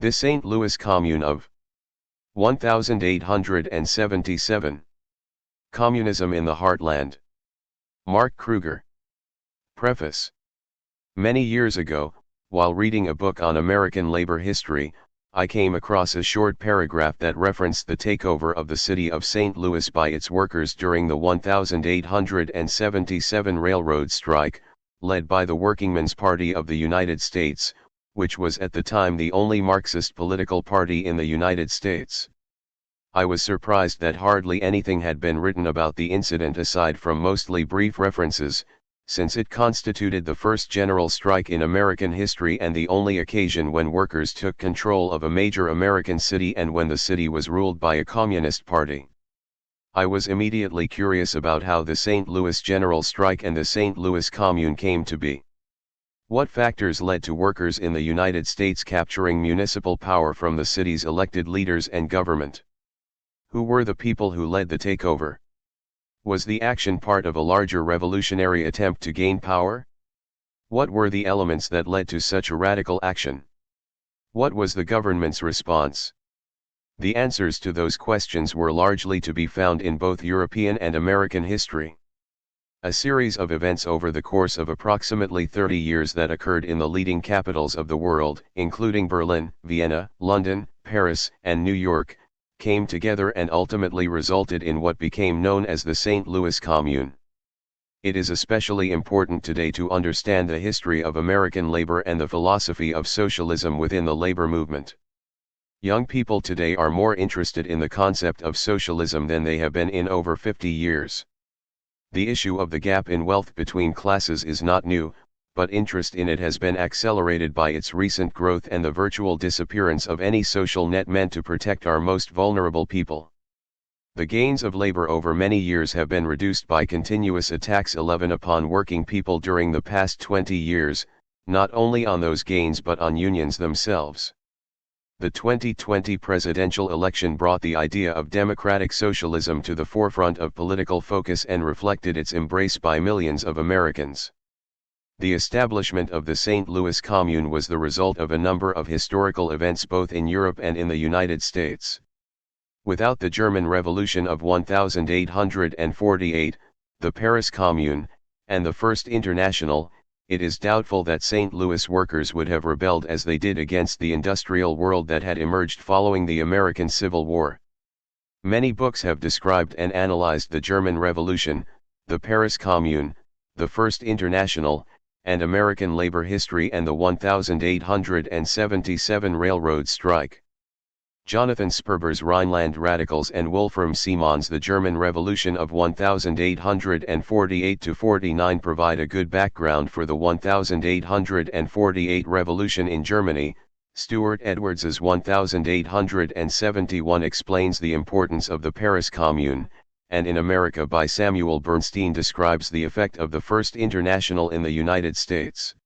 The St. Louis Commune of 1877. Communism in the Heartland. Mark Kruger. Preface. Many years ago, while reading a book on American labor history, I came across a short paragraph that referenced the takeover of the city of St. Louis by its workers during the 1877 railroad strike, led by the Workingmen's Party of the United States, which was at the time the only Marxist political party in the United States. I was surprised that hardly anything had been written about the incident aside from mostly brief references, since it constituted the first general strike in American history and the only occasion when workers took control of a major American city and when the city was ruled by a communist party. I was immediately curious about how the St. Louis General Strike and the St. Louis Commune came to be. What factors led to workers in the United States capturing municipal power from the city's elected leaders and government? Who were the people who led the takeover? Was the action part of a larger revolutionary attempt to gain power? What were the elements that led to such a radical action? What was the government's response? The answers to those questions were largely to be found in both European and American history. A series of events over the course of approximately 30 years that occurred in the leading capitals of the world, including Berlin, Vienna, London, Paris, and New York, came together and ultimately resulted in what became known as the St. Louis Commune. It is especially important today to understand the history of American labor and the philosophy of socialism within the labor movement. Young people today are more interested in the concept of socialism than they have been in over 50 years. The issue of the gap in wealth between classes is not new, but interest in it has been accelerated by its recent growth and the virtual disappearance of any social net meant to protect our most vulnerable people. The gains of labor over many years have been reduced by continuous attacks upon working people during the past 20 years, not only on those gains but on unions themselves. The 2020 presidential election brought the idea of democratic socialism to the forefront of political focus and reflected its embrace by millions of Americans. The establishment of the St. Louis Commune was the result of a number of historical events both in Europe and in the United States. Without the German Revolution of 1848, the Paris Commune, and the First International, it is doubtful that St. Louis workers would have rebelled as they did against the industrial world that had emerged following the American Civil War. Many books have described and analyzed the German Revolution, the Paris Commune, the First International, and American labor history and the 1877 railroad strike. Jonathan Sperber's Rhineland Radicals and Wolfram Simon's The German Revolution of 1848–49 provide a good background for the 1848 revolution in Germany. Stuart Edwards's 1871 explains the importance of the Paris Commune, and in America by Samuel Bernstein describes the effect of the First International in the United States.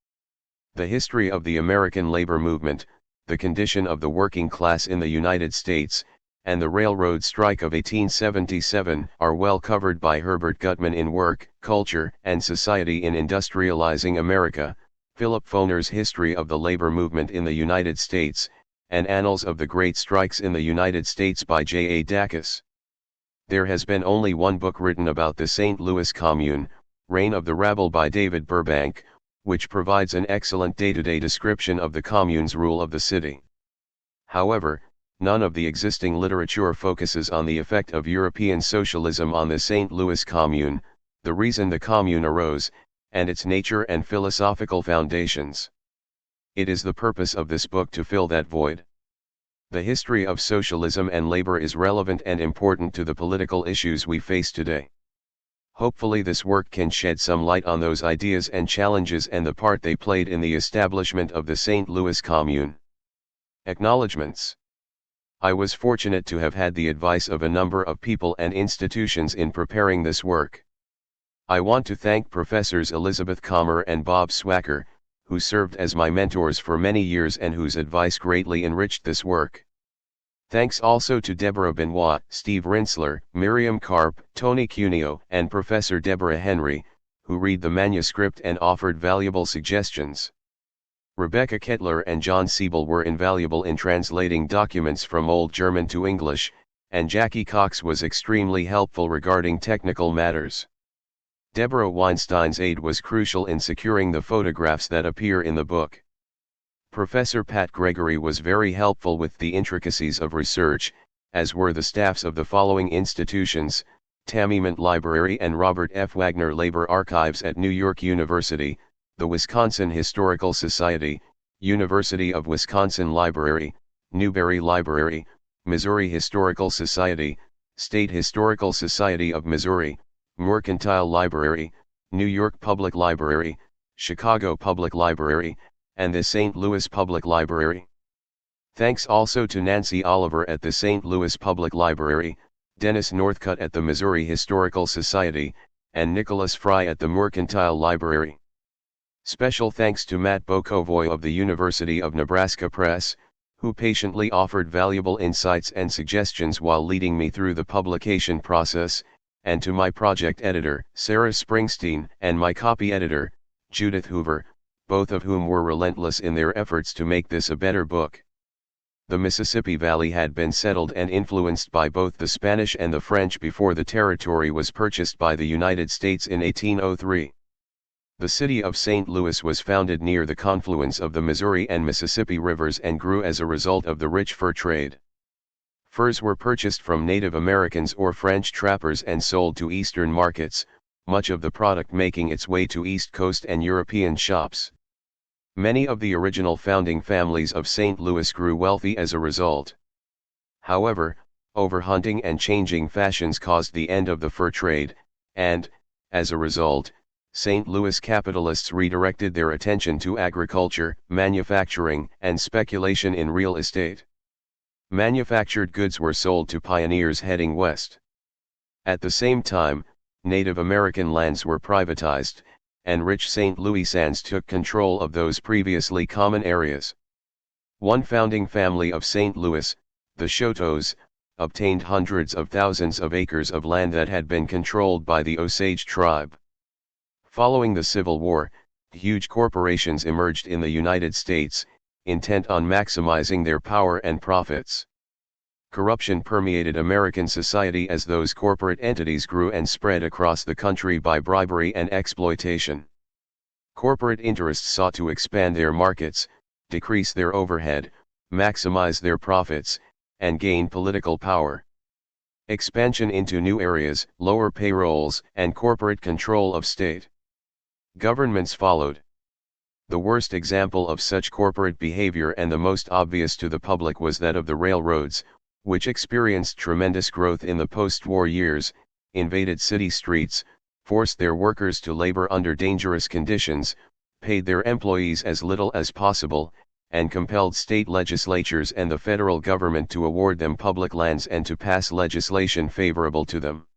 The history of the American labor movement, the condition of the working class in the United States, and the railroad strike of 1877 are well covered by Herbert Gutman in Work, Culture, and Society in Industrializing America, Philip Foner's History of the Labor Movement in the United States, and Annals of the Great Strikes in the United States by J. A. Dacus. There has been only one book written about the St. Louis Commune, Reign of the Rabble by David Burbank, which provides an excellent day-to-day description of the Commune's rule of the city. However, none of the existing literature focuses on the effect of European socialism on the St. Louis Commune, the reason the Commune arose, and its nature and philosophical foundations. It is the purpose of this book to fill that void. The history of socialism and labor is relevant and important to the political issues we face today. Hopefully this work can shed some light on those ideas and challenges and the part they played in the establishment of the St. Louis Commune. Acknowledgements. I was fortunate to have had the advice of a number of people and institutions in preparing this work. I want to thank Professors Elizabeth Commer and Bob Swacker, who served as my mentors for many years and whose advice greatly enriched this work. Thanks also to Deborah Benoit, Steve Rinsler, Miriam Karp, Tony Cuneo, and Professor Deborah Henry, who read the manuscript and offered valuable suggestions. Rebecca Kettler and John Siebel were invaluable in translating documents from Old German to English, and Jackie Cox was extremely helpful regarding technical matters. Deborah Weinstein's aid was crucial in securing the photographs that appear in the book. Professor Pat Gregory was very helpful with the intricacies of research, as were the staffs of the following institutions: Tamiment Library and Robert F. Wagner Labor Archives at New York University, the Wisconsin Historical Society, University of Wisconsin Library, Newberry Library, Missouri Historical Society, State Historical Society of Missouri, Mercantile Library, New York Public Library, Chicago Public Library, and the St. Louis Public Library. Thanks also to Nancy Oliver at the St. Louis Public Library, Dennis Northcutt at the Missouri Historical Society, and Nicholas Fry at the Mercantile Library. Special thanks to Matt Bokovoy of the University of Nebraska Press, who patiently offered valuable insights and suggestions while leading me through the publication process, and to my project editor, Sarah Springsteen, and my copy editor, Judith Hoover, both of whom were relentless in their efforts to make this a better book. The Mississippi Valley had been settled and influenced by both the Spanish and the French before the territory was purchased by the United States in 1803. The city of St. Louis was founded near the confluence of the Missouri and Mississippi rivers and grew as a result of the rich fur trade. Furs were purchased from Native Americans or French trappers and sold to eastern markets, much of the product making its way to East Coast and European shops. Many of the original founding families of St. Louis grew wealthy as a result. However, overhunting and changing fashions caused the end of the fur trade, and, as a result, St. Louis capitalists redirected their attention to agriculture, manufacturing, and speculation in real estate. Manufactured goods were sold to pioneers heading west. At the same time, Native American lands were privatized, and rich St. Louisans took control of those previously common areas. One founding family of St. Louis, the Choteaus, obtained hundreds of thousands of acres of land that had been controlled by the Osage tribe. Following the Civil War, huge corporations emerged in the United States, intent on maximizing their power and profits. Corruption permeated American society as those corporate entities grew and spread across the country by bribery and exploitation. Corporate interests sought to expand their markets, decrease their overhead, maximize their profits, and gain political power. Expansion into new areas, lower payrolls, and corporate control of state governments followed. The worst example of such corporate behavior and the most obvious to the public was that of the railroads, which experienced tremendous growth in the post-war years, invaded city streets, forced their workers to labor under dangerous conditions, paid their employees as little as possible, and compelled state legislatures and the federal government to award them public lands and to pass legislation favorable to them.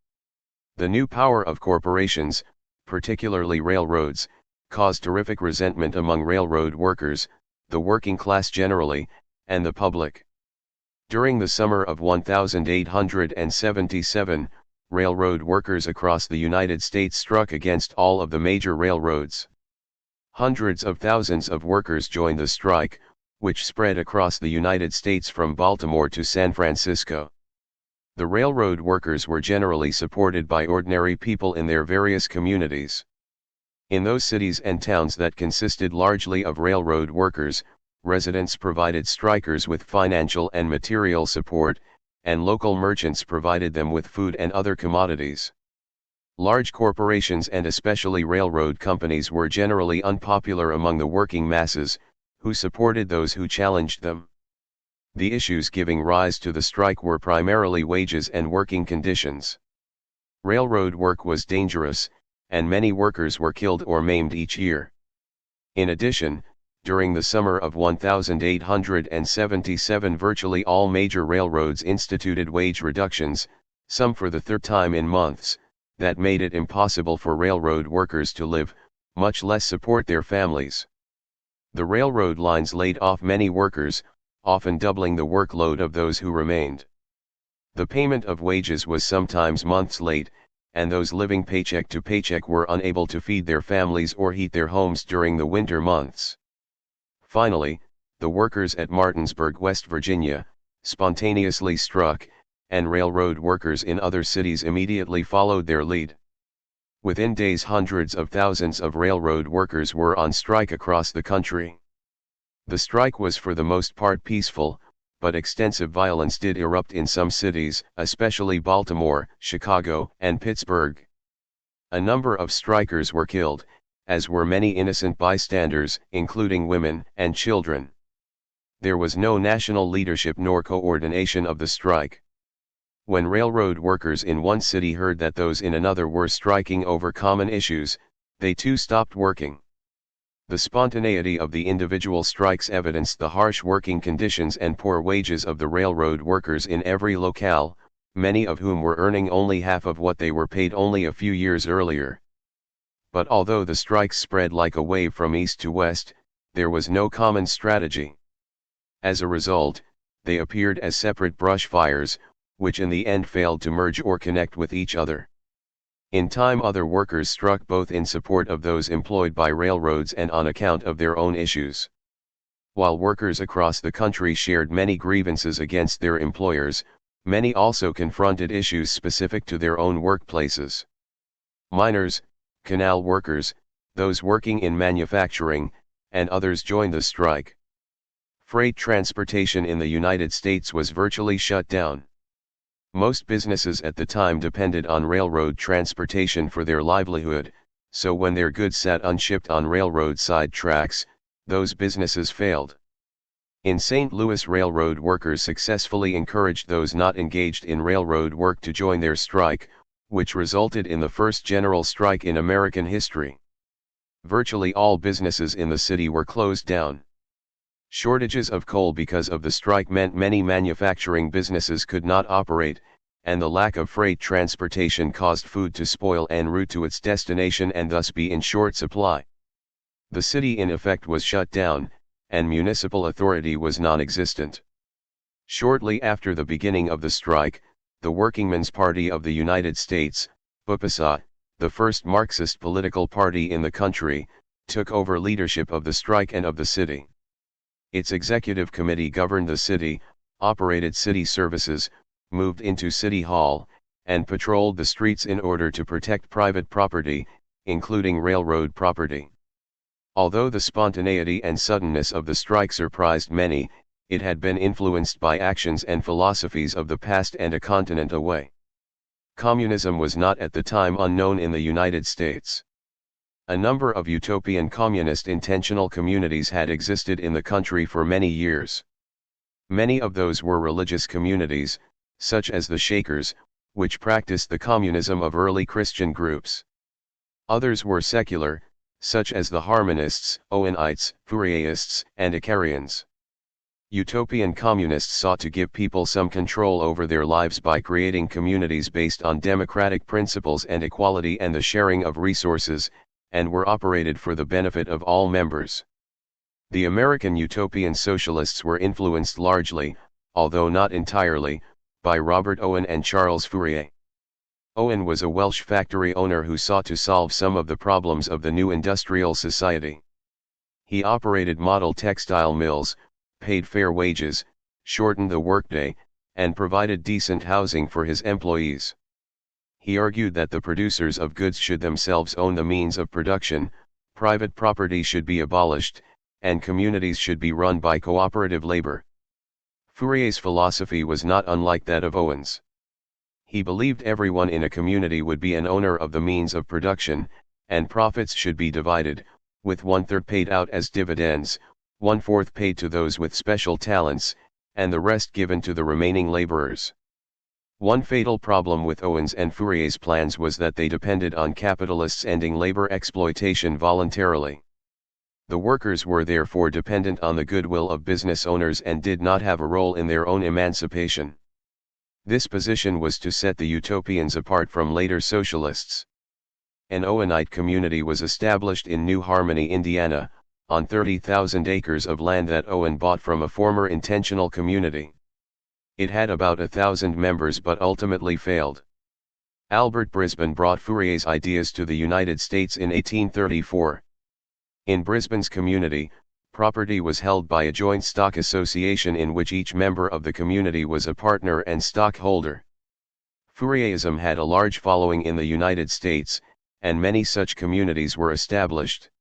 The new power of corporations, particularly railroads, caused terrific resentment among railroad workers, the working class generally, and the public. During the summer of 1877, railroad workers across the United States struck against all of the major railroads. Hundreds of thousands of workers joined the strike, which spread across the United States from Baltimore to San Francisco. The railroad workers were generally supported by ordinary people in their various communities. In those cities and towns that consisted largely of railroad workers, residents provided strikers with financial and material support, and local merchants provided them with food and other commodities. Large corporations and especially railroad companies were generally unpopular among the working masses, who supported those who challenged them. The issues giving rise to the strike were primarily wages and working conditions. Railroad work was dangerous, and many workers were killed or maimed each year. In addition, during the summer of 1877 virtually all major railroads instituted wage reductions, some for the third time in months, that made it impossible for railroad workers to live, much less support their families. The railroad lines laid off many workers, often doubling the workload of those who remained. The payment of wages was sometimes months late, and those living paycheck to paycheck were unable to feed their families or heat their homes during the winter months. Finally, the workers at Martinsburg, West Virginia, spontaneously struck, and railroad workers in other cities immediately followed their lead. Within days, hundreds of thousands of railroad workers were on strike across the country. The strike was for the most part peaceful, but extensive violence did erupt in some cities, especially Baltimore, Chicago, and Pittsburgh. A number of strikers were killed, as were many innocent bystanders, including women and children. There was no national leadership nor coordination of the strike. When railroad workers in one city heard that those in another were striking over common issues, they too stopped working. The spontaneity of the individual strikes evidenced the harsh working conditions and poor wages of the railroad workers in every locale, many of whom were earning only half of what they were paid only a few years earlier. But although the strikes spread like a wave from east to west, there was no common strategy. As a result, they appeared as separate brush fires, which in the end failed to merge or connect with each other. In time, other workers struck both in support of those employed by railroads and on account of their own issues. While workers across the country shared many grievances against their employers, many also confronted issues specific to their own workplaces. Miners, canal workers, those working in manufacturing, and others joined the strike. Freight transportation in the United States was virtually shut down. Most businesses at the time depended on railroad transportation for their livelihood, so when their goods sat unshipped on railroad side tracks, those businesses failed. In St. Louis, railroad workers successfully encouraged those not engaged in railroad work to join their strike, which resulted in the first general strike in American history. Virtually all businesses in the city were closed down. Shortages of coal because of the strike meant many manufacturing businesses could not operate, and the lack of freight transportation caused food to spoil en route to its destination and thus be in short supply. The city in effect was shut down, and municipal authority was non-existent. Shortly after the beginning of the strike, the Workingmen's Party of the United States, UPSA, the first Marxist political party in the country, took over leadership of the strike and of the city. Its executive committee governed the city, operated city services, moved into City Hall, and patrolled the streets in order to protect private property, including railroad property. Although the spontaneity and suddenness of the strike surprised many, it had been influenced by actions and philosophies of the past and a continent away. Communism was not at the time unknown in the United States. A number of utopian communist intentional communities had existed in the country for many years. Many of those were religious communities, such as the Shakers, which practiced the communism of early Christian groups. Others were secular, such as the Harmonists, Owenites, Fourierists, and Icarians. Utopian communists sought to give people some control over their lives by creating communities based on democratic principles and equality and the sharing of resources, and were operated for the benefit of all members. The American utopian socialists were influenced largely, although not entirely, by Robert Owen and Charles Fourier. Owen was a Welsh factory owner who sought to solve some of the problems of the new industrial society. He operated model textile mills, paid fair wages, shortened the workday, and provided decent housing for his employees. He argued that the producers of goods should themselves own the means of production, private property should be abolished, and communities should be run by cooperative labor. Fourier's philosophy was not unlike that of Owen's. He believed everyone in a community would be an owner of the means of production, and profits should be divided, with 1/3 paid out as dividends, 1/4 paid to those with special talents, and the rest given to the remaining laborers. One fatal problem with Owen's and Fourier's plans was that they depended on capitalists ending labor exploitation voluntarily. The workers were therefore dependent on the goodwill of business owners and did not have a role in their own emancipation. This position was to set the utopians apart from later socialists. An Owenite community was established in New Harmony, Indiana, on 30,000 acres of land that Owen bought from a former intentional community. It had about 1,000 members but ultimately failed. Albert Brisbane brought Fourier's ideas to the United States in 1834. In Brisbane's community, Property was held by a joint stock association in which each member of the community was a partner and stockholder. Fourierism had a large following in the United States, and many such communities were established.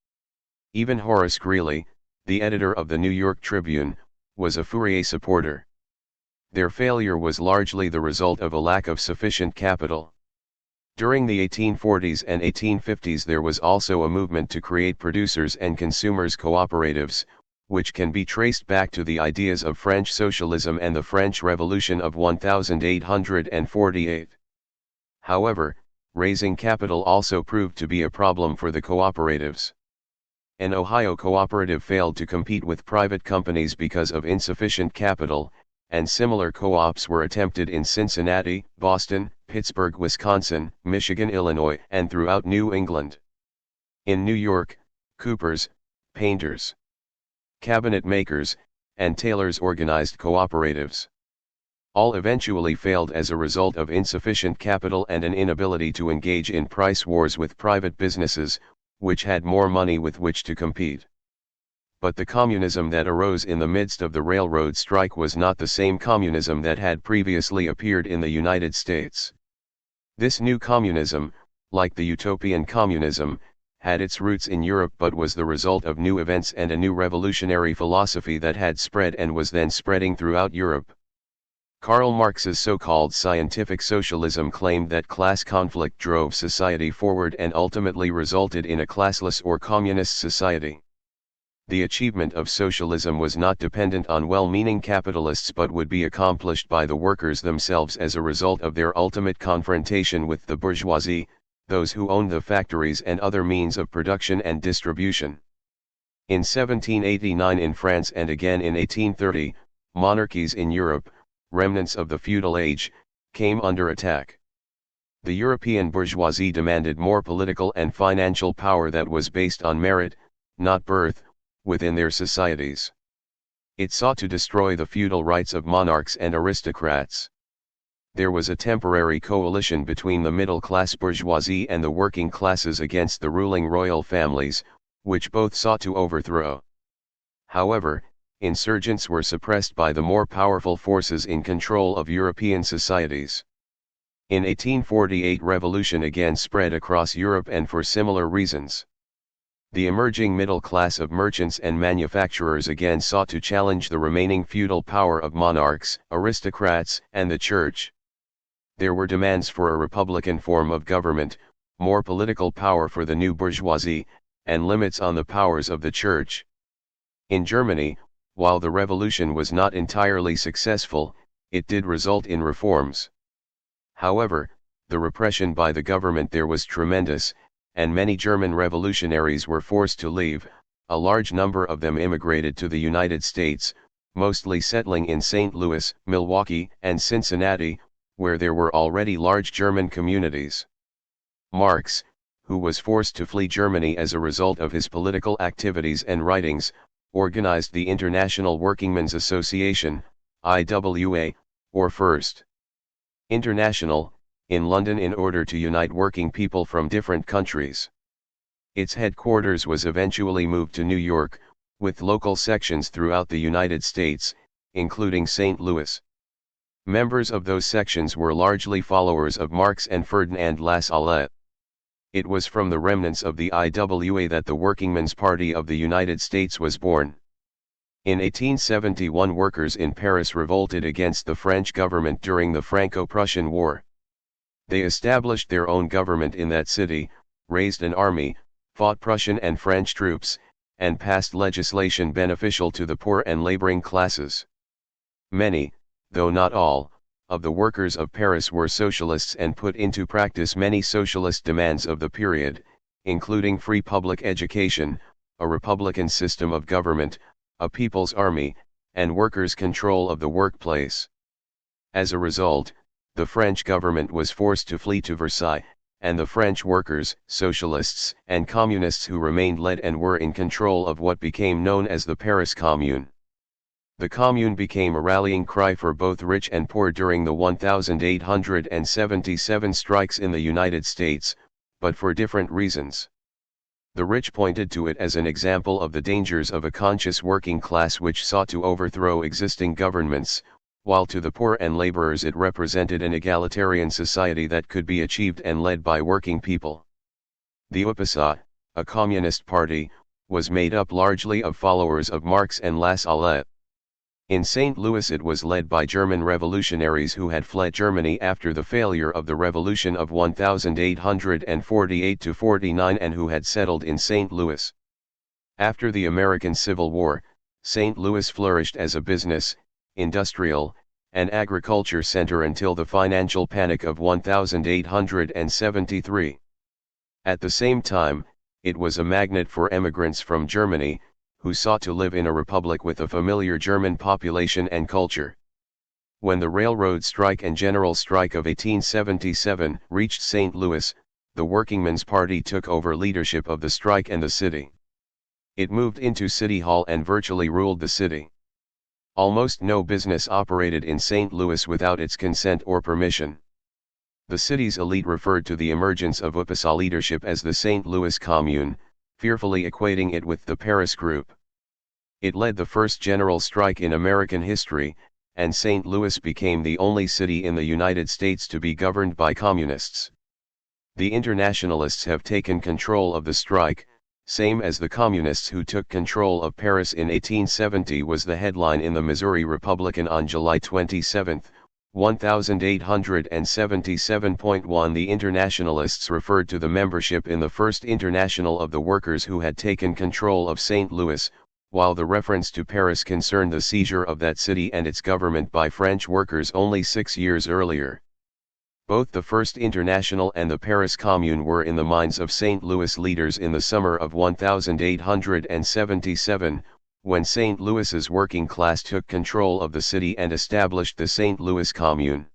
Even Horace Greeley, the editor of the New York Tribune, was a Fourier supporter. Their failure was largely the result of a lack of sufficient capital. During the 1840s and 1850s there was also a movement to create producers and consumers cooperatives, which can be traced back to the ideas of French socialism and the French Revolution of 1848. However, raising capital also proved to be a problem for the cooperatives. An Ohio cooperative failed to compete with private companies because of insufficient capital, and similar co-ops were attempted in Cincinnati, Boston, Pittsburgh, Wisconsin, Michigan, Illinois, and throughout New England. In New York, coopers, painters, cabinet makers, and tailors organized cooperatives. All eventually failed as a result of insufficient capital and an inability to engage in price wars with private businesses, which had more money with which to compete. But the communism that arose in the midst of the railroad strike was not the same communism that had previously appeared in the United States. This new communism, like the utopian communism, had its roots in Europe but was the result of new events and a new revolutionary philosophy that had spread and was then spreading throughout Europe. Karl Marx's so-called scientific socialism claimed that class conflict drove society forward and ultimately resulted in a classless or communist society. The achievement of socialism was not dependent on well-meaning capitalists but would be accomplished by the workers themselves as a result of their ultimate confrontation with the bourgeoisie, those who owned the factories and other means of production and distribution. In 1789 in France and again in 1830, monarchies in Europe, remnants of the feudal age, came under attack. The European bourgeoisie demanded more political and financial power that was based on merit, not birth, within their societies. It sought to destroy the feudal rights of monarchs and aristocrats. There was a temporary coalition between the middle-class bourgeoisie and the working classes against the ruling royal families, which both sought to overthrow. However, insurgents were suppressed by the more powerful forces in control of European societies. In 1848 revolution again spread across Europe and for similar reasons. The emerging middle class of merchants and manufacturers again sought to challenge the remaining feudal power of monarchs, aristocrats, and the church. There were demands for a republican form of government, more political power for the new bourgeoisie, and limits on the powers of the church. In Germany, while the revolution was not entirely successful, it did result in reforms. However, the repression by the government there was tremendous, and many German revolutionaries were forced to leave. A large number of them immigrated to the United States, mostly settling in St. Louis, Milwaukee, and Cincinnati, where there were already large German communities. Marx, who was forced to flee Germany as a result of his political activities and writings, organized the International Workingmen's Association, IWA, or First International, in London in order to unite working people from different countries. Its headquarters was eventually moved to New York, with local sections throughout the United States, including St. Louis. Members of those sections were largely followers of Marx and Ferdinand Lassalle. It was from the remnants of the IWA that the Workingmen's Party of the United States was born. In 1871 workers in Paris revolted against the French government during the Franco-Prussian War. They established their own government in that city, raised an army, fought Prussian and French troops, and passed legislation beneficial to the poor and laboring classes. Many, though not all, of the workers of Paris were socialists and put into practice many socialist demands of the period, including free public education, a republican system of government, a people's army, and workers' control of the workplace. As a result, the French government was forced to flee to Versailles, and the French workers, socialists, and communists who remained led and were in control of what became known as the Paris Commune. The Commune became a rallying cry for both rich and poor during the 1877 strikes in the United States, but for different reasons. The rich pointed to it as an example of the dangers of a conscious working class which sought to overthrow existing governments, while to the poor and laborers it represented an egalitarian society that could be achieved and led by working people. The UPSA, a communist party, was made up largely of followers of Marx and Lassalle. In St. Louis it was led by German revolutionaries who had fled Germany after the failure of the Revolution of 1848–49 and who had settled in St. Louis. After the American Civil War, St. Louis flourished as a business, industrial, and agriculture center until the financial panic of 1873. At the same time, it was a magnet for emigrants from Germany, who sought to live in a republic with a familiar German population and culture. When the railroad strike and general strike of 1877 reached St. Louis, the Workingmen's Party took over leadership of the strike and the city. It moved into City Hall and virtually ruled the city. Almost no business operated in St. Louis without its consent or permission. The city's elite referred to the emergence of UPSA leadership as the St. Louis Commune, fearfully equating it with the Paris Group. It led the first general strike in American history, and St. Louis became the only city in the United States to be governed by communists. The internationalists have taken control of the strike, same as the communists who took control of Paris in 1870 was the headline in the Missouri Republican on July 27, 1877.1. The internationalists referred to the membership in the First International of the workers who had taken control of St. Louis, while the reference to Paris concerned the seizure of that city and its government by French workers only 6 years earlier. Both the First International and the Paris Commune were in the minds of St. Louis leaders in the summer of 1877, when St. Louis's working class took control of the city and established the St. Louis Commune.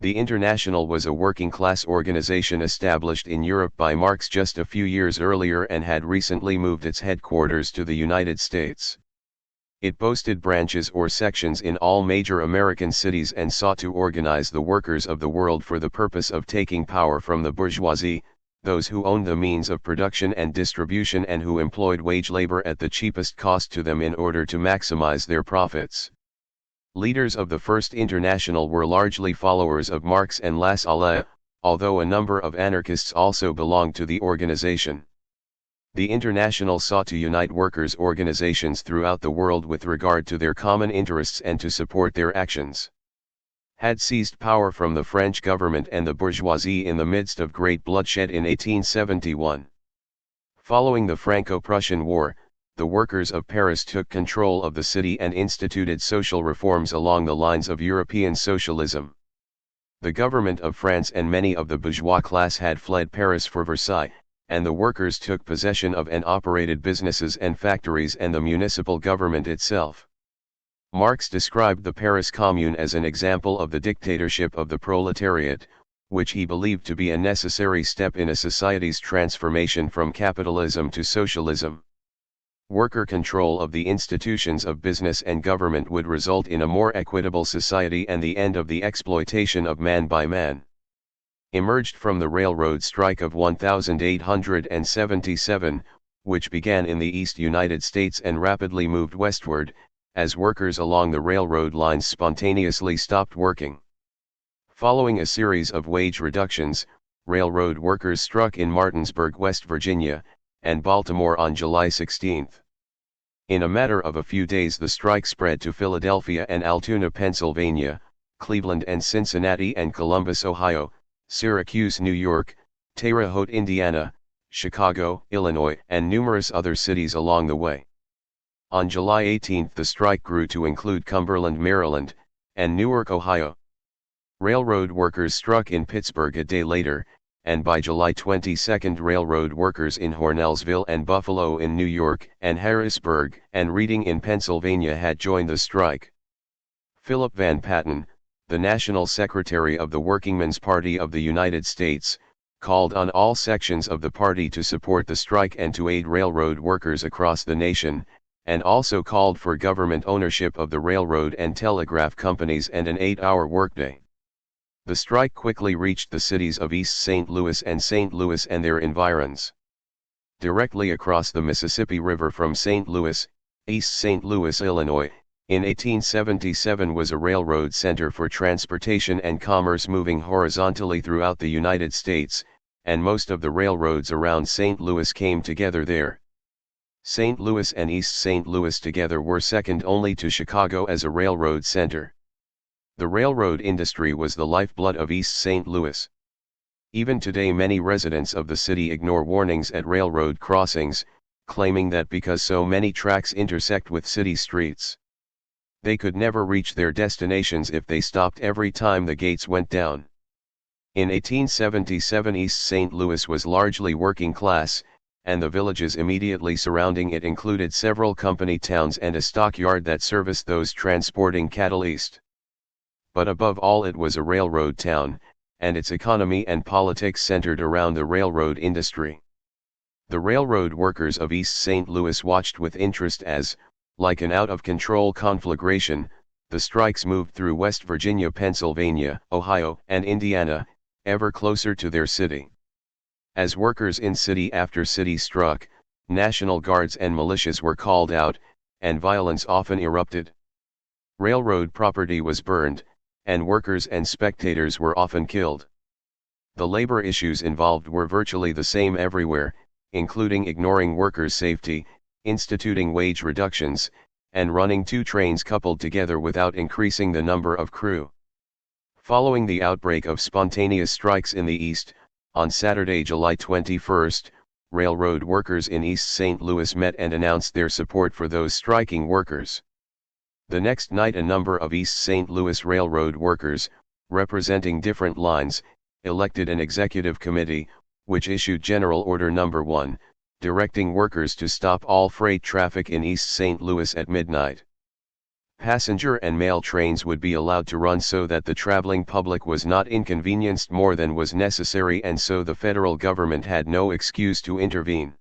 The International was a working class organization established in Europe by Marx just a few years earlier and had recently moved its headquarters to the United States. It boasted branches or sections in all major American cities and sought to organize the workers of the world for the purpose of taking power from the bourgeoisie, those who owned the means of production and distribution and who employed wage labor at the cheapest cost to them in order to maximize their profits. Leaders of the First International were largely followers of Marx and Lassalle, although a number of anarchists also belonged to the organization. The International sought to unite workers' organizations throughout the world with regard to their common interests and to support their actions. Had seized power from the French government and the bourgeoisie in the midst of great bloodshed in 1871. Following the Franco-Prussian War, the workers of Paris took control of the city and instituted social reforms along the lines of European socialism. The government of France and many of the bourgeois class had fled Paris for Versailles, and the workers took possession of and operated businesses and factories and the municipal government itself. Marx described the Paris Commune as an example of the dictatorship of the proletariat, which he believed to be a necessary step in a society's transformation from capitalism to socialism. Worker control of the institutions of business and government would result in a more equitable society and the end of the exploitation of man by man. Emerged from the railroad strike of 1877, which began in the East United States and rapidly moved westward, as workers along the railroad lines spontaneously stopped working. Following a series of wage reductions, railroad workers struck in Martinsburg, West Virginia, and Baltimore on July 16. In a matter of a few days the strike spread to Philadelphia and Altoona, Pennsylvania, Cleveland and Cincinnati and Columbus, Ohio, Syracuse, New York, Terre Haute, Indiana, Chicago, Illinois, and numerous other cities along the way. On July 18 the strike grew to include Cumberland, Maryland, and Newark, Ohio. Railroad workers struck in Pittsburgh a day later, and by July 22 railroad workers in Hornellsville and Buffalo in New York and Harrisburg and Reading in Pennsylvania had joined the strike. Philip Van Patten, the National Secretary of the Workingmen's Party of the United States, called on all sections of the party to support the strike and to aid railroad workers across the nation, and also called for government ownership of the railroad and telegraph companies and an 8-hour workday. The strike quickly reached the cities of East St. Louis and their environs. directly across the Mississippi River from St. Louis, East St. Louis, Illinois, in 1877 was a railroad center for transportation and commerce moving horizontally throughout the United States, and most of the railroads around St. Louis came together there. St. Louis and East St. Louis together were second only to Chicago as a railroad center. The railroad industry was the lifeblood of East St. Louis. Even today many residents of the city ignore warnings at railroad crossings, claiming that because so many tracks intersect with city streets, they could never reach their destinations if they stopped every time the gates went down. In 1877 East St. Louis was largely working class, and the villages immediately surrounding it included several company towns and a stockyard that serviced those transporting cattle east. But above all it was a railroad town, and its economy and politics centered around the railroad industry. The railroad workers of East St. Louis watched with interest as, like an out-of-control conflagration, the strikes moved through West Virginia, Pennsylvania, Ohio, and Indiana, ever closer to their city. As workers in city after city struck, National Guards and militias were called out, and violence often erupted. Railroad property was burned, and workers and spectators were often killed. The labor issues involved were virtually the same everywhere, including ignoring workers' safety, instituting wage reductions, and running two trains coupled together without increasing the number of crew. Following the outbreak of spontaneous strikes in the East, on Saturday, July 21, railroad workers in East St. Louis met and announced their support for those striking workers. The next night a number of East St. Louis railroad workers, representing different lines, elected an executive committee, which issued General Order No. 1, directing workers to stop all freight traffic in East St. Louis at midnight. Passenger and mail trains would be allowed to run so that the traveling public was not inconvenienced more than was necessary, and so the federal government had no excuse to intervene.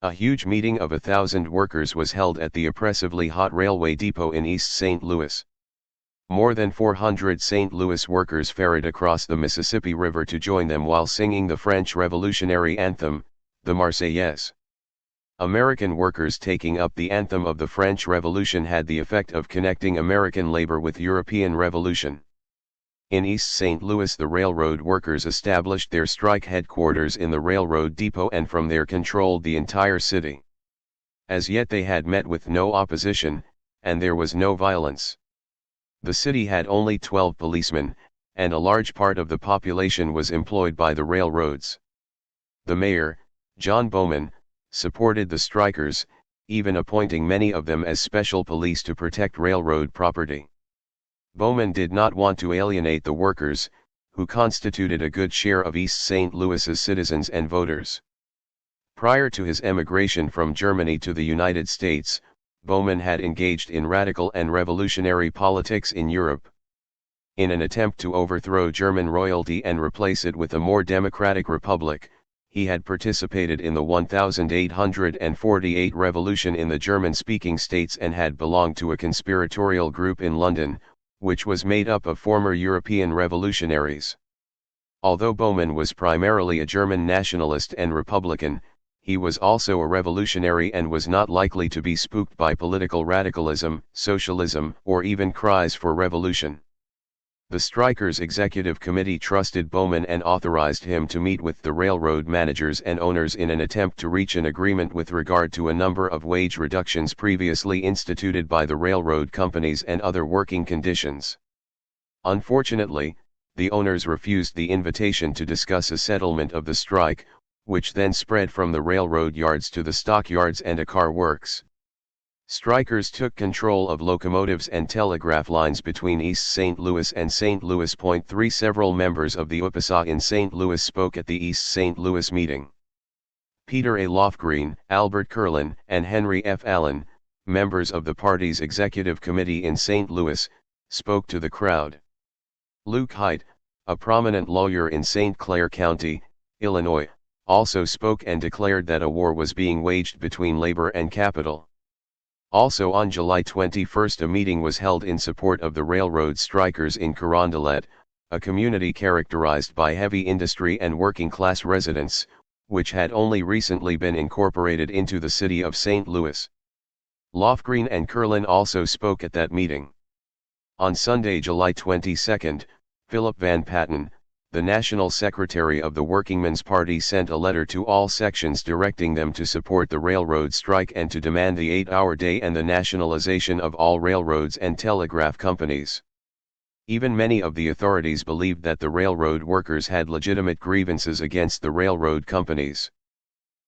A huge meeting of 1,000 workers was held at the oppressively hot railway depot in East St. Louis. More than 400 St. Louis workers ferried across the Mississippi River to join them while singing the French Revolutionary Anthem, the Marseillaise. American workers taking up the anthem of the French Revolution had the effect of connecting American labor with European revolution. In East St. Louis the railroad workers established their strike headquarters in the railroad depot and from there controlled the entire city. As yet they had met with no opposition, and there was no violence. The city had only 12 policemen, and a large part of the population was employed by the railroads. The mayor, John Bowman, supported the strikers, even appointing many of them as special police to protect railroad property. Bowman did not want to alienate the workers, who constituted a good share of East St. Louis's citizens and voters. Prior to his emigration from Germany to the United States, Bowman had engaged in radical and revolutionary politics in Europe. In an attempt to overthrow German royalty and replace it with a more democratic republic, he had participated in the 1848 revolution in the German-speaking states and had belonged to a conspiratorial group in London, which was made up of former European revolutionaries. Although Bowman was primarily a German nationalist and Republican, he was also a revolutionary and was not likely to be spooked by political radicalism, socialism, or even cries for revolution. The strikers' executive committee trusted Bowman and authorized him to meet with the railroad managers and owners in an attempt to reach an agreement with regard to a number of wage reductions previously instituted by the railroad companies and other working conditions. Unfortunately, the owners refused the invitation to discuss a settlement of the strike, which then spread from the railroad yards to the stockyards and a car works. Strikers took control of locomotives and telegraph lines between East St. Louis and St. Louis. 3 Several members of the UPSA in St. Louis spoke at the East St. Louis meeting. Peter A. Lofgren, Albert Kurlan, and Henry F. Allen, members of the party's executive committee in St. Louis, spoke to the crowd. Luke Haidt, a prominent lawyer in St. Clair County, Illinois, also spoke and declared that a war was being waged between labor and capital. Also on July 21 a meeting was held in support of the railroad strikers in Carondelet, a community characterized by heavy industry and working-class residents, which had only recently been incorporated into the city of St. Louis. Lofgren and Kurlan also spoke at that meeting. On Sunday, July 22, Philip Van Patten, the National Secretary of the Workingmen's Party, sent a letter to all sections directing them to support the railroad strike and to demand the 8-hour day and the nationalization of all railroads and telegraph companies. Even many of the authorities believed that the railroad workers had legitimate grievances against the railroad companies.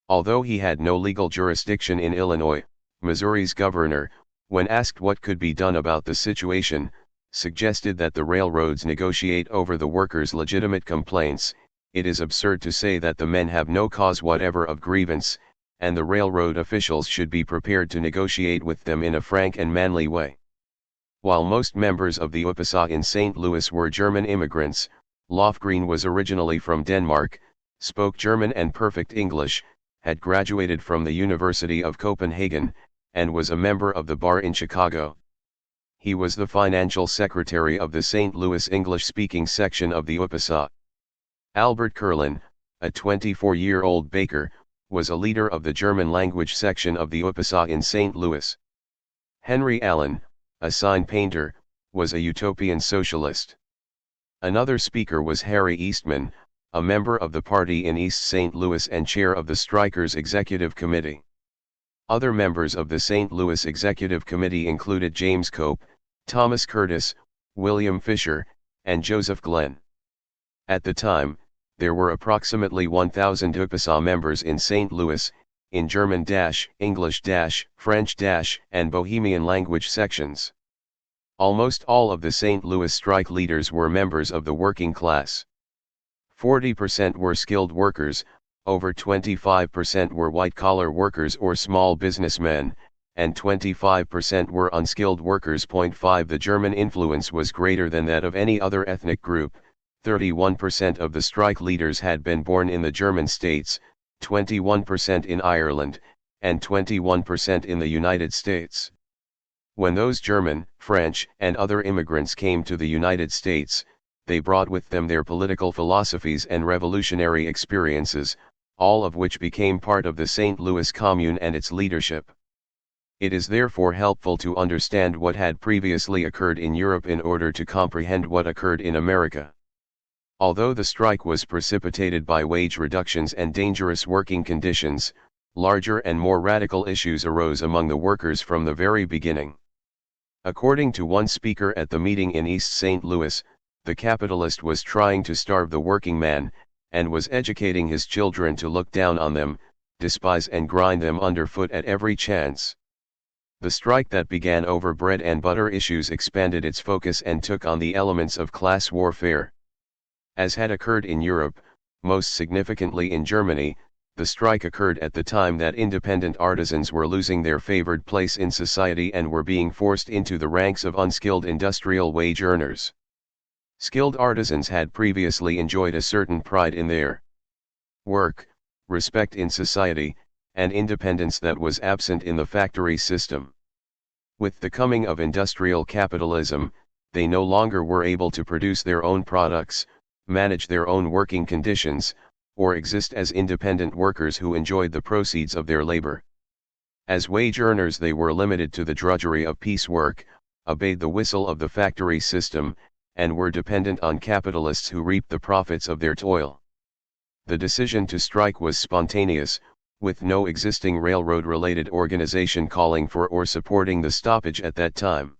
Although he had no legal jurisdiction in Illinois, Missouri's governor, when asked what could be done about the situation, suggested that the railroads negotiate over the workers' legitimate complaints. It is absurd to say that the men have no cause whatever of grievance, and the railroad officials should be prepared to negotiate with them in a frank and manly way. While most members of the UPSA in St. Louis were German immigrants, Lofgren was originally from Denmark, spoke German and perfect English, had graduated from the University of Copenhagen, and was a member of the bar in Chicago. He was the financial secretary of the St. Louis English-speaking section of the UPSA. Albert Kurlan, a 24-year-old baker, was a leader of the German-language section of the UPSA in St. Louis. Henry Allen, a sign painter, was a utopian socialist. Another speaker was Harry Eastman, a member of the party in East St. Louis and chair of the strikers' executive committee. Other members of the St. Louis Executive Committee included James Cope, Thomas Curtis, William Fisher, and Joseph Glenn. At the time, there were approximately 1,000 UPSA members in St. Louis, in German, English, French, and Bohemian language sections. Almost all of the St. Louis strike leaders were members of the working class. 40% were skilled workers, over 25% were white-collar workers or small businessmen, and 25% were unskilled workers. 5 The German influence was greater than that of any other ethnic group. 31% of the strike leaders had been born in the German states, 21% in Ireland, and 21% in the United States. When those German, French, and other immigrants came to the United States, they brought with them their political philosophies and revolutionary experiences, all of which became part of the St. Louis Commune and its leadership. It is therefore helpful to understand what had previously occurred in Europe in order to comprehend what occurred in America. Although the strike was precipitated by wage reductions and dangerous working conditions, larger and more radical issues arose among the workers from the very beginning. According to one speaker at the meeting in East St. Louis, the capitalist was trying to starve the working man, and was educating his children to look down on them, despise and grind them underfoot at every chance. The strike that began over bread and butter issues expanded its focus and took on the elements of class warfare. As had occurred in Europe, most significantly in Germany, the strike occurred at the time that independent artisans were losing their favored place in society and were being forced into the ranks of unskilled industrial wage earners. Skilled artisans had previously enjoyed a certain pride in their work, respect in society, and independence that was absent in the factory system. With the coming of industrial capitalism, they no longer were able to produce their own products, manage their own working conditions, or exist as independent workers who enjoyed the proceeds of their labor. As wage earners, they were limited to the drudgery of piecework, obeyed the whistle of the factory system, and were dependent on capitalists who reaped the profits of their toil. The decision to strike was spontaneous, with no existing railroad-related organization calling for or supporting the stoppage at that time.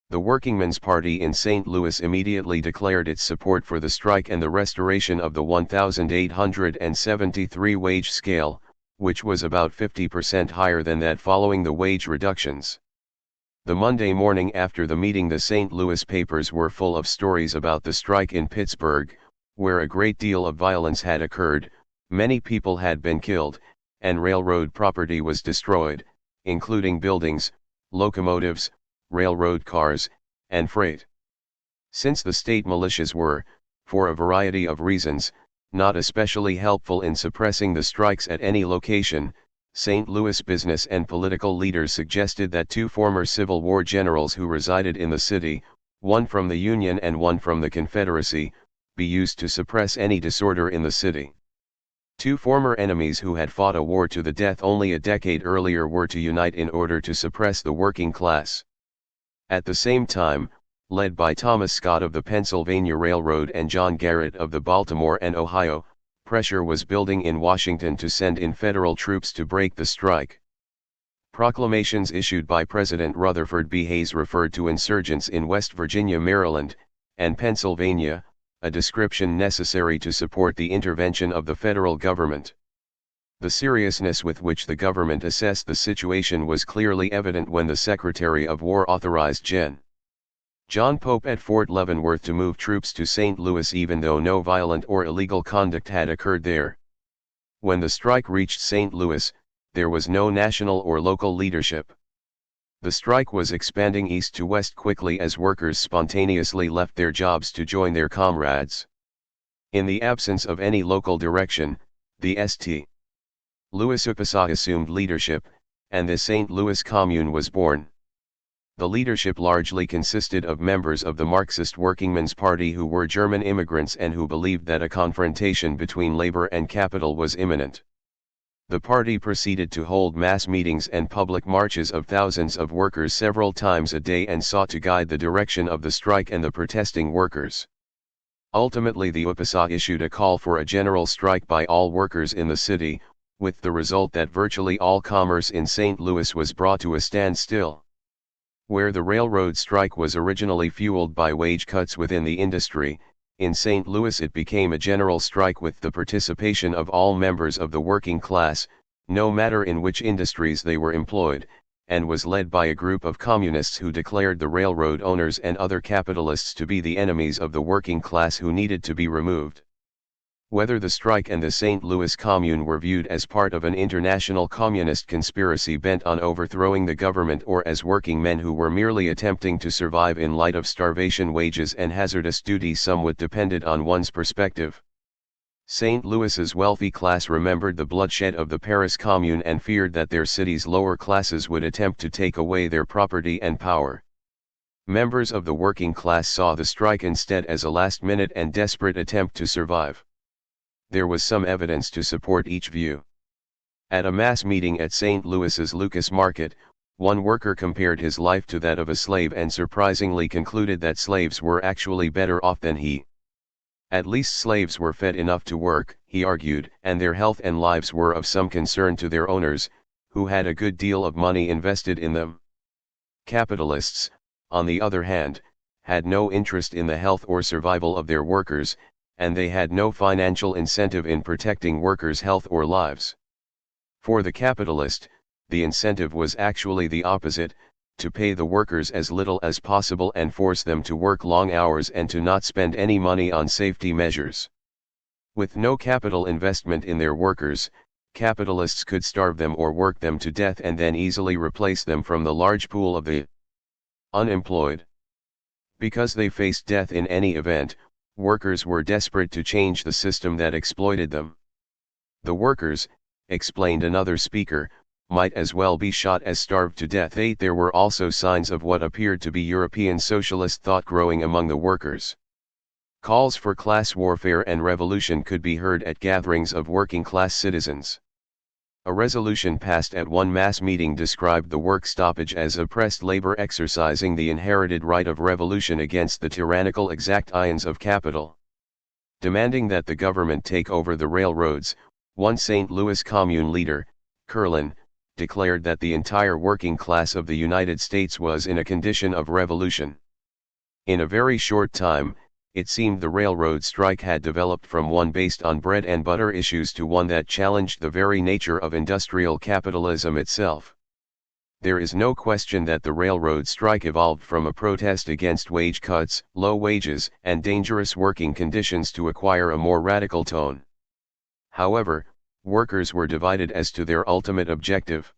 The Workingmen's Party in St. Louis immediately declared its support for the strike and the restoration of the 1,873 wage scale, which was about 50% higher than that following the wage reductions. The Monday morning after the meeting, the St. Louis papers were full of stories about the strike in Pittsburgh, where a great deal of violence had occurred, many people had been killed, and railroad property was destroyed, including buildings, locomotives, railroad cars, and freight. Since the state militias were, for a variety of reasons, not especially helpful in suppressing the strikes at any location, St. Louis business and political leaders suggested that 2 former Civil War generals who resided in the city, one from the Union and one from the Confederacy, be used to suppress any disorder in the city. Two former enemies who had fought a war to the death only a decade earlier were to unite in order to suppress the working class. At the same time, led by Thomas Scott of the Pennsylvania Railroad and John Garrett of the Baltimore and Ohio, pressure was building in Washington to send in federal troops to break the strike. Proclamations issued by President Rutherford B. Hayes referred to insurgents in West Virginia, Maryland, and Pennsylvania, a description necessary to support the intervention of the federal government. The seriousness with which the government assessed the situation was clearly evident when the Secretary of War authorized Gen. John Pope at Fort Leavenworth to move troops to St. Louis even though no violent or illegal conduct had occurred there. When the strike reached St. Louis, there was no national or local leadership. The strike was expanding east to west quickly as workers spontaneously left their jobs to join their comrades. In the absence of any local direction, the St. Louis UPSA assumed leadership, and the St. Louis Commune was born. The leadership largely consisted of members of the Marxist Workingmen's Party who were German immigrants and who believed that a confrontation between labor and capital was imminent. The party proceeded to hold mass meetings and public marches of thousands of workers several times a day and sought to guide the direction of the strike and the protesting workers. Ultimately, the UPSA issued a call for a general strike by all workers in the city, with the result that virtually all commerce in St. Louis was brought to a standstill. Where the railroad strike was originally fueled by wage cuts within the industry, in St. Louis it became a general strike with the participation of all members of the working class, no matter in which industries they were employed, and was led by a group of communists who declared the railroad owners and other capitalists to be the enemies of the working class who needed to be removed. Whether the strike and the St. Louis Commune were viewed as part of an international communist conspiracy bent on overthrowing the government or as working men who were merely attempting to survive in light of starvation, wages and hazardous duties somewhat depended on one's perspective. St. Louis's wealthy class remembered the bloodshed of the Paris Commune and feared that their city's lower classes would attempt to take away their property and power. Members of the working class saw the strike instead as a last-minute and desperate attempt to survive. There was some evidence to support each view. At a mass meeting at St. Louis's Lucas Market, one worker compared his life to that of a slave and surprisingly concluded that slaves were actually better off than he. At least slaves were fed enough to work, he argued, and their health and lives were of some concern to their owners, who had a good deal of money invested in them. Capitalists, on the other hand, had no interest in the health or survival of their workers, and they had no financial incentive in protecting workers' health or lives. For the capitalist, the incentive was actually the opposite, to pay the workers as little as possible and force them to work long hours and to not spend any money on safety measures. With no capital investment in their workers, capitalists could starve them or work them to death and then easily replace them from the large pool of the unemployed. Because they faced death in any event, workers were desperate to change the system that exploited them. The workers, explained another speaker, might as well be shot as starved to death. There were also signs of what appeared to be European socialist thought growing among the workers. Calls for class warfare and revolution could be heard at gatherings of working-class citizens. A resolution passed at one mass meeting described the work stoppage as oppressed labor exercising the inherited right of revolution against the tyrannical exactions of capital. Demanding that the government take over the railroads, one St. Louis Commune leader, Heartland, declared that the entire working class of the United States was in a condition of revolution. In a very short time, it seemed the railroad strike had developed from one based on bread and butter issues to one that challenged the very nature of industrial capitalism itself. There is no question that the railroad strike evolved from a protest against wage cuts, low wages, and dangerous working conditions to acquire a more radical tone. However, workers were divided as to their ultimate objective.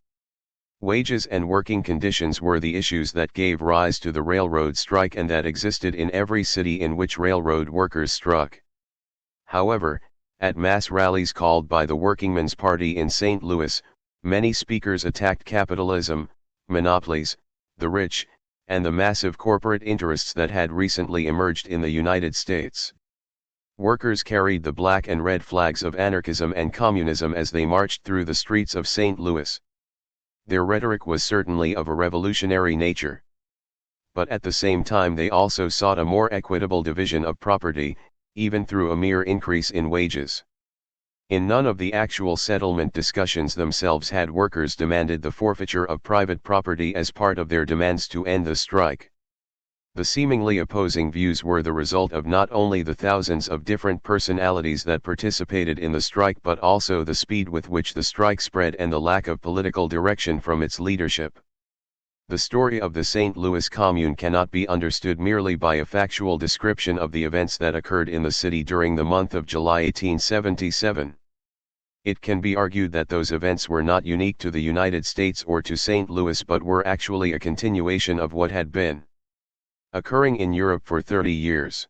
Wages and working conditions were the issues that gave rise to the railroad strike and that existed in every city in which railroad workers struck. However, at mass rallies called by the Workingmen's Party in St. Louis, many speakers attacked capitalism, monopolies, the rich, and the massive corporate interests that had recently emerged in the United States. Workers carried the black and red flags of anarchism and communism as they marched through the streets of St. Louis. Their rhetoric was certainly of a revolutionary nature. But at the same time they also sought a more equitable division of property, even through a mere increase in wages. In none of the actual settlement discussions themselves had workers demanded the forfeiture of private property as part of their demands to end the strike. The seemingly opposing views were the result of not only the thousands of different personalities that participated in the strike but also the speed with which the strike spread and the lack of political direction from its leadership. The story of the St. Louis Commune cannot be understood merely by a factual description of the events that occurred in the city during the month of July 1877. It can be argued that those events were not unique to the United States or to St. Louis but were actually a continuation of what had been occurring in Europe for 30 years.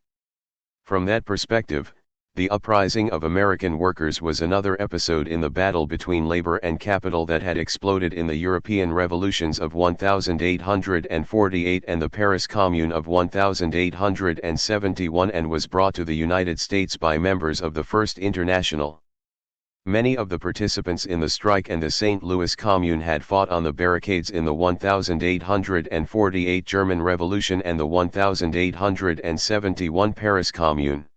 From that perspective, the uprising of American workers was another episode in the battle between labor and capital that had exploded in the European revolutions of 1848 and the Paris Commune of 1871 and was brought to the United States by members of the First International. Many of the participants in the strike and the St. Louis Commune had fought on the barricades in the 1848 German Revolution and the 1871 Paris Commune.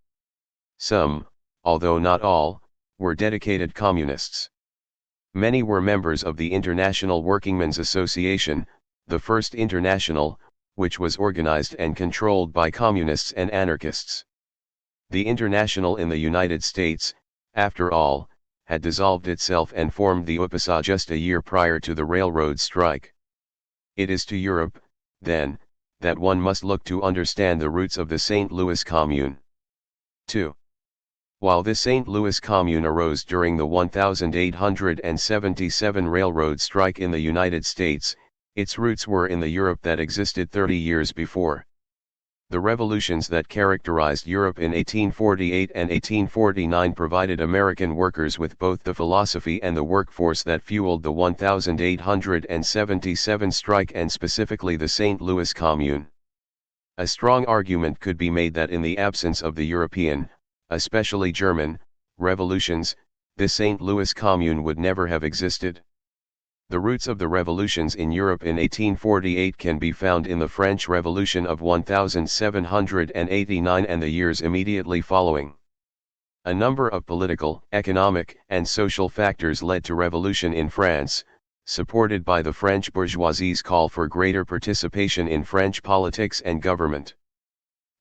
Some, although not all, were dedicated communists. Many were members of the International Workingmen's Association, the First International, which was organized and controlled by communists and anarchists. The International in the United States, after all, had dissolved itself and formed the UPSA just a year prior to the railroad strike. It is to Europe, then, that one must look to understand the roots of the St. Louis Commune. 2. While the St. Louis Commune arose during the 1877 railroad strike in the United States, its roots were in the Europe that existed 30 years before. The revolutions that characterized Europe in 1848 and 1849 provided American workers with both the philosophy and the workforce that fueled the 1877 strike and specifically the St. Louis Commune. A strong argument could be made that in the absence of the European, especially German, revolutions, the St. Louis Commune would never have existed. The roots of the revolutions in Europe in 1848 can be found in the French Revolution of 1789 and the years immediately following. A number of political, economic, and social factors led to revolution in France, supported by the French bourgeoisie's call for greater participation in French politics and government.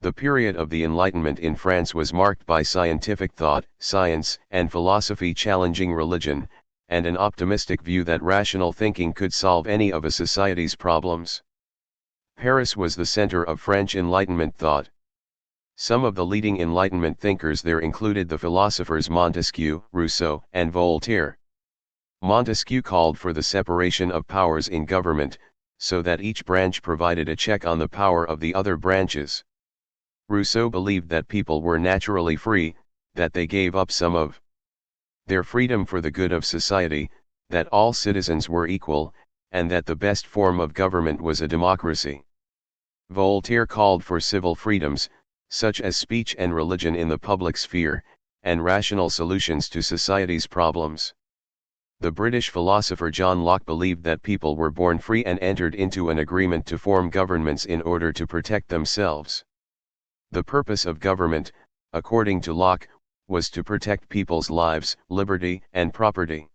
The period of the Enlightenment in France was marked by scientific thought, science, and philosophy challenging religion, and an optimistic view that rational thinking could solve any of a society's problems. Paris was the center of French Enlightenment thought. Some of the leading Enlightenment thinkers there included the philosophers Montesquieu, Rousseau, and Voltaire. Montesquieu called for the separation of powers in government, so that each branch provided a check on the power of the other branches. Rousseau believed that people were naturally free, that they gave up some of their freedom for the good of society, that all citizens were equal, and that the best form of government was a democracy. Voltaire called for civil freedoms, such as speech and religion in the public sphere, and rational solutions to society's problems. The British philosopher John Locke believed that people were born free and entered into an agreement to form governments in order to protect themselves. The purpose of government, according to Locke, was to protect people's lives, liberty, and property.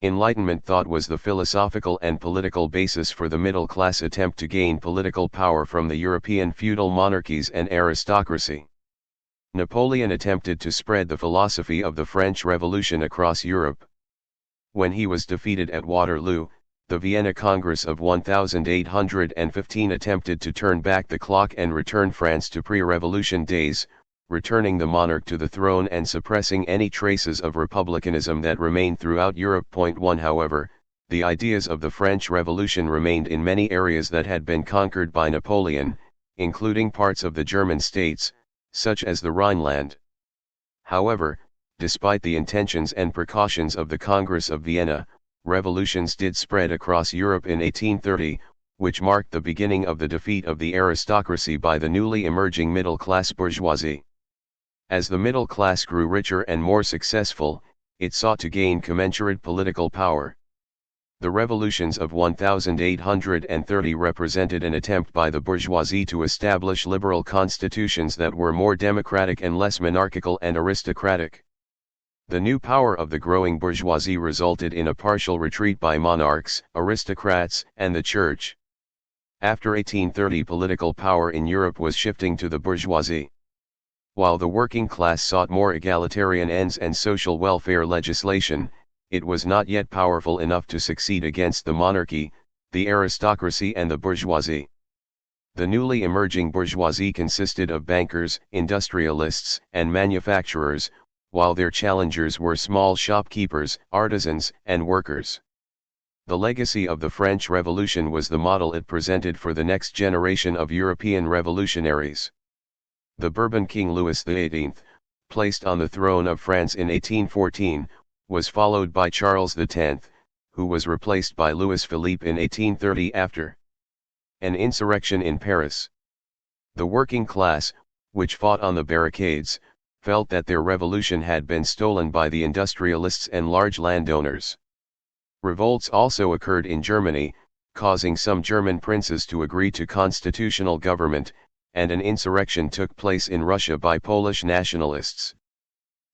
Enlightenment thought was the philosophical and political basis for the middle-class attempt to gain political power from the European feudal monarchies and aristocracy. Napoleon attempted to spread the philosophy of the French Revolution across Europe. When he was defeated at Waterloo, the Vienna Congress of 1815 attempted to turn back the clock and return France to pre-revolution days, returning the monarch to the throne and suppressing any traces of republicanism that remained throughout Europe. 1 However, the ideas of the French Revolution remained in many areas that had been conquered by Napoleon, including parts of the German states, such as the Rhineland. However, despite the intentions and precautions of the Congress of Vienna, revolutions did spread across Europe in 1830, which marked the beginning of the defeat of the aristocracy by the newly emerging middle-class bourgeoisie. As the middle class grew richer and more successful, it sought to gain commensurate political power. The revolutions of 1830 represented an attempt by the bourgeoisie to establish liberal constitutions that were more democratic and less monarchical and aristocratic. The new power of the growing bourgeoisie resulted in a partial retreat by monarchs, aristocrats, and the church. After 1830, political power in Europe was shifting to the bourgeoisie. While the working class sought more egalitarian ends and social welfare legislation, it was not yet powerful enough to succeed against the monarchy, the aristocracy and the bourgeoisie. The newly emerging bourgeoisie consisted of bankers, industrialists, and manufacturers, while their challengers were small shopkeepers, artisans, and workers. The legacy of the French Revolution was the model it presented for the next generation of European revolutionaries. The Bourbon King Louis XVIII, placed on the throne of France in 1814, was followed by Charles X, who was replaced by Louis Philippe in 1830 after an insurrection in Paris. The working class, which fought on the barricades, felt that their revolution had been stolen by the industrialists and large landowners. Revolts also occurred in Germany, causing some German princes to agree to constitutional government, and an insurrection took place in Russia by Polish nationalists.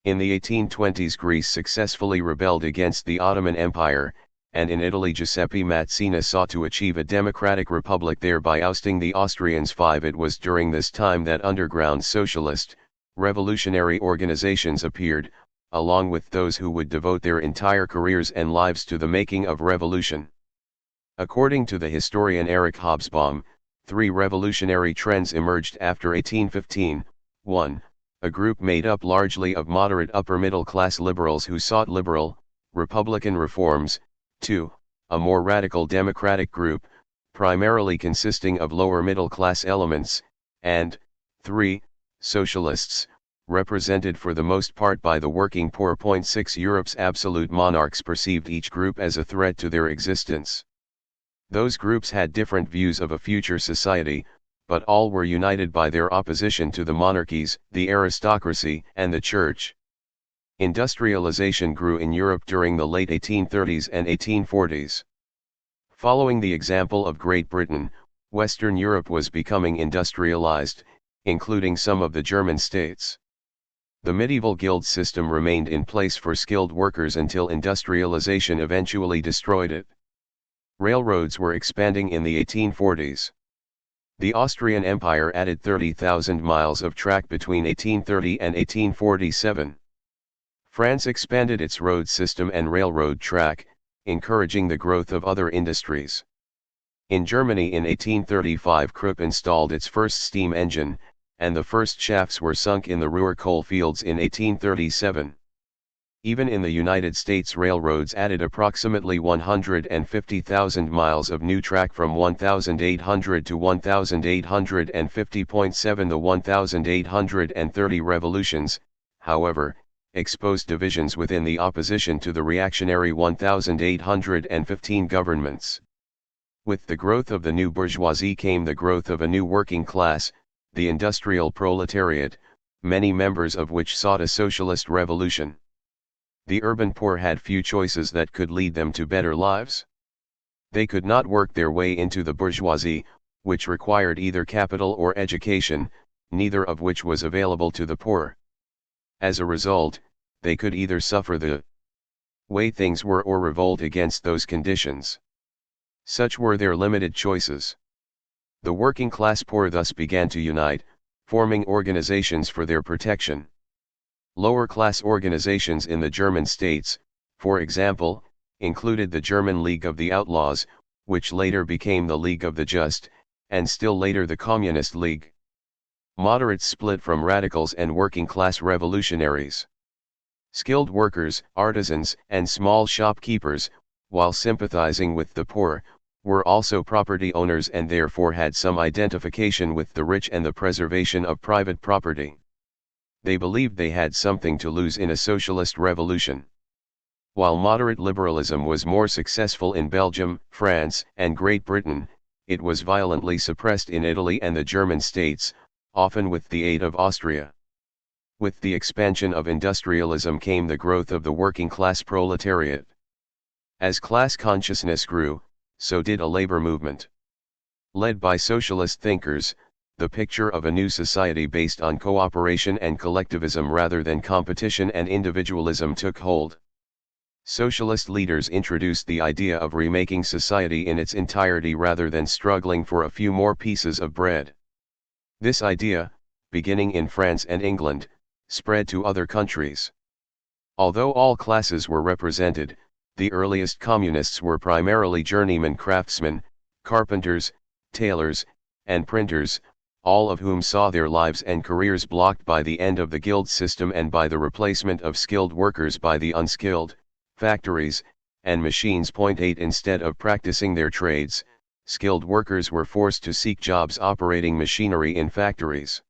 In the 1820s, Greece successfully rebelled against the Ottoman Empire, and in Italy Giuseppe Mazzini sought to achieve a democratic republic, thereby ousting the Austrians. It was during this time that underground socialist, revolutionary organizations appeared, along with those who would devote their entire careers and lives to the making of revolution. According to the historian Eric Hobsbawm, 3 revolutionary trends emerged after 1815. 1. A group made up largely of moderate upper-middle-class liberals who sought liberal, republican reforms. 2. A more radical democratic group, primarily consisting of lower-middle-class elements, and 3. Socialists, represented for the most part by the working poor. 6. Europe's absolute monarchs perceived each group as a threat to their existence. Those groups had different views of a future society, but all were united by their opposition to the monarchies, the aristocracy, and the church. Industrialization grew in Europe during the late 1830s and 1840s. Following the example of Great Britain, Western Europe was becoming industrialized, including some of the German states. The medieval guild system remained in place for skilled workers until industrialization eventually destroyed it. Railroads were expanding in the 1840s. The Austrian Empire added 30,000 miles of track between 1830 and 1847. France expanded its road system and railroad track, encouraging the growth of other industries. In Germany in 1835, Krupp installed its first steam engine, and the first shafts were sunk in the Ruhr coal fields in 1837. Even in the United States, railroads added approximately 150,000 miles of new track from 1800 to 1850.7. The 1830 revolutions, however, exposed divisions within the opposition to the reactionary 1815 governments. With the growth of the new bourgeoisie came the growth of a new working class, the industrial proletariat, many members of which sought a socialist revolution. The urban poor had few choices that could lead them to better lives. They could not work their way into the bourgeoisie, which required either capital or education, neither of which was available to the poor. As a result, they could either suffer the way things were or revolt against those conditions. Such were their limited choices. The working class poor thus began to unite, forming organizations for their protection. Lower class organizations in the German states, for example, included the German League of the Outlaws, which later became the League of the Just, and still later the Communist League. Moderates split from radicals and working class revolutionaries. Skilled workers, artisans, and small shopkeepers, while sympathizing with the poor, were also property owners and therefore had some identification with the rich and the preservation of private property. They believed they had something to lose in a socialist revolution. While moderate liberalism was more successful in Belgium, France, and Great Britain, it was violently suppressed in Italy and the German states, often with the aid of Austria. With the expansion of industrialism came the growth of the working-class proletariat. As class consciousness grew, so did a labor movement. Led by socialist thinkers, the picture of a new society based on cooperation and collectivism rather than competition and individualism took hold. Socialist leaders introduced the idea of remaking society in its entirety rather than struggling for a few more pieces of bread. This idea, beginning in France and England, spread to other countries. Although all classes were represented, the earliest communists were primarily journeyman craftsmen, carpenters, tailors, and printers, all of whom saw their lives and careers blocked by the end of the guild system and by the replacement of skilled workers by the unskilled. Factories and machines. 8 Instead of practicing their trades, skilled workers were forced to seek jobs operating machinery in factories.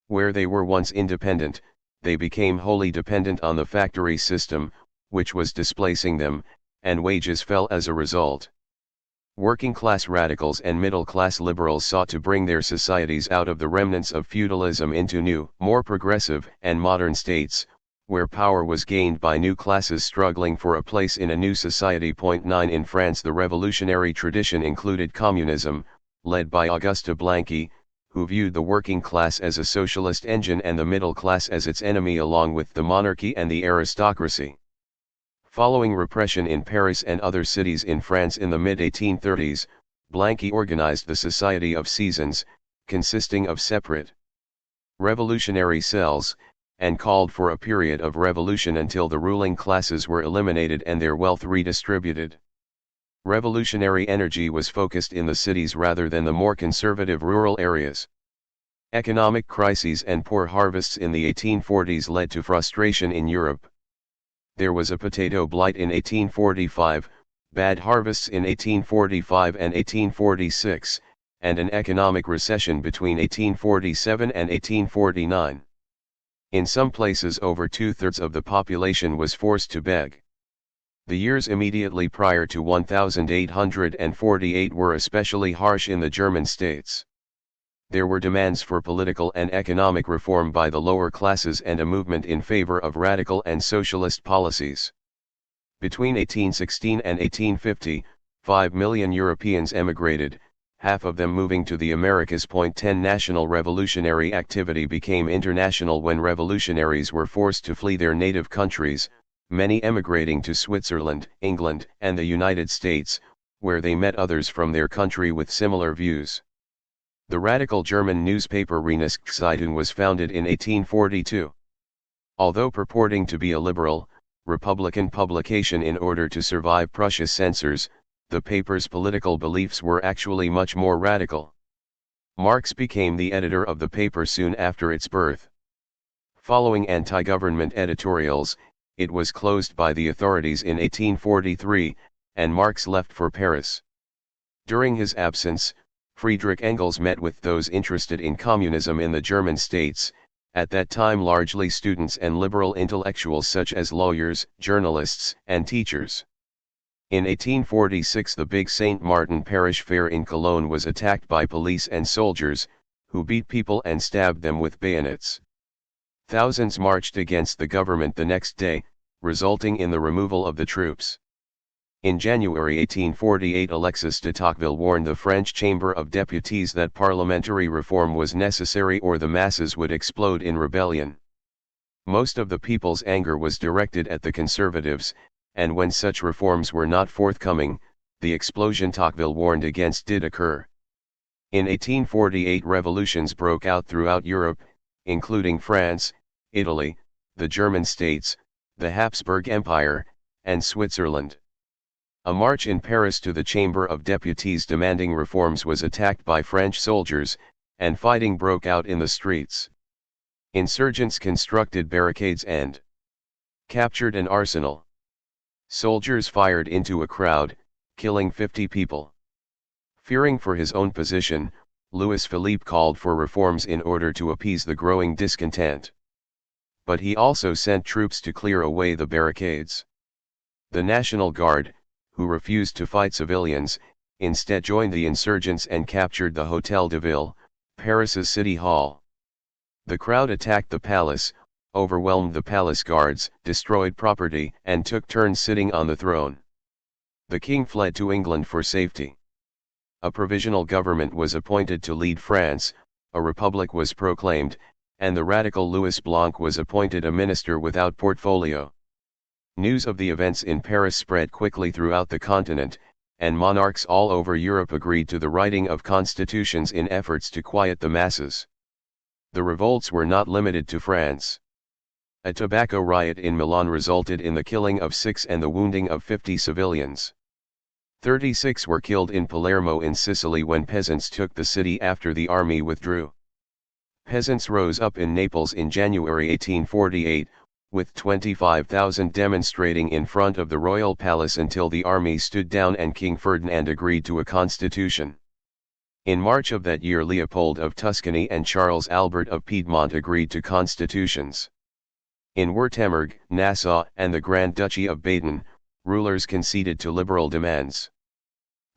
Where they were once independent, they became wholly dependent on the factory system, which was displacing them, and wages fell as a result. Working-class radicals and middle-class liberals sought to bring their societies out of the remnants of feudalism into new, more progressive and modern states, where power was gained by new classes struggling for a place in a new society. 9 In France, the revolutionary tradition included communism, led by Auguste Blanqui, who viewed the working class as a socialist engine and the middle class as its enemy along with the monarchy and the aristocracy. Following repression in Paris and other cities in France in the mid-1830s, Blanqui organized the Society of Seasons, consisting of separate revolutionary cells, and called for a period of revolution until the ruling classes were eliminated and their wealth redistributed. Revolutionary energy was focused in the cities rather than the more conservative rural areas. Economic crises and poor harvests in the 1840s led to frustration in Europe. There was a potato blight in 1845, bad harvests in 1845 and 1846, and an economic recession between 1847 and 1849. In some places over two-thirds of the population was forced to beg. The years immediately prior to 1848 were especially harsh in the German states. There were demands for political and economic reform by the lower classes and a movement in favor of radical and socialist policies. Between 1816 and 1850, 5 million Europeans emigrated, half of them moving to the Americas. 10 National revolutionary activity became international when revolutionaries were forced to flee their native countries, many emigrating to Switzerland, England, and the United States, where they met others from their country with similar views. The radical German newspaper Rheinische was founded in 1842. Although purporting to be a liberal, Republican publication in order to survive Prussia's censors, the paper's political beliefs were actually much more radical. Marx became the editor of the paper soon after its birth. Following anti-government editorials, it was closed by the authorities in 1843, and Marx left for Paris. During his absence, Friedrich Engels met with those interested in communism in the German states, at that time largely students and liberal intellectuals such as lawyers, journalists, and teachers. In 1846 the big St. Martin parish fair in Cologne was attacked by police and soldiers, who beat people and stabbed them with bayonets. Thousands marched against the government the next day, resulting in the removal of the troops. In January 1848 Alexis de Tocqueville warned the French Chamber of Deputies that parliamentary reform was necessary or the masses would explode in rebellion. Most of the people's anger was directed at the conservatives, and when such reforms were not forthcoming, the explosion Tocqueville warned against did occur. In 1848 revolutions broke out throughout Europe, including France, Italy, the German states, the Habsburg Empire, and Switzerland. A march in Paris to the Chamber of Deputies demanding reforms was attacked by French soldiers, and fighting broke out in the streets. Insurgents constructed barricades and captured an arsenal. Soldiers fired into a crowd, killing 50 people. Fearing for his own position, Louis Philippe called for reforms in order to appease the growing discontent. But he also sent troops to clear away the barricades. The National Guard, who refused to fight civilians, instead joined the insurgents and captured the Hôtel de Ville, Paris's city hall. The crowd attacked the palace, overwhelmed the palace guards, destroyed property, and took turns sitting on the throne. The king fled to England for safety. A provisional government was appointed to lead France, a republic was proclaimed, and the radical Louis Blanc was appointed a minister without portfolio. News of the events in Paris spread quickly throughout the continent, and monarchs all over Europe agreed to the writing of constitutions in efforts to quiet the masses. The revolts were not limited to France. A tobacco riot in Milan resulted in the killing of 6 and the wounding of 50 civilians. 36 were killed in Palermo in Sicily when peasants took the city after the army withdrew. Peasants rose up in Naples in January 1848, with 25,000 demonstrating in front of the royal palace until the army stood down and King Ferdinand agreed to a constitution. In March of that year, Leopold of Tuscany and Charles Albert of Piedmont agreed to constitutions. In Württemberg, Nassau, and the Grand Duchy of Baden, rulers conceded to liberal demands.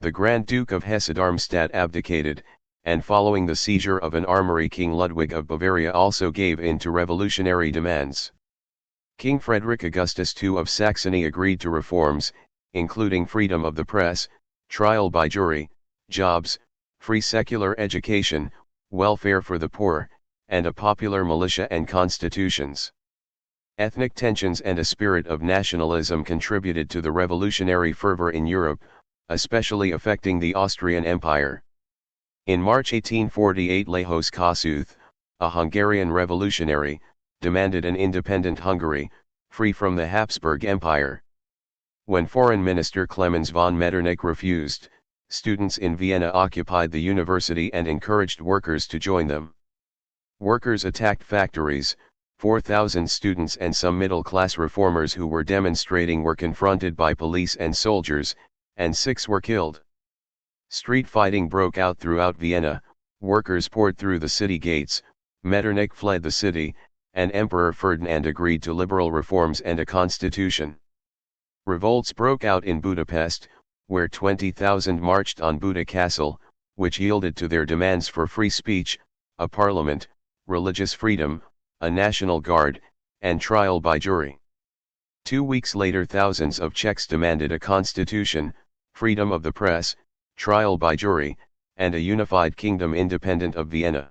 The Grand Duke of Hesse-Darmstadt abdicated, and following the seizure of an armory, King Ludwig of Bavaria also gave in to revolutionary demands. King Frederick Augustus II of Saxony agreed to reforms, including freedom of the press, trial by jury, jobs, free secular education, welfare for the poor, and a popular militia and constitutions. Ethnic tensions and a spirit of nationalism contributed to the revolutionary fervor in Europe, especially affecting the Austrian Empire. In March 1848, Lajos Kossuth, a Hungarian revolutionary, demanded an independent Hungary, free from the Habsburg Empire. When Foreign Minister Clemens von Metternich refused, students in Vienna occupied the university and encouraged workers to join them. Workers attacked factories. 4,000 students and some middle-class reformers who were demonstrating were confronted by police and soldiers, and 6 were killed. Street fighting broke out throughout Vienna, workers poured through the city gates, Metternich fled the city, and Emperor Ferdinand agreed to liberal reforms and a constitution. Revolts broke out in Budapest, where 20,000 marched on Buda Castle, which yielded to their demands for free speech, a parliament, religious freedom, a national guard, and trial by jury. 2 weeks later, thousands of Czechs demanded a constitution, freedom of the press, trial by jury, and a unified kingdom independent of Vienna.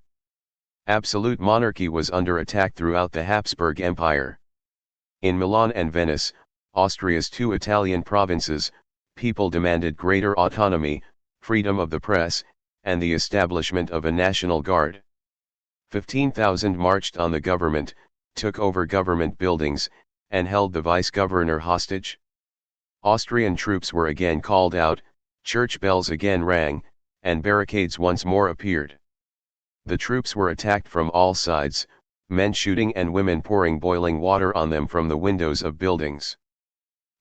Absolute monarchy was under attack throughout the Habsburg Empire. In Milan and Venice, Austria's 2 Italian provinces, people demanded greater autonomy, freedom of the press, and the establishment of a national guard. 15,000 marched on the government, took over government buildings, and held the vice-governor hostage. Austrian troops were again called out, church bells again rang, and barricades once more appeared. The troops were attacked from all sides, men shooting and women pouring boiling water on them from the windows of buildings.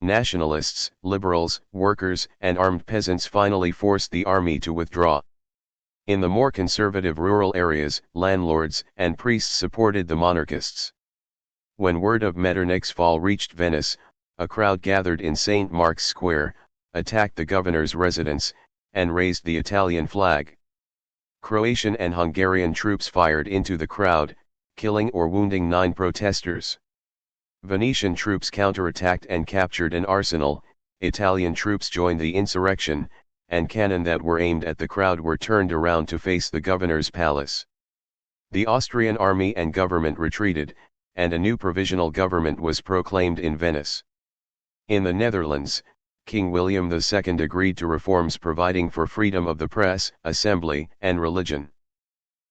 Nationalists, liberals, workers, and armed peasants finally forced the army to withdraw. In the more conservative rural areas, landlords and priests supported the monarchists. When word of Metternich's fall reached Venice, a crowd gathered in St. Mark's Square, attacked the governor's residence, and raised the Italian flag. Croatian and Hungarian troops fired into the crowd, killing or wounding 9 protesters. Venetian troops counterattacked and captured an arsenal. Italian troops joined the insurrection, and cannon that were aimed at the crowd were turned around to face the governor's palace. The Austrian army and government retreated, and a new provisional government was proclaimed in Venice. In the Netherlands, King William II agreed to reforms providing for freedom of the press, assembly, and religion.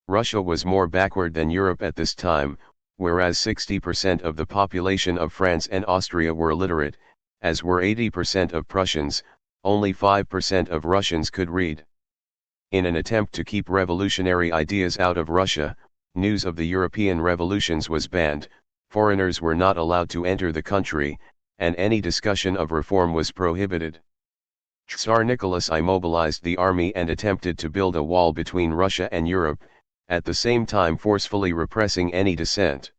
Russia was more backward than Europe at this time, whereas 60% of the population of France and Austria were literate, as were 80% of Prussians. Only 5% of Russians could read. In an attempt to keep revolutionary ideas out of Russia, news of the European revolutions was banned, foreigners were not allowed to enter the country, and any discussion of reform was prohibited. Tsar Nicholas I mobilized the army and attempted to build a wall between Russia and Europe, at the same time forcefully repressing any dissent.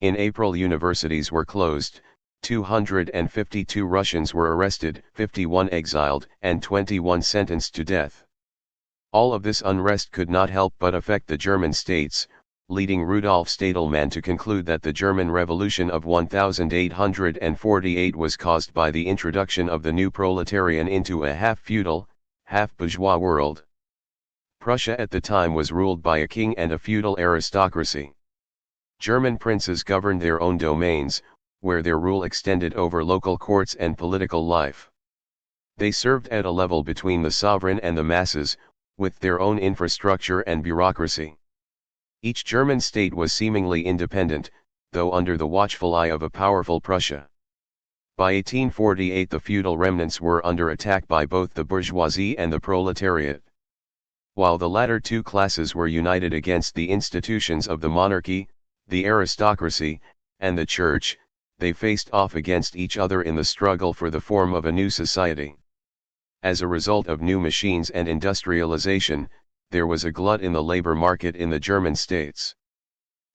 In April, universities were closed. 252 Russians were arrested, 51 exiled, and 21 sentenced to death. All of this unrest could not help but affect the German states, leading Rudolf Stadelmann to conclude that the German Revolution of 1848 was caused by the introduction of the new proletarian into a half-feudal, half-bourgeois world. Prussia at the time was ruled by a king and a feudal aristocracy. German princes governed their own domains, where their rule extended over local courts and political life. They served at a level between the sovereign and the masses, with their own infrastructure and bureaucracy. Each German state was seemingly independent, though under the watchful eye of a powerful Prussia. By 1848 the feudal remnants were under attack by both the bourgeoisie and the proletariat. While the latter two classes were united against the institutions of the monarchy, the aristocracy, and the church, they faced off against each other in the struggle for the form of a new society. As a result of new machines and industrialization, there was a glut in the labor market in the German states.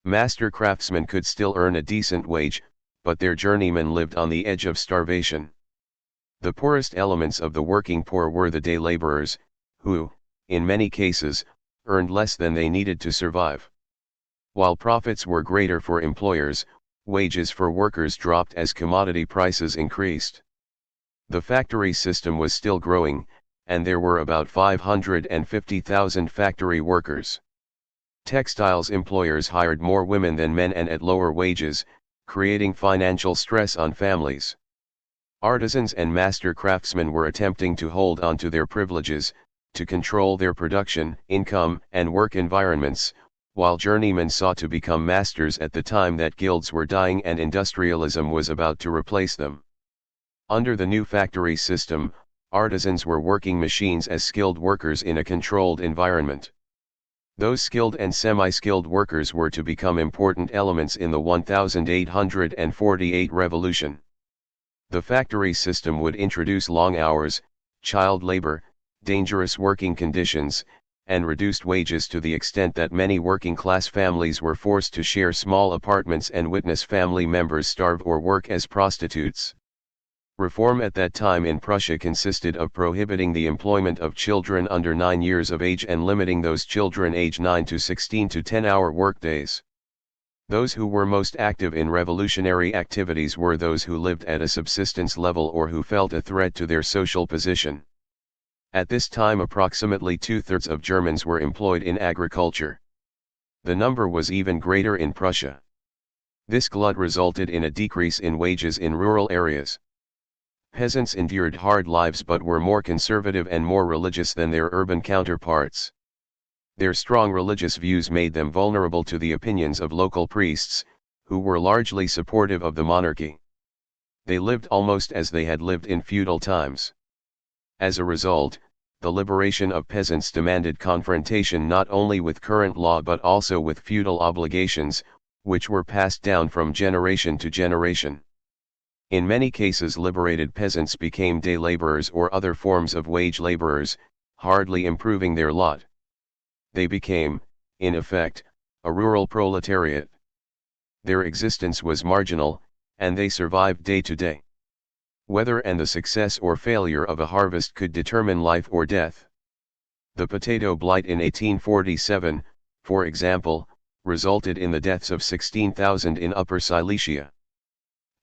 Master craftsmen could still earn a decent wage, but their journeymen lived on the edge of starvation. The poorest elements of the working poor were the day laborers, who, in many cases, earned less than they needed to survive. While profits were greater for employers, wages for workers dropped as commodity prices increased. The factory system was still growing, and there were about 550,000 factory workers. Textiles employers hired more women than men and at lower wages, creating financial stress on families. Artisans and master craftsmen were attempting to hold on to their privileges, to control their production, income, and work environments, while journeymen sought to become masters at the time that guilds were dying and industrialism was about to replace them. Under the new factory system, artisans were working machines as skilled workers in a controlled environment. Those skilled and semi-skilled workers were to become important elements in the 1848 revolution. The factory system would introduce long hours, child labor, dangerous working conditions, and reduced wages to the extent that many working-class families were forced to share small apartments and witness family members starve or work as prostitutes. Reform at that time in Prussia consisted of prohibiting the employment of children under 9 years of age and limiting those children aged 9 to 16 to 10-hour workdays. Those who were most active in revolutionary activities were those who lived at a subsistence level or who felt a threat to their social position. At this time approximately 2/3 of Germans were employed in agriculture. The number was even greater in Prussia. This glut resulted in a decrease in wages in rural areas. Peasants endured hard lives but were more conservative and more religious than their urban counterparts. Their strong religious views made them vulnerable to the opinions of local priests, who were largely supportive of the monarchy. They lived almost as they had lived in feudal times. As a result, the liberation of peasants demanded confrontation not only with current law but also with feudal obligations, which were passed down from generation to generation. In many cases liberated peasants became day laborers or other forms of wage laborers, hardly improving their lot. They became, in effect, a rural proletariat. Their existence was marginal, and they survived day to day. Weather and the success or failure of a harvest could determine life or death. The potato blight in 1847, for example, resulted in the deaths of 16,000 in Upper Silesia.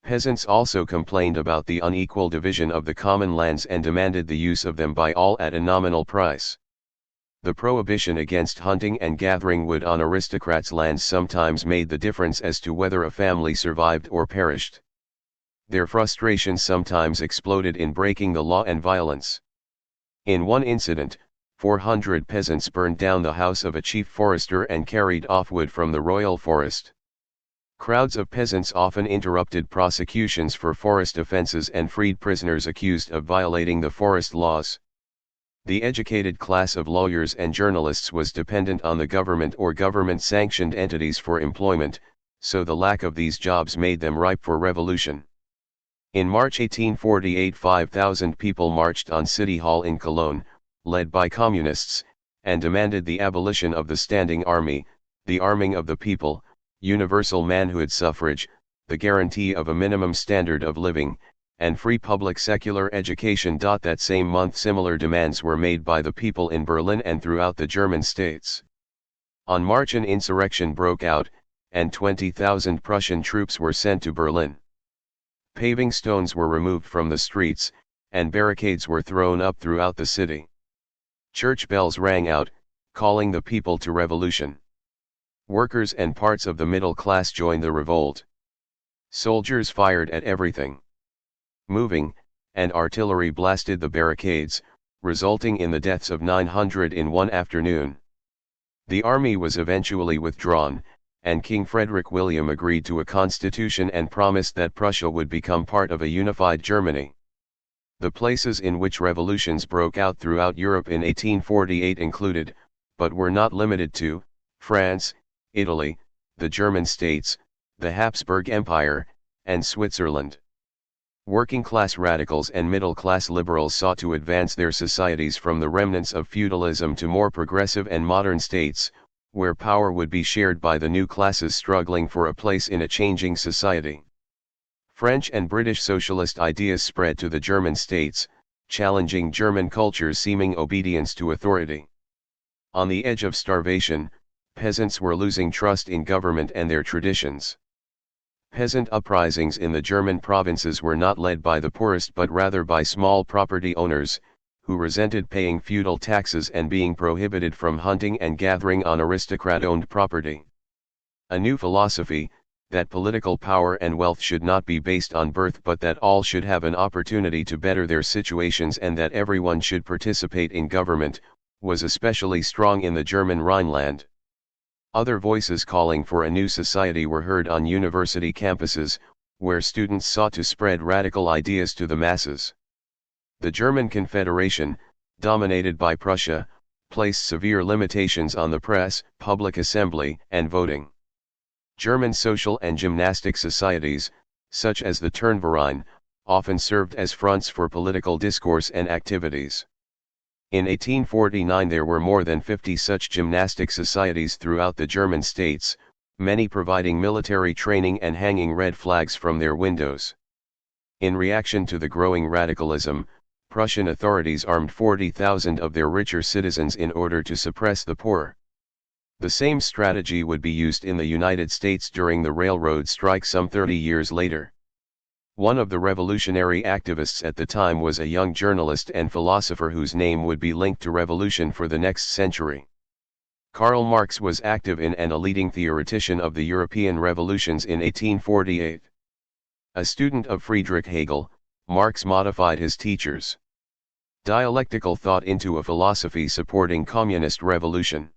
Peasants also complained about the unequal division of the common lands and demanded the use of them by all at a nominal price. The prohibition against hunting and gathering wood on aristocrats' lands sometimes made the difference as to whether a family survived or perished. Their frustration sometimes exploded in breaking the law and violence. In one incident, 400 peasants burned down the house of a chief forester and carried off wood from the royal forest. Crowds of peasants often interrupted prosecutions for forest offenses and freed prisoners accused of violating the forest laws. The educated class of lawyers and journalists was dependent on the government or government-sanctioned entities for employment, so the lack of these jobs made them ripe for revolution. In March 1848 5,000 people marched on City Hall in Cologne, led by communists, and demanded the abolition of the standing army, the arming of the people, universal manhood suffrage, the guarantee of a minimum standard of living, and free public secular education. That same month similar demands were made by the people in Berlin and throughout the German states. On March an insurrection broke out, and 20,000 Prussian troops were sent to Berlin. Paving stones were removed from the streets, and barricades were thrown up throughout the city. Church bells rang out, calling the people to revolution. Workers and parts of the middle class joined the revolt. Soldiers fired at everything moving, and artillery blasted the barricades, resulting in the deaths of 900 in one afternoon. The army was eventually withdrawn, and King Frederick William agreed to a constitution and promised that Prussia would become part of a unified Germany. The places in which revolutions broke out throughout Europe in 1848 included, but were not limited to, France, Italy, the German states, the Habsburg Empire, and Switzerland. Working-class radicals and middle-class liberals sought to advance their societies from the remnants of feudalism to more progressive and modern states, where power would be shared by the new classes struggling for a place in a changing society. French and British socialist ideas spread to the German states, challenging German culture's seeming obedience to authority. On the edge of starvation, peasants were losing trust in government and their traditions. Peasant uprisings in the German provinces were not led by the poorest but rather by small property owners, who resented paying feudal taxes and being prohibited from hunting and gathering on aristocrat-owned property. A new philosophy, that political power and wealth should not be based on birth but that all should have an opportunity to better their situations and that everyone should participate in government, was especially strong in the German Rhineland. Other voices calling for a new society were heard on university campuses, where students sought to spread radical ideas to the masses. The German Confederation, dominated by Prussia, placed severe limitations on the press, public assembly, and voting. German social and gymnastic societies, such as the Turnverein, often served as fronts for political discourse and activities. In 1849 there were more than 50 such gymnastic societies throughout the German states, many providing military training and hanging red flags from their windows. In reaction to the growing radicalism, Prussian authorities armed 40,000 of their richer citizens in order to suppress the poor. The same strategy would be used in the United States during the railroad strike some 30 years later. One of the revolutionary activists at the time was a young journalist and philosopher whose name would be linked to revolution for the next century. Karl Marx was active in and a leading theoretician of the European revolutions in 1848. A student of Friedrich Hegel, Marx modified his teacher's dialectical thought into a philosophy supporting communist revolution.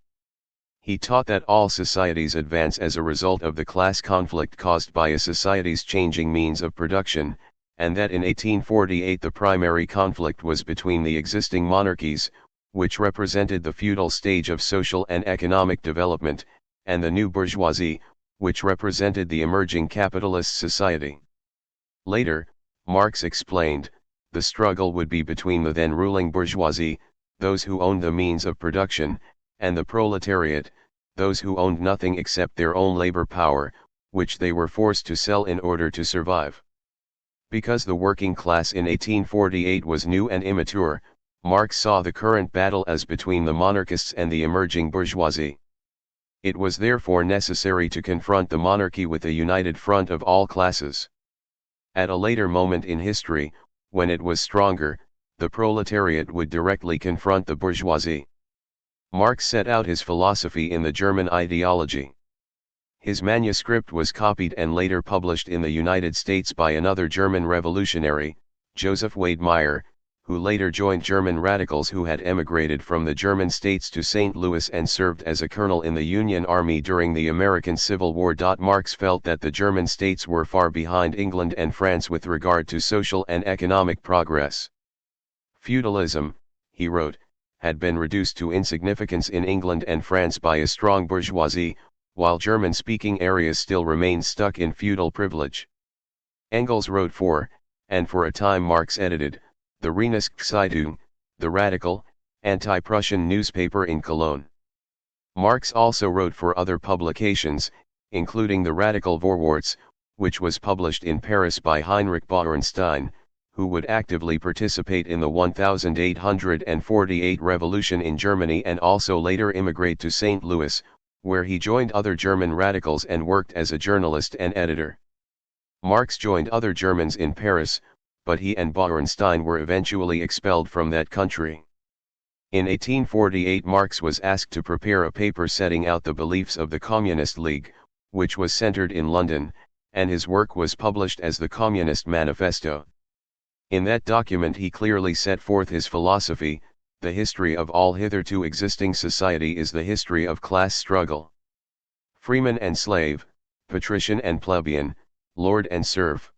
He taught that all societies advance as a result of the class conflict caused by a society's changing means of production, and that in 1848 the primary conflict was between the existing monarchies, which represented the feudal stage of social and economic development, and the new bourgeoisie, which represented the emerging capitalist society. Later, Marx explained, the struggle would be between the then ruling bourgeoisie, those who owned the means of production, and the proletariat, those who owned nothing except their own labor power, which they were forced to sell in order to survive. Because the working class in 1848 was new and immature, Marx saw the current battle as between the monarchists and the emerging bourgeoisie. It was therefore necessary to confront the monarchy with a united front of all classes. At a later moment in history, when it was stronger, the proletariat would directly confront the bourgeoisie. Marx set out his philosophy in the German ideology. His manuscript was copied and later published in the United States by another German revolutionary, Joseph Wade Meyer, who later joined German radicals who had emigrated from the German states to St. Louis and served as a colonel in the Union Army during the American Civil War. Marx felt that the German states were far behind England and France with regard to social and economic progress. Feudalism, he wrote, had been reduced to insignificance in England and France by a strong bourgeoisie, while German-speaking areas still remained stuck in feudal privilege. Engels wrote for, and for a time Marx edited, the Rheinische-Zeitung, the radical, anti-Prussian newspaper in Cologne. Marx also wrote for other publications, including the Radical Vorwärts, which was published in Paris by Heinrich Bauernstein, who would actively participate in the 1848 revolution in Germany and also later immigrate to St. Louis, where he joined other German radicals and worked as a journalist and editor. Marx joined other Germans in Paris, but he and Bauernstein were eventually expelled from that country. In 1848 Marx was asked to prepare a paper setting out the beliefs of the Communist League, which was centered in London, and his work was published as the Communist Manifesto. In that document he clearly set forth his philosophy: the history of all hitherto existing society is the history of class struggle. Freeman and slave, patrician and plebeian, lord and serf,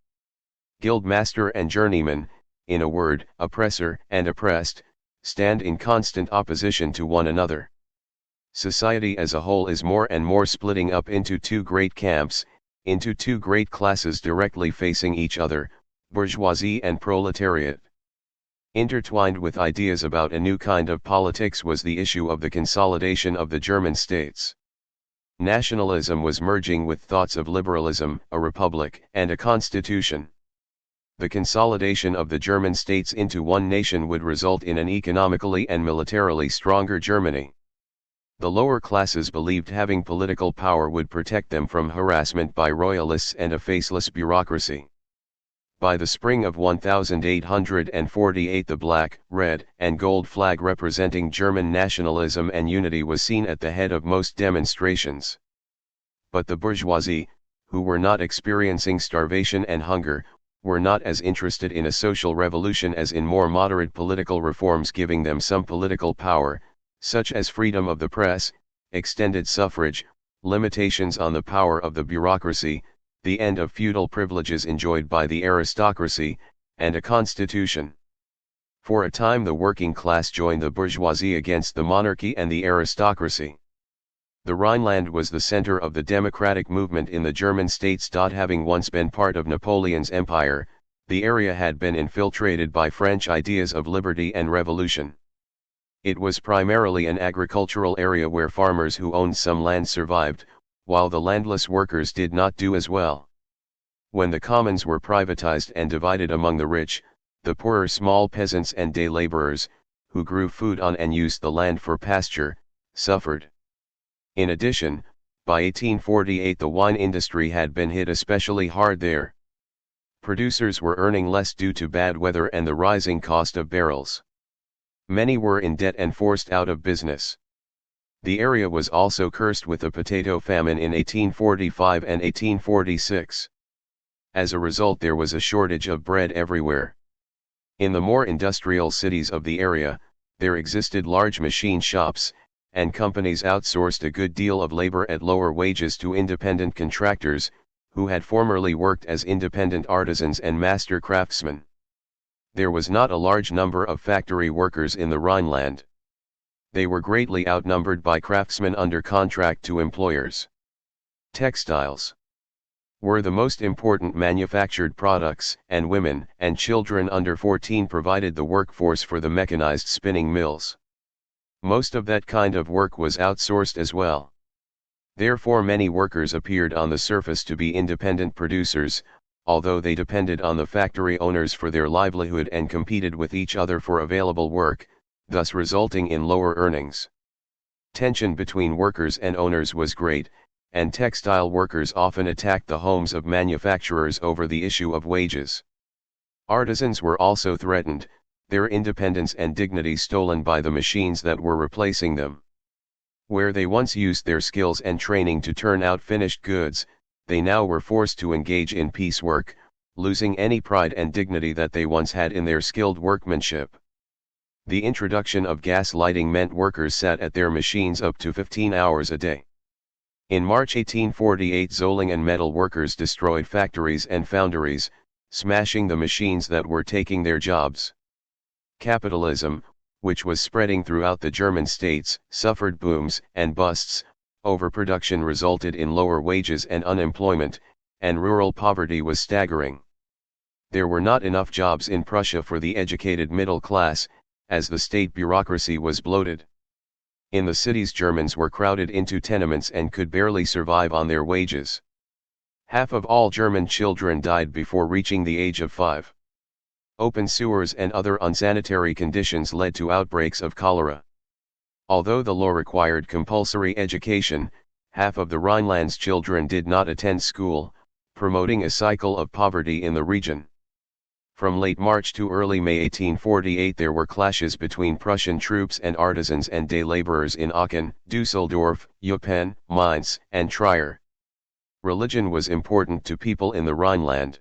guildmaster and journeyman, in a word, oppressor and oppressed, stand in constant opposition to one another. Society as a whole is more and more splitting up into two great camps, into two great classes directly facing each other, bourgeoisie and proletariat. Intertwined with ideas about a new kind of politics was the issue of the consolidation of the German states. Nationalism was merging with thoughts of liberalism, a republic, and a constitution. The consolidation of the German states into one nation would result in an economically and militarily stronger Germany. The lower classes believed having political power would protect them from harassment by royalists and a faceless bureaucracy. By the spring of 1848 the black, red, and gold flag representing German nationalism and unity was seen at the head of most demonstrations. But the bourgeoisie, who were not experiencing starvation and hunger, were not as interested in a social revolution as in more moderate political reforms giving them some political power, such as freedom of the press, extended suffrage, limitations on the power of the bureaucracy, the end of feudal privileges enjoyed by the aristocracy, and a constitution. For a time the working class joined the bourgeoisie against the monarchy and the aristocracy. The Rhineland was the center of the democratic movement in the German states. Having once been part of Napoleon's empire, the area had been infiltrated by French ideas of liberty and revolution. It was primarily an agricultural area where farmers who owned some land survived, while the landless workers did not do as well. When the commons were privatized and divided among the rich, the poorer small peasants and day laborers, who grew food on and used the land for pasture, suffered. In addition, by 1848 the wine industry had been hit especially hard there. Producers were earning less due to bad weather and the rising cost of barrels. Many were in debt and forced out of business. The area was also cursed with a potato famine in 1845 and 1846. As a result there was a shortage of bread everywhere. In the more industrial cities of the area, there existed large machine shops, and companies outsourced a good deal of labor at lower wages to independent contractors, who had formerly worked as independent artisans and master craftsmen. There was not a large number of factory workers in the Rhineland. They were greatly outnumbered by craftsmen under contract to employers. Textiles were the most important manufactured products, and women and children under 14 provided the workforce for the mechanized spinning mills. Most of that kind of work was outsourced as well. Therefore many workers appeared on the surface to be independent producers, although they depended on the factory owners for their livelihood and competed with each other for available work, thus resulting in lower earnings. Tension between workers and owners was great, and textile workers often attacked the homes of manufacturers over the issue of wages. Artisans were also threatened, their independence and dignity stolen by the machines that were replacing them. Where they once used their skills and training to turn out finished goods, they now were forced to engage in piecework, losing any pride and dignity that they once had in their skilled workmanship. The introduction of gas lighting meant workers sat at their machines up to 15 hours a day. In March 1848 Zolingen metal workers destroyed factories and foundries, smashing the machines that were taking their jobs. Capitalism, which was spreading throughout the German states, suffered booms and busts. Overproduction resulted in lower wages and unemployment, and rural poverty was staggering. There were not enough jobs in Prussia for the educated middle class, as the state bureaucracy was bloated. In the cities Germans were crowded into tenements and could barely survive on their wages. Half of all German children died before reaching the age of 5. Open sewers and other unsanitary conditions led to outbreaks of cholera. Although the law required compulsory education, half of the Rhineland's children did not attend school, promoting a cycle of poverty in the region. From late March to early May 1848 there were clashes between Prussian troops and artisans and day laborers in Aachen, Düsseldorf, Eupen, Mainz, and Trier. Religion was important to people in the Rhineland.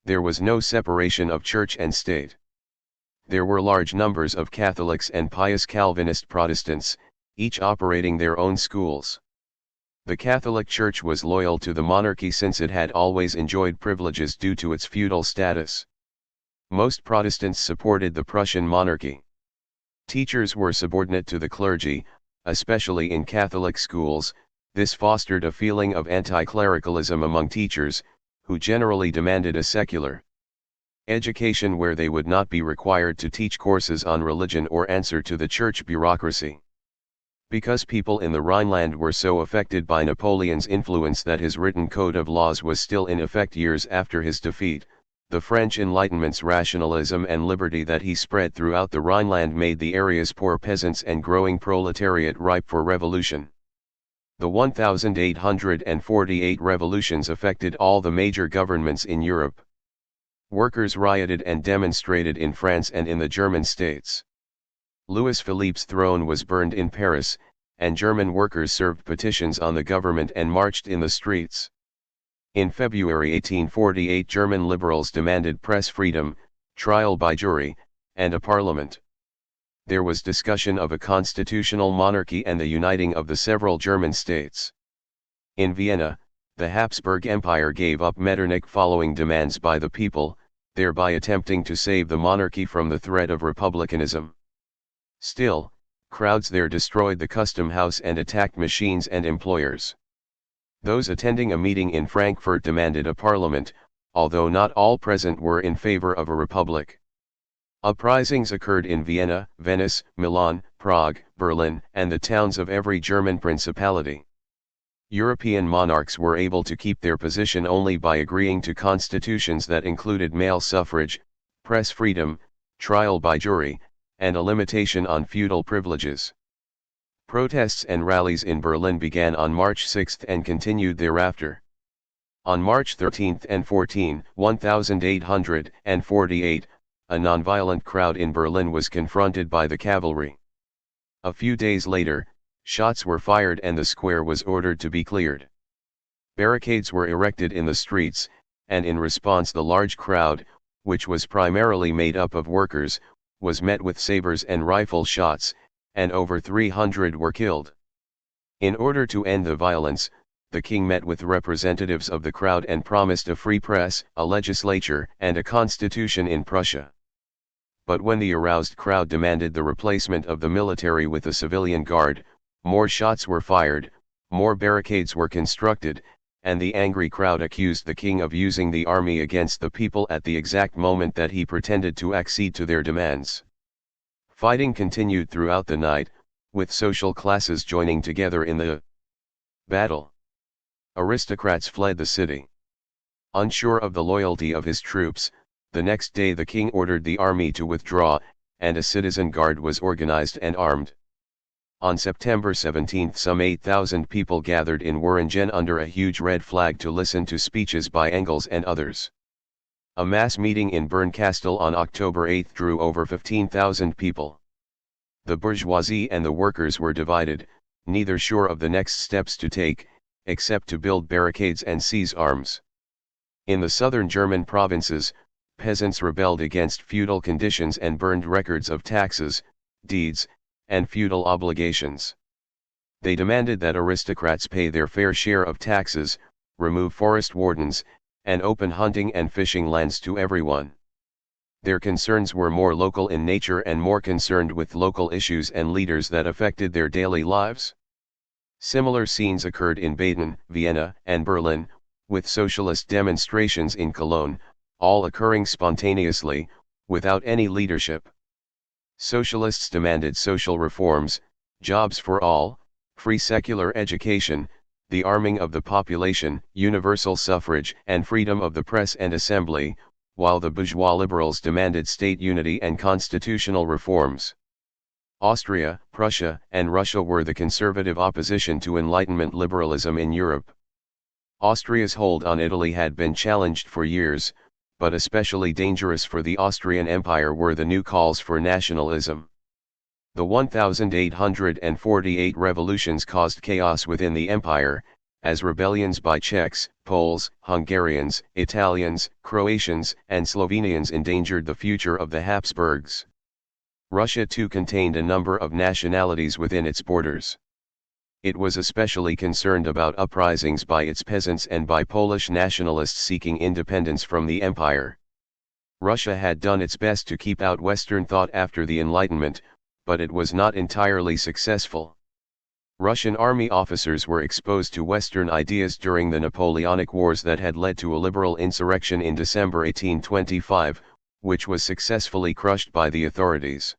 There was no separation of church and state. There were large numbers of Catholics and pious Calvinist Protestants, each operating their own schools. The Catholic Church was loyal to the monarchy since it had always enjoyed privileges due to its feudal status. Most Protestants supported the Prussian monarchy. Teachers were subordinate to the clergy, especially in Catholic schools. This fostered a feeling of anti-clericalism among teachers, who generally demanded a secular education where they would not be required to teach courses on religion or answer to the church bureaucracy. Because people in the Rhineland were so affected by Napoleon's influence that his written code of laws was still in effect years after his defeat, the French Enlightenment's rationalism and liberty that he spread throughout the Rhineland made the area's poor peasants and growing proletariat ripe for revolution. The 1848 revolutions affected all the major governments in Europe. Workers rioted and demonstrated in France and in the German states. Louis Philippe's throne was burned in Paris, and German workers served petitions on the government and marched in the streets. In February 1848 German liberals demanded press freedom, trial by jury, and a parliament. There was discussion of a constitutional monarchy and the uniting of the several German states. In Vienna, the Habsburg Empire gave up Metternich following demands by the people, thereby attempting to save the monarchy from the threat of republicanism. Still, crowds there destroyed the custom house and attacked machines and employers. Those attending a meeting in Frankfurt demanded a parliament, although not all present were in favor of a republic. Uprisings occurred in Vienna, Venice, Milan, Prague, Berlin, and the towns of every German principality. European monarchs were able to keep their position only by agreeing to constitutions that included male suffrage, press freedom, trial by jury, and a limitation on feudal privileges. Protests and rallies in Berlin began on March 6 and continued thereafter. On March 13 and 14, 1848, a nonviolent crowd in Berlin was confronted by the cavalry. A few days later, shots were fired and the square was ordered to be cleared. Barricades were erected in the streets, and in response the large crowd, which was primarily made up of workers, was met with sabers and rifle shots, and over 300 were killed. In order to end the violence, the king met with representatives of the crowd and promised a free press, a legislature, and a constitution in Prussia. But when the aroused crowd demanded the replacement of the military with a civilian guard, more shots were fired, more barricades were constructed, and the angry crowd accused the king of using the army against the people at the exact moment that he pretended to accede to their demands. Fighting continued throughout the night, with social classes joining together in the battle. Aristocrats fled the city. Unsure of the loyalty of his troops, the next day the king ordered the army to withdraw, and a citizen guard was organized and armed. On September 17 some 8,000 people gathered in Waringen under a huge red flag to listen to speeches by Engels and others. A mass meeting in Bernkastel on October 8 drew over 15,000 people. The bourgeoisie and the workers were divided, neither sure of the next steps to take, except to build barricades and seize arms. In the southern German provinces, peasants rebelled against feudal conditions and burned records of taxes, deeds, and feudal obligations. They demanded that aristocrats pay their fair share of taxes, remove forest wardens, and open hunting and fishing lands to everyone. Their concerns were more local in nature and more concerned with local issues and leaders that affected their daily lives. Similar scenes occurred in Baden, Vienna, and Berlin, with socialist demonstrations in Cologne, all occurring spontaneously, without any leadership. Socialists demanded social reforms, jobs for all, free secular education, the arming of the population, universal suffrage, and freedom of the press and assembly, while the bourgeois liberals demanded state unity and constitutional reforms. Austria, Prussia, and Russia were the conservative opposition to Enlightenment liberalism in Europe. Austria's hold on Italy had been challenged for years, but especially dangerous for the Austrian Empire were the new calls for nationalism. The 1848 revolutions caused chaos within the empire, as rebellions by Czechs, Poles, Hungarians, Italians, Croatians, and Slovenians endangered the future of the Habsburgs. Russia too contained a number of nationalities within its borders. It was especially concerned about uprisings by its peasants and by Polish nationalists seeking independence from the empire. Russia had done its best to keep out Western thought after the Enlightenment, but it was not entirely successful. Russian army officers were exposed to Western ideas during the Napoleonic Wars that had led to a liberal insurrection in December 1825, which was successfully crushed by the authorities.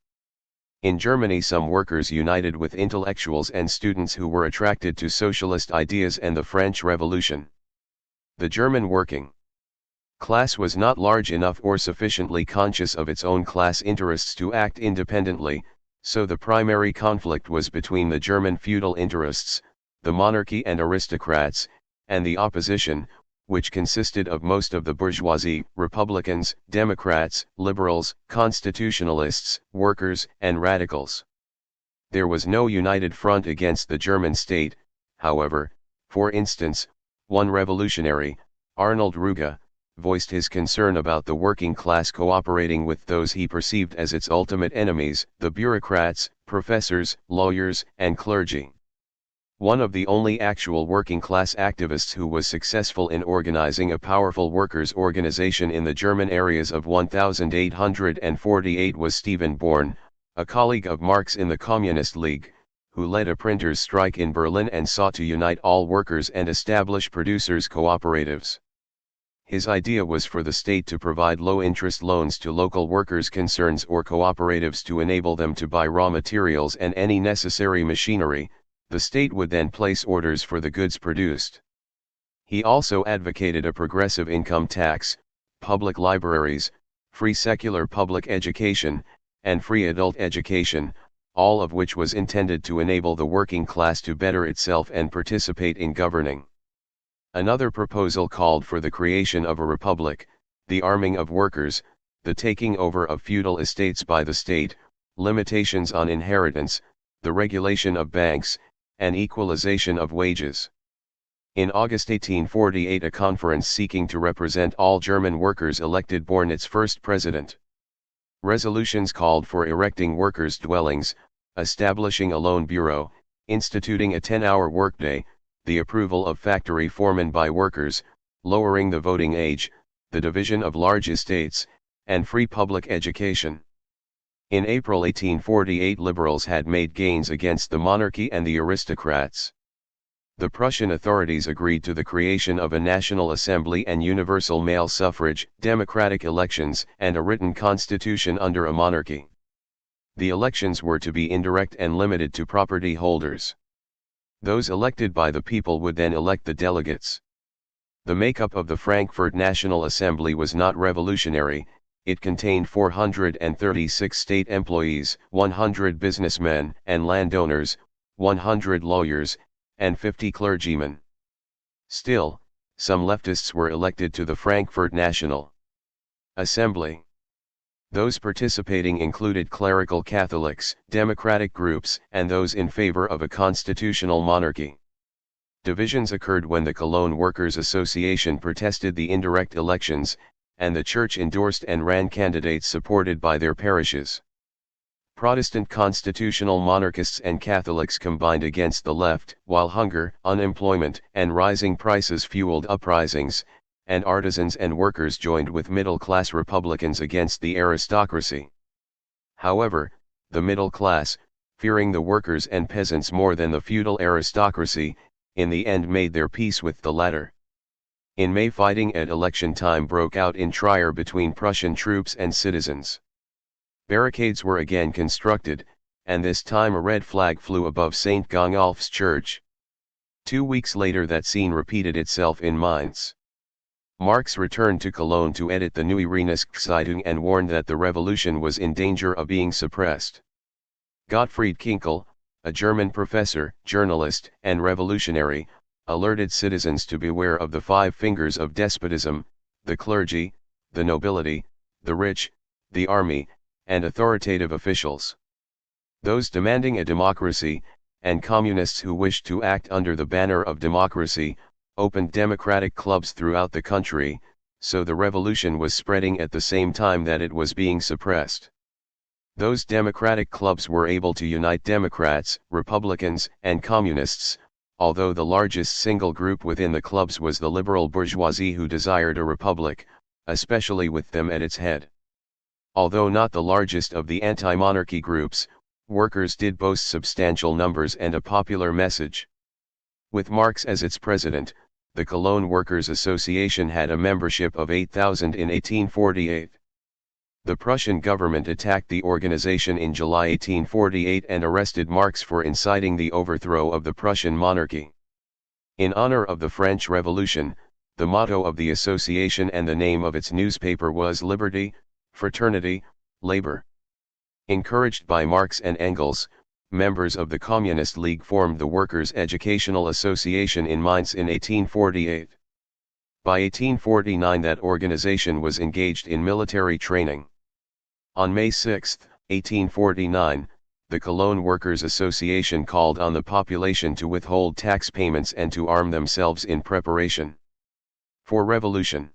In Germany, some workers united with intellectuals and students who were attracted to socialist ideas and the French Revolution. The German working class was not large enough or sufficiently conscious of its own class interests to act independently, so the primary conflict was between the German feudal interests, the monarchy and aristocrats, and the opposition, which consisted of most of the bourgeoisie, Republicans, Democrats, liberals, constitutionalists, workers, and radicals. There was no united front against the German state, however. For instance, one revolutionary, Arnold Ruge, voiced his concern about the working class cooperating with those he perceived as its ultimate enemies, the bureaucrats, professors, lawyers, and clergy. One of the only actual working class activists who was successful in organizing a powerful workers' organization in the German areas of 1848 was Stephen Born, a colleague of Marx in the Communist League, who led a printers' strike in Berlin and sought to unite all workers and establish producers' cooperatives. His idea was for the state to provide low-interest loans to local workers' concerns or cooperatives to enable them to buy raw materials and any necessary machinery. The state would then place orders for the goods produced. He also advocated a progressive income tax, public libraries, free secular public education, and free adult education, all of which was intended to enable the working class to better itself and participate in governing. Another proposal called for the creation of a republic, the arming of workers, the taking over of feudal estates by the state, limitations on inheritance, the regulation of banks, and equalization of wages. In August 1848, a conference seeking to represent all German workers elected Born its first president. Resolutions called for erecting workers' dwellings, establishing a loan bureau, instituting a 10-hour workday, the approval of factory foremen by workers, lowering the voting age, the division of large estates, and free public education. In April 1848, liberals had made gains against the monarchy and the aristocrats. The Prussian authorities agreed to the creation of a national assembly and universal male suffrage, democratic elections, and a written constitution under a monarchy. The elections were to be indirect and limited to property holders. Those elected by the people would then elect the delegates. The makeup of the Frankfurt National Assembly was not revolutionary. It contained 436 state employees, 100 businessmen and landowners, 100 lawyers, and 50 clergymen. Still, some leftists were elected to the Frankfurt National Assembly. Those participating included clerical Catholics, democratic groups, and those in favor of a constitutional monarchy. Divisions occurred when the Cologne Workers' Association protested the indirect elections, and the Church endorsed and ran candidates supported by their parishes. Protestant constitutional monarchists and Catholics combined against the left, while hunger, unemployment, and rising prices fueled uprisings, and artisans and workers joined with middle-class Republicans against the aristocracy. However, the middle class, fearing the workers and peasants more than the feudal aristocracy, in the end made their peace with the latter. In May, fighting at election time broke out in Trier between Prussian troops and citizens. Barricades were again constructed, and this time a red flag flew above St. Gangolf's church. 2 weeks later that scene repeated itself in Mainz. Marx returned to Cologne to edit the Neue Rheinische Zeitung and warned that the revolution was in danger of being suppressed. Gottfried Kinkel, a German professor, journalist, and revolutionary, alerted citizens to beware of the five fingers of despotism: the clergy, the nobility, the rich, the army, and authoritative officials. Those demanding a democracy, and communists who wished to act under the banner of democracy, opened democratic clubs throughout the country, so the revolution was spreading at the same time that it was being suppressed. Those democratic clubs were able to unite Democrats, Republicans, and Communists, although the largest single group within the clubs was the liberal bourgeoisie, who desired a republic, especially with them at its head. Although not the largest of the anti-monarchy groups, workers did boast substantial numbers and a popular message. With Marx as its president, the Cologne Workers' Association had a membership of 8,000 in 1848. The Prussian government attacked the organization in July 1848 and arrested Marx for inciting the overthrow of the Prussian monarchy. In honor of the French Revolution, the motto of the association and the name of its newspaper was Liberty, Fraternity, Labor. Encouraged by Marx and Engels, members of the Communist League formed the Workers' Educational Association in Mainz in 1848. By 1849 that organization was engaged in military training. On May 6, 1849, the Cologne Workers' Association called on the population to withhold tax payments and to arm themselves in preparation for revolution.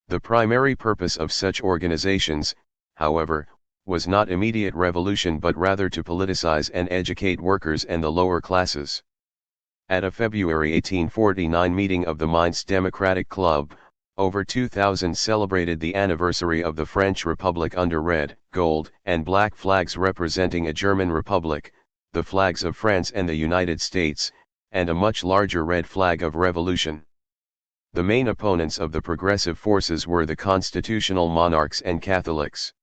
The primary purpose of such organizations, however, was not immediate revolution but rather to politicize and educate workers and the lower classes. At a February 1849 meeting of the Mainz Democratic Club, over 2,000 celebrated the anniversary of the French Republic under red, gold, and black flags representing a German Republic, the flags of France and the United States, and a much larger red flag of revolution. The main opponents of the progressive forces were the constitutional monarchs and Catholics.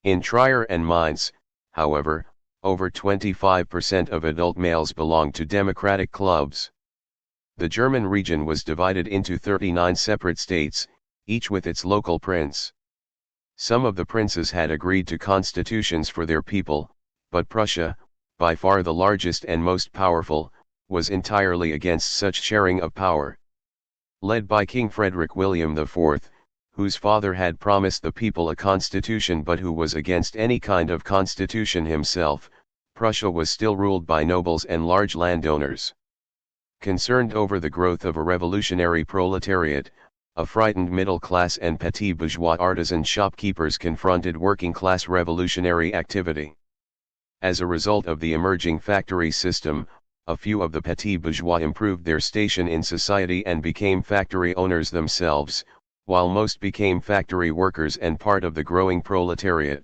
In Trier and Mainz, however, over 25% of adult males belonged to democratic clubs. The German region was divided into 39 separate states, each with its local prince. Some of the princes had agreed to constitutions for their people, but Prussia, by far the largest and most powerful, was entirely against such sharing of power. Led by King Frederick William IV, whose father had promised the people a constitution but who was against any kind of constitution himself, Prussia was still ruled by nobles and large landowners. Concerned over the growth of a revolutionary proletariat, a frightened middle class and petit bourgeois artisan shopkeepers confronted working-class revolutionary activity. As a result of the emerging factory system, a few of the petit bourgeois improved their station in society and became factory owners themselves, while most became factory workers and part of the growing proletariat.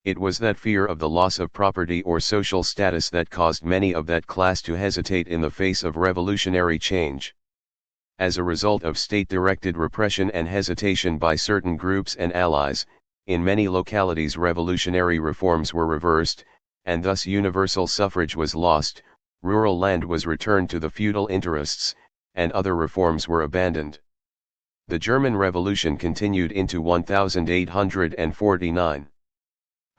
It was that fear of the loss of property or social status that caused many of that class to hesitate in the face of revolutionary change. As a result of state-directed repression and hesitation by certain groups and allies, in many localities revolutionary reforms were reversed, and thus universal suffrage was lost, rural land was returned to the feudal interests, and other reforms were abandoned. The German Revolution continued into 1849.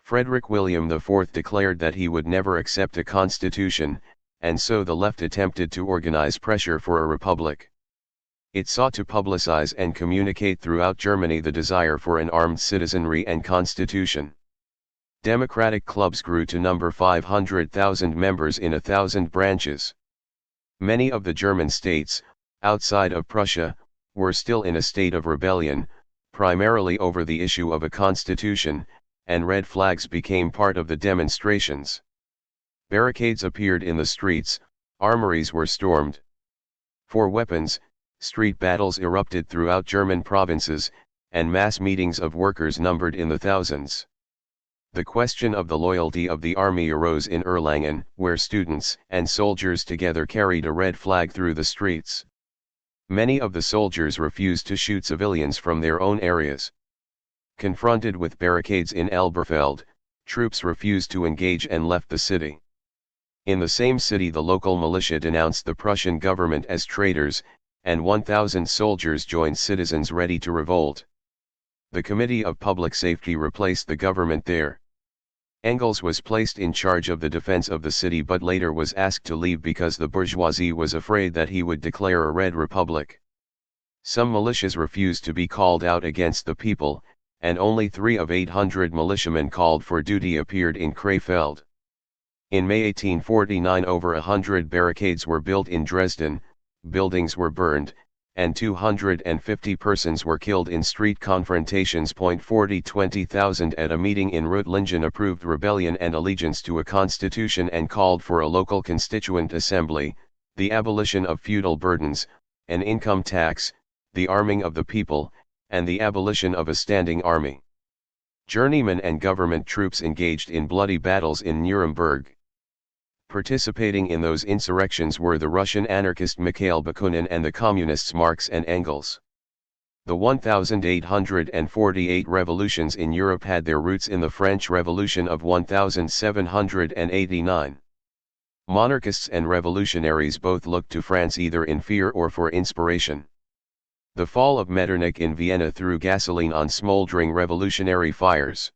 Frederick William IV declared that he would never accept a constitution, and so the left attempted to organize pressure for a republic. It sought to publicize and communicate throughout Germany the desire for an armed citizenry and constitution. Democratic clubs grew to number 500,000 members in 1,000 branches. Many of the German states, outside of Prussia, were still in a state of rebellion, primarily over the issue of a constitution, and red flags became part of the demonstrations. Barricades appeared in the streets, armories were stormed. For weapons, street battles erupted throughout German provinces, and mass meetings of workers numbered in the thousands. The question of the loyalty of the army arose in Erlangen, where students and soldiers together carried a red flag through the streets. Many of the soldiers refused to shoot civilians from their own areas. Confronted with barricades in Elberfeld, troops refused to engage and left the city. In the same city the local militia denounced the Prussian government as traitors, and 1,000 soldiers joined citizens ready to revolt. The Committee of Public Safety replaced the government there. Engels was placed in charge of the defense of the city but later was asked to leave because the bourgeoisie was afraid that he would declare a Red Republic. Some militias refused to be called out against the people, and only 3 of 800 militiamen called for duty appeared in Krefeld. In May 1849 over 100 barricades were built in Dresden, buildings were burned, and 250 persons were killed in street confrontations. 20,000 at a meeting in Reutlingen approved rebellion and allegiance to a constitution and called for a local constituent assembly, the abolition of feudal burdens, an income tax, the arming of the people, and the abolition of a standing army. Journeymen and government troops engaged in bloody battles in Nuremberg. Participating in those insurrections were the Russian anarchist Mikhail Bakunin and the communists Marx and Engels. The 1848 revolutions in Europe had their roots in the French Revolution of 1789. Monarchists and revolutionaries both looked to France either in fear or for inspiration. The fall of Metternich in Vienna threw gasoline on smoldering revolutionary fires.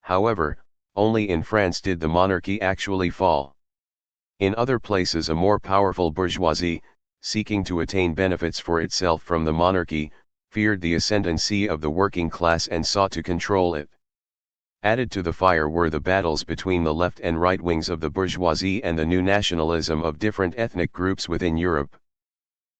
However, only in France did the monarchy actually fall. In other places a more powerful bourgeoisie, seeking to attain benefits for itself from the monarchy, feared the ascendancy of the working class and sought to control it. Added to the fire were the battles between the left and right wings of the bourgeoisie and the new nationalism of different ethnic groups within Europe.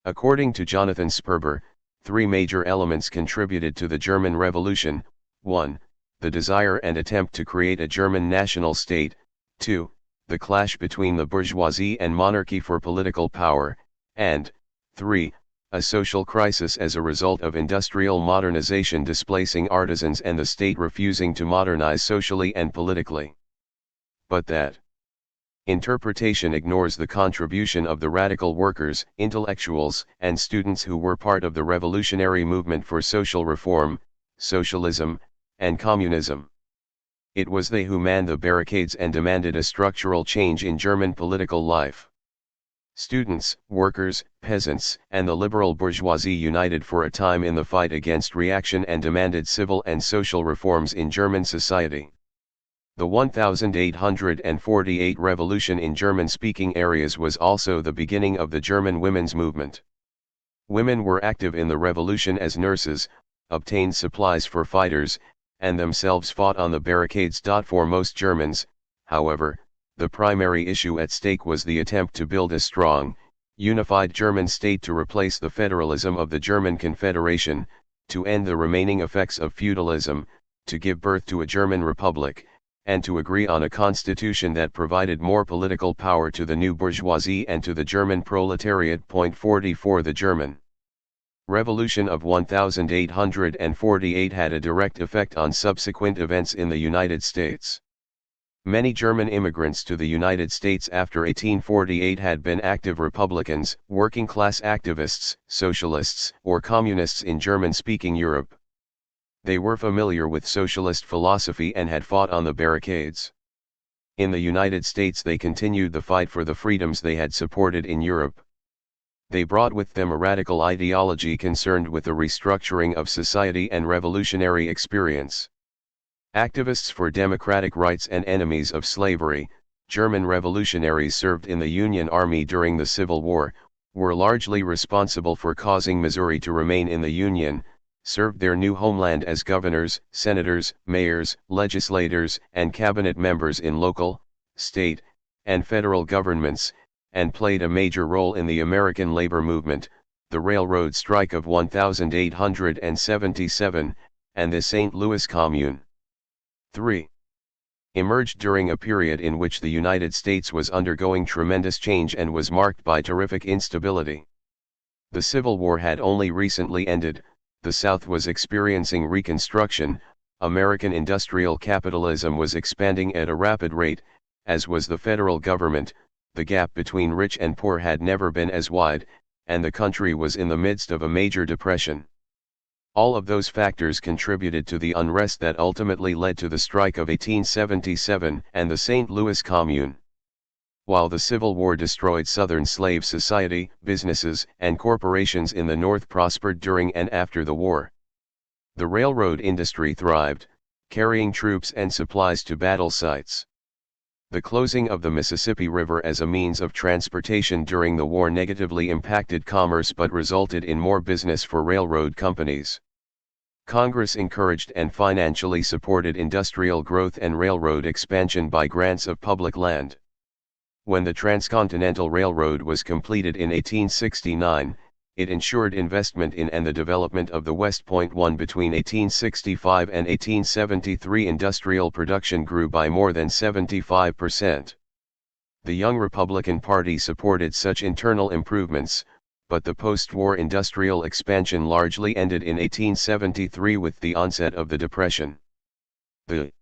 According to Jonathan Sperber, 3 major elements contributed to the German Revolution: 1. The desire and attempt to create a German national state; 2. The clash between the bourgeoisie and monarchy for political power; and 3. A social crisis as a result of industrial modernization displacing artisans and the state refusing to modernize socially and politically. But that interpretation ignores the contribution of the radical workers, intellectuals, and students who were part of the revolutionary movement for social reform, socialism, and communism. It was they who manned the barricades and demanded a structural change in German political life. Students, workers, peasants, and the liberal bourgeoisie united for a time in the fight against reaction and demanded civil and social reforms in German society. The 1848 revolution in German-speaking areas was also the beginning of the German women's movement. Women were active in the revolution as nurses, obtained supplies for fighters, and themselves fought on the barricades. For most Germans, however, the primary issue at stake was the attempt to build a strong, unified German state to replace the federalism of the German Confederation, to end the remaining effects of feudalism, to give birth to a German republic, and to agree on a constitution that provided more political power to the new bourgeoisie and to the German proletariat. 44 The German Revolution of 1848 had a direct effect on subsequent events in the United States. Many German immigrants to the United States after 1848 had been active Republicans, working-class activists, socialists, or communists in German-speaking Europe. They were familiar with socialist philosophy and had fought on the barricades. In the United States they continued the fight for the freedoms they had supported in Europe. They brought with them a radical ideology concerned with the restructuring of society and revolutionary experience. Activists for democratic rights and enemies of slavery, German revolutionaries served in the Union Army during the Civil War, were largely responsible for causing Missouri to remain in the Union, served their new homeland as governors, senators, mayors, legislators, and cabinet members in local, state, and federal governments, and played a major role in the American labor movement, the railroad strike of 1877, and the St. Louis Commune. 3. Emerged during a period in which the United States was undergoing tremendous change and was marked by terrific instability. The Civil War had only recently ended, the South was experiencing Reconstruction, American industrial capitalism was expanding at a rapid rate, as was the federal government, the gap between rich and poor had never been as wide, and the country was in the midst of a major depression. All of those factors contributed to the unrest that ultimately led to the strike of 1877 and the St. Louis Commune. While the Civil War destroyed Southern slave society, businesses and corporations in the North prospered during and after the war. The railroad industry thrived, carrying troops and supplies to battle sites. The closing of the Mississippi River as a means of transportation during the war negatively impacted commerce but resulted in more business for railroad companies. Congress encouraged and financially supported industrial growth and railroad expansion by grants of public land. When the Transcontinental Railroad was completed in 1869, it ensured investment in and the development of the West Point. Between 1865 and 1873 industrial production grew by more than 75%. The young Republican Party supported such internal improvements, but the post-war industrial expansion largely ended in 1873 with the onset of the Depression. The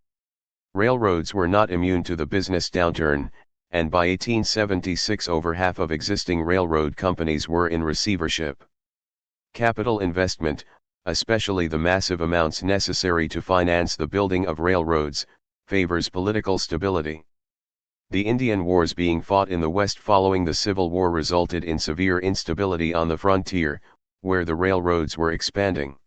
railroads were not immune to the business downturn, and by 1876 over half of existing railroad companies were in receivership. Capital investment, especially the massive amounts necessary to finance the building of railroads, favors political stability. The Indian Wars being fought in the West following the Civil War resulted in severe instability on the frontier, where the railroads were expanding.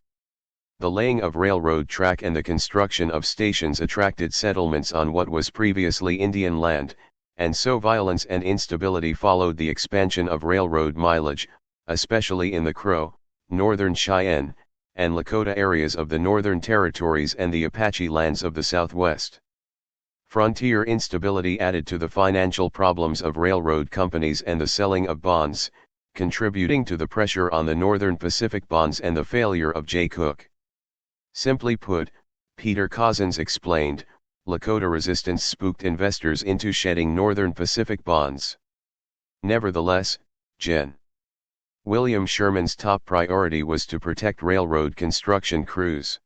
The laying of railroad track and the construction of stations attracted settlements on what was previously Indian land, and so violence and instability followed the expansion of railroad mileage, especially in the Crow, Northern Cheyenne, and Lakota areas of the Northern Territories and the Apache lands of the Southwest. Frontier instability added to the financial problems of railroad companies and the selling of bonds, contributing to the pressure on the Northern Pacific bonds and the failure of J. Cook. Simply put, Peter Cozzens explained, Lakota resistance spooked investors into shedding Northern Pacific bonds. Nevertheless, Gen. William Sherman's top priority was to protect railroad construction crews.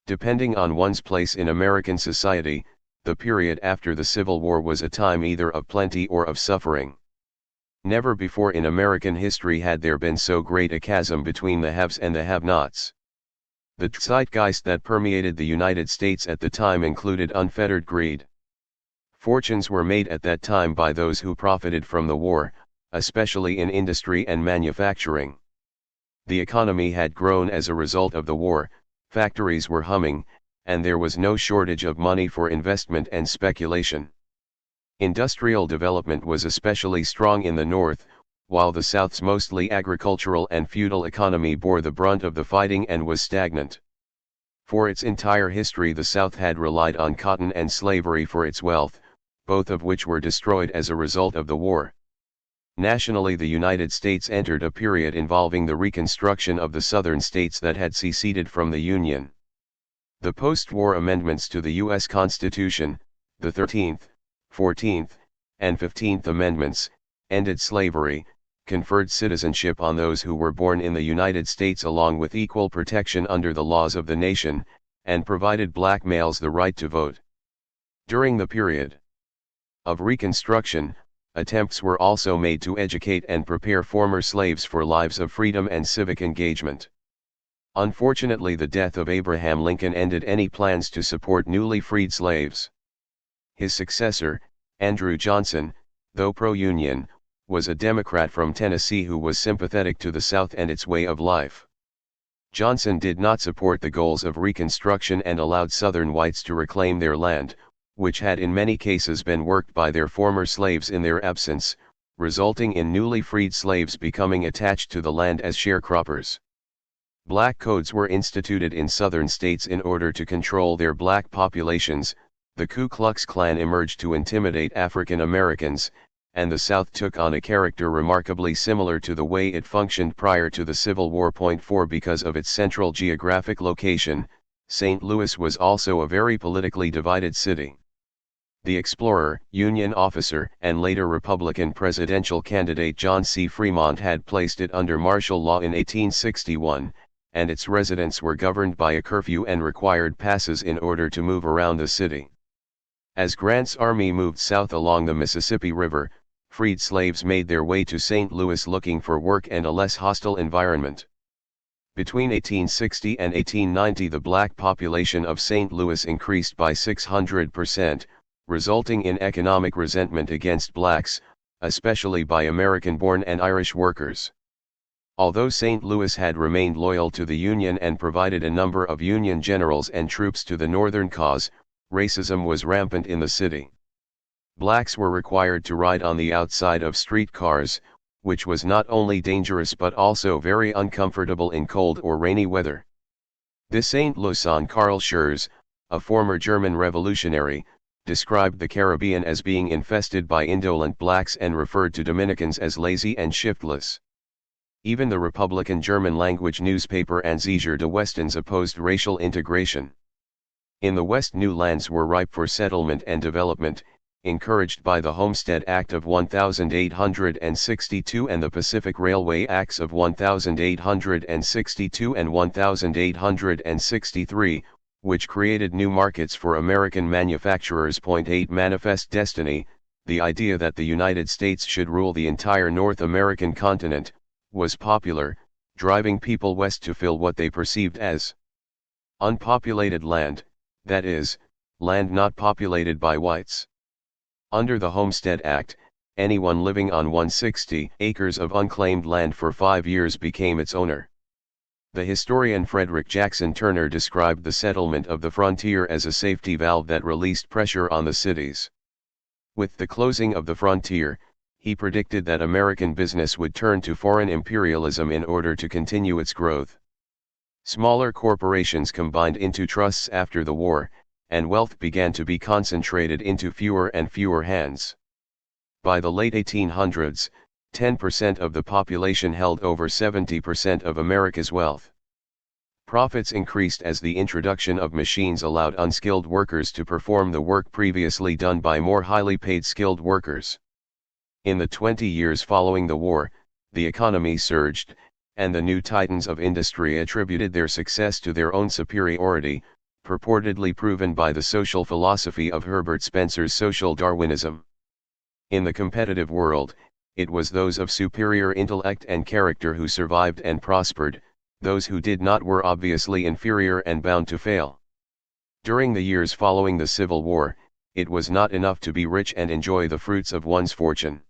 Depending on one's place in American society, the period after the Civil War was a time either of plenty or of suffering. Never before in American history had there been so great a chasm between the haves and the have-nots. The zeitgeist that permeated the United States at the time included unfettered greed. Fortunes were made at that time by those who profited from the war, especially in industry and manufacturing. The economy had grown as a result of the war, factories were humming, and there was no shortage of money for investment and speculation. Industrial development was especially strong in the North, while the South's mostly agricultural and feudal economy bore the brunt of the fighting and was stagnant. For its entire history the South had relied on cotton and slavery for its wealth, both of which were destroyed as a result of the war. Nationally, the United States entered a period involving the reconstruction of the southern states that had seceded from the Union. The post-war amendments to the U.S. Constitution, the 13th, 14th, and 15th Amendments, ended slavery, conferred citizenship on those who were born in the United States along with equal protection under the laws of the nation, and provided black males the right to vote. During the period of Reconstruction, attempts were also made to educate and prepare former slaves for lives of freedom and civic engagement. Unfortunately, the death of Abraham Lincoln ended any plans to support newly freed slaves. His successor, Andrew Johnson, though pro-Union, was a Democrat from Tennessee who was sympathetic to the South and its way of life. Johnson did not support the goals of Reconstruction and allowed Southern whites to reclaim their land, which had in many cases been worked by their former slaves in their absence, resulting in newly freed slaves becoming attached to the land as sharecroppers. Black codes were instituted in Southern states in order to control their black populations. The Ku Klux Klan emerged to intimidate African Americans, and the South took on a character remarkably similar to the way it functioned prior to the Civil War. 4 Because of its central geographic location, St. Louis was also a very politically divided city. The explorer, Union officer, and later Republican presidential candidate John C. Fremont had placed it under martial law in 1861, and its residents were governed by a curfew and required passes in order to move around the city. As Grant's army moved south along the Mississippi River, freed slaves made their way to St. Louis looking for work and a less hostile environment. Between 1860 and 1890 the black population of St. Louis increased by 600%, resulting in economic resentment against blacks, especially by American-born and Irish workers. Although St. Louis had remained loyal to the Union and provided a number of Union generals and troops to the Northern cause, racism was rampant in the city. Blacks were required to ride on the outside of streetcars, which was not only dangerous but also very uncomfortable in cold or rainy weather. This St. Louisan Karl Schurz, a former German revolutionary, described the Caribbean as being infested by indolent blacks and referred to Dominicans as lazy and shiftless. Even the Republican German-language newspaper Anzeiger des Westens opposed racial integration. In the West, new lands were ripe for settlement and development, encouraged by the Homestead Act of 1862 and the Pacific Railway Acts of 1862 and 1863, which created new markets for American manufacturers. 8 Manifest Destiny, the idea that the United States should rule the entire North American continent, was popular, driving people west to fill what they perceived as unpopulated land, that is, land not populated by whites. Under the Homestead Act, anyone living on 160 acres of unclaimed land for 5 years became its owner. The historian Frederick Jackson Turner described the settlement of the frontier as a safety valve that released pressure on the cities. With the closing of the frontier, he predicted that American business would turn to foreign imperialism in order to continue its growth. Smaller corporations combined into trusts after the war, and wealth began to be concentrated into fewer and fewer hands. By the late 1800s, 10% of the population held over 70% of America's wealth. Profits increased as the introduction of machines allowed unskilled workers to perform the work previously done by more highly paid skilled workers. In the 20 years following the war, the economy surged, and the new titans of industry attributed their success to their own superiority, purportedly proven by the social philosophy of Herbert Spencer's social Darwinism. In the competitive world, it was those of superior intellect and character who survived and prospered, those who did not were obviously inferior and bound to fail. During the years following the Civil War, it was not enough to be rich and enjoy the fruits of one's fortune.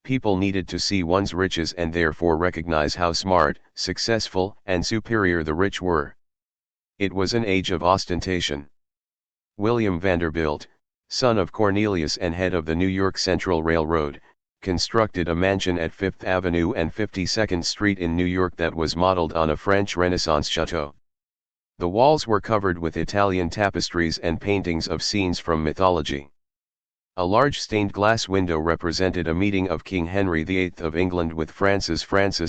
People needed to see one's riches and therefore recognize how smart, successful, and superior the rich were. It was an age of ostentation. William Vanderbilt, son of Cornelius and head of the New York Central Railroad, constructed a mansion at 5th Avenue and 52nd Street in New York that was modeled on a French Renaissance chateau. The walls were covered with Italian tapestries and paintings of scenes from mythology. A large stained glass window represented a meeting of King Henry VIII of England with Francis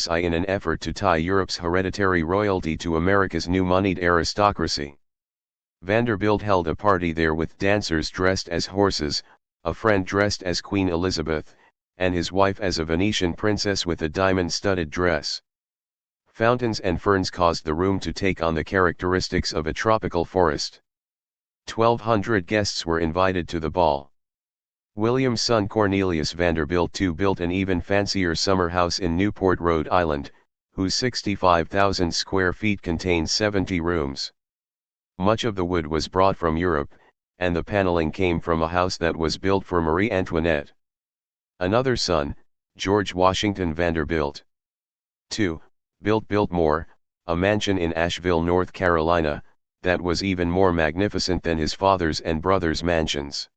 I in an effort to tie Europe's hereditary royalty to America's new moneyed aristocracy. Vanderbilt held a party there with dancers dressed as horses, a friend dressed as Queen Elizabeth, and his wife as a Venetian princess with a diamond-studded dress. Fountains and ferns caused the room to take on the characteristics of a tropical forest. 1,200 guests were invited to the ball. William's son Cornelius Vanderbilt II built an even fancier summer house in Newport, Rhode Island, whose 65,000 square feet contained 70 rooms. Much of the wood was brought from Europe, and the paneling came from a house that was built for Marie Antoinette. Another son, George Washington Vanderbilt II, built Biltmore, a mansion in Asheville, North Carolina, that was even more magnificent than his father's and brother's mansions.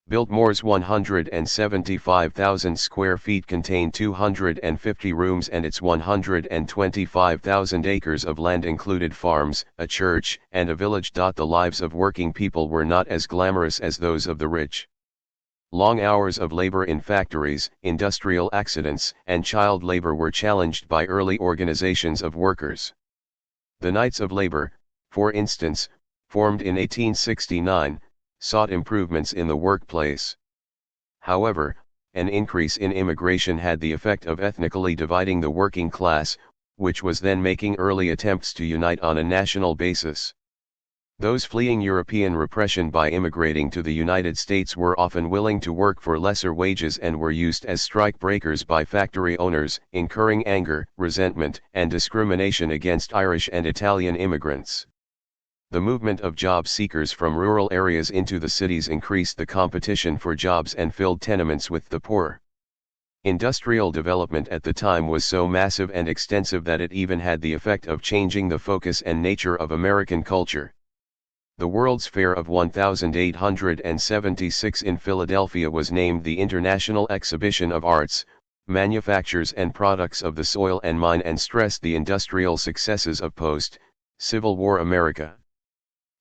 Biltmore's 175,000 square feet contained 250 rooms and its 125,000 acres of land included farms, a church, and a village. The lives of working people were not as glamorous as those of the rich. Long hours of labor in factories, industrial accidents, and child labor were challenged by early organizations of workers. The Knights of Labor, for instance, formed in 1869, sought improvements in the workplace. However, an increase in immigration had the effect of ethnically dividing the working class, which was then making early attempts to unite on a national basis. Those fleeing European repression by immigrating to the United States were often willing to work for lesser wages and were used as strike breakers by factory owners, incurring anger, resentment, and discrimination against Irish and Italian immigrants. The movement of job seekers from rural areas into the cities increased the competition for jobs and filled tenements with the poor. Industrial development at the time was so massive and extensive that it even had the effect of changing the focus and nature of American culture. The World's Fair of 1876 in Philadelphia was named the International Exhibition of Arts, Manufactures and Products of the Soil and Mine, and stressed the industrial successes of post-Civil War America.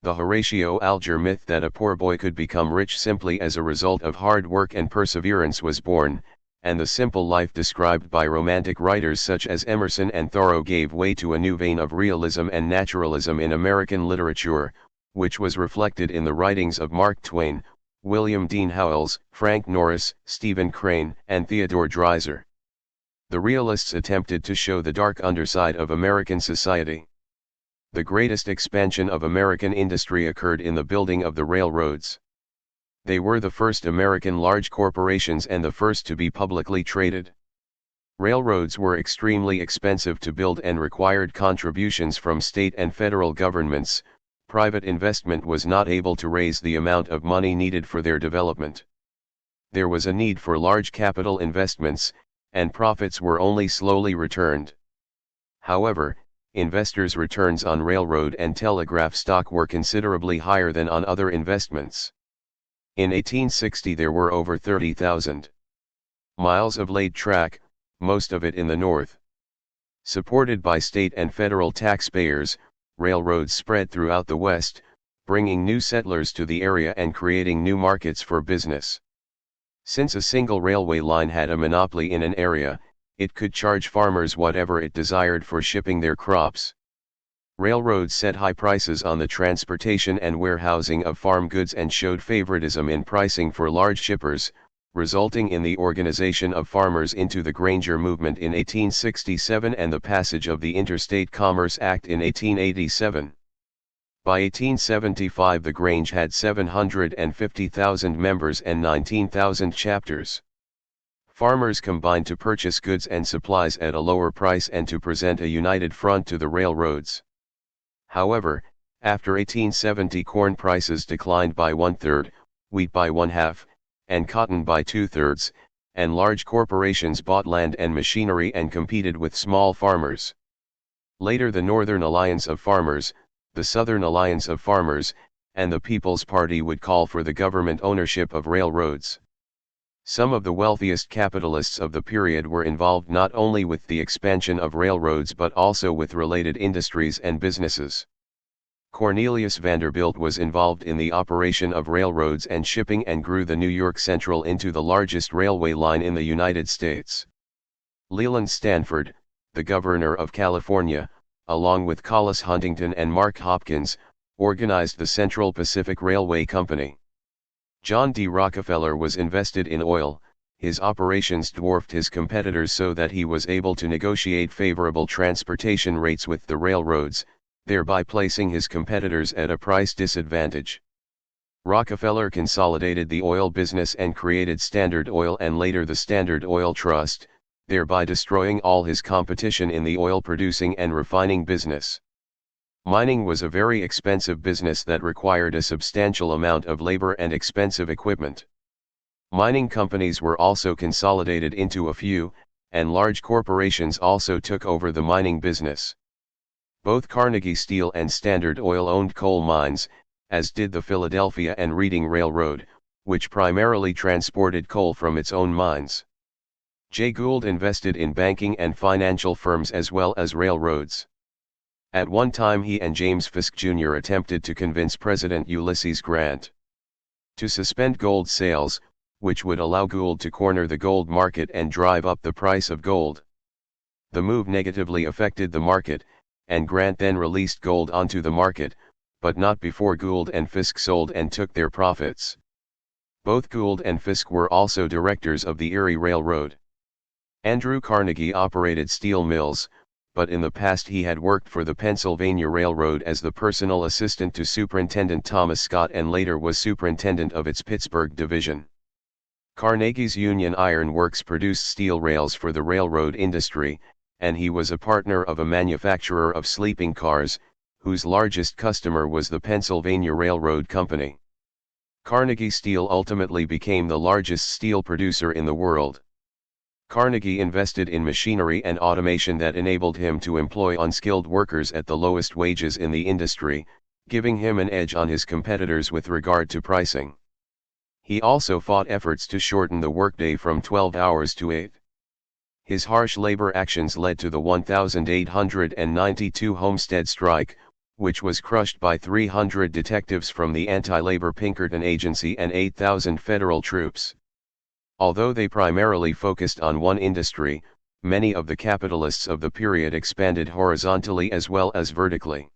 The Horatio Alger myth that a poor boy could become rich simply as a result of hard work and perseverance was born, and the simple life described by romantic writers such as Emerson and Thoreau gave way to a new vein of realism and naturalism in American literature, which was reflected in the writings of Mark Twain, William Dean Howells, Frank Norris, Stephen Crane, and Theodore Dreiser. The realists attempted to show the dark underside of American society. The greatest expansion of American industry occurred in the building of the railroads. They were the first American large corporations and the first to be publicly traded. Railroads were extremely expensive to build and required contributions from state and federal governments. Private investment was not able to raise the amount of money needed for their development. There was a need for large capital investments, and profits were only slowly returned. However, investors' returns on railroad and telegraph stock were considerably higher than on other investments. In 1860 there were over 30,000 miles of laid track, most of it in the north. Supported by state and federal taxpayers, railroads spread throughout the West, bringing new settlers to the area and creating new markets for business. Since a single railway line had a monopoly in an area, it could charge farmers whatever it desired for shipping their crops. Railroads set high prices on the transportation and warehousing of farm goods and showed favoritism in pricing for large shippers, resulting in the organization of farmers into the Granger movement in 1867 and the passage of the Interstate Commerce Act in 1887. By 1875 the Grange had 750,000 members and 19,000 chapters. Farmers combined to purchase goods and supplies at a lower price and to present a united front to the railroads. However, after 1870 corn prices declined by 1/3, wheat by 1/2, and cotton by 2/3, and large corporations bought land and machinery and competed with small farmers. Later the Northern Alliance of Farmers, the Southern Alliance of Farmers, and the People's Party would call for the government ownership of railroads. Some of the wealthiest capitalists of the period were involved not only with the expansion of railroads but also with related industries and businesses. Cornelius Vanderbilt was involved in the operation of railroads and shipping and grew the New York Central into the largest railway line in the United States. Leland Stanford, the governor of California, along with Collis Huntington and Mark Hopkins, organized the Central Pacific Railway Company. John D. Rockefeller was invested in oil. His operations dwarfed his competitors so that he was able to negotiate favorable transportation rates with the railroads, thereby placing his competitors at a price disadvantage. Rockefeller consolidated the oil business and created Standard Oil and later the Standard Oil Trust, thereby destroying all his competition in the oil producing and refining business. Mining was a very expensive business that required a substantial amount of labor and expensive equipment. Mining companies were also consolidated into a few, and large corporations also took over the mining business. Both Carnegie Steel and Standard Oil owned coal mines, as did the Philadelphia and Reading Railroad, which primarily transported coal from its own mines. Jay Gould invested in banking and financial firms as well as railroads. At one time he and James Fisk Jr. attempted to convince President Ulysses Grant to suspend gold sales, which would allow Gould to corner the gold market and drive up the price of gold. The move negatively affected the market, and Grant then released gold onto the market, but not before Gould and Fisk sold and took their profits. Both Gould and Fisk were also directors of the Erie Railroad. Andrew Carnegie operated steel mills, but in the past he had worked for the Pennsylvania Railroad as the personal assistant to Superintendent Thomas Scott and later was superintendent of its Pittsburgh division. Carnegie's Union Iron Works produced steel rails for the railroad industry, and he was a partner of a manufacturer of sleeping cars, whose largest customer was the Pennsylvania Railroad Company. Carnegie Steel ultimately became the largest steel producer in the world. Carnegie invested in machinery and automation that enabled him to employ unskilled workers at the lowest wages in the industry, giving him an edge on his competitors with regard to pricing. He also fought efforts to shorten the workday from 12 hours to 8. His harsh labor actions led to the 1892 Homestead Strike, which was crushed by 300 detectives from the anti-labor Pinkerton Agency and 8,000 federal troops. Although they primarily focused on one industry, many of the capitalists of the period expanded horizontally as well as vertically.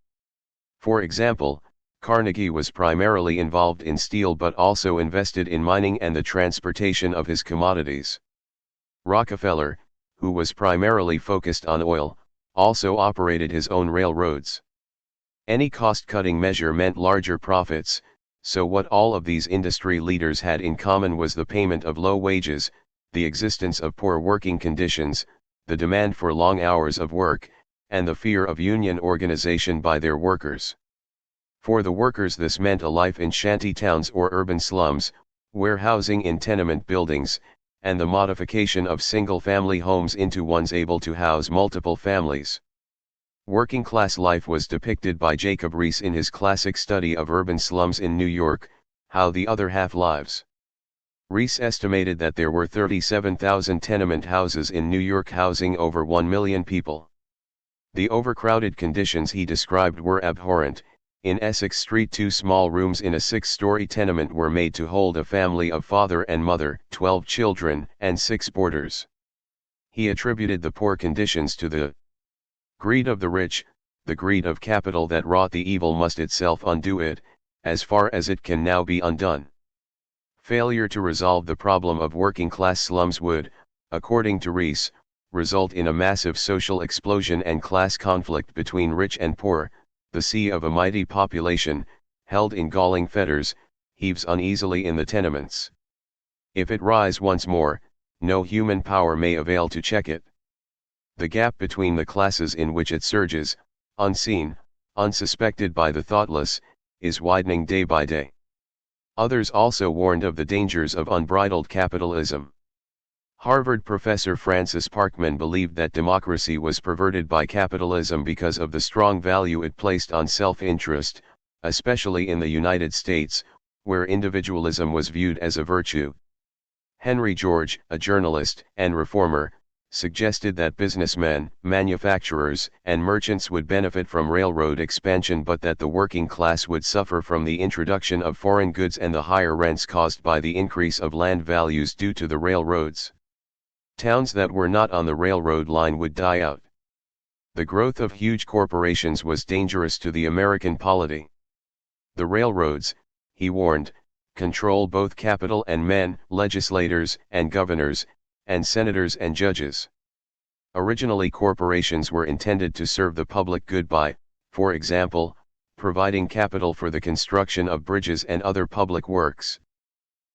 For example, Carnegie was primarily involved in steel but also invested in mining and the transportation of his commodities. Rockefeller, who was primarily focused on oil, also operated his own railroads. Any cost-cutting measure meant larger profits, so what all of these industry leaders had in common was the payment of low wages, the existence of poor working conditions, the demand for long hours of work, and the fear of union organization by their workers. For the workers this meant a life in shanty towns or urban slums, warehousing in tenement buildings, and the modification of single-family homes into ones able to house multiple families. Working-class life was depicted by Jacob Riis in his classic study of urban slums in New York, How the Other Half Lives. Riis estimated that there were 37,000 tenement houses in New York housing over 1 million people. The overcrowded conditions he described were abhorrent. In Essex Street 2 small rooms in a 6-story tenement were made to hold a family of father and mother, 12 children, and 6 boarders. He attributed the poor conditions to the greed of the rich, the greed of capital that wrought the evil must itself undo it, as far as it can now be undone. Failure to resolve the problem of working-class slums would, according to Riis, result in a massive social explosion and class conflict between rich and poor. The sea of a mighty population, held in galling fetters, heaves uneasily in the tenements. If it rise once more, no human power may avail to check it. The gap between the classes in which it surges, unseen, unsuspected by the thoughtless, is widening day by day. Others also warned of the dangers of unbridled capitalism. Harvard professor Francis Parkman believed that democracy was perverted by capitalism because of the strong value it placed on self-interest, especially in the United States, where individualism was viewed as a virtue. Henry George, a journalist and reformer, suggested that businessmen, manufacturers, and merchants would benefit from railroad expansion but that the working class would suffer from the introduction of foreign goods and the higher rents caused by the increase of land values due to the railroads. Towns that were not on the railroad line would die out. The growth of huge corporations was dangerous to the American polity. The railroads, he warned, control both capital and men, legislators and governors, and senators and judges. Originally corporations were intended to serve the public good by, for example, providing capital for the construction of bridges and other public works.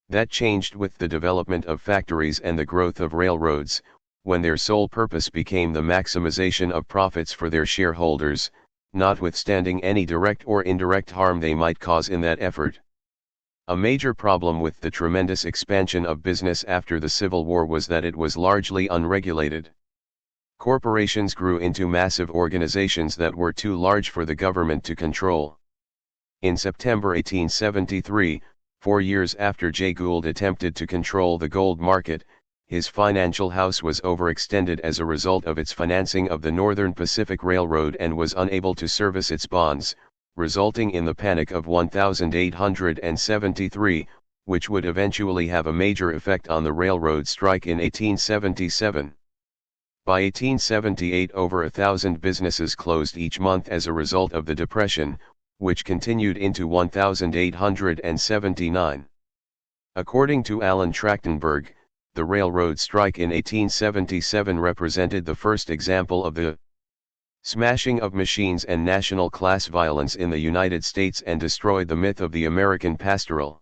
That changed with the development of factories and the growth of railroads, when their sole purpose became the maximization of profits for their shareholders, notwithstanding any direct or indirect harm they might cause in that effort. A major problem with the tremendous expansion of business after the Civil War was that it was largely unregulated. Corporations grew into massive organizations that were too large for the government to control. In September 1873, 4 years after Jay Gould attempted to control the gold market, his financial house was overextended as a result of its financing of the Northern Pacific Railroad and was unable to service its bonds, resulting in the Panic of 1873, which would eventually have a major effect on the railroad strike in 1877. By 1878 over 1,000 businesses closed each month as a result of the Depression, which continued into 1879. According to Alan Trachtenberg, the railroad strike in 1877 represented the first example of the smashing of machines and national class violence in the United States and destroyed the myth of the American pastoral.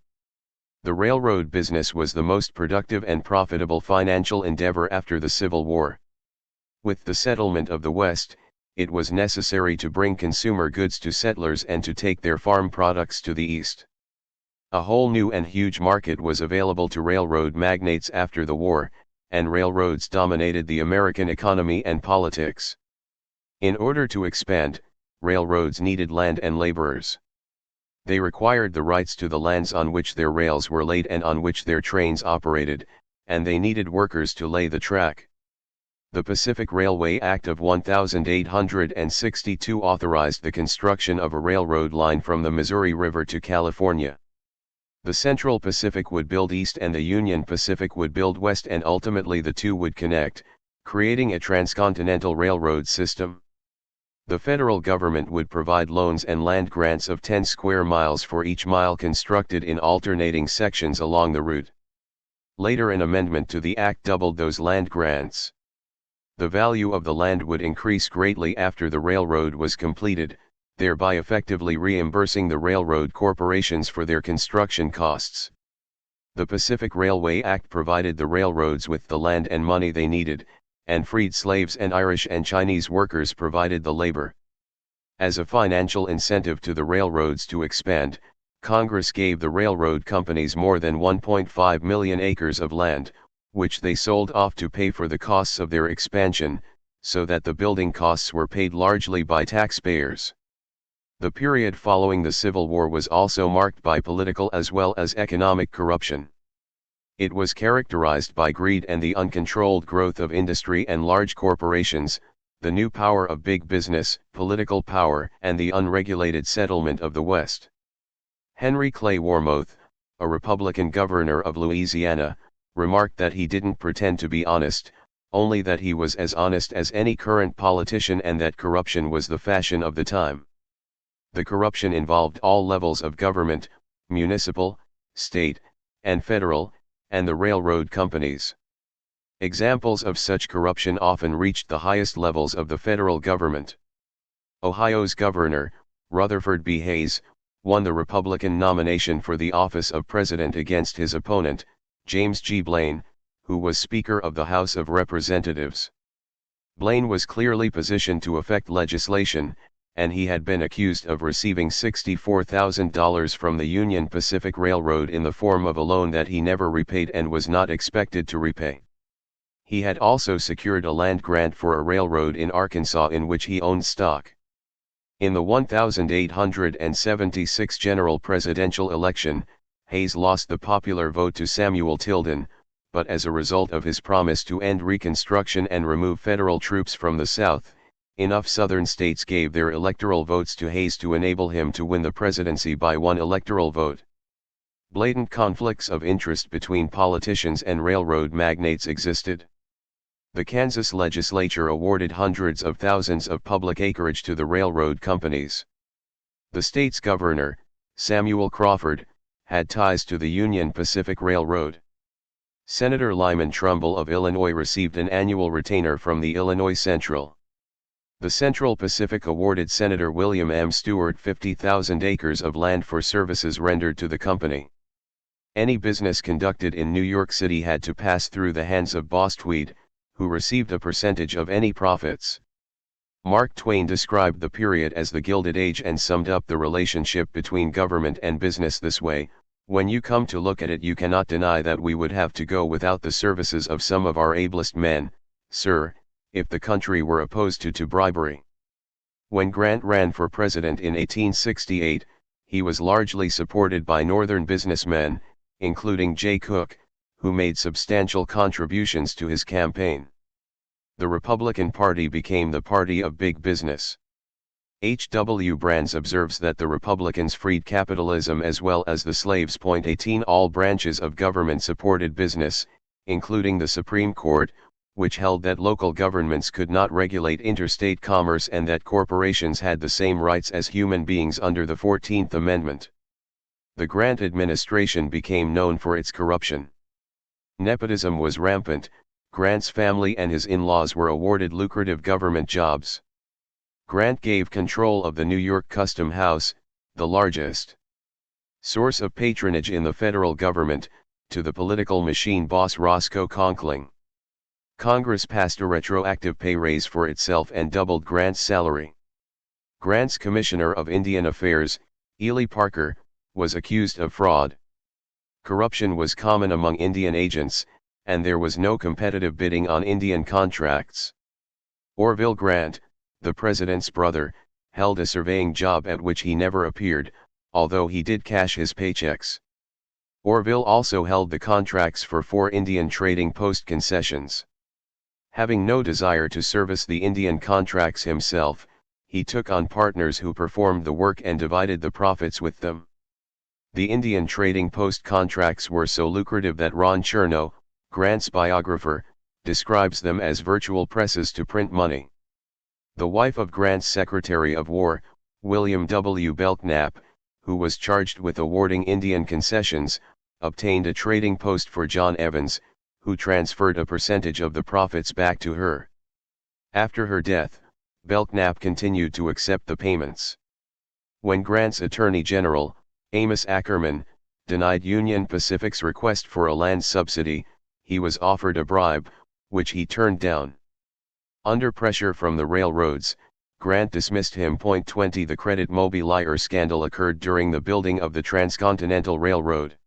The railroad business was the most productive and profitable financial endeavor after the Civil War. With the settlement of the West, it was necessary to bring consumer goods to settlers and to take their farm products to the East. A whole new and huge market was available to railroad magnates after the war, and railroads dominated the American economy and politics. In order to expand, railroads needed land and laborers. They required the rights to the lands on which their rails were laid and on which their trains operated, and they needed workers to lay the track. The Pacific Railway Act of 1862 authorized the construction of a railroad line from the Missouri River to California. The Central Pacific would build east and the Union Pacific would build west, and ultimately the two would connect, creating a transcontinental railroad system. The federal government would provide loans and land grants of 10 square miles for each mile constructed in alternating sections along the route. Later, an amendment to the act doubled those land grants. The value of the land would increase greatly after the railroad was completed, thereby effectively reimbursing the railroad corporations for their construction costs. The Pacific Railway Act provided the railroads with the land and money they needed, and freed slaves, and Irish and Chinese workers provided the labor. As a financial incentive to the railroads to expand, Congress gave the railroad companies more than 1.5 million acres of land, which they sold off to pay for the costs of their expansion, so that the building costs were paid largely by taxpayers. The period following the Civil War was also marked by political as well as economic corruption. It was characterized by greed and the uncontrolled growth of industry and large corporations, the new power of big business, political power, and the unregulated settlement of the West. Henry Clay Warmoth, a Republican governor of Louisiana, remarked that he didn't pretend to be honest, only that he was as honest as any current politician, and that corruption was the fashion of the time. The corruption involved all levels of government, municipal, state, and federal, and the railroad companies. Examples of such corruption often reached the highest levels of the federal government. Ohio's governor, Rutherford B. Hayes, won the Republican nomination for the office of president against his opponent, James G. Blaine, who was Speaker of the House of Representatives. Blaine was clearly positioned to effect legislation, and he had been accused of receiving $64,000 from the Union Pacific Railroad in the form of a loan that he never repaid and was not expected to repay. He had also secured a land grant for a railroad in Arkansas in which he owned stock. In the 1876 general presidential election, Hayes lost the popular vote to Samuel Tilden, but as a result of his promise to end Reconstruction and remove federal troops from the South, enough Southern states gave their electoral votes to Hayes to enable him to win the presidency by one electoral vote. Blatant conflicts of interest between politicians and railroad magnates existed. The Kansas legislature awarded hundreds of thousands of public acreage to the railroad companies. The state's governor, Samuel Crawford, had ties to the Union Pacific Railroad. Senator Lyman Trumbull of Illinois received an annual retainer from the Illinois Central. The Central Pacific awarded Senator William M. Stewart 50,000 acres of land for services rendered to the company. Any business conducted in New York City had to pass through the hands of Boss Tweed, who received a percentage of any profits. Mark Twain described the period as the Gilded Age and summed up the relationship between government and business this way: when you come to look at it, you cannot deny that we would have to go without the services of some of our ablest men, sir, if the country were opposed to bribery. When Grant ran for president in 1868, he was largely supported by Northern businessmen, including Jay Cooke, who made substantial contributions to his campaign. The Republican Party became the party of big business. H. W. Brands observes that the Republicans freed capitalism as well as the slaves. 18 All branches of government supported business, including the Supreme Court, which held that local governments could not regulate interstate commerce and that corporations had the same rights as human beings under the 14th Amendment. The Grant administration became known for its corruption. Nepotism was rampant. Grant's family and his in-laws were awarded lucrative government jobs. Grant gave control of the New York Custom House, the largest source of patronage in the federal government, to the political machine boss Roscoe Conkling. Congress passed a retroactive pay raise for itself and doubled Grant's salary. Grant's Commissioner of Indian Affairs, Ely Parker, was accused of fraud. Corruption was common among Indian agents, and there was no competitive bidding on Indian contracts. Orville Grant, the president's brother, held a surveying job at which he never appeared, although he did cash his paychecks. Orville also held the contracts for 4 Indian trading post concessions. Having no desire to service the Indian contracts himself, he took on partners who performed the work and divided the profits with them. The Indian trading post contracts were so lucrative that Ron Chernow, Grant's biographer, describes them as virtual presses to print money. The wife of Grant's Secretary of War, William W. Belknap, who was charged with awarding Indian concessions, obtained a trading post for John Evans, who transferred a percentage of the profits back to her. After her death, Belknap continued to accept the payments. When Grant's Attorney General, Amos Ackerman, denied Union Pacific's request for a land subsidy, he was offered a bribe, which he turned down. Under pressure from the railroads, Grant dismissed him. 20 The credit mobilier scandal occurred during the building of the Transcontinental Railroad.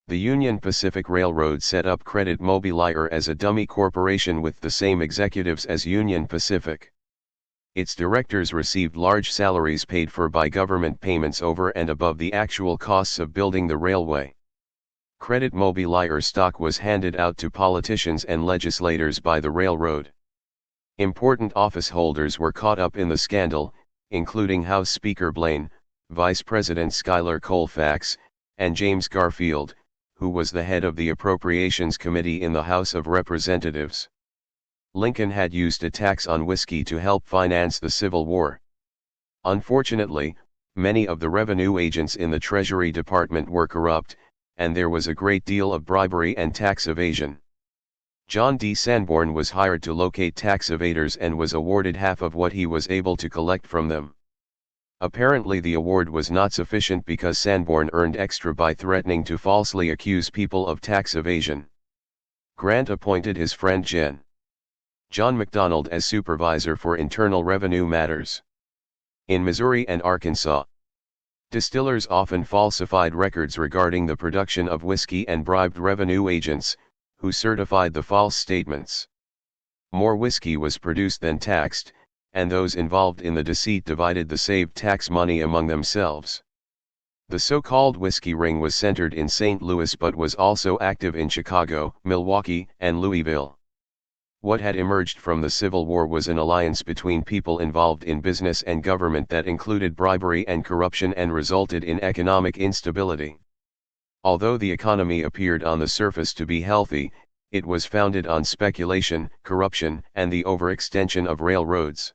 The Union Pacific Railroad set up Credit Mobilier as a dummy corporation with the same executives as Union Pacific. Its directors received large salaries paid for by government payments over and above the actual costs of building the railway. Credit Mobilier stock was handed out to politicians and legislators by the railroad. Important office holders were caught up in the scandal, including House Speaker Blaine, Vice President Schuyler Colfax, and James Garfield, who was the head of the Appropriations Committee in the House of Representatives. Lincoln had used a tax on whiskey to help finance the Civil War. Unfortunately, many of the revenue agents in the Treasury Department were corrupt, and there was a great deal of bribery and tax evasion. John D. Sanborn was hired to locate tax evaders and was awarded half of what he was able to collect from them. Apparently the award was not sufficient because Sanborn earned extra by threatening to falsely accuse people of tax evasion. Grant appointed his friend John McDonald as supervisor for internal revenue matters. In Missouri and Arkansas, distillers often falsified records regarding the production of whiskey and bribed revenue agents, who certified the false statements. More whiskey was produced than taxed, and those involved in the deceit divided the saved tax money among themselves. The so-called whiskey ring was centered in St. Louis but was also active in Chicago, Milwaukee, and Louisville. What had emerged from the Civil War was an alliance between people involved in business and government that included bribery and corruption and resulted in economic instability. Although the economy appeared on the surface to be healthy, it was founded on speculation, corruption, and the overextension of railroads.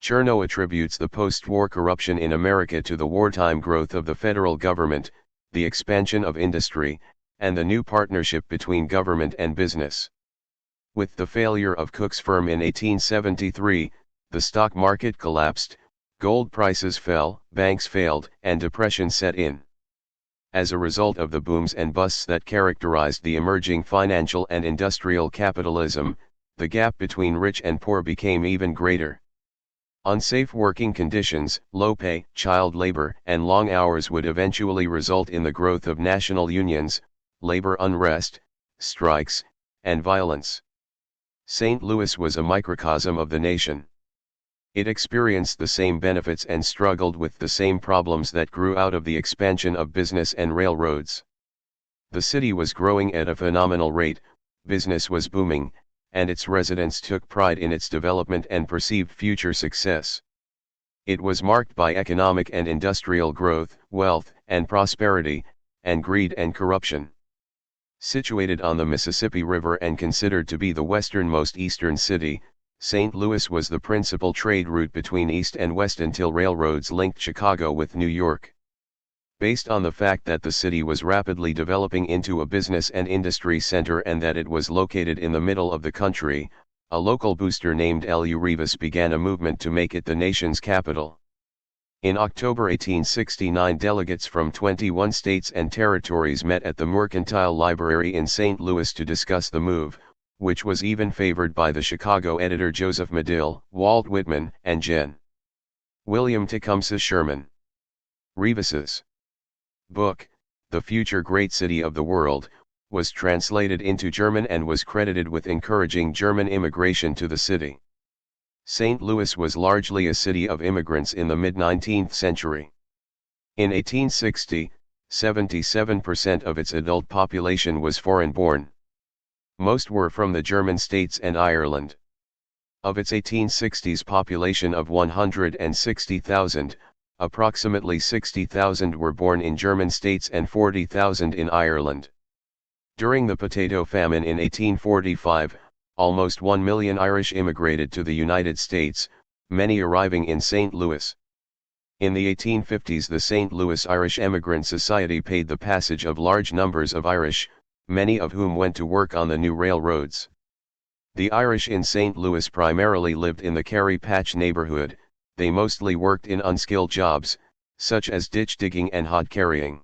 Chernow attributes the post-war corruption in America to the wartime growth of the federal government, the expansion of industry, and the new partnership between government and business. With the failure of Cook's firm in 1873, the stock market collapsed, gold prices fell, banks failed, and depression set in. As a result of the booms and busts that characterized the emerging financial and industrial capitalism, the gap between rich and poor became even greater. Unsafe working conditions, low pay, child labor, and long hours would eventually result in the growth of national unions, labor unrest, strikes, and violence. St. Louis was a microcosm of the nation. It experienced the same benefits and struggled with the same problems that grew out of the expansion of business and railroads. The city was growing at a phenomenal rate, business was booming, and its residents took pride in its development and perceived future success. It was marked by economic and industrial growth, wealth and prosperity, and greed and corruption. Situated on the Mississippi River and considered to be the westernmost eastern city, St. Louis was the principal trade route between east and west until railroads linked Chicago with New York. Based on the fact that the city was rapidly developing into a business and industry center and that it was located in the middle of the country, a local booster named L.U. Rivas began a movement to make it the nation's capital. In October 1869, delegates from 21 states and territories met at the Mercantile Library in St. Louis to discuss the move, which was even favored by the Chicago editor Joseph Medill, Walt Whitman, and Gen. William Tecumseh Sherman. Rivas's book, The Future Great City of the World, was translated into German and was credited with encouraging German immigration to the city. St. Louis was largely a city of immigrants in the mid-19th century. In 1860, 77% of its adult population was foreign-born. Most were from the German states and Ireland. Of its 1860s population of 160,000, approximately 60,000 were born in German states and 40,000 in Ireland. During the potato famine in 1845, almost 1 million Irish immigrated to the United States, many arriving in St. Louis. In the 1850s, the St. Louis Irish Emigrant Society paid the passage of large numbers of Irish, many of whom went to work on the new railroads. The Irish in St. Louis primarily lived in the Carey Patch neighborhood. They mostly worked in unskilled jobs, such as ditch digging and hod carrying.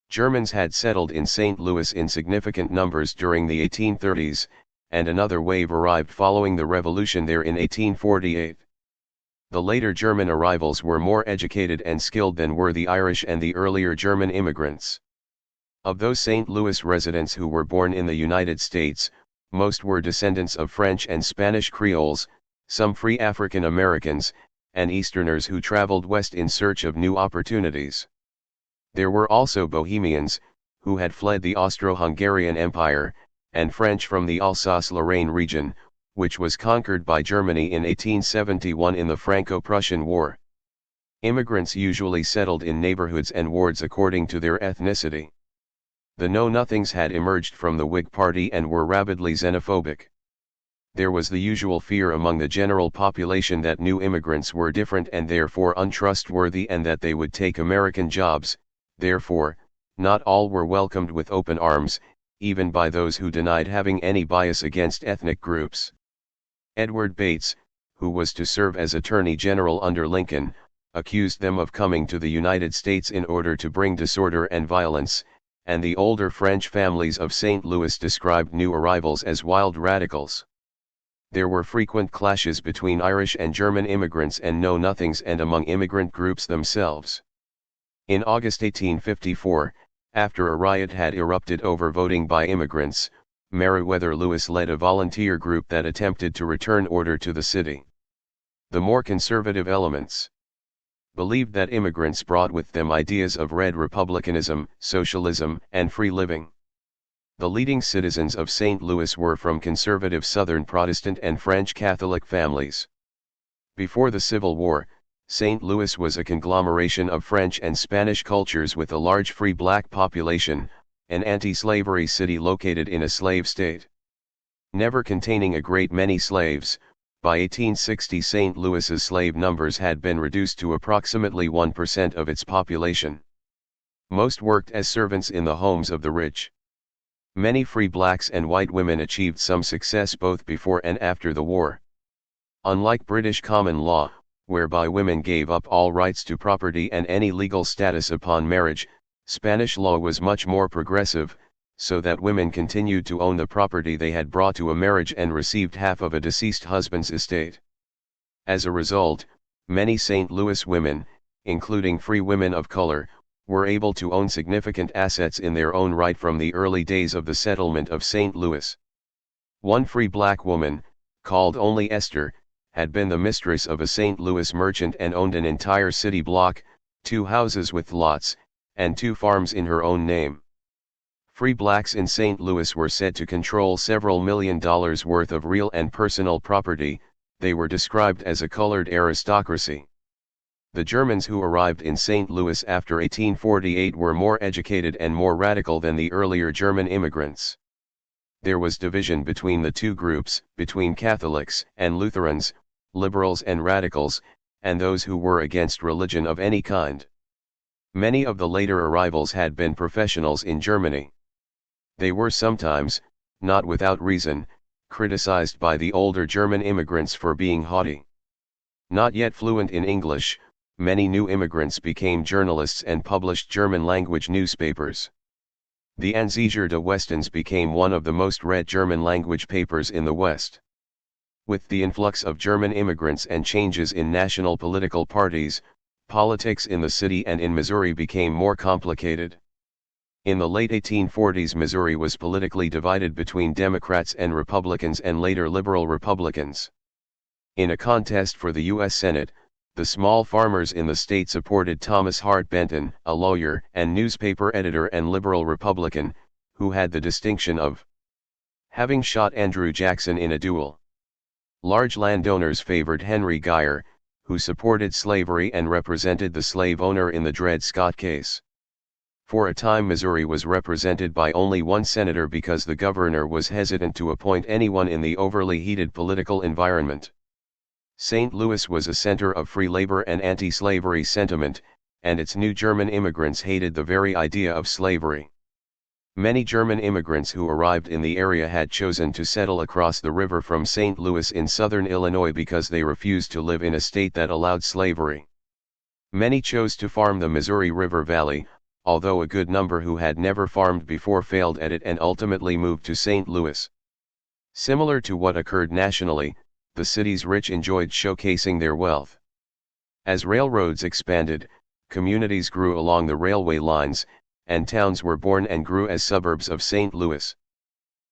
Germans had settled in St. Louis in significant numbers during the 1830s, and another wave arrived following the revolution there in 1848. The later German arrivals were more educated and skilled than were the Irish and the earlier German immigrants. Of those St. Louis residents who were born in the United States, most were descendants of French and Spanish Creoles, some free African Americans, and Easterners who traveled west in search of new opportunities. There were also Bohemians, who had fled the Austro-Hungarian Empire, and French from the Alsace-Lorraine region, which was conquered by Germany in 1871 in the Franco-Prussian War. Immigrants usually settled in neighborhoods and wards according to their ethnicity. The Know-Nothings had emerged from the Whig Party and were rabidly xenophobic. There was the usual fear among the general population that new immigrants were different and therefore untrustworthy and that they would take American jobs. Therefore, not all were welcomed with open arms, even by those who denied having any bias against ethnic groups. Edward Bates, who was to serve as Attorney General under Lincoln, accused them of coming to the United States in order to bring disorder and violence, and the older French families of St. Louis described new arrivals as wild radicals. There were frequent clashes between Irish and German immigrants and Know-Nothings and among immigrant groups themselves. In August 1854, after a riot had erupted over voting by immigrants, Meriwether Lewis led a volunteer group that attempted to return order to the city. The more conservative elements believed that immigrants brought with them ideas of red republicanism, socialism, and free living. The leading citizens of St. Louis were from conservative Southern Protestant and French Catholic families. Before the Civil War, St. Louis was a conglomeration of French and Spanish cultures with a large free black population, an anti-slavery city located in a slave state. Never containing a great many slaves, by 1860 St. Louis's slave numbers had been reduced to approximately 1% of its population. Most worked as servants in the homes of the rich. Many free blacks and white women achieved some success both before and after the war. Unlike British common law, whereby women gave up all rights to property and any legal status upon marriage, Spanish law was much more progressive, so that women continued to own the property they had brought to a marriage and received half of a deceased husband's estate. As a result, many St. Louis women, including free women of color, were able to own significant assets in their own right from the early days of the settlement of St. Louis. One free black woman, called only Esther, had been the mistress of a St. Louis merchant and owned an entire city block, 2 houses with lots, and 2 farms in her own name. Free blacks in St. Louis were said to control several $1 million worth of real and personal property. They were described as a colored aristocracy. The Germans who arrived in St. Louis after 1848 were more educated and more radical than the earlier German immigrants. There was division between the two groups, between Catholics and Lutherans, liberals and radicals, and those who were against religion of any kind. Many of the later arrivals had been professionals in Germany. They were sometimes, not without reason, criticized by the older German immigrants for being haughty. Not yet fluent in English, many new immigrants became journalists and published German-language newspapers. The Anzeiger des Westens became one of the most read German-language papers in the West. With the influx of German immigrants and changes in national political parties, politics in the city and in Missouri became more complicated. In the late 1840s, Missouri was politically divided between Democrats and Republicans and later liberal Republicans. In a contest for the U.S. Senate, the small farmers in the state supported Thomas Hart Benton, a lawyer and newspaper editor and liberal Republican, who had the distinction of having shot Andrew Jackson in a duel. Large landowners favored Henry Geyer, who supported slavery and represented the slave owner in the Dred Scott case. For a time, Missouri was represented by only one senator because the governor was hesitant to appoint anyone in the overly heated political environment. St. Louis was a center of free labor and anti-slavery sentiment, and its new German immigrants hated the very idea of slavery. Many German immigrants who arrived in the area had chosen to settle across the river from St. Louis in southern Illinois because they refused to live in a state that allowed slavery. Many chose to farm the Missouri River Valley, although a good number who had never farmed before failed at it and ultimately moved to St. Louis. Similar to what occurred nationally, the city's rich enjoyed showcasing their wealth. As railroads expanded, communities grew along the railway lines, and towns were born and grew as suburbs of St. Louis.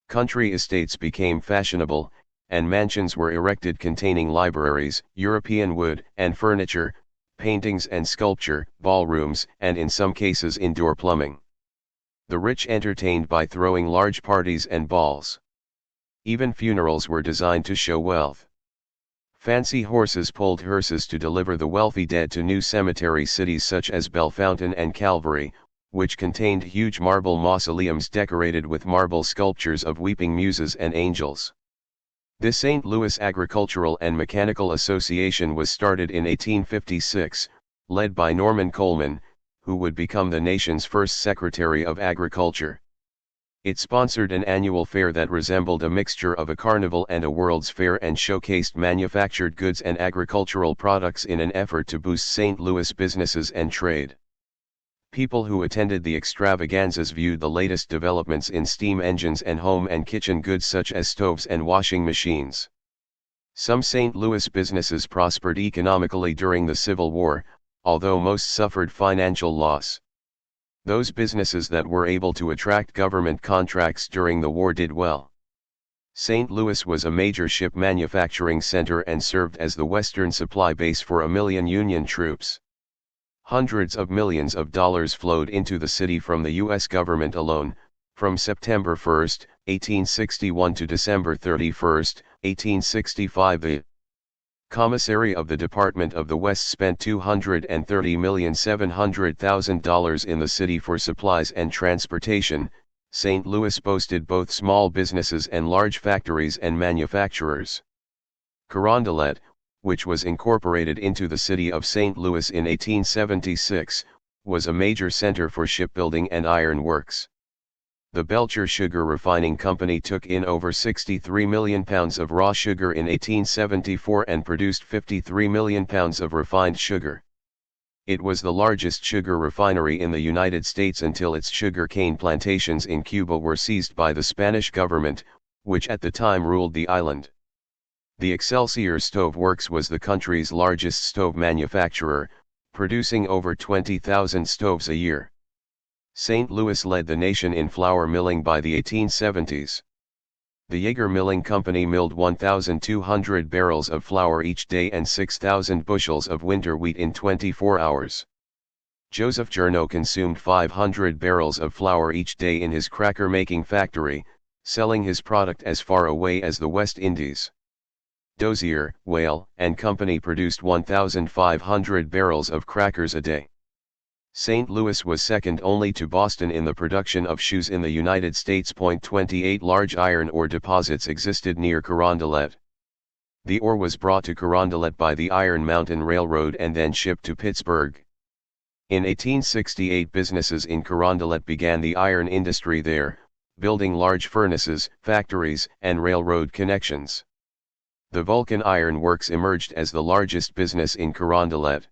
Country estates became fashionable, and mansions were erected containing libraries, European wood and furniture, paintings and sculpture, ballrooms, and in some cases indoor plumbing. The rich entertained by throwing large parties and balls. Even funerals were designed to show wealth. Fancy horses pulled hearses to deliver the wealthy dead to new cemetery cities such as Bellefontaine and Calvary, which contained huge marble mausoleums decorated with marble sculptures of weeping muses and angels. The St. Louis Agricultural and Mechanical Association was started in 1856, led by Norman Coleman, who would become the nation's first Secretary of Agriculture. It sponsored an annual fair that resembled a mixture of a carnival and a World's Fair and showcased manufactured goods and agricultural products in an effort to boost St. Louis businesses and trade. People who attended the extravaganzas viewed the latest developments in steam engines and home and kitchen goods such as stoves and washing machines. Some St. Louis businesses prospered economically during the Civil War, although most suffered financial loss. Those businesses that were able to attract government contracts during the war did well. St. Louis was a major ship manufacturing center and served as the western supply base for 1 million Union troops. Hundreds of millions of dollars flowed into the city from the U.S. government alone, from September 1, 1861 to December 31, 1865. The Commissary of the Department of the West spent $230,700,000 in the city for supplies and transportation. St. Louis boasted both small businesses and large factories and manufacturers. Carondelet, which was incorporated into the city of St. Louis in 1876, was a major center for shipbuilding and iron works. The Belcher Sugar Refining Company took in over 63 million pounds of raw sugar in 1874 and produced 53 million pounds of refined sugar. It was the largest sugar refinery in the United States until its sugar cane plantations in Cuba were seized by the Spanish government, which at the time ruled the island. The Excelsior Stove Works was the country's largest stove manufacturer, producing over 20,000 stoves a year. St. Louis led the nation in flour milling by the 1870s. The Yeager Milling Company milled 1,200 barrels of flour each day and 6,000 bushels of winter wheat in 24 hours. Joseph Journeau consumed 500 barrels of flour each day in his cracker-making factory, selling his product as far away as the West Indies. Dozier, Whale, and Company produced 1,500 barrels of crackers a day. St. Louis was second only to Boston in the production of shoes in the United States. 28 large iron ore deposits existed near Carondelet. The ore was brought to Carondelet by the Iron Mountain Railroad and then shipped to Pittsburgh. In 1868, businesses in Carondelet began the iron industry there, building large furnaces, factories, and railroad connections. The Vulcan Iron Works emerged as the largest business in Carondelet.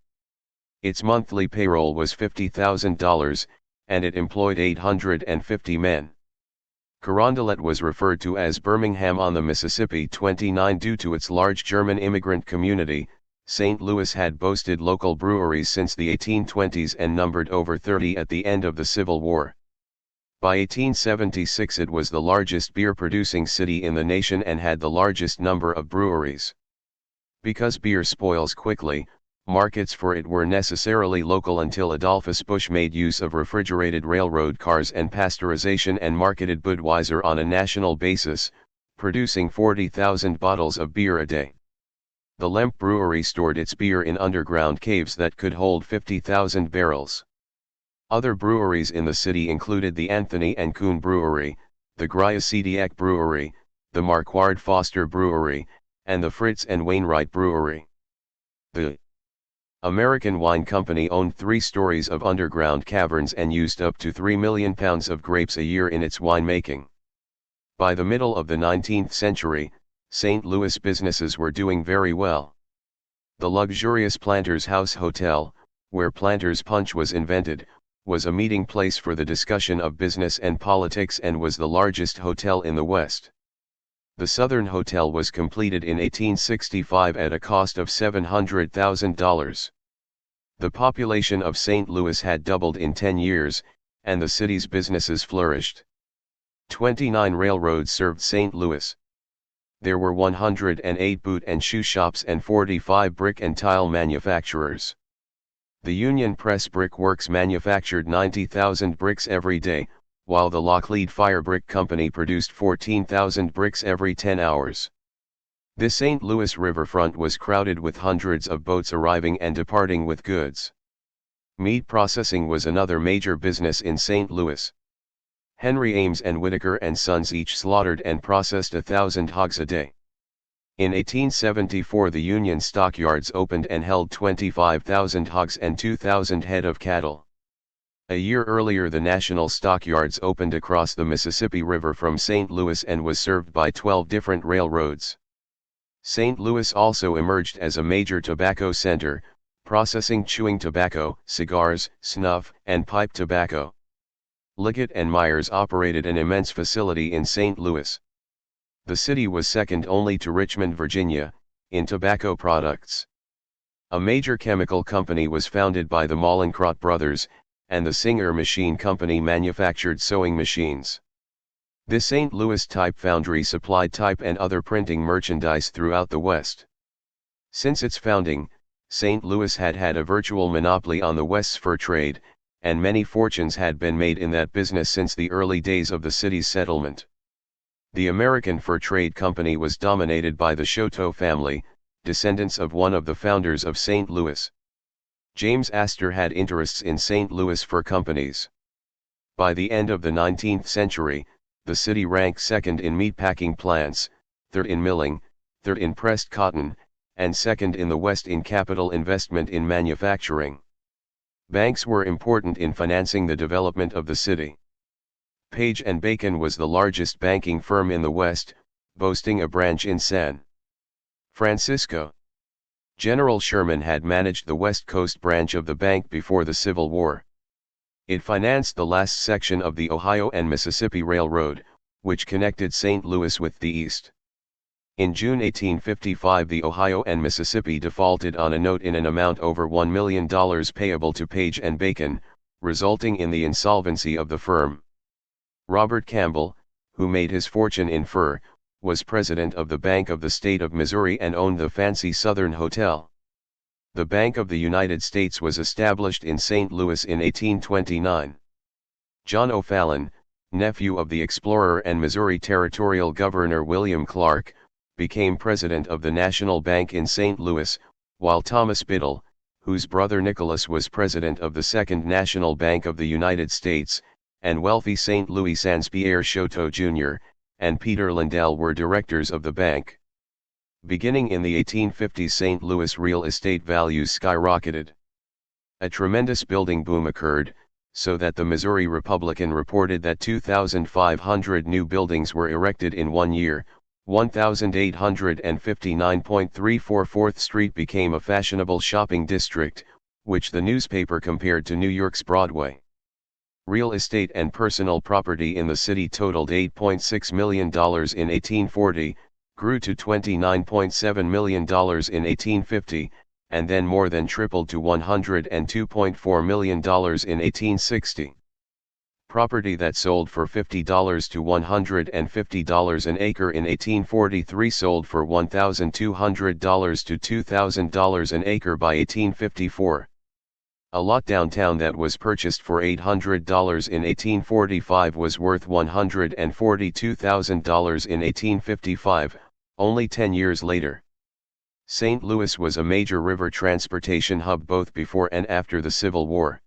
Its monthly payroll was $50,000, and it employed 850 men. Carondelet was referred to as Birmingham on the Mississippi 29 due to its large German immigrant community. St. Louis had boasted local breweries since the 1820s and numbered over 30 at the end of the Civil War. By 1876 it was the largest beer-producing city in the nation and had the largest number of breweries. Because beer spoils quickly, markets for it were necessarily local until Adolphus Busch made use of refrigerated railroad cars and pasteurization and marketed Budweiser on a national basis, producing 40,000 bottles of beer a day. The Lemp Brewery stored its beer in underground caves that could hold 50,000 barrels. Other breweries in the city included the Anthony and Kuhn Brewery, the Griesediak Brewery, the Marquard Foster Brewery, and the Fritz and Wainwright Brewery. The American Wine Company owned 3 stories of underground caverns and used up to 3 million pounds of grapes a year in its winemaking. By the middle of the 19th century, St. Louis businesses were doing very well. The luxurious Planters House Hotel, where Planters Punch was invented, was a meeting place for the discussion of business and politics and was the largest hotel in the West. The Southern Hotel was completed in 1865 at a cost of $700,000. The population of St. Louis had doubled in 10 years, and the city's businesses flourished. 29 railroads served St. Louis. There were 108 boot and shoe shops and 45 brick and tile manufacturers. The Union Press Brick Works manufactured 90,000 bricks every day, while the Lockleed Fire Brick Company produced 14,000 bricks every 10 hours. The St. Louis riverfront was crowded with hundreds of boats arriving and departing with goods. Meat processing was another major business in St. Louis. Henry Ames and Whitaker and Sons each slaughtered and processed 1,000 hogs a day. In 1874 the Union stockyards opened and held 25,000 hogs and 2,000 head of cattle. A year earlier the National Stockyards opened across the Mississippi River from St. Louis and was served by 12 different railroads. St. Louis also emerged as a major tobacco center, processing chewing tobacco, cigars, snuff, and pipe tobacco. Liggett and Myers operated an immense facility in St. Louis. The city was second only to Richmond, Virginia, in tobacco products. A major chemical company was founded by the Mallinckrodt brothers, and the Singer Machine Company manufactured sewing machines. The St. Louis Type Foundry supplied type and other printing merchandise throughout the West. Since its founding, St. Louis had had a virtual monopoly on the West's fur trade, and many fortunes had been made in that business since the early days of the city's settlement. The American Fur Trade Company was dominated by the Choteau family, descendants of one of the founders of St. Louis. James Astor had interests in St. Louis fur companies. By the end of the 19th century, the city ranked second in meatpacking plants, third in milling, third in pressed cotton, and second in the West in capital investment in manufacturing. Banks were important in financing the development of the city. Page & Bacon was the largest banking firm in the West, boasting a branch in San Francisco. General Sherman had managed the West Coast branch of the bank before the Civil War. It financed the last section of the Ohio and Mississippi Railroad, which connected St. Louis with the East. In June 1855 the Ohio and Mississippi defaulted on a note in an amount over $1 million payable to Page & Bacon, resulting in the insolvency of the firm. Robert Campbell, who made his fortune in fur, was president of the Bank of the State of Missouri and owned the fancy Southern Hotel. The Bank of the United States was established in St. Louis in 1829. John O'Fallon, nephew of the explorer and Missouri Territorial Governor William Clark, became president of the National Bank in St. Louis, while Thomas Biddle, whose brother Nicholas was president of the Second National Bank of the United States, and wealthy St. Louis Sans-Pierre Choteau Jr., and Peter Lindell were directors of the bank. Beginning in the 1850s St. Louis real estate values skyrocketed. A tremendous building boom occurred, so that the Missouri Republican reported that 2,500 new buildings were erected in 1 year. 1859.34 4th Street became a fashionable shopping district, which the newspaper compared to New York's Broadway. Real estate and personal property in the city totaled $8.6 million in 1840, grew to $29.7 million in 1850, and then more than tripled to $102.4 million in 1860. Property that sold for $50 to $150 an acre in 1843 sold for $1,200 to $2,000 an acre by 1854. A lot downtown that was purchased for $800 in 1845 was worth $142,000 in 1855, only 10 years later. St. Louis was a major river transportation hub both before and after the Civil War.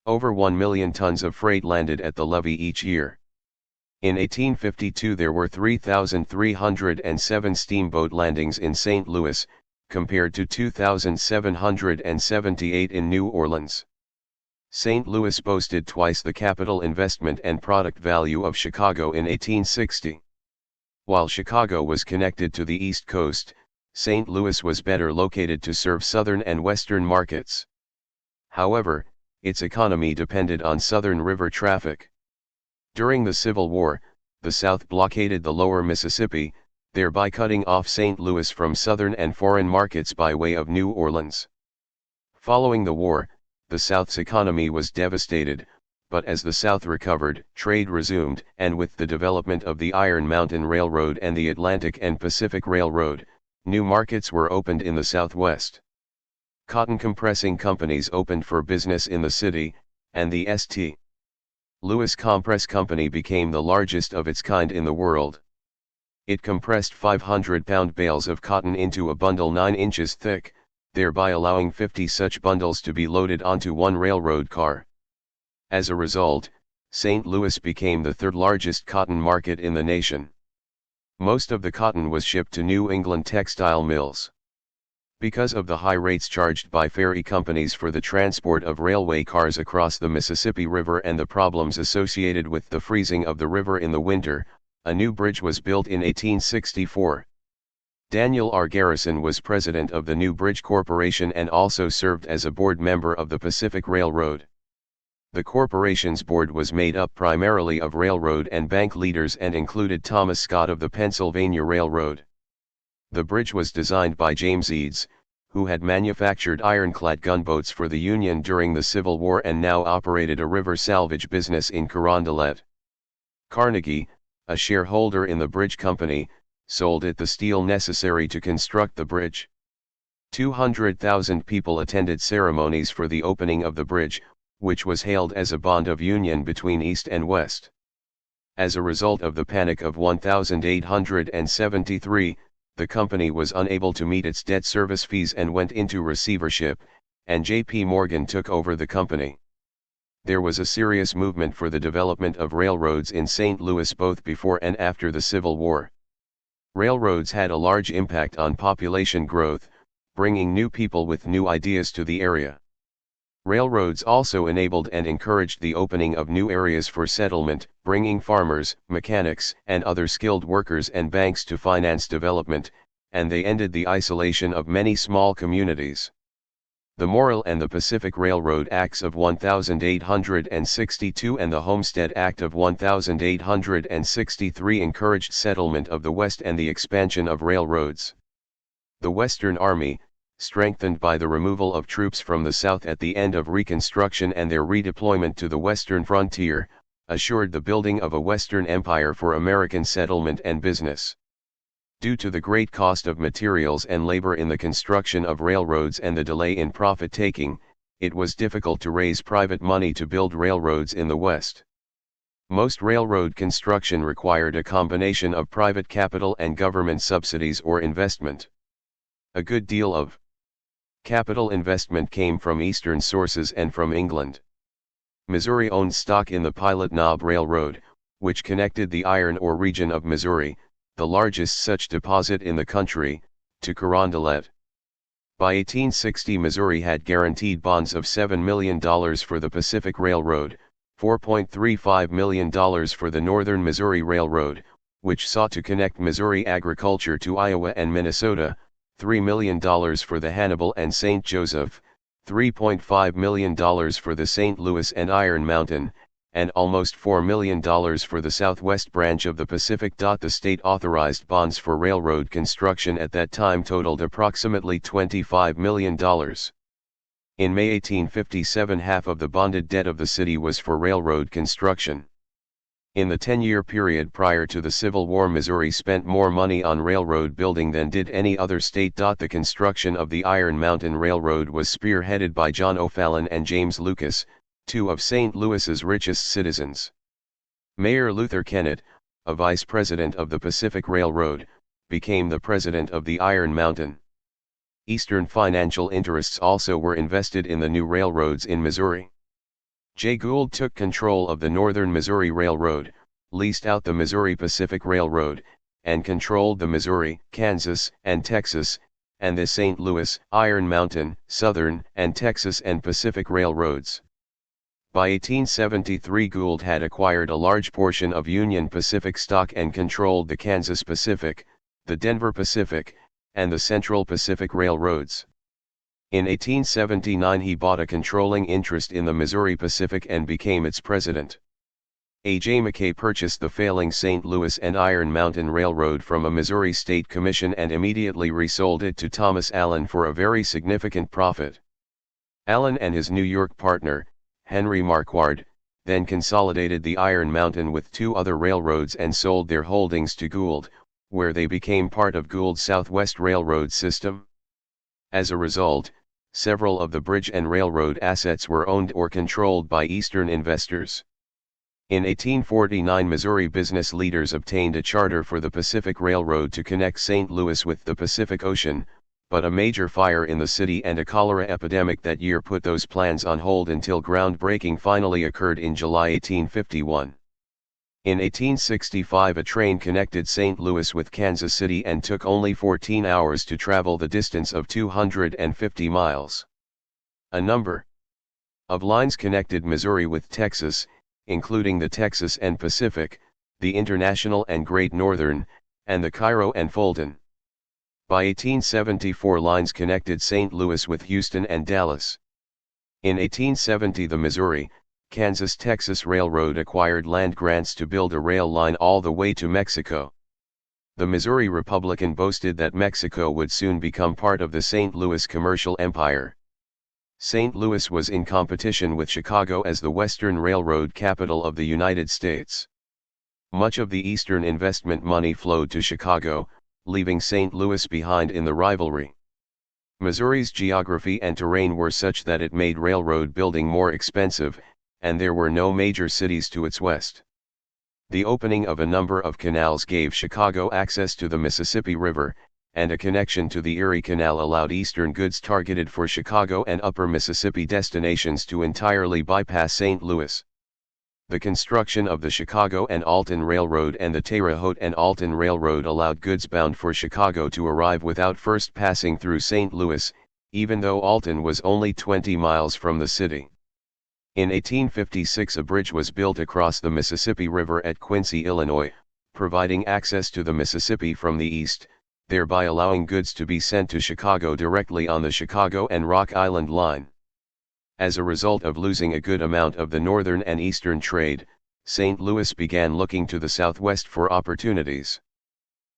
Over 1 million tons of freight landed at the levee each year. In 1852 there were 3,307 steamboat landings in St. Louis, compared to 2,778 in New Orleans. St. Louis boasted twice the capital investment and product value of Chicago in 1860. While Chicago was connected to the East Coast, St. Louis was better located to serve southern and western markets. However, its economy depended on southern river traffic. During the Civil War, the South blockaded the lower Mississippi, thereby cutting off St. Louis from southern and foreign markets by way of New Orleans. Following the war, the South's economy was devastated, but as the South recovered, trade resumed, and with the development of the Iron Mountain Railroad and the Atlantic and Pacific Railroad, new markets were opened in the Southwest. Cotton compressing companies opened for business in the city, and the St. Louis Compress Company became the largest of its kind in the world. It compressed 500-pound bales of cotton into a bundle 9 inches thick, thereby allowing 50 such bundles to be loaded onto one railroad car. As a result, St. Louis became the third largest cotton market in the nation. Most of the cotton was shipped to New England textile mills. Because of the high rates charged by ferry companies for the transport of railway cars across the Mississippi River and the problems associated with the freezing of the river in the winter, a new bridge was built in 1864. Daniel R. Garrison was president of the New Bridge Corporation and also served as a board member of the Pacific Railroad. The corporation's board was made up primarily of railroad and bank leaders and included Thomas Scott of the Pennsylvania Railroad. The bridge was designed by James Eads, who had manufactured ironclad gunboats for the Union during the Civil War and now operated a river salvage business in Carondelet. Carnegie, a shareholder in the bridge company, sold it the steel necessary to construct the bridge. 200,000 people attended ceremonies for the opening of the bridge, which was hailed as a bond of union between East and West. As a result of the Panic of 1873, the company was unable to meet its debt service fees and went into receivership, and J.P. Morgan took over the company. There was a serious movement for the development of railroads in St. Louis both before and after the Civil War. Railroads had a large impact on population growth, bringing new people with new ideas to the area. Railroads also enabled and encouraged the opening of new areas for settlement, bringing farmers, mechanics, and other skilled workers and banks to finance development, and they ended the isolation of many small communities. The Morrill and the Pacific Railroad Acts of 1862 and the Homestead Act of 1863 encouraged settlement of the West and the expansion of railroads. The Western Army, strengthened by the removal of troops from the South at the end of Reconstruction and their redeployment to the western frontier, assured the building of a Western empire for American settlement and business. Due to the great cost of materials and labor in the construction of railroads and the delay in profit-taking, it was difficult to raise private money to build railroads in the West. Most railroad construction required a combination of private capital and government subsidies or investment. A good deal of capital investment came from Eastern sources and from England. Missouri owned stock in the Pilot Knob Railroad, which connected the iron ore region of Missouri, the largest such deposit in the country, to Carondelet. By 1860 Missouri had guaranteed bonds of $7 million for the Pacific Railroad, $4.35 million for the Northern Missouri Railroad, which sought to connect Missouri agriculture to Iowa and Minnesota, $3 million for the Hannibal and St. Joseph, $3.5 million for the St. Louis and Iron Mountain, and almost $4 million for the southwest branch of the Pacific. The state-authorized bonds for railroad construction at that time totaled approximately $25 million. In May 1857, half of the bonded debt of the city was for railroad construction. In the 10-year period prior to the Civil War, Missouri spent more money on railroad building than did any other state. The construction of the Iron Mountain Railroad was spearheaded by John O'Fallon and James Lucas, two of St. Louis's richest citizens. Mayor Luther Kennett, a vice president of the Pacific Railroad, became the president of the Iron Mountain. Eastern financial interests also were invested in the new railroads in Missouri. Jay Gould took control of the Northern Missouri Railroad, leased out the Missouri Pacific Railroad, and controlled the Missouri, Kansas, and Texas, and the St. Louis, Iron Mountain, Southern, and Texas and Pacific Railroads. By 1873, Gould had acquired a large portion of Union Pacific stock and controlled the Kansas Pacific, the Denver Pacific, and the Central Pacific Railroads. In 1879, he bought a controlling interest in the Missouri Pacific and became its president. A.J. McKay purchased the failing St. Louis and Iron Mountain Railroad from a Missouri State Commission and immediately resold it to Thomas Allen for a very significant profit. Allen and his New York partner, Henry Marquard, then consolidated the Iron Mountain with two other railroads and sold their holdings to Gould, where they became part of Gould's Southwest Railroad system. As a result, several of the bridge and railroad assets were owned or controlled by Eastern investors. In 1849, Missouri business leaders obtained a charter for the Pacific Railroad to connect St. Louis with the Pacific Ocean, but a major fire in the city and a cholera epidemic that year put those plans on hold until groundbreaking finally occurred in July 1851. In 1865, a train connected St. Louis with Kansas City and took only 14 hours to travel the distance of 250 miles. A number of lines connected Missouri with Texas, including the Texas and Pacific, the International and Great Northern, and the Cairo and Fulton. By 1874, lines connected St. Louis with Houston and Dallas. In 1870, the Missouri, Kansas-Texas Railroad acquired land grants to build a rail line all the way to Mexico. The Missouri Republican boasted that Mexico would soon become part of the St. Louis commercial empire. St. Louis was in competition with Chicago as the Western Railroad capital of the United States. Much of the Eastern investment money flowed to Chicago, leaving St. Louis behind in the rivalry. Missouri's geography and terrain were such that it made railroad building more expensive, and there were no major cities to its west. The opening of a number of canals gave Chicago access to the Mississippi River, and a connection to the Erie Canal allowed Eastern goods targeted for Chicago and upper Mississippi destinations to entirely bypass St. Louis. The construction of the Chicago and Alton Railroad and the Terre Haute and Alton Railroad allowed goods bound for Chicago to arrive without first passing through St. Louis, even though Alton was only 20 miles from the city. In 1856, a bridge was built across the Mississippi River at Quincy, Illinois, providing access to the Mississippi from the east, thereby allowing goods to be sent to Chicago directly on the Chicago and Rock Island line. As a result of losing a good amount of the northern and eastern trade, St. Louis began looking to the southwest for opportunities.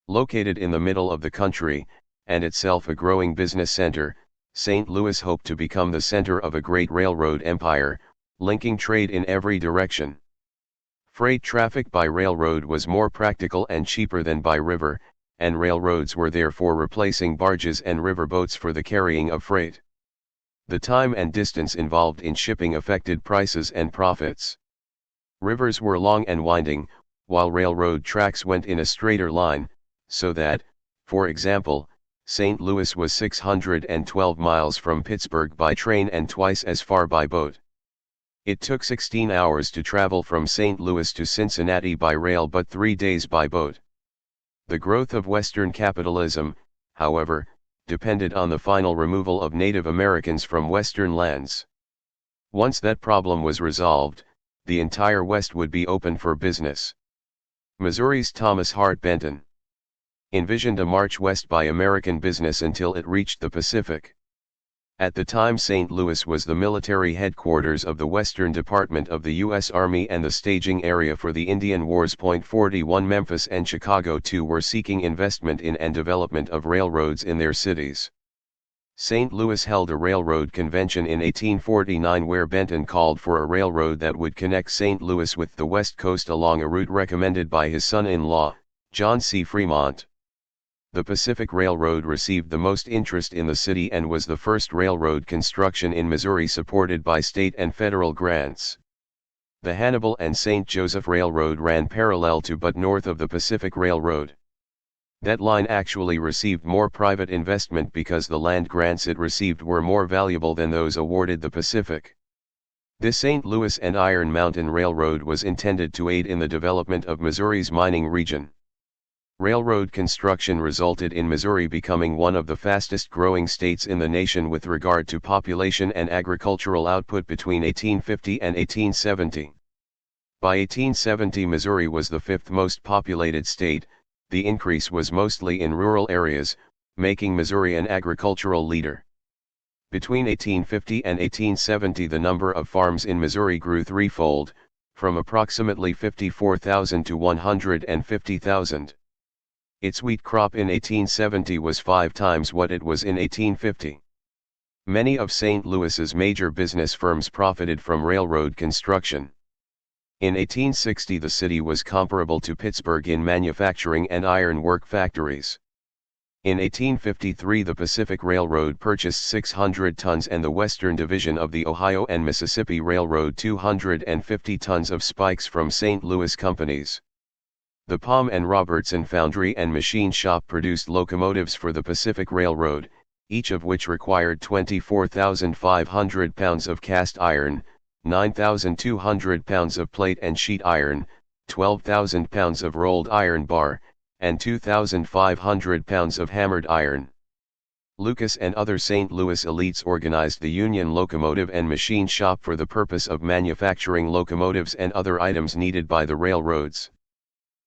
Located in the middle of the country, and itself a growing business center, St. Louis hoped to become the center of a great railroad empire, linking trade in every direction. Freight traffic by railroad was more practical and cheaper than by river, and railroads were therefore replacing barges and river boats for the carrying of freight. The time and distance involved in shipping affected prices and profits. Rivers were long and winding, while railroad tracks went in a straighter line, so that, for example, St. Louis was 612 miles from Pittsburgh by train and twice as far by boat. It took 16 hours to travel from St. Louis to Cincinnati by rail but 3 days by boat. The growth of Western capitalism, however, depended on the final removal of Native Americans from Western lands. Once that problem was resolved, the entire West would be open for business. Missouri's Thomas Hart Benton envisioned a march west by American business until it reached the Pacific. At the time, St. Louis was the military headquarters of the Western Department of the U.S. Army and the staging area for the Indian Wars. 41 Memphis and Chicago too were seeking investment in and development of railroads in their cities. St. Louis held a railroad convention in 1849 where Benton called for a railroad that would connect St. Louis with the West Coast along a route recommended by his son-in-law, John C. Fremont. The Pacific Railroad received the most interest in the city and was the first railroad construction in Missouri supported by state and federal grants. The Hannibal and St. Joseph Railroad ran parallel to but north of the Pacific Railroad. That line actually received more private investment because the land grants it received were more valuable than those awarded the Pacific. This St. Louis and Iron Mountain Railroad was intended to aid in the development of Missouri's mining region. Railroad construction resulted in Missouri becoming one of the fastest growing states in the nation with regard to population and agricultural output between 1850 and 1870. By 1870 Missouri was the fifth most populated state. The increase was mostly in rural areas, making Missouri an agricultural leader. Between 1850 and 1870 the number of farms in Missouri grew threefold, from approximately 54,000 to 150,000. Its wheat crop in 1870 was 5 times what it was in 1850. Many of St. Louis's major business firms profited from railroad construction. In 1860 the city was comparable to Pittsburgh in manufacturing and iron work factories. In 1853 the Pacific Railroad purchased 600 tons and the Western Division of the Ohio and Mississippi Railroad 250 tons of spikes from St. Louis companies. The Palm and Robertson Foundry and Machine Shop produced locomotives for the Pacific Railroad, each of which required 24,500 pounds of cast iron, 9,200 pounds of plate and sheet iron, 12,000 pounds of rolled iron bar, and 2,500 pounds of hammered iron. Lucas and other St. Louis elites organized the Union Locomotive and Machine Shop for the purpose of manufacturing locomotives and other items needed by the railroads.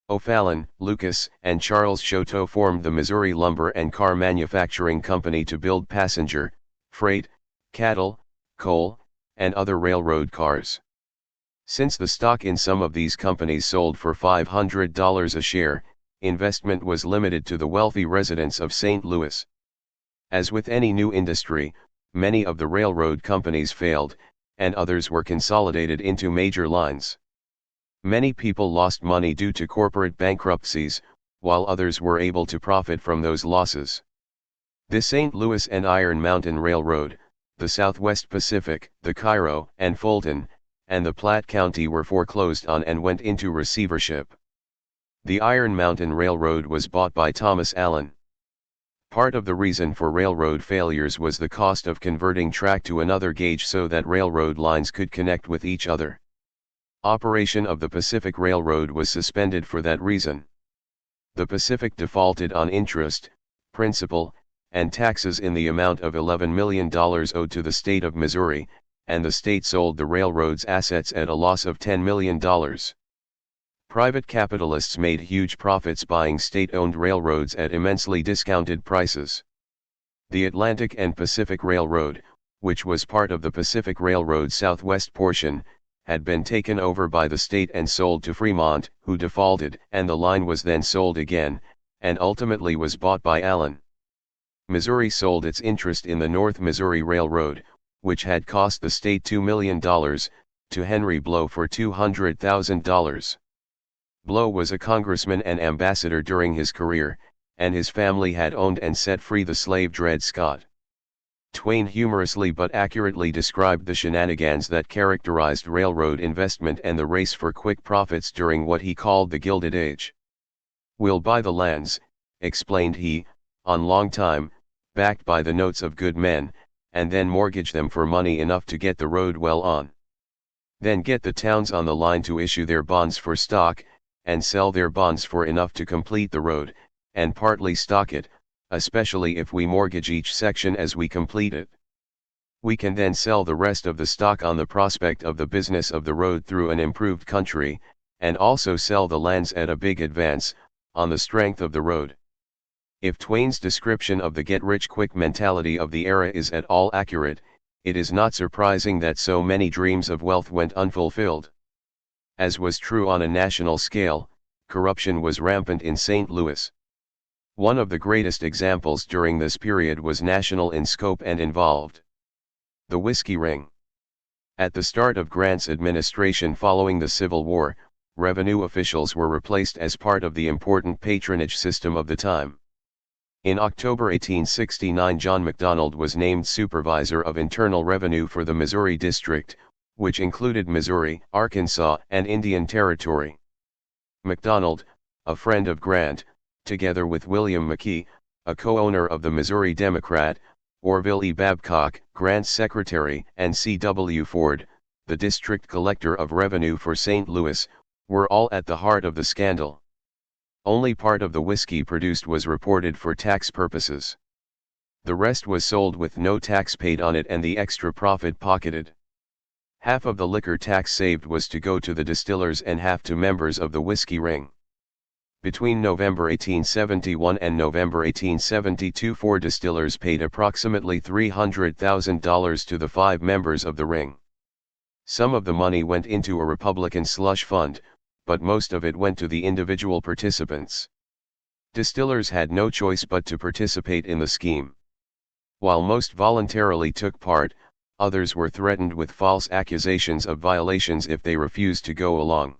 O'Fallon, Lucas, and Charles Choteau formed the Missouri Lumber and Car Manufacturing Company to build passenger, freight, cattle, coal, and other railroad cars. Since the stock in some of these companies sold for $500 a share, investment was limited to the wealthy residents of St. Louis. As with any new industry, many of the railroad companies failed, and others were consolidated into major lines. Many people lost money due to corporate bankruptcies, while others were able to profit from those losses. The St. Louis and Iron Mountain Railroad, the Southwest Pacific, the Cairo and Fulton, and the Platte County were foreclosed on and went into receivership. The Iron Mountain Railroad was bought by Thomas Allen. Part of the reason for railroad failures was the cost of converting track to another gauge so that railroad lines could connect with each other. Operation of the Pacific Railroad was suspended for that reason. The Pacific defaulted on interest, principal, and taxes in the amount of $11 million owed to the state of Missouri, and the state sold the railroad's assets at a loss of $10 million. Private capitalists made huge profits buying state-owned railroads at immensely discounted prices. The Atlantic and Pacific Railroad, which was part of the Pacific Railroad's southwest portion, had been taken over by the state and sold to Fremont, who defaulted, and the line was then sold again, and ultimately was bought by Allen. Missouri sold its interest in the North Missouri Railroad, which had cost the state $2 million, to Henry Blow for $200,000. Blow was a congressman and ambassador during his career, and his family had owned and set free the slave Dred Scott. Twain humorously but accurately described the shenanigans that characterized railroad investment and the race for quick profits during what he called the Gilded Age. "We'll buy the lands," explained he, "on long time, backed by the notes of good men, and then mortgage them for money enough to get the road well on. Then get the towns on the line to issue their bonds for stock, and sell their bonds for enough to complete the road, and partly stock it, especially if we mortgage each section as we complete it. We can then sell the rest of the stock on the prospect of the business of the road through an improved country, and also sell the lands at a big advance, on the strength of the road." If Twain's description of the get-rich-quick mentality of the era is at all accurate, it is not surprising that so many dreams of wealth went unfulfilled. As was true on a national scale, corruption was rampant in St. Louis. One of the greatest examples during this period was national in scope and involved the whiskey ring. At the start of Grant's administration following the Civil War, revenue officials were replaced as part of the important patronage system of the time. In October 1869, John McDonald was named Supervisor of Internal Revenue for the Missouri District, which included Missouri, Arkansas, and Indian Territory. McDonald, a friend of Grant, together with William McKee, a co-owner of the Missouri Democrat, Orville E. Babcock, Grant's secretary, and C.W. Ford, the district collector of revenue for St. Louis, were all at the heart of the scandal. Only part of the whiskey produced was reported for tax purposes. The rest was sold with no tax paid on it and the extra profit pocketed. Half of the liquor tax saved was to go to the distillers and half to members of the whiskey ring. Between November 1871 and November 1872, 4 distillers paid approximately $300,000 to the 5 members of the ring. Some of the money went into a Republican slush fund, but most of it went to the individual participants. Distillers had no choice but to participate in the scheme. While most voluntarily took part, others were threatened with false accusations of violations if they refused to go along.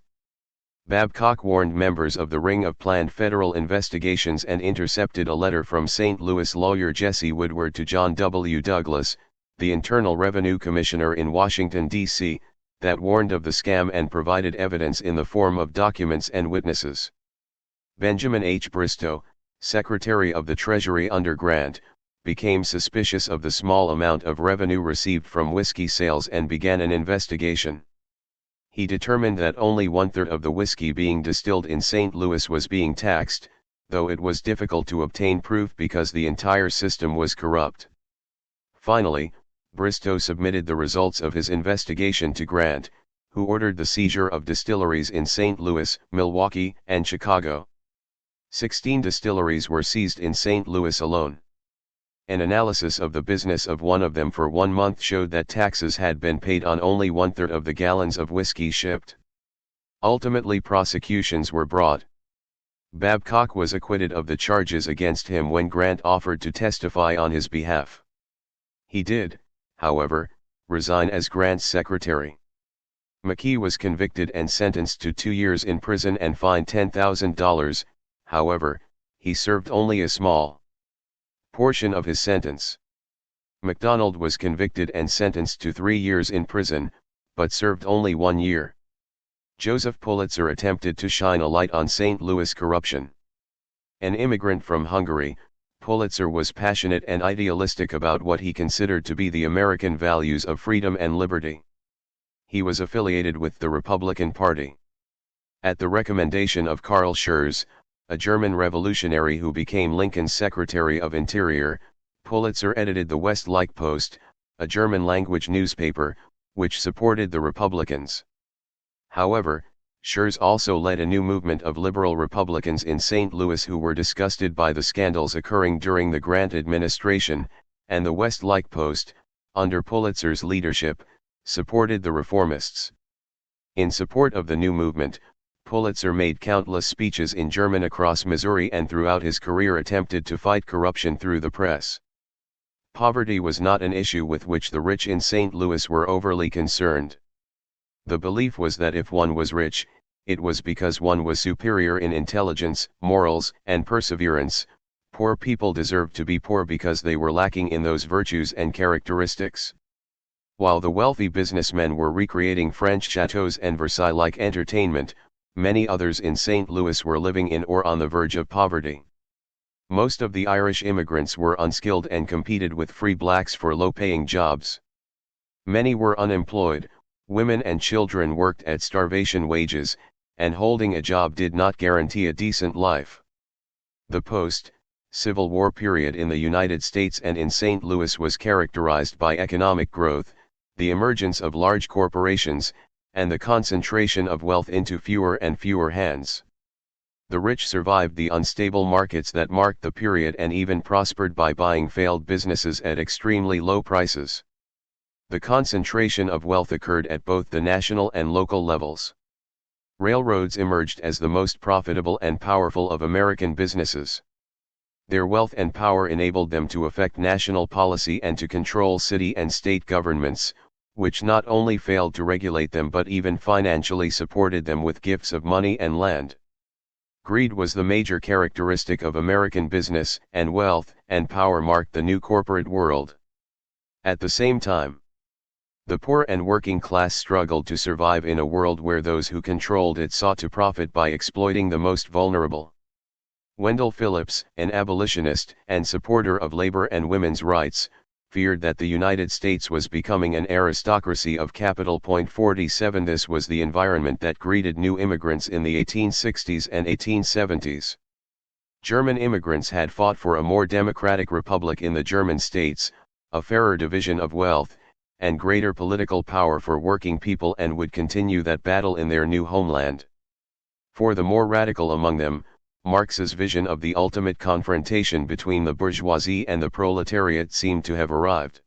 Babcock warned members of the ring of planned federal investigations and intercepted a letter from St. Louis lawyer Jesse Woodward to John W. Douglas, the Internal Revenue Commissioner in Washington, D.C., that warned of the scam and provided evidence in the form of documents and witnesses. Benjamin H. Bristow, Secretary of the Treasury under Grant, became suspicious of the small amount of revenue received from whiskey sales and began an investigation. He determined that only 1/3 of the whiskey being distilled in St. Louis was being taxed, though it was difficult to obtain proof because the entire system was corrupt. Finally, Bristow submitted the results of his investigation to Grant, who ordered the seizure of distilleries in St. Louis, Milwaukee, and Chicago. 16 distilleries were seized in St. Louis alone. An analysis of the business of one of them for 1 month showed that taxes had been paid on only 1/3 of the gallons of whiskey shipped. Ultimately, prosecutions were brought. Babcock was acquitted of the charges against him when Grant offered to testify on his behalf. He did, however, resign as Grant's secretary. McKee was convicted and sentenced to 2 years in prison and fined $10,000, however, he served only a small portion of his sentence. McDonald was convicted and sentenced to 3 years in prison, but served only 1 year. Joseph Pulitzer attempted to shine a light on St. Louis corruption. An immigrant from Hungary, Pulitzer was passionate and idealistic about what he considered to be the American values of freedom and liberty. He was affiliated with the Republican Party. At the recommendation of Karl Schurz, a German revolutionary who became Lincoln's Secretary of Interior, Pulitzer edited the Westlake Post, a German-language newspaper, which supported the Republicans. However, Schurz also led a new movement of liberal Republicans in St. Louis who were disgusted by the scandals occurring during the Grant administration, and the Westlake Post, under Pulitzer's leadership, supported the reformists. In support of the new movement, Pulitzer made countless speeches in German across Missouri and throughout his career attempted to fight corruption through the press. Poverty was not an issue with which the rich in St. Louis were overly concerned. The belief was that if one was rich, it was because one was superior in intelligence, morals, and perseverance. Poor people deserved to be poor because they were lacking in those virtues and characteristics. While the wealthy businessmen were recreating French chateaux and Versailles-like entertainment, many others in St. Louis were living in or on the verge of poverty. Most of the Irish immigrants were unskilled and competed with free blacks for low-paying jobs. Many were unemployed, women and children worked at starvation wages, and holding a job did not guarantee a decent life. The post-Civil War period in the United States and in St. Louis was characterized by economic growth, the emergence of large corporations, and the concentration of wealth into fewer and fewer hands. The rich survived the unstable markets that marked the period and even prospered by buying failed businesses at extremely low prices. The concentration of wealth occurred at both the national and local levels. Railroads emerged as the most profitable and powerful of American businesses. Their wealth and power enabled them to affect national policy and to control city and state governments, which not only failed to regulate them but even financially supported them with gifts of money and land. Greed was the major characteristic of American business, and wealth and power marked the new corporate world. At the same time, the poor and working class struggled to survive in a world where those who controlled it sought to profit by exploiting the most vulnerable. Wendell Phillips, an abolitionist and supporter of labor and women's rights, feared that the United States was becoming an aristocracy of capital. 47 This was the environment that greeted new immigrants in the 1860s and 1870s. German immigrants had fought for a more democratic republic in the German states, a fairer division of wealth, and greater political power for working people, and would continue that battle in their new homeland. For the more radical among them, Marx's vision of the ultimate confrontation between the bourgeoisie and the proletariat seemed to have arrived.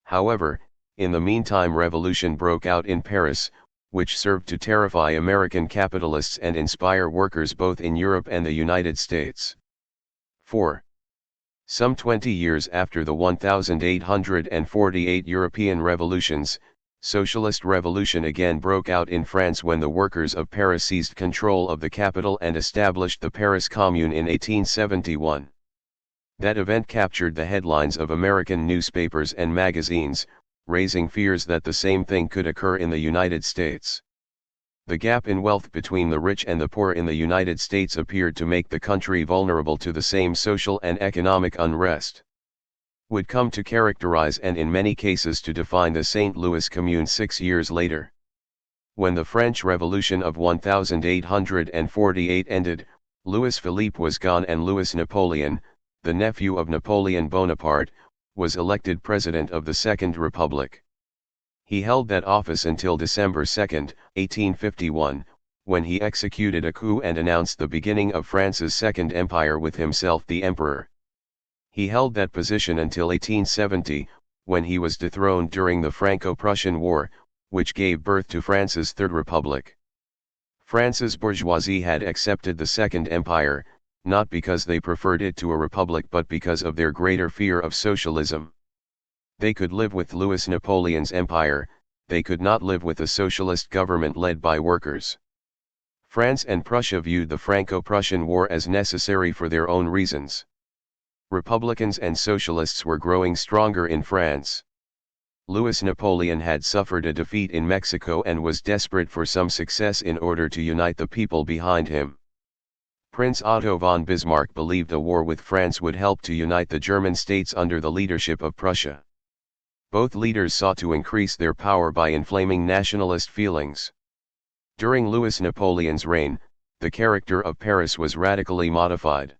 However, in the meantime revolution broke out in Paris, which served to terrify American capitalists and inspire workers both in Europe and the United States. 4. Some 20 years after the 1848 European revolutions, socialist revolution again broke out in France when the workers of Paris seized control of the capital and established the Paris Commune in 1871. That event captured the headlines of American newspapers and magazines, raising fears that the same thing could occur in the United States. The gap in wealth between the rich and the poor in the United States appeared to make the country vulnerable to the same social and economic unrest. Would come to characterize and in many cases to define the St. Louis Commune 6 years later. When the French Revolution of 1848 ended, Louis Philippe was gone and Louis Napoleon, the nephew of Napoleon Bonaparte, was elected President of the Second Republic. He held that office until December 2, 1851, when he executed a coup and announced the beginning of France's Second Empire with himself the emperor. He held that position until 1870, when he was dethroned during the Franco-Prussian War, which gave birth to France's Third Republic. France's bourgeoisie had accepted the Second Empire, not because they preferred it to a republic but because of their greater fear of socialism. They could live with Louis Napoleon's empire, they could not live with a socialist government led by workers. France and Prussia viewed the Franco-Prussian War as necessary for their own reasons. Republicans and socialists were growing stronger in France. Louis Napoleon had suffered a defeat in Mexico and was desperate for some success in order to unite the people behind him. Prince Otto von Bismarck believed a war with France would help to unite the German states under the leadership of Prussia. Both leaders sought to increase their power by inflaming nationalist feelings. During Louis Napoleon's reign, the character of Paris was radically modified.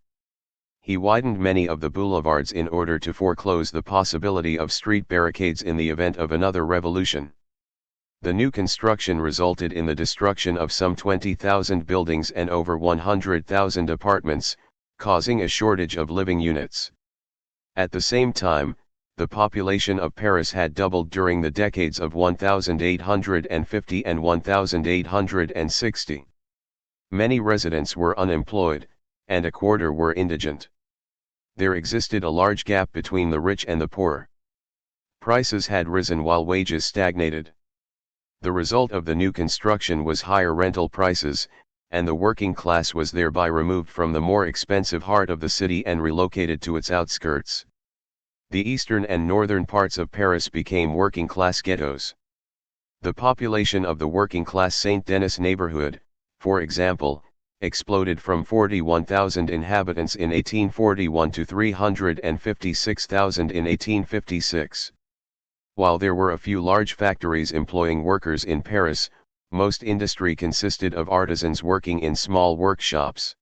He widened many of the boulevards in order to foreclose the possibility of street barricades in the event of another revolution. The new construction resulted in the destruction of some 20,000 buildings and over 100,000 apartments, causing a shortage of living units. At the same time, the population of Paris had doubled during the decades of 1850 and 1860. Many residents were unemployed, and a quarter were indigent. There existed a large gap between the rich and the poor. Prices had risen while wages stagnated. The result of the new construction was higher rental prices, and the working class was thereby removed from the more expensive heart of the city and relocated to its outskirts. The eastern and northern parts of Paris became working-class ghettos. The population of the working-class Saint-Denis neighborhood, for example, exploded from 41,000 inhabitants in 1841 to 356,000 in 1856. While there were a few large factories employing workers in Paris, most industry consisted of artisans working in small workshops.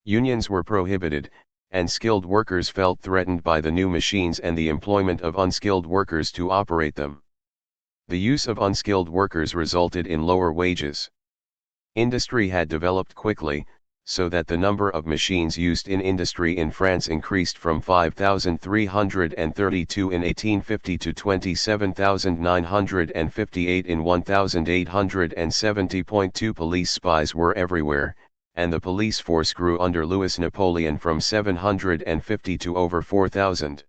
Unions were prohibited, and skilled workers felt threatened by the new machines and the employment of unskilled workers to operate them. The use of unskilled workers resulted in lower wages. Industry had developed quickly, so that the number of machines used in industry in France increased from 5,332 in 1850 to 27,958 in 1870. Police spies were everywhere, and the police force grew under Louis Napoleon from 750 to over 4,000.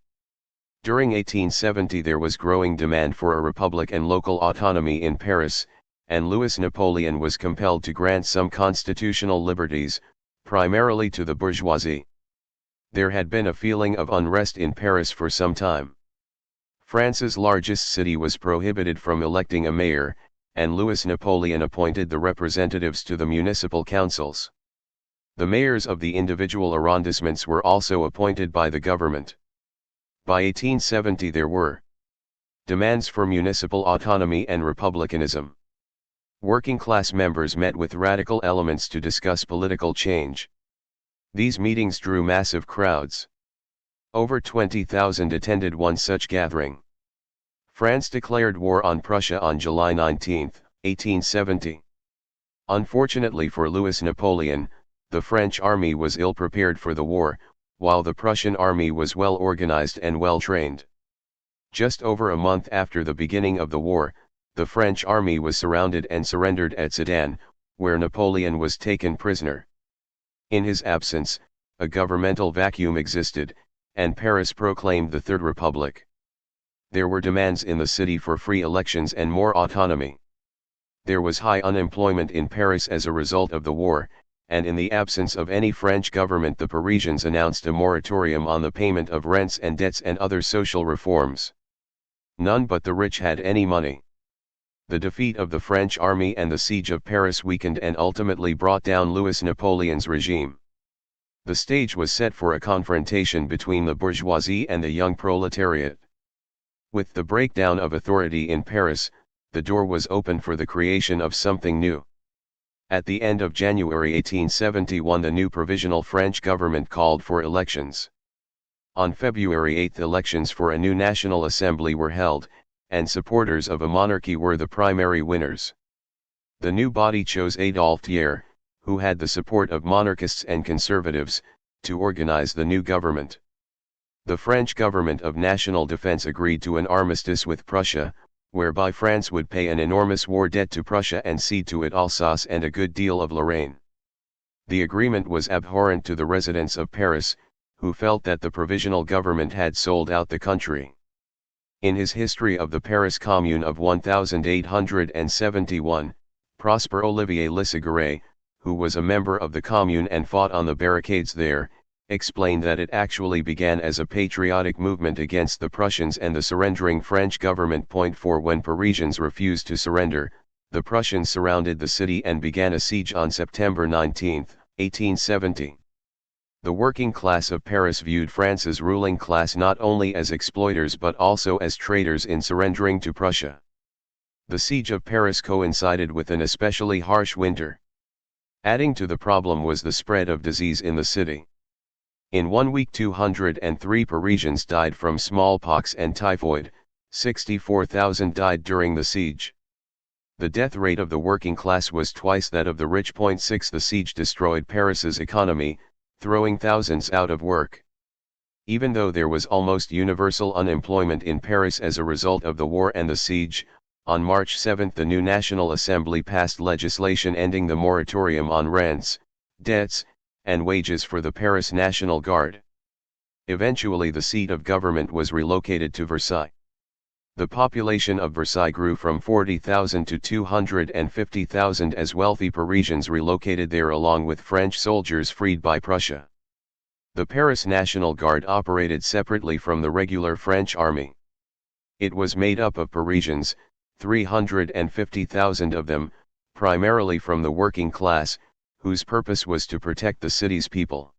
During 1870 there was growing demand for a republic and local autonomy in Paris, and Louis Napoleon was compelled to grant some constitutional liberties, primarily to the bourgeoisie. There had been a feeling of unrest in Paris for some time. France's largest city was prohibited from electing a mayor, and Louis Napoleon appointed the representatives to the municipal councils. The mayors of the individual arrondissements were also appointed by the government. By 1870 there were demands for municipal autonomy and republicanism. Working-class members met with radical elements to discuss political change. These meetings drew massive crowds. Over 20,000 attended one such gathering. France declared war on Prussia on July 19, 1870. Unfortunately for Louis Napoleon, the French army was ill-prepared for the war, while the Prussian army was well organized and well trained. Just over a month after the beginning of the war, the French army was surrounded and surrendered at Sedan, where Napoleon was taken prisoner. In his absence, a governmental vacuum existed, and Paris proclaimed the Third Republic. There were demands in the city for free elections and more autonomy. There was high unemployment in Paris as a result of the war, and in the absence of any French government the Parisians announced a moratorium on the payment of rents and debts and other social reforms. None but the rich had any money. The defeat of the French army and the siege of Paris weakened and ultimately brought down Louis Napoleon's regime. The stage was set for a confrontation between the bourgeoisie and the young proletariat. With the breakdown of authority in Paris, the door was open for the creation of something new. At the end of January 1871 the new provisional French government called for elections. On February 8 elections for a new National Assembly were held, and supporters of a monarchy were the primary winners. The new body chose Adolphe Thiers, who had the support of monarchists and conservatives, to organize the new government. The French government of national defense agreed to an armistice with Prussia, whereby France would pay an enormous war debt to Prussia and cede to it Alsace and a good deal of Lorraine. The agreement was abhorrent to the residents of Paris, who felt that the provisional government had sold out the country. In his History of the Paris Commune of 1871, Prosper Olivier Lissagaray, who was a member of the Commune and fought on the barricades there, explained that it actually began as a patriotic movement against the Prussians and the surrendering French government. For when Parisians refused to surrender, the Prussians surrounded the city and began a siege on September 19, 1870. The working class of Paris viewed France's ruling class not only as exploiters but also as traitors in surrendering to Prussia. The siege of Paris coincided with an especially harsh winter. Adding to the problem was the spread of disease in the city. In 1 week 203 Parisians died from smallpox and typhoid, 64,000 died during the siege. The death rate of the working class was twice that of the rich. 6 The siege destroyed Paris's economy, throwing thousands out of work. Even though there was almost universal unemployment in Paris as a result of the war and the siege, on March 7 the new National Assembly passed legislation ending the moratorium on rents, debts, and wages for the Paris National Guard. Eventually the seat of government was relocated to Versailles. The population of Versailles grew from 40,000 to 250,000 as wealthy Parisians relocated there along with French soldiers freed by Prussia. The Paris National Guard operated separately from the regular French army. It was made up of Parisians, 350,000 of them, primarily from the working class, whose purpose was to protect the city's people.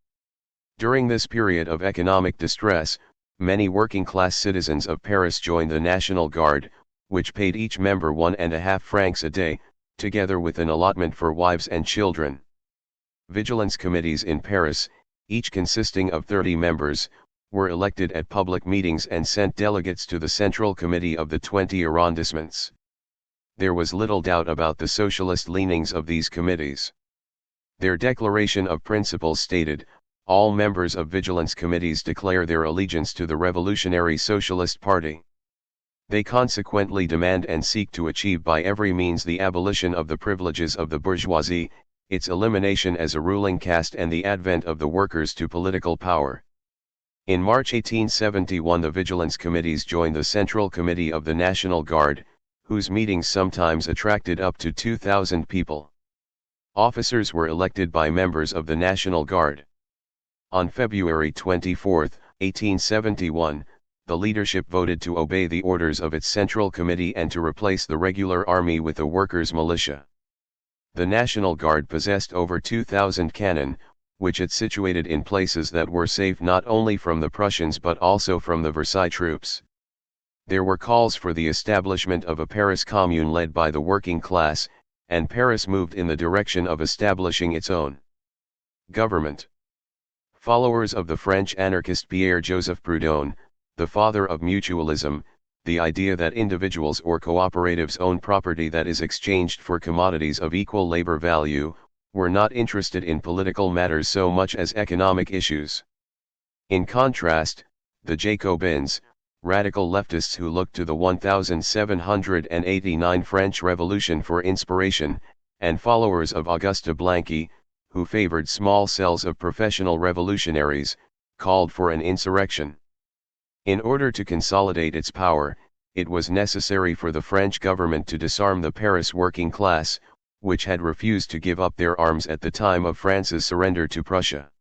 During this period of economic distress, many working-class citizens of Paris joined the National Guard, which paid each member 1.5 francs a day, together with an allotment for wives and children. Vigilance committees in Paris, each consisting of 30 members, were elected at public meetings and sent delegates to the Central Committee of the 20 arrondissements. There was little doubt about the socialist leanings of these committees. Their declaration of principles stated, "All members of vigilance committees declare their allegiance to the Revolutionary Socialist Party." They consequently demand and seek to achieve by every means the abolition of the privileges of the bourgeoisie, its elimination as a ruling caste and the advent of the workers to political power. In March 1871 the Vigilance Committees joined the Central Committee of the National Guard, whose meetings sometimes attracted up to 2,000 people. Officers were elected by members of the National Guard. On February 24, 1871, the leadership voted to obey the orders of its Central Committee and to replace the regular army with a workers' militia. The National Guard possessed over 2,000 cannon, which it situated in places that were safe not only from the Prussians but also from the Versailles troops. There were calls for the establishment of a Paris Commune led by the working class, and Paris moved in the direction of establishing its own government. Followers of the French anarchist Pierre-Joseph Proudhon, the father of mutualism, the idea that individuals or cooperatives own property that is exchanged for commodities of equal labor value, were not interested in political matters so much as economic issues. In contrast, the Jacobins, radical leftists who looked to the 1789 French Revolution for inspiration, and followers of Auguste Blanqui, who favored small cells of professional revolutionaries, called for an insurrection. In order to consolidate its power, it was necessary for the French government to disarm the Paris working class, which had refused to give up their arms at the time of France's surrender to Prussia.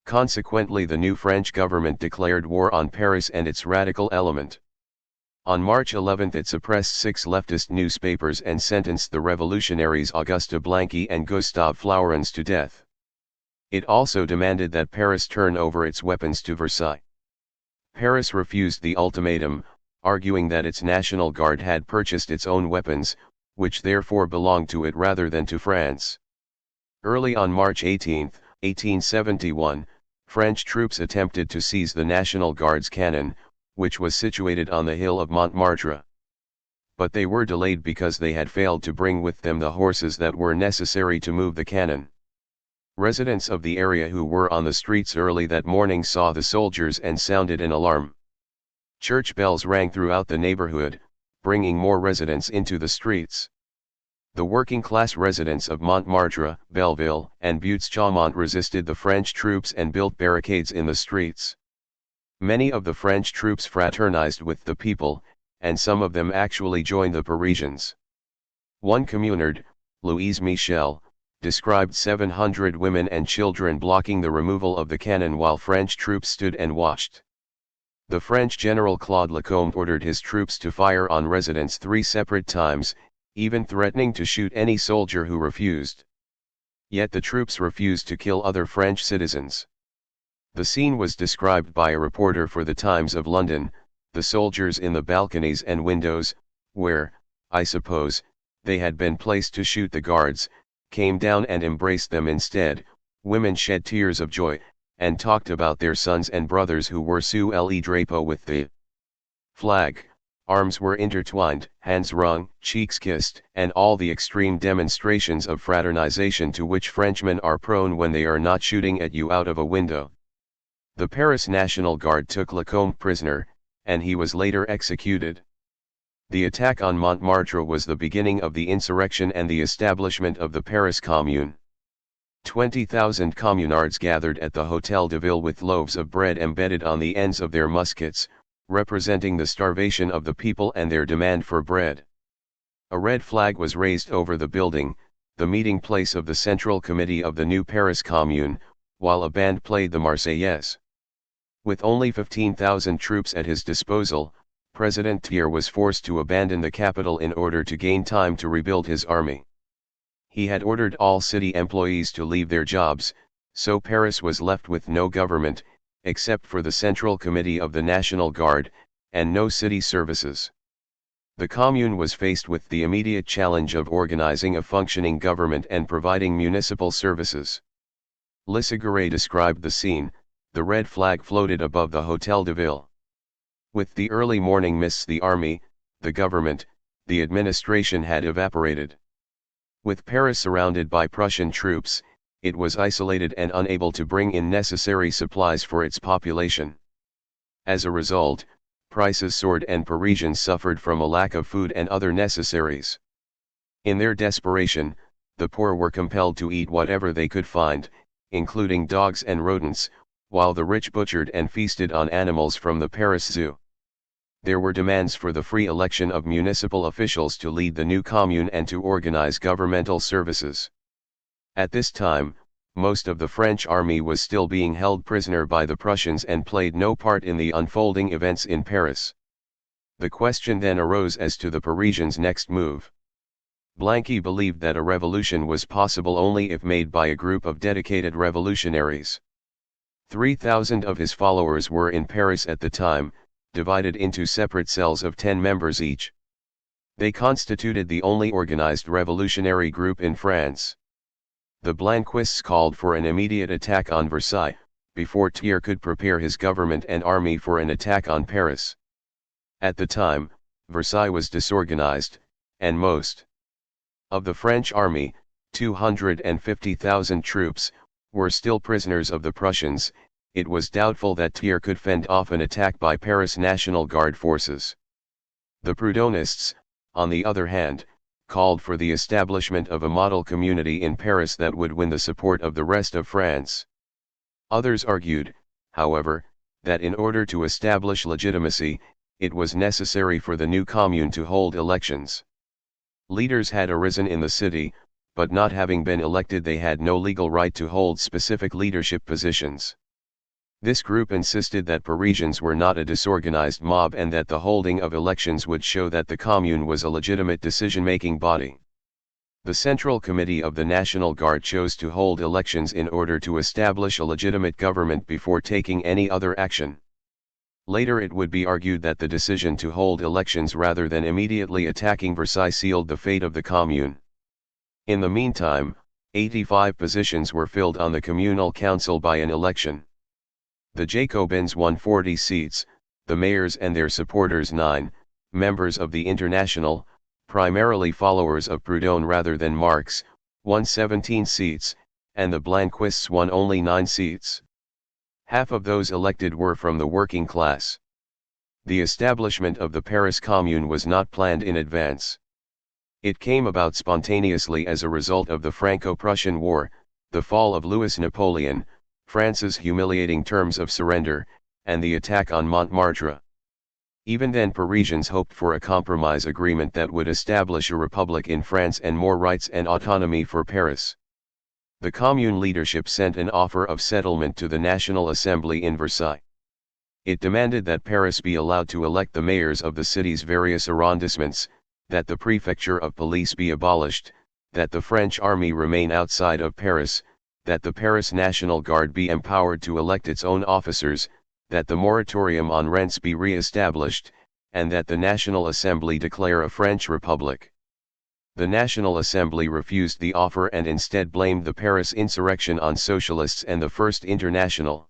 Consequently, the new French government declared war on Paris and its radical element. On March 11 it suppressed 6 leftist newspapers and sentenced the revolutionaries Auguste Blanqui and Gustave Flourens to death. It also demanded that Paris turn over its weapons to Versailles. Paris refused the ultimatum, arguing that its National Guard had purchased its own weapons, which therefore belonged to it rather than to France. Early on March 18, 1871, French troops attempted to seize the National Guard's cannon, which was situated on the hill of Montmartre. But they were delayed because they had failed to bring with them the horses that were necessary to move the cannon. Residents of the area who were on the streets early that morning saw the soldiers and sounded an alarm. Church bells rang throughout the neighborhood, bringing more residents into the streets. The working-class residents of Montmartre, Belleville, and Buttes-Chaumont resisted the French troops and built barricades in the streets. Many of the French troops fraternized with the people, and some of them actually joined the Parisians. One communard, Louise Michel, described 700 women and children blocking the removal of the cannon while French troops stood and watched. The French General Claude Lacombe ordered his troops to fire on residents 3 separate times, even threatening to shoot any soldier who refused. Yet the troops refused to kill other French citizens. The scene was described by a reporter for the Times of London: the soldiers in the balconies and windows, where, I suppose, they had been placed to shoot the guards, came down and embraced them instead. Women shed tears of joy, and talked about their sons and brothers who were sous le drapeau with the flag. Arms were intertwined, hands wrung, cheeks kissed, and all the extreme demonstrations of fraternization to which Frenchmen are prone when they are not shooting at you out of a window. The Paris National Guard took Lacombe prisoner, and he was later executed. The attack on Montmartre was the beginning of the insurrection and the establishment of the Paris Commune. 20,000 communards gathered at the Hôtel de Ville with loaves of bread embedded on the ends of their muskets, representing the starvation of the people and their demand for bread. A red flag was raised over the building, the meeting place of the Central Committee of the new Paris Commune, while a band played the Marseillaise. With only 15,000 troops at his disposal, President Thiers was forced to abandon the capital in order to gain time to rebuild his army. He had ordered all city employees to leave their jobs, so Paris was left with no government, except for the Central Committee of the National Guard, and no city services. The Commune was faced with the immediate challenge of organizing a functioning government and providing municipal services. Lissaguret described the scene: the red flag floated above the Hôtel de Ville. With the early morning mists the army, the government, the administration had evaporated. With Paris surrounded by Prussian troops, it was isolated and unable to bring in necessary supplies for its population. As a result, prices soared and Parisians suffered from a lack of food and other necessaries. In their desperation, the poor were compelled to eat whatever they could find, including dogs and rodents, while the rich butchered and feasted on animals from the Paris Zoo. There were demands for the free election of municipal officials to lead the new commune and to organize governmental services. At this time, most of the French army was still being held prisoner by the Prussians and played no part in the unfolding events in Paris. The question then arose as to the Parisians' next move. Blanqui believed that a revolution was possible only if made by a group of dedicated revolutionaries. 3,000 of his followers were in Paris at the time, divided into separate cells of 10 members each. They constituted the only organized revolutionary group in France. The Blanquists called for an immediate attack on Versailles, before Thiers could prepare his government and army for an attack on Paris. At the time, Versailles was disorganized, and most of the French army, 250,000 troops, were still prisoners of the Prussians. It was doubtful that Thiers could fend off an attack by Paris National Guard forces. The Proudhonists, on the other hand, called for the establishment of a model community in Paris that would win the support of the rest of France. Others argued, however, that in order to establish legitimacy, it was necessary for the new commune to hold elections. Leaders had arisen in the city, but not having been elected they had no legal right to hold specific leadership positions. This group insisted that Parisians were not a disorganized mob and that the holding of elections would show that the commune was a legitimate decision-making body. The Central Committee of the National Guard chose to hold elections in order to establish a legitimate government before taking any other action. Later it would be argued that the decision to hold elections rather than immediately attacking Versailles sealed the fate of the commune. In the meantime, 85 positions were filled on the communal council by an election. The Jacobins won 40 seats, the mayors and their supporters 9, members of the International, primarily followers of Proudhon rather than Marx, won 17 seats, and the Blanquists won only 9 seats. Half of those elected were from the working class. The establishment of the Paris Commune was not planned in advance. It came about spontaneously as a result of the Franco-Prussian War, the fall of Louis Napoleon, France's humiliating terms of surrender, and the attack on Montmartre. Even then Parisians hoped for a compromise agreement that would establish a republic in France and more rights and autonomy for Paris. The Commune leadership sent an offer of settlement to the National Assembly in Versailles. It demanded that Paris be allowed to elect the mayors of the city's various arrondissements, that the prefecture of police be abolished, that the French army remain outside of Paris, that the Paris National Guard be empowered to elect its own officers, that the moratorium on rents be re-established, and that the National Assembly declare a French Republic. The National Assembly refused the offer and instead blamed the Paris insurrection on socialists and the First International.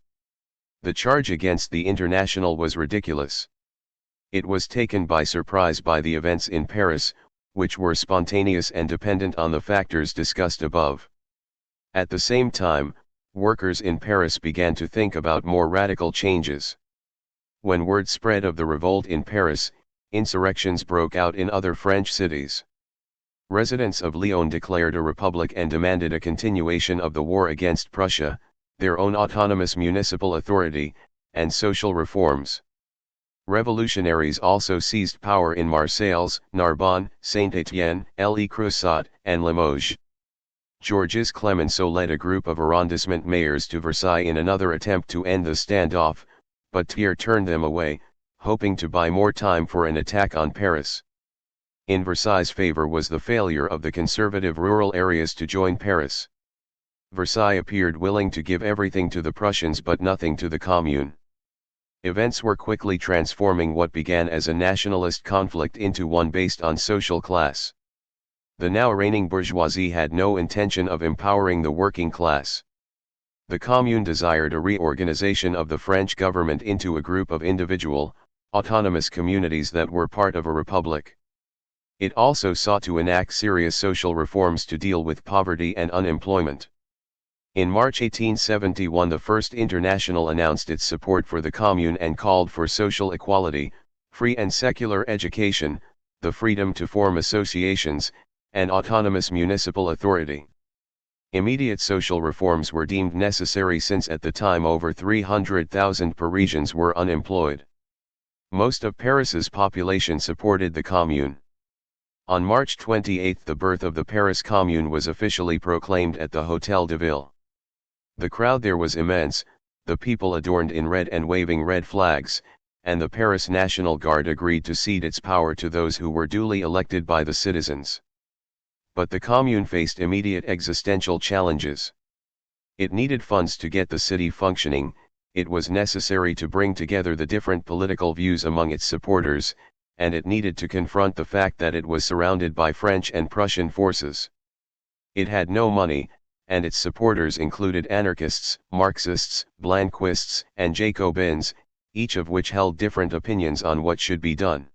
The charge against the International was ridiculous. It was taken by surprise by the events in Paris, which were spontaneous and dependent on the factors discussed above. At the same time, workers in Paris began to think about more radical changes. When word spread of the revolt in Paris, insurrections broke out in other French cities. Residents of Lyon declared a republic and demanded a continuation of the war against Prussia, their own autonomous municipal authority, and social reforms. Revolutionaries also seized power in Marseilles, Narbonne, Saint-Étienne, Le Creusot, and Limoges. Georges Clemenceau led a group of arrondissement mayors to Versailles in another attempt to end the standoff, but Thiers turned them away, hoping to buy more time for an attack on Paris. In Versailles' favor was the failure of the conservative rural areas to join Paris. Versailles appeared willing to give everything to the Prussians but nothing to the Commune. Events were quickly transforming what began as a nationalist conflict into one based on social class. The now reigning bourgeoisie had no intention of empowering the working class. The Commune desired a reorganization of the French government into a group of individual, autonomous communities that were part of a republic. It also sought to enact serious social reforms to deal with poverty and unemployment. In March 1871 the First International announced its support for the Commune and called for social equality, free and secular education, the freedom to form associations, an autonomous municipal authority. Immediate social reforms were deemed necessary since at the time over 300,000 Parisians were unemployed. Most of Paris's population supported the Commune. On March 28 the birth of the Paris Commune was officially proclaimed at the Hôtel de Ville. The crowd there was immense, the people adorned in red and waving red flags, and the Paris National Guard agreed to cede its power to those who were duly elected by the citizens. But the Commune faced immediate existential challenges. It needed funds to get the city functioning, it was necessary to bring together the different political views among its supporters, and it needed to confront the fact that it was surrounded by French and Prussian forces. It had no money, and its supporters included anarchists, Marxists, Blanquists, and Jacobins, each of which held different opinions on what should be done.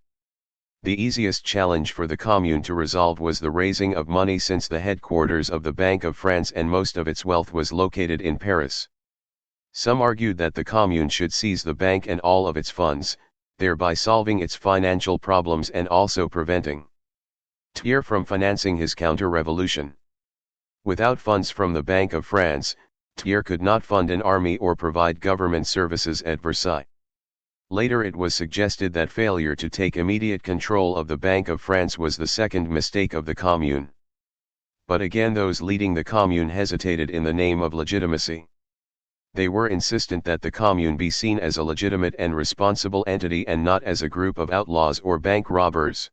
The easiest challenge for the Commune to resolve was the raising of money, since the headquarters of the Bank of France and most of its wealth was located in Paris. Some argued that the Commune should seize the bank and all of its funds, thereby solving its financial problems and also preventing THIRD from financing his counter-revolution. Without funds from the Bank of France, THIRD could not fund an army or provide government services at Versailles. Later it was suggested that failure to take immediate control of the Bank of France was the second mistake of the Commune. But again those leading the Commune hesitated in the name of legitimacy. They were insistent that the Commune be seen as a legitimate and responsible entity and not as a group of outlaws or bank robbers.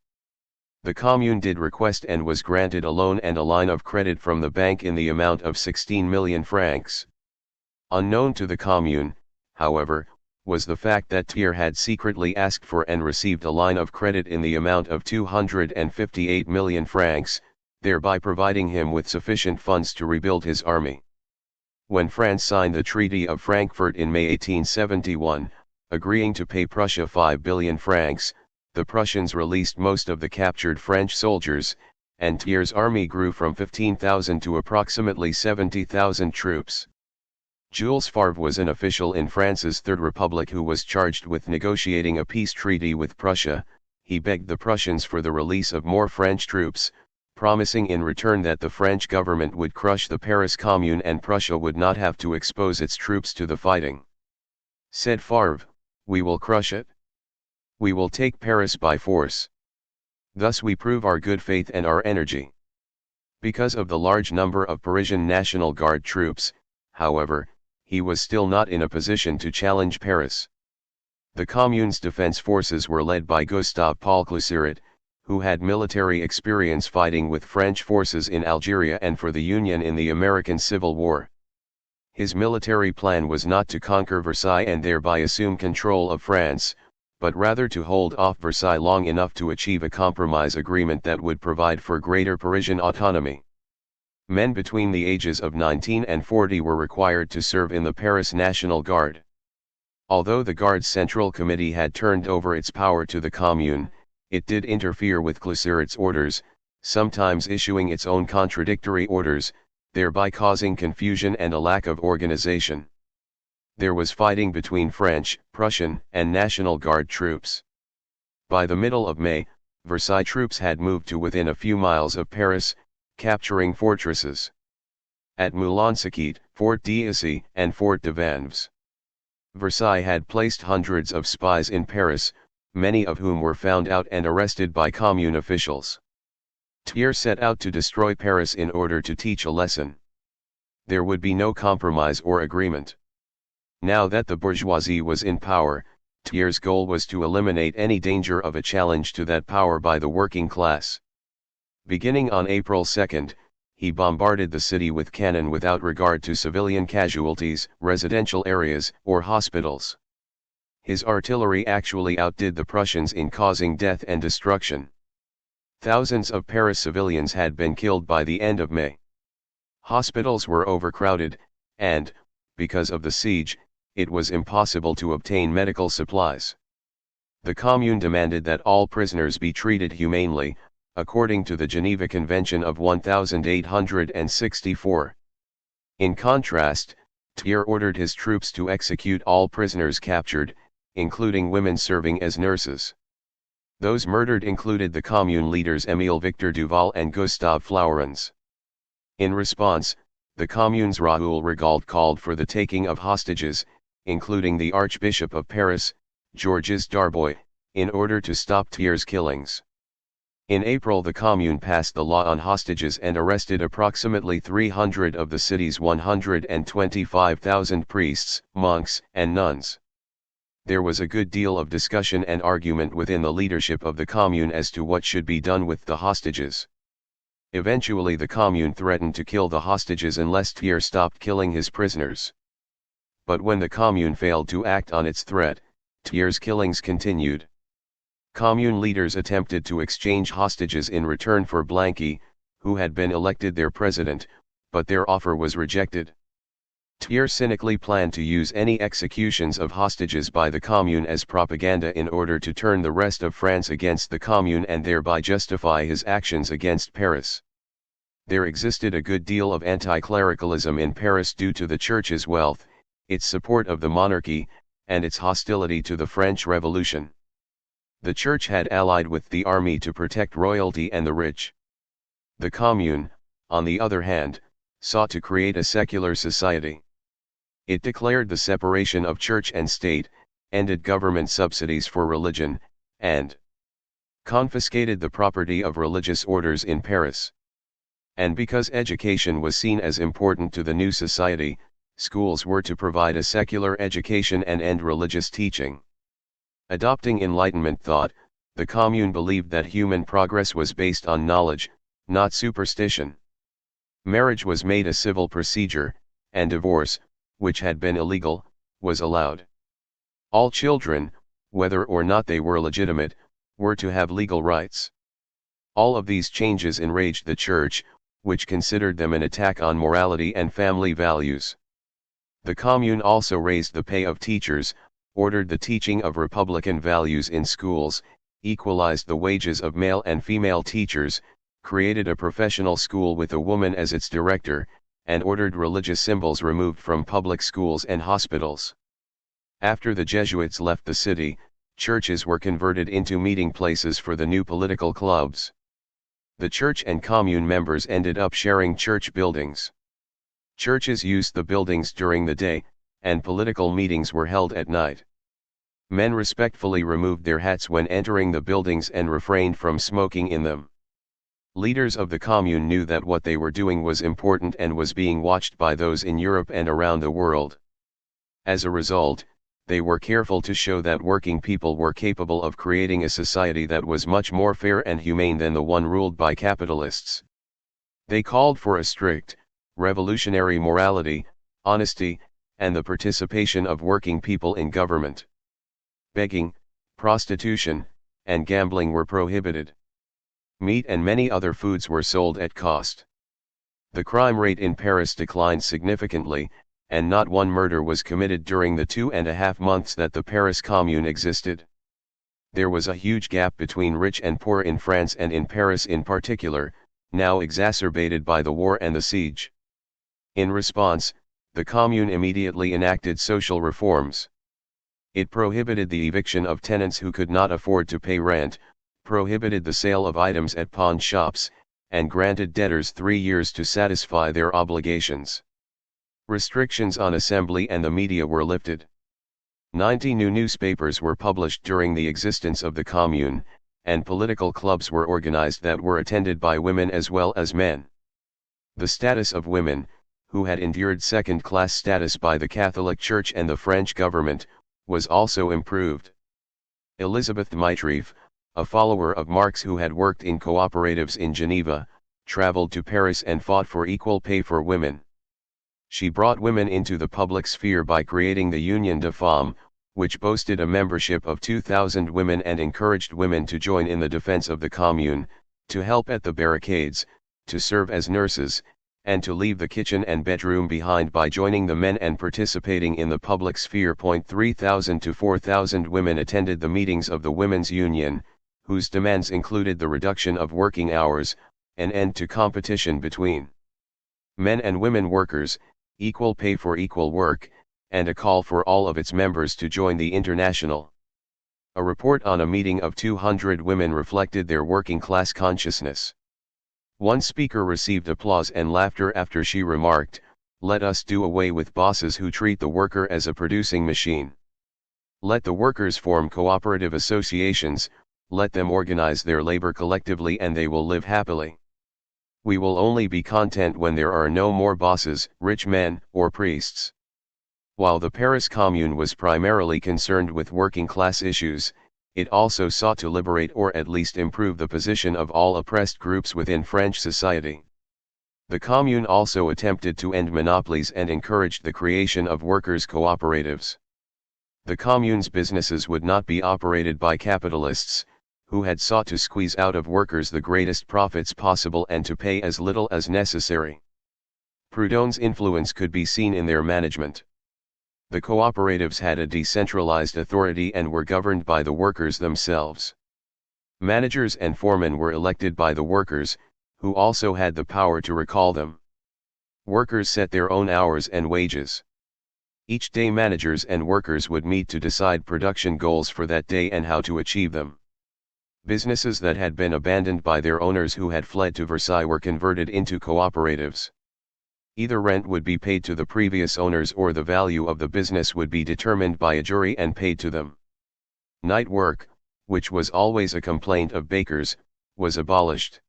The Commune did request and was granted a loan and a line of credit from the bank in the amount of 16 million francs. Unknown to the Commune, however, was the fact that THIRD had secretly asked for and received a line of credit in the amount of 258 million francs, thereby providing him with sufficient funds to rebuild his army. When France signed the Treaty of Frankfurt in May 1871, agreeing to pay Prussia 5 billion francs, the Prussians released most of the captured French soldiers, and THIRD's army grew from 15,000 to approximately 70,000 troops. Jules Favre was an official in France's Third Republic who was charged with negotiating a peace treaty with Prussia. He begged the Prussians for the release of more French troops, promising in return that the French government would crush the Paris Commune and Prussia would not have to expose its troops to the fighting. Said Favre, "We will crush it. We will take Paris by force. Thus we prove our good faith and our energy." Because of the large number of Parisian National Guard troops, however, he was still not in a position to challenge Paris. The Commune's defense forces were led by Gustave Paul Cluseret, who had military experience fighting with French forces in Algeria and for the Union in the American Civil War. His military plan was not to conquer Versailles and thereby assume control of France, but rather to hold off Versailles long enough to achieve a compromise agreement that would provide for greater Parisian autonomy. Men between the ages of 19 and 40 were required to serve in the Paris National Guard. Although the Guard's Central Committee had turned over its power to the Commune, it did interfere with Cluseret's orders, sometimes issuing its own contradictory orders, thereby causing confusion and a lack of organization. There was fighting between French, Prussian, and National Guard troops. By the middle of May, Versailles troops had moved to within a few miles of Paris, capturing fortresses at Moulin-Saquet, Fort d'Issy, and Fort de Vanves. Versailles had placed hundreds of spies in Paris, many of whom were found out and arrested by Commune officials. THIRD set out to destroy Paris in order to teach a lesson. There would be no compromise or agreement. Now that the bourgeoisie was in power, THIRD's goal was to eliminate any danger of a challenge to that power by the working class. Beginning on April 2, he bombarded the city with cannon without regard to civilian casualties, residential areas, or hospitals. His artillery actually outdid the Prussians in causing death and destruction. Thousands of Paris civilians had been killed by the end of May. Hospitals were overcrowded, and, because of the siege, it was impossible to obtain medical supplies. The Commune demanded that all prisoners be treated humanely, according to the Geneva Convention of 1864. In contrast, THIRD ordered his troops to execute all prisoners captured, including women serving as nurses. Those murdered included the Commune leaders Émile Victor Duval and Gustave Flourens. In response, the Commune's Raoul Rigaud called for the taking of hostages, including the Archbishop of Paris, Georges Darboy, in order to stop Thiers' killings. In April the Commune passed the law on hostages and arrested approximately 300 of the city's 125,000 priests, monks, and nuns. There was a good deal of discussion and argument within the leadership of the Commune as to what should be done with the hostages. Eventually the Commune threatened to kill the hostages unless Thiers stopped killing his prisoners. But when the Commune failed to act on its threat, Thiers' killings continued. Commune leaders attempted to exchange hostages in return for Blanqui, who had been elected their president, but their offer was rejected. Thiers cynically planned to use any executions of hostages by the Commune as propaganda in order to turn the rest of France against the Commune and thereby justify his actions against Paris. There existed a good deal of anti-clericalism in Paris due to the Church's wealth, its support of the monarchy, and its hostility to the French Revolution. The Church had allied with the army to protect royalty and the rich. The Commune, on the other hand, sought to create a secular society. It declared the separation of church and state, ended government subsidies for religion, and confiscated the property of religious orders in Paris. And because education was seen as important to the new society, schools were to provide a secular education and end religious teaching. Adopting Enlightenment thought, the Commune believed that human progress was based on knowledge, not superstition. Marriage was made a civil procedure, and divorce, which had been illegal, was allowed. All children, whether or not they were legitimate, were to have legal rights. All of these changes enraged the Church, which considered them an attack on morality and family values. The Commune also raised the pay of teachers, ordered the teaching of republican values in schools, equalized the wages of male and female teachers, created a professional school with a woman as its director, and ordered religious symbols removed from public schools and hospitals. After the Jesuits left the city, churches were converted into meeting places for the new political clubs. The Church and Commune members ended up sharing church buildings. Churches used the buildings during the day, and political meetings were held at night. Men respectfully removed their hats when entering the buildings and refrained from smoking in them. Leaders of the Commune knew that what they were doing was important and was being watched by those in Europe and around the world. As a result, they were careful to show that working people were capable of creating a society that was much more fair and humane than the one ruled by capitalists. They called for a strict, revolutionary morality, honesty, and the participation of working people in government. Begging, prostitution, and gambling were prohibited. Meat and many other foods were sold at cost. The crime rate in Paris declined significantly, and not one murder was committed during the 2.5 months that the Paris Commune existed. There was a huge gap between rich and poor in France and in Paris in particular, now exacerbated by the war and the siege. In response, the Commune immediately enacted social reforms. It prohibited the eviction of tenants who could not afford to pay rent, prohibited the sale of items at pawn shops, and granted debtors 3 years to satisfy their obligations. Restrictions on assembly and the media were lifted. 90 new newspapers were published during the existence of the Commune, and political clubs were organized that were attended by women as well as men. The status of women, who had endured second-class status by the Catholic Church and the French government, was also improved. Elisabeth Mitrief, a follower of Marx who had worked in cooperatives in Geneva, traveled to Paris and fought for equal pay for women. She brought women into the public sphere by creating the Union des Femmes, which boasted a membership of 2,000 women and encouraged women to join in the defense of the Commune, to help at the barricades, to serve as nurses, and to leave the kitchen and bedroom behind by joining the men and participating in the public sphere. 3,000 to 4,000 women attended the meetings of the Women's Union, whose demands included the reduction of working hours, an end to competition between men and women workers, equal pay for equal work, and a call for all of its members to join the International. A report on a meeting of 200 women reflected their working class consciousness. One speaker received applause and laughter after she remarked, "Let us do away with bosses who treat the worker as a producing machine. Let the workers form cooperative associations, let them organize their labor collectively and they will live happily. We will only be content when there are no more bosses, rich men, or priests." While the Paris Commune was primarily concerned with working class issues, it also sought to liberate or at least improve the position of all oppressed groups within French society. The Commune also attempted to end monopolies and encouraged the creation of workers' cooperatives. The Commune's businesses would not be operated by capitalists, who had sought to squeeze out of workers the greatest profits possible and to pay as little as necessary. Proudhon's influence could be seen in their management. The cooperatives had a decentralized authority and were governed by the workers themselves. Managers and foremen were elected by the workers, who also had the power to recall them. Workers set their own hours and wages. Each day managers and workers would meet to decide production goals for that day and how to achieve them. Businesses that had been abandoned by their owners who had fled to Versailles were converted into cooperatives. Either rent would be paid to the previous owners or the value of the business would be determined by a jury and paid to them. Night work, which was always a complaint of bakers, was abolished.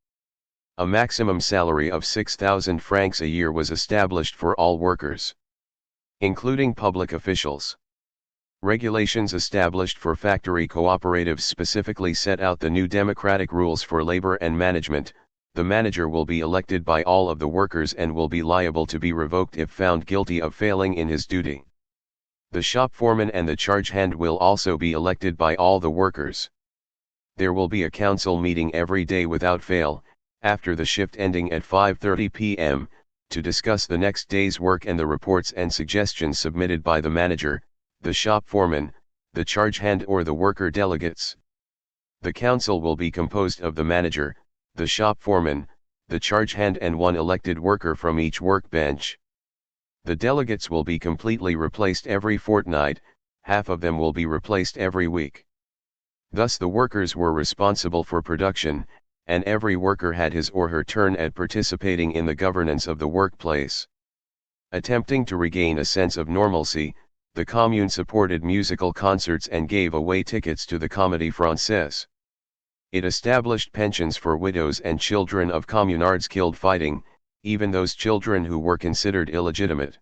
A maximum salary of 6,000 francs a year was established for all workers, including public officials. Regulations established for factory cooperatives specifically set out the new democratic rules for labor and management. The manager will be elected by all of the workers and will be liable to be revoked if found guilty of failing in his duty. The shop foreman and the charge hand will also be elected by all the workers. There will be a council meeting every day without fail, after the shift ending at 5:30 p.m., to discuss the next day's work and the reports and suggestions submitted by the manager, the shop foreman, the charge hand or the worker delegates. The council will be composed of the manager, the shop foreman, the charge hand and one elected worker from each workbench. The delegates will be completely replaced every fortnight, half of them will be replaced every week. Thus the workers were responsible for production, and every worker had his or her turn at participating in the governance of the workplace. Attempting to regain a sense of normalcy, the Commune supported musical concerts and gave away tickets to the Comédie Française. It established pensions for widows and children of communards killed fighting, even those children who were considered illegitimate.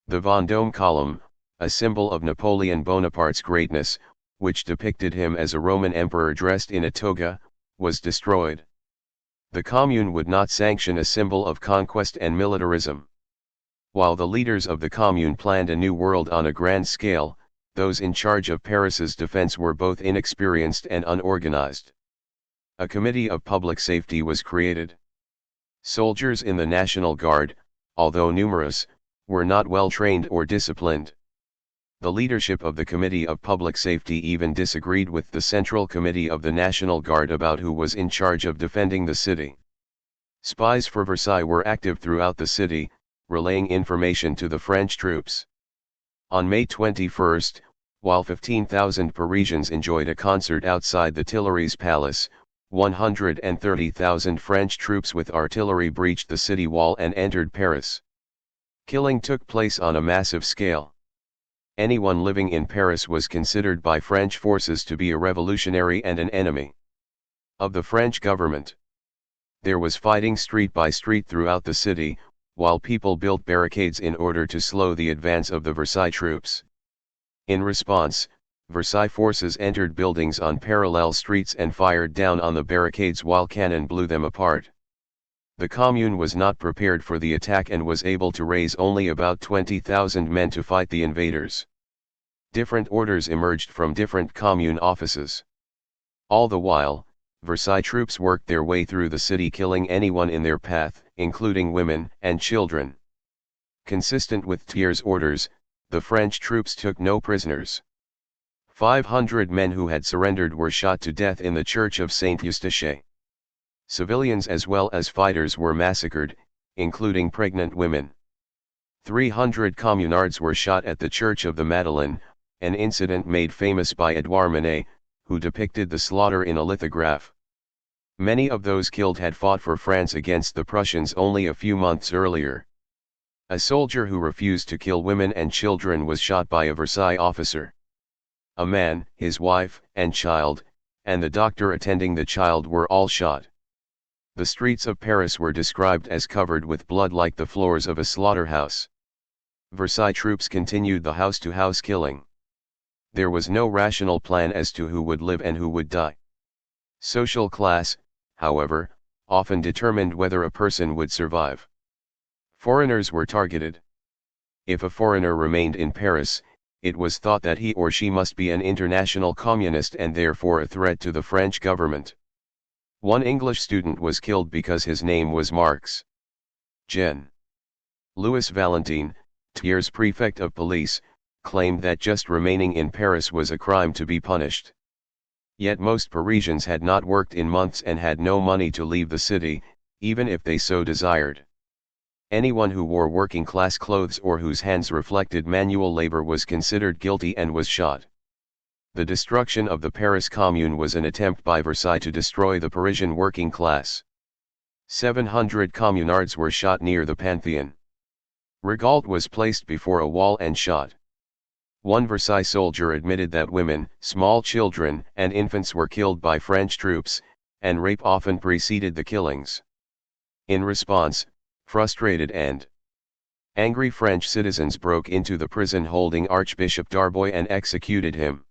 The Vendôme column, a symbol of Napoleon Bonaparte's greatness, which depicted him as a Roman emperor dressed in a toga, was destroyed. The Commune would not sanction a symbol of conquest and militarism. While the leaders of the Commune planned a new world on a grand scale, those in charge of Paris's defense were both inexperienced and unorganized. A committee of public safety was created. Soldiers in the National Guard, although numerous, were not well trained or disciplined. The leadership of the Committee of Public Safety even disagreed with the Central Committee of the National Guard about who was in charge of defending the city. Spies for Versailles were active throughout the city, relaying information to the French troops. On May 21, while 15,000 Parisians enjoyed a concert outside the Tuileries Palace, 130,000 French troops with artillery breached the city wall and entered Paris. Killing took place on a massive scale. Anyone living in Paris was considered by French forces to be a revolutionary and an enemy of the French government. There was fighting street by street throughout the city, while people built barricades in order to slow the advance of the Versailles troops. In response, Versailles forces entered buildings on parallel streets and fired down on the barricades while cannon blew them apart. The Commune was not prepared for the attack and was able to raise only about 20,000 men to fight the invaders. Different orders emerged from different Commune offices. All the while, Versailles troops worked their way through the city, killing anyone in their path, including women and children. Consistent with Thiers' orders, the French troops took no prisoners. 500 men who had surrendered were shot to death in the church of Saint-Eustache. Civilians as well as fighters were massacred, including pregnant women. 300 communards were shot at the Church of the Madeleine, an incident made famous by Edouard Manet, who depicted the slaughter in a lithograph. Many of those killed had fought for France against the Prussians only a few months earlier. A soldier who refused to kill women and children was shot by a Versailles officer. A man, his wife, and child, and the doctor attending the child were all shot. The streets of Paris were described as covered with blood like the floors of a slaughterhouse. Versailles troops continued the house-to-house killing. There was no rational plan as to who would live and who would die. Social class, however, often determined whether a person would survive. Foreigners were targeted. If a foreigner remained in Paris, it was thought that he or she must be an international communist and therefore a threat to the French government. One English student was killed because his name was Marx. Gen. Louis Valentine, Thiers' prefect of police, claimed that just remaining in Paris was a crime to be punished. Yet most Parisians had not worked in months and had no money to leave the city, even if they so desired. Anyone who wore working-class clothes or whose hands reflected manual labor was considered guilty and was shot. The destruction of the Paris Commune was an attempt by Versailles to destroy the Parisian working class. 700 communards were shot near the Pantheon. Rigaud was placed before a wall and shot. One Versailles soldier admitted that women, small children, and infants were killed by French troops, and rape often preceded the killings. In response, frustrated and angry French citizens broke into the prison holding Archbishop Darboy and executed him.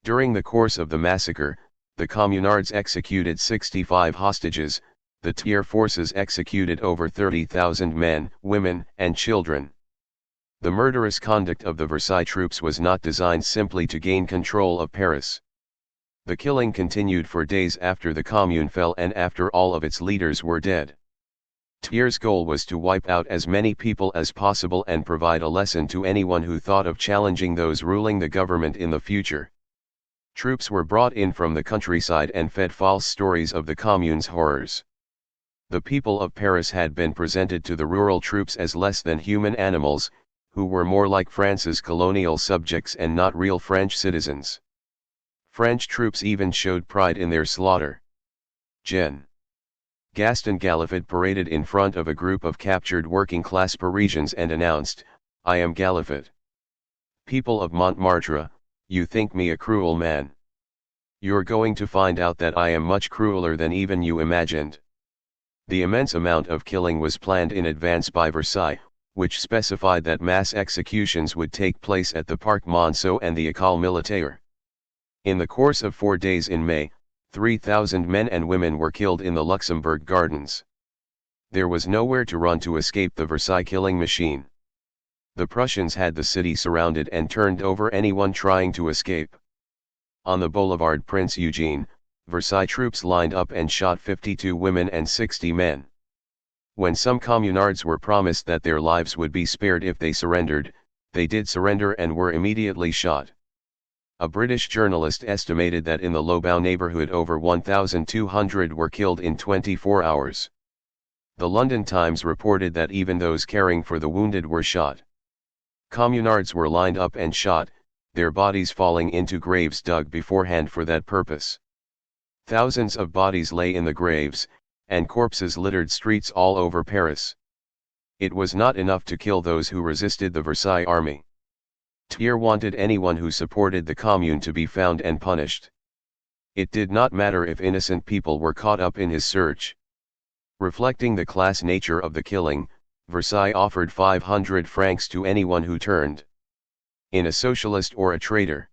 During the course of the massacre, the communards executed 65 hostages, the Thiers forces executed over 30,000 men, women, and children. The murderous conduct of the Versailles troops was not designed simply to gain control of Paris. The killing continued for days after the Commune fell and after all of its leaders were dead. Thiers' goal was to wipe out as many people as possible and provide a lesson to anyone who thought of challenging those ruling the government in the future. Troops were brought in from the countryside and fed false stories of the Commune's horrors. The people of Paris had been presented to the rural troops as less than human animals, who were more like France's colonial subjects and not real French citizens. French troops even showed pride in their slaughter. Gen. Gaston Galliffet paraded in front of a group of captured working-class Parisians and announced, "I am Galliffet. People of Montmartre, you think me a cruel man. You're going to find out that I am much crueler than even you imagined." The immense amount of killing was planned in advance by Versailles, which specified that mass executions would take place at the Parc Monceau and the École Militaire. In the course of 4 days in May, 3,000 men and women were killed in the Luxembourg Gardens. There was nowhere to run to escape the Versailles killing machine. The Prussians had the city surrounded and turned over anyone trying to escape. On the Boulevard Prince Eugene, Versailles troops lined up and shot 52 women and 60 men. When some communards were promised that their lives would be spared if they surrendered, they did surrender and were immediately shot. A British journalist estimated that in the Lobau neighborhood over 1,200 were killed in 24 hours. The London Times reported that even those caring for the wounded were shot. Communards were lined up and shot, their bodies falling into graves dug beforehand for that purpose. Thousands of bodies lay in the graves, and corpses littered streets all over Paris. It was not enough to kill those who resisted the Versailles army. Thiers wanted anyone who supported the Commune to be found and punished. It did not matter if innocent people were caught up in his search. Reflecting the class nature of the killing, Versailles offered 500 francs to anyone who turned in a socialist or a traitor.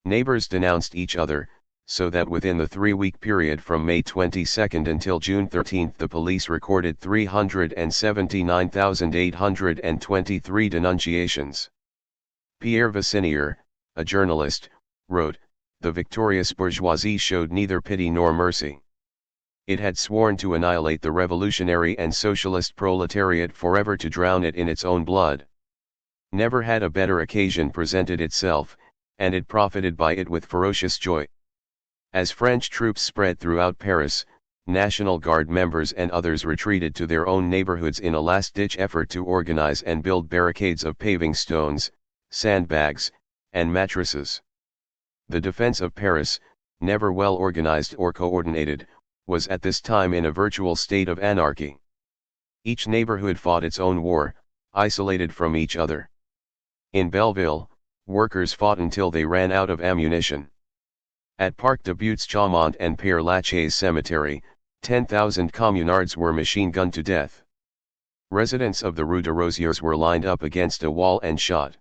Neighbors denounced each other, so that within the 3-week period from May 22 until June 13 the police recorded 379,823 denunciations. Pierre Vassinier, a journalist, wrote, "The victorious bourgeoisie showed neither pity nor mercy. It had sworn to annihilate the revolutionary and socialist proletariat forever, to drown it in its own blood. Never had a better occasion presented itself, and it profited by it with ferocious joy." As French troops spread throughout Paris, National Guard members and others retreated to their own neighborhoods in a last-ditch effort to organize and build barricades of paving stones, sandbags, and mattresses. The defense of Paris, never well organized or coordinated, was at this time in a virtual state of anarchy. Each neighborhood fought its own war, isolated from each other. In Belleville, workers fought until they ran out of ammunition. At Parc de Buttes-Chaumont and Père Lachaise Cemetery, 10,000 communards were machine-gunned to death. Residents of the Rue de Rosiers were lined up against a wall and shot.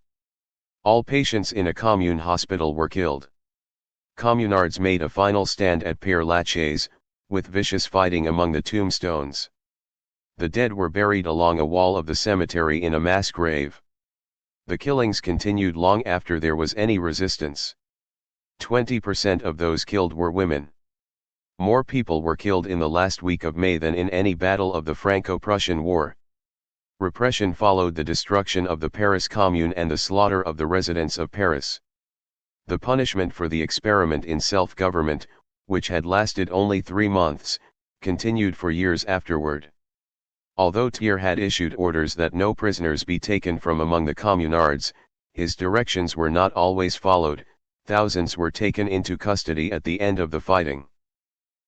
All patients in a commune hospital were killed. Communards made a final stand at Père Lachaise, with vicious fighting among the tombstones. The dead were buried along a wall of the cemetery in a mass grave. The killings continued long after there was any resistance. 20% of those killed were women. More people were killed in the last week of May than in any battle of the Franco-Prussian War. Repression followed the destruction of the Paris Commune and the slaughter of the residents of Paris. The punishment for the experiment in self-government, which had lasted only 3 months, continued for years afterward. Although Thiers had issued orders that no prisoners be taken from among the communards, his directions were not always followed. Thousands were taken into custody at the end of the fighting.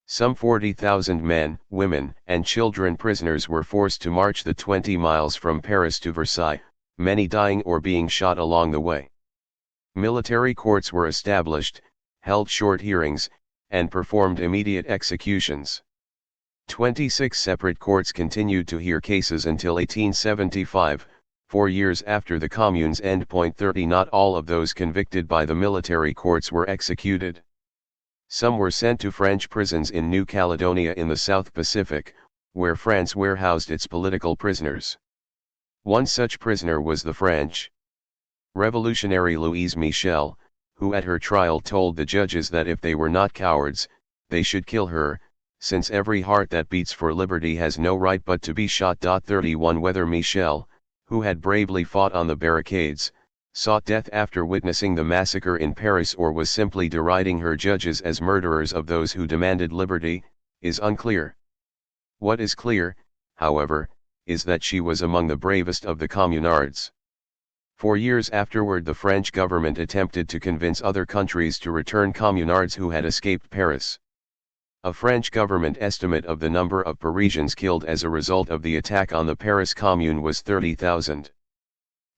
Some 40,000 men, women, and children prisoners were forced to march the 20 miles from Paris to Versailles, many dying or being shot along the way. Military courts were established, held short hearings, and performed immediate executions. 26 separate courts continued to hear cases until 1875, 4 years after the Commune's end. 30 Not all of those convicted by the military courts were executed. Some were sent to French prisons in New Caledonia in the South Pacific, where France warehoused its political prisoners. One such prisoner was the French revolutionary Louise Michel, who at her trial told the judges that if they were not cowards, they should kill her, since every heart that beats for liberty has no right but to be shot. 31 Whether Michel, who had bravely fought on the barricades, sought death after witnessing the massacre in Paris or was simply deriding her judges as murderers of those who demanded liberty, is unclear. What is clear, however, is that she was among the bravest of the communards. 4 years afterward the French government attempted to convince other countries to return communards who had escaped Paris. A French government estimate of the number of Parisians killed as a result of the attack on the Paris Commune was 30,000.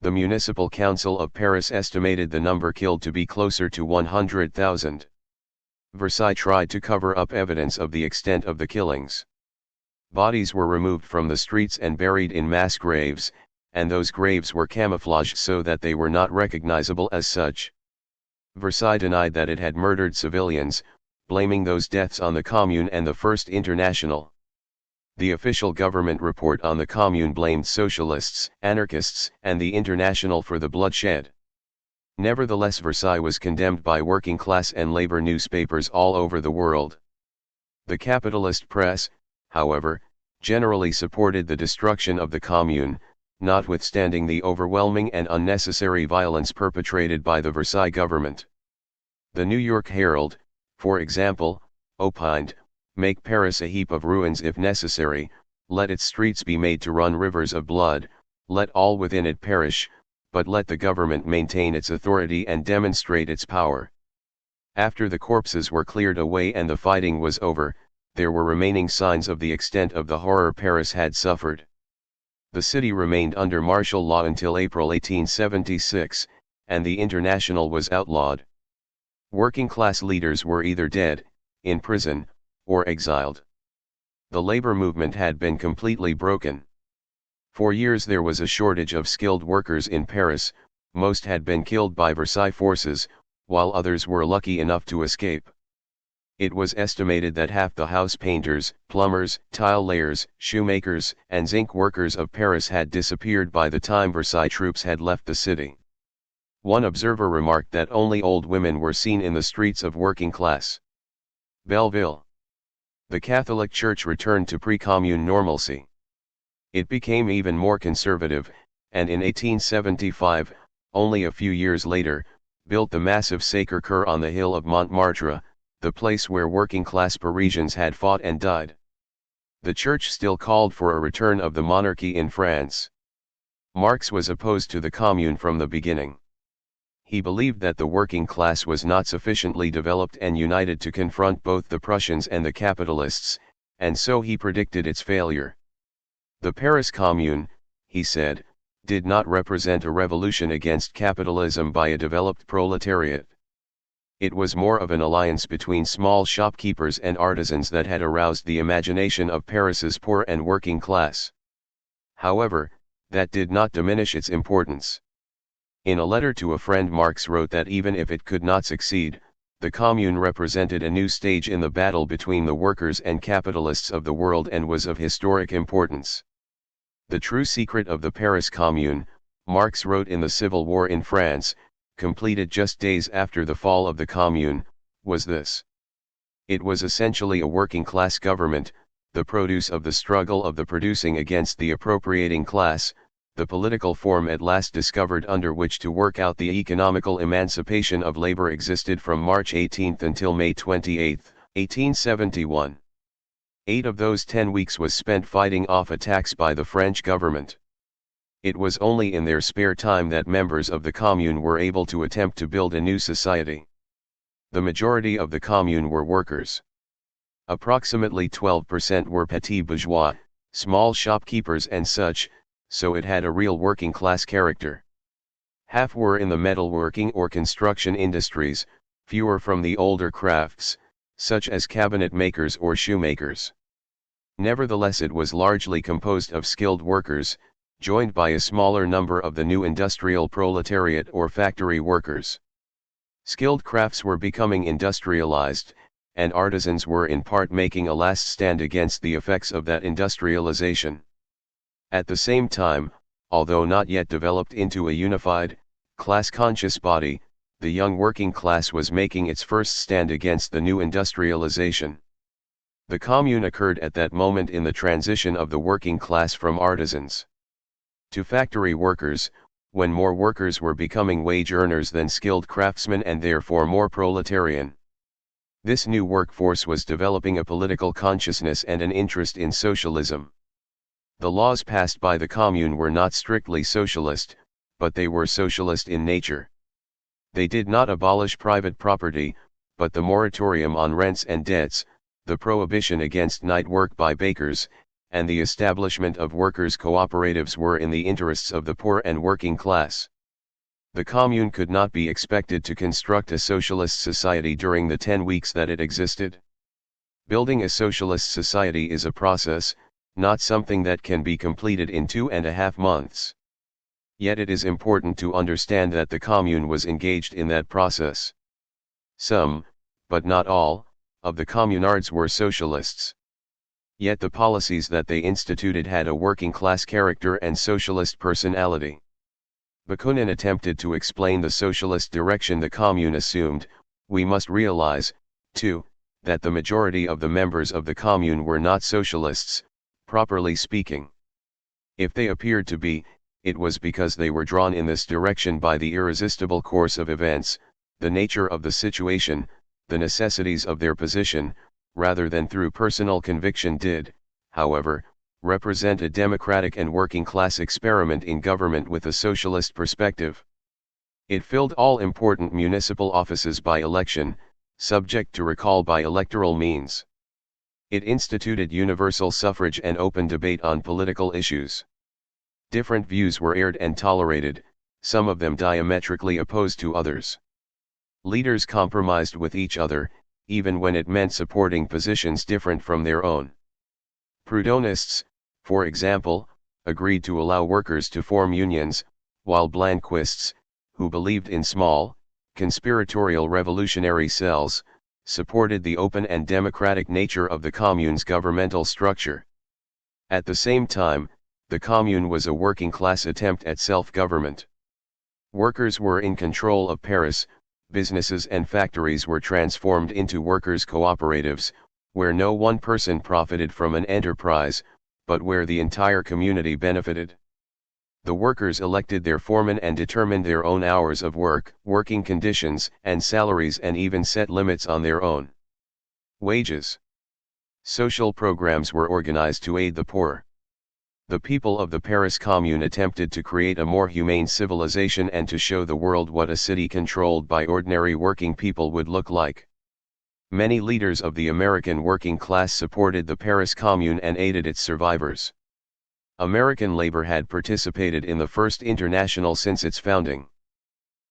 The Municipal Council of Paris estimated the number killed to be closer to 100,000. Versailles tried to cover up evidence of the extent of the killings. Bodies were removed from the streets and buried in mass graves, and those graves were camouflaged so that they were not recognizable as such. Versailles denied that it had murdered civilians, blaming those deaths on the Commune and the First International. The official government report on the Commune blamed socialists, anarchists, and the International for the bloodshed. Nevertheless, Versailles was condemned by working-class and labor newspapers all over the world. The capitalist press, however, generally supported the destruction of the Commune, notwithstanding the overwhelming and unnecessary violence perpetrated by the Versailles government. The New York Herald, for example, opined, "Make Paris a heap of ruins if necessary, let its streets be made to run rivers of blood, let all within it perish, but let the government maintain its authority and demonstrate its power." After the corpses were cleared away and the fighting was over, there were remaining signs of the extent of the horror Paris had suffered. The city remained under martial law until April 1876, and the International was outlawed. Working-class leaders were either dead, in prison, or exiled. The labor movement had been completely broken. For years there was a shortage of skilled workers in Paris, most had been killed by Versailles forces, while others were lucky enough to escape. It was estimated that half the house painters, plumbers, tile layers, shoemakers, and zinc workers of Paris had disappeared by the time Versailles troops had left the city. One observer remarked that only old women were seen in the streets of working class. Belleville. The Catholic Church returned to pre-Commune normalcy. It became even more conservative, and in 1875, only a few years later, built the massive Sacre-Cœur on the hill of Montmartre, the place where working-class Parisians had fought and died. The Church still called for a return of the monarchy in France. Marx was opposed to the Commune from the beginning. He believed that the working class was not sufficiently developed and united to confront both the Prussians and the capitalists, and so he predicted its failure. The Paris Commune, he said, did not represent a revolution against capitalism by a developed proletariat. It was more of an alliance between small shopkeepers and artisans that had aroused the imagination of Paris's poor and working class. However, that did not diminish its importance. In a letter to a friend, Marx wrote that even if it could not succeed, the Commune represented a new stage in the battle between the workers and capitalists of the world and was of historic importance. The true secret of the Paris Commune, Marx wrote in the Civil War in France, completed just days after the fall of the Commune, was this. It was essentially a working-class government, the produce of the struggle of the producing against the appropriating class, the political form at last discovered under which to work out the economical emancipation of labor existed from March 18 until May 28, 1871. 8 of those 10 weeks was spent fighting off attacks by the French government. It was only in their spare time that members of the Commune were able to attempt to build a new society. The majority of the Commune were workers. Approximately 12% were petits bourgeois, small shopkeepers and such, so it had a real working class character. Half were in the metalworking or construction industries, fewer from the older crafts, such as cabinet makers or shoemakers. Nevertheless, it was largely composed of skilled workers, joined by a smaller number of the new industrial proletariat or factory workers. Skilled crafts were becoming industrialized, and artisans were in part making a last stand against the effects of that industrialization. At the same time, although not yet developed into a unified, class-conscious body, the young working class was making its first stand against the new industrialization. The Commune occurred at that moment in the transition of the working class from artisans to factory workers, when more workers were becoming wage earners than skilled craftsmen and therefore more proletarian. This new workforce was developing a political consciousness and an interest in socialism. The laws passed by the Commune were not strictly socialist, but they were socialist in nature. They did not abolish private property, but the moratorium on rents and debts, the prohibition against night work by bakers, and the establishment of workers' cooperatives were in the interests of the poor and working class. The Commune could not be expected to construct a socialist society during the 10 weeks that it existed. Building a socialist society is a process, not something that can be completed in 2.5 months. Yet it is important to understand that the Commune was engaged in that process. Some, but not all, of the communards were socialists. Yet the policies that they instituted had a working-class character and socialist personality. Bakunin attempted to explain the socialist direction the Commune assumed. We must realize, too, that the majority of the members of the Commune were not socialists, properly speaking. If they appeared to be, it was because they were drawn in this direction by the irresistible course of events, the nature of the situation, the necessities of their position, rather than through personal conviction did, however, represent a democratic and working-class experiment in government with a socialist perspective. It filled all important municipal offices by election, subject to recall by electoral means. It instituted universal suffrage and open debate on political issues. Different views were aired and tolerated, some of them diametrically opposed to others. Leaders compromised with each other, even when it meant supporting positions different from their own. Proudhonists, for example, agreed to allow workers to form unions, while Blanquists, who believed in small, conspiratorial revolutionary cells, supported the open and democratic nature of the Commune's governmental structure. At the same time, the Commune was a working-class attempt at self-government. Workers were in control of Paris, businesses and factories were transformed into workers' cooperatives, where no one person profited from an enterprise, but where the entire community benefited. The workers elected their foremen and determined their own hours of work, working conditions and salaries, and even set limits on their own wages. Social programs were organized to aid the poor. The people of the Paris Commune attempted to create a more humane civilization and to show the world what a city controlled by ordinary working people would look like. Many leaders of the American working class supported the Paris Commune and aided its survivors. American labor had participated in the First International since its founding.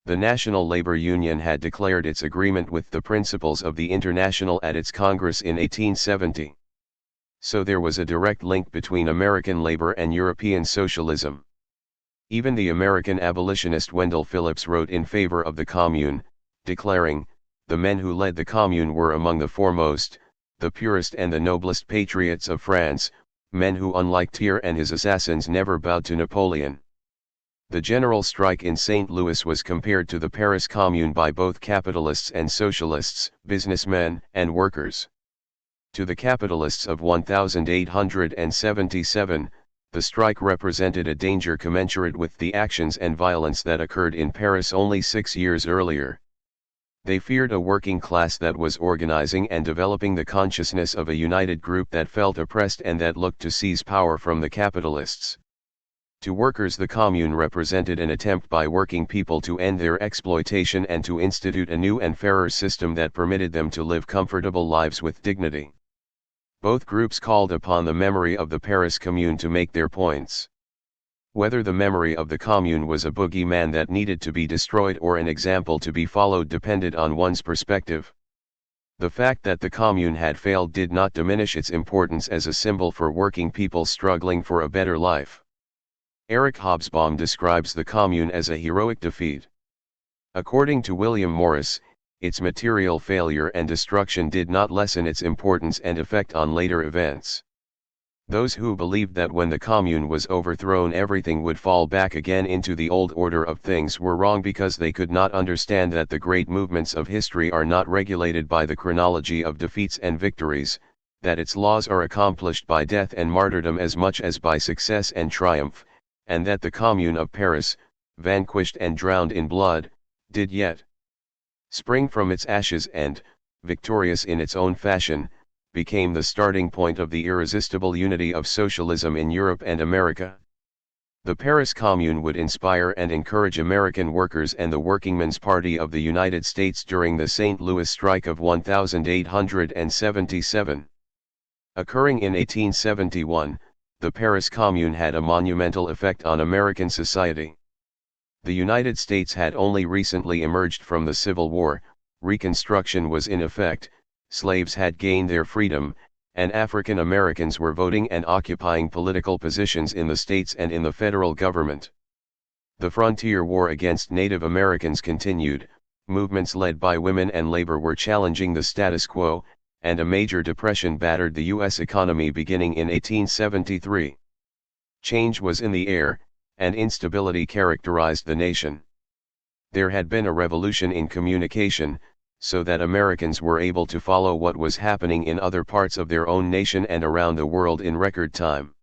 The National Labor Union had declared its agreement with the principles of the International at its Congress in 1870. So there was a direct link between American labor and European socialism. Even the American abolitionist Wendell Phillips wrote in favor of the Commune, declaring, "The men who led the Commune were among the foremost, the purest and the noblest patriots of France, men who unlike Thiers and his assassins never bowed to Napoleon." The general strike in St. Louis was compared to the Paris Commune by both capitalists and socialists, businessmen and workers. To the capitalists of 1877, the strike represented a danger commensurate with the actions and violence that occurred in Paris only 6 years earlier. They feared a working class that was organizing and developing the consciousness of a united group that felt oppressed and that looked to seize power from the capitalists. To workers, the Commune represented an attempt by working people to end their exploitation and to institute a new and fairer system that permitted them to live comfortable lives with dignity. Both groups called upon the memory of the Paris Commune to make their points. Whether the memory of the Commune was a boogeyman that needed to be destroyed or an example to be followed depended on one's perspective. The fact that the Commune had failed did not diminish its importance as a symbol for working people struggling for a better life. Eric Hobsbawm describes the Commune as a heroic defeat. According to William Morris, its material failure and destruction did not lessen its importance and effect on later events. Those who believed that when the Commune was overthrown everything would fall back again into the old order of things were wrong because they could not understand that the great movements of history are not regulated by the chronology of defeats and victories, that its laws are accomplished by death and martyrdom as much as by success and triumph, and that the Commune of Paris, vanquished and drowned in blood, did yet spring from its ashes and, victorious in its own fashion, became the starting point of the irresistible unity of socialism in Europe and America. The Paris Commune would inspire and encourage American workers and the Workingmen's Party of the United States during the St. Louis strike of 1877. Occurring in 1871, the Paris Commune had a monumental effect on American society. The United States had only recently emerged from the Civil War, Reconstruction was in effect, slaves had gained their freedom, and African Americans were voting and occupying political positions in the states and in the federal government. The frontier war against Native Americans continued, movements led by women and labor were challenging the status quo, and a major depression battered the U.S. economy beginning in 1873. Change was in the air, and instability characterized the nation. There had been a revolution in communication, so that Americans were able to follow what was happening in other parts of their own nation and around the world in record time.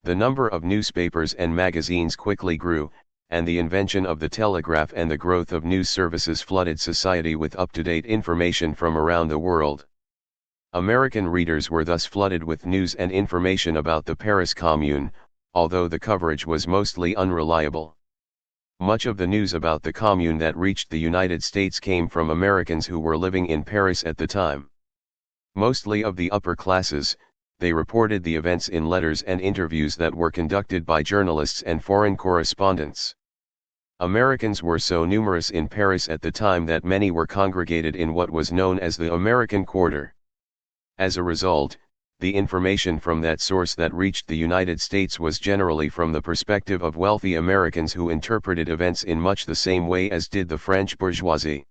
The number of newspapers and magazines quickly grew, and the invention of the telegraph and the growth of news services flooded society with up-to-date information from around the world. American readers were thus flooded with news and information about the Paris Commune, although the coverage was mostly unreliable. Much of the news about the Commune that reached the United States came from Americans who were living in Paris at the time. Mostly of the upper classes, they reported the events in letters and interviews that were conducted by journalists and foreign correspondents. Americans were so numerous in Paris at the time that many were congregated in what was known as the American Quarter. As a result, the information from that source that reached the United States was generally from the perspective of wealthy Americans who interpreted events in much the same way as did the French bourgeoisie.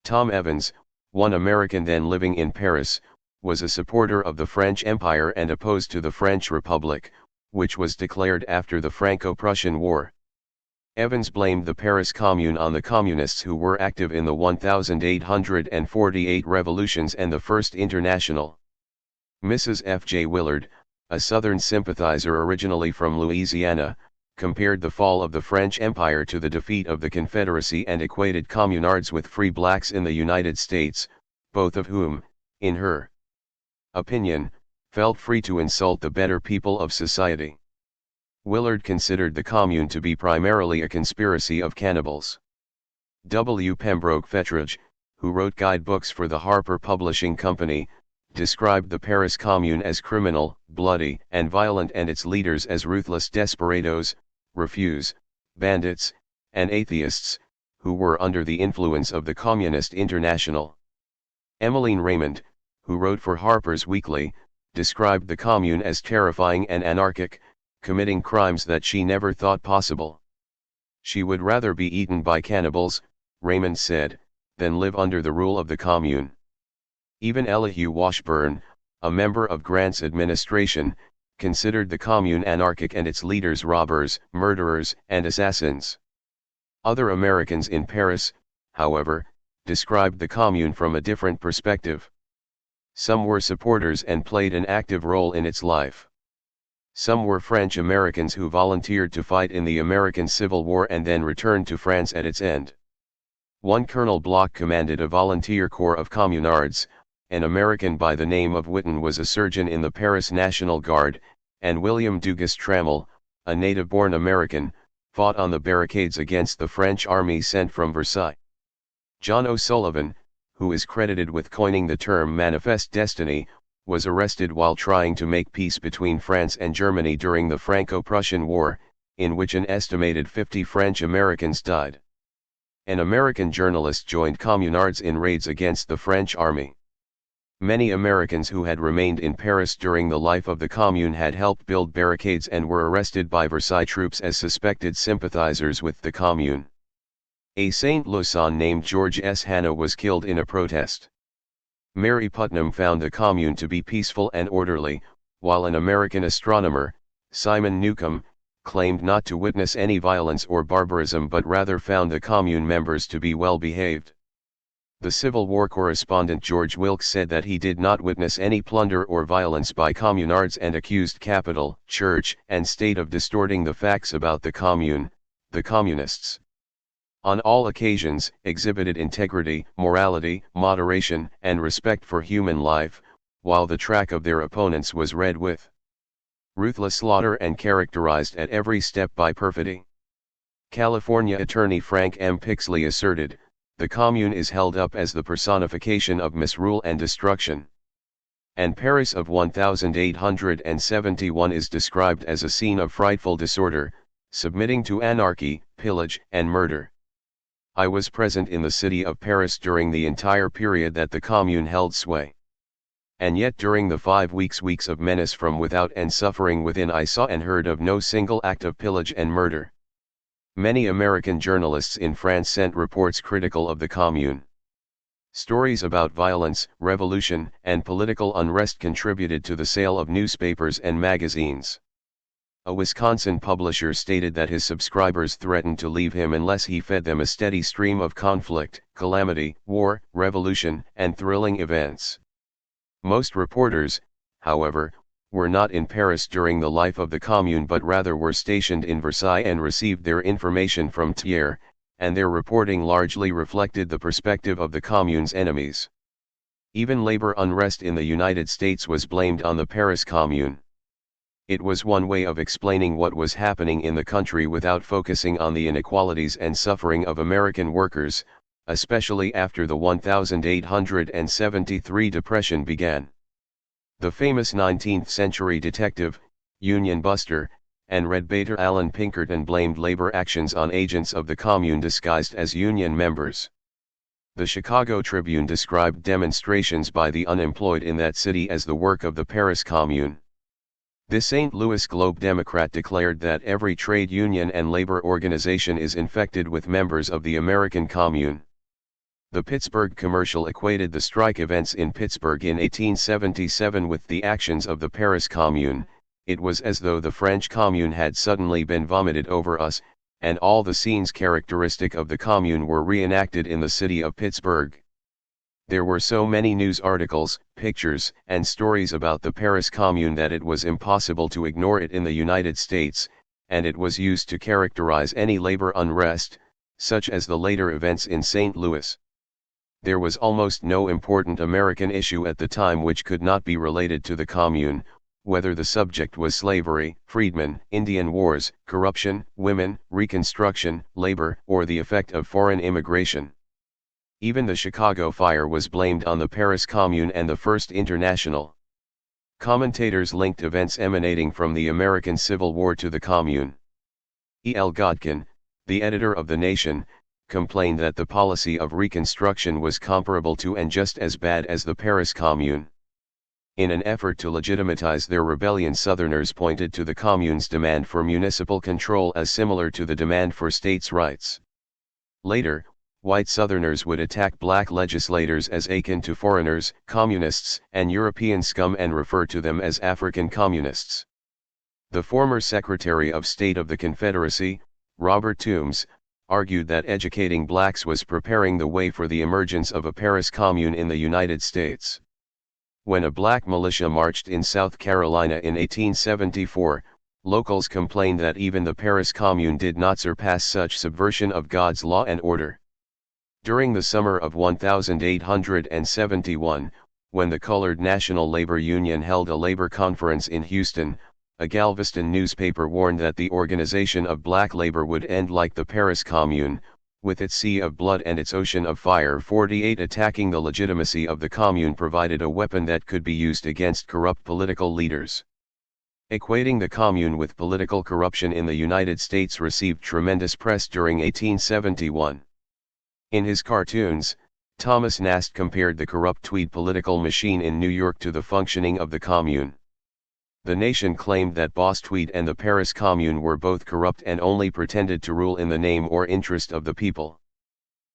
Tom Evans, one American then living in Paris, was a supporter of the French Empire and opposed to the French Republic, which was declared after the Franco-Prussian War. Evans blamed the Paris Commune on the communists who were active in the 1848 revolutions and the First International. Mrs. F. J. Willard, a Southern sympathizer originally from Louisiana, compared the fall of the French Empire to the defeat of the Confederacy and equated communards with free blacks in the United States, both of whom, in her opinion, felt free to insult the better people of society. Willard considered the Commune to be primarily a conspiracy of cannibals. W. Pembroke Fettridge, who wrote guidebooks for the Harper Publishing Company, described the Paris Commune as criminal, bloody, and violent, and its leaders as ruthless desperados, refuse, bandits, and atheists, who were under the influence of the Communist International. Emmeline Raymond, who wrote for Harper's Weekly, described the Commune as terrifying and anarchic, committing crimes that she never thought possible. She would rather be eaten by cannibals, Raymond said, than live under the rule of the Commune. Even Elihu Washburn, a member of Grant's administration, considered the Commune anarchic and its leaders robbers, murderers, and assassins. Other Americans in Paris, however, described the Commune from a different perspective. Some were supporters and played an active role in its life. Some were French Americans who volunteered to fight in the American Civil War and then returned to France at its end. One Colonel Bloch commanded a volunteer corps of communards, an American by the name of Witten was a surgeon in the Paris National Guard, and William Dugas Trammell, a native-born American, fought on the barricades against the French army sent from Versailles. John O'Sullivan, who is credited with coining the term Manifest Destiny, was arrested while trying to make peace between France and Germany during the Franco-Prussian War, in which an estimated 50 French Americans died. An American journalist joined communards in raids against the French army. Many Americans who had remained in Paris during the life of the Commune had helped build barricades and were arrested by Versailles troops as suspected sympathizers with the Commune. A St. Louisan named George S. Hanna was killed in a protest. Mary Putnam found the Commune to be peaceful and orderly, while an American astronomer, Simon Newcomb, claimed not to witness any violence or barbarism but rather found the Commune members to be well behaved. The Civil War correspondent George Wilkes said that he did not witness any plunder or violence by communards and accused capital, church, and state of distorting the facts about the Commune, the Communists. On all occasions, exhibited integrity, morality, moderation, and respect for human life, while the track of their opponents was read with ruthless slaughter and characterized at every step by perfidy. California attorney Frank M. Pixley asserted, the Commune is held up as the personification of misrule and destruction. And Paris of 1871 is described as a scene of frightful disorder, submitting to anarchy, pillage, and murder. I was present in the city of Paris during the entire period that the Commune held sway. And yet during the 5 weeks of menace from without and suffering within I saw and heard of no single act of pillage and murder. Many American journalists in France sent reports critical of the Commune. Stories about violence, revolution, and political unrest contributed to the sale of newspapers and magazines. A Wisconsin publisher stated that his subscribers threatened to leave him unless he fed them a steady stream of conflict, calamity, war, revolution, and thrilling events. Most reporters, however, were not in Paris during the life of the Commune but rather were stationed in Versailles and received their information from Thiers, and their reporting largely reflected the perspective of the Commune's enemies. Even labor unrest in the United States was blamed on the Paris Commune. It was one way of explaining what was happening in the country without focusing on the inequalities and suffering of American workers, especially after the 1873 Depression began. The famous 19th-century detective, Union Buster, and Red Baiter Alan Pinkerton blamed labor actions on agents of the Commune disguised as Union members. The Chicago Tribune described demonstrations by the unemployed in that city as the work of the Paris Commune. The St. Louis Globe Democrat declared that every trade union and labor organization is infected with members of the American Commune. The Pittsburgh Commercial equated the strike events in Pittsburgh in 1877 with the actions of the Paris Commune. It was as though the French Commune had suddenly been vomited over us, and all the scenes characteristic of the Commune were reenacted in the city of Pittsburgh. There were so many news articles, pictures, and stories about the Paris Commune that it was impossible to ignore it in the United States, and it was used to characterize any labor unrest, such as the later events in St. Louis. There was almost no important American issue at the time which could not be related to the Commune, whether the subject was slavery, freedmen, Indian wars, corruption, women, Reconstruction, labor, or the effect of foreign immigration. Even the Chicago fire was blamed on the Paris Commune and the First International. Commentators linked events emanating from the American Civil War to the Commune. E. L. Godkin, the editor of The Nation, complained that the policy of Reconstruction was comparable to and just as bad as the Paris Commune. In an effort to legitimize their rebellion, Southerners pointed to the Commune's demand for municipal control as similar to the demand for states' rights. Later, white Southerners would attack black legislators as akin to foreigners, communists, and European scum and refer to them as African communists. The former Secretary of State of the Confederacy, Robert Toombs, argued that educating blacks was preparing the way for the emergence of a Paris Commune in the United States. When a black militia marched in South Carolina in 1874, locals complained that even the Paris Commune did not surpass such subversion of God's law and order. During the summer of 1871, when the Colored National Labor Union held a labor conference in Houston, a Galveston newspaper warned that the organization of black labor would end like the Paris Commune, with its sea of blood and its ocean of fire. 48 Attacking the legitimacy of the Commune provided a weapon that could be used against corrupt political leaders. Equating the Commune with political corruption in the United States received tremendous press during 1871. In his cartoons, Thomas Nast compared the corrupt Tweed political machine in New York to the functioning of the Commune. The Nation claimed that Boss Tweed and the Paris Commune were both corrupt and only pretended to rule in the name or interest of the people.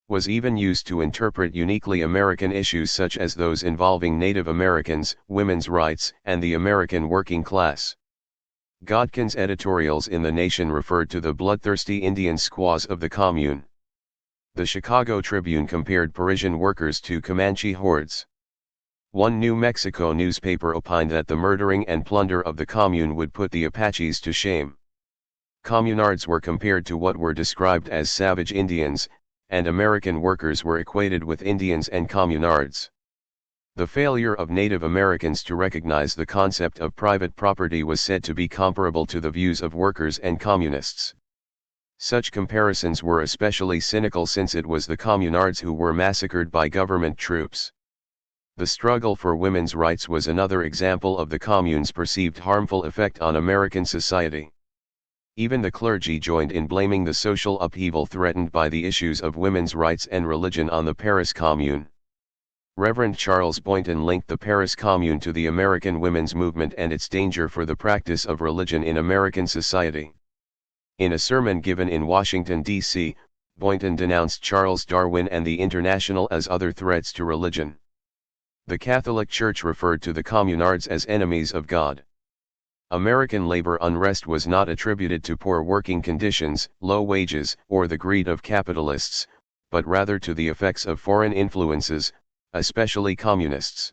Was even used to interpret uniquely American issues such as those involving Native Americans, women's rights, and the American working class. Godkin's editorials in The Nation referred to the bloodthirsty Indian squaws of the Commune. The Chicago Tribune compared Parisian workers to Comanche hordes. One New Mexico newspaper opined that the murdering and plunder of the Commune would put the Apaches to shame. Communards were compared to what were described as savage Indians, and American workers were equated with Indians and Communards. The failure of Native Americans to recognize the concept of private property was said to be comparable to the views of workers and communists. Such comparisons were especially cynical since it was the Communards who were massacred by government troops. The struggle for women's rights was another example of the Commune's perceived harmful effect on American society. Even the clergy joined in blaming the social upheaval threatened by the issues of women's rights and religion on the Paris Commune. Reverend Charles Boynton linked the Paris Commune to the American women's movement and its danger for the practice of religion in American society. In a sermon given in Washington, D.C., Boynton denounced Charles Darwin and the International as other threats to religion. The Catholic Church referred to the Communards as enemies of God. American labor unrest was not attributed to poor working conditions, low wages, or the greed of capitalists, but rather to the effects of foreign influences, especially communists.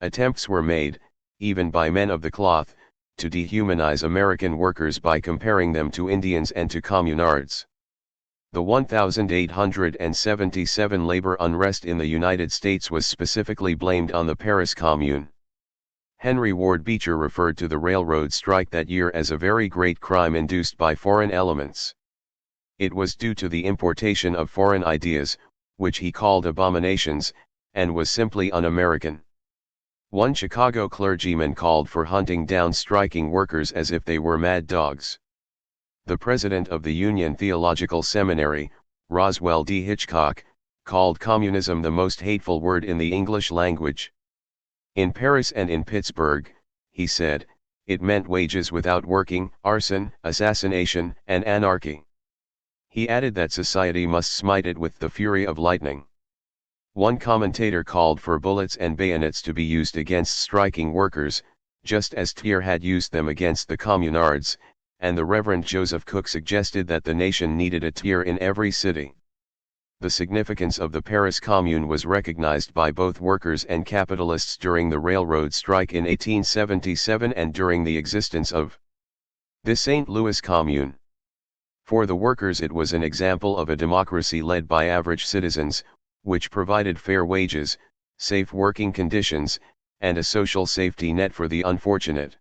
Attempts were made, even by men of the cloth, to dehumanize American workers by comparing them to Indians and to Communards. The 1877 labor unrest in the United States was specifically blamed on the Paris Commune. Henry Ward Beecher referred to the railroad strike that year as a very great crime induced by foreign elements. It was due to the importation of foreign ideas, which he called abominations, and was simply un-American. One Chicago clergyman called for hunting down striking workers as if they were mad dogs. The president of the Union Theological Seminary, Roswell D. Hitchcock, called communism the most hateful word in the English language. In Paris and in Pittsburgh, he said, it meant wages without working, arson, assassination, and anarchy. He added that society must smite it with the fury of lightning. One commentator called for bullets and bayonets to be used against striking workers, just as Thiers had used them against the Communards, and the Reverend Joseph Cook suggested that the nation needed a Thiers in every city. The significance of the Paris Commune was recognized by both workers and capitalists during the railroad strike in 1877 and during the existence of the St. Louis Commune. For the workers it was an example of a democracy led by average citizens, which provided fair wages, safe working conditions, and a social safety net for the unfortunate.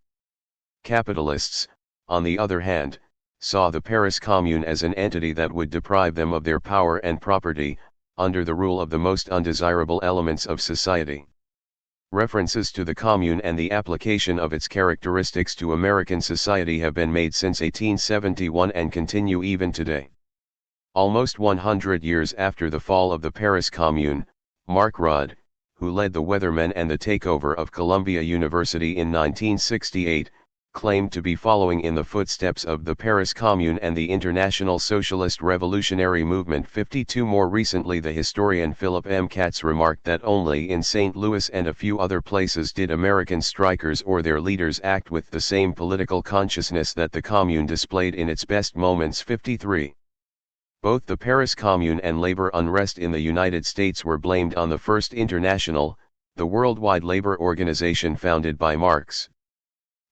Capitalists, on the other hand, saw the Paris Commune as an entity that would deprive them of their power and property, under the rule of the most undesirable elements of society. References to the Commune and the application of its characteristics to American society have been made since 1871 and continue even today. Almost 100 years after the fall of the Paris Commune, Mark Rudd, who led the Weathermen and the takeover of Columbia University in 1968, claimed to be following in the footsteps of the Paris Commune and the International Socialist Revolutionary Movement. 52 More recently, the historian Philip M. Katz remarked that only in St. Louis and a few other places did American strikers or their leaders act with the same political consciousness that the Commune displayed in its best moments. 53. Both the Paris Commune and labor unrest in the United States were blamed on the First International, the worldwide labor organization founded by Marx.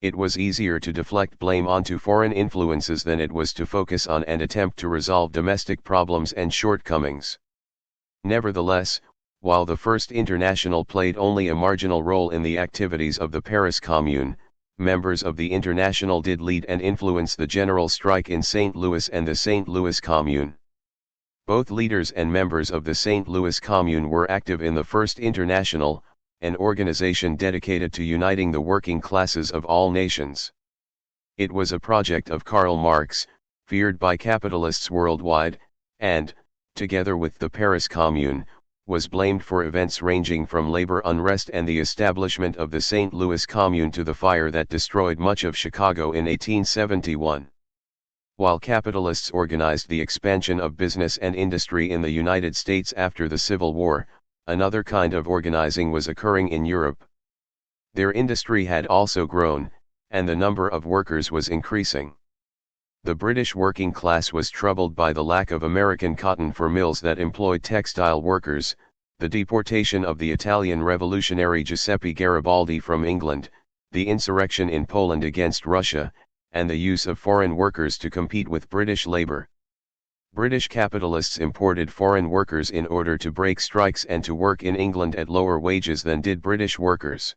It was easier to deflect blame onto foreign influences than it was to focus on and attempt to resolve domestic problems and shortcomings. Nevertheless, while the First International played only a marginal role in the activities of the Paris Commune, members of the International did lead and influence the general strike in St. Louis and the St. Louis Commune. Both leaders and members of the St. Louis Commune were active in the First International, an organization dedicated to uniting the working classes of all nations. It was a project of Karl Marx, feared by capitalists worldwide, and, together with the Paris Commune, was blamed for events ranging from labor unrest and the establishment of the St. Louis Commune to the fire that destroyed much of Chicago in 1871. While capitalists organized the expansion of business and industry in the United States after the Civil War, another kind of organizing was occurring in Europe. Their industry had also grown, and the number of workers was increasing. The British working class was troubled by the lack of American cotton for mills that employed textile workers, the deportation of the Italian revolutionary Giuseppe Garibaldi from England, the insurrection in Poland against Russia, and the use of foreign workers to compete with British labor. British capitalists imported foreign workers in order to break strikes and to work in England at lower wages than did British workers.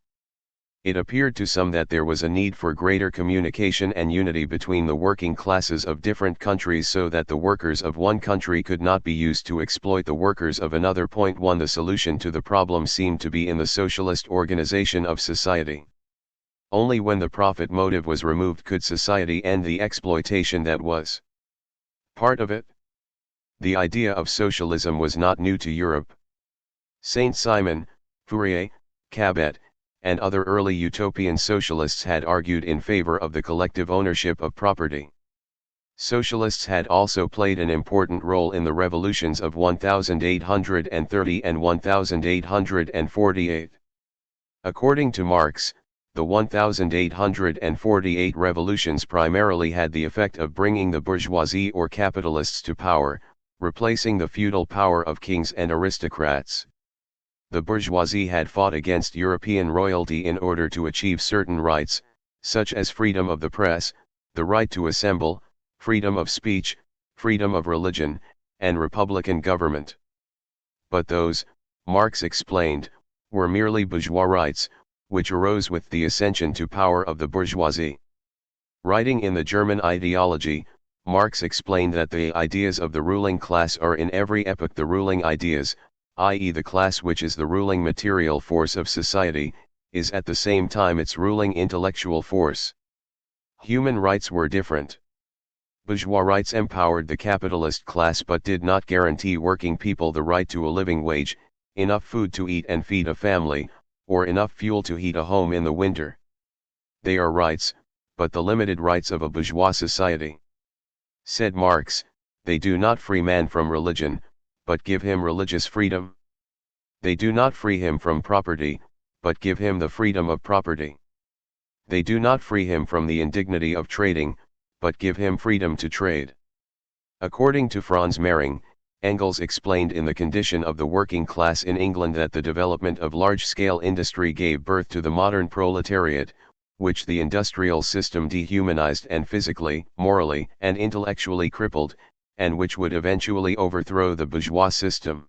It appeared to some that there was a need for greater communication and unity between the working classes of different countries so that the workers of one country could not be used to exploit the workers of another. 1. The solution to the problem seemed to be in the socialist organization of society. Only when the profit motive was removed could society end the exploitation that was part of it. The idea of socialism was not new to Europe. Saint-Simon, Fourier, Cabet, and other early utopian socialists had argued in favor of the collective ownership of property. Socialists had also played an important role in the revolutions of 1830 and 1848. According to Marx, the 1848 revolutions primarily had the effect of bringing the bourgeoisie or capitalists to power, replacing the feudal power of kings and aristocrats. The bourgeoisie had fought against European royalty in order to achieve certain rights, such as freedom of the press, the right to assemble, freedom of speech, freedom of religion, and republican government. But those, Marx explained, were merely bourgeois rights, which arose with the ascension to power of the bourgeoisie. Writing in the German Ideology, Marx explained that the ideas of the ruling class are in every epoch the ruling ideas, i.e. the class which is the ruling material force of society, is at the same time its ruling intellectual force. Human rights were different. Bourgeois rights empowered the capitalist class but did not guarantee working people the right to a living wage, enough food to eat and feed a family, or enough fuel to heat a home in the winter. They are rights, but the limited rights of a bourgeois society. Said Marx, they do not free man from religion, but give him religious freedom. They do not free him from property, but give him the freedom of property. They do not free him from the indignity of trading, but give him freedom to trade. According to Franz Mehring, Engels explained in The Condition of the Working Class in England that the development of large-scale industry gave birth to the modern proletariat, which the industrial system dehumanized and physically, morally, and intellectually crippled, and which would eventually overthrow the bourgeois system.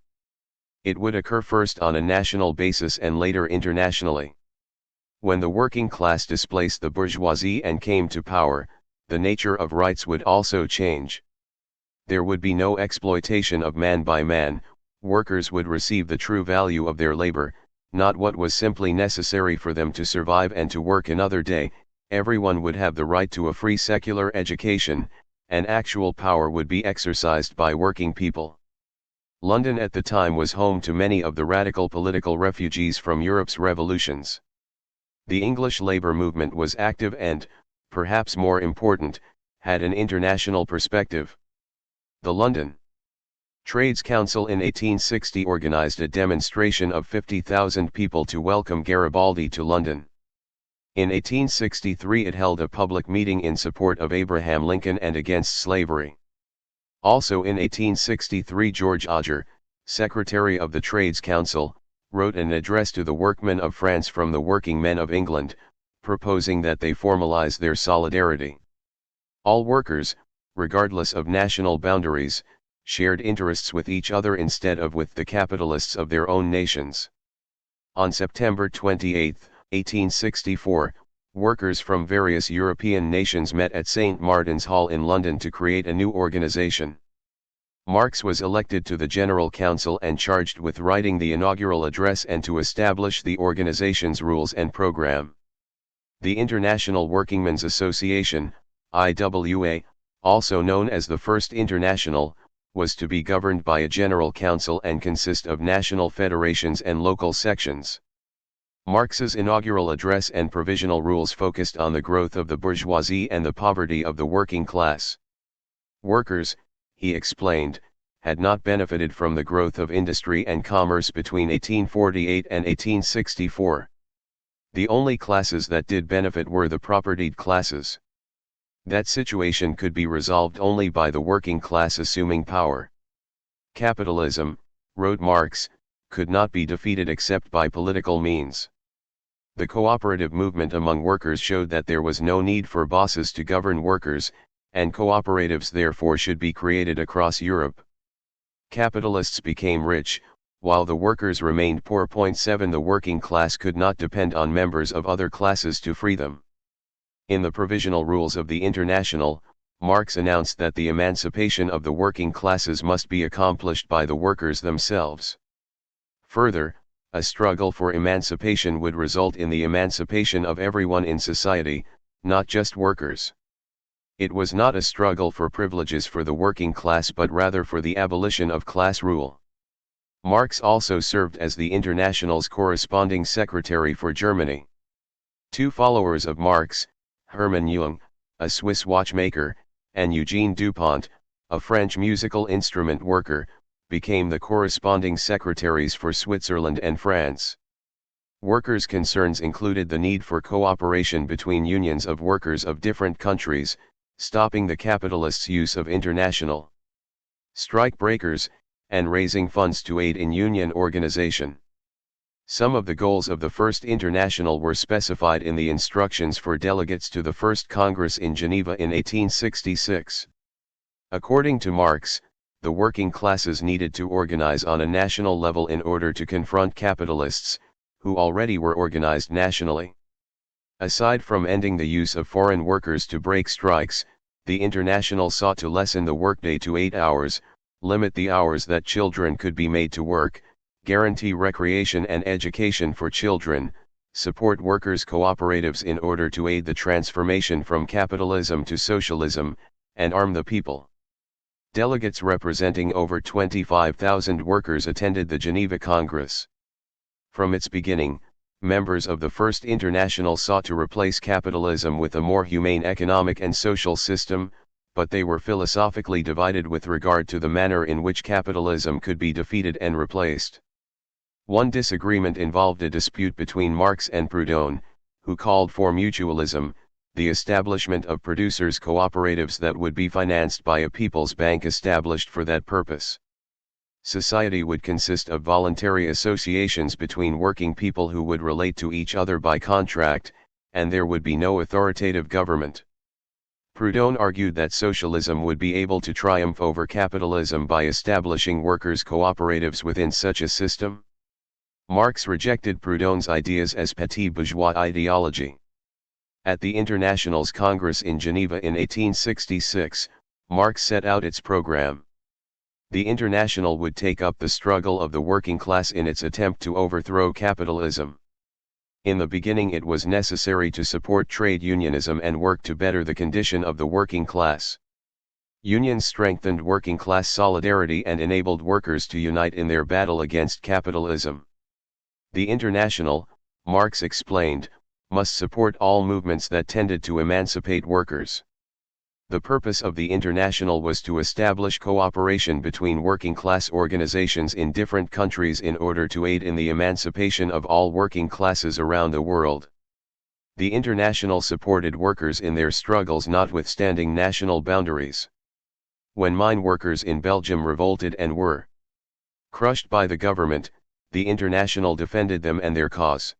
It would occur first on a national basis and later internationally. When the working class displaced the bourgeoisie and came to power, the nature of rights would also change. There would be no exploitation of man by man, workers would receive the true value of their labor, not what was simply necessary for them to survive and to work another day. Everyone would have the right to a free secular education, and actual power would be exercised by working people. London at the time was home to many of the radical political refugees from Europe's revolutions. The English labor movement was active and, perhaps more important, had an international perspective. The London Trades Council in 1860 organized a demonstration of 50,000 people to welcome Garibaldi to London. In 1863 it held a public meeting in support of Abraham Lincoln and against slavery. Also in 1863 George Auger, Secretary of the Trades Council, wrote an address to the workmen of France from the working men of England, proposing that they formalize their solidarity. All workers, regardless of national boundaries, shared interests with each other instead of with the capitalists of their own nations. On September 28, 1864, workers from various European nations met at St. Martin's Hall in London to create a new organization. Marx was elected to the General Council and charged with writing the inaugural address and to establish the organization's rules and program. The International Workingmen's Association, IWA, also known as the First International, was to be governed by a General Council and consist of national federations and local sections. Marx's inaugural address and provisional rules focused on the growth of the bourgeoisie and the poverty of the working class. Workers, he explained, had not benefited from the growth of industry and commerce between 1848 and 1864. The only classes that did benefit were the propertied classes. That situation could be resolved only by the working class assuming power. Capitalism, wrote Marx, could not be defeated except by political means. The cooperative movement among workers showed that there was no need for bosses to govern workers, and cooperatives therefore should be created across Europe. Capitalists became rich, while the workers remained poor. 7 The working class could not depend on members of other classes to free them. In the provisional rules of the International, Marx announced that the emancipation of the working classes must be accomplished by the workers themselves. Further, a struggle for emancipation would result in the emancipation of everyone in society, not just workers. It was not a struggle for privileges for the working class but rather for the abolition of class rule. Marx also served as the International's corresponding secretary for Germany. Two followers of Marx, Hermann Jung, a Swiss watchmaker, and Eugene Dupont, a French musical instrument worker, became the corresponding secretaries for Switzerland and France. Workers' concerns included the need for cooperation between unions of workers of different countries, stopping the capitalists' use of international strike breakers, and raising funds to aid in union organization. Some of the goals of the First International were specified in the instructions for delegates to the First Congress in Geneva in 1866. According to Marx, the working classes needed to organize on a national level in order to confront capitalists, who already were organized nationally. Aside from ending the use of foreign workers to break strikes, the International sought to lessen the workday to 8 hours, limit the hours that children could be made to work, guarantee recreation and education for children, support workers' cooperatives in order to aid the transformation from capitalism to socialism, and arm the people. Delegates representing over 25,000 workers attended the Geneva Congress. From its beginning, members of the First International sought to replace capitalism with a more humane economic and social system, but they were philosophically divided with regard to the manner in which capitalism could be defeated and replaced. One disagreement involved a dispute between Marx and Proudhon, who called for mutualism, the establishment of producers' cooperatives that would be financed by a people's bank established for that purpose. Society would consist of voluntary associations between working people who would relate to each other by contract, and there would be no authoritative government. Proudhon argued that socialism would be able to triumph over capitalism by establishing workers' cooperatives within such a system. Marx rejected Proudhon's ideas as petit bourgeois ideology. At the International's Congress in Geneva in 1866, Marx set out its program. The International would take up the struggle of the working class in its attempt to overthrow capitalism. In the beginning it was necessary to support trade unionism and work to better the condition of the working class. Unions strengthened working class solidarity and enabled workers to unite in their battle against capitalism. The International, Marx explained, must support all movements that tended to emancipate workers. The purpose of the International was to establish cooperation between working class organizations in different countries in order to aid in the emancipation of all working classes around the world. The International supported workers in their struggles notwithstanding national boundaries. When mine workers in Belgium revolted and were crushed by the government, the International defended them and their cause.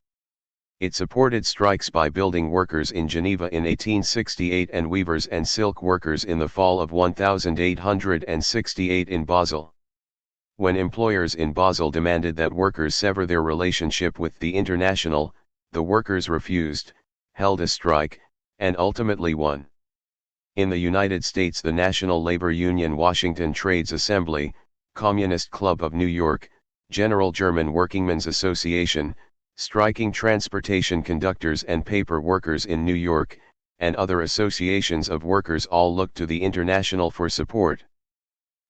It supported strikes by building workers in Geneva in 1868 and weavers and silk workers in the fall of 1868 in Basel. When employers in Basel demanded that workers sever their relationship with the International, the workers refused, held a strike, and ultimately won. In the United States, the National Labor Union, Washington Trades Assembly, Communist Club of New York, General German Workingmen's Association, striking transportation conductors and paper workers in New York, and other associations of workers all looked to the International for support.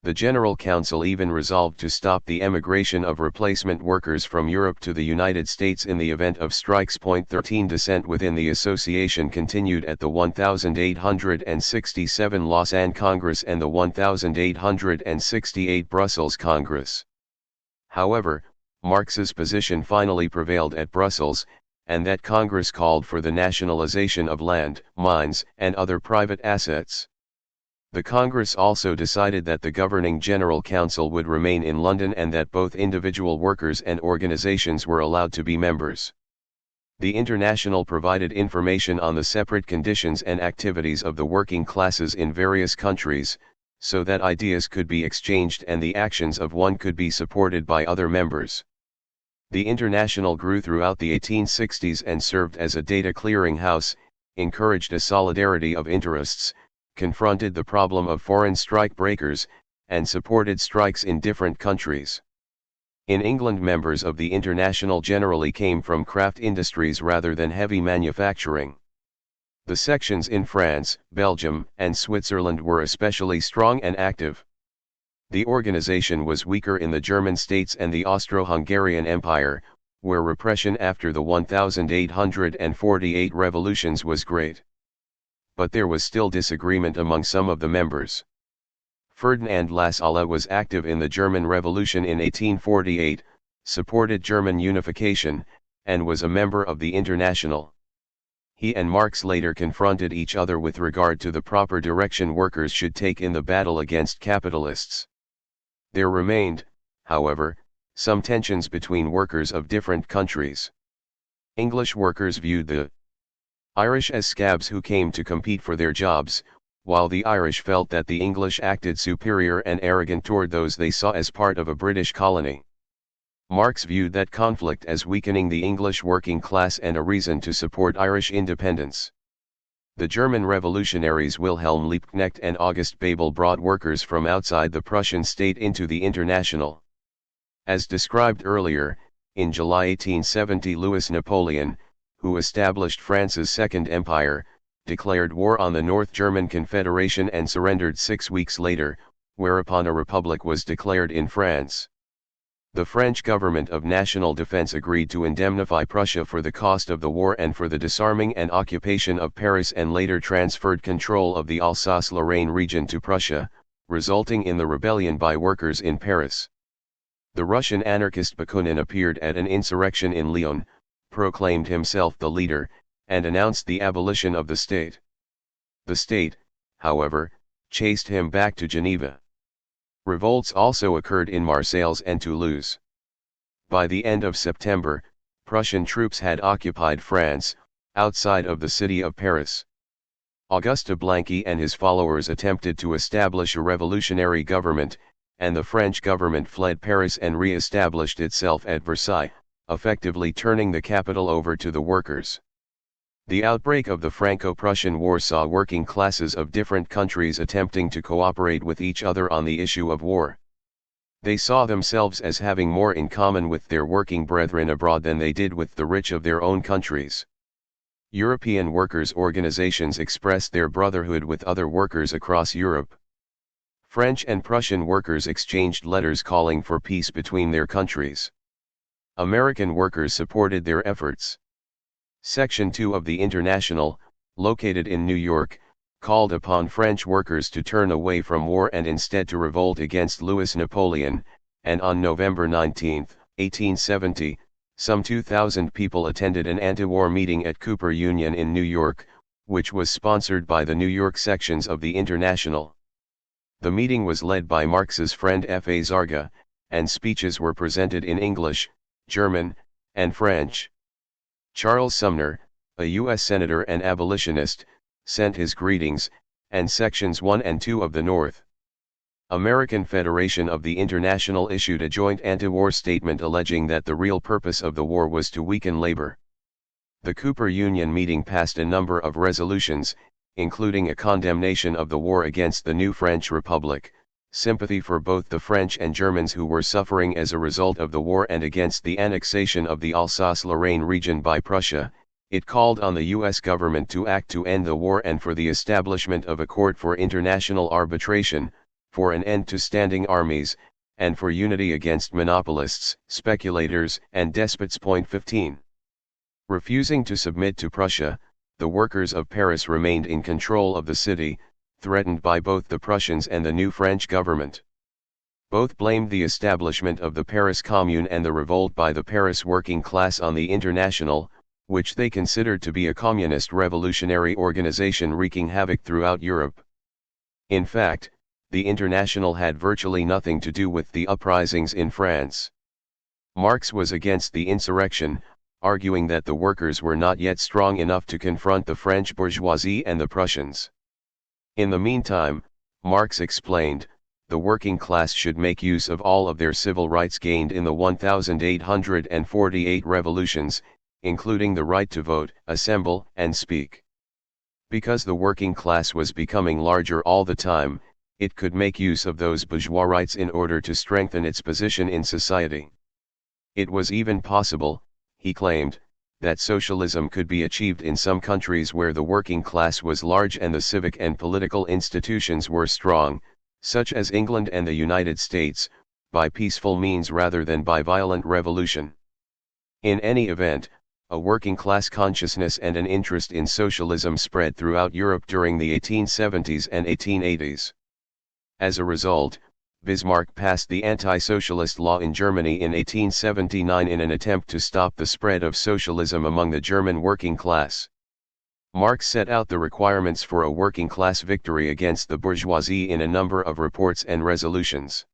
The General Council even resolved to stop the emigration of replacement workers from Europe to the United States in the event of strikes. 13 Dissent within the association continued at the 1867 Lausanne Congress and the 1868 Brussels Congress. However, Marx's position finally prevailed at Brussels, and that Congress called for the nationalization of land, mines, and other private assets. The Congress also decided that the governing General Council would remain in London and that both individual workers and organizations were allowed to be members. The International provided information on the separate conditions and activities of the working classes in various countries, so that ideas could be exchanged and the actions of one could be supported by other members. The International grew throughout the 1860s and served as a data clearinghouse, encouraged a solidarity of interests, confronted the problem of foreign strike breakers, and supported strikes in different countries. In England, members of the International generally came from craft industries rather than heavy manufacturing. The sections in France, Belgium, and Switzerland were especially strong and active. The organization was weaker in the German states and the Austro-Hungarian Empire, where repression after the 1848 revolutions was great. But there was still disagreement among some of the members. Ferdinand Lassalle was active in the German Revolution in 1848, supported German unification, and was a member of the International. He and Marx later confronted each other with regard to the proper direction workers should take in the battle against capitalists. There remained, however, some tensions between workers of different countries. English workers viewed the Irish as scabs who came to compete for their jobs, while the Irish felt that the English acted superior and arrogant toward those they saw as part of a British colony. Marx viewed that conflict as weakening the English working class and a reason to support Irish independence. The German revolutionaries Wilhelm Liebknecht and August Bebel brought workers from outside the Prussian state into the International. As described earlier, in July 1870 Louis Napoleon, who established France's Second Empire, declared war on the North German Confederation and surrendered 6 weeks later, whereupon a republic was declared in France. The French government of national defense agreed to indemnify Prussia for the cost of the war and for the disarming and occupation of Paris, and later transferred control of the Alsace-Lorraine region to Prussia, resulting in the rebellion by workers in Paris. The Russian anarchist Bakunin appeared at an insurrection in Lyon, proclaimed himself the leader, and announced the abolition of the state. The state, however, chased him back to Geneva. Revolts also occurred in Marseilles and Toulouse. By the end of September, Prussian troops had occupied France, outside of the city of Paris. Auguste Blanqui and his followers attempted to establish a revolutionary government, and the French government fled Paris and re-established itself at Versailles, effectively turning the capital over to the workers. The outbreak of the Franco-Prussian War saw working classes of different countries attempting to cooperate with each other on the issue of war. They saw themselves as having more in common with their working brethren abroad than they did with the rich of their own countries. European workers' organizations expressed their brotherhood with other workers across Europe. French and Prussian workers exchanged letters calling for peace between their countries. American workers supported their efforts. Section 2 of the International, located in New York, called upon French workers to turn away from war and instead to revolt against Louis Napoleon, and on November 19, 1870, some 2,000 people attended an anti-war meeting at Cooper Union in New York, which was sponsored by the New York sections of the International. The meeting was led by Marx's friend F.A. Zarga, and speeches were presented in English, German, and French. Charles Sumner, a U.S. Senator and abolitionist, sent his greetings, and Sections 1 and 2 of the North American Federation of the International issued a joint anti-war statement alleging that the real purpose of the war was to weaken labor. The Cooper Union meeting passed a number of resolutions, including a condemnation of the war against the new French Republic, sympathy for both the French and Germans who were suffering as a result of the war and against the annexation of the Alsace-Lorraine region by Prussia. It called on the U.S. government to act to end the war and for the establishment of a court for international arbitration, for an end to standing armies, and for unity against monopolists, speculators, and despots. 15. Refusing to submit to Prussia, the workers of Paris remained in control of the city, threatened by both the Prussians and the new French government. Both blamed the establishment of the Paris Commune and the revolt by the Paris working class on the International, which they considered to be a communist revolutionary organization wreaking havoc throughout Europe. In fact, the International had virtually nothing to do with the uprisings in France. Marx was against the insurrection, arguing that the workers were not yet strong enough to confront the French bourgeoisie and the Prussians. In the meantime, Marx explained, the working class should make use of all of their civil rights gained in the 1848 revolutions, including the right to vote, assemble, and speak. Because the working class was becoming larger all the time, it could make use of those bourgeois rights in order to strengthen its position in society. It was even possible, he claimed, that socialism could be achieved in some countries where the working class was large and the civic and political institutions were strong, such as England and the United States, by peaceful means rather than by violent revolution. In any event, a working class consciousness and an interest in socialism spread throughout Europe during the 1870s and 1880s. As a result, Bismarck passed the anti-socialist law in Germany in 1879 in an attempt to stop the spread of socialism among the German working class. Marx set out the requirements for a working class victory against the bourgeoisie in a number of reports and resolutions.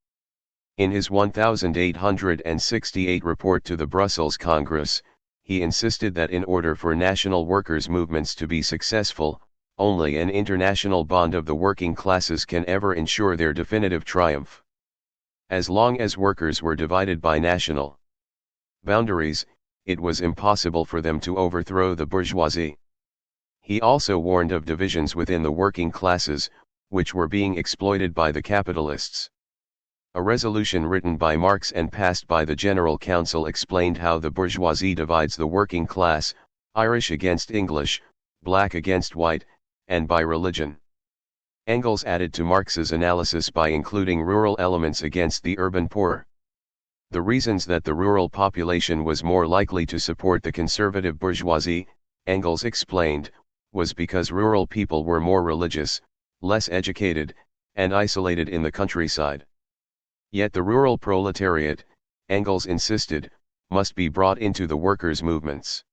In his 1868 report to the Brussels Congress, he insisted that in order for national workers' movements to be successful, only an international bond of the working classes can ever ensure their definitive triumph. As long as workers were divided by national boundaries, it was impossible for them to overthrow the bourgeoisie. He also warned of divisions within the working classes, which were being exploited by the capitalists. A resolution written by Marx and passed by the General Council explained how the bourgeoisie divides the working class, Irish against English, black against white, and by religion. Engels added to Marx's analysis by including rural elements against the urban poor. The reasons that the rural population was more likely to support the conservative bourgeoisie, Engels explained, was because rural people were more religious, less educated, and isolated in the countryside. Yet the rural proletariat, Engels insisted, must be brought into the workers' movements.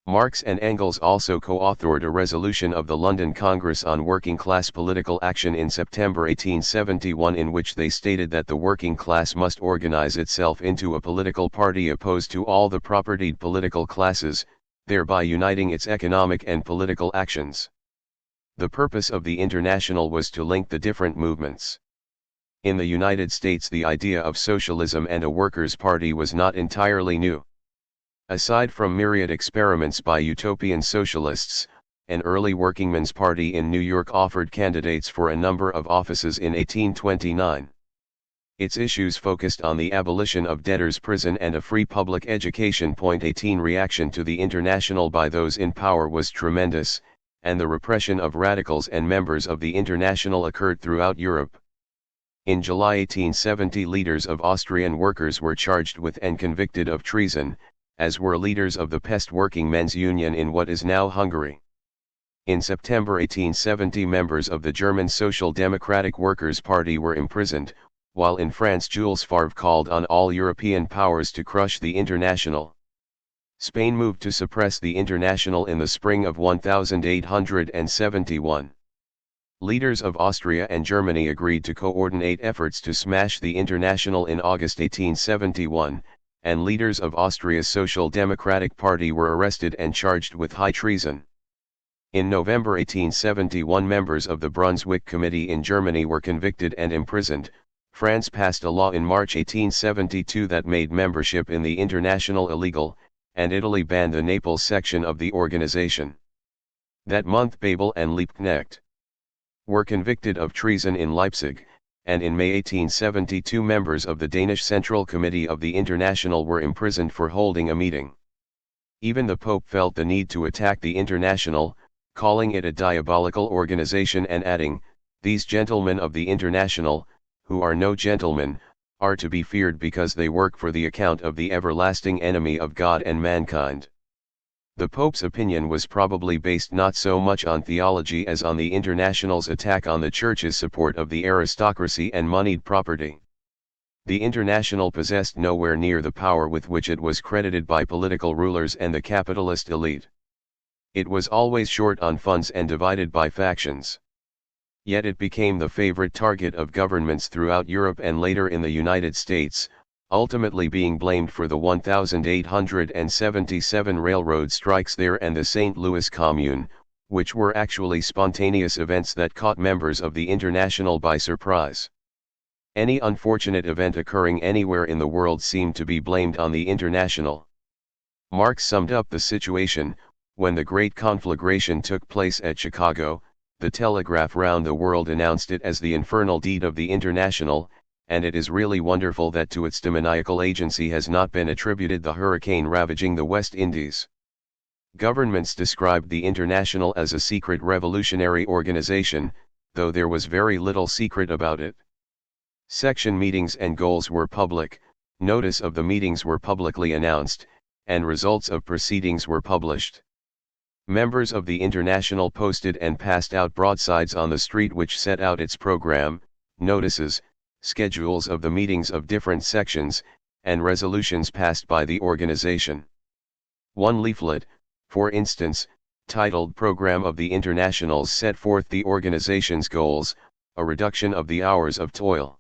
Marx and Engels also co-authored a resolution of the London Congress on working class political action in September 1871 in which they stated that the working class must organize itself into a political party opposed to all the propertied political classes, thereby uniting its economic and political actions. The purpose of the International was to link the different movements. In the United States, the idea of socialism and a workers' party was not entirely new. Aside from myriad experiments by utopian socialists, an early workingmen's party in New York offered candidates for a number of offices in 1829. Its issues focused on the abolition of debtors' prison and a free public education. 18 Reaction to the International by those in power was tremendous, and the repression of radicals and members of the International occurred throughout Europe. In July 1870 leaders of Austrian workers were charged with and convicted of treason, as were leaders of the Pest Working Men's Union in what is now Hungary. In September 1870 members of the German Social Democratic Workers' Party were imprisoned, while in France Jules Favre called on all European powers to crush the International. Spain moved to suppress the International in the spring of 1871. Leaders of Austria and Germany agreed to coordinate efforts to smash the International in August 1871, and leaders of Austria's Social Democratic Party were arrested and charged with high treason. In November 1871 members of the Brunswick Committee in Germany were convicted and imprisoned. France passed a law in March 1872 that made membership in the International illegal, and Italy banned the Naples section of the organization. That month Babel and Liebknecht were convicted of treason in Leipzig, and in May 1872 members of the Danish Central Committee of the International were imprisoned for holding a meeting. Even the Pope felt the need to attack the International, calling it a diabolical organization and adding, "These gentlemen of the International, who are no gentlemen, are to be feared because they work for the account of the everlasting enemy of God and mankind." The Pope's opinion was probably based not so much on theology as on the International's attack on the Church's support of the aristocracy and moneyed property. The International possessed nowhere near the power with which it was credited by political rulers and the capitalist elite. It was always short on funds and divided by factions. Yet it became the favorite target of governments throughout Europe and later in the United States, ultimately being blamed for the 1877 railroad strikes there and the St. Louis Commune, which were actually spontaneous events that caught members of the International by surprise. Any unfortunate event occurring anywhere in the world seemed to be blamed on the International. Marx summed up the situation: when the Great Conflagration took place at Chicago, the telegraph round the world announced it as the infernal deed of the International, and it is really wonderful that to its demoniacal agency has not been attributed the hurricane ravaging the West Indies. Governments described the International as a secret revolutionary organization, though there was very little secret about it. Section meetings and goals were public, notice of the meetings were publicly announced, and results of proceedings were published. Members of the International posted and passed out broadsides on the street which set out its program, notices, schedules of the meetings of different sections, and resolutions passed by the organization. One leaflet, for instance, titled Program of the Internationals, set forth the organization's goals: a reduction of the hours of toil,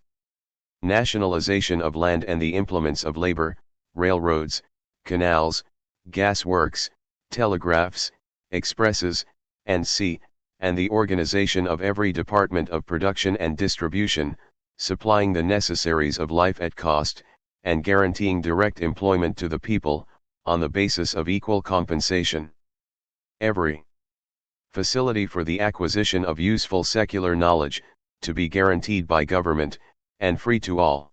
nationalization of land and the implements of labor, railroads, canals, gas works, telegraphs, expresses, and the organization of every department of production and distribution, supplying the necessaries of life at cost, and guaranteeing direct employment to the people, on the basis of equal compensation. Every facility for the acquisition of useful secular knowledge, to be guaranteed by government, and free to all.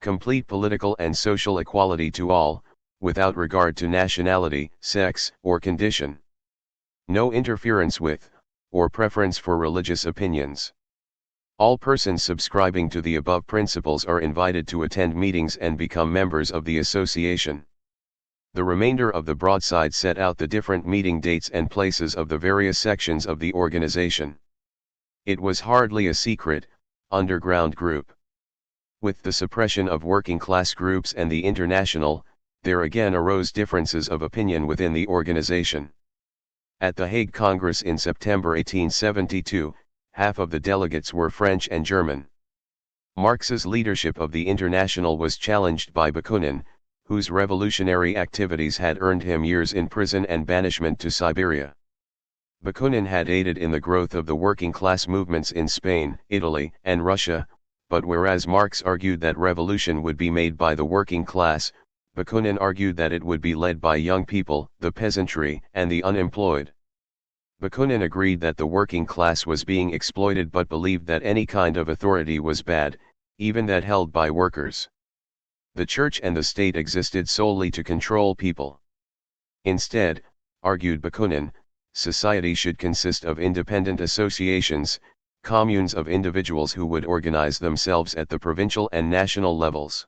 Complete political and social equality to all, without regard to nationality, sex, or condition. No interference with, or preference for religious opinions. All persons subscribing to the above principles are invited to attend meetings and become members of the association. The remainder of the broadside set out the different meeting dates and places of the various sections of the organization. It was hardly a secret, underground group. With the suppression of working class groups and the International, there again arose differences of opinion within the organization. At the Hague Congress in September 1872, half of the delegates were French and German. Marx's leadership of the International was challenged by Bakunin, whose revolutionary activities had earned him years in prison and banishment to Siberia. Bakunin had aided in the growth of the working class movements in Spain, Italy, and Russia, but whereas Marx argued that revolution would be made by the working class, Bakunin argued that it would be led by young people, the peasantry, and the unemployed. Bakunin agreed that the working class was being exploited but believed that any kind of authority was bad, even that held by workers. The church and the state existed solely to control people. Instead, argued Bakunin, society should consist of independent associations, communes of individuals who would organize themselves at the provincial and national levels.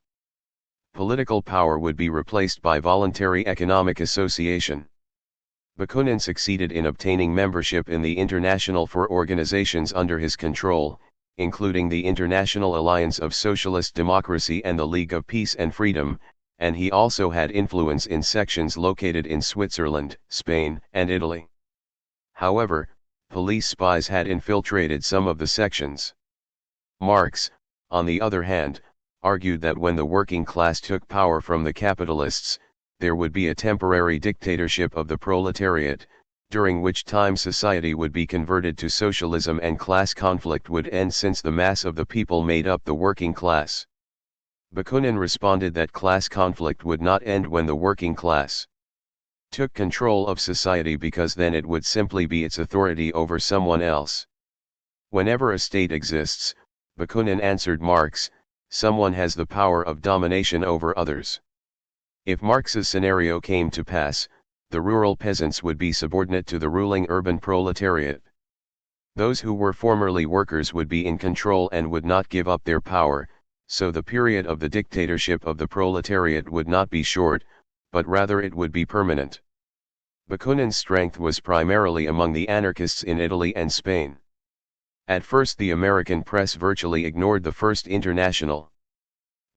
Political power would be replaced by voluntary economic association. Bakunin succeeded in obtaining membership in the International for organizations under his control, including the International Alliance of Socialist Democracy and the League of Peace and Freedom, and he also had influence in sections located in Switzerland, Spain, and Italy. However, police spies had infiltrated some of the sections. Marx, on the other hand, argued that when the working class took power from the capitalists, there would be a temporary dictatorship of the proletariat, during which time society would be converted to socialism and class conflict would end since the mass of the people made up the working class. Bakunin responded that class conflict would not end when the working class took control of society because then it would simply be its authority over someone else. Whenever a state exists, Bakunin answered Marx, someone has the power of domination over others. If Marx's scenario came to pass, the rural peasants would be subordinate to the ruling urban proletariat. Those who were formerly workers would be in control and would not give up their power, so the period of the dictatorship of the proletariat would not be short, but rather it would be permanent. Bakunin's strength was primarily among the anarchists in Italy and Spain. At first the American press virtually ignored the First International.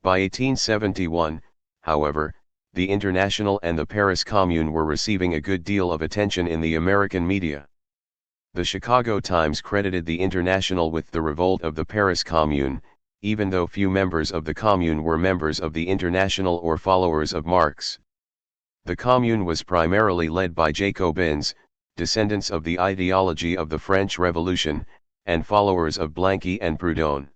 By 1871, however, the International and the Paris Commune were receiving a good deal of attention in the American media. The Chicago Times credited the International with the revolt of the Paris Commune, even though few members of the Commune were members of the International or followers of Marx. The Commune was primarily led by Jacobins, descendants of the ideology of the French Revolution, and followers of Blanqui and Proudhon.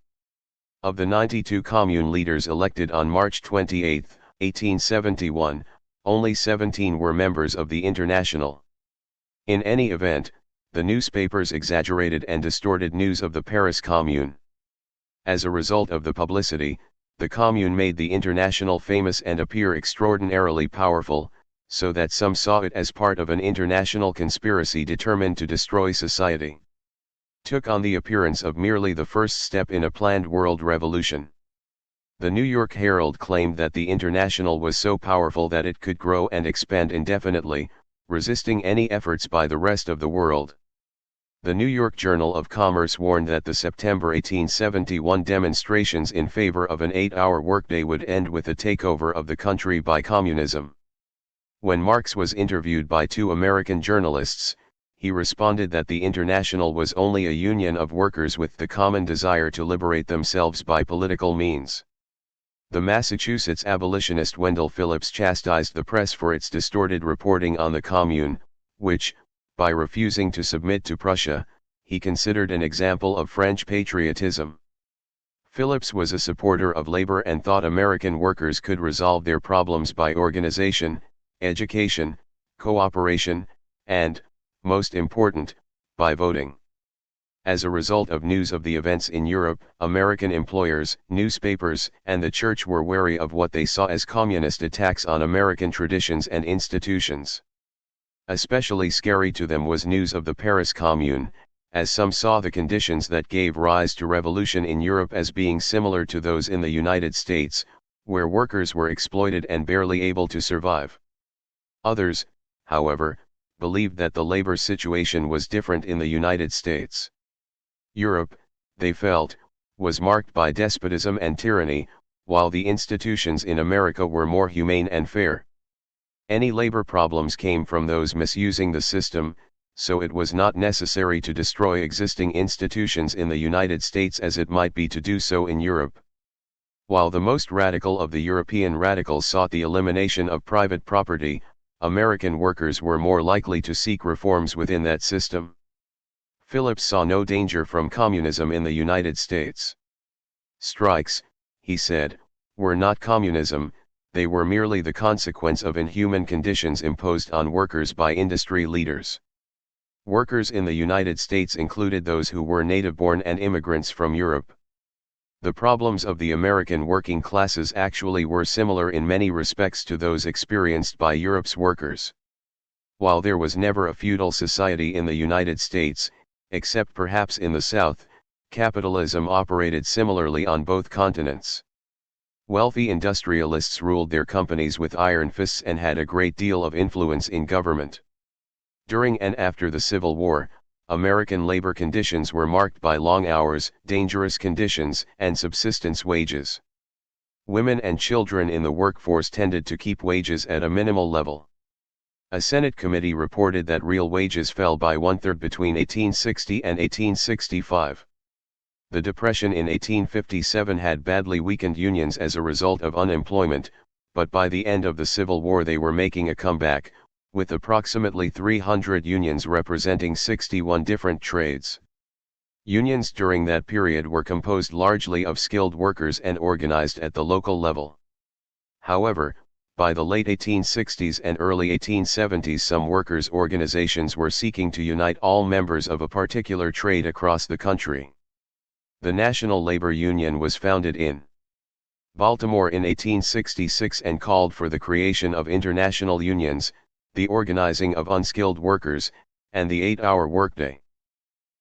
Of the 92 Commune leaders elected on March 28, 1871, only 17 were members of the International. In any event, the newspapers exaggerated and distorted news of the Paris Commune. As a result of the publicity, the Commune made the International famous and appear extraordinarily powerful, so that some saw it as part of an international conspiracy determined to destroy society. Took on the appearance of merely the first step in a planned world revolution. The New York Herald claimed that the International was so powerful that it could grow and expand indefinitely, resisting any efforts by the rest of the world. The New York Journal of Commerce warned that the September 1871 demonstrations in favor of an 8-hour workday would end with a takeover of the country by communism. When Marx was interviewed by 2 American journalists, he responded that the International was only a union of workers with the common desire to liberate themselves by political means. The Massachusetts abolitionist Wendell Phillips chastised the press for its distorted reporting on the Commune, which, by refusing to submit to Prussia, he considered an example of French patriotism. Phillips was a supporter of labor and thought American workers could resolve their problems by organization, education, cooperation, and, most important, by voting. As a result of news of the events in Europe, American employers, newspapers, and the church were wary of what they saw as communist attacks on American traditions and institutions. Especially scary to them was news of the Paris Commune, as some saw the conditions that gave rise to revolution in Europe as being similar to those in the United States, where workers were exploited and barely able to survive. Others, however, believed that the labor situation was different in the United States. Europe, they felt, was marked by despotism and tyranny, while the institutions in America were more humane and fair. Any labor problems came from those misusing the system, so it was not necessary to destroy existing institutions in the United States as it might be to do so in Europe. While the most radical of the European radicals sought the elimination of private property, American workers were more likely to seek reforms within that system. Phillips saw no danger from communism in the United States. Strikes, he said, were not communism, they were merely the consequence of inhuman conditions imposed on workers by industry leaders. Workers in the United States included those who were native-born and immigrants from Europe. The problems of the American working classes actually were similar in many respects to those experienced by Europe's workers. While there was never a feudal society in the United States, except perhaps in the South, capitalism operated similarly on both continents. Wealthy industrialists ruled their companies with iron fists and had a great deal of influence in government. During and after the Civil War, American labor conditions were marked by long hours, dangerous conditions, and subsistence wages. Women and children in the workforce tended to keep wages at a minimal level. A Senate committee reported that real wages fell by one-third between 1860 and 1865. The Depression in 1857 had badly weakened unions as a result of unemployment, but by the end of the Civil War they were making a comeback, with approximately 300 unions representing 61 different trades. Unions during that period were composed largely of skilled workers and organized at the local level. However, by the late 1860s and early 1870s some workers' organizations were seeking to unite all members of a particular trade across the country. The National Labor Union was founded in Baltimore in 1866 and called for the creation of international unions, the organizing of unskilled workers, and the 8-hour workday.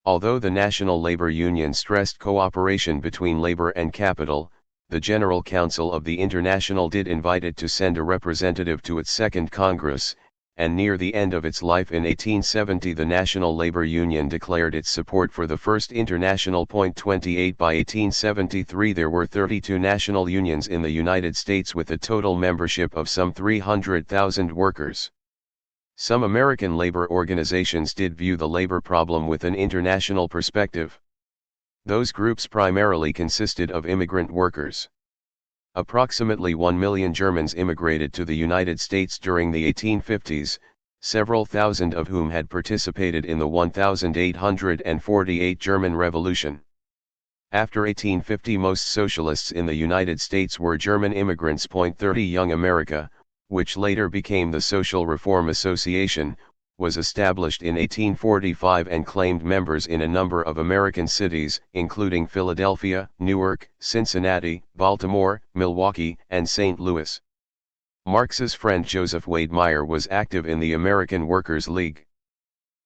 Although the National Labor Union stressed cooperation between labor and capital, the General Council of the International did invite it to send a representative to its Second Congress, and near the end of its life in 1870 the National Labor Union declared its support for the First International. 28 By 1873 there were 32 national unions in the United States with a total membership of some 300,000 workers. Some American labor organizations did view the labor problem with an international perspective. Those groups primarily consisted of immigrant workers. Approximately 1 million Germans immigrated to the United States during the 1850s, several thousand of whom had participated in the 1848 German Revolution. After 1850 most socialists in the United States were German immigrants. 30 Young America, which later became the Social Reform Association, was established in 1845 and claimed members in a number of American cities, including Philadelphia, Newark, Cincinnati, Baltimore, Milwaukee, and St. Louis. Marx's friend Joseph Wade Meyer was active in the American Workers' League.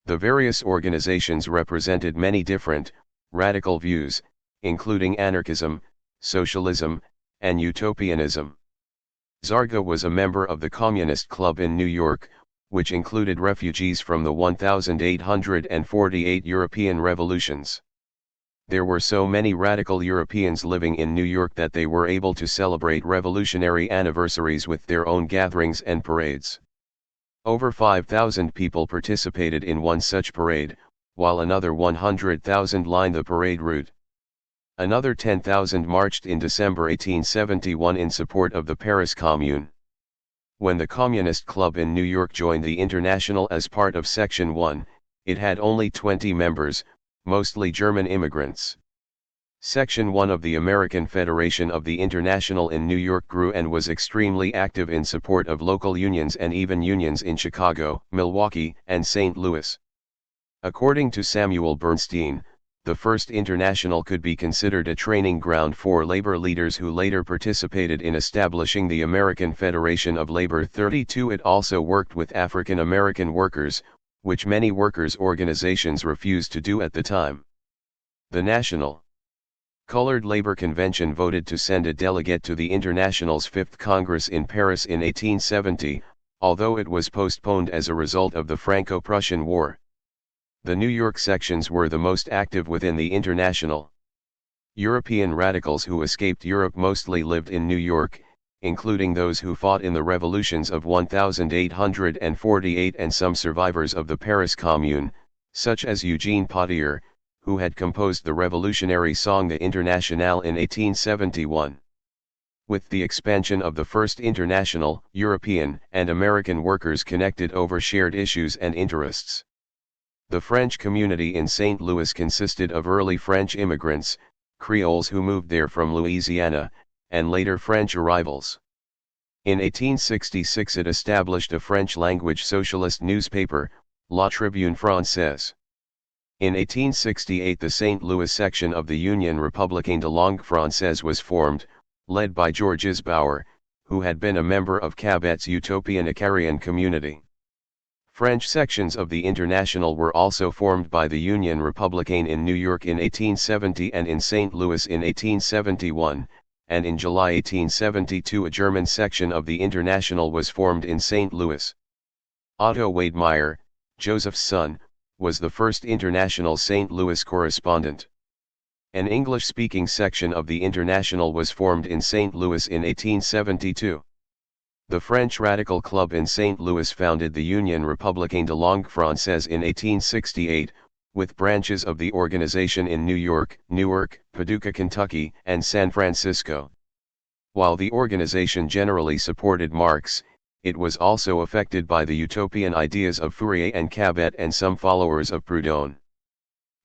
The various organizations represented many different, radical views, including anarchism, socialism, and utopianism. Zarga was a member of the Communist Club in New York, which included refugees from the 1848 European revolutions. There were so many radical Europeans living in New York that they were able to celebrate revolutionary anniversaries with their own gatherings and parades. Over 5,000 people participated in one such parade, while another 100,000 lined the parade route. Another 10,000 marched in December 1871 in support of the Paris Commune. When the Communist Club in New York joined the International as part of Section 1, it had only 20 members, mostly German immigrants. Section 1 of the American Federation of the International in New York grew and was extremely active in support of local unions and even unions in Chicago, Milwaukee, and St. Louis. According to Samuel Bernstein, the First International could be considered a training ground for labor leaders who later participated in establishing the American Federation of Labor. 32 It also worked with African American workers, which many workers' organizations refused to do at the time. The National Colored Labor Convention voted to send a delegate to the International's Fifth Congress in Paris in 1870, although it was postponed as a result of the Franco-Prussian War. The New York sections were the most active within the International. European radicals who escaped Europe mostly lived in New York, including those who fought in the revolutions of 1848 and some survivors of the Paris Commune, such as Eugene Potier, who had composed the revolutionary song the Internationale in 1871. With the expansion of the First International, European and American workers connected over shared issues and interests. The French community in St. Louis consisted of early French immigrants, Creoles who moved there from Louisiana, and later French arrivals. In 1866 it established a French-language socialist newspaper, La Tribune Française. In 1868 the St. Louis section of the Union Républicaine de Langue Française was formed, led by Georges Bauer, who had been a member of Cabet's utopian Icarian community. French sections of the International were also formed by the Union Républicaine in New York in 1870 and in St. Louis in 1871, and in July 1872 a German section of the International was formed in St. Louis. Otto Wademeier, Joseph's son, was the first International St. Louis correspondent. An English-speaking section of the International was formed in St. Louis in 1872. The French Radical Club in St. Louis founded the Union Républicaine de Langue Française in 1868, with branches of the organization in New York, Newark, Paducah, Kentucky, and San Francisco. While the organization generally supported Marx, it was also affected by the utopian ideas of Fourier and Cabet and some followers of Proudhon.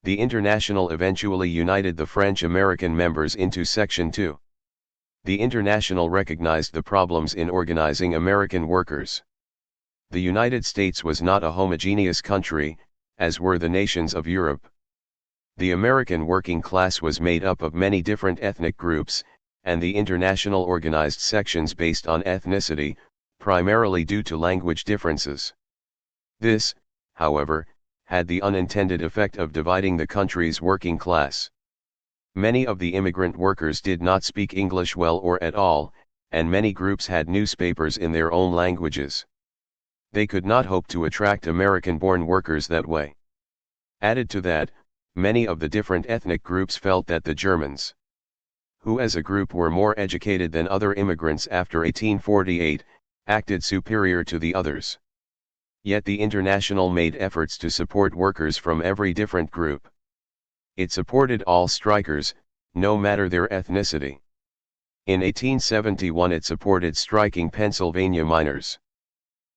The International eventually united the French-American members into Section 2. The International recognized the problems in organizing American workers. The United States was not a homogeneous country, as were the nations of Europe. The American working class was made up of many different ethnic groups, and the International organized sections based on ethnicity, primarily due to language differences. This, however, had the unintended effect of dividing the country's working class. Many of the immigrant workers did not speak English well or at all, and many groups had newspapers in their own languages. They could not hope to attract American-born workers that way. Added to that, many of the different ethnic groups felt that the Germans, who as a group were more educated than other immigrants after 1848, acted superior to the others. Yet the International made efforts to support workers from every different group. It supported all strikers, no matter their ethnicity. In 1871 it supported striking Pennsylvania miners.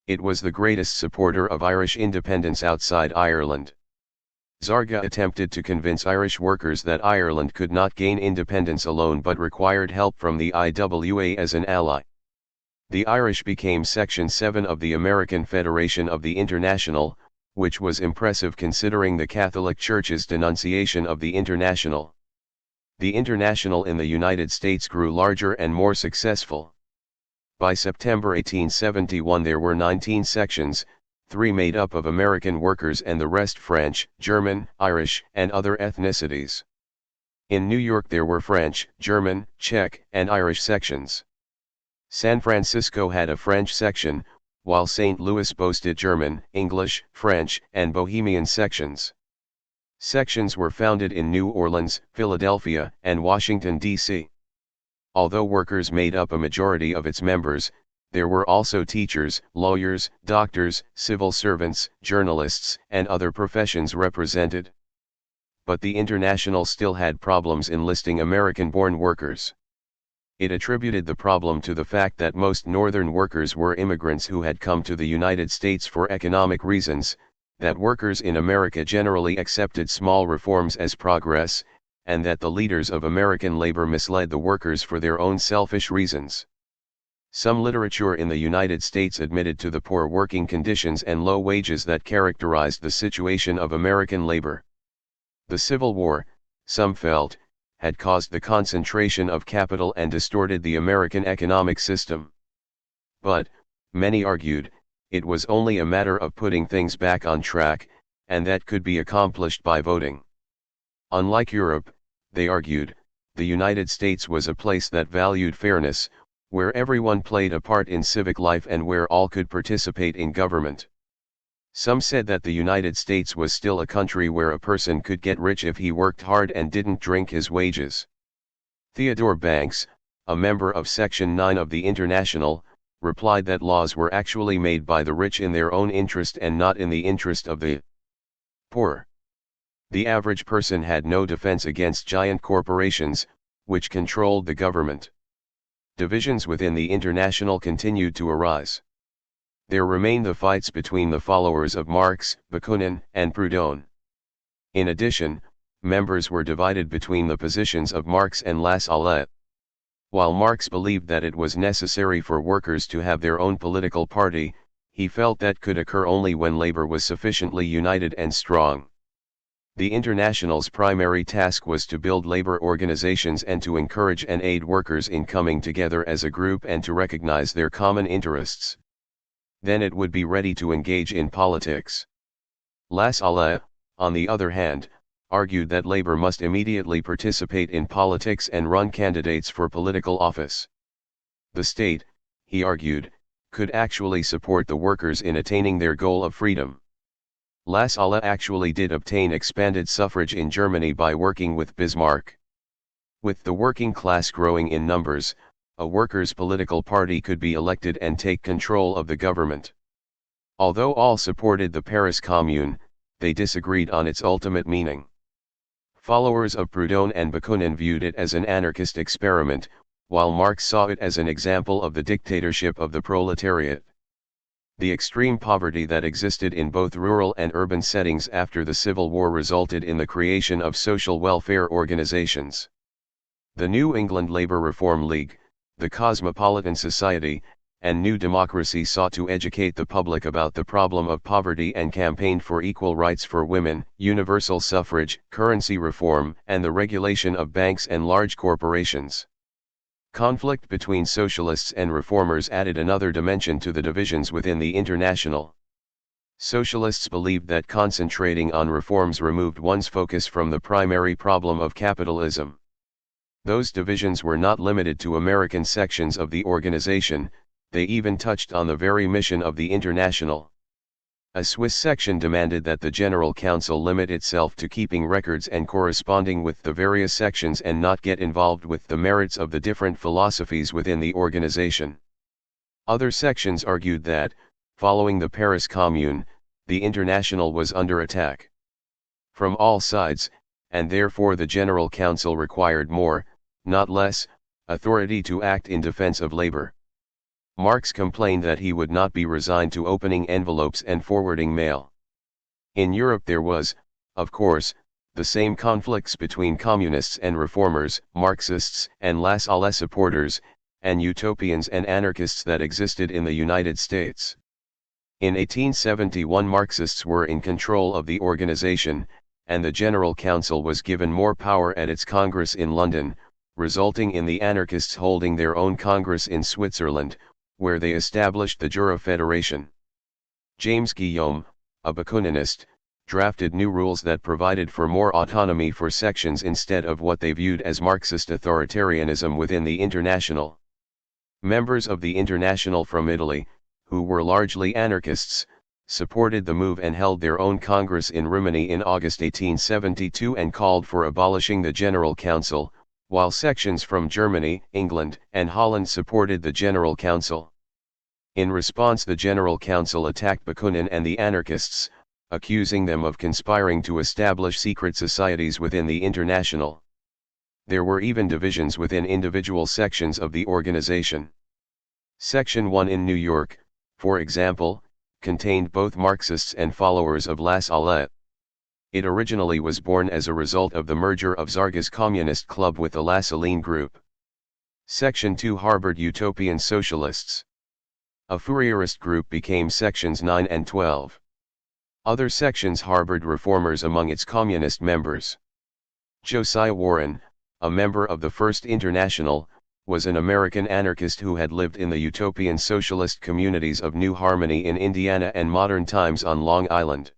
It was the greatest supporter of Irish independence outside Ireland. Zarga attempted to convince Irish workers that Ireland could not gain independence alone but required help from the IWA as an ally. The Irish became Section 7 of the American Federation of the International, which was impressive considering the Catholic Church's denunciation of the International. The International in the United States grew larger and more successful. By September 1871 there were 19 sections, 3 made up of American workers and the rest French, German, Irish, and other ethnicities. In New York there were French, German, Czech, and Irish sections. San Francisco had a French section, while St. Louis boasted German, English, French, and Bohemian sections. Sections were founded in New Orleans, Philadelphia, and Washington, D.C. Although workers made up a majority of its members, there were also teachers, lawyers, doctors, civil servants, journalists, and other professions represented. But the International still had problems enlisting American-born workers. It attributed the problem to the fact that most Northern workers were immigrants who had come to the United States for economic reasons, that workers in America generally accepted small reforms as progress, and that the leaders of American labor misled the workers for their own selfish reasons. Some literature in the United States admitted to the poor working conditions and low wages that characterized the situation of American labor. The Civil War, some felt, had caused the concentration of capital and distorted the American economic system. But, many argued, it was only a matter of putting things back on track, and that could be accomplished by voting. Unlike Europe, they argued, the United States was a place that valued fairness, where everyone played a part in civic life and where all could participate in government. Some said that the United States was still a country where a person could get rich if he worked hard and didn't drink his wages. Theodore Banks, a member of Section 9 of the International, replied that laws were actually made by the rich in their own interest and not in the interest of the poor. The average person had no defense against giant corporations, which controlled the government. Divisions within the International continued to arise. There remained the fights between the followers of Marx, Bakunin, and Proudhon. In addition, members were divided between the positions of Marx and Lassalle. While Marx believed that it was necessary for workers to have their own political party, he felt that could occur only when labor was sufficiently united and strong. The International's primary task was to build labor organizations and to encourage and aid workers in coming together as a group and to recognize their common interests. Then it would be ready to engage in politics. Lassalle, on the other hand, argued that labor must immediately participate in politics and run candidates for political office. The state, he argued, could actually support the workers in attaining their goal of freedom. Lassalle actually did obtain expanded suffrage in Germany by working with Bismarck. With the working class growing in numbers, a workers' political party could be elected and take control of the government. Although all supported the Paris Commune, they disagreed on its ultimate meaning. Followers of Proudhon and Bakunin viewed it as an anarchist experiment, while Marx saw it as an example of the dictatorship of the proletariat. The extreme poverty that existed in both rural and urban settings after the Civil War resulted in the creation of social welfare organizations. The New England Labor Reform League, the Cosmopolitan Society, and New Democracy sought to educate the public about the problem of poverty and campaigned for equal rights for women, universal suffrage, currency reform, and the regulation of banks and large corporations. Conflict between socialists and reformers added another dimension to the divisions within the International. Socialists believed that concentrating on reforms removed one's focus from the primary problem of capitalism. Those divisions were not limited to American sections of the organization, they even touched on the very mission of the International. A Swiss section demanded that the General Council limit itself to keeping records and corresponding with the various sections and not get involved with the merits of the different philosophies within the organization. Other sections argued that, following the Paris Commune, the International was under attack from all sides, and therefore the General Council required more, not less, authority to act in defense of labor. Marx complained that he would not be resigned to opening envelopes and forwarding mail. In Europe there was, of course, the same conflicts between communists and reformers, Marxists and Lassalle supporters, and utopians and anarchists that existed in the United States. In 1871 Marxists were in control of the organization, and the General Council was given more power at its Congress in London, resulting in the anarchists holding their own Congress in Switzerland, where they established the Jura Federation. James Guillaume, a Bakuninist, drafted new rules that provided for more autonomy for sections instead of what they viewed as Marxist authoritarianism within the International. Members of the International from Italy, who were largely anarchists, supported the move and held their own Congress in Rimini in August 1872 and called for abolishing the General Council, while sections from Germany, England, and Holland supported the General Council. In response, the General Council attacked Bakunin and the anarchists, accusing them of conspiring to establish secret societies within the International. There were even divisions within individual sections of the organization. Section 1 in New York, for example, contained both Marxists and followers of Lassalle. It originally was born as a result of the merger of Zarga's Communist Club with the Lassallean Group. Section 2 harbored utopian socialists. A Fourierist group became sections 9 and 12. Other sections harbored reformers among its communist members. Josiah Warren, a member of the First International, was an American anarchist who had lived in the utopian socialist communities of New Harmony in Indiana and Modern Times on Long Island.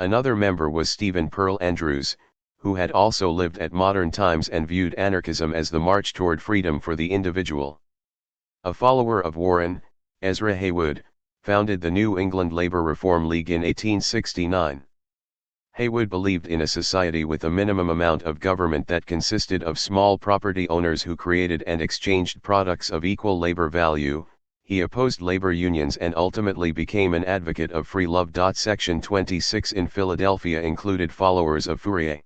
Another member was Stephen Pearl Andrews, who had also lived at Modern Times and viewed anarchism as the march toward freedom for the individual. A follower of Warren, Ezra Heywood, founded the New England Labor Reform League in 1869. Heywood believed in a society with a minimum amount of government that consisted of small property owners who created and exchanged products of equal labor value. He opposed labor unions and ultimately became an advocate of free love. Section 26 in Philadelphia included followers of Fourier.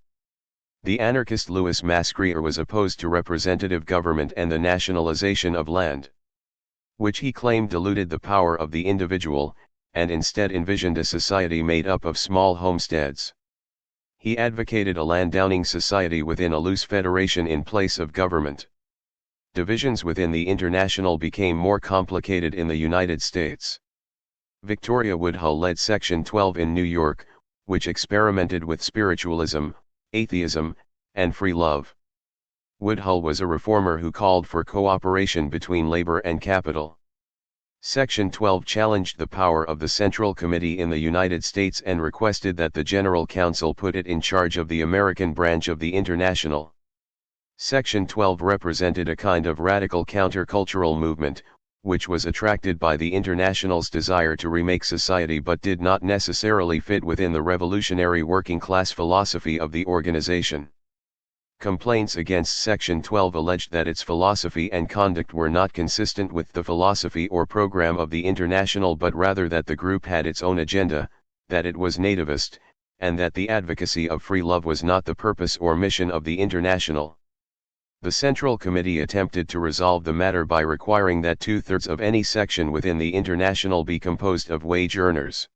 The anarchist Louis Mascrier was opposed to representative government and the nationalization of land, which he claimed diluted the power of the individual, and instead envisioned a society made up of small homesteads. He advocated a landowning society within a loose federation in place of government. Divisions within the International became more complicated in the United States. Victoria Woodhull led Section 12 in New York, which experimented with spiritualism, atheism, and free love. Woodhull was a reformer who called for cooperation between labor and capital. Section 12 challenged the power of the Central Committee in the United States and requested that the General Council put it in charge of the American branch of the International. Section 12 represented a kind of radical countercultural movement, which was attracted by the International's desire to remake society but did not necessarily fit within the revolutionary working-class philosophy of the organization. Complaints against Section 12 alleged that its philosophy and conduct were not consistent with the philosophy or program of the International, but rather that the group had its own agenda, that it was nativist, and that the advocacy of free love was not the purpose or mission of the International. The Central Committee attempted to resolve the matter by requiring that 2/3 of any section within the International be composed of wage earners.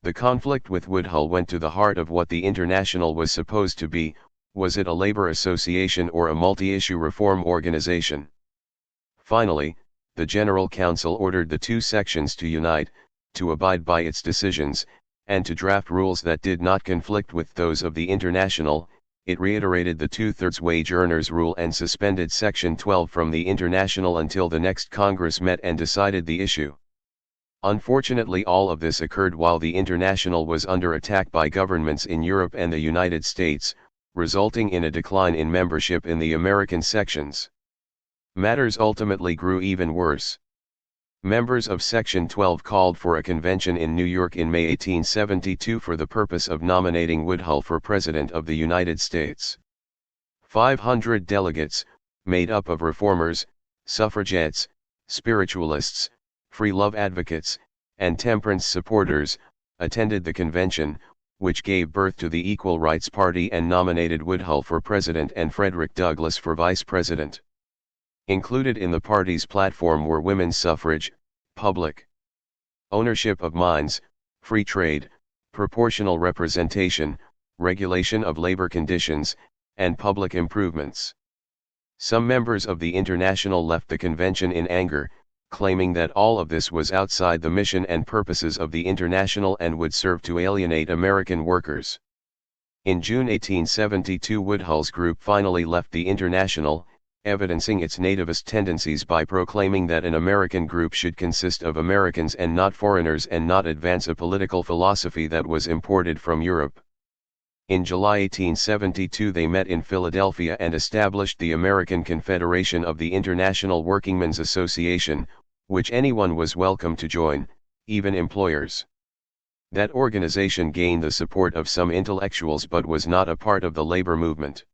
The conflict with Woodhull went to the heart of what the International was supposed to be. Was it a labor association or a multi-issue reform organization? Finally, the General Council ordered the two sections to unite, to abide by its decisions, and to draft rules that did not conflict with those of the International. It reiterated the 2/3 wage earners rule and suspended Section 12 from the International until the next Congress met and decided the issue. Unfortunately, all of this occurred while the International was under attack by governments in Europe and the United States, resulting in a decline in membership in the American sections. Matters ultimately grew even worse. Members of Section 12 called for a convention in New York in May 1872 for the purpose of nominating Woodhull for President of the United States. 500 delegates, made up of reformers, suffragettes, spiritualists, free love advocates, and temperance supporters, attended the convention, which gave birth to the Equal Rights Party and nominated Woodhull for president and Frederick Douglass for vice president. Included in the party's platform were women's suffrage, public ownership of mines, free trade, proportional representation, regulation of labor conditions, and public improvements. Some members of the International left the convention in anger, claiming that all of this was outside the mission and purposes of the International and would serve to alienate American workers. In June 1872, Woodhull's group finally left the International, evidencing its nativist tendencies by proclaiming that an American group should consist of Americans and not foreigners and not advance a political philosophy that was imported from Europe. In July 1872 they met in Philadelphia and established the American Confederation of the International Workingmen's Association, which anyone was welcome to join, even employers. That organization gained the support of some intellectuals but was not a part of the labor movement.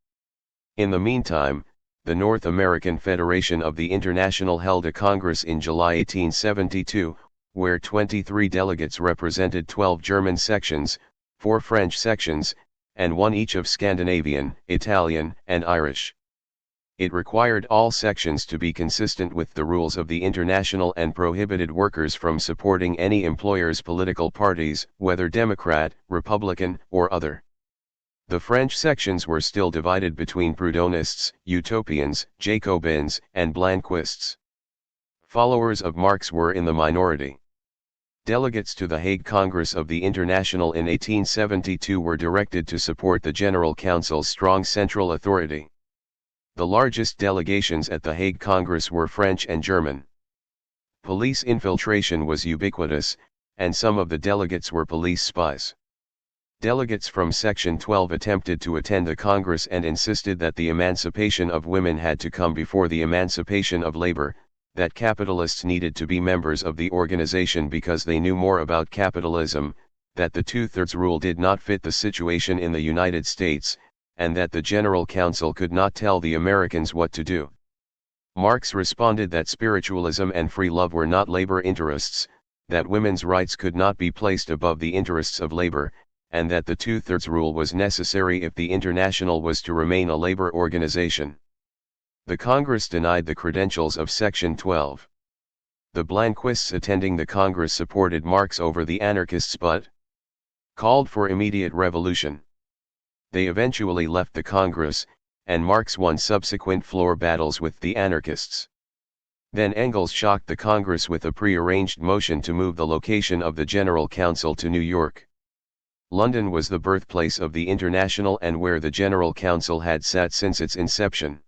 In the meantime, the North American Federation of the International held a Congress in July 1872, where 23 delegates represented 12 German sections, 4 French sections, and 1 each of Scandinavian, Italian, and Irish. It required all sections to be consistent with the rules of the International and prohibited workers from supporting any employer's political parties, whether Democrat, Republican, or other. The French sections were still divided between Proudhonists, Utopians, Jacobins, and Blanquists. Followers of Marx were in the minority. Delegates to the Hague Congress of the International in 1872 were directed to support the General Council's strong central authority. The largest delegations at the Hague Congress were French and German. Police infiltration was ubiquitous, and some of the delegates were police spies. Delegates from Section 12 attempted to attend the Congress and insisted that the emancipation of women had to come before the emancipation of labor, that capitalists needed to be members of the organization because they knew more about capitalism, that the 2/3 rule did not fit the situation in the United States, and that the General Council could not tell the Americans what to do. Marx responded that spiritualism and free love were not labor interests, that women's rights could not be placed above the interests of labor, and that the 2/3 rule was necessary if the International was to remain a labor organization. The Congress denied the credentials of Section 12. The Blanquists attending the Congress supported Marx over the anarchists but called for immediate revolution. They eventually left the Congress, and Marx won subsequent floor battles with the anarchists. Then Engels shocked the Congress with a pre-arranged motion to move the location of the General Council to New York. London was the birthplace of the International and where the General Council had sat since its inception.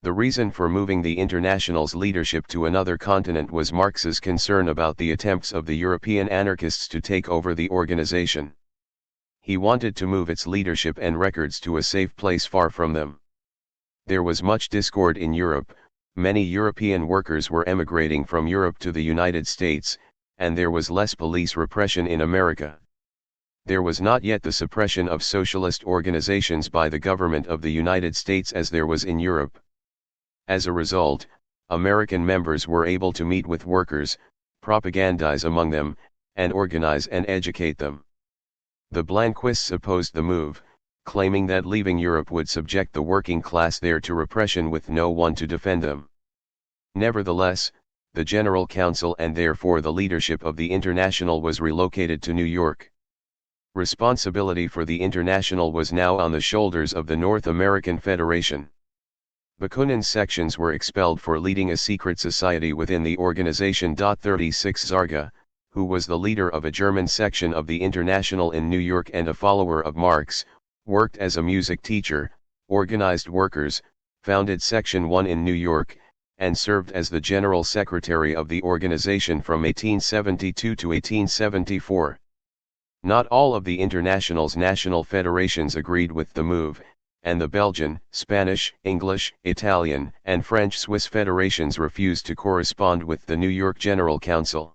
The reason for moving the International's leadership to another continent was Marx's concern about the attempts of the European anarchists to take over the organization. He wanted to move its leadership and records to a safe place far from them. There was much discord in Europe, many European workers were emigrating from Europe to the United States, and there was less police repression in America. There was not yet the suppression of socialist organizations by the government of the United States as there was in Europe. As a result, American members were able to meet with workers, propagandize among them, and organize and educate them. The Blanquists opposed the move, claiming that leaving Europe would subject the working class there to repression with no one to defend them. Nevertheless, the General Council and therefore the leadership of the International was relocated to New York. Responsibility for the International was now on the shoulders of the North American Federation. Bakunin's sections were expelled for leading a secret society within the organization. 36 Zarga, who was the leader of a German section of the International in New York and a follower of Marx, worked as a music teacher, organized workers, founded Section 1 in New York, and served as the General Secretary of the organization from 1872 to 1874. Not all of the International's national federations agreed with the move, and the Belgian, Spanish, English, Italian, and French-Swiss federations refused to correspond with the New York General Council.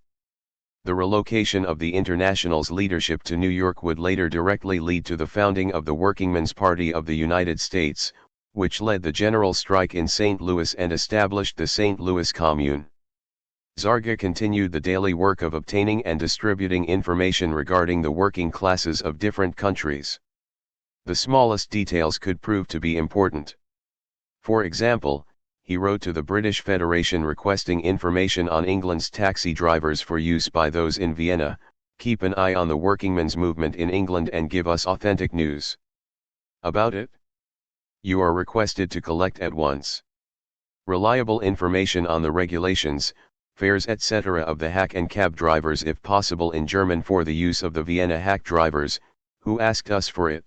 The relocation of the International's leadership to New York would later directly lead to the founding of the Workingmen's Party of the United States, which led the general strike in St. Louis and established the St. Louis Commune. Zarga continued the daily work of obtaining and distributing information regarding the working classes of different countries. The smallest details could prove to be important. For example, he wrote to the British Federation requesting information on England's taxi drivers for use by those in Vienna, keep an eye on the workingmen's movement in England and give us authentic news about it. You are requested to collect at once reliable information on the regulations, fares etc. of the hack and cab drivers if possible in German for the use of the Vienna hack drivers, who asked us for it.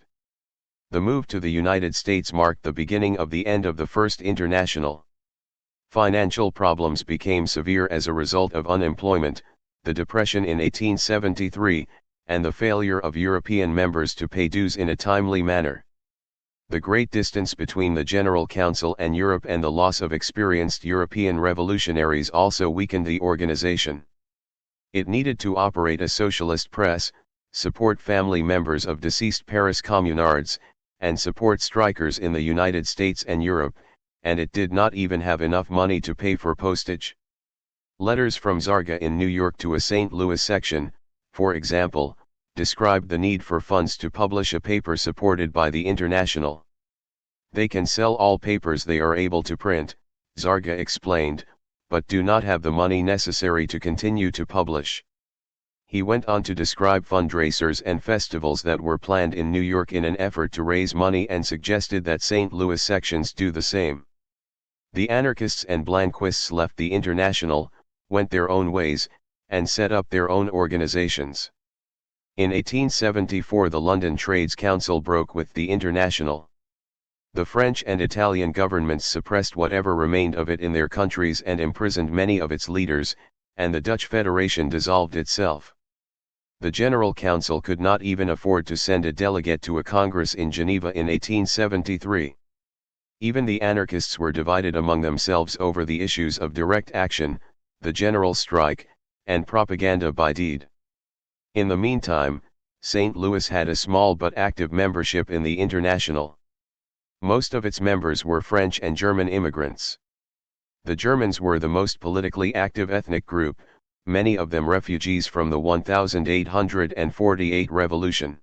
The move to the United States marked the beginning of the end of the First International. Financial problems became severe as a result of unemployment, the Depression in 1873, and the failure of European members to pay dues in a timely manner. The great distance between the General Council and Europe and the loss of experienced European revolutionaries also weakened the organization. It needed to operate a socialist press, support family members of deceased Paris communards, and support strikers in the United States and Europe, and it did not even have enough money to pay for postage. Letters from Zarga in New York to a St. Louis section, for example, described the need for funds to publish a paper supported by the International. They can sell all papers they are able to print, Zarga explained, but do not have the money necessary to continue to publish. He went on to describe fundraisers and festivals that were planned in New York in an effort to raise money and suggested that St. Louis sections do the same. The anarchists and Blanquists left the International, went their own ways, and set up their own organizations. In 1874 the London Trades Council broke with the International. The French and Italian governments suppressed whatever remained of it in their countries and imprisoned many of its leaders, and the Dutch Federation dissolved itself. The General Council could not even afford to send a delegate to a Congress in Geneva in 1873. Even the anarchists were divided among themselves over the issues of direct action, the general strike, and propaganda by deed. In the meantime, St. Louis had a small but active membership in the International. Most of its members were French and German immigrants. The Germans were the most politically active ethnic group, many of them refugees from the 1848 revolution.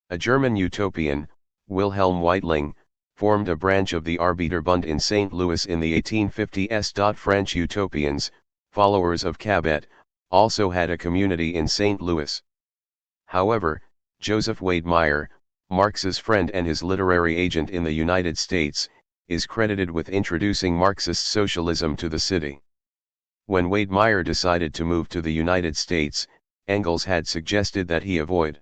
A German utopian, Wilhelm Weitling, formed a branch of the Arbeiterbund in St. Louis in the 1850s. French utopians, followers of Cabet, also had a community in St. Louis. However, Joseph Wade Meyer, Marx's friend and his literary agent in the United States, is credited with introducing Marxist socialism to the city. When Wade Meyer decided to move to the United States, Engels had suggested that he avoid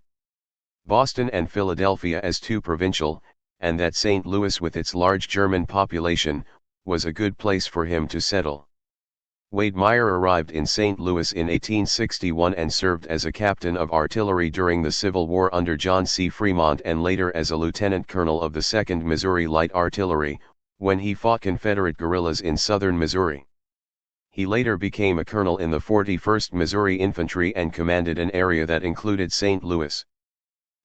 Boston and Philadelphia as too provincial, and that St. Louis with its large German population, was a good place for him to settle. Wade Meyer arrived in St. Louis in 1861 and served as a captain of artillery during the Civil War under John C. Fremont and later as a lieutenant colonel of the 2nd Missouri Light Artillery, when he fought Confederate guerrillas in southern Missouri. He later became a colonel in the 41st Missouri Infantry and commanded an area that included St. Louis.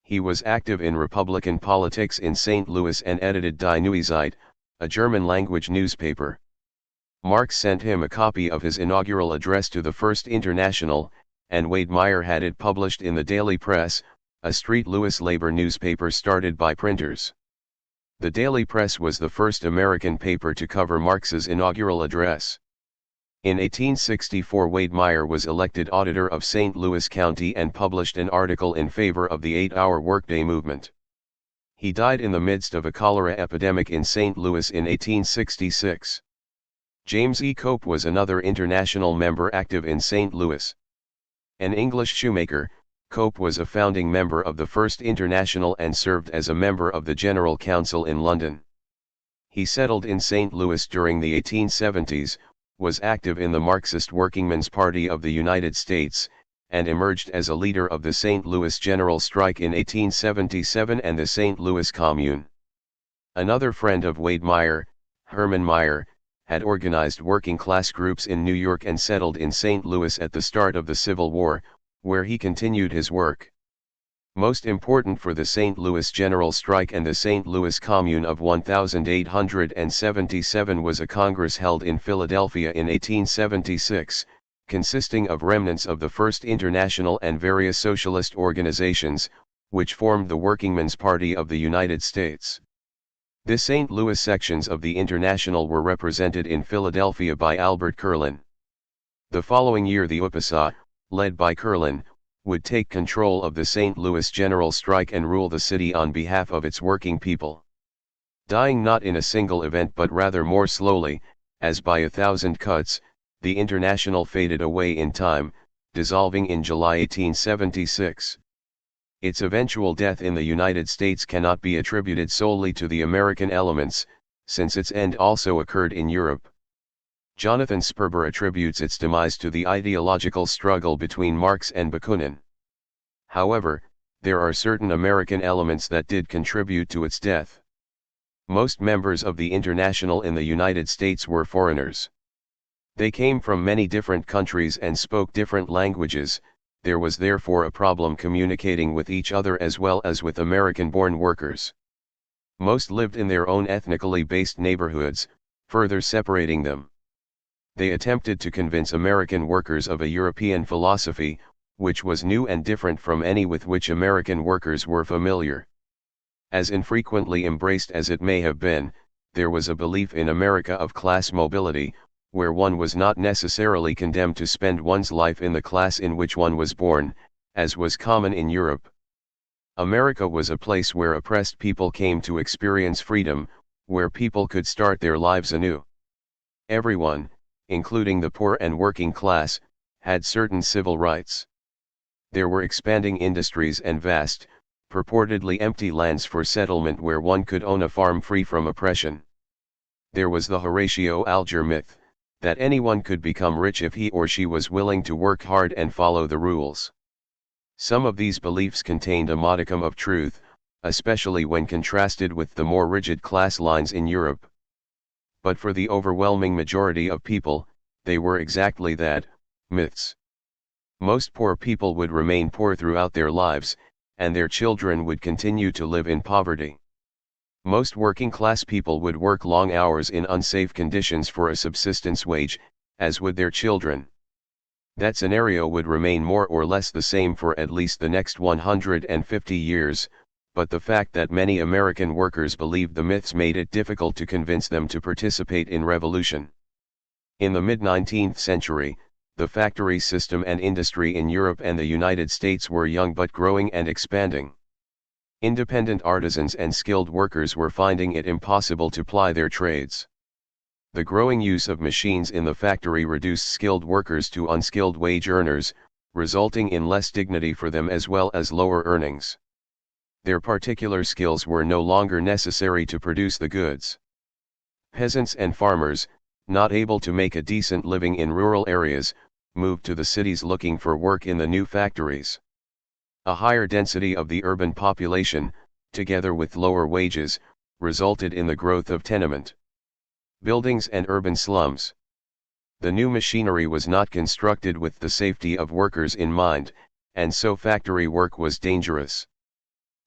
He was active in Republican politics in St. Louis and edited Die Neue Zeit, a German-language newspaper. Marx sent him a copy of his inaugural address to the First International, and Wade Meyer had it published in the Daily Press, a St. Louis labor newspaper started by printers. The Daily Press was the first American paper to cover Marx's inaugural address. In 1864 Wade Meyer was elected auditor of St. Louis County and published an article in favor of the 8-hour workday movement. He died in the midst of a cholera epidemic in St. Louis in 1866. James E. Cope was another international member active in St. Louis. An English shoemaker, Cope was a founding member of the First International and served as a member of the General Council in London. He settled in St. Louis during the 1870s, was active in the Marxist Workingmen's Party of the United States, and emerged as a leader of the St. Louis General Strike in 1877 and the St. Louis Commune. Another friend of Wade Meyer, Herman Meyer, had organized working-class groups in New York and settled in St. Louis at the start of the Civil War, where he continued his work. Most important for the St. Louis General Strike and the St. Louis Commune of 1877 was a Congress held in Philadelphia in 1876, consisting of remnants of the First International and various socialist organizations, which formed the Workingmen's Party of the United States. The St. Louis sections of the International were represented in Philadelphia by Albert Kurlan. The following year the UPSA, led by Kurlan, would take control of the St. Louis General Strike and rule the city on behalf of its working people. Dying not in a single event but rather more slowly, as by 1,000 cuts, the International faded away in time, dissolving in July 1876. Its eventual death in the United States cannot be attributed solely to the American elements, since its end also occurred in Europe. Jonathan Sperber attributes its demise to the ideological struggle between Marx and Bakunin. However, there are certain American elements that did contribute to its death. Most members of the International in the United States were foreigners. They came from many different countries and spoke different languages. There was therefore a problem communicating with each other as well as with American-born workers. Most lived in their own ethnically based neighborhoods, further separating them. They attempted to convince American workers of a European philosophy, which was new and different from any with which American workers were familiar. As infrequently embraced as it may have been, there was a belief in America of class mobility, where one was not necessarily condemned to spend one's life in the class in which one was born, as was common in Europe. America was a place where oppressed people came to experience freedom, where people could start their lives anew. Everyone, including the poor and working class, had certain civil rights. There were expanding industries and vast, purportedly empty lands for settlement where one could own a farm free from oppression. There was the Horatio Alger myth, that anyone could become rich if he or she was willing to work hard and follow the rules. Some of these beliefs contained a modicum of truth, especially when contrasted with the more rigid class lines in Europe. But for the overwhelming majority of people, they were exactly that, myths. Most poor people would remain poor throughout their lives, and their children would continue to live in poverty. Most working-class people would work long hours in unsafe conditions for a subsistence wage, as would their children. That scenario would remain more or less the same for at least the next 150 years, but the fact that many American workers believed the myths made it difficult to convince them to participate in revolution. In the mid-19th century, the factory system and industry in Europe and the United States were young but growing and expanding. Independent artisans and skilled workers were finding it impossible to ply their trades. The growing use of machines in the factory reduced skilled workers to unskilled wage earners, resulting in less dignity for them as well as lower earnings. Their particular skills were no longer necessary to produce the goods. Peasants and farmers, not able to make a decent living in rural areas, moved to the cities looking for work in the new factories. A higher density of the urban population, together with lower wages, resulted in the growth of tenement buildings and urban slums. The new machinery was not constructed with the safety of workers in mind, and so factory work was dangerous.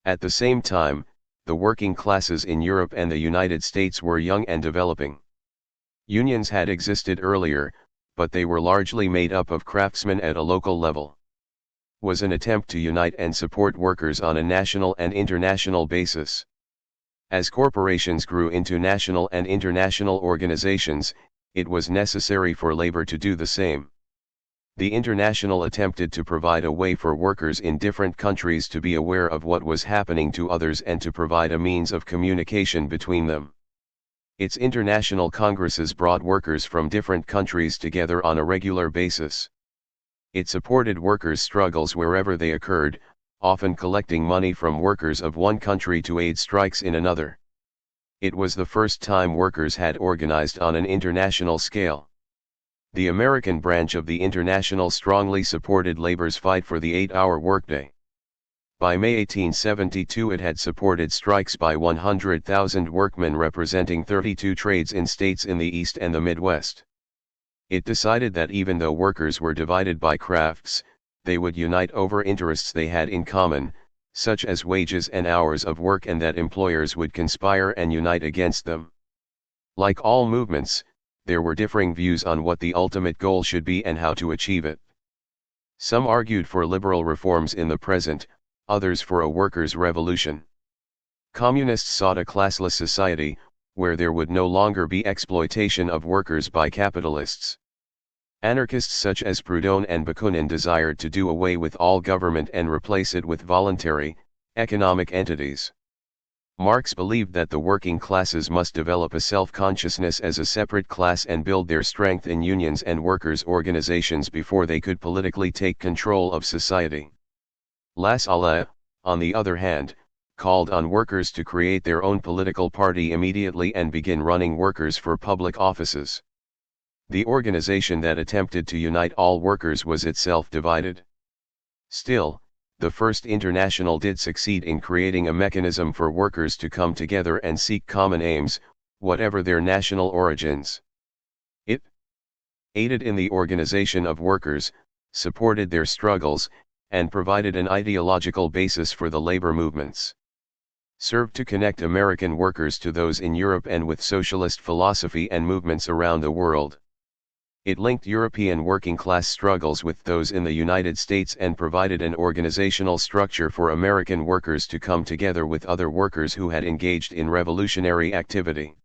At the same time, the working classes in Europe and the United States were young and developing. Unions had existed earlier, but they were largely made up of craftsmen at a local level. Was an attempt to unite and support workers on a national and international basis. As corporations grew into national and international organizations, it was necessary for labor to do the same. The International attempted to provide a way for workers in different countries to be aware of what was happening to others and to provide a means of communication between them. Its international congresses brought workers from different countries together on a regular basis. It supported workers' struggles wherever they occurred, often collecting money from workers of one country to aid strikes in another. It was the first time workers had organized on an international scale. The American branch of the International strongly supported labor's fight for the 8-hour workday. By May 1872 it had supported strikes by 100,000 workmen representing 32 trades in states in the East and the Midwest. It decided that even though workers were divided by crafts, they would unite over interests they had in common, such as wages and hours of work, and that employers would conspire and unite against them. Like all movements, there were differing views on what the ultimate goal should be and how to achieve it. Some argued for liberal reforms in the present, others for a workers' revolution. Communists sought a classless society, where there would no longer be exploitation of workers by capitalists. Anarchists such as Proudhon and Bakunin desired to do away with all government and replace it with voluntary, economic entities. Marx believed that the working classes must develop a self-consciousness as a separate class and build their strength in unions and workers' organizations before they could politically take control of society. Lassalle, on the other hand, called on workers to create their own political party immediately and begin running workers for public offices. The organization that attempted to unite all workers was itself divided. Still, the First International did succeed in creating a mechanism for workers to come together and seek common aims, whatever their national origins. It aided in the organization of workers, supported their struggles, and provided an ideological basis for the labor movements. Served to connect American workers to those in Europe and with socialist philosophy and movements around the world. It linked European working class struggles with those in the United States and provided an organizational structure for American workers to come together with other workers who had engaged in revolutionary activity.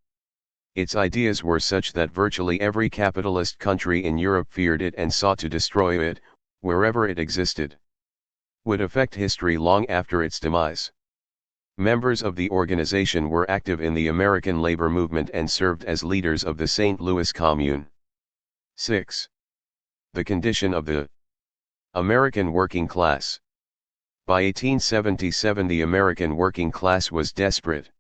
Its ideas were such that virtually every capitalist country in Europe feared it and sought to destroy it, wherever it existed. Would affect history long after its demise. Members of the organization were active in the American labor movement and served as leaders of the St. Louis Commune. 6. The condition of the American working class. By 1877 the American working class was desperate.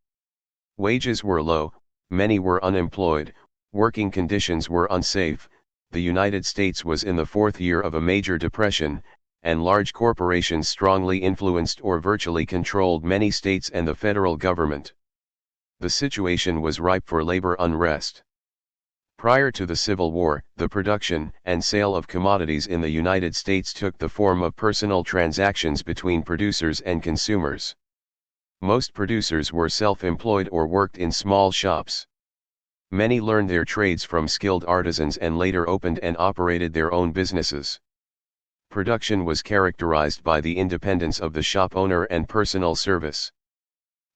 Wages were low, many were unemployed, working conditions were unsafe, the United States was in the fourth year of a major depression, and large corporations strongly influenced or virtually controlled many states and the federal government. The situation was ripe for labor unrest. Prior to the Civil War, the production and sale of commodities in the United States took the form of personal transactions between producers and consumers. Most producers were self-employed or worked in small shops. Many learned their trades from skilled artisans and later opened and operated their own businesses. Production was characterized by the independence of the shop owner and personal service.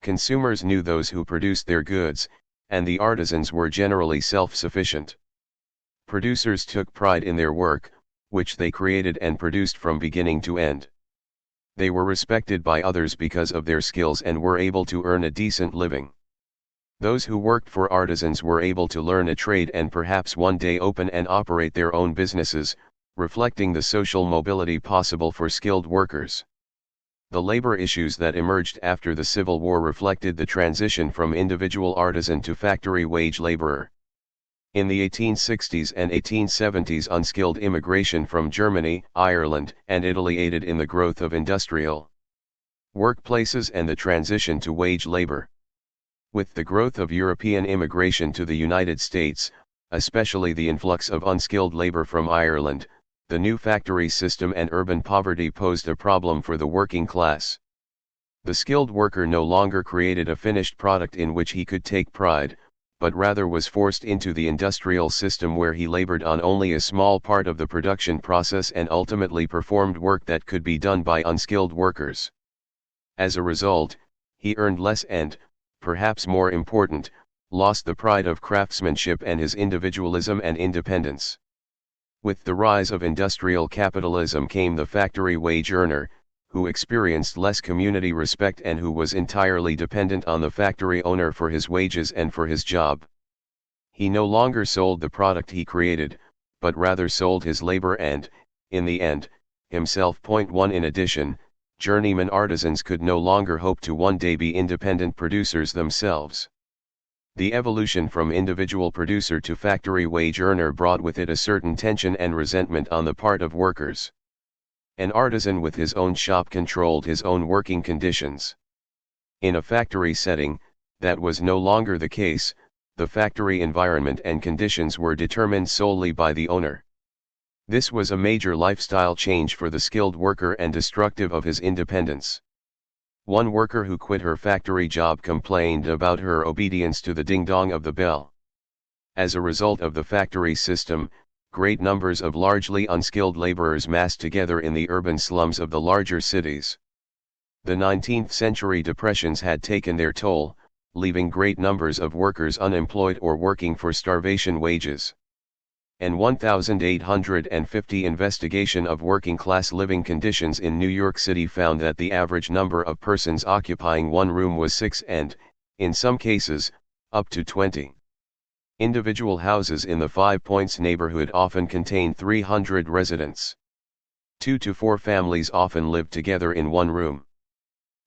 Consumers knew those who produced their goods, and the artisans were generally self-sufficient. Producers took pride in their work, which they created and produced from beginning to end. They were respected by others because of their skills and were able to earn a decent living. Those who worked for artisans were able to learn a trade and perhaps one day open and operate their own businesses, reflecting the social mobility possible for skilled workers. The labor issues that emerged after the Civil War reflected the transition from individual artisan to factory wage laborer. In the 1860s and 1870s, unskilled immigration from Germany, Ireland, and Italy aided in the growth of industrial workplaces and the transition to wage labor. With the growth of European immigration to the United States, especially the influx of unskilled labor from Ireland, the new factory system and urban poverty posed a problem for the working class. The skilled worker no longer created a finished product in which he could take pride, but rather was forced into the industrial system where he labored on only a small part of the production process and ultimately performed work that could be done by unskilled workers. As a result, he earned less and, perhaps more important, lost the pride of craftsmanship and his individualism and independence. With the rise of industrial capitalism came the factory wage earner, who experienced less community respect and who was entirely dependent on the factory owner for his wages and for his job. He no longer sold the product he created, but rather sold his labor and, in the end, himself. 1 In addition, journeyman artisans could no longer hope to one day be independent producers themselves. The evolution from individual producer to factory wage earner brought with it a certain tension and resentment on the part of workers. An artisan with his own shop controlled his own working conditions. In a factory setting, that was no longer the case. The factory environment and conditions were determined solely by the owner. This was a major lifestyle change for the skilled worker and destructive of his independence. One worker who quit her factory job complained about her obedience to the ding-dong of the bell. As a result of the factory system, great numbers of largely unskilled laborers massed together in the urban slums of the larger cities. The 19th century depressions had taken their toll, leaving great numbers of workers unemployed or working for starvation wages. An 1850 investigation of working-class living conditions in New York City found that the average number of persons occupying one room was 6 and, in some cases, up to 20. Individual houses in the 5 Points neighborhood often contained 300 residents. 2 to 4 families often lived together in one room.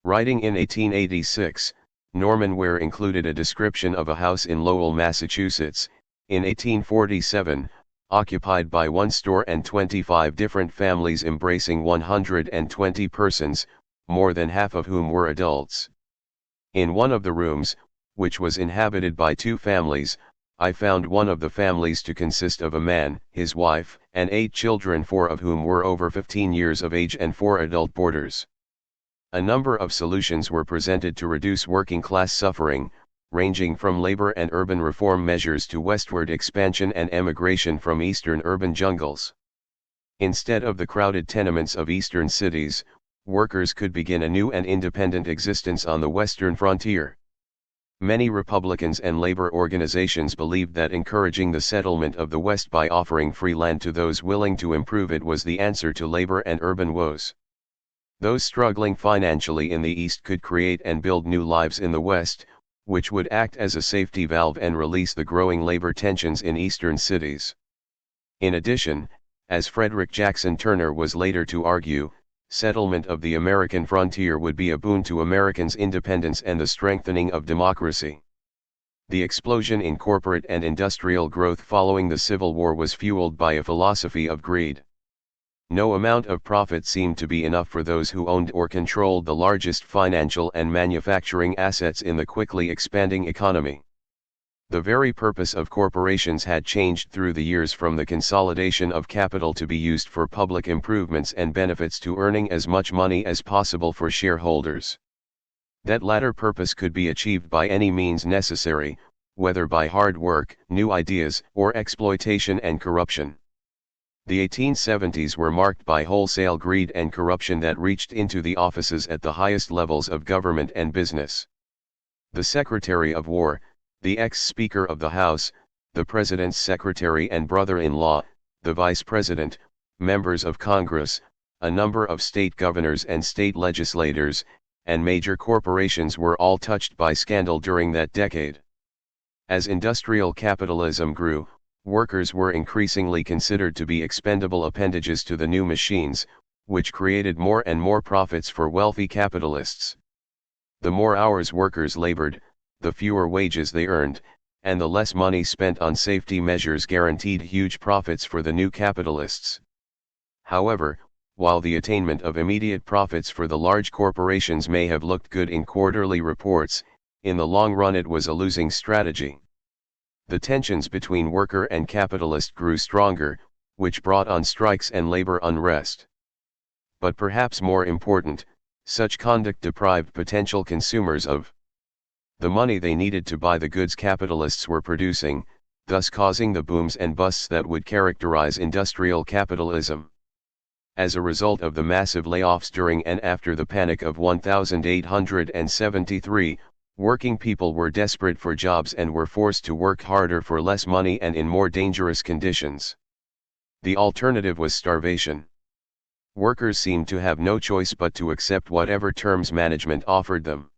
Writing in 1886, Norman Ware included a description of a house in Lowell, Massachusetts, in 1847, occupied by one store and 25 different families embracing 120 persons, more than half of whom were adults. In one of the rooms, which was inhabited by 2 families, I found one of the families to consist of a man, his wife, and 8 children, 4 of whom were over 15 years of age and 4 adult boarders. A number of solutions were presented to reduce working class suffering, ranging from labor and urban reform measures to westward expansion and emigration from eastern urban jungles. Instead of the crowded tenements of eastern cities, workers could begin a new and independent existence on the western frontier. Many Republicans and labor organizations believed that encouraging the settlement of the West by offering free land to those willing to improve it was the answer to labor and urban woes. Those struggling financially in the East could create and build new lives in the West, which would act as a safety valve and release the growing labor tensions in eastern cities. In addition, as Frederick Jackson Turner was later to argue, settlement of the American frontier would be a boon to Americans' independence and the strengthening of democracy. The explosion in corporate and industrial growth following the Civil War was fueled by a philosophy of greed. No amount of profit seemed to be enough for those who owned or controlled the largest financial and manufacturing assets in the quickly expanding economy. The very purpose of corporations had changed through the years from the consolidation of capital to be used for public improvements and benefits to earning as much money as possible for shareholders. That latter purpose could be achieved by any means necessary, whether by hard work, new ideas, or exploitation and corruption. The 1870s were marked by wholesale greed and corruption that reached into the offices at the highest levels of government and business. The Secretary of War, the ex-Speaker of the House, the President's secretary and brother-in-law, the Vice President, members of Congress, a number of state governors and state legislators, and major corporations were all touched by scandal during that decade. As industrial capitalism grew, workers were increasingly considered to be expendable appendages to the new machines, which created more and more profits for wealthy capitalists. The more hours workers labored, the fewer wages they earned, and the less money spent on safety measures guaranteed huge profits for the new capitalists. However, while the attainment of immediate profits for the large corporations may have looked good in quarterly reports, in the long run it was a losing strategy. The tensions between worker and capitalist grew stronger, which brought on strikes and labor unrest. But perhaps more important, such conduct deprived potential consumers of the money they needed to buy the goods capitalists were producing, thus causing the booms and busts that would characterize industrial capitalism. As a result of the massive layoffs during and after the Panic of 1873, working people were desperate for jobs and were forced to work harder for less money and in more dangerous conditions. The alternative was starvation. Workers seemed to have no choice but to accept whatever terms management offered them.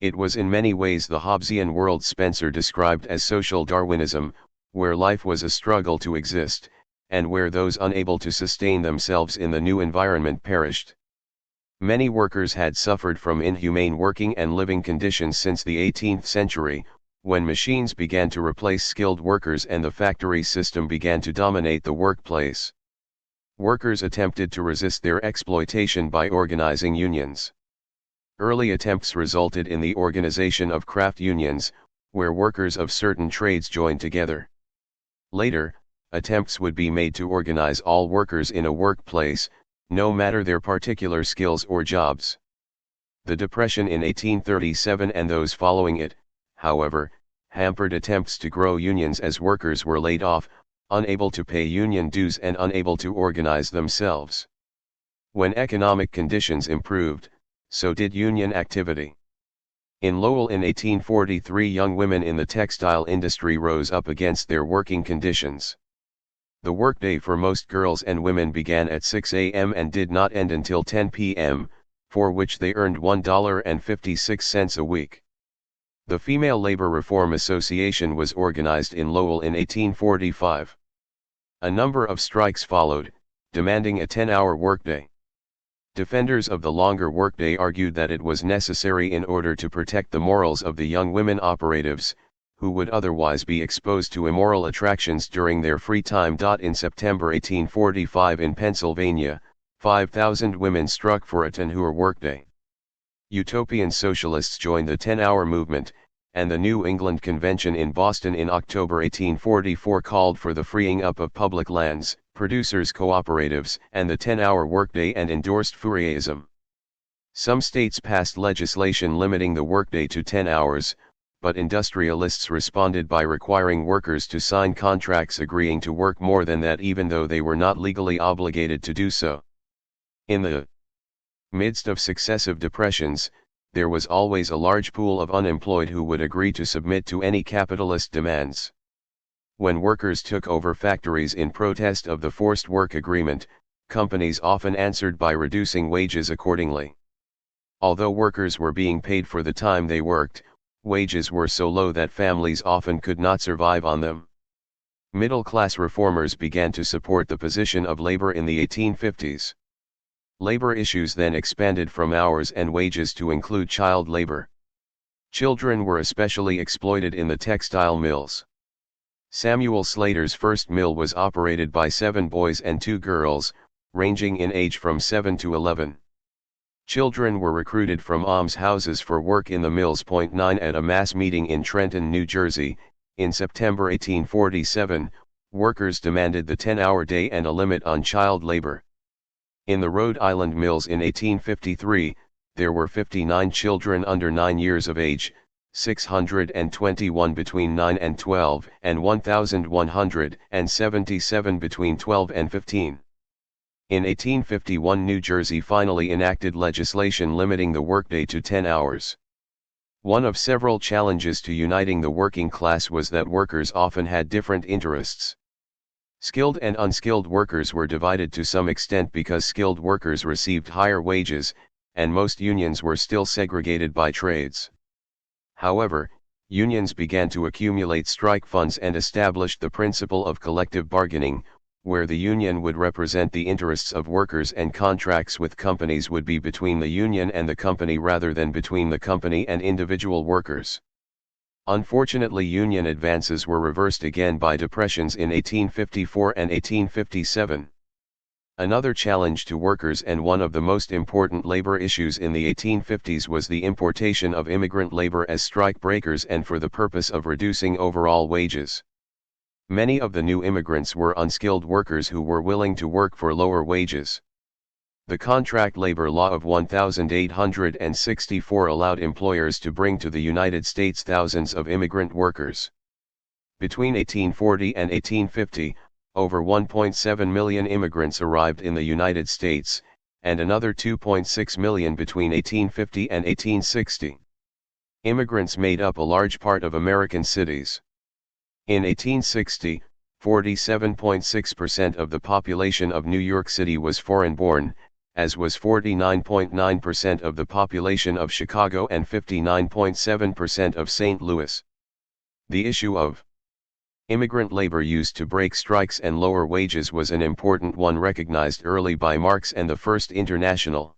It was in many ways the Hobbesian world Spencer described as social Darwinism, where life was a struggle to exist, and where those unable to sustain themselves in the new environment perished. Many workers had suffered from inhumane working and living conditions since the 18th century, when machines began to replace skilled workers and the factory system began to dominate the workplace. Workers attempted to resist their exploitation by organizing unions. Early attempts resulted in the organization of craft unions, where workers of certain trades joined together. Later, attempts would be made to organize all workers in a workplace, no matter their particular skills or jobs. The Depression in 1837 and those following it, however, hampered attempts to grow unions as workers were laid off, unable to pay union dues and unable to organize themselves. When economic conditions improved, so did union activity. In Lowell in 1843, young women in the textile industry rose up against their working conditions. The workday for most girls and women began at 6 a.m. and did not end until 10 p.m., for which they earned $1.56 a week. The Female Labor Reform Association was organized in Lowell in 1845. A number of strikes followed, demanding a 10-hour workday. Defenders of the longer workday argued that it was necessary in order to protect the morals of the young women operatives, who would otherwise be exposed to immoral attractions during their free time. In September 1845 in Pennsylvania, 5,000 women struck for a 10-hour workday. Utopian socialists joined the 10-hour movement, and the New England Convention in Boston in October 1844 called for the freeing up of public lands, producers' cooperatives, and the 10-hour workday and endorsed Fourierism. Some states passed legislation limiting the workday to 10 hours, but industrialists responded by requiring workers to sign contracts agreeing to work more than that even though they were not legally obligated to do so. In the midst of successive depressions, there was always a large pool of unemployed who would agree to submit to any capitalist demands. When workers took over factories in protest of the forced work agreement, companies often answered by reducing wages accordingly. Although workers were being paid for the time they worked, wages were so low that families often could not survive on them. Middle-class reformers began to support the position of labor in the 1850s. Labor issues then expanded from hours and wages to include child labor. Children were especially exploited in the textile mills. Samuel Slater's first mill was operated by 7 boys and 2 girls, ranging in age from 7 to 11. Children were recruited from almshouses for work in the mills. 9 At a mass meeting in Trenton, New Jersey, in September 1847, workers demanded the 10-hour day and a limit on child labor. In the Rhode Island mills in 1853, there were 59 children under 9 years of age, 621 between 9 and 12, and 1,177 between 12 and 15. In 1851, New Jersey finally enacted legislation limiting the workday to 10 hours. One of several challenges to uniting the working class was that workers often had different interests. Skilled and unskilled workers were divided to some extent because skilled workers received higher wages, and most unions were still segregated by trades. However, unions began to accumulate strike funds and established the principle of collective bargaining, where the union would represent the interests of workers and contracts with companies would be between the union and the company rather than between the company and individual workers. Unfortunately, union advances were reversed again by depressions in 1854 and 1857. Another challenge to workers and one of the most important labor issues in the 1850s was the importation of immigrant labor as strike breakers and for the purpose of reducing overall wages. Many of the new immigrants were unskilled workers who were willing to work for lower wages. The contract labor law of 1864 allowed employers to bring to the United States thousands of immigrant workers. Between 1840 and 1850, over 1.7 million immigrants arrived in the United States, and another 2.6 million between 1850 and 1860. Immigrants made up a large part of American cities. In 1860, 47.6% of the population of New York City was foreign-born, as was 49.9% of the population of Chicago and 59.7% of St. Louis. The issue of immigrant labor used to break strikes and lower wages was an important one recognized early by Marx and the First International.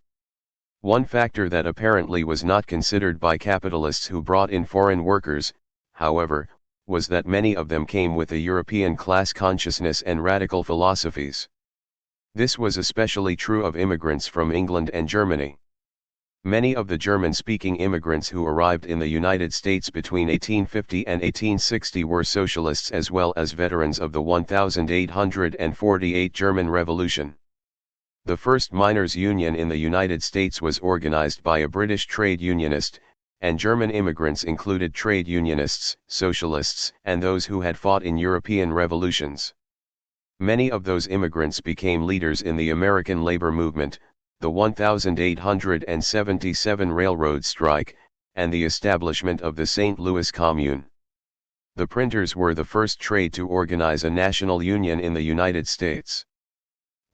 One factor that apparently was not considered by capitalists who brought in foreign workers, however, was that many of them came with a European class consciousness and radical philosophies. This was especially true of immigrants from England and Germany. Many of the German-speaking immigrants who arrived in the United States between 1850 and 1860 were socialists as well as veterans of the 1848 German Revolution. The first miners' union in the United States was organized by a British trade unionist, and German immigrants included trade unionists, socialists, and those who had fought in European revolutions. Many of those immigrants became leaders in the American labor movement, the 1877 railroad strike, and the establishment of the St. Louis Commune. The printers were the first trade to organize a national union in the United States.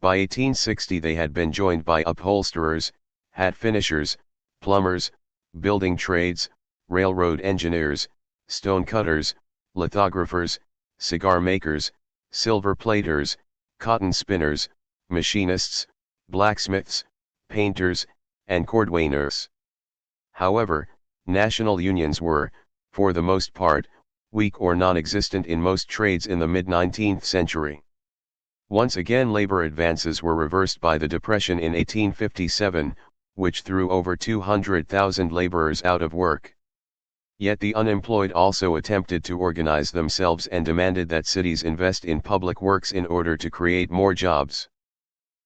By 1860 they had been joined by upholsterers, hat finishers, plumbers, building trades, railroad engineers, stone cutters, lithographers, cigar makers, silver platers, cotton spinners, machinists, blacksmiths, painters, and cordwainers. However, national unions were, for the most part, weak or non-existent in most trades in the mid-19th century. Once again labor advances were reversed by the Depression in 1857, which threw over 200,000 laborers out of work. Yet the unemployed also attempted to organize themselves and demanded that cities invest in public works in order to create more jobs.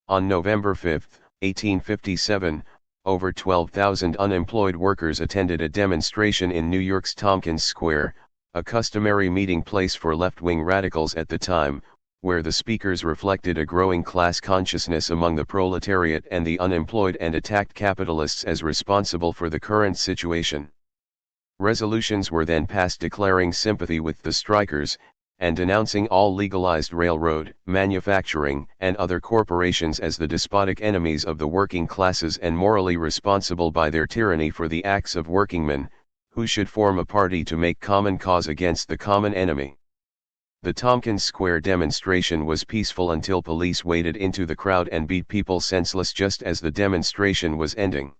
On November 5, 1857, over 12,000 unemployed workers attended a demonstration in New York's Tompkins Square, a customary meeting place for left-wing radicals at the time, where the speakers reflected a growing class consciousness among the proletariat and the unemployed and attacked capitalists as responsible for the current situation. Resolutions were then passed declaring sympathy with the strikers, and denouncing all legalized railroad, manufacturing, and other corporations as the despotic enemies of the working classes and morally responsible by their tyranny for the acts of workingmen, who should form a party to make common cause against the common enemy. The Tompkins Square demonstration was peaceful until police waded into the crowd and beat people senseless just as the demonstration was ending.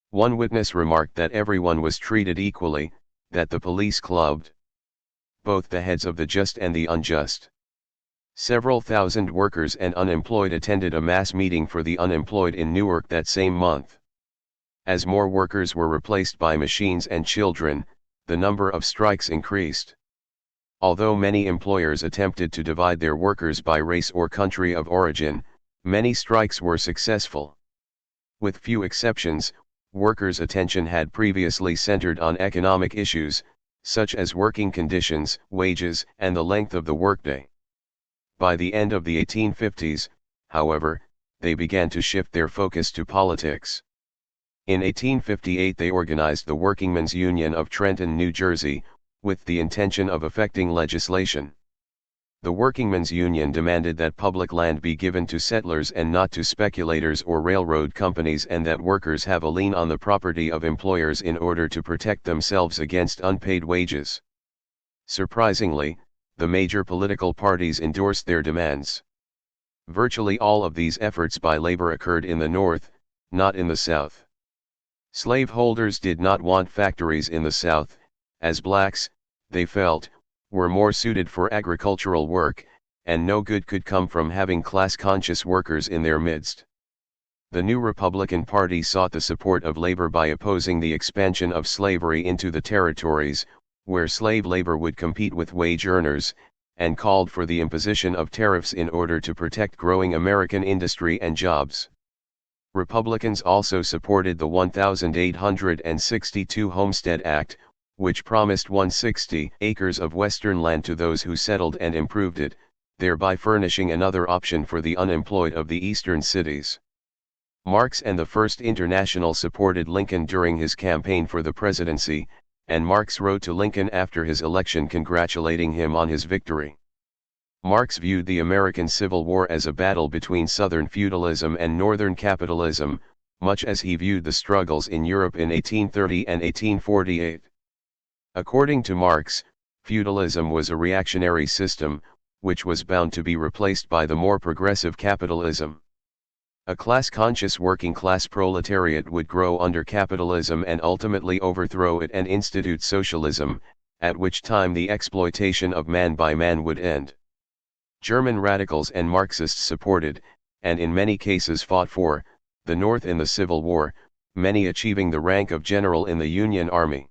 One witness remarked that everyone was treated equally, that the police clubbed both the heads of the just and the unjust. Several thousand workers and unemployed attended a mass meeting for the unemployed in Newark that same month. As more workers were replaced by machines and children, the number of strikes increased. Although many employers attempted to divide their workers by race or country of origin, many strikes were successful. With few exceptions, workers' attention had previously centered on economic issues, such as working conditions, wages, and the length of the workday. By the end of the 1850s, however, they began to shift their focus to politics. In 1858 they organized the Workingmen's Union of Trenton, New Jersey, with the intention of effecting legislation. The Workingmen's Union demanded that public land be given to settlers and not to speculators or railroad companies, and that workers have a lien on the property of employers in order to protect themselves against unpaid wages. Surprisingly, the major political parties endorsed their demands. Virtually all of these efforts by labor occurred in the North, not in the South. Slaveholders did not want factories in the South, as blacks, they felt, were more suited for agricultural work, and no good could come from having class-conscious workers in their midst. The new Republican Party sought the support of labor by opposing the expansion of slavery into the territories, where slave labor would compete with wage earners, and called for the imposition of tariffs in order to protect growing American industry and jobs. Republicans also supported the 1862 Homestead Act, which promised 160 acres of western land to those who settled and improved it, thereby furnishing another option for the unemployed of the eastern cities. Marx and the First International supported Lincoln during his campaign for the presidency, and Marx wrote to Lincoln after his election congratulating him on his victory. Marx viewed the American Civil War as a battle between Southern feudalism and Northern capitalism, much as he viewed the struggles in Europe in 1830 and 1848. According to Marx, feudalism was a reactionary system, which was bound to be replaced by the more progressive capitalism. A class-conscious working-class proletariat would grow under capitalism and ultimately overthrow it and institute socialism, at which time the exploitation of man by man would end. German radicals and Marxists supported, and in many cases fought for, the North in the Civil War, many achieving the rank of general in the Union Army.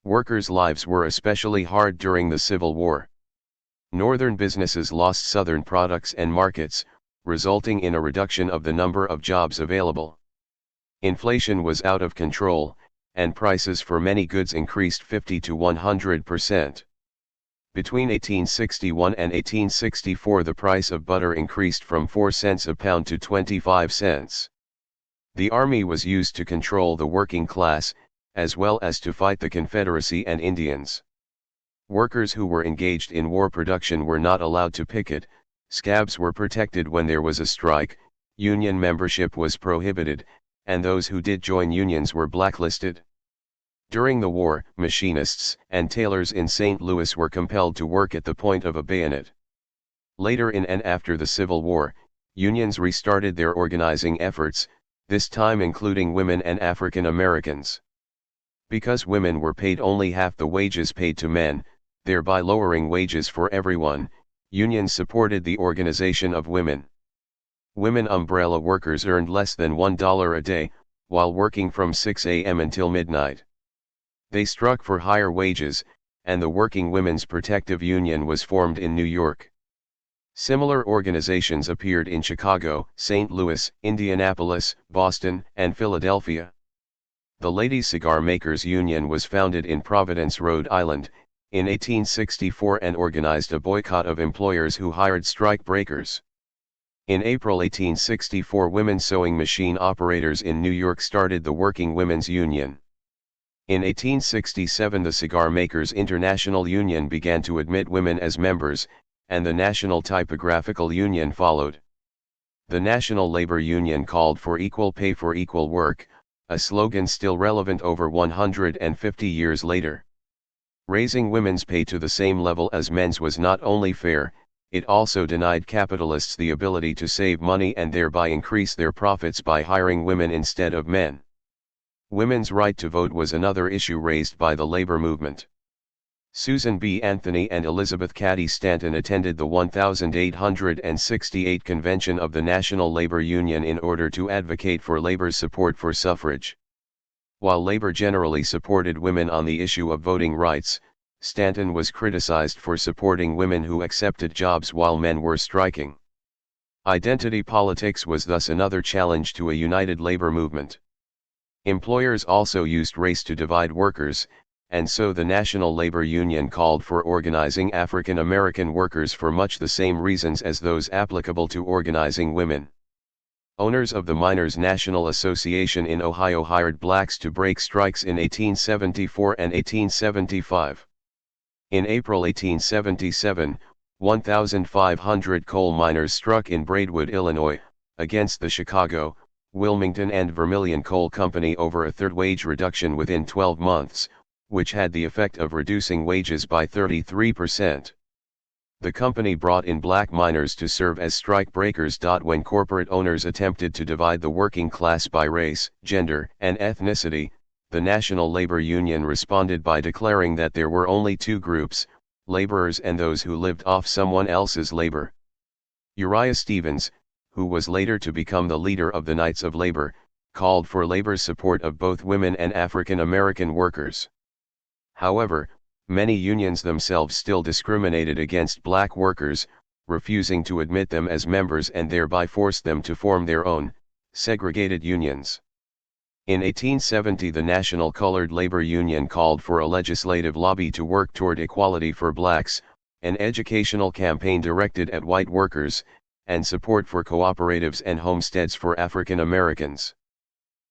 Workers' lives were especially hard during the Civil War. Northern businesses lost Southern products and markets, resulting in a reduction of the number of jobs available. Inflation was out of control, and prices for many goods increased 50 to 100%. Between 1861 and 1864 the price of butter increased from 4 cents a pound to 25 cents. The army was used to control the working class, as well as to fight the Confederacy and Indians. Workers who were engaged in war production were not allowed to picket, scabs were protected when there was a strike, union membership was prohibited, and those who did join unions were blacklisted. During the war, machinists and tailors in St. Louis were compelled to work at the point of a bayonet. Later in and after the Civil War, unions restarted their organizing efforts, this time including women and African Americans. Because women were paid only half the wages paid to men, thereby lowering wages for everyone, unions supported the organization of women. Women umbrella workers earned less than $1 a day, while working from 6 a.m. until midnight. They struck for higher wages, and the Working Women's Protective Union was formed in New York. Similar organizations appeared in Chicago, St. Louis, Indianapolis, Boston, and Philadelphia. The Ladies' Cigar Makers Union was founded in Providence, Rhode Island, in 1864 and organized a boycott of employers who hired strike breakers. In April 1864 women sewing machine operators in New York started the Working Women's Union. In 1867 the Cigar Makers International Union began to admit women as members, and the National Typographical Union followed. The National Labor Union called for equal pay for equal work, a slogan still relevant over 150 years later. Raising women's pay to the same level as men's was not only fair, it also denied capitalists the ability to save money and thereby increase their profits by hiring women instead of men. Women's right to vote was another issue raised by the labor movement. Susan B. Anthony and Elizabeth Cady Stanton attended the 1868 convention of the National Labor Union in order to advocate for labor's support for suffrage. While labor generally supported women on the issue of voting rights, Stanton was criticized for supporting women who accepted jobs while men were striking. Identity politics was thus another challenge to a united labor movement. Employers also used race to divide workers, and so the National Labor Union called for organizing African American workers for much the same reasons as those applicable to organizing women. Owners of the Miners' National Association in Ohio hired blacks to break strikes in 1874 and 1875. In April 1877, 1,500 coal miners struck in Braidwood, Illinois, against the Chicago, Wilmington and Vermilion Coal Company over a third wage reduction within 12 months, which had the effect of reducing wages by 33%. The company brought in black miners to serve as strike breakers. When corporate owners attempted to divide the working class by race, gender, and ethnicity, the National Labor Union responded by declaring that there were only two groups, laborers and those who lived off someone else's labor. Uriah Stevens, who was later to become the leader of the Knights of Labor, called for labor's support of both women and African American workers. However, many unions themselves still discriminated against black workers, refusing to admit them as members and thereby forced them to form their own, segregated unions. In 1870 the National Colored Labor Union called for a legislative lobby to work toward equality for blacks, an educational campaign directed at white workers, and support for cooperatives and homesteads for African Americans.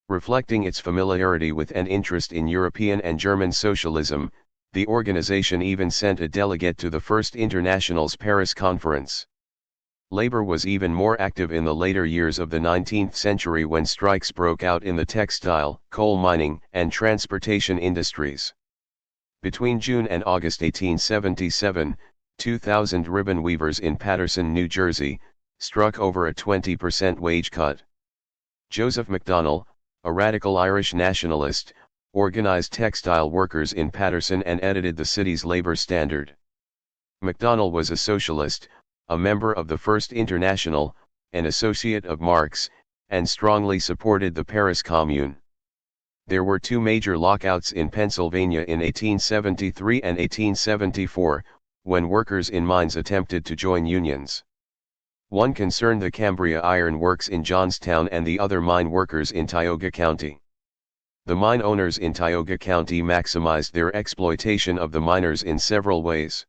Reflecting its familiarity with and interest in European and German socialism, the organization even sent a delegate to the First International's Paris Conference. Labor was even more active in the later years of the 19th century when strikes broke out in the textile, coal mining, and transportation industries. Between June and August 1877, 2,000 ribbon weavers in Paterson, New Jersey, struck over a 20% wage cut. Joseph McDonnell, a radical Irish nationalist, organized textile workers in Paterson and edited the city's labor standard. McDonnell was a socialist, a member of the First International, an associate of Marx, and strongly supported the Paris Commune. There were two major lockouts in Pennsylvania in 1873 and 1874, when workers in mines attempted to join unions. One concerned the Cambria Iron Works in Johnstown and the other mine workers in Tioga County. The mine owners in Tioga County maximized their exploitation of the miners in several ways.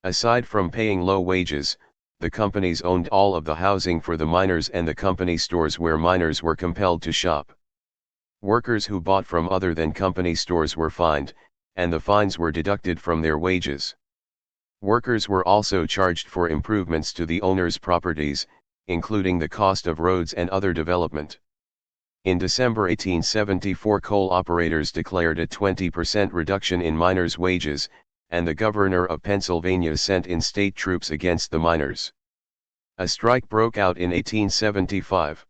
Aside from paying low wages, the companies owned all of the housing for the miners and the company stores where miners were compelled to shop. Workers who bought from other than company stores were fined, and the fines were deducted from their wages. Workers were also charged for improvements to the owners' properties, including the cost of roads and other development. In December 1874 coal operators declared a 20% reduction in miners' wages, and the governor of Pennsylvania sent in state troops against the miners. A strike broke out in 1875.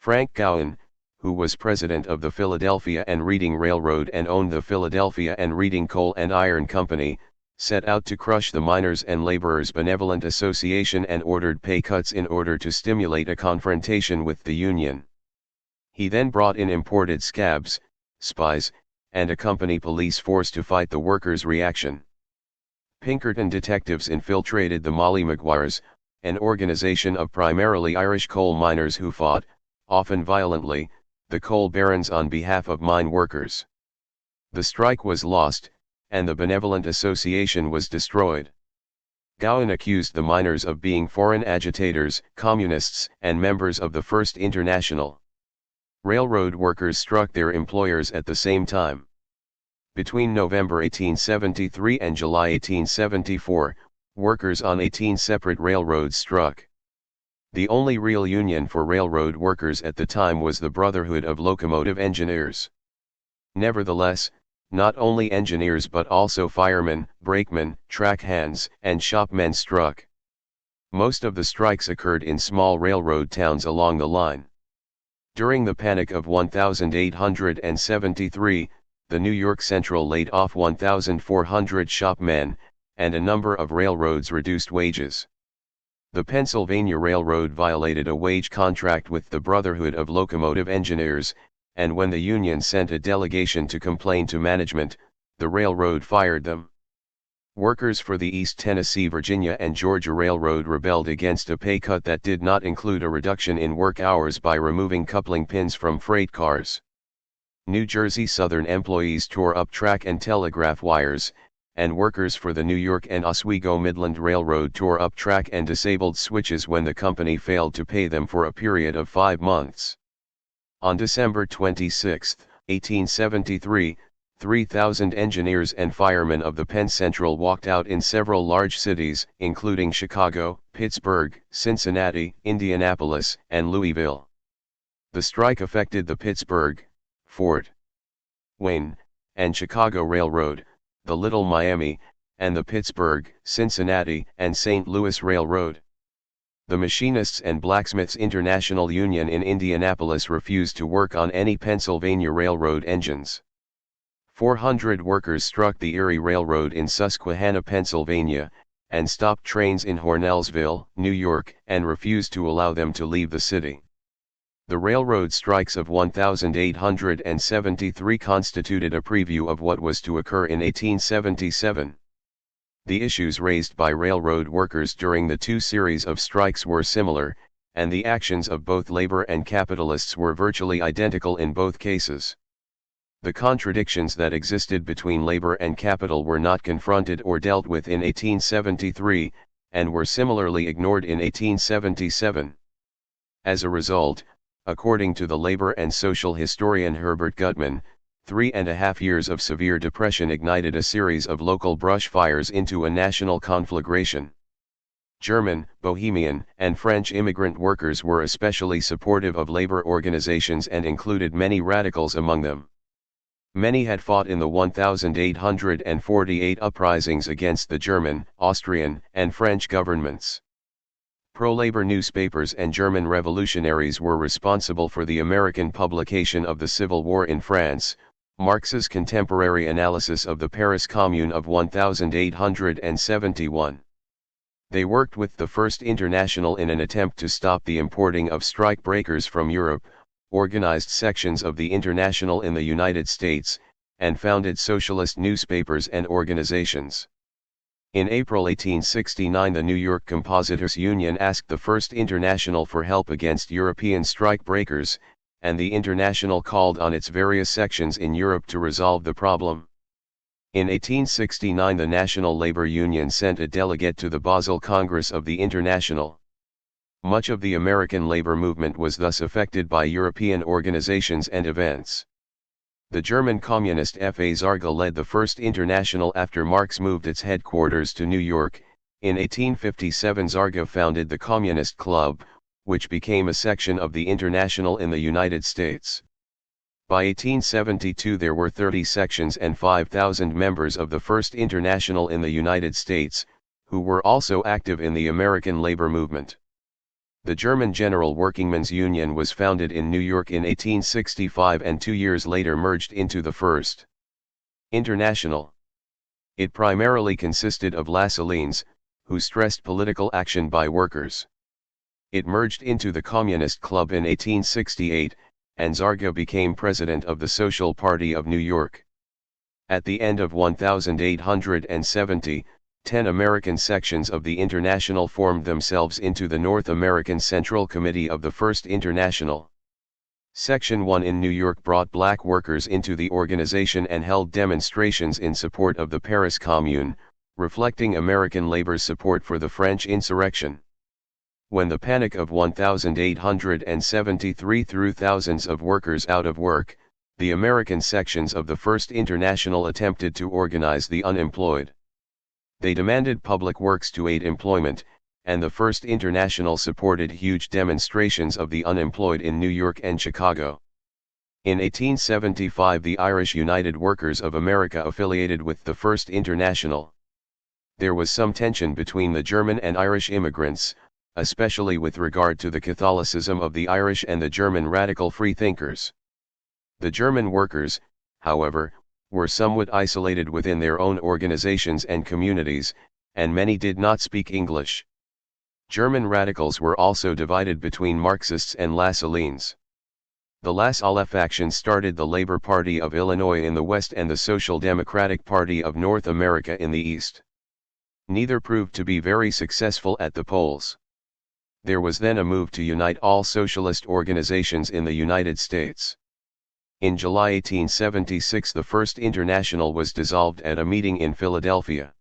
Frank Gowen, who was president of the Philadelphia and Reading Railroad and owned the Philadelphia and Reading Coal and Iron Company, set out to crush the Miners and Laborers Benevolent Association and ordered pay cuts in order to stimulate a confrontation with the union. He then brought in imported scabs, spies, and a company police force to fight the workers' reaction. Pinkerton detectives infiltrated the Molly Maguires, an organization of primarily Irish coal miners who fought, often violently, the coal barons on behalf of mine workers. The strike was lost, and the Benevolent Association was destroyed. Gowen accused the miners of being foreign agitators, communists, and members of the First International. Railroad workers struck their employers at the same time. Between November 1873 and July 1874, workers on 18 separate railroads struck. The only real union for railroad workers at the time was the Brotherhood of Locomotive Engineers. Nevertheless, not only engineers but also firemen, brakemen, track hands, and shopmen struck. Most of the strikes occurred in small railroad towns along the line. During the Panic of 1873, the New York Central laid off 1,400 shopmen, and a number of railroads reduced wages. The Pennsylvania Railroad violated a wage contract with the Brotherhood of Locomotive Engineers, and when the union sent a delegation to complain to management, the railroad fired them. Workers for the East Tennessee, Virginia and Georgia Railroad rebelled against a pay cut that did not include a reduction in work hours by removing coupling pins from freight cars. New Jersey Southern employees tore up track and telegraph wires, and workers for the New York and Oswego Midland Railroad tore up track and disabled switches when the company failed to pay them for a period of 5 months. On December 26, 1873, 3,000 engineers and firemen of the Penn Central walked out in several large cities, including Chicago, Pittsburgh, Cincinnati, Indianapolis, and Louisville. The strike affected the Pittsburgh, Fort Wayne, and Chicago Railroad, the Little Miami, and the Pittsburgh, Cincinnati, and St. Louis Railroad. The Machinists and Blacksmiths International Union in Indianapolis refused to work on any Pennsylvania Railroad engines. 400 workers struck the Erie Railroad in Susquehanna, Pennsylvania, and stopped trains in Hornellsville, New York, and refused to allow them to leave the city. The railroad strikes of 1873 constituted a preview of what was to occur in 1877. The issues raised by railroad workers during the two series of strikes were similar, and the actions of both labor and capitalists were virtually identical in both cases. The contradictions that existed between labor and capital were not confronted or dealt with in 1873, and were similarly ignored in 1877. As a result, according to the labor and social historian Herbert Gutman, 3.5 years of severe depression ignited a series of local brush fires into a national conflagration. German, Bohemian, and French immigrant workers were especially supportive of labor organizations and included many radicals among them. Many had fought in the 1848 uprisings against the German, Austrian, and French governments. Pro-labor newspapers and German revolutionaries were responsible for the American publication of the Civil War in France, Marx's contemporary analysis of the Paris Commune of 1871. They worked with the First International in an attempt to stop the importing of strike breakers from Europe, organized sections of the International in the United States, and founded socialist newspapers and organizations. In April 1869, the New York Compositors Union asked the First International for help against European strike breakers, and the International called on its various sections in Europe to resolve the problem. In 1869, the National Labor Union sent a delegate to the Basel Congress of the International. Much of the American labor movement was thus affected by European organizations and events. The German communist F.A. Zarga led the First International after Marx moved its headquarters to New York. In 1857, Zarga founded the Communist Club, which became a section of the International in the United States. By 1872 there were 30 sections and 5,000 members of the First International in the United States, who were also active in the American labor movement. The German General Workingmen's Union was founded in New York in 1865 and 2 years later merged into the First International. It primarily consisted of Lassalleans, who stressed political action by workers. It merged into the Communist Club in 1868, and Zarga became president of the Social Party of New York. At the end of 1870, 10 American sections of the International formed themselves into the North American Central Committee of the First International. Section 1 in New York brought black workers into the organization and held demonstrations in support of the Paris Commune, reflecting American labor's support for the French insurrection. When the Panic of 1873 threw thousands of workers out of work, the American sections of the First International attempted to organize the unemployed. They demanded public works to aid employment, and the First International supported huge demonstrations of the unemployed in New York and Chicago. In 1875, the Irish United Workers of America affiliated with the First International. There was some tension between the German and Irish immigrants, especially with regard to the Catholicism of the Irish and the German radical freethinkers. The German workers, however, were somewhat isolated within their own organizations and communities, and many did not speak English. German radicals were also divided between Marxists and Lassalleans. The LaSalle faction started the Labor Party of Illinois in the West and the Social Democratic Party of North America in the East. Neither proved to be very successful at the polls. There was then a move to unite all socialist organizations in the United States. In July 1876, the First International was dissolved at a meeting in Philadelphia.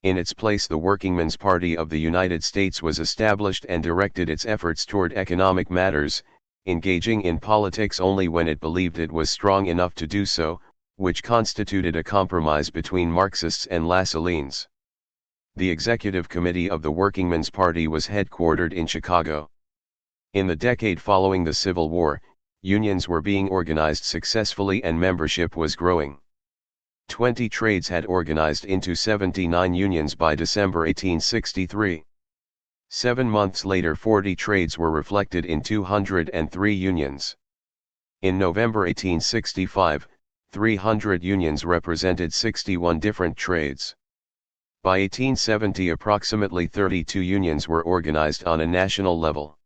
In its place, the Workingmen's Party of the United States was established and directed its efforts toward economic matters, engaging in politics only when it believed it was strong enough to do so, which constituted a compromise between Marxists and Lassalleans. The executive committee of the Workingmen's Party was headquartered in Chicago. In the decade following the Civil War, unions were being organized successfully and membership was growing. 20 trades had organized into 79 unions by December 1863. 7 months later 40 trades were reflected in 203 unions. In November 1865, 300 unions represented 61 different trades. By 1870 approximately 32 unions were organized on a national level.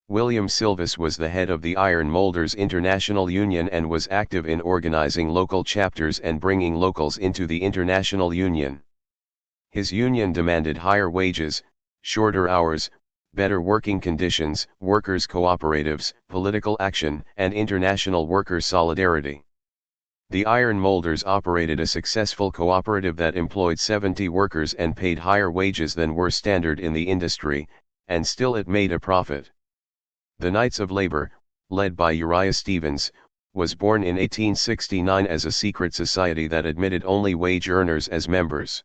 William Silvis was the head of the Iron Molders International Union and was active in organizing local chapters and bringing locals into the International Union. His union demanded higher wages, shorter hours, better working conditions, workers' cooperatives, political action, and international worker solidarity. The Iron Molders operated a successful cooperative that employed 70 workers and paid higher wages than were standard in the industry, and still it made a profit. The Knights of Labor, led by Uriah Stevens, was born in 1869 as a secret society that admitted only wage earners as members.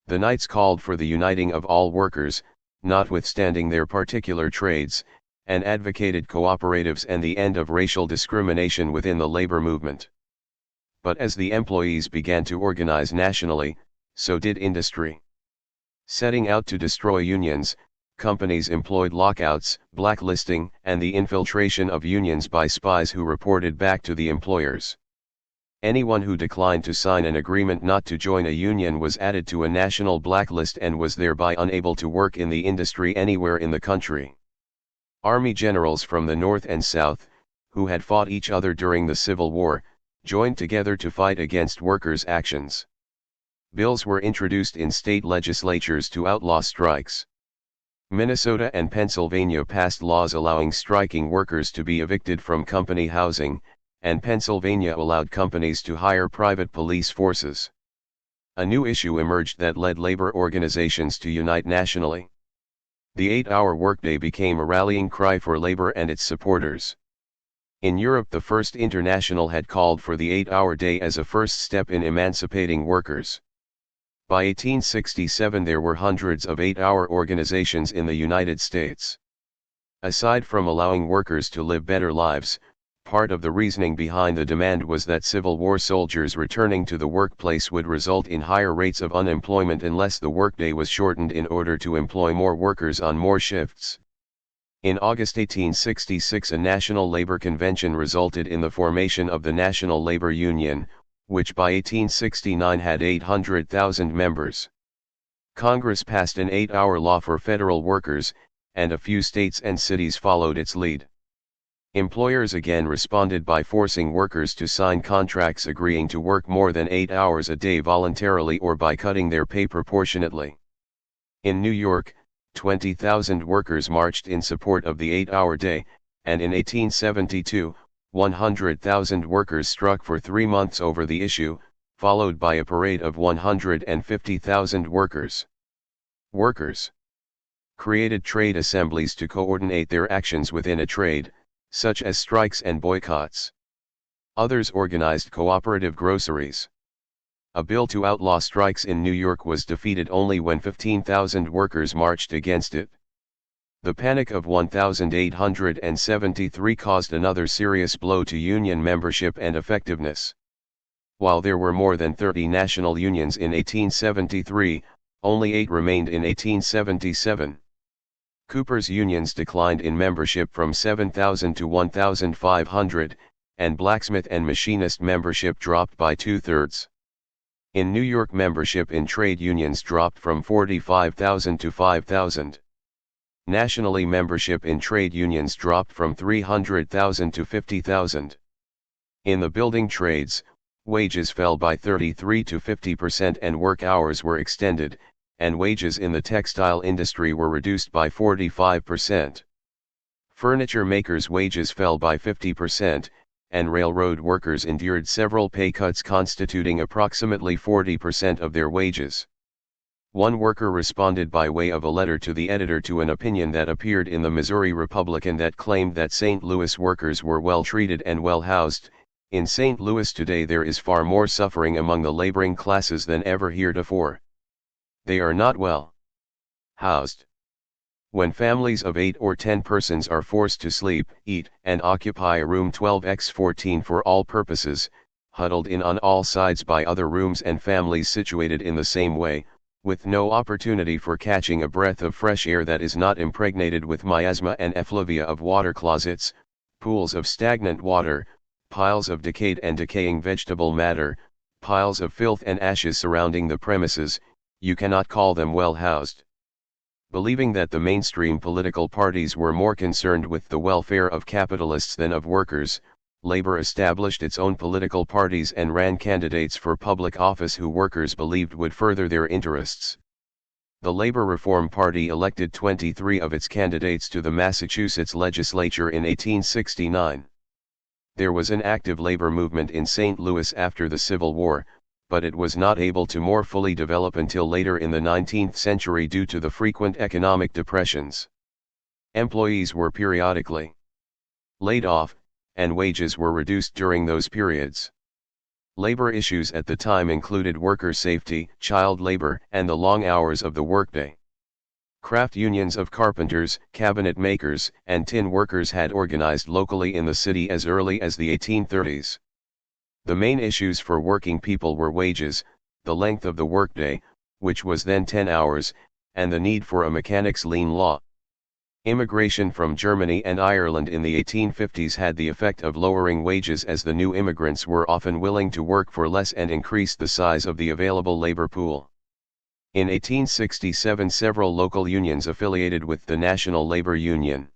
The Knights called for the uniting of all workers, notwithstanding their particular trades, and advocated cooperatives and the end of racial discrimination within the labor movement. But as the employees began to organize nationally, so did industry. Setting out to destroy unions, companies employed lockouts, blacklisting, and the infiltration of unions by spies who reported back to the employers. Anyone who declined to sign an agreement not to join a union was added to a national blacklist and was thereby unable to work in the industry anywhere in the country. Army generals from the North and South, who had fought each other during the Civil War, joined together to fight against workers' actions. Bills were introduced in state legislatures to outlaw strikes. Minnesota and Pennsylvania passed laws allowing striking workers to be evicted from company housing, and Pennsylvania allowed companies to hire private police forces. A new issue emerged that led labor organizations to unite nationally. The 8-hour workday became a rallying cry for labor and its supporters. In Europe, the First International had called for the 8-hour day as a first step in emancipating workers. By 1867 there were hundreds of 8-hour organizations in the United States. Aside from allowing workers to live better lives, part of the reasoning behind the demand was that Civil War soldiers returning to the workplace would result in higher rates of unemployment unless the workday was shortened in order to employ more workers on more shifts. In August 1866 a national labor convention resulted in the formation of the National Labor Union, which by 1869 had 800,000 members. Congress passed an 8-hour law for federal workers, and a few states and cities followed its lead. Employers again responded by forcing workers to sign contracts agreeing to work more than 8 hours a day voluntarily or by cutting their pay proportionately. In New York, 20,000 workers marched in support of the 8-hour day, and in 1872, 100,000 workers struck for 3 months over the issue, followed by a parade of 150,000 workers. Workers created trade assemblies to coordinate their actions within a trade, such as strikes and boycotts. Others organized cooperative groceries. A bill to outlaw strikes in New York was defeated only when 15,000 workers marched against it. The Panic of 1873 caused another serious blow to union membership and effectiveness. While there were more than 30 national unions in 1873, only 8 remained in 1877. Cooper's unions declined in membership from 7,000 to 1,500, and blacksmith and machinist membership dropped by 2/3. In New York, membership in trade unions dropped from 45,000 to 5,000. Nationally, membership in trade unions dropped from 300,000 to 50,000. In the building trades, wages fell by 33 to 50% and work hours were extended, and wages in the textile industry were reduced by 45%. Furniture makers' wages fell by 50%, and railroad workers endured several pay cuts constituting approximately 40% of their wages. One worker responded by way of a letter to the editor to an opinion that appeared in the Missouri Republican that claimed that St. Louis workers were well treated and well housed, In St. Louis today there is far more suffering among the laboring classes than ever heretofore. They are not well housed. When families of 8 or 10 persons are forced to sleep, eat, and occupy a room 12x14 for all purposes, huddled in on all sides by other rooms and families situated in the same way, with no opportunity for catching a breath of fresh air that is not impregnated with miasma and effluvia of water closets, pools of stagnant water, piles of decayed and decaying vegetable matter, piles of filth and ashes surrounding the premises, you cannot call them well housed. Believing that the mainstream political parties were more concerned with the welfare of capitalists than of workers, labor established its own political parties and ran candidates for public office who workers believed would further their interests. The Labor Reform Party elected 23 of its candidates to the Massachusetts legislature in 1869. There was an active labor movement in St. Louis after the Civil War, but it was not able to more fully develop until later in the 19th century due to the frequent economic depressions. Employees were periodically laid off, and wages were reduced during those periods. Labor issues at the time included worker safety, child labor, and the long hours of the workday. Craft unions of carpenters, cabinet makers, and tin workers had organized locally in the city as early as the 1830s. The main issues for working people were wages, the length of the workday, which was then 10 hours, and the need for a mechanic's lien law. Immigration from Germany and Ireland in the 1850s had the effect of lowering wages as the new immigrants were often willing to work for less and increased the size of the available labor pool. In 1867 several local unions affiliated with the National Labor Union.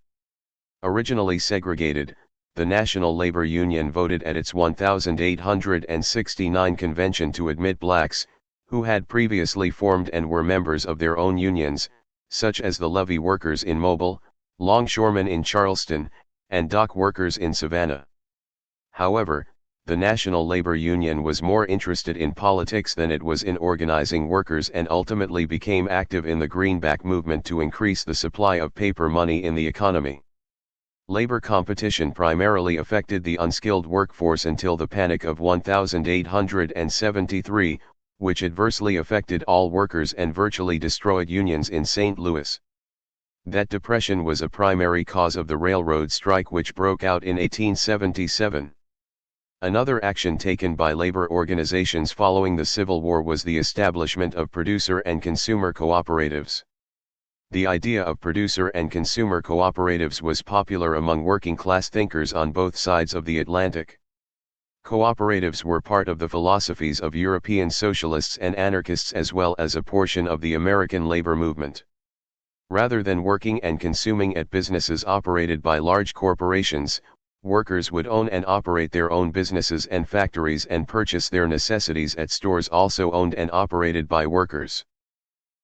Originally segregated, the National Labor Union voted at its 1869 convention to admit blacks, who had previously formed and were members of their own unions, such as the levee workers in Mobile, longshoremen in Charleston, and dock workers in Savannah. However, the National Labor Union was more interested in politics than it was in organizing workers and ultimately became active in the greenback movement to increase the supply of paper money in the economy. Labor competition primarily affected the unskilled workforce until the Panic of 1873, which adversely affected all workers and virtually destroyed unions in St. Louis. That depression was a primary cause of the railroad strike which broke out in 1877. Another action taken by labor organizations following the Civil War was the establishment of producer and consumer cooperatives. The idea of producer and consumer cooperatives was popular among working-class thinkers on both sides of the Atlantic. Cooperatives were part of the philosophies of European socialists and anarchists as well as a portion of the American labor movement. Rather than working and consuming at businesses operated by large corporations, workers would own and operate their own businesses and factories and purchase their necessities at stores also owned and operated by workers.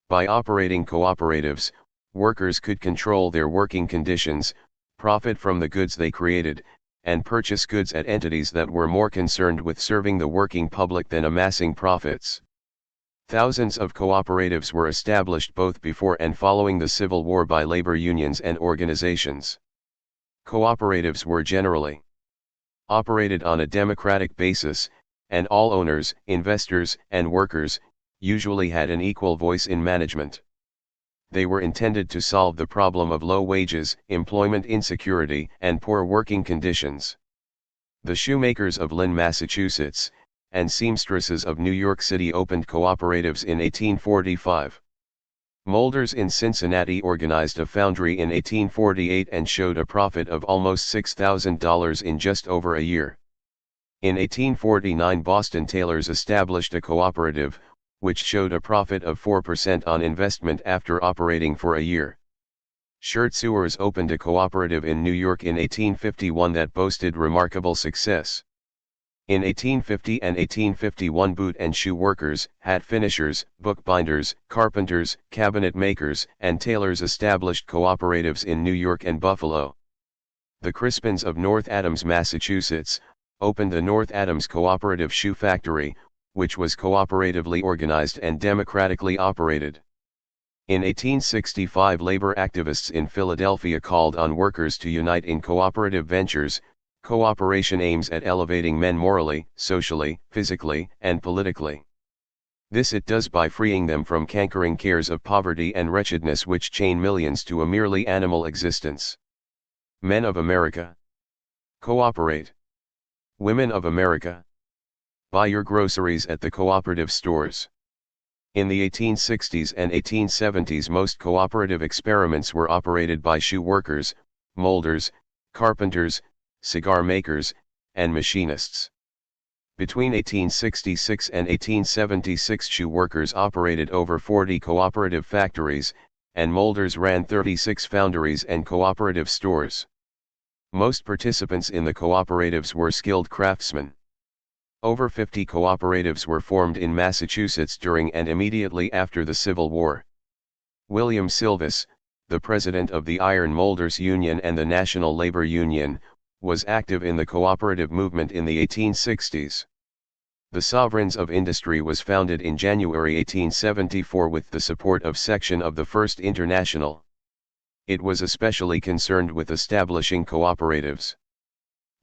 By operating cooperatives, workers could control their working conditions, profit from the goods they created, and purchase goods at entities that were more concerned with serving the working public than amassing profits. Thousands of cooperatives were established both before and following the Civil War by labor unions and organizations. Cooperatives were generally operated on a democratic basis, and all owners, investors, and workers usually had an equal voice in management. They were intended to solve the problem of low wages, employment insecurity, and poor working conditions. The shoemakers of Lynn, Massachusetts, and seamstresses of New York City opened cooperatives in 1845. Molders in Cincinnati organized a foundry in 1848 and showed a profit of almost $6,000 in just over a year. In 1849 Boston tailors established a cooperative, which showed a profit of 4% on investment after operating for a year. Shirt sewers opened a cooperative in New York in 1851 that boasted remarkable success. In 1850 and 1851 boot and shoe workers, hat finishers, bookbinders, carpenters, cabinet makers, and tailors established cooperatives in New York and Buffalo. The Crispins of North Adams, Massachusetts, opened the North Adams Cooperative Shoe Factory, which was cooperatively organized and democratically operated. In 1865 labor activists in Philadelphia called on workers to unite in cooperative ventures, Cooperation aims at elevating men morally, socially, physically, and politically. This it does by freeing them from cankering cares of poverty and wretchedness which chain millions to a merely animal existence. Men of America. Cooperate. Women of America. Buy your groceries at the cooperative stores. In the 1860s and 1870s, most cooperative experiments were operated by shoe workers, molders, carpenters, cigar makers, and machinists. Between 1866 and 1876, shoe workers operated over 40 cooperative factories, and molders ran 36 foundries and cooperative stores. Most participants in the cooperatives were skilled craftsmen. Over 50 cooperatives were formed in Massachusetts during and immediately after the Civil War. William Silvis, the president of the Iron Molders Union and the National Labor Union, was active in the cooperative movement in the 1860s. The Sovereigns of Industry was founded in January 1874 with the support of section of the First International. It was especially concerned with establishing cooperatives.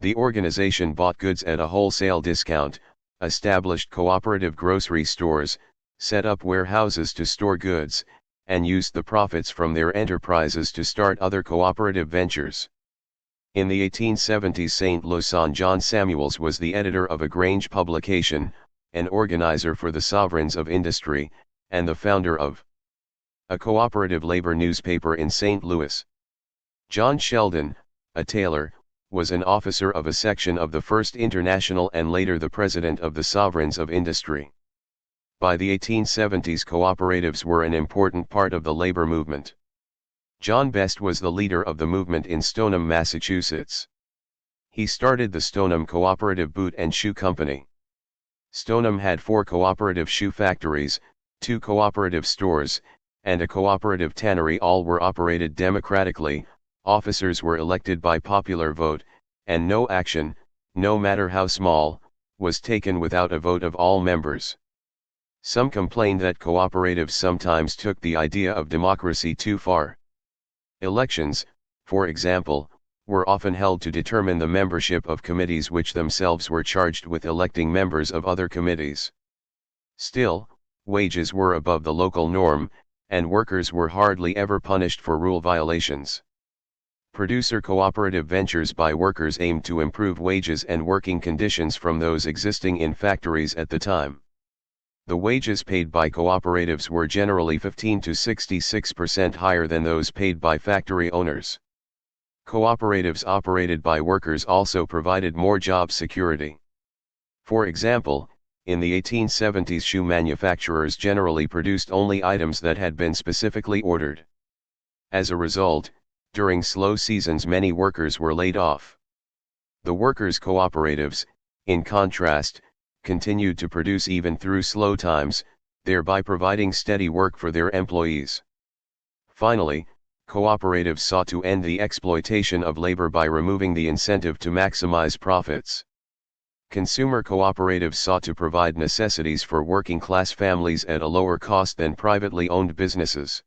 The organization bought goods at a wholesale discount, established cooperative grocery stores, set up warehouses to store goods, and used the profits from their enterprises to start other cooperative ventures. In the 1870s, St. Louis, John Samuels was the editor of a Grange publication, an organizer for the Sovereigns of Industry, and the founder of a cooperative labor newspaper in St. Louis. John Sheldon, a tailor, was an officer of a section of the First International and later the president of the Sovereigns of Industry. By the 1870s, cooperatives were an important part of the labor movement. John Best was the leader of the movement in Stoneham, Massachusetts. He started the Stoneham Cooperative Boot and Shoe Company. Stoneham had 4 cooperative shoe factories, 2 cooperative stores, and a cooperative tannery. All were operated democratically, officers were elected by popular vote, and no action, no matter how small, was taken without a vote of all members. Some complained that cooperatives sometimes took the idea of democracy too far. Elections, for example, were often held to determine the membership of committees which themselves were charged with electing members of other committees. Still, wages were above the local norm, and workers were hardly ever punished for rule violations. Producer cooperative ventures by workers aimed to improve wages and working conditions from those existing in factories at the time. The wages paid by cooperatives were generally 15 to 66% higher than those paid by factory owners. Cooperatives operated by workers also provided more job security. For example, in the 1870s, shoe manufacturers generally produced only items that had been specifically ordered. As a result, during slow seasons many workers were laid off. The workers' cooperatives, in contrast, continued to produce even through slow times, thereby providing steady work for their employees. Finally, cooperatives sought to end the exploitation of labor by removing the incentive to maximize profits. Consumer cooperatives sought to provide necessities for working-class families at a lower cost than privately owned businesses.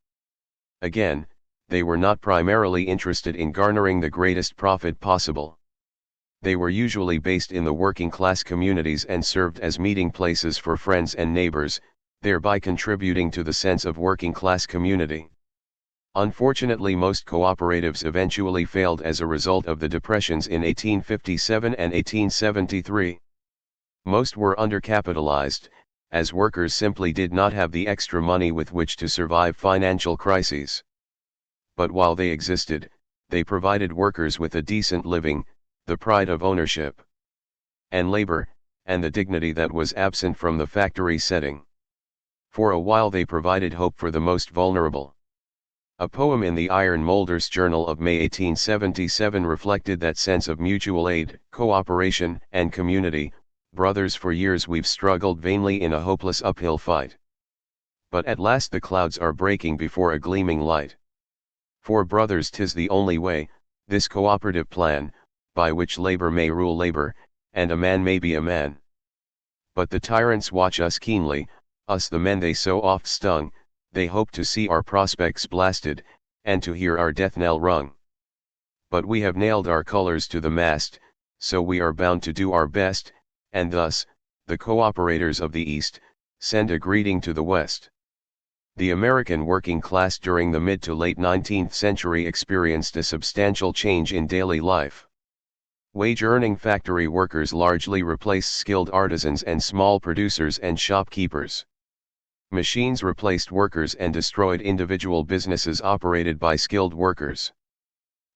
Again, they were not primarily interested in garnering the greatest profit possible. They were usually based in the working-class communities and served as meeting places for friends and neighbors, thereby contributing to the sense of working-class community. Unfortunately, most cooperatives eventually failed as a result of the depressions in 1857 and 1873. Most were undercapitalized, as workers simply did not have the extra money with which to survive financial crises. But while they existed, they provided workers with a decent living, the pride of ownership and labor, and the dignity that was absent from the factory setting. For a while they provided hope for the most vulnerable. A poem in the Iron Molders Journal of May 1877 reflected that sense of mutual aid, cooperation, and community. Brothers, for years we've struggled vainly in a hopeless uphill fight. But at last the clouds are breaking before a gleaming light. For brothers, 'tis the only way, this cooperative plan, by which labor may rule labor, and a man may be a man. But the tyrants watch us keenly, us the men they so oft stung. They hope to see our prospects blasted, and to hear our death knell rung. But we have nailed our colors to the mast, so we are bound to do our best, and thus, the cooperators of the East, send a greeting to the West. The American working class during the mid to late 19th century experienced a substantial change in daily life. Wage-earning factory workers largely replaced skilled artisans and small producers and shopkeepers. Machines replaced workers and destroyed individual businesses operated by skilled workers.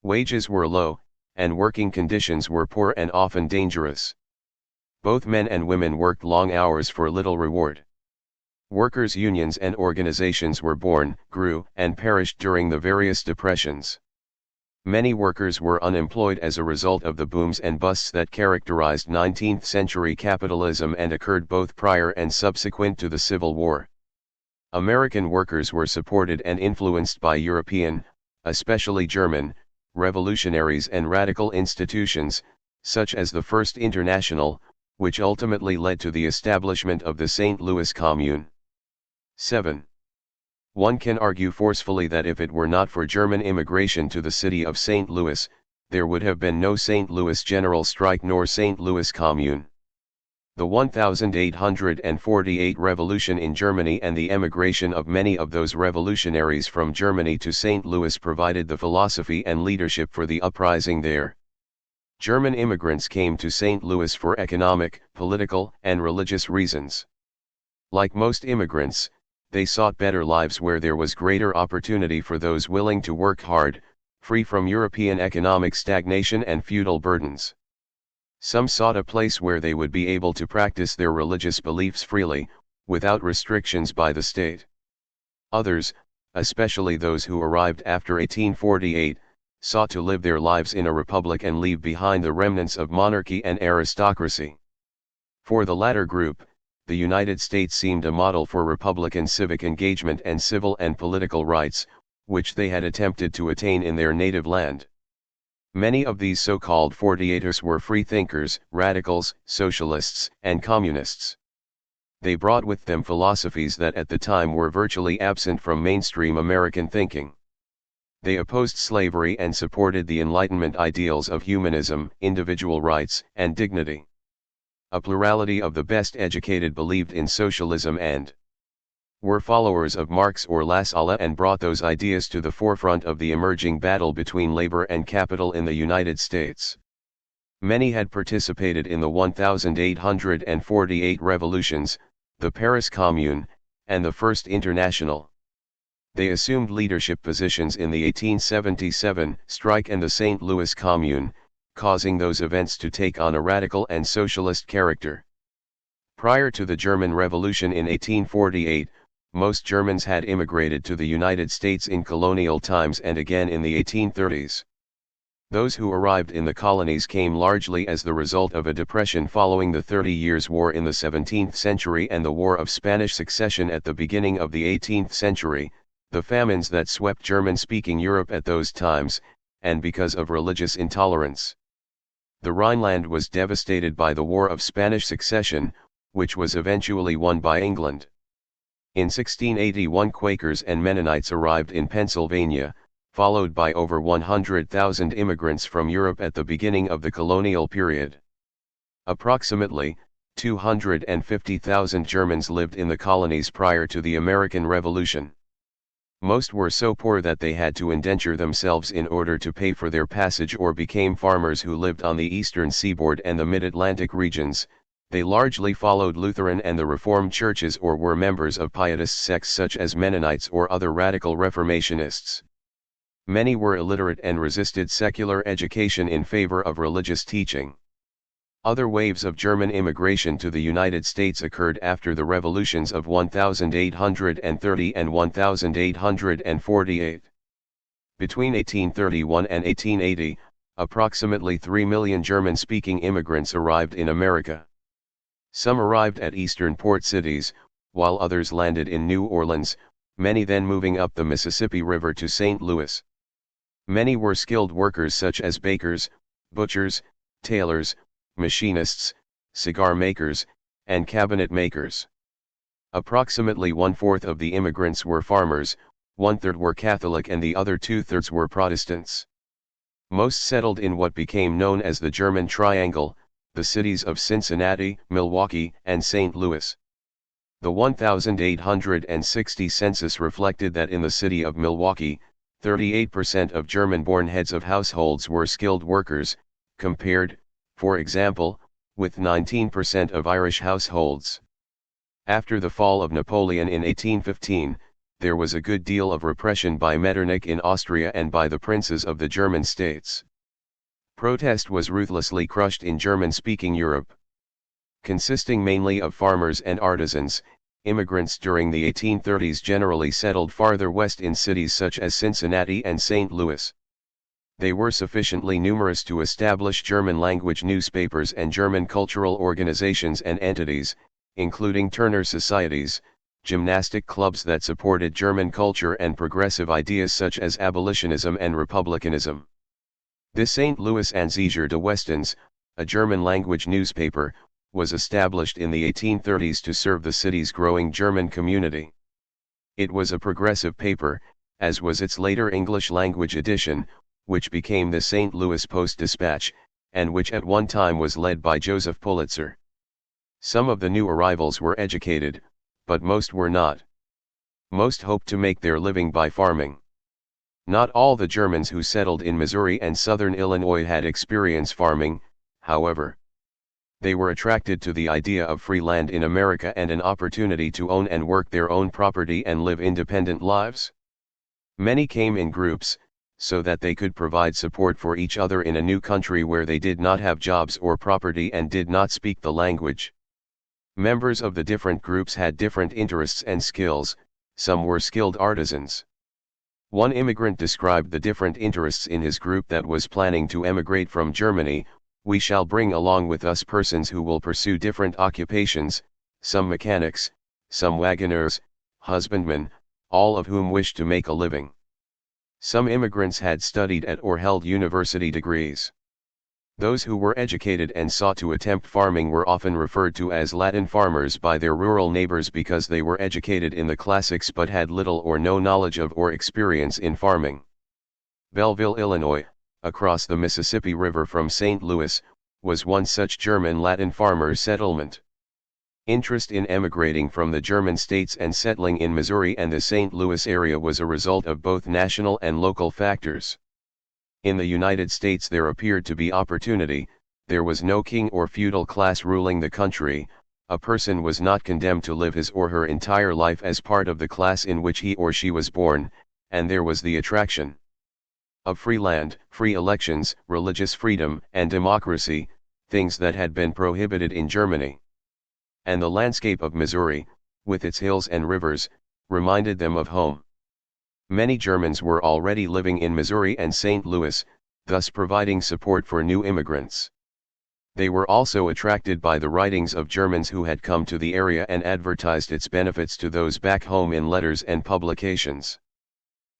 Wages were low, and working conditions were poor and often dangerous. Both men and women worked long hours for little reward. Workers' unions and organizations were born, grew, and perished during the various depressions. Many workers were unemployed as a result of the booms and busts that characterized 19th century capitalism and occurred both prior and subsequent to the Civil War. American workers were supported and influenced by European, especially German, revolutionaries and radical institutions, such as the First International, which ultimately led to the establishment of the St. Louis Commune. 7. One can argue forcefully that if it were not for German immigration to the city of St. Louis, there would have been no St. Louis General Strike nor St. Louis Commune. The 1848 revolution in Germany and the emigration of many of those revolutionaries from Germany to St. Louis provided the philosophy and leadership for the uprising there. German immigrants came to St. Louis for economic, political, and religious reasons. Like most immigrants, they sought better lives where there was greater opportunity for those willing to work hard, free from European economic stagnation and feudal burdens. Some sought a place where they would be able to practice their religious beliefs freely, without restrictions by the state. Others, especially those who arrived after 1848, sought to live their lives in a republic and leave behind the remnants of monarchy and aristocracy. For the latter group, the United States seemed a model for Republican civic engagement and civil and political rights, which they had attempted to attain in their native land. Many of these so-called 48ers were freethinkers, radicals, socialists, and communists. They brought with them philosophies that at the time were virtually absent from mainstream American thinking. They opposed slavery and supported the Enlightenment ideals of humanism, individual rights, and dignity. A plurality of the best educated believed in socialism and were followers of Marx or Lassalle and brought those ideas to the forefront of the emerging battle between labor and capital in the United States. Many had participated in the 1848 revolutions, the Paris Commune, and the First International. They assumed leadership positions in the 1877 strike and the St. Louis Commune, causing those events to take on a radical and socialist character. Prior to the German Revolution in 1848, most Germans had immigrated to the United States in colonial times and again in the 1830s. Those who arrived in the colonies came largely as the result of a depression following the 30 Years' War in the 17th century and the War of Spanish Succession at the beginning of the 18th century, the famines that swept German-speaking Europe at those times, and because of religious intolerance. The Rhineland was devastated by the War of Spanish Succession, which was eventually won by England. In 1681 Quakers and Mennonites arrived in Pennsylvania, followed by over 100,000 immigrants from Europe at the beginning of the colonial period. Approximately 250,000 Germans lived in the colonies prior to the American Revolution. Most were so poor that they had to indenture themselves in order to pay for their passage or became farmers who lived on the eastern seaboard and the mid-Atlantic regions. They largely followed Lutheran and the Reformed churches or were members of pietist sects such as Mennonites or other radical Reformationists. Many were illiterate and resisted secular education in favor of religious teaching. Other waves of German immigration to the United States occurred after the revolutions of 1830 and 1848. Between 1831 and 1880, approximately 3 million German-speaking immigrants arrived in America. Some arrived at eastern port cities, while others landed in New Orleans, many then moving up the Mississippi River to St. Louis. Many were skilled workers such as bakers, butchers, tailors, machinists, cigar makers, and cabinet makers. Approximately one-fourth of the immigrants were farmers, one-third were Catholic and the other two-thirds were Protestants. Most settled in what became known as the German Triangle, the cities of Cincinnati, Milwaukee, and St. Louis. The 1860 census reflected that in the city of Milwaukee, 38% of German-born heads of households were skilled workers, compared, for example, with 19% of Irish households. After the fall of Napoleon in 1815, there was a good deal of repression by Metternich in Austria and by the princes of the German states. Protest was ruthlessly crushed in German-speaking Europe. Consisting mainly of farmers and artisans, immigrants during the 1830s generally settled farther west in cities such as Cincinnati and St. Louis. They were sufficiently numerous to establish German-language newspapers and German cultural organizations and entities, including Turner societies, gymnastic clubs that supported German culture and progressive ideas such as abolitionism and republicanism. The St. Louis Anzeiger des Westens, a German-language newspaper, was established in the 1830s to serve the city's growing German community. It was a progressive paper, as was its later English-language edition, which became the St. Louis Post-Dispatch, and which at one time was led by Joseph Pulitzer. Some of the new arrivals were educated, but most were not. Most hoped to make their living by farming. Not all the Germans who settled in Missouri and southern Illinois had experience farming, however. They were attracted to the idea of free land in America and an opportunity to own and work their own property and live independent lives. Many came in groups, so that they could provide support for each other in a new country where they did not have jobs or property and did not speak the language. Members of the different groups had different interests and skills, some were skilled artisans. One immigrant described the different interests in his group that was planning to emigrate from Germany. We shall bring along with us persons who will pursue different occupations, some mechanics, some wagoners, husbandmen, all of whom wish to make a living. Some immigrants had studied at or held university degrees. Those who were educated and sought to attempt farming were often referred to as Latin farmers by their rural neighbors because they were educated in the classics but had little or no knowledge of or experience in farming. Belleville, Illinois, across the Mississippi River from St. Louis, was one such German Latin farmer settlement. Interest in emigrating from the German states and settling in Missouri and the St. Louis area was a result of both national and local factors. In the United States there appeared to be opportunity, there was no king or feudal class ruling the country, a person was not condemned to live his or her entire life as part of the class in which he or she was born, and there was the attraction of free land, free elections, religious freedom, and democracy, things that had been prohibited in Germany. And the landscape of Missouri, with its hills and rivers, reminded them of home. Many Germans were already living in Missouri and St. Louis, thus providing support for new immigrants. They were also attracted by the writings of Germans who had come to the area and advertised its benefits to those back home in letters and publications.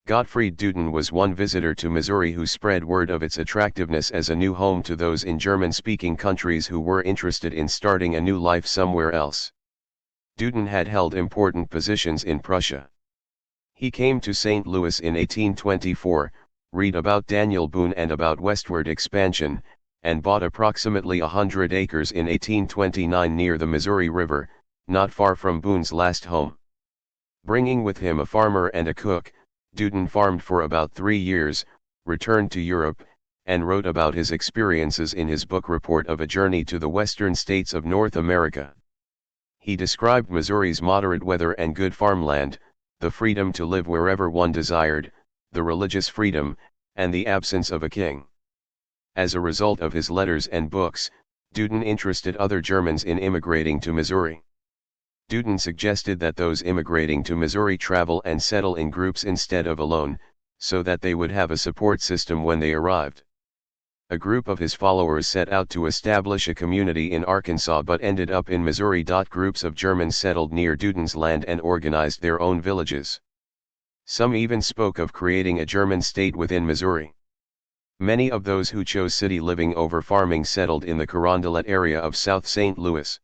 Gottfried Duden was one visitor to Missouri who spread word of its attractiveness as a new home to those in German-speaking countries who were interested in starting a new life somewhere else. Duden had held important positions in Prussia. He came to St. Louis in 1824, read about Daniel Boone and about westward expansion, and bought approximately 100 acres in 1829 near the Missouri River, not far from Boone's last home. Bringing with him a farmer and a cook, Duden farmed for about 3 years, returned to Europe, and wrote about his experiences in his book Report of a Journey to the Western States of North America. He described Missouri's moderate weather and good farmland, the freedom to live wherever one desired, the religious freedom, and the absence of a king. As a result of his letters and books, Duden interested other Germans in immigrating to Missouri. Duden suggested that those immigrating to Missouri travel and settle in groups instead of alone, so that they would have a support system when they arrived. A group of his followers set out to establish a community in Arkansas but ended up in Missouri. Groups of Germans settled near Duden's land and organized their own villages. Some even spoke of creating a German state within Missouri. Many of those who chose city living over farming settled in the Carondelet area of South St. Louis.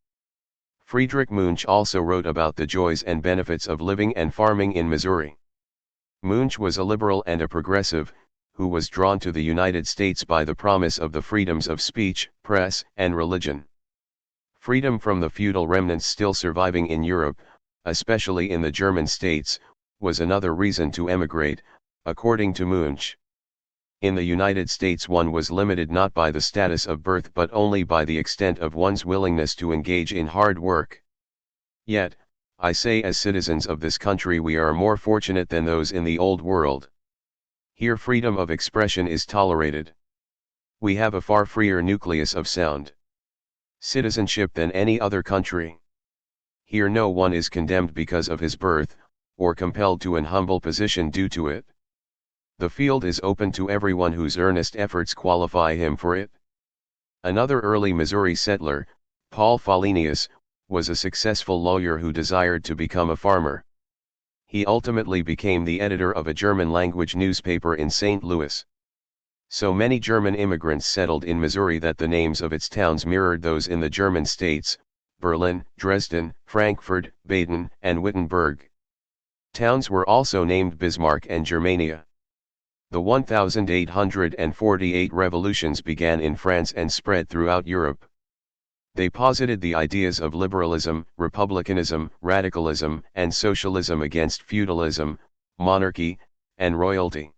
Friedrich Munch also wrote about the joys and benefits of living and farming in Missouri. Munch was a liberal and a progressive, who was drawn to the United States by the promise of the freedoms of speech, press, and religion. Freedom from the feudal remnants still surviving in Europe, especially in the German states, was another reason to emigrate, according to Munch. In the United States one was limited not by the status of birth but only by the extent of one's willingness to engage in hard work. Yet, I say as citizens of this country we are more fortunate than those in the Old World. Here freedom of expression is tolerated. We have a far freer nucleus of sound citizenship than any other country. Here no one is condemned because of his birth, or compelled to an humble position due to it. The field is open to everyone whose earnest efforts qualify him for it. Another early Missouri settler, Paul Folenius, was a successful lawyer who desired to become a farmer. He ultimately became the editor of a German-language newspaper in St. Louis. So many German immigrants settled in Missouri that the names of its towns mirrored those in the German states: Berlin, Dresden, Frankfurt, Baden, and Wittenberg. Towns were also named Bismarck and Germania. The 1848 revolutions began in France and spread throughout Europe. They posited the ideas of liberalism, republicanism, radicalism, and socialism against feudalism, monarchy, and royalty.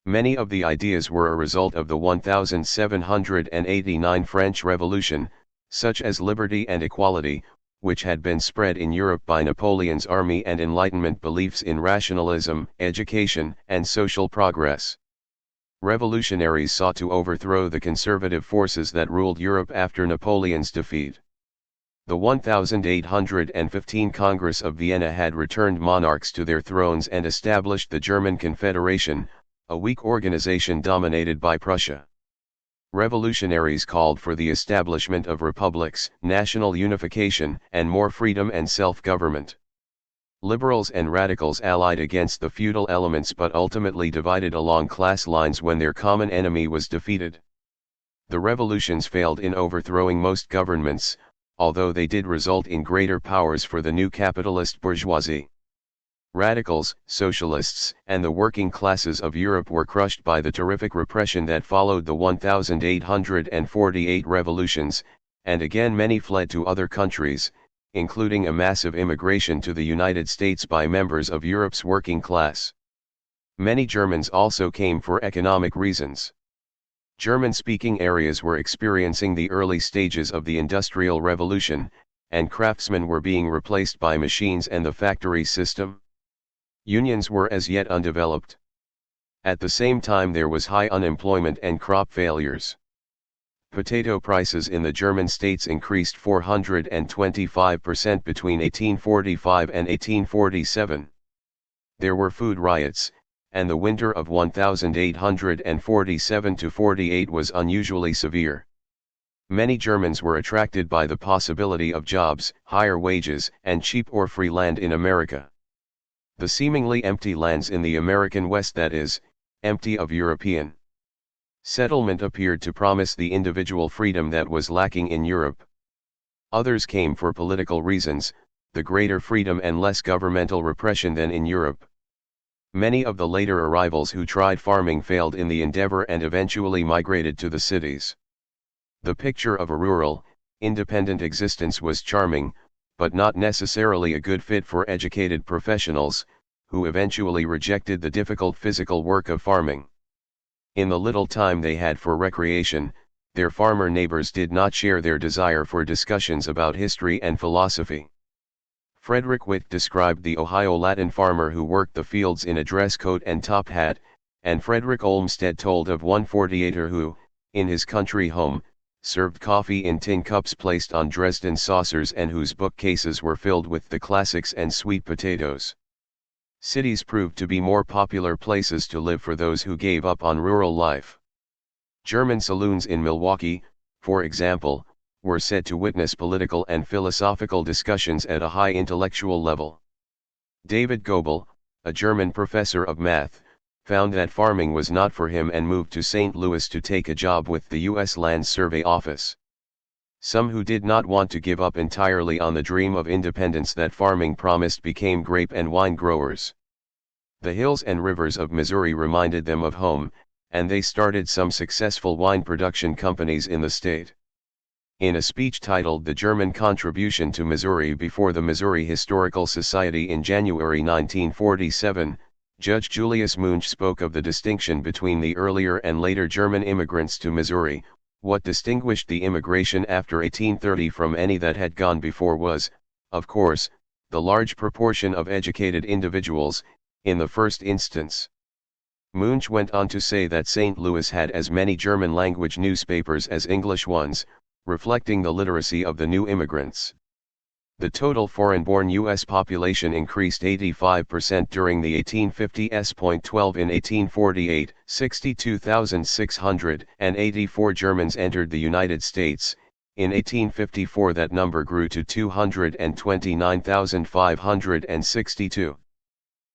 Many of the ideas were a result of the 1789 French Revolution, such as liberty and equality, which had been spread in Europe by Napoleon's army, and Enlightenment beliefs in rationalism, education, and social progress. Revolutionaries sought to overthrow the conservative forces that ruled Europe after Napoleon's defeat. The 1815 Congress of Vienna had returned monarchs to their thrones and established the German Confederation, a weak organization dominated by Prussia. Revolutionaries called for the establishment of republics, national unification, and more freedom and self-government. Liberals and radicals allied against the feudal elements but ultimately divided along class lines when their common enemy was defeated. The revolutions failed in overthrowing most governments, although they did result in greater powers for the new capitalist bourgeoisie. Radicals, socialists, and the working classes of Europe were crushed by the terrific repression that followed the 1848 revolutions, and again many fled to other countries, including a massive immigration to the United States by members of Europe's working class. Many Germans also came for economic reasons. German-speaking areas were experiencing the early stages of the Industrial Revolution, and craftsmen were being replaced by machines and the factory system. Unions were as yet undeveloped. At the same time there was high unemployment and crop failures. Potato prices in the German states increased 425% between 1845 and 1847. There were food riots, and the winter of 1847–48 was unusually severe. Many Germans were attracted by the possibility of jobs, higher wages, and cheap or free land in America. The seemingly empty lands in the American West, that is, empty of European settlement, appeared to promise the individual freedom that was lacking in Europe. Others came for political reasons, the greater freedom and less governmental repression than in Europe. Many of the later arrivals who tried farming failed in the endeavor and eventually migrated to the cities. The picture of a rural, independent existence was charming, but not necessarily a good fit for educated professionals, who eventually rejected the difficult physical work of farming. In the little time they had for recreation, their farmer neighbors did not share their desire for discussions about history and philosophy. Frederick Witt described the Ohio Latin farmer who worked the fields in a dress coat and top hat, and Frederick Olmsted told of one 48er who, in his country home, served coffee in tin cups placed on Dresden saucers and whose bookcases were filled with the classics and sweet potatoes. Cities proved to be more popular places to live for those who gave up on rural life. German saloons in Milwaukee, for example, were said to witness political and philosophical discussions at a high intellectual level. David Goebel, a German professor of math, found that farming was not for him and moved to St. Louis to take a job with the U.S. Land Survey Office. Some who did not want to give up entirely on the dream of independence that farming promised became grape and wine growers. The hills and rivers of Missouri reminded them of home, and they started some successful wine production companies in the state. In a speech titled The German Contribution to Missouri before the Missouri Historical Society in January 1947, Judge Julius Munch spoke of the distinction between the earlier and later German immigrants to Missouri. What distinguished the immigration after 1830 from any that had gone before was, of course, the large proportion of educated individuals, in the first instance. Munch went on to say that St. Louis had as many German-language newspapers as English ones, reflecting the literacy of the new immigrants. The total foreign-born U.S. population increased 85% during the 1850s. 12 in 1848, 62,684 Germans entered the United States. In 1854 that number grew to 229,562.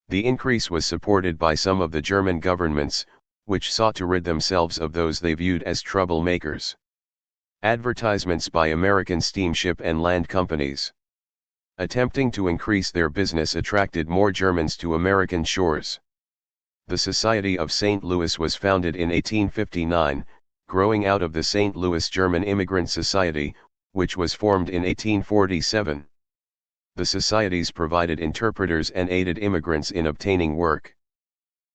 The increase was supported by some of the German governments, which sought to rid themselves of those they viewed as troublemakers. Advertisements by American steamship and land companies, attempting to increase their business, attracted more Germans to American shores. The Society of St. Louis was founded in 1859, growing out of the St. Louis German Immigrant Society, which was formed in 1847. The societies provided interpreters and aided immigrants in obtaining work.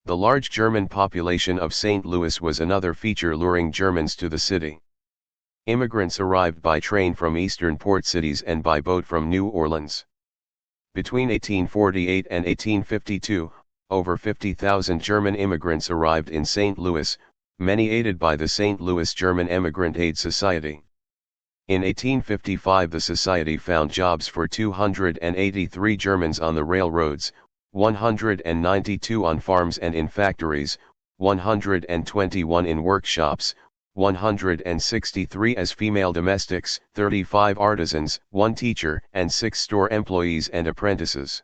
The large German population of St. Louis was another feature luring Germans to the city. Immigrants arrived by train from eastern port cities and by boat from New Orleans. Between 1848 and 1852, over 50,000 German immigrants arrived in St. Louis, many aided by the St. Louis German Emigrant Aid Society. In 1855 the society found jobs for 283 Germans on the railroads, 192 on farms and in factories, 121 in workshops, 163 as female domestics, 35 artisans, 1 teacher, and 6 store employees and apprentices.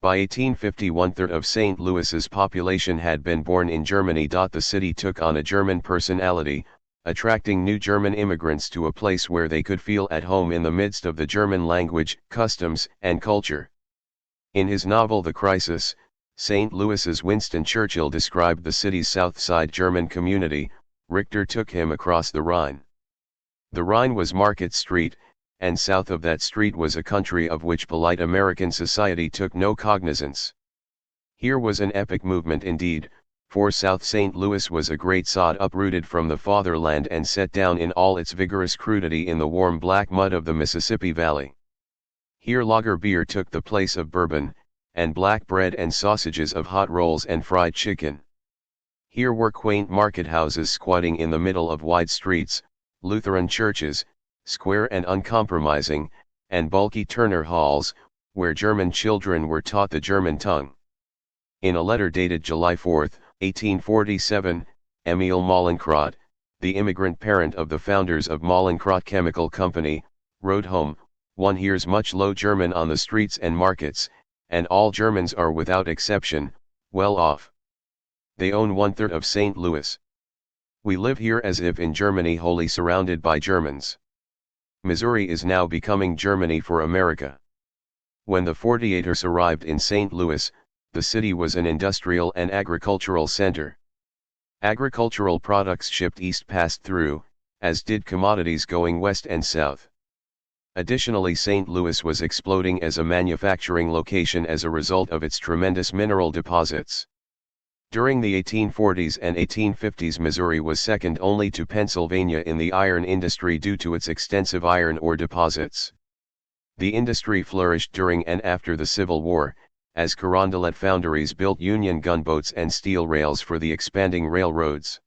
By 1850 1/3 of St. Louis's population had been born in Germany. The city took on a German personality, attracting new German immigrants to a place where they could feel at home in the midst of the German language, customs, and culture. In his novel The Crisis, St. Louis's Winston Churchill described the city's South Side German community. Richter took him across the Rhine. The Rhine was Market Street, and south of that street was a country of which polite American society took no cognizance. Here was an epic movement indeed, for South St. Louis was a great sod uprooted from the fatherland and set down in all its vigorous crudity in the warm black mud of the Mississippi Valley. Here lager beer took the place of bourbon, and black bread and sausages of hot rolls and fried chicken. Here were quaint market houses squatting in the middle of wide streets, Lutheran churches, square and uncompromising, and bulky Turner halls, where German children were taught the German tongue. In a letter dated July 4, 1847, Emil Mallinckrodt, the immigrant parent of the founders of Mallinckrodt Chemical Company, wrote home, "One hears much Low German on the streets and markets, and all Germans are without exception, well off. They own 1/3 of St. Louis. We live here as if in Germany, wholly surrounded by Germans. Missouri is now becoming Germany for America." When the 48ers arrived in St. Louis, the city was an industrial and agricultural center. Agricultural products shipped east passed through, as did commodities going west and south. Additionally, St. Louis was exploding as a manufacturing location as a result of its tremendous mineral deposits. During the 1840s and 1850s, Missouri was second only to Pennsylvania in the iron industry due to its extensive iron ore deposits. The industry flourished during and after the Civil War, as Carondelet foundries built Union gunboats and steel rails for the expanding railroads.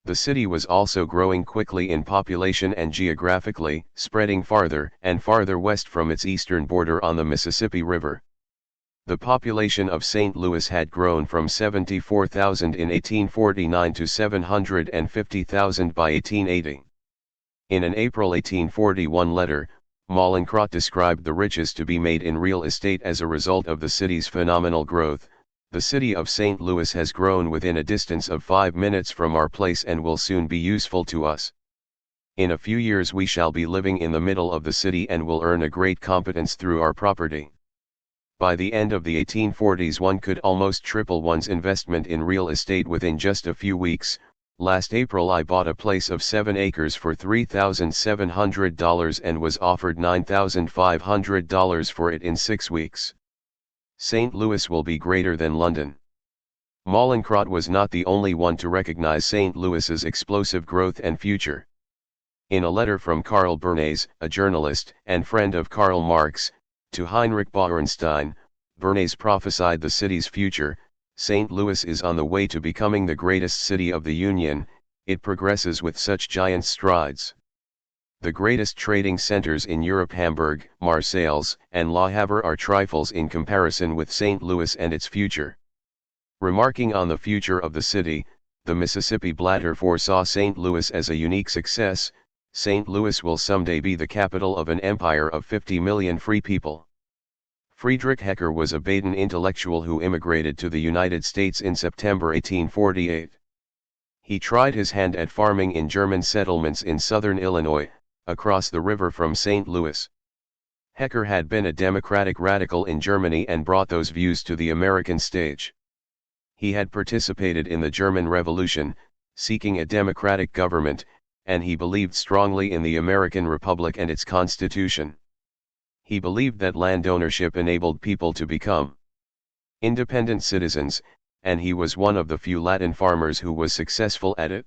The city was also growing quickly in population and geographically, spreading farther and farther west from its eastern border on the Mississippi River. The population of St. Louis had grown from 74,000 in 1849 to 750,000 by 1880. In an April 1841 letter, Mallinckrodt described the riches to be made in real estate as a result of the city's phenomenal growth. "The city of St. Louis has grown within a distance of 5 minutes from our place and will soon be useful to us. In a few years we shall be living in the middle of the city and will earn a great competence through our property." By the end of the 1840s one could almost triple one's investment in real estate within just a few weeks. Last April I bought a place of 7 acres for $3,700 and was offered $9,500 for it in 6 weeks. St. Louis will be greater than London. Mallinckrodt was not the only one to recognize St. Louis's explosive growth and future. In a letter from Karl Bernays, a journalist and friend of Karl Marx, to Heinrich Bauernstein, Bernays prophesied the city's future. St. Louis is on the way to becoming the greatest city of the Union, it progresses with such giant strides. The greatest trading centers in Europe, Hamburg, Marseilles, and Le Havre, are trifles in comparison with St. Louis and its future. Remarking on the future of the city, the Mississippi Blatter foresaw St. Louis as a unique success. St. Louis will someday be the capital of an empire of 50 million free people. Friedrich Hecker was a Baden intellectual who immigrated to the United States in September 1848. He tried his hand at farming in German settlements in southern Illinois, across the river from St. Louis. Hecker had been a Democratic radical in Germany and brought those views to the American stage. He had participated in the German Revolution, seeking a democratic government, and he believed strongly in the American Republic and its Constitution. He believed that land ownership enabled people to become independent citizens, and he was one of the few Latin farmers who was successful at it.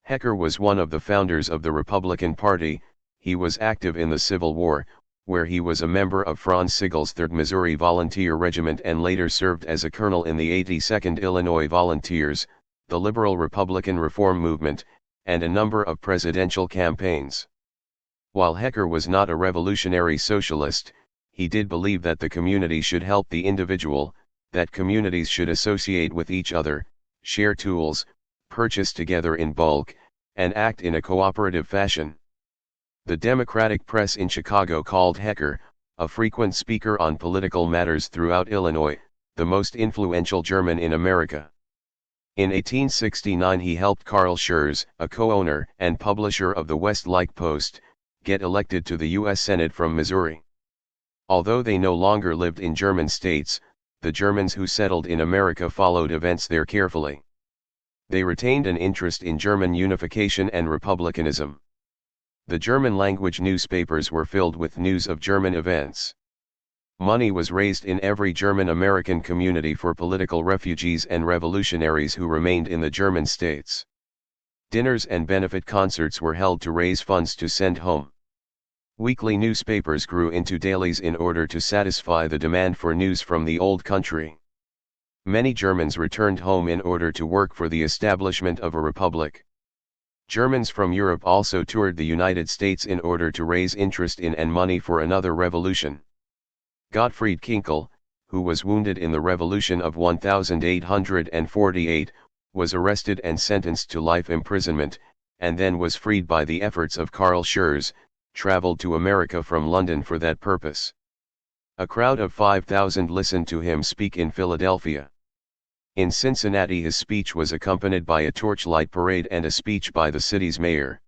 Hecker was one of the founders of the Republican Party. He was active in the Civil War, where he was a member of Franz Sigel's 3rd Missouri Volunteer Regiment and later served as a colonel in the 82nd Illinois Volunteers, the liberal Republican reform movement, and a number of presidential campaigns. While Hecker was not a revolutionary socialist, he did believe that the community should help the individual, that communities should associate with each other, share tools, purchase together in bulk, and act in a cooperative fashion. The Democratic press in Chicago called Hecker, a frequent speaker on political matters throughout Illinois, the most influential German in America. In 1869 he helped Carl Schurz, a co-owner and publisher of the Westlake Post, get elected to the U.S. Senate from Missouri. Although they no longer lived in German states, the Germans who settled in America followed events there carefully. They retained an interest in German unification and republicanism. The German-language newspapers were filled with news of German events. Money was raised in every German-American community for political refugees and revolutionaries who remained in the German states. Dinners and benefit concerts were held to raise funds to send home. Weekly newspapers grew into dailies in order to satisfy the demand for news from the old country. Many Germans returned home in order to work for the establishment of a republic. Germans from Europe also toured the United States in order to raise interest in and money for another revolution. Gottfried Kinkel, who was wounded in the Revolution of 1848, was arrested and sentenced to life imprisonment, and then was freed by the efforts of Carl Schurz, traveled to America from London for that purpose. A crowd of 5,000 listened to him speak in Philadelphia. In Cincinnati his speech was accompanied by a torchlight parade and a speech by the city's mayor.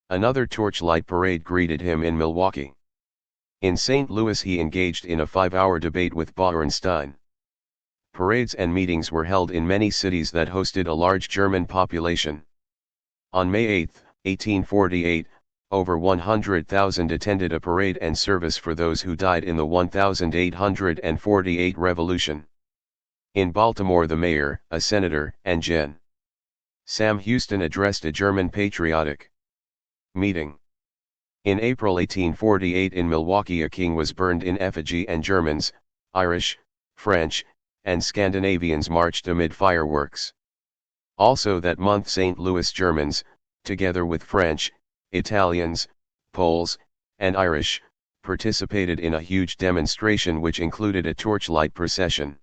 Another torchlight parade greeted him in Milwaukee. In St. Louis he engaged in a 5-hour debate with Bauernstein. Parades and meetings were held in many cities that hosted a large German population. On May 8, 1848, over 100,000 attended a parade and service for those who died in the 1848 revolution. In Baltimore the mayor, a senator, and Gen. Sam Houston addressed a German patriotic meeting. In April 1848 in Milwaukee a king was burned in effigy and Germans, Irish, French, and Scandinavians marched amid fireworks. Also that month St. Louis Germans, together with French, Italians, Poles, and Irish, participated in a huge demonstration which included a torchlight procession.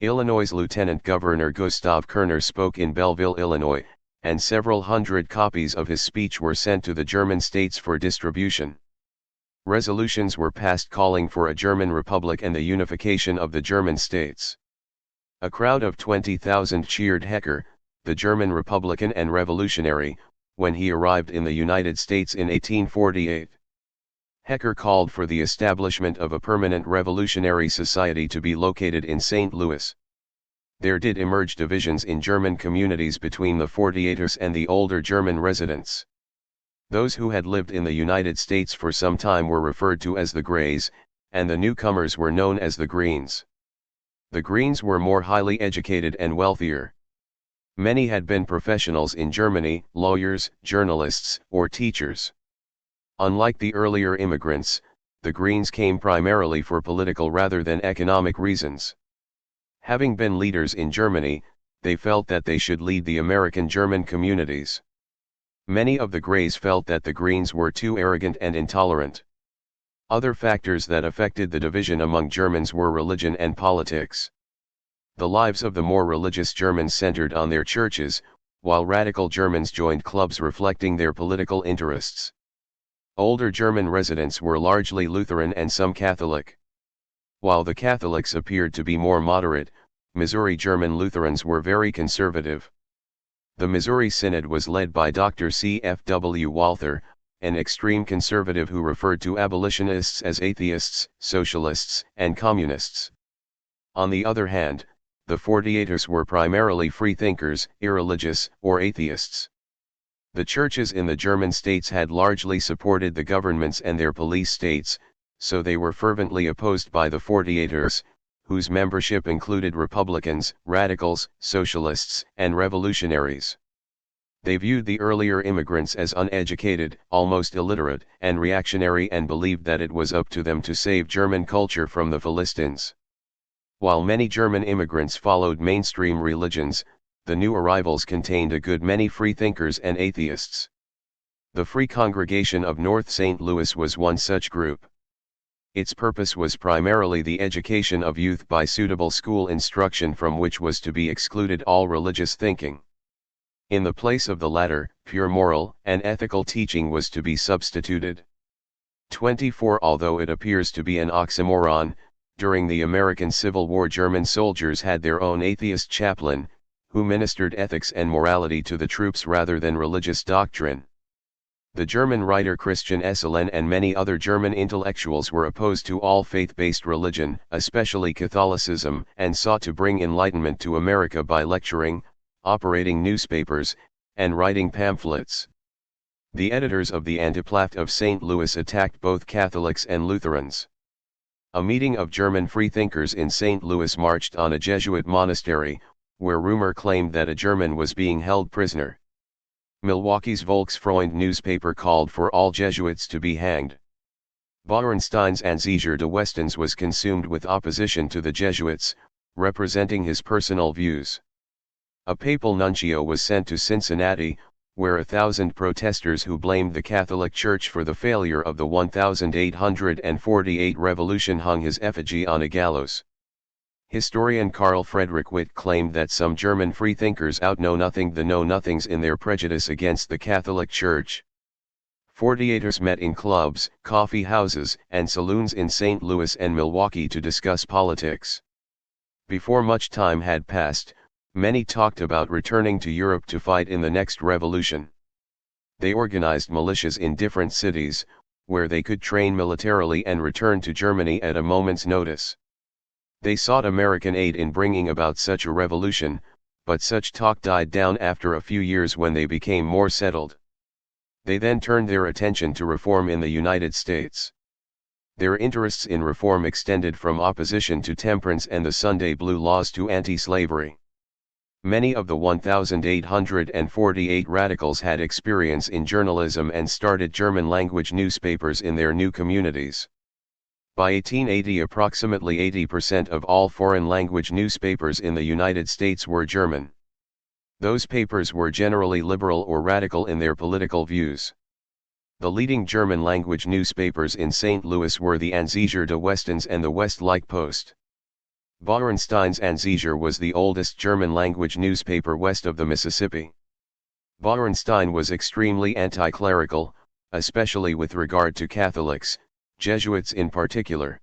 Illinois' Lieutenant Governor Gustav Kerner spoke in Belleville, Illinois, and several hundred copies of his speech were sent to the German states for distribution. Resolutions were passed calling for a German republic and the unification of the German states. A crowd of 20,000 cheered Hecker, the German Republican and revolutionary, when he arrived in the United States in 1848. Hecker called for the establishment of a permanent revolutionary society to be located in St. Louis. There did emerge divisions in German communities between the 48ers and the older German residents. Those who had lived in the United States for some time were referred to as the Greys, and the newcomers were known as the Greens. The Greens were more highly educated and wealthier. Many had been professionals in Germany, lawyers, journalists, or teachers. Unlike the earlier immigrants, the Greens came primarily for political rather than economic reasons. Having been leaders in Germany, they felt that they should lead the American German communities. Many of the Greys felt that the Greens were too arrogant and intolerant. Other factors that affected the division among Germans were religion and politics. The lives of the more religious Germans centered on their churches, while radical Germans joined clubs reflecting their political interests. Older German residents were largely Lutheran and some Catholic. While the Catholics appeared to be more moderate, Missouri German Lutherans were very conservative. The Missouri Synod was led by Dr. C. F. W. Walther, an extreme conservative who referred to abolitionists as atheists, socialists, and communists. On the other hand, the 48ers were primarily freethinkers, irreligious, or atheists. The churches in the German states had largely supported the governments and their police states, so they were fervently opposed by the 48ers, whose membership included Republicans, radicals, socialists, and revolutionaries. They viewed the earlier immigrants as uneducated, almost illiterate, and reactionary, and believed that it was up to them to save German culture from the Philistines. While many German immigrants followed mainstream religions, the new arrivals contained a good many freethinkers and atheists. The Free Congregation of North St. Louis was one such group. Its purpose was primarily the education of youth by suitable school instruction from which was to be excluded all religious thinking. In the place of the latter, pure moral and ethical teaching was to be substituted. 24 Although it appears to be an oxymoron, during the American Civil War German soldiers had their own atheist chaplain, who ministered ethics and morality to the troops rather than religious doctrine. The German writer Christian Esalen and many other German intellectuals were opposed to all faith-based religion, especially Catholicism, and sought to bring enlightenment to America by lecturing, operating newspapers, and writing pamphlets. The editors of the Antiplaft of St. Louis attacked both Catholics and Lutherans. A meeting of German freethinkers in St. Louis marched on a Jesuit monastery, where rumor claimed that a German was being held prisoner. Milwaukee's Volksfreund newspaper called for all Jesuits to be hanged. Bauernstein's Anzeiger des Westens was consumed with opposition to the Jesuits, representing his personal views. A papal nuncio was sent to Cincinnati, where 1,000 protesters who blamed the Catholic Church for the failure of the 1848 revolution hung his effigy on a gallows. Historian Carl Friedrich Witt claimed that some German freethinkers outknow nothing the know-nothings in their prejudice against the Catholic Church. 48ers met in clubs, coffee houses, and saloons in St. Louis and Milwaukee to discuss politics. Before much time had passed, many talked about returning to Europe to fight in the next revolution. They organized militias in different cities, where they could train militarily and return to Germany at a moment's notice. They sought American aid in bringing about such a revolution, but such talk died down after a few years when they became more settled. They then turned their attention to reform in the United States. Their interests in reform extended from opposition to temperance and the Sunday Blue laws to anti-slavery. Many of the 1848 radicals had experience in journalism and started German-language newspapers in their new communities. By 1880 approximately 80% of all foreign-language newspapers in the United States were German. Those papers were generally liberal or radical in their political views. The leading German-language newspapers in St. Louis were the Anzeiger des Westens and the Westlake Post. Bauernstein's Anzeiger was the oldest German-language newspaper west of the Mississippi. Bauernstein was extremely anti-clerical, especially with regard to Catholics, Jesuits in particular.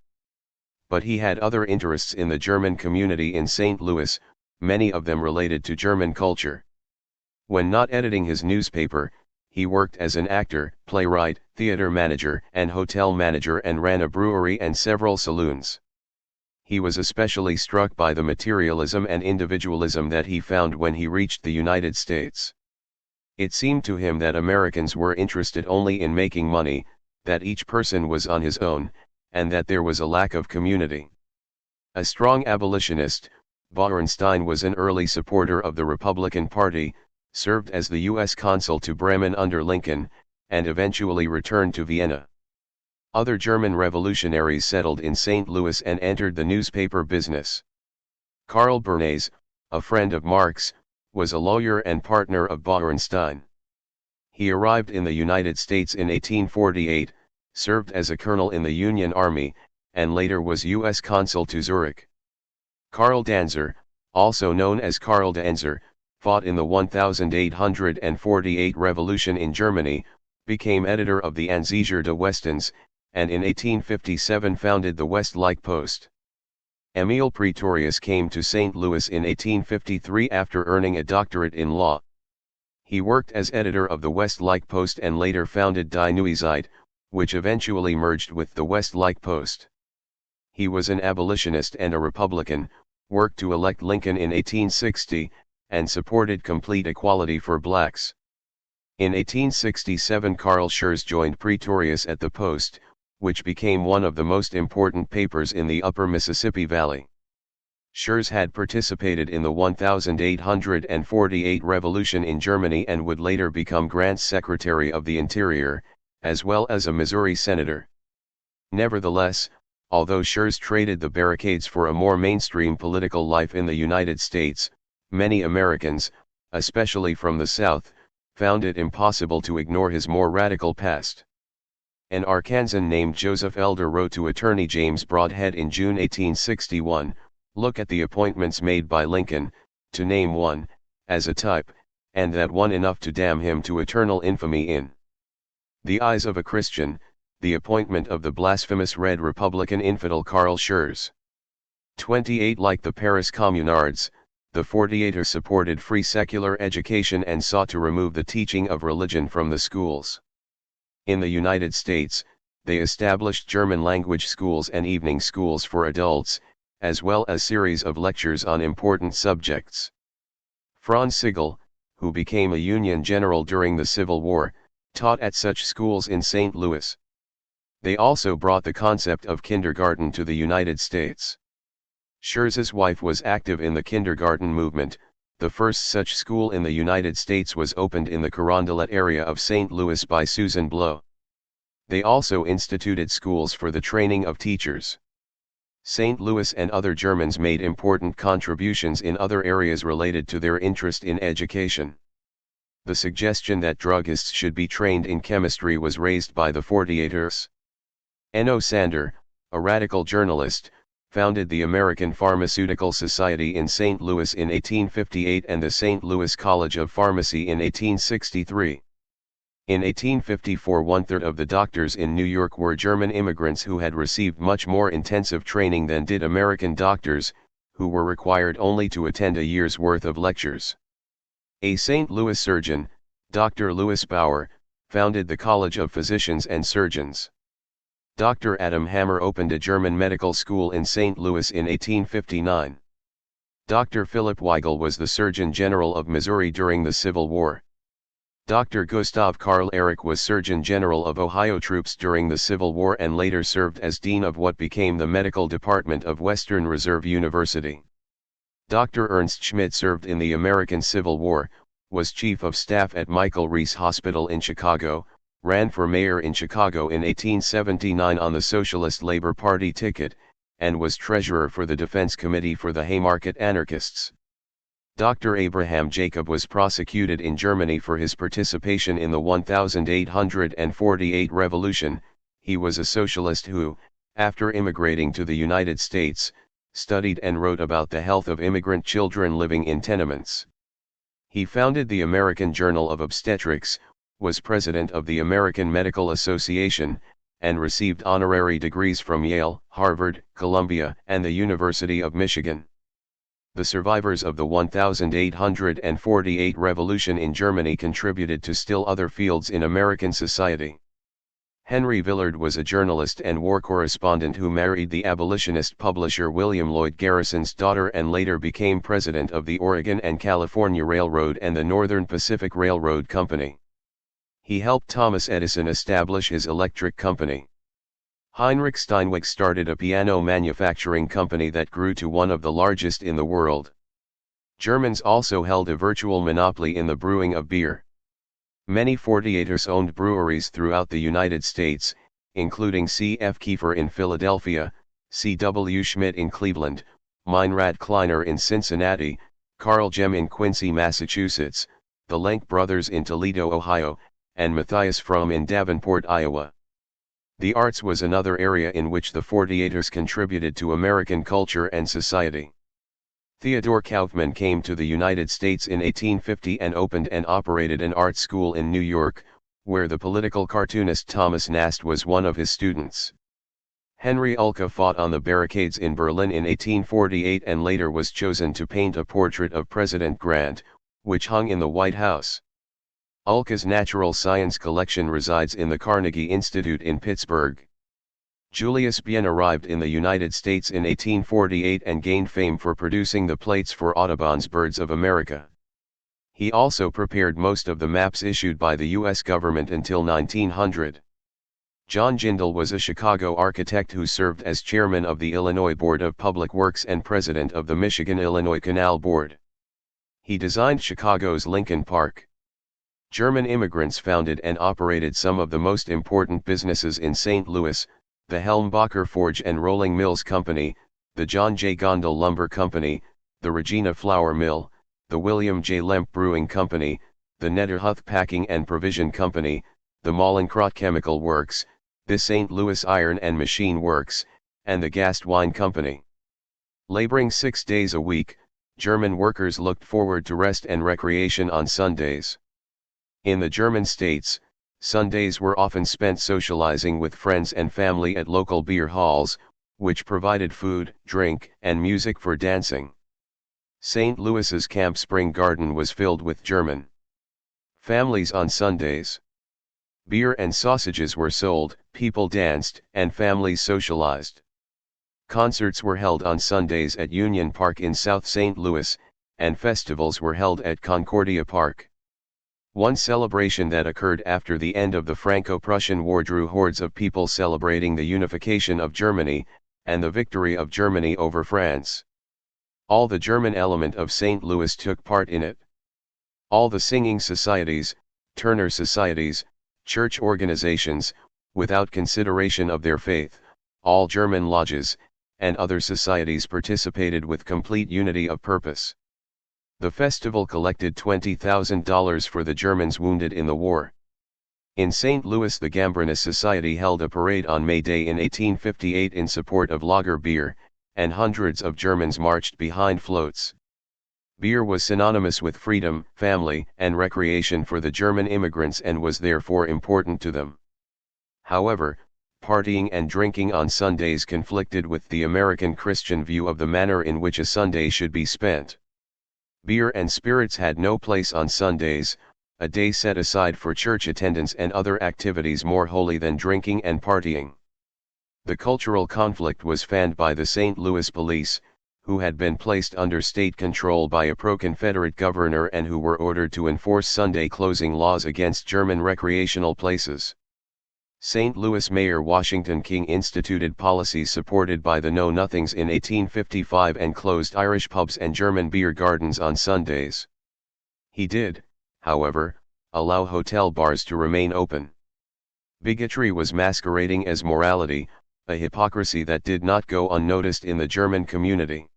But he had other interests in the German community in St. Louis, many of them related to German culture. When not editing his newspaper, He worked as an actor, playwright, theater manager, and hotel manager, and ran a brewery and several saloons. He was especially struck by the materialism and individualism that he found when he reached the United States. It seemed to him that Americans were interested only in making money, that each person was on his own, and that there was a lack of community. A strong abolitionist, Bauerstein was an early supporter of the Republican Party, served as the U.S. consul to Bremen under Lincoln, and eventually returned to Vienna. Other German revolutionaries settled in St. Louis and entered the newspaper business. Karl Bernays, a friend of Marx, was a lawyer and partner of Bauerstein. He arrived in the United States in 1848, served as a colonel in the Union Army, and later was U.S. consul to Zurich. Karl Danzer, also known as Karl Danzer, fought in the 1848 revolution in Germany, became editor of the Anzeiger des Westens, and in 1857 founded the Westlake Post. Emile Pretorius came to St. Louis in 1853 after earning a doctorate in law. He worked as editor of the Westlake Post and later founded Die Neue Zeit, which eventually merged with the Westlake Post. He was an abolitionist and a Republican, worked to elect Lincoln in 1860, and supported complete equality for blacks. In 1867 Carl Schurz joined Pretorius at the Post, which became one of the most important papers in the upper Mississippi Valley. Schurz had participated in the 1848 revolution in Germany and would later become Grant's Secretary of the Interior, as well as a Missouri senator. Nevertheless, although Schurz traded the barricades for a more mainstream political life in the United States, many Americans, especially from the South, found it impossible to ignore his more radical past. An Arkansan named Joseph Elder wrote to attorney James Brodhead in June 1861, "Look at the appointments made by Lincoln, to name one, as a type, and that one enough to damn him to eternal infamy in the eyes of a Christian, the appointment of the blasphemous Red Republican infidel Karl Schurz." 28 Like the Paris Communards, the 48ers supported free secular education and sought to remove the teaching of religion from the schools. In the United States, they established German-language schools and evening schools for adults, as well as series of lectures on important subjects. Franz Sigel, who became a Union general during the Civil War, taught at such schools in St. Louis. They also brought the concept of kindergarten to the United States. Schurz's wife was active in the kindergarten movement. The first such school in the United States was opened in the Carondelet area of St. Louis by Susan Blow. They also instituted schools for the training of teachers. St. Louis and other Germans made important contributions in other areas related to their interest in education. The suggestion that druggists should be trained in chemistry was raised by the 48ers. N.O. Sander, a radical journalist, founded the American Pharmaceutical Society in St. Louis in 1858 and the St. Louis College of Pharmacy in 1863. In 1854 1/3 of the doctors in New York were German immigrants who had received much more intensive training than did American doctors, who were required only to attend a year's worth of lectures. A St. Louis surgeon, Dr. Louis Bauer, founded the College of Physicians and Surgeons. Dr. Adam Hammer opened a German medical school in St. Louis in 1859. Dr. Philip Weigel was the Surgeon General of Missouri during the Civil War. Dr. Gustav Karl Erich was Surgeon General of Ohio troops during the Civil War and later served as Dean of what became the Medical Department of Western Reserve University. Dr. Ernst Schmidt served in the American Civil War, was Chief of Staff at Michael Reese Hospital in Chicago, ran for mayor in Chicago in 1879 on the Socialist Labor Party ticket, and was treasurer for the Defense Committee for the Haymarket Anarchists. Dr. Abraham Jacob was prosecuted in Germany for his participation in the 1848 revolution. He was a socialist who, after immigrating to the United States, studied and wrote about the health of immigrant children living in tenements. He founded the American Journal of Obstetrics, was president of the American Medical Association, and received honorary degrees from Yale, Harvard, Columbia, and the University of Michigan. The survivors of the 1848 revolution in Germany contributed to still other fields in American society. Henry Villard was a journalist and war correspondent who married the abolitionist publisher William Lloyd Garrison's daughter and later became president of the Oregon and California Railroad and the Northern Pacific Railroad Company. He helped Thomas Edison establish his electric company. Heinrich Steinweg started a piano manufacturing company that grew to one of the largest in the world. Germans also held a virtual monopoly in the brewing of beer. Many 48ers owned breweries throughout the United States, including C.F. Kiefer in Philadelphia, C.W. Schmidt in Cleveland, Meinrad Kleiner in Cincinnati, Carl Gem in Quincy, Massachusetts, the Lenk brothers in Toledo, Ohio, and Matthias Fromm in Davenport, Iowa. The arts was another area in which the 48ers contributed to American culture and society. Theodore Kaufman came to the United States in 1850 and opened and operated an art school in New York, where the political cartoonist Thomas Nast was one of his students. Henry Ulka fought on the barricades in Berlin in 1848 and later was chosen to paint a portrait of President Grant, which hung in the White House. Ulka's natural science collection resides in the Carnegie Institute in Pittsburgh. Julius Bien arrived in the United States in 1848 and gained fame for producing the plates for Audubon's Birds of America. He also prepared most of the maps issued by the U.S. government until 1900. John Jindal was a Chicago architect who served as chairman of the Illinois Board of Public Works and president of the Michigan-Illinois Canal Board. He designed Chicago's Lincoln Park. German immigrants founded and operated some of the most important businesses in St. Louis, the Helmbacher Forge and Rolling Mills Company, the John J. Gondel Lumber Company, the Regina Flour Mill, the William J. Lemp Brewing Company, the Netterhuth Packing and Provision Company, the Mallinckrodt Chemical Works, the St. Louis Iron and Machine Works, and the Gast Wine Company. Laboring 6 days a week, German workers looked forward to rest and recreation on Sundays. In the German states, Sundays were often spent socializing with friends and family at local beer halls, which provided food, drink, and music for dancing. St. Louis's Camp Spring Garden was filled with German families on Sundays. Beer and sausages were sold, people danced, and families socialized. Concerts were held on Sundays at Union Park in South St. Louis, and festivals were held at Concordia Park. One celebration that occurred after the end of the Franco-Prussian War drew hordes of people celebrating the unification of Germany, and the victory of Germany over France. All the German element of St. Louis took part in it. All the singing societies, Turner societies, church organizations, without consideration of their faith, all German lodges, and other societies participated with complete unity of purpose. The festival collected $20,000 for the Germans wounded in the war. In St. Louis, the Gambrinus Society held a parade on May Day in 1858 in support of lager beer, and hundreds of Germans marched behind floats. Beer was synonymous with freedom, family, and recreation for the German immigrants and was therefore important to them. However, partying and drinking on Sundays conflicted with the American Christian view of the manner in which a Sunday should be spent. Beer and spirits had no place on Sundays, a day set aside for church attendance and other activities more holy than drinking and partying. The cultural conflict was fanned by the St. Louis police, who had been placed under state control by a pro-Confederate governor and who were ordered to enforce Sunday closing laws against German recreational places. St. Louis Mayor Washington King instituted policies supported by the Know-Nothings in 1855 and closed Irish pubs and German beer gardens on Sundays. He did, however, allow hotel bars to remain open. Bigotry was masquerading as morality, a hypocrisy that did not go unnoticed in the German community.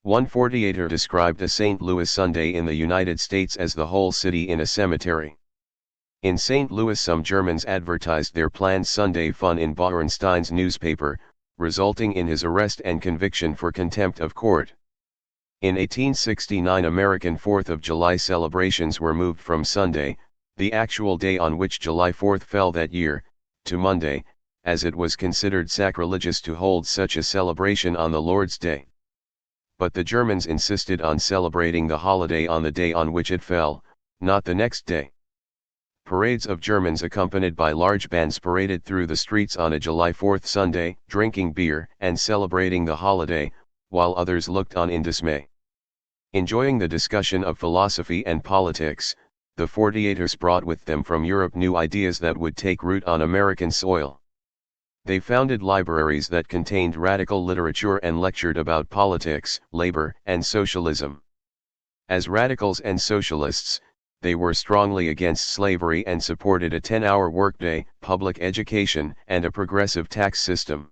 One 48er described a St. Louis Sunday in the United States as the whole city in a cemetery. In St. Louis, some Germans advertised their planned Sunday fun in Bauernstein's newspaper, resulting in his arrest and conviction for contempt of court. In 1869, American 4th of July celebrations were moved from Sunday, the actual day on which July 4th fell that year, to Monday, as it was considered sacrilegious to hold such a celebration on the Lord's Day. but the Germans insisted on celebrating the holiday on the day on which it fell, not the next day. Parades of Germans accompanied by large bands paraded through the streets on a July 4th Sunday, drinking beer and celebrating the holiday, while others looked on in dismay. Enjoying the discussion of philosophy and politics, the 48ers brought with them from Europe new ideas that would take root on American soil. They founded libraries that contained radical literature and lectured about politics, labor, and socialism. As radicals and socialists, they were strongly against slavery and supported a 10-hour workday, public education, and a progressive tax system.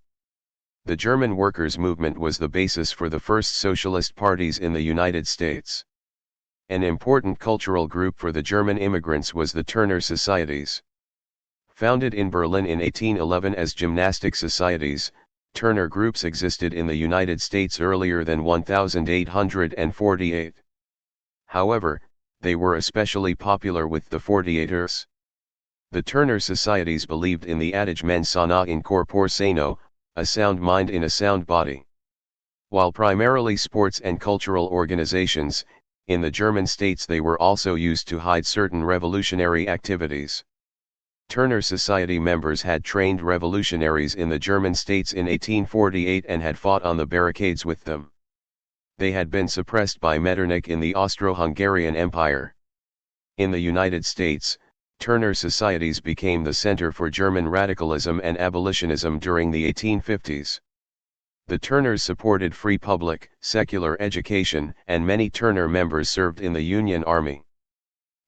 The German workers' movement was the basis for the first socialist parties in the United States. An important cultural group for the German immigrants was the Turner Societies. Founded in Berlin in 1811 as gymnastic societies, Turner groups existed in the United States earlier than 1848. However, they were especially popular with the 48ers. The Turner Societies believed in the adage mens sana in corpore sano, a sound mind in a sound body. While primarily sports and cultural organizations, in the German states they were also used to hide certain revolutionary activities. Turner Society members had trained revolutionaries in the German states in 1848 and had fought on the barricades with them. They had been suppressed by Metternich in the Austro-Hungarian Empire. In the United States, Turner Societies became the center for German radicalism and abolitionism during the 1850s. The Turners supported free public, secular education, and many Turner members served in the Union Army.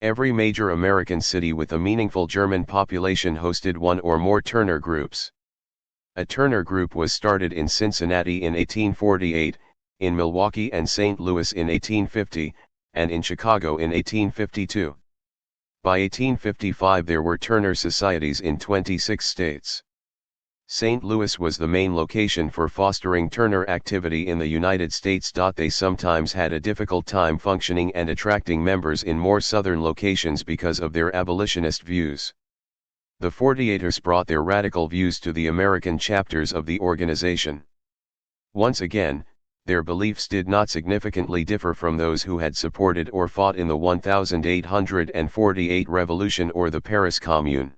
Every major American city with a meaningful German population hosted one or more Turner groups. A Turner group was started in Cincinnati in 1848, in Milwaukee and St. Louis in 1850, and in Chicago in 1852. By 1855 there were Turner Societies in 26 states. St. Louis was the main location for fostering Turner activity in the United States. They sometimes had a difficult time functioning and attracting members in more southern locations because of their abolitionist views. The 48ers brought their radical views to the American chapters of the organization. Once again, their beliefs did not significantly differ from those who had supported or fought in the 1848 Revolution or the Paris Commune.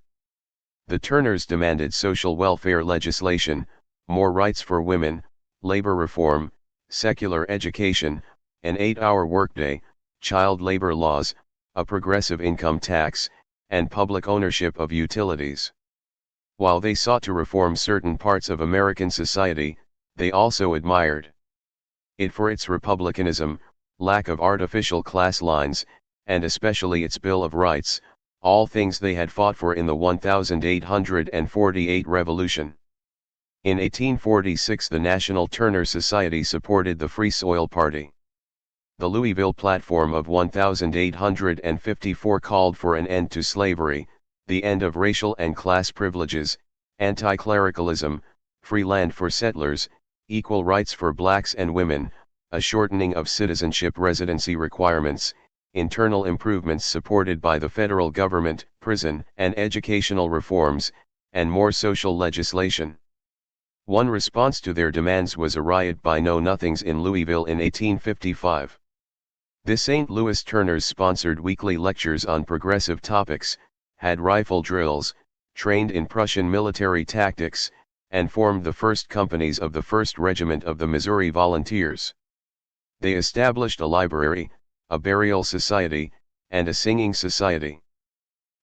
The Turners demanded social welfare legislation, more rights for women, labor reform, secular education, an 8-hour workday, child labor laws, a progressive income tax, and public ownership of utilities. While they sought to reform certain parts of American society, they also admired it for its republicanism, lack of artificial class lines, and especially its Bill of Rights, all things they had fought for in the 1848 Revolution. In 1846 the National Turner Society supported the Free Soil Party. The Louisville Platform of 1854 called for an end to slavery, the end of racial and class privileges, anti-clericalism, free land for settlers, equal rights for blacks and women, a shortening of citizenship residency requirements, internal improvements supported by the federal government, prison and educational reforms, and more social legislation. One response to their demands was a riot by Know-Nothings in Louisville in 1855. The St. Louis Turners sponsored weekly lectures on progressive topics, had rifle drills, trained in Prussian military tactics, and formed the first companies of the 1st Regiment of the Missouri Volunteers. They established a library, a burial society, and a singing society.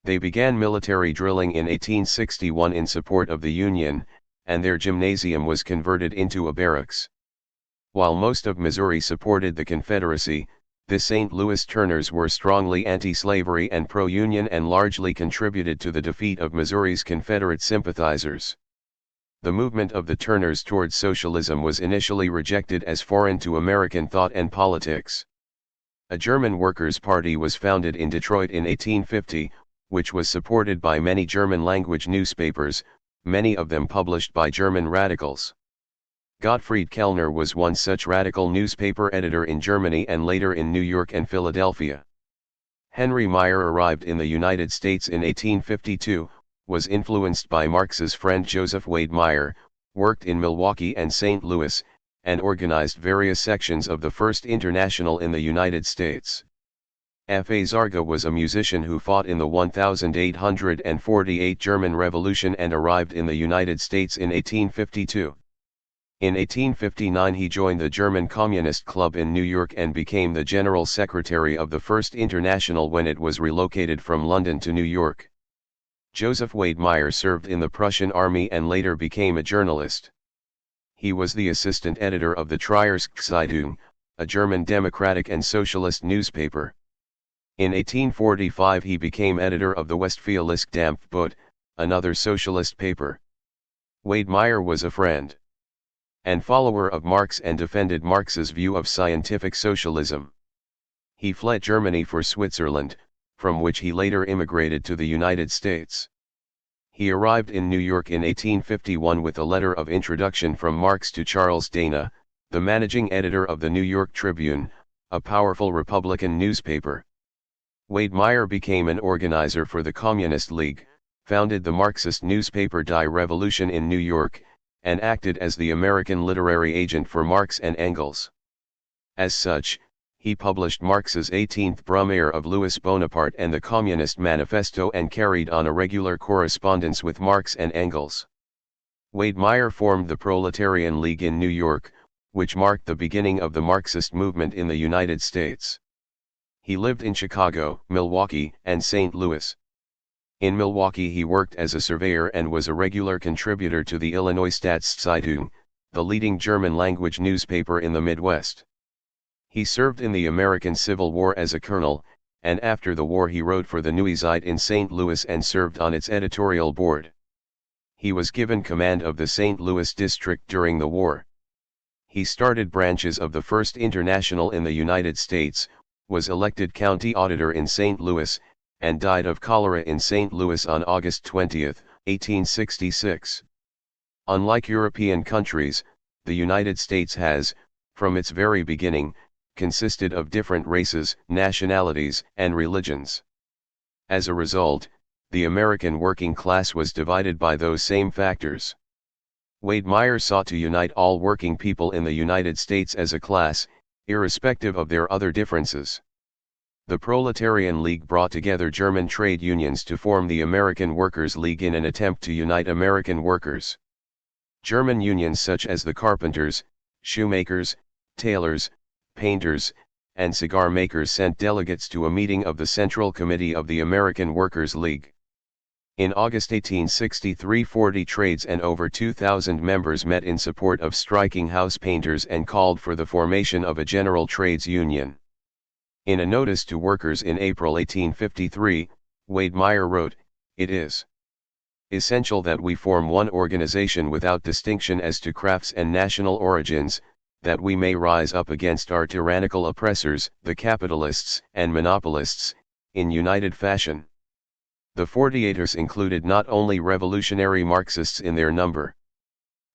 They began military drilling in 1861 in support of the Union, and their gymnasium was converted into a barracks. While most of Missouri supported the Confederacy, the St. Louis Turners were strongly anti-slavery and pro-Union and largely contributed to the defeat of Missouri's Confederate sympathizers. The movement of the Turners towards socialism was initially rejected as foreign to American thought and politics. A German Workers' Party was founded in Detroit in 1850, which was supported by many German-language newspapers, many of them published by German radicals. Gottfried Kellner was one such radical newspaper editor in Germany and later in New York and Philadelphia. Henry Meyer arrived in the United States in 1852, was influenced by Marx's friend Joseph Wade Meyer, worked in Milwaukee and St. Louis, and organized various sections of the First International in the United States. F.A. Zarga was a musician who fought in the 1848 German Revolution and arrived in the United States in 1852. In 1859 he joined the German Communist Club in New York and became the General Secretary of the First International when it was relocated from London to New York. Joseph Wade Meyer served in the Prussian army and later became a journalist. He was the assistant editor of the Trier-Zeitung, a German democratic and socialist newspaper. In 1845 he became editor of the Westfälisches Dampfboot, another socialist paper. Wade Meyer was a friend and follower of Marx and defended Marx's view of scientific socialism. He fled Germany for Switzerland, from which he later immigrated to the United States. He arrived in New York in 1851 with a letter of introduction from Marx to Charles Dana, the managing editor of the New York Tribune, a powerful Republican newspaper. Wade Meyer became an organizer for the Communist League, founded the Marxist newspaper Die Revolution in New York, and acted as the American literary agent for Marx and Engels. As such, he published Marx's 18th Brumaire of Louis Bonaparte and the Communist Manifesto and carried on a regular correspondence with Marx and Engels. Wade Meyer formed the Proletarian League in New York, which marked the beginning of the Marxist movement in the United States. He lived in Chicago, Milwaukee, and St. Louis. In Milwaukee he worked as a surveyor and was a regular contributor to the Illinois Staatszeitung, the leading German-language newspaper in the Midwest. He served in the American Civil War as a colonel, and after the war he wrote for the Neue-Zeit in St. Louis and served on its editorial board. He was given command of the St. Louis district during the war. He started branches of the First International in the United States, was elected county auditor in St. Louis, and died of cholera in St. Louis on August 20, 1866. Unlike European countries, the United States has, from its very beginning, consisted of different races, nationalities, and religions. As a result, the American working class was divided by those same factors. Wade Meyer sought to unite all working people in the United States as a class, irrespective of their other differences. The Proletarian League brought together German trade unions to form the American Workers' League in an attempt to unite American workers. German unions such as the carpenters, shoemakers, tailors, painters, and cigar makers sent delegates to a meeting of the Central Committee of the American Workers' League. In August 1863 40 trades and over 2,000 members met in support of striking house painters and called for the formation of a general trades union. In a notice to workers in April 1853, Wade Meyer wrote, "It is essential that we form one organization without distinction as to crafts and national origins, that we may rise up against our tyrannical oppressors, the capitalists and monopolists, in united fashion." The 48ers included not only revolutionary Marxists in their number.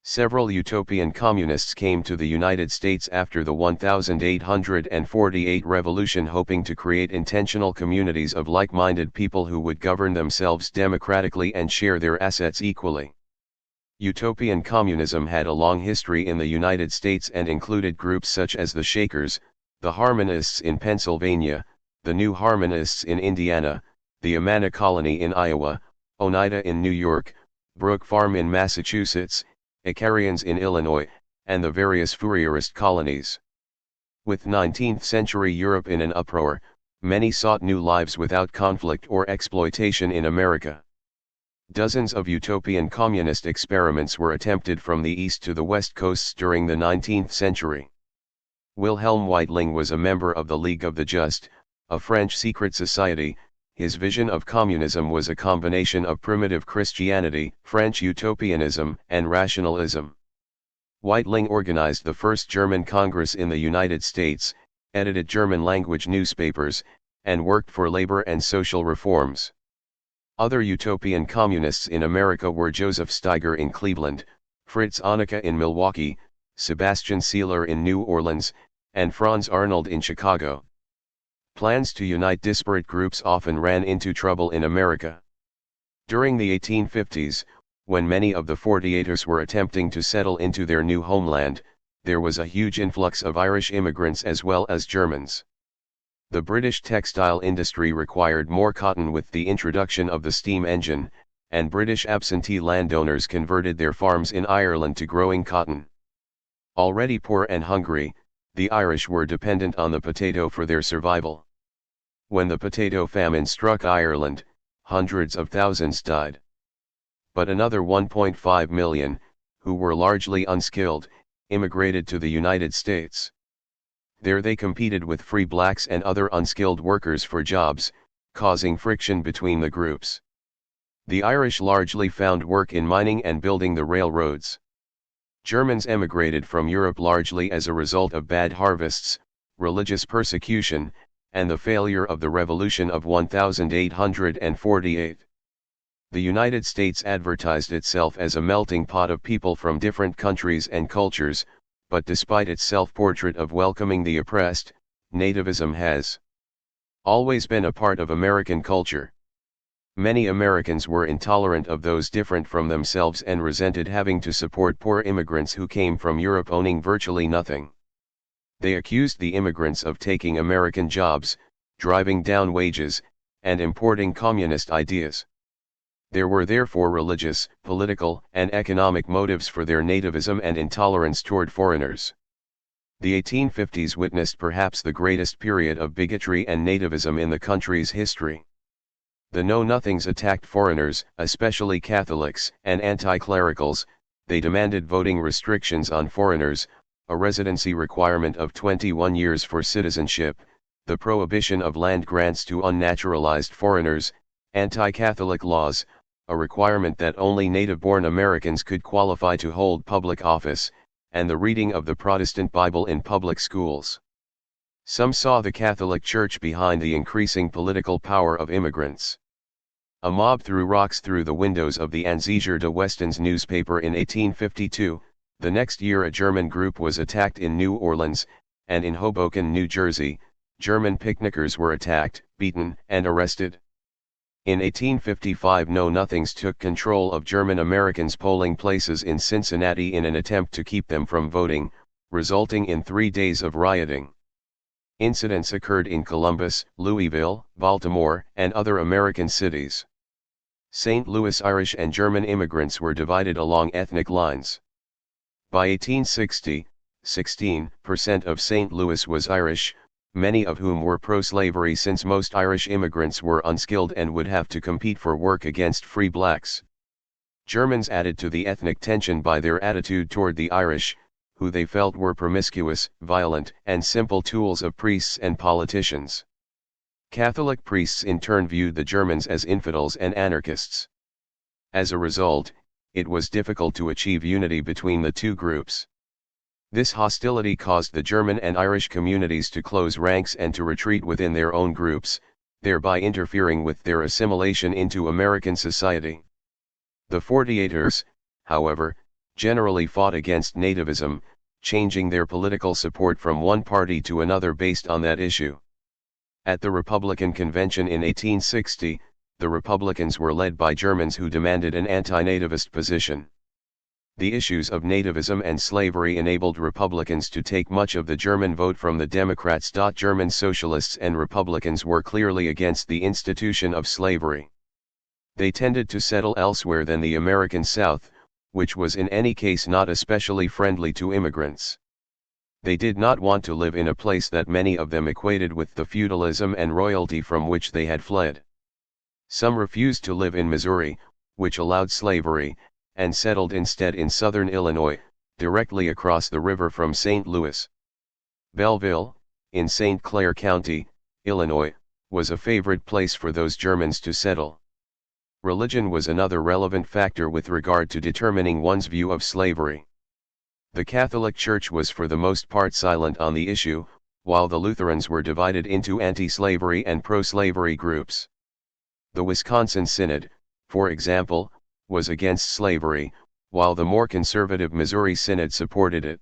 Several utopian communists came to the United States after the 1848 revolution hoping to create intentional communities of like-minded people who would govern themselves democratically and share their assets equally. Utopian communism had a long history in the United States and included groups such as the Shakers, the Harmonists in Pennsylvania, the New Harmonists in Indiana, the Amana Colony in Iowa, Oneida in New York, Brook Farm in Massachusetts, Icarians in Illinois, and the various Fourierist colonies. With 19th-century Europe in an uproar, many sought new lives without conflict or exploitation in America. Dozens of utopian communist experiments were attempted from the east to the west coasts during the 19th century. Wilhelm Weitling was a member of the League of the Just, a French secret society. His vision of communism was a combination of primitive Christianity, French utopianism, and rationalism. Weitling organized the first German Congress in the United States, edited German-language newspapers, and worked for labor and social reforms. Other utopian communists in America were Joseph Steiger in Cleveland, Fritz Honecker in Milwaukee, Sebastian Seeler in New Orleans, and Franz Arnold in Chicago. Plans to unite disparate groups often ran into trouble in America. During the 1850s, when many of the 48ers were attempting to settle into their new homeland, there was a huge influx of Irish immigrants as well as Germans. The British textile industry required more cotton with the introduction of the steam engine, and British absentee landowners converted their farms in Ireland to growing cotton. Already poor and hungry, the Irish were dependent on the potato for their survival. When the potato famine struck Ireland, hundreds of thousands died. But another 1.5 million, who were largely unskilled, immigrated to the United States. There they competed with free blacks and other unskilled workers for jobs, causing friction between the groups. The Irish largely found work in mining and building the railroads. Germans emigrated from Europe largely as a result of bad harvests, religious persecution, and the failure of the Revolution of 1848. The United States advertised itself as a melting pot of people from different countries and cultures, but despite its self-portrait of welcoming the oppressed, nativism has always been a part of American culture. Many Americans were intolerant of those different from themselves and resented having to support poor immigrants who came from Europe owning virtually nothing. They accused the immigrants of taking American jobs, driving down wages, and importing communist ideas. There were therefore religious, political, and economic motives for their nativism and intolerance toward foreigners. The 1850s witnessed perhaps the greatest period of bigotry and nativism in the country's history. The Know-Nothings attacked foreigners, especially Catholics, and anti-clericals. They demanded voting restrictions on foreigners, a residency requirement of 21 years for citizenship, the prohibition of land grants to unnaturalized foreigners, anti-Catholic laws, a requirement that only native-born Americans could qualify to hold public office, and the reading of the Protestant Bible in public schools. Some saw the Catholic Church behind the increasing political power of immigrants. A mob threw rocks through the windows of the Anzeiger de Westens newspaper in 1852, the next year a German group was attacked in New Orleans, and in Hoboken, New Jersey, German picnickers were attacked, beaten, and arrested. In 1855 Know-Nothings took control of German Americans' polling places in Cincinnati in an attempt to keep them from voting, resulting in 3 days of rioting. Incidents occurred in Columbus, Louisville, Baltimore, and other American cities. St. Louis Irish and German immigrants were divided along ethnic lines. By 1860, 16% of St. Louis was Irish, many of whom were pro-slavery since most Irish immigrants were unskilled and would have to compete for work against free blacks. Germans added to the ethnic tension by their attitude toward the Irish, who they felt were promiscuous, violent, and simple tools of priests and politicians. Catholic priests in turn viewed the Germans as infidels and anarchists. As a result, it was difficult to achieve unity between the two groups. This hostility caused the German and Irish communities to close ranks and to retreat within their own groups, thereby interfering with their assimilation into American society. The 48ers, however, generally fought against nativism, changing their political support from one party to another based on that issue. At the Republican Convention in 1860, the Republicans were led by Germans who demanded an anti-nativist position. The issues of nativism and slavery enabled Republicans to take much of the German vote from the Democrats. German socialists and Republicans were clearly against the institution of slavery. They tended to settle elsewhere than the American South, which was in any case not especially friendly to immigrants. They did not want to live in a place that many of them equated with the feudalism and royalty from which they had fled. Some refused to live in Missouri, which allowed slavery, and settled instead in southern Illinois, directly across the river from St. Louis. Belleville, in St. Clair County, Illinois, was a favorite place for those Germans to settle. Religion was another relevant factor with regard to determining one's view of slavery. The Catholic Church was for the most part silent on the issue, while the Lutherans were divided into anti-slavery and pro-slavery groups. The Wisconsin Synod, for example, was against slavery, while the more conservative Missouri Synod supported it.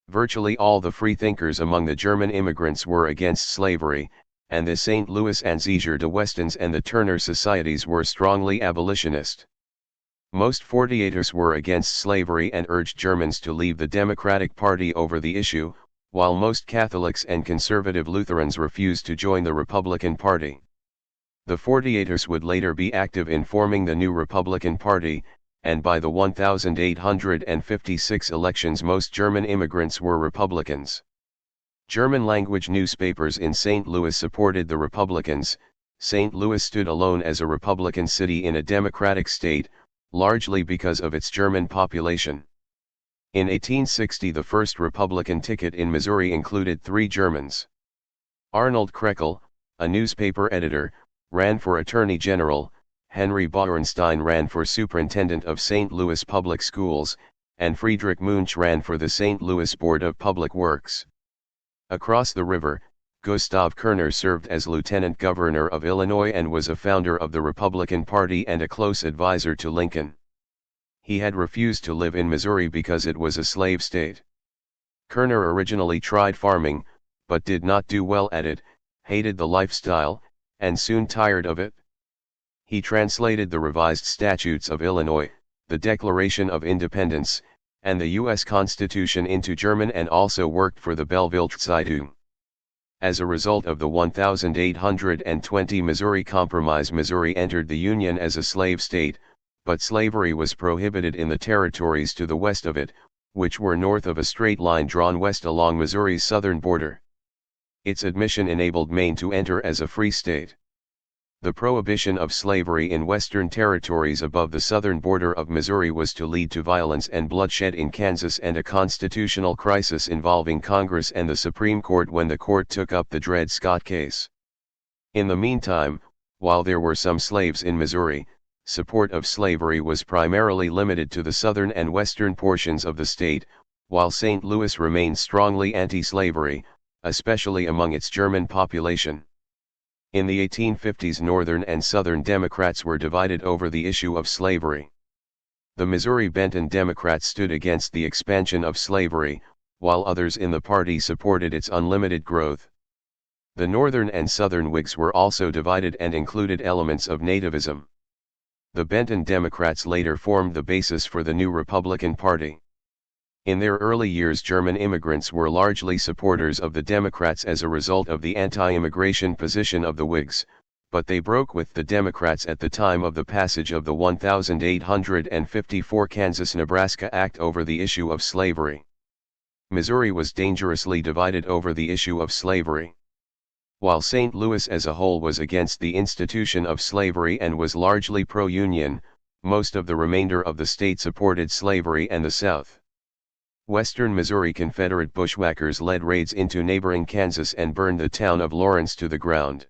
Virtually all the freethinkers among the German immigrants were against slavery, and the St. Louis Anzeiger de Westens and the Turner Societies were strongly abolitionist. Most 48ers were against slavery and urged Germans to leave the Democratic Party over the issue, while most Catholics and conservative Lutherans refused to join the Republican Party. The 48ers would later be active in forming the new Republican Party, and by the 1856 elections most German immigrants were Republicans. German-language newspapers in St. Louis supported the Republicans. St. Louis stood alone as a Republican city in a Democratic state, largely because of its German population. In 1860 the first Republican ticket in Missouri included 3 Germans. Arnold Krekel, a newspaper editor, ran for Attorney General, Henry Bauernstein ran for Superintendent of St. Louis Public Schools, and Friedrich Munch ran for the St. Louis Board of Public Works. Across the river, Gustav Kerner served as Lieutenant Governor of Illinois and was a founder of the Republican Party and a close advisor to Lincoln. He had refused to live in Missouri because it was a slave state. Kerner originally tried farming, but did not do well at it, hated the lifestyle, and soon tired of it. He translated the revised statutes of Illinois, the Declaration of Independence, and the U.S. Constitution into German and also worked for the Belleville Zeitung. As a result of the 1820 Missouri Compromise, Missouri entered the Union as a slave state, but slavery was prohibited in the territories to the west of it, which were north of a straight line drawn west along Missouri's southern border. Its admission enabled Maine to enter as a free state. The prohibition of slavery in western territories above the southern border of Missouri was to lead to violence and bloodshed in Kansas and a constitutional crisis involving Congress and the Supreme Court when the court took up the Dred Scott case. In the meantime, while there were some slaves in Missouri, support of slavery was primarily limited to the southern and western portions of the state, while St. Louis remained strongly anti-slavery, especially among its German population. In the 1850s, Northern and Southern Democrats were divided over the issue of slavery. The Missouri-Benton Democrats stood against the expansion of slavery, while others in the party supported its unlimited growth. The Northern and Southern Whigs were also divided and included elements of nativism. The Benton Democrats later formed the basis for the new Republican Party. In their early years, German immigrants were largely supporters of the Democrats as a result of the anti-immigration position of the Whigs, but they broke with the Democrats at the time of the passage of the 1854 Kansas-Nebraska Act over the issue of slavery. Missouri was dangerously divided over the issue of slavery. While St. Louis as a whole was against the institution of slavery and was largely pro-Union, most of the remainder of the state supported slavery and the South. Western Missouri Confederate bushwhackers led raids into neighboring Kansas and burned the town of Lawrence to the ground.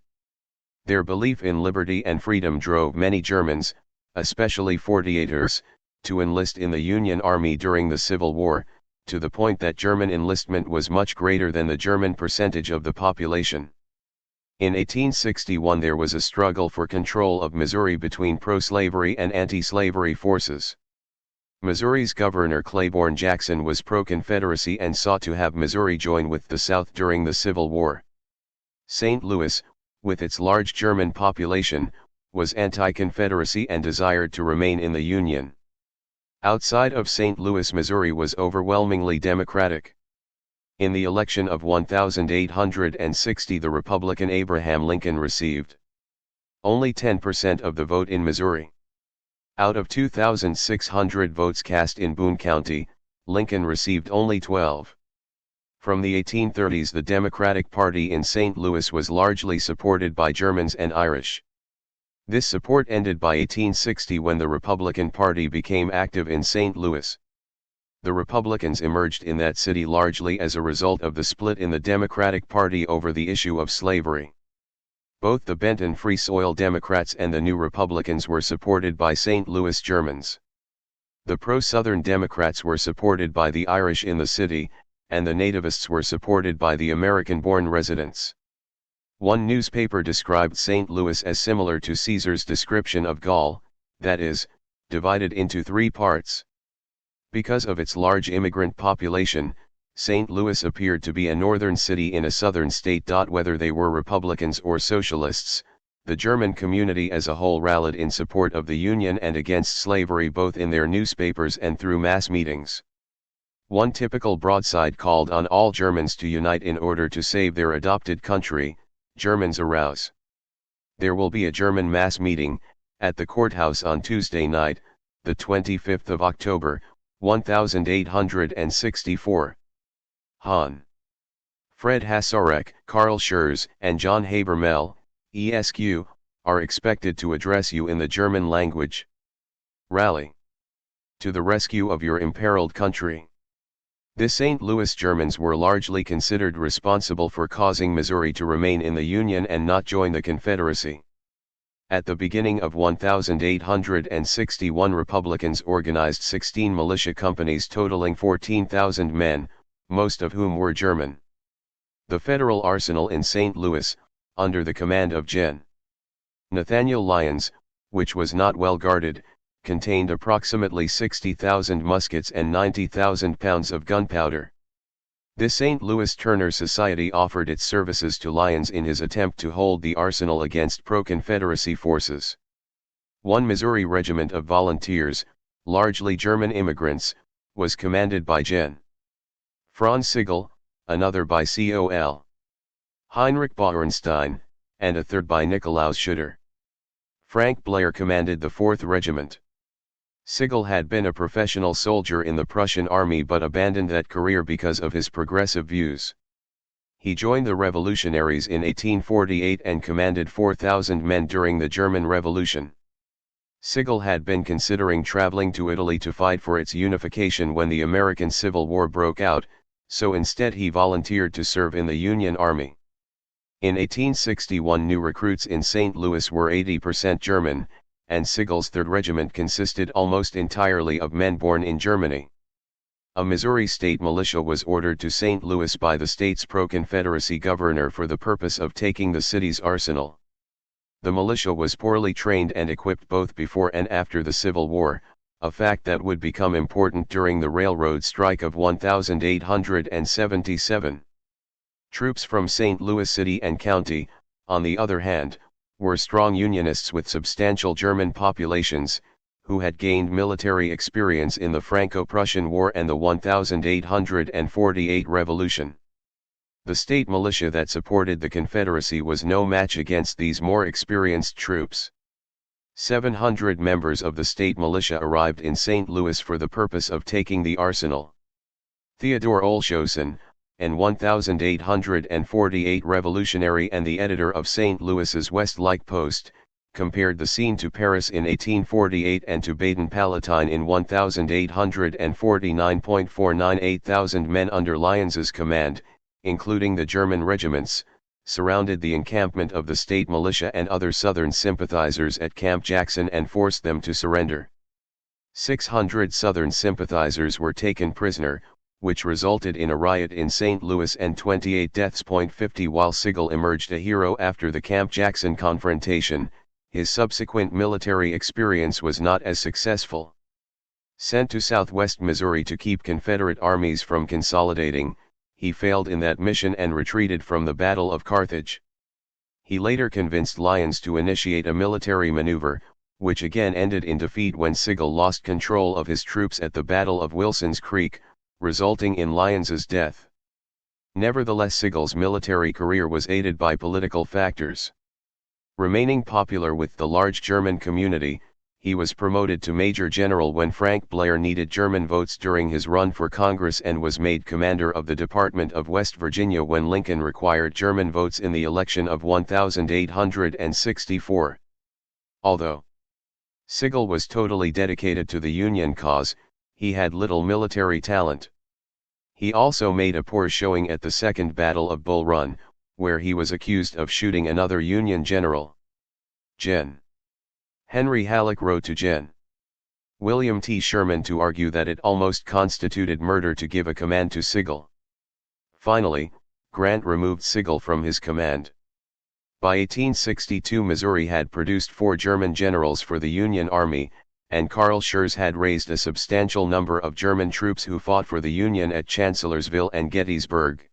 Their belief in liberty and freedom drove many Germans, especially 48ers, to enlist in the Union Army during the Civil War, to the point that German enlistment was much greater than the German percentage of the population. In 1861 there was a struggle for control of Missouri between pro-slavery and anti-slavery forces. Missouri's Governor Claiborne Jackson was pro-Confederacy and sought to have Missouri join with the South during the Civil War. St. Louis, with its large German population, was anti-Confederacy and desired to remain in the Union. Outside of St. Louis, Missouri was overwhelmingly Democratic. In the election of 1860, the Republican Abraham Lincoln received only 10% of the vote in Missouri. Out of 2,600 votes cast in Boone County, Lincoln received only 12. From the 1830s, the Democratic Party in St. Louis was largely supported by Germans and Irish. This support ended by 1860 when the Republican Party became active in St. Louis. The Republicans emerged in that city largely as a result of the split in the Democratic Party over the issue of slavery. Both the Benton Free Soil Democrats and the New Republicans were supported by St. Louis Germans. The pro-Southern Democrats were supported by the Irish in the city, and the nativists were supported by the American-born residents. One newspaper described St. Louis as similar to Caesar's description of Gaul, that is, divided into 3 parts. Because of its large immigrant population, St. Louis appeared to be a northern city in a southern state. Whether they were Republicans or Socialists, the German community as a whole rallied in support of the Union and against slavery both in their newspapers and through mass meetings. One typical broadside called on all Germans to unite in order to save their adopted country. Germans arouse. There will be a German mass meeting, at the courthouse on Tuesday night, the 25th of October, 1864. Hahn. Fred Hasorek, Karl Schurz, and John Habermel, ESQ, are expected to address you in the German language. Rally to the rescue of your imperiled country. The St. Louis Germans were largely considered responsible for causing Missouri to remain in the Union and not join the Confederacy. At the beginning of 1861, Republicans organized 16 militia companies totaling 14,000 men, most of whom were German. The Federal Arsenal in St. Louis, under the command of Gen. Nathaniel Lyons, which was not well guarded, contained approximately 60,000 muskets and 90,000 pounds of gunpowder. The St. Louis Turner Society offered its services to Lyons in his attempt to hold the arsenal against pro-Confederacy forces. One Missouri regiment of volunteers, largely German immigrants, was commanded by Gen. Franz Sigel, another by Col. Heinrich Bauernstein, and a third by Nikolaus Schutter. Frank Blair commanded the 4th Regiment. Sigel had been a professional soldier in the Prussian army but abandoned that career because of his progressive views. He joined the revolutionaries in 1848 and commanded 4,000 men during the German Revolution. Sigel had been considering traveling to Italy to fight for its unification when the American Civil War broke out, so instead he volunteered to serve in the Union Army. In 1861, new recruits in St. Louis were 80% German, and Sigel's 3rd Regiment consisted almost entirely of men born in Germany. A Missouri state militia was ordered to St. Louis by the state's pro-Confederacy governor for the purpose of taking the city's arsenal. The militia was poorly trained and equipped both before and after the Civil War, a fact that would become important during the railroad strike of 1877. Troops from St. Louis City and County, on the other hand, were strong Unionists with substantial German populations, who had gained military experience in the Franco-Prussian War and the 1848 Revolution. The state militia that supported the Confederacy was no match against these more experienced troops. 700 members of the state militia arrived in St. Louis for the purpose of taking the arsenal. Theodore Olshausen, an 1848 revolutionary and the editor of St. Louis's Westlake Post, compared the scene to Paris in 1848 and to Baden-Palatine in 1849.498,000 men under Lyons's command, including the German regiments, surrounded the encampment of the state militia and other Southern sympathizers at Camp Jackson and forced them to surrender. 600 Southern sympathizers were taken prisoner, which resulted in a riot in St. Louis and 28 deaths. 50 While Sigel emerged a hero after the Camp Jackson confrontation, his subsequent military experience was not as successful. Sent to southwest Missouri to keep Confederate armies from consolidating, he failed in that mission and retreated from the Battle of Carthage. He later convinced Lyons to initiate a military maneuver, which again ended in defeat when Sigel lost control of his troops at the Battle of Wilson's Creek, resulting in Lyons's death. Nevertheless, Sigel's military career was aided by political factors. Remaining popular with the large German community, he was promoted to Major General when Frank Blair needed German votes during his run for Congress and was made commander of the Department of West Virginia when Lincoln required German votes in the election of 1864. Although Sigel was totally dedicated to the Union cause, he had little military talent. He also made a poor showing at the Second Battle of Bull Run, where he was accused of shooting another Union general. Gen. Henry Halleck wrote to Gen. William T. Sherman to argue that it almost constituted murder to give a command to Sigel. Finally, Grant removed Sigel from his command. By 1862, Missouri had produced 4 German generals for the Union Army, and Karl Schurz had raised a substantial number of German troops who fought for the Union at Chancellorsville and Gettysburg.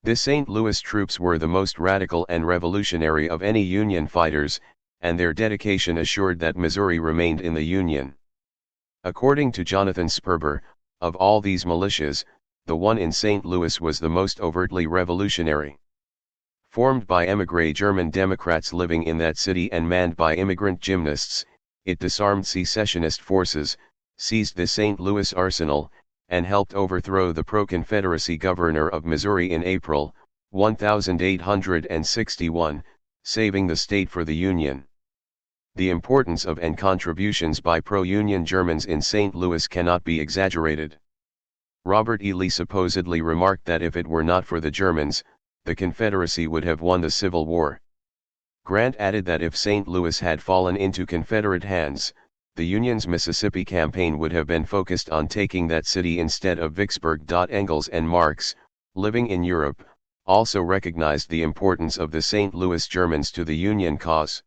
The St. Louis troops were the most radical and revolutionary of any Union fighters, and their dedication assured that Missouri remained in the Union. According to Jonathan Sperber, of all these militias, the one in St. Louis was the most overtly revolutionary. Formed by émigré German Democrats living in that city and manned by immigrant gymnasts, it disarmed secessionist forces, seized the St. Louis arsenal, and helped overthrow the pro-Confederacy governor of Missouri in April 1861, saving the state for the Union. The importance of and contributions by pro-Union Germans in St. Louis cannot be exaggerated. Robert E. Lee supposedly remarked that if it were not for the Germans, the Confederacy would have won the Civil War. Grant added that if St. Louis had fallen into Confederate hands, the Union's Mississippi campaign would have been focused on taking that city instead of Vicksburg. Engels and Marx, living in Europe, also recognized the importance of the St. Louis Germans to the Union cause.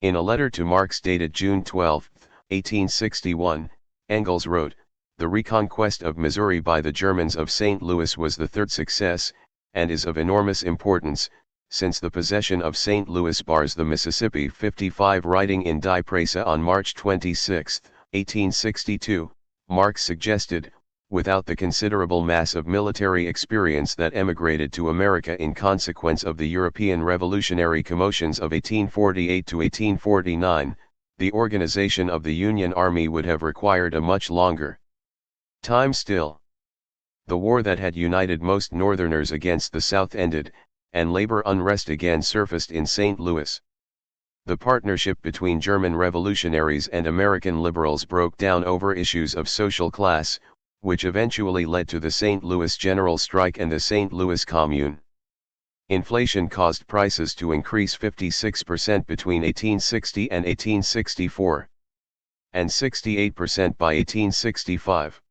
In a letter to Marx dated June 12, 1861, Engels wrote, "The reconquest of Missouri by the Germans of St. Louis was the third success, and is of enormous importance, since the possession of St. Louis bars the Mississippi." 55. Writing in Die Presse on March 26, 1862, Marx suggested, without the considerable mass of military experience that emigrated to America in consequence of the European revolutionary commotions of 1848 to 1849, the organization of the Union Army would have required a much longer time still. The war that had united most Northerners against the South ended, and labor unrest again surfaced in St. Louis. The partnership between German revolutionaries and American liberals broke down over issues of social class, which eventually led to the St. Louis General Strike and the St. Louis Commune. Inflation caused prices to increase 56% between 1860 and 1864, and 68% by 1865.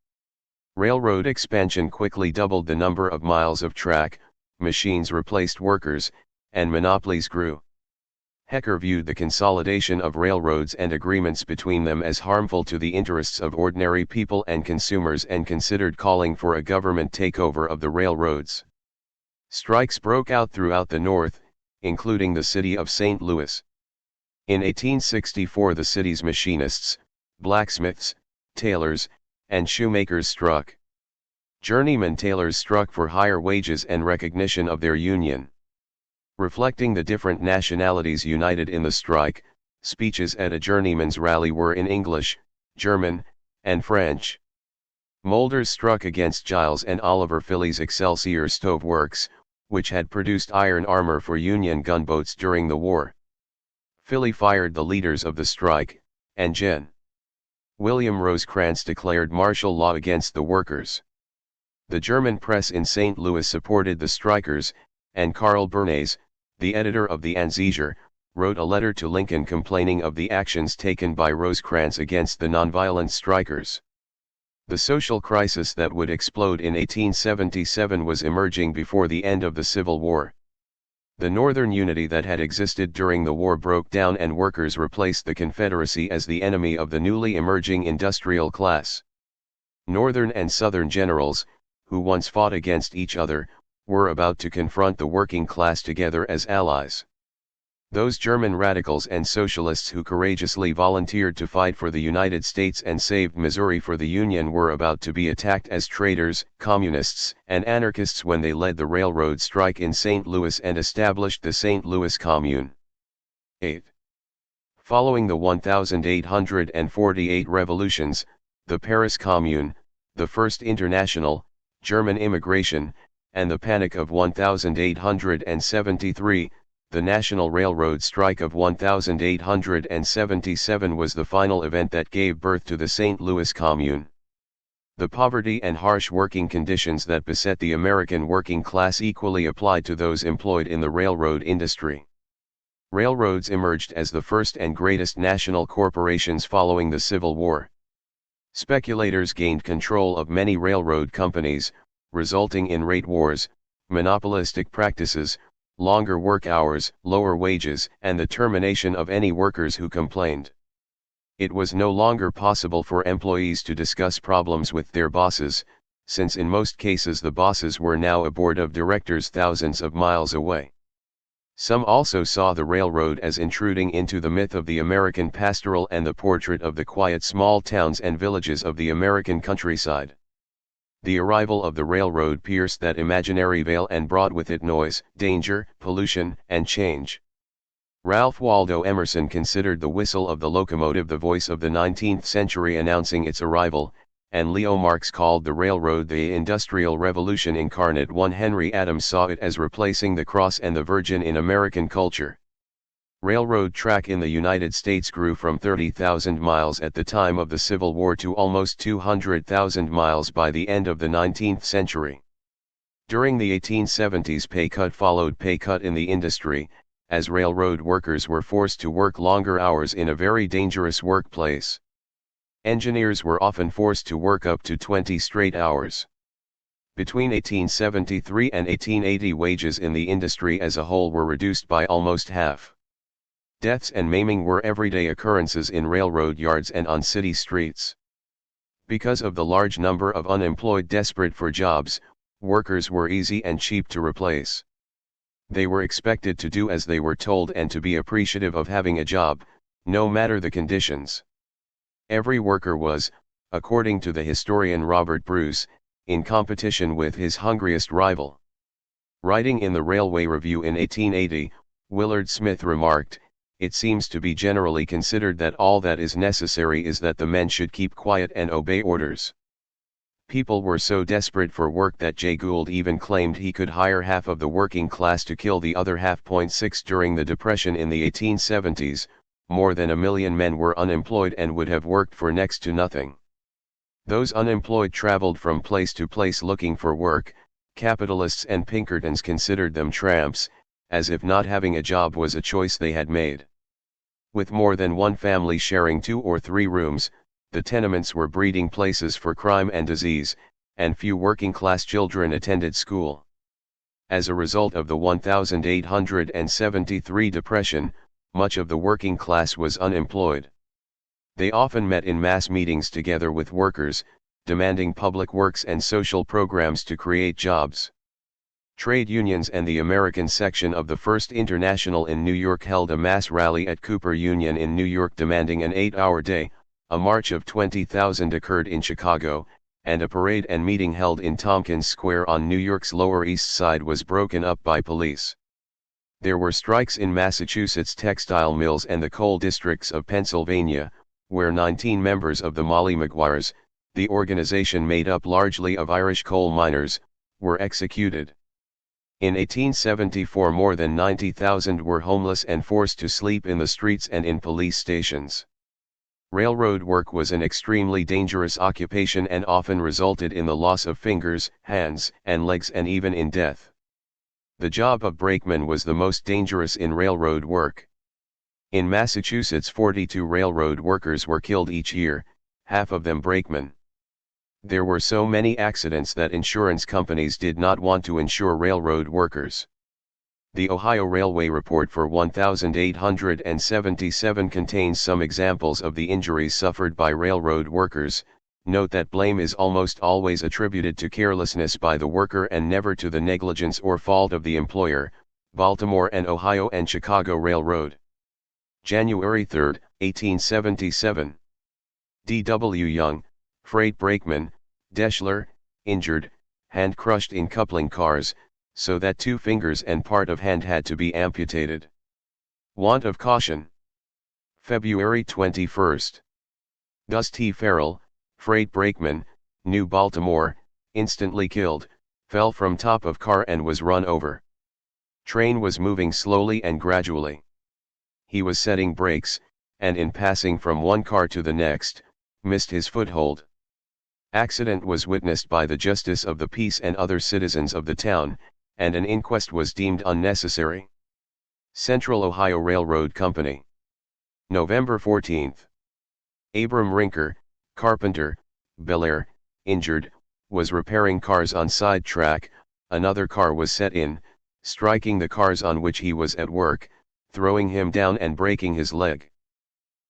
Railroad expansion quickly doubled the number of miles of track, machines replaced workers, and monopolies grew. Hecker viewed the consolidation of railroads and agreements between them as harmful to the interests of ordinary people and consumers and considered calling for a government takeover of the railroads. Strikes broke out throughout the North, including the city of St. Louis. In 1864 the city's machinists, blacksmiths, tailors, and shoemakers struck. Journeyman tailors struck for higher wages and recognition of their union. Reflecting the different nationalities united in the strike, speeches at a journeyman's rally were in English, German, and French. Molders struck against Giles and Oliver Philly's Excelsior Stove Works, which had produced iron armor for Union gunboats during the war. Philly fired the leaders of the strike, and Gen. William Rosecrans declared martial law against the workers. The German press in St. Louis supported the strikers, and Karl Bernays, the editor of the Anzeiger, wrote a letter to Lincoln complaining of the actions taken by Rosecrans against the nonviolent strikers. The social crisis that would explode in 1877 was emerging before the end of the Civil War. The Northern unity that had existed during the war broke down and workers replaced the Confederacy as the enemy of the newly emerging industrial class. Northern and Southern generals, who once fought against each other, were about to confront the working class together as allies. Those German radicals and socialists who courageously volunteered to fight for the United States and saved Missouri for the Union were about to be attacked as traitors, communists, and anarchists when they led the railroad strike in St. Louis and established the St. Louis Commune. 8. Following the 1848 revolutions, the Paris Commune, the First International, German immigration, and the Panic of 1873, the National Railroad Strike of 1877 was the final event that gave birth to the St. Louis Commune. The poverty and harsh working conditions that beset the American working class equally applied to those employed in the railroad industry. Railroads emerged as the first and greatest national corporations following the Civil War. Speculators gained control of many railroad companies, resulting in rate wars, monopolistic practices, longer work hours, lower wages, and the termination of any workers who complained. It was no longer possible for employees to discuss problems with their bosses, since in most cases the bosses were now a board of directors thousands of miles away. Some also saw the railroad as intruding into the myth of the American pastoral and the portrait of the quiet small towns and villages of the American countryside. The arrival of the railroad pierced that imaginary veil and brought with it noise, danger, pollution, and change. Ralph Waldo Emerson considered the whistle of the locomotive the voice of the 19th century announcing its arrival, and Leo Marx called the railroad the Industrial Revolution incarnate. Henry Adams saw it as replacing the cross and the Virgin in American culture. Railroad track in the United States grew from 30,000 miles at the time of the Civil War to almost 200,000 miles by the end of the 19th century. During the 1870s, pay cut followed pay cut in the industry, as railroad workers were forced to work longer hours in a very dangerous workplace. Engineers were often forced to work up to 20 straight hours. Between 1873 and 1880, wages in the industry as a whole were reduced by almost half. Deaths and maiming were everyday occurrences in railroad yards and on city streets. Because of the large number of unemployed desperate for jobs, workers were easy and cheap to replace. They were expected to do as they were told and to be appreciative of having a job, no matter the conditions. Every worker was, according to the historian Robert Bruce, in competition with his hungriest rival. Writing in the Railway Review in 1880, Willard Smith remarked, "It seems to be generally considered that all that is necessary is that the men should keep quiet and obey orders." People were so desperate for work that Jay Gould even claimed he could hire half of the working class to kill the other half. 6 During the Depression in the 1870s, more than 1 million men were unemployed and would have worked for next to nothing. Those unemployed traveled from place to place looking for work. Capitalists and Pinkertons considered them tramps, as if not having a job was a choice they had made. With more than one family sharing 2 or 3 rooms, the tenements were breeding places for crime and disease, and few working-class children attended school. As a result of the 1873 Depression, much of the working class was unemployed. They often met in mass meetings together with workers, demanding public works and social programs to create jobs. Trade unions and the American section of the First International in New York held a mass rally at Cooper Union in New York demanding an 8-hour day. A march of 20,000 occurred in Chicago, and a parade and meeting held in Tompkins Square on New York's Lower East Side was broken up by police. There were strikes in Massachusetts textile mills and the coal districts of Pennsylvania, where 19 members of the Molly Maguires, the organization made up largely of Irish coal miners, were executed. In 1874 more than 90,000 were homeless and forced to sleep in the streets and in police stations. Railroad work was an extremely dangerous occupation and often resulted in the loss of fingers, hands, and legs and even in death. The job of brakeman was the most dangerous in railroad work. In Massachusetts 42 railroad workers were killed each year, half of them brakemen. There were so many accidents that insurance companies did not want to insure railroad workers. The Ohio Railway Report for 1877 contains some examples of the injuries suffered by railroad workers. Note that blame is almost always attributed to carelessness by the worker and never to the negligence or fault of the employer. Baltimore and Ohio and Chicago Railroad. January 3, 1877. D.W. Young, freight brakeman, Deschler, injured, hand crushed in coupling cars, so that 2 fingers and part of hand had to be amputated. Want of caution. February 21. Gus T. Farrell, freight brakeman, New Baltimore, instantly killed, fell from top of car and was run over. Train was moving slowly and gradually. He was setting brakes, and in passing from one car to the next, missed his foothold. Accident was witnessed by the justice of the peace and other citizens of the town, and an inquest was deemed unnecessary. Central Ohio Railroad Company. November 14. Abram Rinker, carpenter, Bel-Air, injured, was repairing cars on side track. Another car was set in, striking the cars on which he was at work, throwing him down and breaking his leg.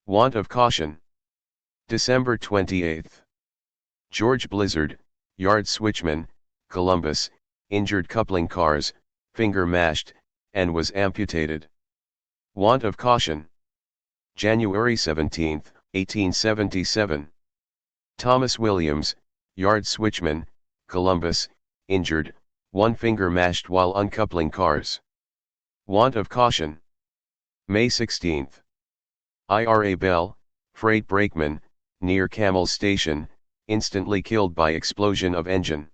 Want of caution. December 28. George Blizzard, Yard switchman, Columbus, injured coupling cars, finger mashed, and was amputated. Want of caution. January 17, 1877. Thomas Williams, yard switchman, Columbus, injured, one finger mashed while uncoupling cars. Want of caution. May 16. Ira Bell, freight brakeman, near Camel Station, instantly killed by explosion of engine.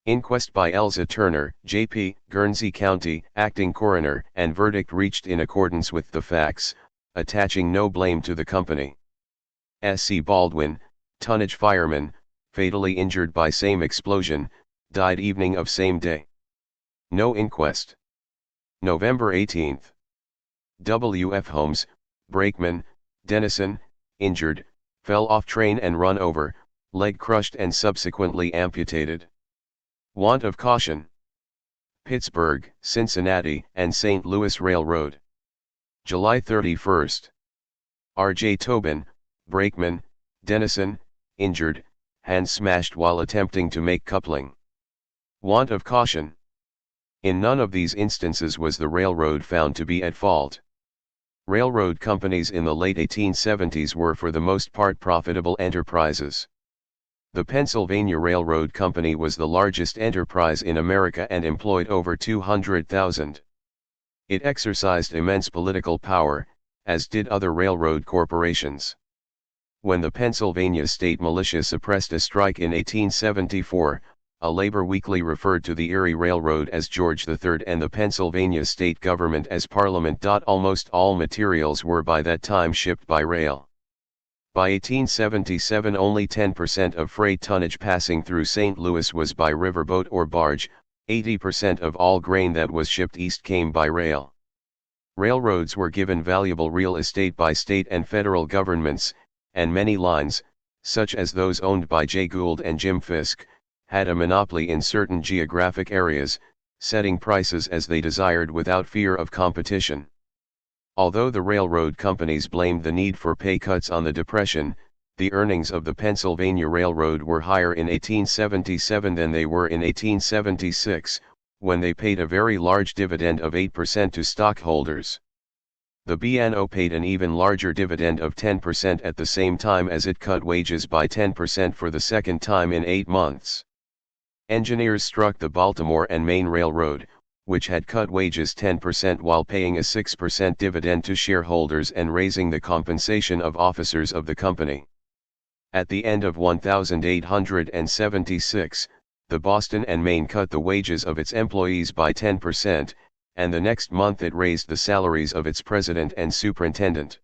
Inquest by Elza Turner, J.P., Guernsey County, acting coroner, and verdict reached in accordance with the facts, attaching no blame to the company. S.C. Baldwin, tonnage fireman, fatally injured by same explosion, died evening of same day. No inquest. November 18. W.F. Holmes, brakeman, Denison, injured, fell off train and run over, leg crushed and subsequently amputated. Want of caution. Pittsburgh, Cincinnati, and St. Louis Railroad. July 31. R.J. Tobin, brakeman, Denison, injured, hand smashed while attempting to make coupling. Want of caution. In none of these instances was the railroad found to be at fault. Railroad companies in the late 1870s were for the most part profitable enterprises. The Pennsylvania Railroad Company was the largest enterprise in America and employed over 200,000. It exercised immense political power, as did other railroad corporations. When the Pennsylvania State Militia suppressed a strike in 1874, a labor weekly referred to the Erie Railroad as George III and the Pennsylvania state government as Parliament. Almost all materials were by that time shipped by rail. By 1877 only 10% of freight tonnage passing through St. Louis was by riverboat or barge, 80% of all grain that was shipped east came by rail. Railroads were given valuable real estate by state and federal governments, and many lines, such as those owned by Jay Gould and Jim Fisk, had a monopoly in certain geographic areas, setting prices as they desired without fear of competition. Although the railroad companies blamed the need for pay cuts on the Depression, the earnings of the Pennsylvania Railroad were higher in 1877 than they were in 1876, when they paid a very large dividend of 8% to stockholders. The B&O paid an even larger dividend of 10% at the same time as it cut wages by 10% for the second time in 8 months. Engineers struck the Baltimore and Maine Railroad, which had cut wages 10% while paying a 6% dividend to shareholders and raising the compensation of officers of the company. At the end of 1876, the Boston and Maine cut the wages of its employees by 10%, and the next month it raised the salaries of its president and superintendent.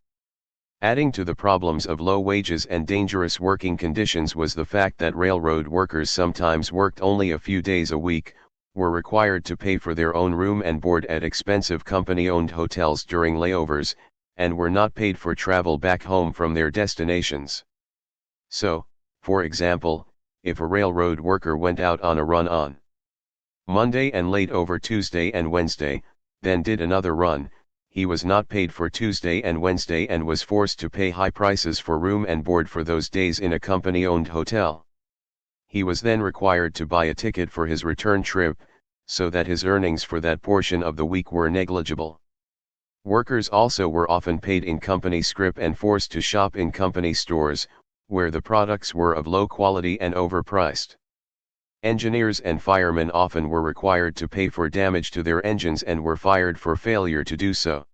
Adding to the problems of low wages and dangerous working conditions was the fact that railroad workers sometimes worked only a few days a week, were required to pay for their own room and board at expensive company-owned hotels during layovers, and were not paid for travel back home from their destinations. So, for example, if a railroad worker went out on a run on Monday and late over Tuesday and Wednesday, then did another run, he was not paid for Tuesday and Wednesday and was forced to pay high prices for room and board for those days in a company-owned hotel. He was then required to buy a ticket for his return trip, so that his earnings for that portion of the week were negligible. Workers also were often paid in company scrip and forced to shop in company stores, where the products were of low quality and overpriced. Engineers and firemen often were required to pay for damage to their engines and were fired for failure to do so.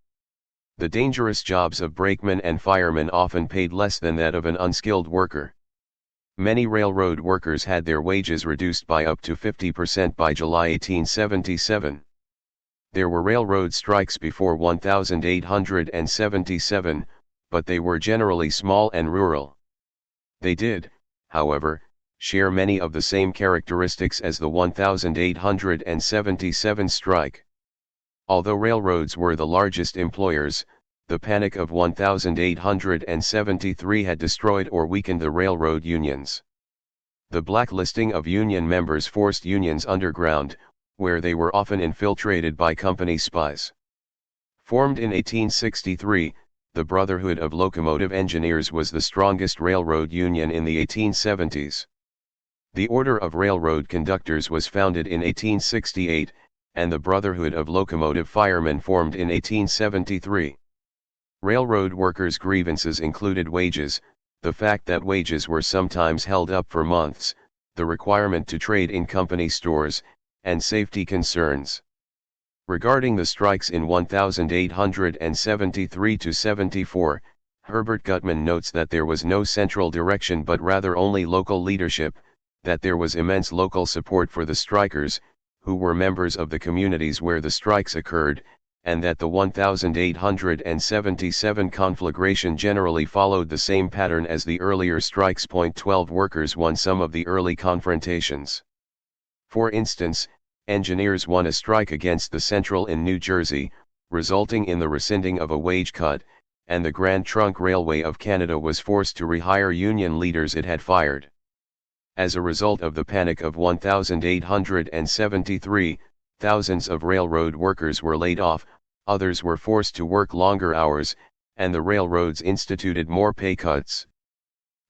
The dangerous jobs of brakemen and firemen often paid less than that of an unskilled worker. Many railroad workers had their wages reduced by up to 50% by July 1877. There were railroad strikes before 1877, but they were generally small and rural. They did, however, share many of the same characteristics as the 1877 strike. Although railroads were the largest employers, the Panic of 1873 had destroyed or weakened the railroad unions. The blacklisting of union members forced unions underground, where they were often infiltrated by company spies. Formed in 1863, the Brotherhood of Locomotive Engineers was the strongest railroad union in the 1870s. The Order of Railroad Conductors was founded in 1868, and the Brotherhood of Locomotive Firemen formed in 1873. Railroad workers' grievances included wages, the fact that wages were sometimes held up for months, the requirement to trade in company stores, and safety concerns. Regarding the strikes in 1873–74, Herbert Gutman notes that there was no central direction but rather only local leadership, that there was immense local support for the strikers, who were members of the communities where the strikes occurred, and that the 1877 conflagration generally followed the same pattern as the earlier strikes. 12 Workers won some of the early confrontations. For instance, engineers won a strike against the Central in New Jersey, resulting in the rescinding of a wage cut, and the Grand Trunk Railway of Canada was forced to rehire union leaders it had fired. As a result of the Panic of 1873, thousands of railroad workers were laid off, others were forced to work longer hours, and the railroads instituted more pay cuts.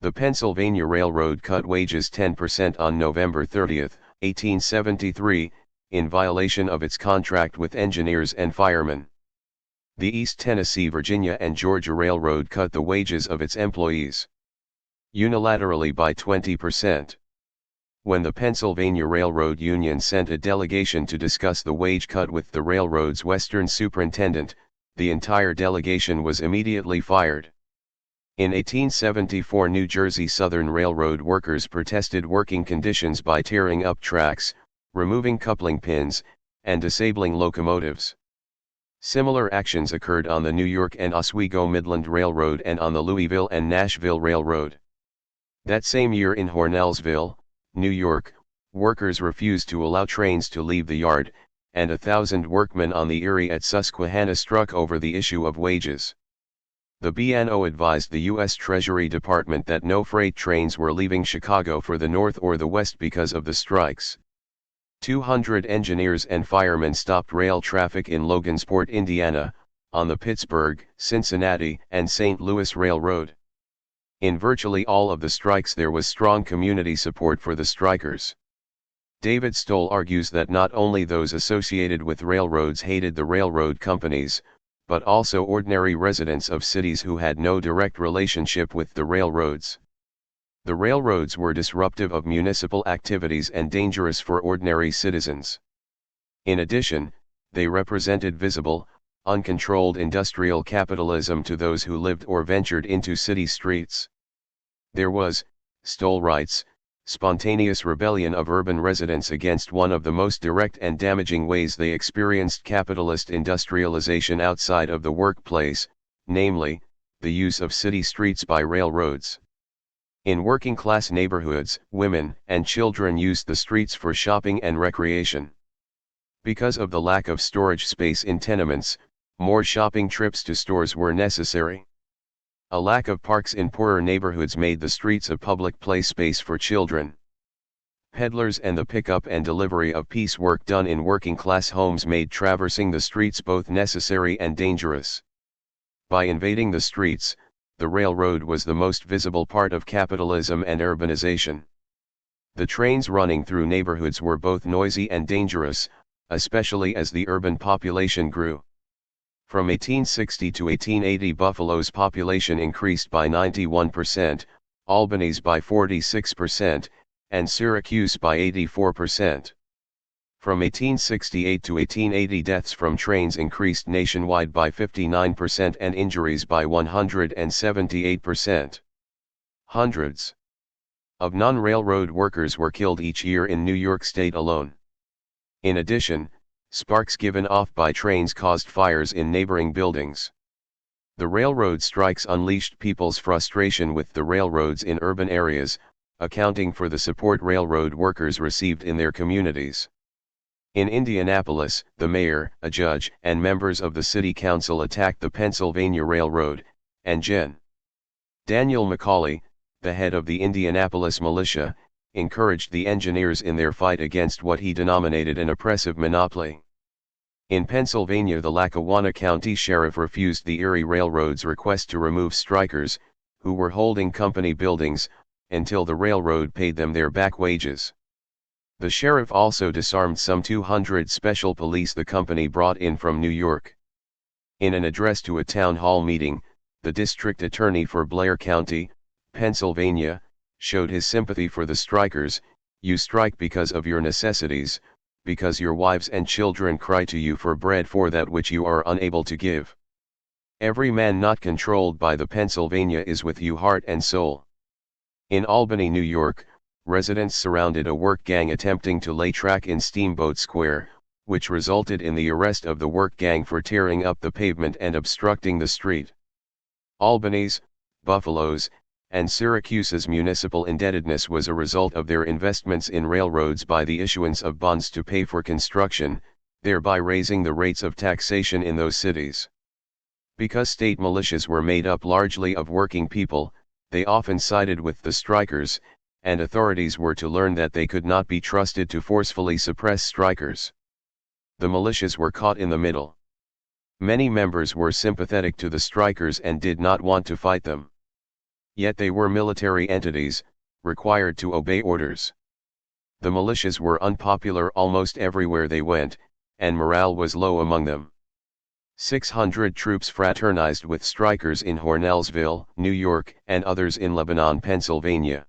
The Pennsylvania Railroad cut wages 10% on November 30, 1873, in violation of its contract with engineers and firemen. The East Tennessee, Virginia and Georgia Railroad cut the wages of its employees unilaterally by 20%. When the Pennsylvania Railroad Union sent a delegation to discuss the wage cut with the railroad's western superintendent, the entire delegation was immediately fired. In 1874, New Jersey Southern Railroad workers protested working conditions by tearing up tracks, removing coupling pins, and disabling locomotives. Similar actions occurred on the New York and Oswego Midland Railroad and on the Louisville and Nashville Railroad. That same year in Hornellsville, New York, workers refused to allow trains to leave the yard, and 1,000 workmen on the Erie at Susquehanna struck over the issue of wages. The B&O advised the U.S. Treasury Department that no freight trains were leaving Chicago for the North or the West because of the strikes. 200 engineers and firemen stopped rail traffic in Logansport, Indiana, on the Pittsburgh, Cincinnati, and St. Louis Railroad. In virtually all of the strikes there was strong community support for the strikers. David Stoll argues that not only those associated with railroads hated the railroad companies, but also ordinary residents of cities who had no direct relationship with the railroads. The railroads were disruptive of municipal activities and dangerous for ordinary citizens. In addition, they represented visible, uncontrolled industrial capitalism to those who lived or ventured into city streets. There was, Stoll writes, spontaneous rebellion of urban residents against one of the most direct and damaging ways they experienced capitalist industrialization outside of the workplace, namely, the use of city streets by railroads. In working-class neighborhoods, women and children used the streets for shopping and recreation. Because of the lack of storage space in tenements, more shopping trips to stores were necessary. A lack of parks in poorer neighborhoods made the streets a public play space for children. Peddlers and the pickup and delivery of piecework done in working-class homes made traversing the streets both necessary and dangerous. By invading the streets, the railroad was the most visible part of capitalism and urbanization. The trains running through neighborhoods were both noisy and dangerous, especially as the urban population grew. From 1860 to 1880, Buffalo's population increased by 91%, Albany's by 46%, and Syracuse by 84%. From 1868 to 1880, deaths from trains increased nationwide by 59% and injuries by 178%. Hundreds of non-railroad workers were killed each year in New York State alone. In addition, sparks given off by trains caused fires in neighboring buildings. The railroad strikes unleashed people's frustration with the railroads in urban areas, accounting for the support railroad workers received in their communities. In Indianapolis, the mayor, a judge, and members of the city council attacked the Pennsylvania Railroad, and Gen. Daniel McCauley, the head of the Indianapolis militia, encouraged the engineers in their fight against what he denominated an oppressive monopoly. In Pennsylvania, the Lackawanna County Sheriff refused the Erie Railroad's request to remove strikers, who were holding company buildings, until the railroad paid them their back wages. The sheriff also disarmed some 200 special police the company brought in from New York. In an address to a town hall meeting, the district attorney for Blair County, Pennsylvania, showed his sympathy for the strikers. "You strike because of your necessities, because your wives and children cry to you for bread for that which you are unable to give. Every man not controlled by the Pennsylvania is with you heart and soul." In Albany, New York, residents surrounded a work gang attempting to lay track in Steamboat Square, which resulted in the arrest of the work gang for tearing up the pavement and obstructing the street. Albany's, Buffalo's, and Syracuse's municipal indebtedness was a result of their investments in railroads by the issuance of bonds to pay for construction, thereby raising the rates of taxation in those cities. Because state militias were made up largely of working people, they often sided with the strikers, and authorities were to learn that they could not be trusted to forcefully suppress strikers. The militias were caught in the middle. Many members were sympathetic to the strikers and did not want to fight them. Yet they were military entities, required to obey orders. The militias were unpopular almost everywhere they went, and morale was low among them. 600 troops fraternized with strikers in Hornellsville, New York, and others in Lebanon, Pennsylvania.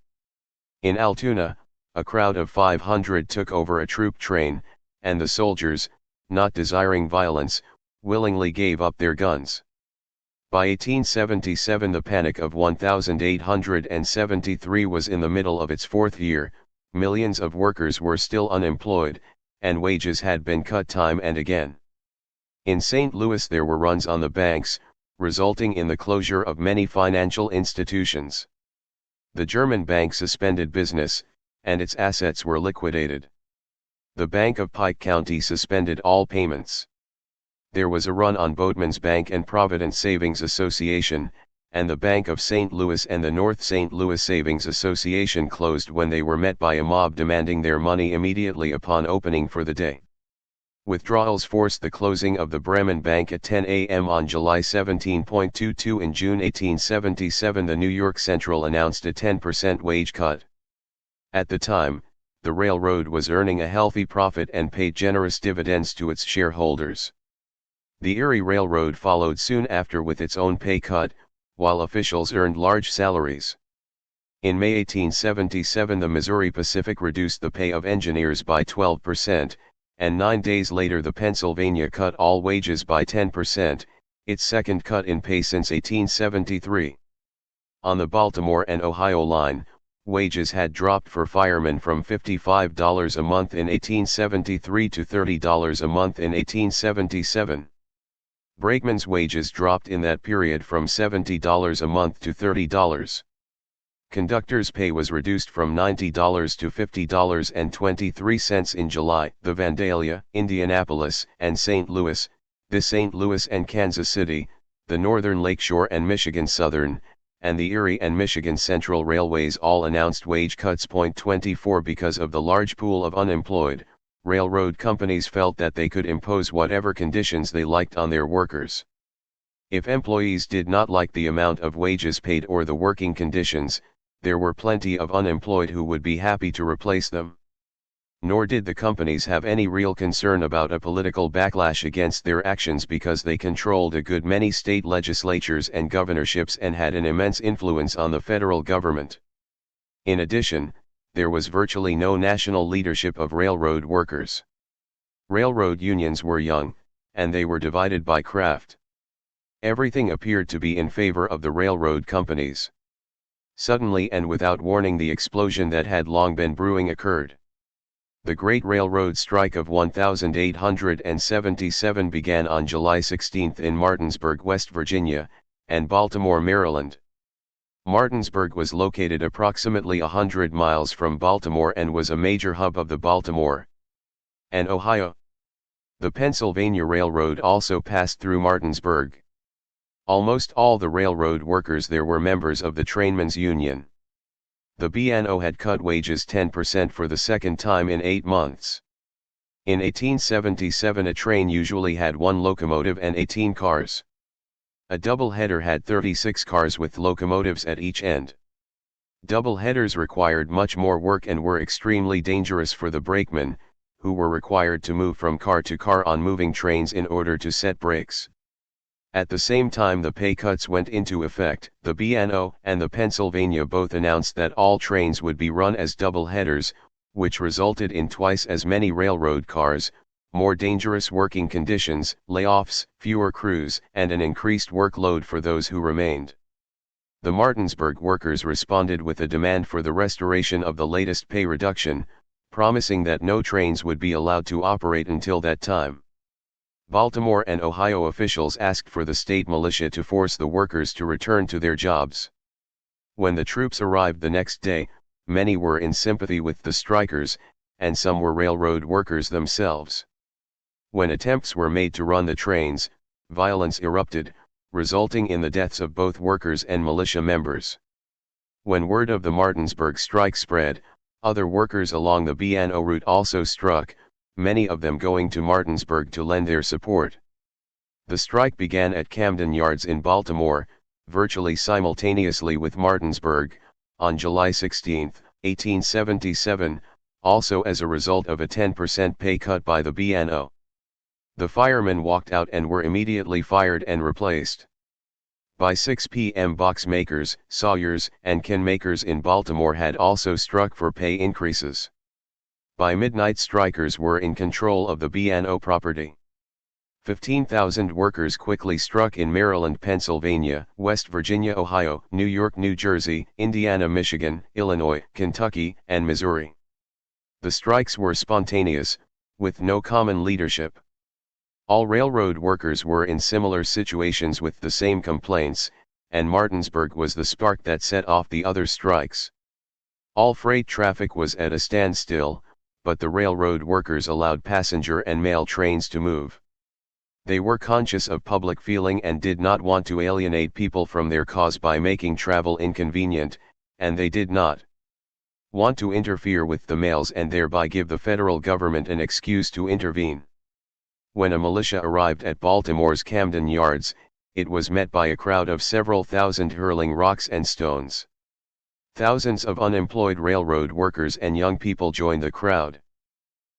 In Altoona, a crowd of 500 took over a troop train, and the soldiers, not desiring violence, willingly gave up their guns. By 1877 the Panic of 1873 was in the middle of its fourth year, millions of workers were still unemployed, and wages had been cut time and again. In St. Louis there were runs on the banks, resulting in the closure of many financial institutions. The German bank suspended business, and its assets were liquidated. The Bank of Pike County suspended all payments. There was a run on Boatman's Bank and Providence Savings Association, and the Bank of St. Louis and the North St. Louis Savings Association closed when they were met by a mob demanding their money immediately upon opening for the day. Withdrawals forced the closing of the Bremen Bank at 10 a.m. on July 17.22. In June 1877 the New York Central announced a 10% wage cut. At the time, the railroad was earning a healthy profit and paid generous dividends to its shareholders. The Erie Railroad followed soon after with its own pay cut, while officials earned large salaries. In May 1877 the Missouri Pacific reduced the pay of engineers by 12%, and 9 days later the Pennsylvania cut all wages by 10%, its second cut in pay since 1873. On the Baltimore and Ohio line, wages had dropped for firemen from $55 a month in 1873 to $30 a month in 1877. Brakemen's wages dropped in that period from $70 a month to $30. Conductors' pay was reduced from $90 to $50.23 in July. The Vandalia, Indianapolis, and St. Louis, the St. Louis and Kansas City, the Northern Lakeshore and Michigan Southern, and the Erie and Michigan Central Railways all announced wage cuts. 24 Because of the large pool of unemployed, railroad companies felt that they could impose whatever conditions they liked on their workers. If employees did not like the amount of wages paid or the working conditions, there were plenty of unemployed who would be happy to replace them. Nor did the companies have any real concern about a political backlash against their actions because they controlled a good many state legislatures and governorships and had an immense influence on the federal government. In addition, there was virtually no national leadership of railroad workers. Railroad unions were young, and they were divided by craft. Everything appeared to be in favor of the railroad companies. Suddenly and without warning the explosion that had long been brewing occurred. The Great Railroad Strike of 1877 began on July 16 in Martinsburg, West Virginia, and Baltimore, Maryland. Martinsburg was located approximately 100 miles from Baltimore and was a major hub of the Baltimore and Ohio. The Pennsylvania Railroad also passed through Martinsburg. Almost all the railroad workers there were members of the Trainmen's Union. The B&O had cut wages 10% for the second time in 8 months. In 1877 a train usually had 1 locomotive and 18 cars. A double-header had 36 cars with locomotives at each end. Double headers required much more work and were extremely dangerous for the brakemen, who were required to move from car to car on moving trains in order to set brakes. At the same time the pay cuts went into effect. The B&O and the Pennsylvania both announced that all trains would be run as double headers, which resulted in twice as many railroad cars, more dangerous working conditions, layoffs, fewer crews, and an increased workload for those who remained. The Martinsburg workers responded with a demand for the restoration of the latest pay reduction, promising that no trains would be allowed to operate until that time. Baltimore and Ohio officials asked for the state militia to force the workers to return to their jobs. When the troops arrived the next day, many were in sympathy with the strikers, and some were railroad workers themselves. When attempts were made to run the trains, violence erupted, resulting in the deaths of both workers and militia members. When word of the Martinsburg strike spread, other workers along the B&O route also struck, many of them going to Martinsburg to lend their support. The strike began at Camden Yards in Baltimore, virtually simultaneously with Martinsburg, on July 16, 1877, also as a result of a 10% pay cut by the B&O. The firemen walked out and were immediately fired and replaced. By 6 p.m. box makers, sawyers, and can makers in Baltimore had also struck for pay increases. By midnight strikers were in control of the B&O property. 15,000 workers quickly struck in Maryland, Pennsylvania, West Virginia, Ohio, New York, New Jersey, Indiana, Michigan, Illinois, Kentucky, and Missouri. The strikes were spontaneous, with no common leadership. All railroad workers were in similar situations with the same complaints, and Martinsburg was the spark that set off the other strikes. All freight traffic was at a standstill, but the railroad workers allowed passenger and mail trains to move. They were conscious of public feeling and did not want to alienate people from their cause by making travel inconvenient, and they did not want to interfere with the mails and thereby give the federal government an excuse to intervene. When a militia arrived at Baltimore's Camden Yards, it was met by a crowd of several thousand hurling rocks and stones. Thousands of unemployed railroad workers and young people joined the crowd.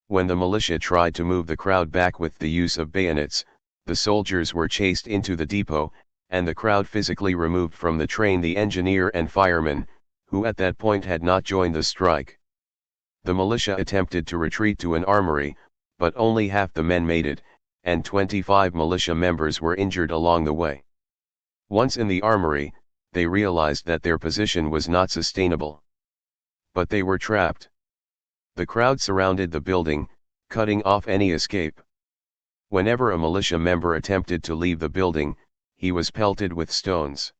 When the militia tried to move the crowd back with the use of bayonets, the soldiers were chased into the depot, and the crowd physically removed from the train the engineer and fireman, who at that point had not joined the strike. The militia attempted to retreat to an armory, but only half the men made it, and 25 militia members were injured along the way. Once in the armory, they realized that their position was not sustainable. But they were trapped. The crowd surrounded the building, cutting off any escape. Whenever a militia member attempted to leave the building, he was pelted with stones.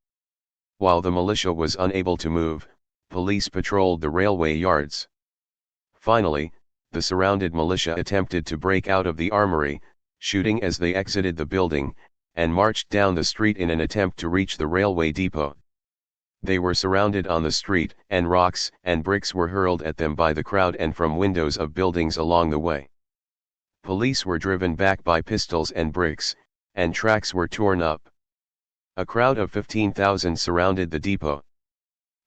While the militia was unable to move, police patrolled the railway yards. Finally, the surrounded militia attempted to break out of the armory, shooting as they exited the building, and marched down the street in an attempt to reach the railway depot. They were surrounded on the street, and rocks and bricks were hurled at them by the crowd and from windows of buildings along the way. Police were driven back by pistols and bricks, and tracks were torn up. A crowd of 15,000 surrounded the depot.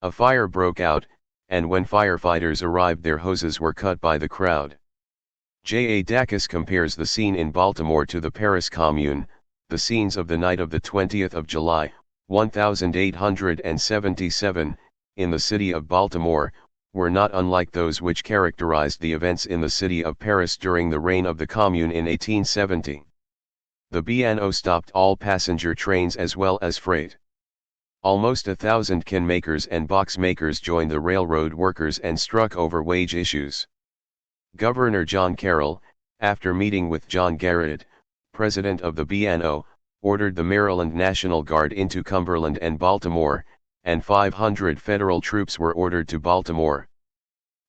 A fire broke out, and when firefighters arrived their hoses were cut by the crowd. J. A. Dacus compares the scene in Baltimore to the Paris Commune. The scenes of the night of the 20th of July, 1877, in the city of Baltimore, were not unlike those which characterized the events in the city of Paris during the reign of the Commune in 1870. The B&O stopped all passenger trains as well as freight. Almost 1,000 can makers and box makers joined the railroad workers and struck over wage issues. Governor John Carroll, after meeting with John Garrett, president of the B&O, ordered the Maryland National Guard into Cumberland and Baltimore, and 500 federal troops were ordered to Baltimore.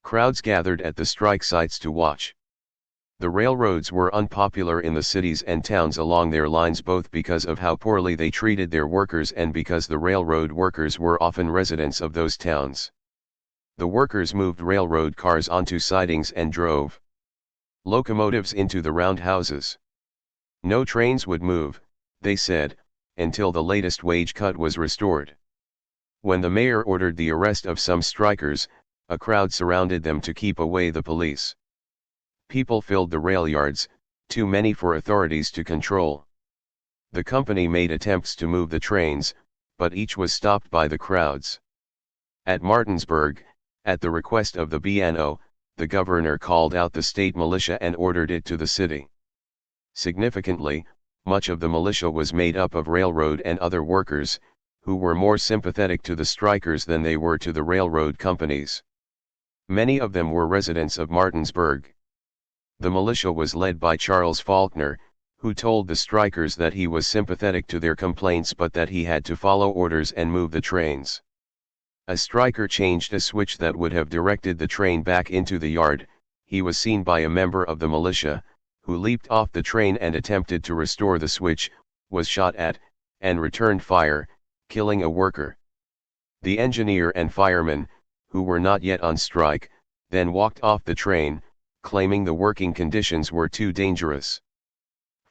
Crowds gathered at the strike sites to watch. The railroads were unpopular in the cities and towns along their lines both because of how poorly they treated their workers and because the railroad workers were often residents of those towns. The workers moved railroad cars onto sidings and drove locomotives into the roundhouses. No trains would move, they said, until the latest wage cut was restored. When the mayor ordered the arrest of some strikers, a crowd surrounded them to keep away the police. People filled the rail yards, too many for authorities to control. The company made attempts to move the trains, but each was stopped by the crowds. At Martinsburg, at the request of the BNO, the governor called out the state militia and ordered it to the city. Significantly, much of the militia was made up of railroad and other workers, who were more sympathetic to the strikers than they were to the railroad companies. Many of them were residents of Martinsburg. The militia was led by Charles Faulkner, who told the strikers that he was sympathetic to their complaints but that he had to follow orders and move the trains. A striker changed a switch that would have directed the train back into the yard. He was seen by a member of the militia, who leaped off the train and attempted to restore the switch, was shot at, and returned fire, killing a worker. The engineer and fireman, who were not yet on strike, then walked off the train, claiming the working conditions were too dangerous.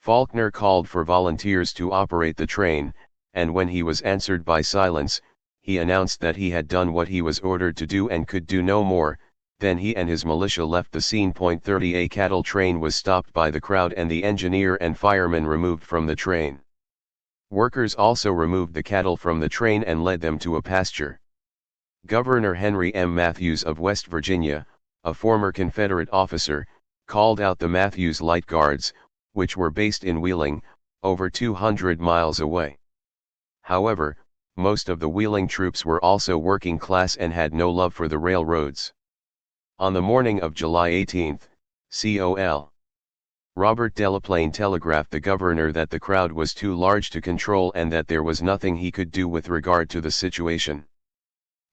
Faulkner called for volunteers to operate the train, and when he was answered by silence, he announced that he had done what he was ordered to do and could do no more. Then he and his militia left the scene. 30 A cattle train was stopped by the crowd and the engineer and fireman removed from the train. Workers also removed the cattle from the train and led them to a pasture. Governor Henry M. Matthews of West Virginia, a former Confederate officer, called out the Matthews Light Guards, which were based in Wheeling, over 200 miles away. However, most of the Wheeling troops were also working class and had no love for the railroads. On the morning of July 18, Col. Robert Delaplane telegraphed the governor that the crowd was too large to control and that there was nothing he could do with regard to the situation.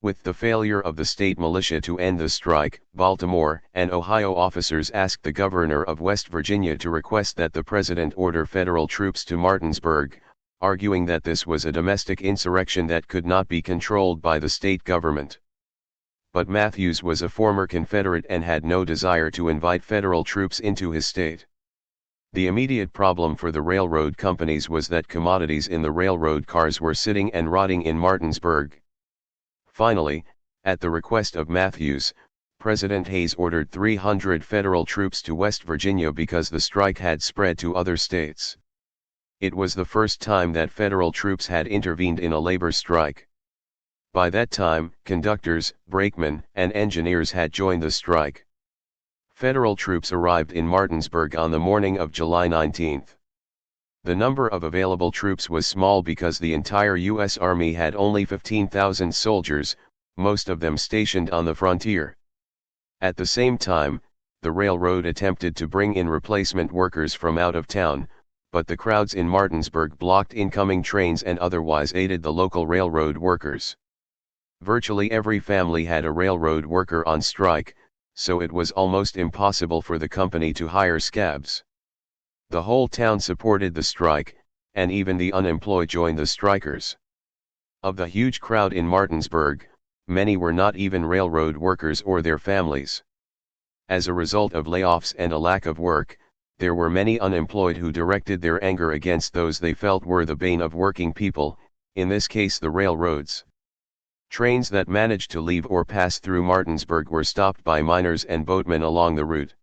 With the failure of the state militia to end the strike, Baltimore and Ohio officers asked the governor of West Virginia to request that the president order federal troops to Martinsburg, arguing that this was a domestic insurrection that could not be controlled by the state government. But Matthews was a former Confederate and had no desire to invite federal troops into his state. The immediate problem for the railroad companies was that commodities in the railroad cars were sitting and rotting in Martinsburg. Finally, at the request of Matthews, President Hayes ordered 300 federal troops to West Virginia because the strike had spread to other states. It was the first time that federal troops had intervened in a labor strike. By that time, conductors, brakemen, and engineers had joined the strike. Federal troops arrived in Martinsburg on the morning of July 19. The number of available troops was small because the entire U.S. Army had only 15,000 soldiers, most of them stationed on the frontier. At the same time, the railroad attempted to bring in replacement workers from out of town, but the crowds in Martinsburg blocked incoming trains and otherwise aided the local railroad workers. Virtually every family had a railroad worker on strike, so it was almost impossible for the company to hire scabs. The whole town supported the strike, and even the unemployed joined the strikers. Of the huge crowd in Martinsburg, many were not even railroad workers or their families. As a result of layoffs and a lack of work, there were many unemployed who directed their anger against those they felt were the bane of working people, in this case the railroads. Trains that managed to leave or pass through Martinsburg were stopped by miners and boatmen along the route.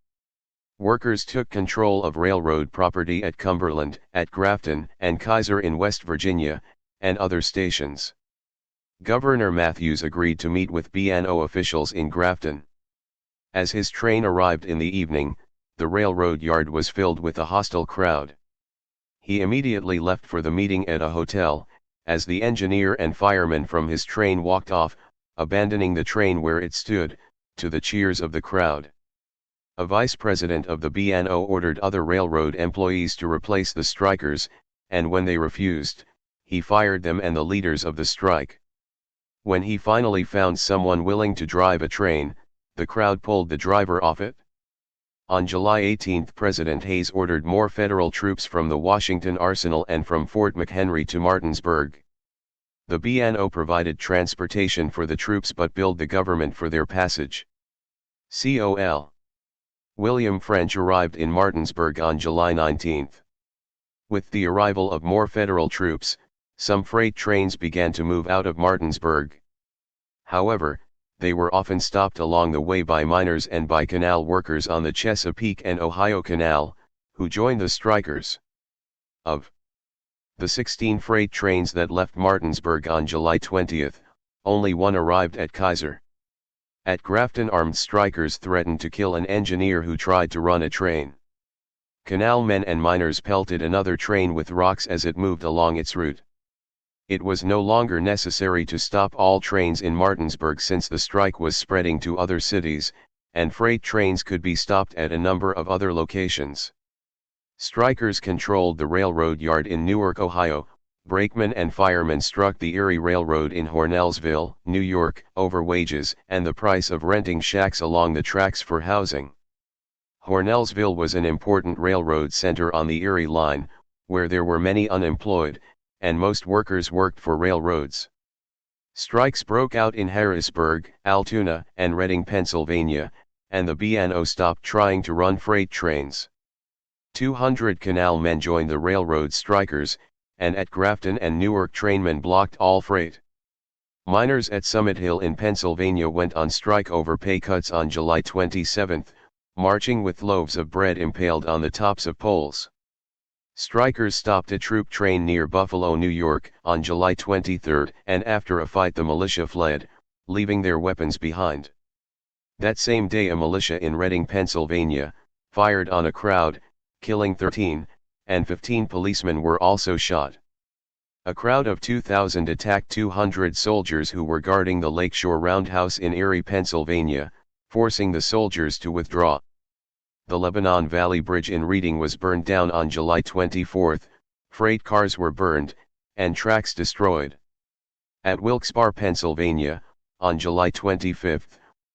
Workers took control of railroad property at Cumberland, at Grafton and Kaiser in West Virginia, and other stations. Governor Matthews agreed to meet with BNO officials in Grafton. As his train arrived in the evening, the railroad yard was filled with a hostile crowd. He immediately left for the meeting at a hotel, as the engineer and fireman from his train walked off, abandoning the train where it stood, to the cheers of the crowd. A vice president of the BNO ordered other railroad employees to replace the strikers, and when they refused, he fired them and the leaders of the strike. When he finally found someone willing to drive a train, the crowd pulled the driver off it. On July 18, President Hayes ordered more federal troops from the Washington Arsenal and from Fort McHenry to Martinsburg. The BNO provided transportation for the troops but billed the government for their passage. Col. William French arrived in Martinsburg on July 19. With the arrival of more federal troops, some freight trains began to move out of Martinsburg. However, they were often stopped along the way by miners and by canal workers on the Chesapeake and Ohio Canal, who joined the strikers. Of the 16 freight trains that left Martinsburg on July 20, only one arrived at Kaiser. At Grafton, armed strikers threatened to kill an engineer who tried to run a train. Canal men and miners pelted another train with rocks as it moved along its route. It was no longer necessary to stop all trains in Martinsburg since the strike was spreading to other cities, and freight trains could be stopped at a number of other locations. Strikers controlled the railroad yard in Newark, Ohio. Brakemen and firemen struck the Erie Railroad in Hornellsville, New York, over wages and the price of renting shacks along the tracks for housing. Hornellsville was an important railroad center on the Erie line, where there were many unemployed, and most workers worked for railroads. Strikes broke out in Harrisburg, Altoona, and Reading, Pennsylvania, and the B&O stopped trying to run freight trains. 200 canal men joined the railroad strikers, and at Grafton and Newark trainmen blocked all freight. Miners at Summit Hill in Pennsylvania went on strike over pay cuts on July 27, marching with loaves of bread impaled on the tops of poles. Strikers stopped a troop train near Buffalo, New York, on July 23, and after a fight the militia fled, leaving their weapons behind. That same day a militia in Reading, Pennsylvania, fired on a crowd, killing 13, and 15 policemen were also shot. A crowd of 2,000 attacked 200 soldiers who were guarding the Lakeshore Roundhouse in Erie, Pennsylvania, forcing the soldiers to withdraw. The Lebanon Valley Bridge in Reading was burned down on July 24, freight cars were burned, and tracks destroyed. At Wilkes-Barre, Pennsylvania, on July 25,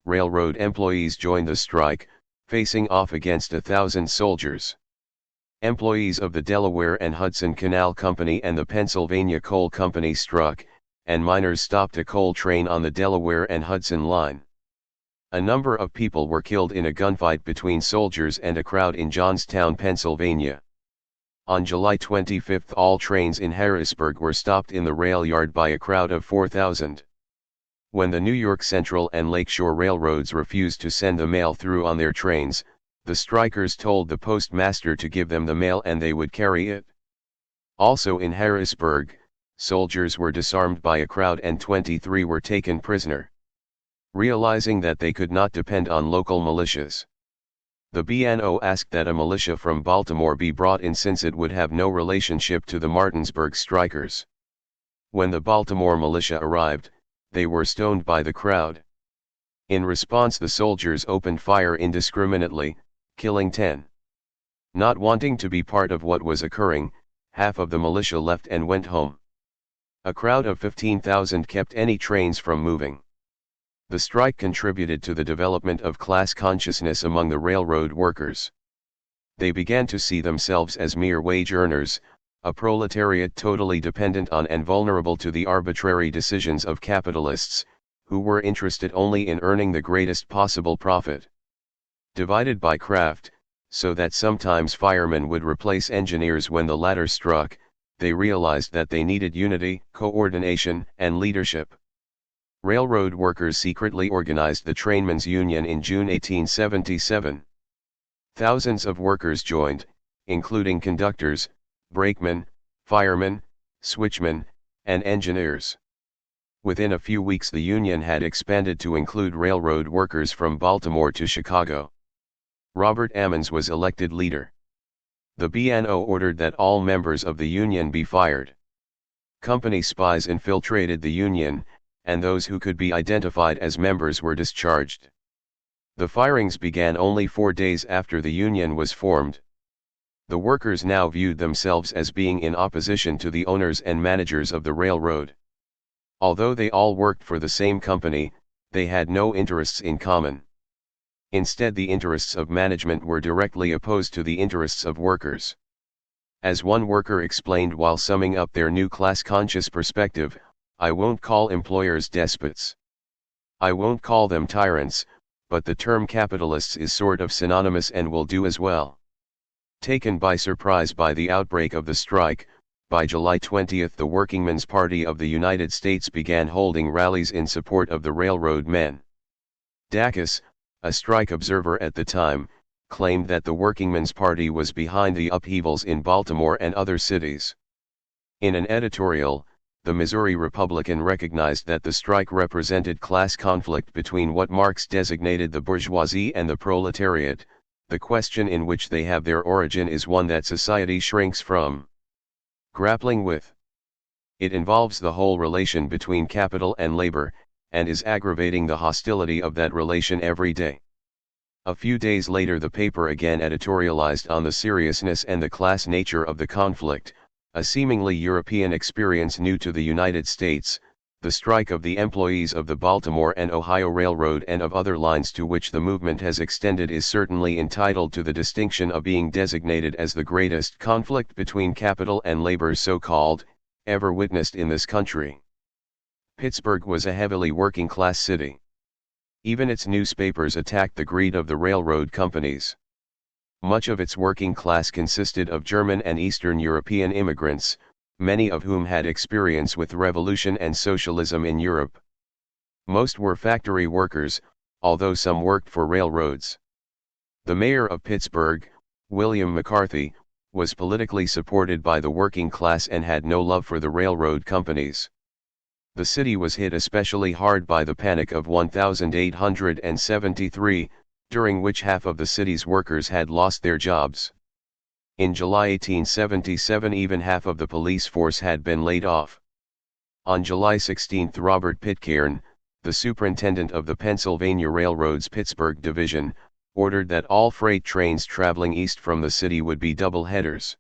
railroad employees joined the strike, facing off against 1,000 soldiers. Employees of the Delaware and Hudson Canal Company and the Pennsylvania Coal Company struck, and miners stopped a coal train on the Delaware and Hudson line. A number of people were killed in a gunfight between soldiers and a crowd in Johnstown, Pennsylvania. On July 25 all trains in Harrisburg were stopped in the rail yard by a crowd of 4,000. When the New York Central and Lakeshore Railroads refused to send the mail through on their trains, the strikers told the postmaster to give them the mail and they would carry it. Also in Harrisburg, soldiers were disarmed by a crowd and 23 were taken prisoner. Realizing that they could not depend on local militias, the B&O asked that a militia from Baltimore be brought in since it would have no relationship to the Martinsburg strikers. When the Baltimore militia arrived, they were stoned by the crowd. In response the soldiers opened fire indiscriminately, killing 10. Not wanting to be part of what was occurring, half of the militia left and went home. A crowd of 15,000 kept any trains from moving. The strike contributed to the development of class consciousness among the railroad workers. They began to see themselves as mere wage earners, a proletariat totally dependent on and vulnerable to the arbitrary decisions of capitalists, who were interested only in earning the greatest possible profit. Divided by craft, so that sometimes firemen would replace engineers when the latter struck, they realized that they needed unity, coordination, and leadership. Railroad workers secretly organized the Trainmen's Union in June 1877. Thousands of workers joined, including conductors, brakemen, firemen, switchmen, and engineers. Within a few weeks the union had expanded to include railroad workers from Baltimore to Chicago. Robert Ammons was elected leader. The B&O ordered that all members of the union be fired. Company spies infiltrated the union, and those who could be identified as members were discharged. The firings began only 4 days after the union was formed. The workers now viewed themselves as being in opposition to the owners and managers of the railroad. Although they all worked for the same company, they had no interests in common. Instead, the interests of management were directly opposed to the interests of workers. As one worker explained while summing up their new class-conscious perspective, "I won't call employers despots. I won't call them tyrants, but the term capitalists is sort of synonymous and will do as well." Taken by surprise by the outbreak of the strike, by July 20 the Workingmen's Party of the United States began holding rallies in support of the railroad men. Dacus, a strike observer at the time, claimed that the Workingmen's Party was behind the upheavals in Baltimore and other cities. In an editorial, the Missouri Republican recognized that the strike represented class conflict between what Marx designated the bourgeoisie and the proletariat. The question in which they have their origin is one that society shrinks from grappling with. It involves the whole relation between capital and labor, and is aggravating the hostility of that relation every day. A few days later the paper again editorialized on the seriousness and the class nature of the conflict, a seemingly European experience new to the United States. The strike of the employees of the Baltimore and Ohio Railroad and of other lines to which the movement has extended is certainly entitled to the distinction of being designated as the greatest conflict between capital and labor so-called, ever witnessed in this country. Pittsburgh was a heavily working-class city. Even its newspapers attacked the greed of the railroad companies. Much of its working class consisted of German and Eastern European immigrants, many of whom had experience with revolution and socialism in Europe. Most were factory workers, although some worked for railroads. The mayor of Pittsburgh, William McCarthy, was politically supported by the working class and had no love for the railroad companies. The city was hit especially hard by the Panic of 1873, during which half of the city's workers had lost their jobs. In July 1877 even half of the police force had been laid off. On July 16 Robert Pitcairn, the superintendent of the Pennsylvania Railroad's Pittsburgh Division, ordered that all freight trains traveling east from the city would be double-headers.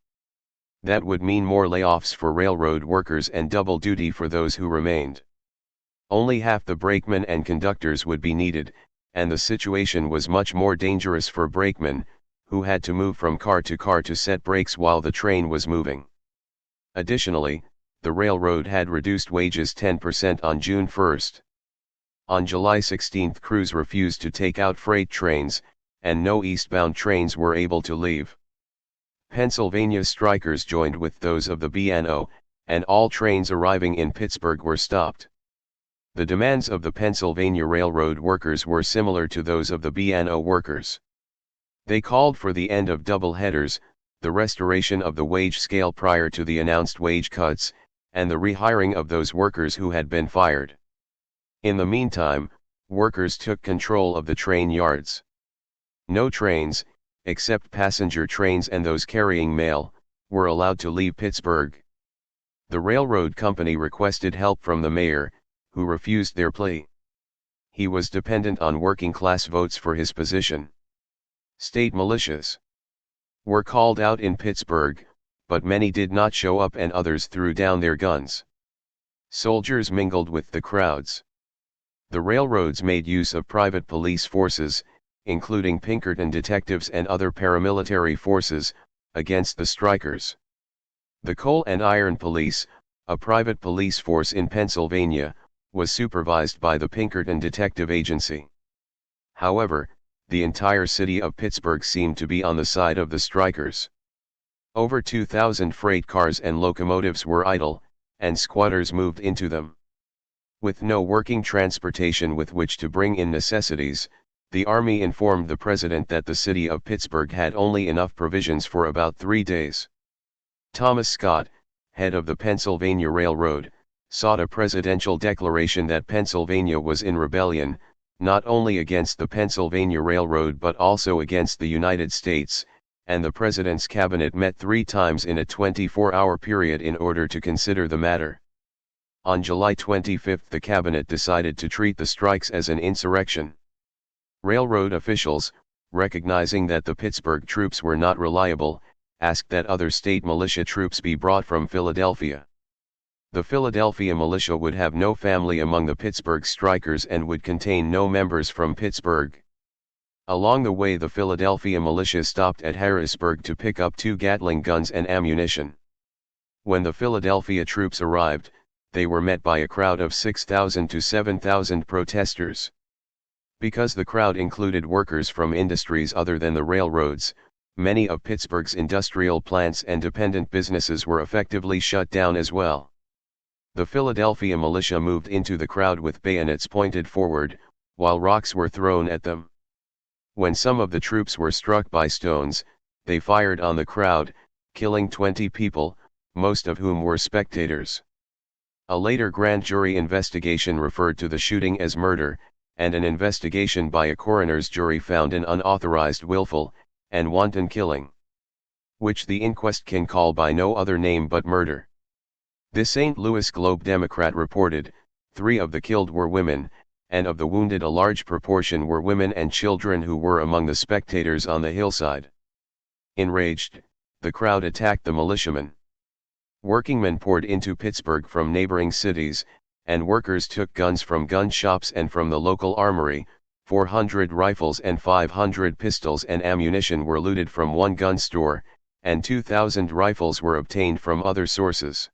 That would mean more layoffs for railroad workers and double duty for those who remained. Only half the brakemen and conductors would be needed, and the situation was much more dangerous for brakemen, who had to move from car to set brakes while the train was moving. Additionally, the railroad had reduced wages 10% on June 1. On July 16 crews refused to take out freight trains, and no eastbound trains were able to leave. Pennsylvania strikers joined with those of the B&O, and all trains arriving in Pittsburgh were stopped. The demands of the Pennsylvania Railroad workers were similar to those of the B&O workers. They called for the end of double-headers, the restoration of the wage scale prior to the announced wage cuts, and the rehiring of those workers who had been fired. In the meantime, workers took control of the train yards. No trains, except passenger trains and those carrying mail, were allowed to leave Pittsburgh. The railroad company requested help from the mayor, who refused their plea. He was dependent on working-class votes for his position. State militias were called out in Pittsburgh, but many did not show up and others threw down their guns. Soldiers mingled with the crowds. The railroads made use of private police forces, including Pinkerton detectives and other paramilitary forces, against the strikers. The Coal and Iron Police, a private police force in Pennsylvania, was supervised by the Pinkerton Detective Agency. However, the entire city of Pittsburgh seemed to be on the side of the strikers. Over 2,000 freight cars and locomotives were idle, and squatters moved into them. With no working transportation with which to bring in necessities, the Army informed the President that the city of Pittsburgh had only enough provisions for about 3 days. Thomas Scott, head of the Pennsylvania Railroad, sought a presidential declaration that Pennsylvania was in rebellion, not only against the Pennsylvania Railroad but also against the United States, and the President's cabinet met 3 times in a 24-hour period in order to consider the matter. On July 25 the cabinet decided to treat the strikes as an insurrection. Railroad officials, recognizing that the Pittsburgh troops were not reliable, asked that other state militia troops be brought from Philadelphia. The Philadelphia militia would have no family among the Pittsburgh strikers and would contain no members from Pittsburgh. Along the way the Philadelphia militia stopped at Harrisburg to pick up 2 Gatling guns and ammunition. When the Philadelphia troops arrived, they were met by a crowd of 6,000 to 7,000 protesters. Because the crowd included workers from industries other than the railroads, many of Pittsburgh's industrial plants and dependent businesses were effectively shut down as well. The Philadelphia militia moved into the crowd with bayonets pointed forward, while rocks were thrown at them. When some of the troops were struck by stones, they fired on the crowd, killing 20 people, most of whom were spectators. A later grand jury investigation referred to the shooting as murder, and an investigation by a coroner's jury found an unauthorized willful and wanton killing, which the inquest can call by no other name but murder. The St. Louis Globe-Democrat reported, 3 of the killed were women, and of the wounded a large proportion were women and children who were among the spectators on the hillside. Enraged, the crowd attacked the militiamen. Workingmen poured into Pittsburgh from neighboring cities, and workers took guns from gun shops and from the local armory. 400 rifles and 500 pistols and ammunition were looted from one gun store, and 2,000 rifles were obtained from other sources.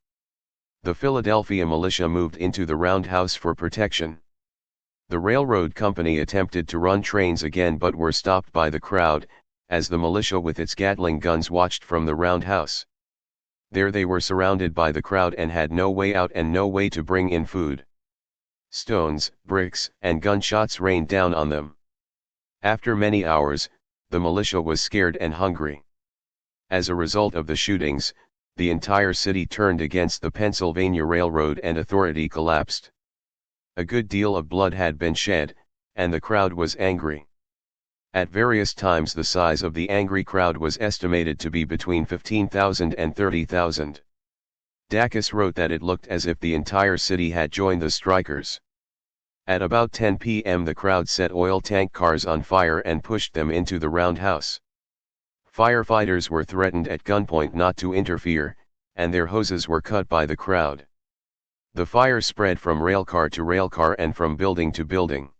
The Philadelphia militia moved into the roundhouse for protection. The railroad company attempted to run trains again but were stopped by the crowd, as the militia with its Gatling guns watched from the roundhouse. There they were surrounded by the crowd and had no way out and no way to bring in food. Stones, bricks, and gunshots rained down on them. After many hours, the militia was scared and hungry. As a result of the shootings, the entire city turned against the Pennsylvania Railroad and authority collapsed. A good deal of blood had been shed, and the crowd was angry. At various times the size of the angry crowd was estimated to be between 15,000 and 30,000. Dacus wrote that it looked as if the entire city had joined the strikers. At about 10 p.m. the crowd set oil tank cars on fire and pushed them into the roundhouse. Firefighters were threatened at gunpoint not to interfere, and their hoses were cut by the crowd. The fire spread from railcar to railcar and from building to building.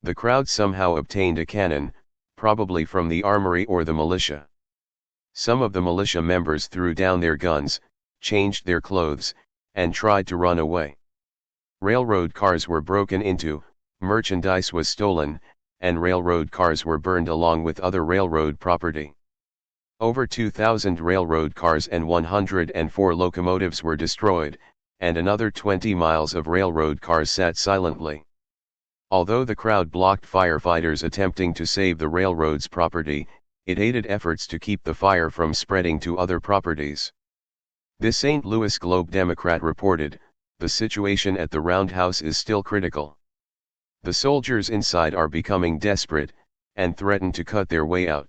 The crowd somehow obtained a cannon, probably from the armory or the militia. Some of the militia members threw down their guns, changed their clothes, and tried to run away. Railroad cars were broken into, merchandise was stolen, and railroad cars were burned along with other railroad property. Over 2,000 railroad cars and 104 locomotives were destroyed, and another 20 miles of railroad cars sat silently. Although the crowd blocked firefighters attempting to save the railroad's property, it aided efforts to keep the fire from spreading to other properties. The St. Louis Globe-Democrat reported, "The situation at the roundhouse is still critical. The soldiers inside are becoming desperate, and threaten to cut their way out.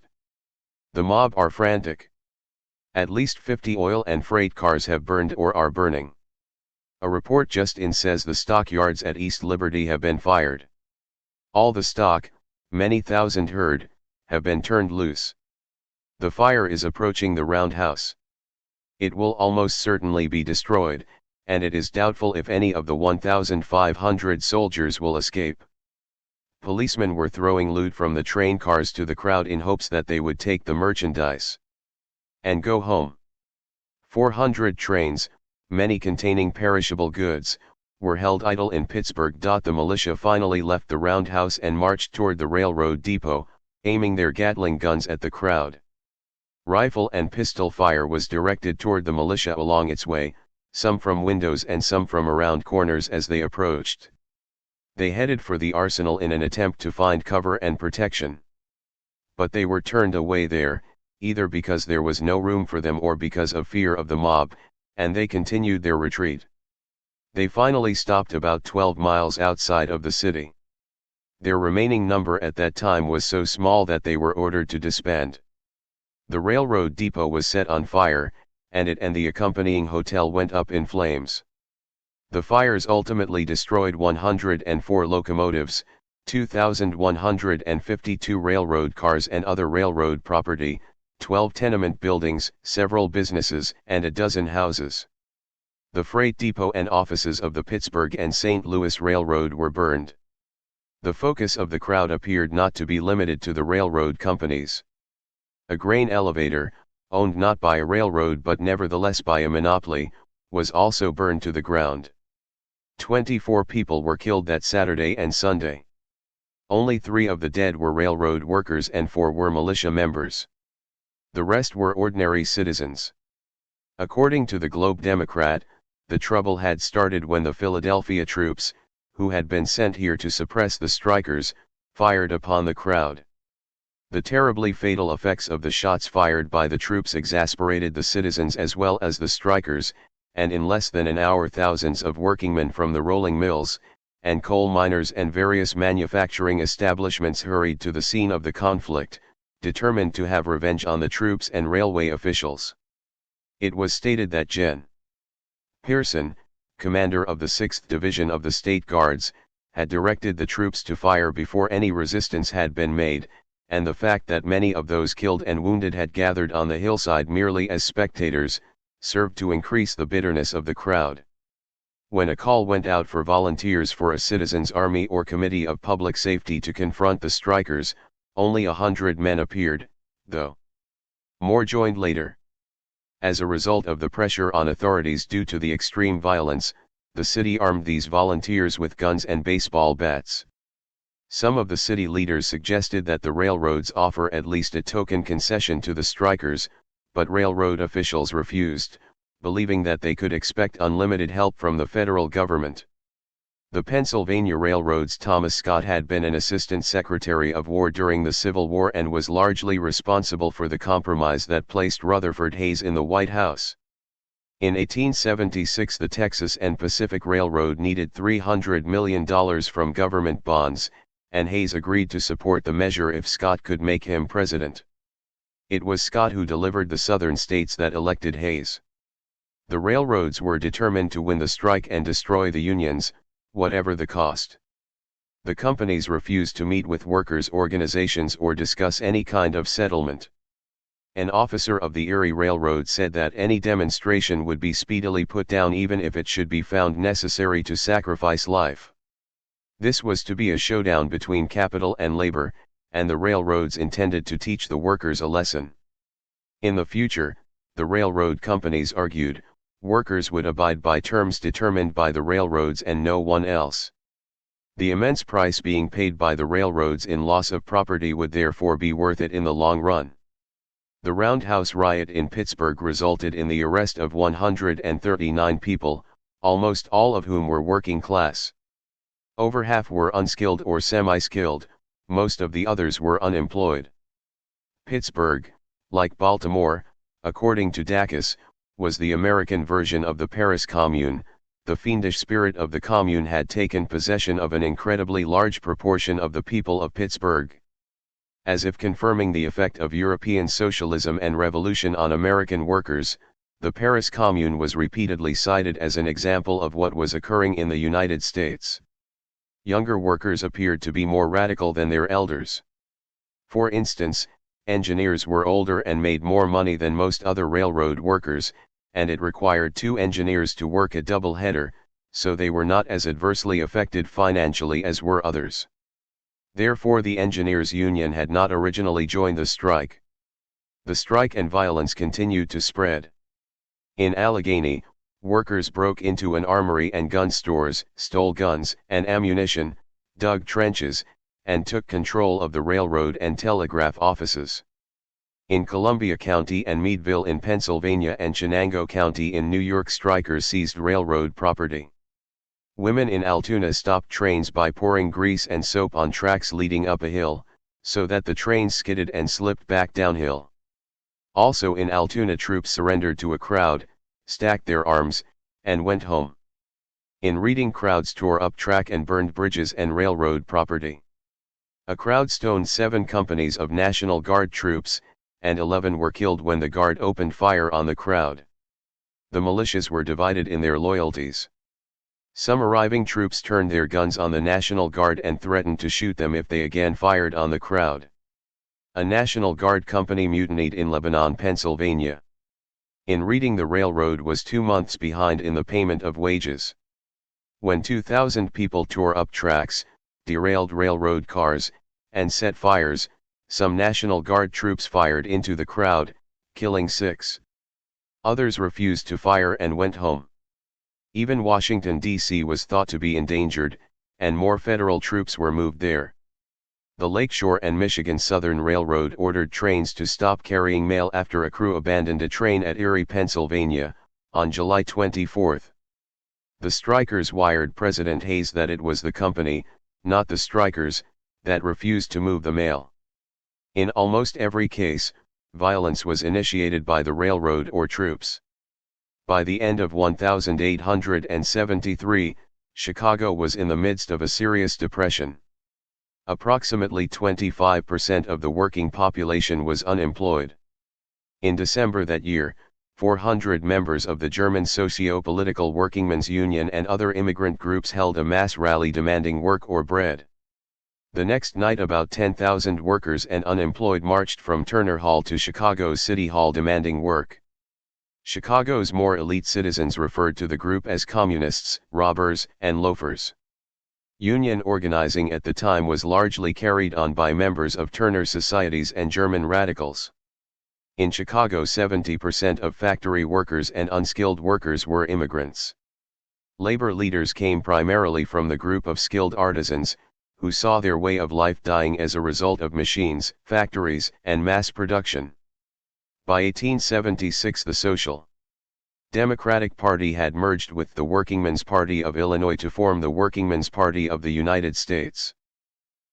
The mob are frantic. At least 50 oil and freight cars have burned or are burning. A report just in says the stockyards at East Liberty have been fired. All the stock, many thousand herd, have been turned loose. The fire is approaching the roundhouse. It will almost certainly be destroyed, and it is doubtful if any of the 1,500 soldiers will escape." Policemen were throwing loot from the train cars to the crowd in hopes that they would take the merchandise and go home. 400 trains, many containing perishable goods, were held idle in Pittsburgh. The militia finally left the roundhouse and marched toward the railroad depot, aiming their Gatling guns at the crowd. Rifle and pistol fire was directed toward the militia along its way, some from windows and some from around corners as they approached. They headed for the arsenal in an attempt to find cover and protection. But they were turned away there, either because there was no room for them or because of fear of the mob, and they continued their retreat. They finally stopped about 12 miles outside of the city. Their remaining number at that time was so small that they were ordered to disband. The railroad depot was set on fire, and it and the accompanying hotel went up in flames. The fires ultimately destroyed 104 locomotives, 2,152 railroad cars and other railroad property, 12 tenement buildings, several businesses, and a dozen houses. The freight depot and offices of the Pittsburgh and St. Louis Railroad were burned. The focus of the crowd appeared not to be limited to the railroad companies. A grain elevator, owned not by a railroad but nevertheless by a monopoly, was also burned to the ground. 24 people were killed that Saturday and Sunday. Only 3 of the dead were railroad workers and 4 were militia members. The rest were ordinary citizens. According to the Globe Democrat, the trouble had started when the Philadelphia troops, who had been sent here to suppress the strikers, fired upon the crowd. The terribly fatal effects of the shots fired by the troops exasperated the citizens as well as the strikers, and in less than an hour thousands of workingmen from the rolling mills, and coal miners and various manufacturing establishments hurried to the scene of the conflict, determined to have revenge on the troops and railway officials. It was stated that Gen. Pearson, commander of the 6th Division of the State Guards, had directed the troops to fire before any resistance had been made, and the fact that many of those killed and wounded had gathered on the hillside merely as spectators, served to increase the bitterness of the crowd. When a call went out for volunteers for a citizens' army or committee of public safety to confront the strikers, only 100 men appeared, though more joined later. As a result of the pressure on authorities due to the extreme violence, the city armed these volunteers with guns and baseball bats. Some of the city leaders suggested that the railroads offer at least a token concession to the strikers, but railroad officials refused, believing that they could expect unlimited help from the federal government. The Pennsylvania Railroad's Thomas Scott had been an assistant secretary of war during the Civil War and was largely responsible for the compromise that placed Rutherford Hayes in the White House. In 1876 the Texas and Pacific Railroad needed $300 million from government bonds, and Hayes agreed to support the measure if Scott could make him president. It was Scott who delivered the Southern states that elected Hayes. The railroads were determined to win the strike and destroy the unions, whatever the cost. The companies refused to meet with workers' organizations or discuss any kind of settlement. An officer of the Erie Railroad said that any demonstration would be speedily put down even if it should be found necessary to sacrifice life. This was to be a showdown between capital and labor, and the railroads intended to teach the workers a lesson. In the future, the railroad companies argued, workers would abide by terms determined by the railroads and no one else. The immense price being paid by the railroads in loss of property would therefore be worth it in the long run. The Roundhouse riot in Pittsburgh resulted in the arrest of 139 people, almost all of whom were working class. Over half were unskilled or semi-skilled, most of the others were unemployed. Pittsburgh, like Baltimore, according to Dacus, was the American version of the Paris Commune. The fiendish spirit of the Commune had taken possession of an incredibly large proportion of the people of Pittsburgh. As if confirming the effect of European socialism and revolution on American workers, the Paris Commune was repeatedly cited as an example of what was occurring in the United States. Younger workers appeared to be more radical than their elders. For instance, engineers were older and made more money than most other railroad workers, and it required 2 engineers to work a double header, so they were not as adversely affected financially as were others. Therefore the engineers' union had not originally joined the strike. The strike and violence continued to spread. In Allegheny, workers broke into an armory and gun stores, stole guns and ammunition, dug trenches, and took control of the railroad and telegraph offices. In Columbia County and Meadville in Pennsylvania and Chenango County in New York, strikers seized railroad property. Women in Altoona stopped trains by pouring grease and soap on tracks leading up a hill, so that the trains skidded and slipped back downhill. Also in Altoona, troops surrendered to a crowd, stacked their arms, and went home. In Reading, crowds tore up track and burned bridges and railroad property. A crowd stoned 7 companies of National Guard troops, and 11 were killed when the Guard opened fire on the crowd. The militias were divided in their loyalties. Some arriving troops turned their guns on the National Guard and threatened to shoot them if they again fired on the crowd. A National Guard company mutinied in Lebanon, Pennsylvania. In Reading, the railroad was 2 months behind in the payment of wages. When 2,000 people tore up tracks, derailed railroad cars, and set fires, some National Guard troops fired into the crowd, killing 6. Others refused to fire and went home. Even Washington, D.C. was thought to be endangered, and more federal troops were moved there. The Lakeshore and Michigan Southern Railroad ordered trains to stop carrying mail after a crew abandoned a train at Erie, Pennsylvania, on July 24. The strikers wired President Hayes that it was the company, not the strikers, that refused to move the mail. In almost every case, violence was initiated by the railroad or troops. By the end of 1873, Chicago was in the midst of a serious depression. Approximately 25% of the working population was unemployed. In December that year, 400 members of the German Socio-Political Workingmen's Union and other immigrant groups held a mass rally demanding work or bread. The next night about 10,000 workers and unemployed marched from Turner Hall to Chicago's City Hall demanding work. Chicago's more elite citizens referred to the group as communists, robbers, and loafers. Union organizing at the time was largely carried on by members of Turner societies and German radicals. In Chicago, 70% of factory workers and unskilled workers were immigrants. Labor leaders came primarily from the group of skilled artisans, who saw their way of life dying as a result of machines, factories, and mass production. By 1876 the Social Democratic Party had merged with the Workingmen's Party of Illinois to form the Workingmen's Party of the United States.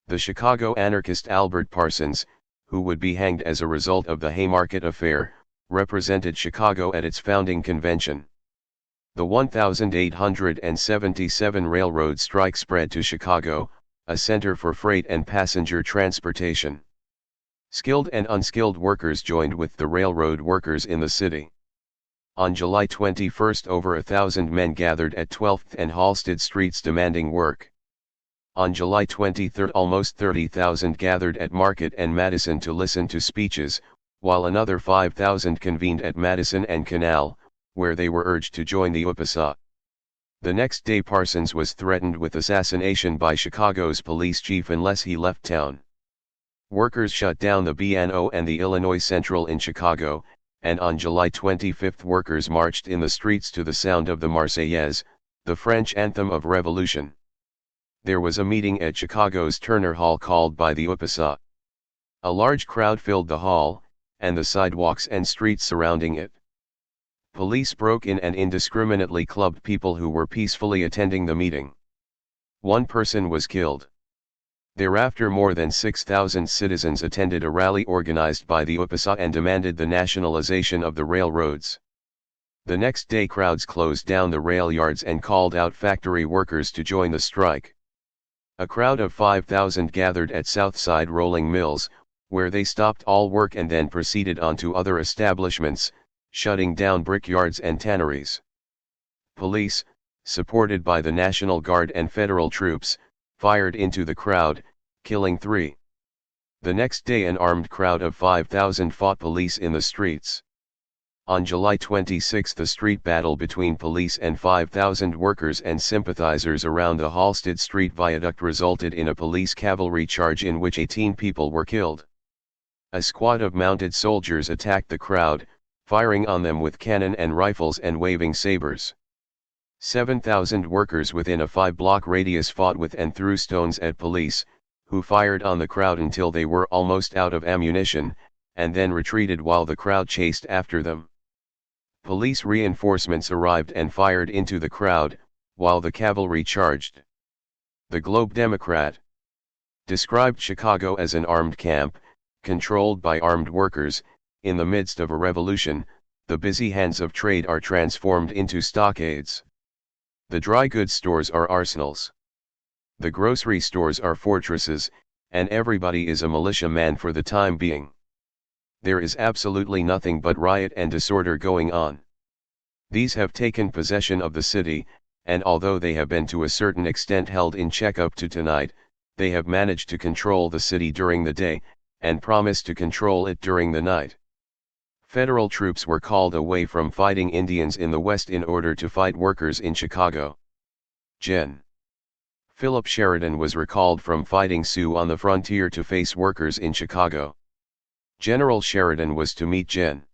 The Chicago anarchist Albert Parsons, who would be hanged as a result of the Haymarket Affair, represented Chicago at its founding convention. The 1877 railroad strike spread to Chicago, a center for freight and passenger transportation. Skilled and unskilled workers joined with the railroad workers in the city. On July 21 over 1,000 men gathered at 12th and Halsted Streets demanding work. On July 23 almost 30,000 gathered at Market and Madison to listen to speeches, while another 5,000 convened at Madison and Canal, where they were urged to join the UPSA. The next day Parsons was threatened with assassination by Chicago's police chief unless he left town. Workers shut down the B&O and the Illinois Central in Chicago, and on July 25 workers marched in the streets to the sound of the Marseillaise, the French anthem of revolution. There was a meeting at Chicago's Turner Hall called by the UPSA. A large crowd filled the hall, and the sidewalks and streets surrounding it. Police broke in and indiscriminately clubbed people who were peacefully attending the meeting. One person was killed. Thereafter more than 6,000 citizens attended a rally organized by the UPSA and demanded the nationalization of the railroads. The next day crowds closed down the rail yards and called out factory workers to join the strike. A crowd of 5,000 gathered at Southside Rolling Mills, where they stopped all work and then proceeded on to other establishments, shutting down brickyards and tanneries. Police, supported by the National Guard and federal troops, fired into the crowd, killing 3. The next day an armed crowd of 5,000 fought police in the streets. On July 26 the street battle between police and 5,000 workers and sympathizers around the Halsted Street viaduct resulted in a police cavalry charge in which 18 people were killed. A squad of mounted soldiers attacked the crowd, firing on them with cannon and rifles and waving sabers. 7,000 workers within a 5-block radius fought with and threw stones at police, who fired on the crowd until they were almost out of ammunition, and then retreated while the crowd chased after them. Police reinforcements arrived and fired into the crowd, while the cavalry charged. The Globe Democrat described Chicago as an armed camp, controlled by armed workers. In the midst of a revolution, the busy hands of trade are transformed into stockades. The dry goods stores are arsenals. The grocery stores are fortresses, and everybody is a militiaman for the time being. There is absolutely nothing but riot and disorder going on. These have taken possession of the city, and although they have been to a certain extent held in check up to tonight, they have managed to control the city during the day, and promise to control it during the night. Federal troops were called away from fighting Indians in the West in order to fight workers in Chicago. Gen. Philip Sheridan was recalled from fighting Sioux on the frontier to face workers in Chicago. General Sheridan was to meet Gen.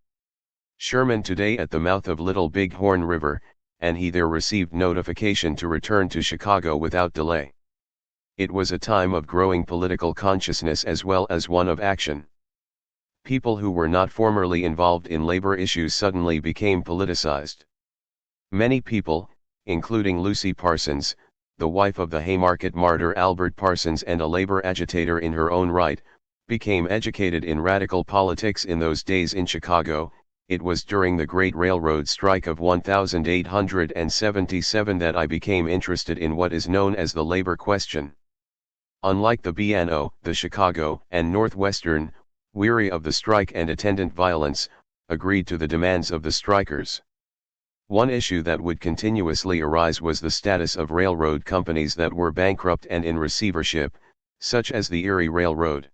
Sherman today at the mouth of Little Bighorn River, and he there received notification to return to Chicago without delay. It was a time of growing political consciousness as well as one of action. People who were not formerly involved in labor issues suddenly became politicized. Many people, including Lucy Parsons, the wife of the Haymarket martyr Albert Parsons and a labor agitator in her own right, became educated in radical politics in those days in Chicago. It was during the Great Railroad Strike of 1877 that I became interested in what is known as the labor question. Unlike the B&O, the Chicago and Northwestern, weary of the strike and attendant violence, agreed to the demands of the strikers. One issue that would continuously arise was the status of railroad companies that were bankrupt and in receivership, such as the Erie Railroad.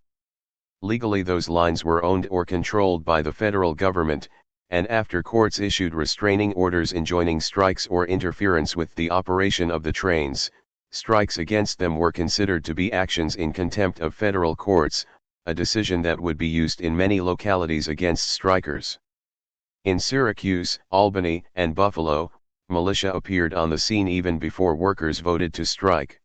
Legally those lines were owned or controlled by the federal government, and after courts issued restraining orders enjoining strikes or interference with the operation of the trains, strikes against them were considered to be actions in contempt of federal courts, a decision that would be used in many localities against strikers. In Syracuse, Albany, and Buffalo, militia appeared on the scene even before workers voted to strike.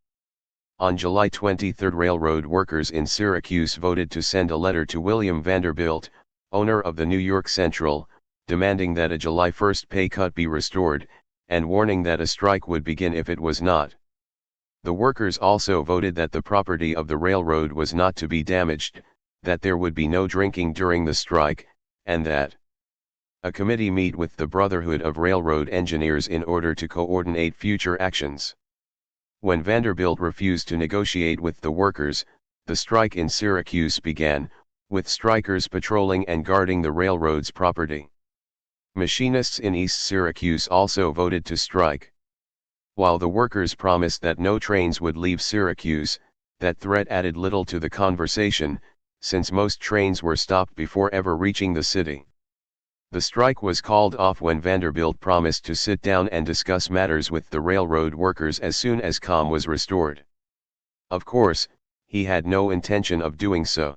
On July 23, railroad workers in Syracuse voted to send a letter to William Vanderbilt, owner of the New York Central, demanding that a July 1 pay cut be restored, and warning that a strike would begin if it was not. The workers also voted that the property of the railroad was not to be damaged, that there would be no drinking during the strike, and that a committee meet with the Brotherhood of Railroad Engineers in order to coordinate future actions. When Vanderbilt refused to negotiate with the workers, the strike in Syracuse began, with strikers patrolling and guarding the railroad's property. Machinists in East Syracuse also voted to strike. While the workers promised that no trains would leave Syracuse, that threat added little to the conversation, since most trains were stopped before ever reaching the city. The strike was called off when Vanderbilt promised to sit down and discuss matters with the railroad workers as soon as calm was restored. Of course, he had no intention of doing so.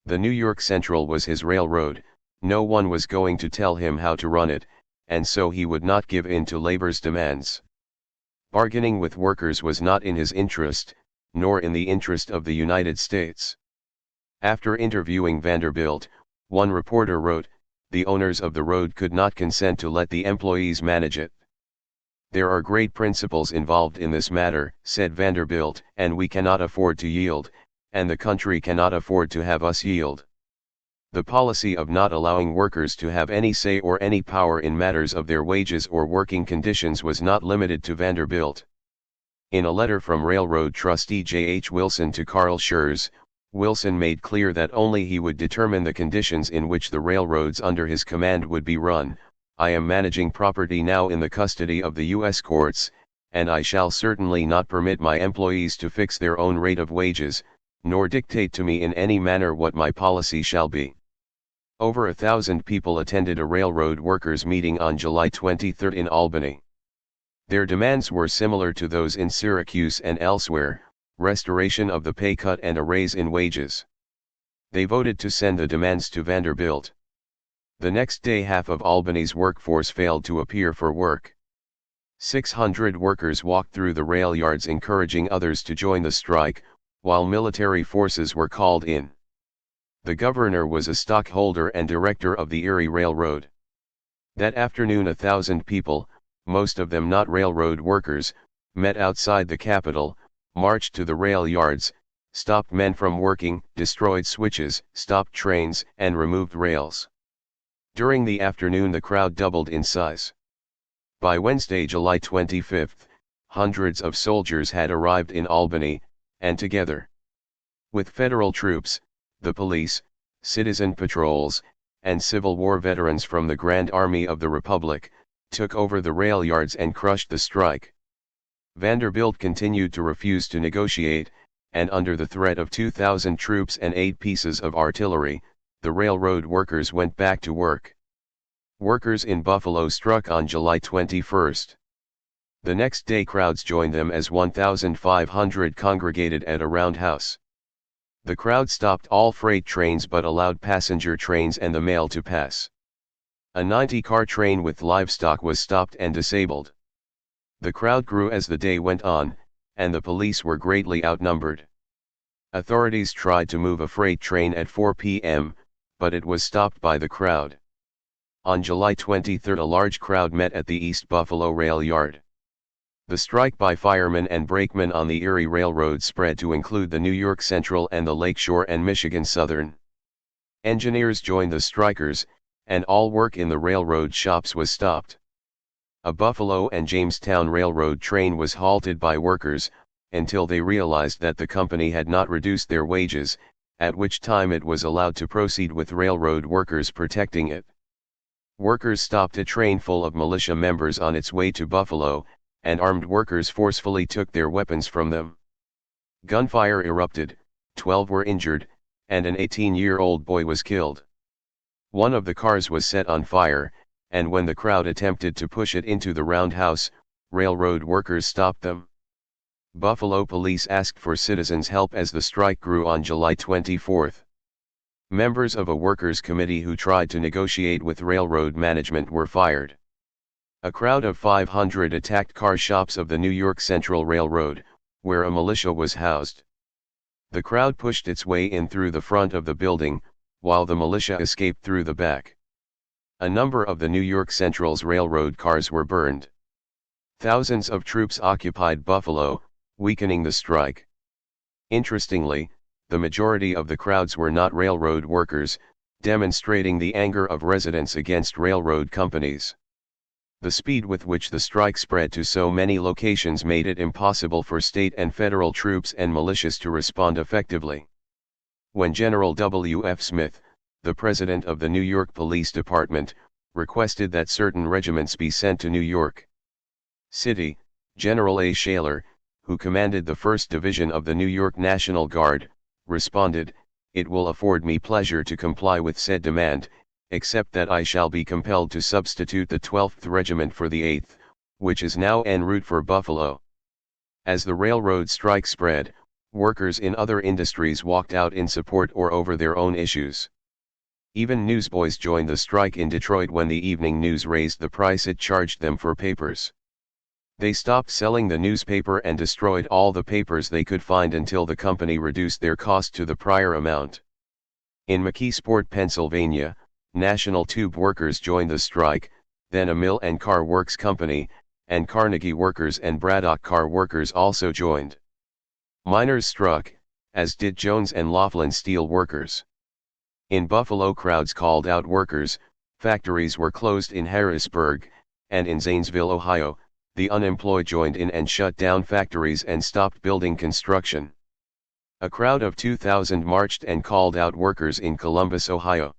The New York Central was his railroad, no one was going to tell him how to run it, and so he would not give in to labor's demands. Bargaining with workers was not in his interest, nor in the interest of the United States. After interviewing Vanderbilt, one reporter wrote, "The owners of the road could not consent to let the employees manage it. There are great principles involved in this matter," said Vanderbilt, "and we cannot afford to yield, and the country cannot afford to have us yield." The policy of not allowing workers to have any say or any power in matters of their wages or working conditions was not limited to Vanderbilt. In a letter from railroad trustee J. H. Wilson to Carl Schurz, Wilson made clear that only he would determine the conditions in which the railroads under his command would be run. "I am managing property now in the custody of the U.S. courts, and I shall certainly not permit my employees to fix their own rate of wages, nor dictate to me in any manner what my policy shall be." Over 1,000 people attended a railroad workers' meeting on July 23 in Albany. Their demands were similar to those in Syracuse and elsewhere: restoration of the pay cut and a raise in wages. They voted to send the demands to Vanderbilt. The next day half of Albany's workforce failed to appear for work. 600 workers walked through the rail yards encouraging others to join the strike, while military forces were called in. The governor was a stockholder and director of the Erie Railroad. That afternoon 1,000 people, most of them not railroad workers, met outside the Capitol, marched to the rail yards, stopped men from working, destroyed switches, stopped trains, and removed rails. During the afternoon the crowd doubled in size. By Wednesday, July 25, hundreds of soldiers had arrived in Albany, and together with federal troops, the police, citizen patrols, and Civil War veterans from the Grand Army of the Republic, took over the rail yards and crushed the strike. Vanderbilt continued to refuse to negotiate, and under the threat of 2,000 troops and 8 pieces of artillery, the railroad workers went back to work. Workers in Buffalo struck on July 21. The next day crowds joined them as 1,500 congregated at a roundhouse. The crowd stopped all freight trains but allowed passenger trains and the mail to pass. A 90-car train with livestock was stopped and disabled. The crowd grew as the day went on, and the police were greatly outnumbered. Authorities tried to move a freight train at 4 p.m., but it was stopped by the crowd. On July 23 a large crowd met at the East Buffalo Rail Yard. The strike by firemen and brakemen on the Erie Railroad spread to include the New York Central and the Lakeshore and Michigan Southern. Engineers joined the strikers, and all work in the railroad shops was stopped. A Buffalo and Jamestown Railroad train was halted by workers, until they realized that the company had not reduced their wages, at which time it was allowed to proceed with railroad workers protecting it. Workers stopped a train full of militia members on its way to Buffalo, and armed workers forcefully took their weapons from them. Gunfire erupted, 12 were injured, and an 18-year-old boy was killed. One of the cars was set on fire, and when the crowd attempted to push it into the roundhouse, railroad workers stopped them. Buffalo police asked for citizens' help as the strike grew on July 24. Members of a workers' committee who tried to negotiate with railroad management were fired. A crowd of 500 attacked car shops of the New York Central Railroad, where a militia was housed. The crowd pushed its way in through the front of the building, while the militia escaped through the back. A number of the New York Central's railroad cars were burned. Thousands of troops occupied Buffalo, weakening the strike. Interestingly, the majority of the crowds were not railroad workers, demonstrating the anger of residents against railroad companies. The speed with which the strike spread to so many locations made it impossible for state and federal troops and militias to respond effectively. When General W. F. Smith, the president of the New York Police Department, requested that certain regiments be sent to New York City, General A. Shaler, who commanded the 1st Division of the New York National Guard, responded, "It will afford me pleasure to comply with said demand, except that I shall be compelled to substitute the 12th Regiment for the 8th, which is now en route for Buffalo." As the railroad strike spread, workers in other industries walked out in support or over their own issues. Even newsboys joined the strike in Detroit when the evening news raised the price it charged them for papers. They stopped selling the newspaper and destroyed all the papers they could find until the company reduced their cost to the prior amount. In McKeesport, Pennsylvania, National Tube workers joined the strike, then a mill and car works company, and Carnegie workers and Braddock car workers also joined. Miners struck, as did Jones and Laughlin steel workers. In Buffalo, crowds called out workers, factories were closed in Harrisburg, and in Zanesville, Ohio, the unemployed joined in and shut down factories and stopped building construction. A crowd of 2,000 marched and called out workers in Columbus, Ohio.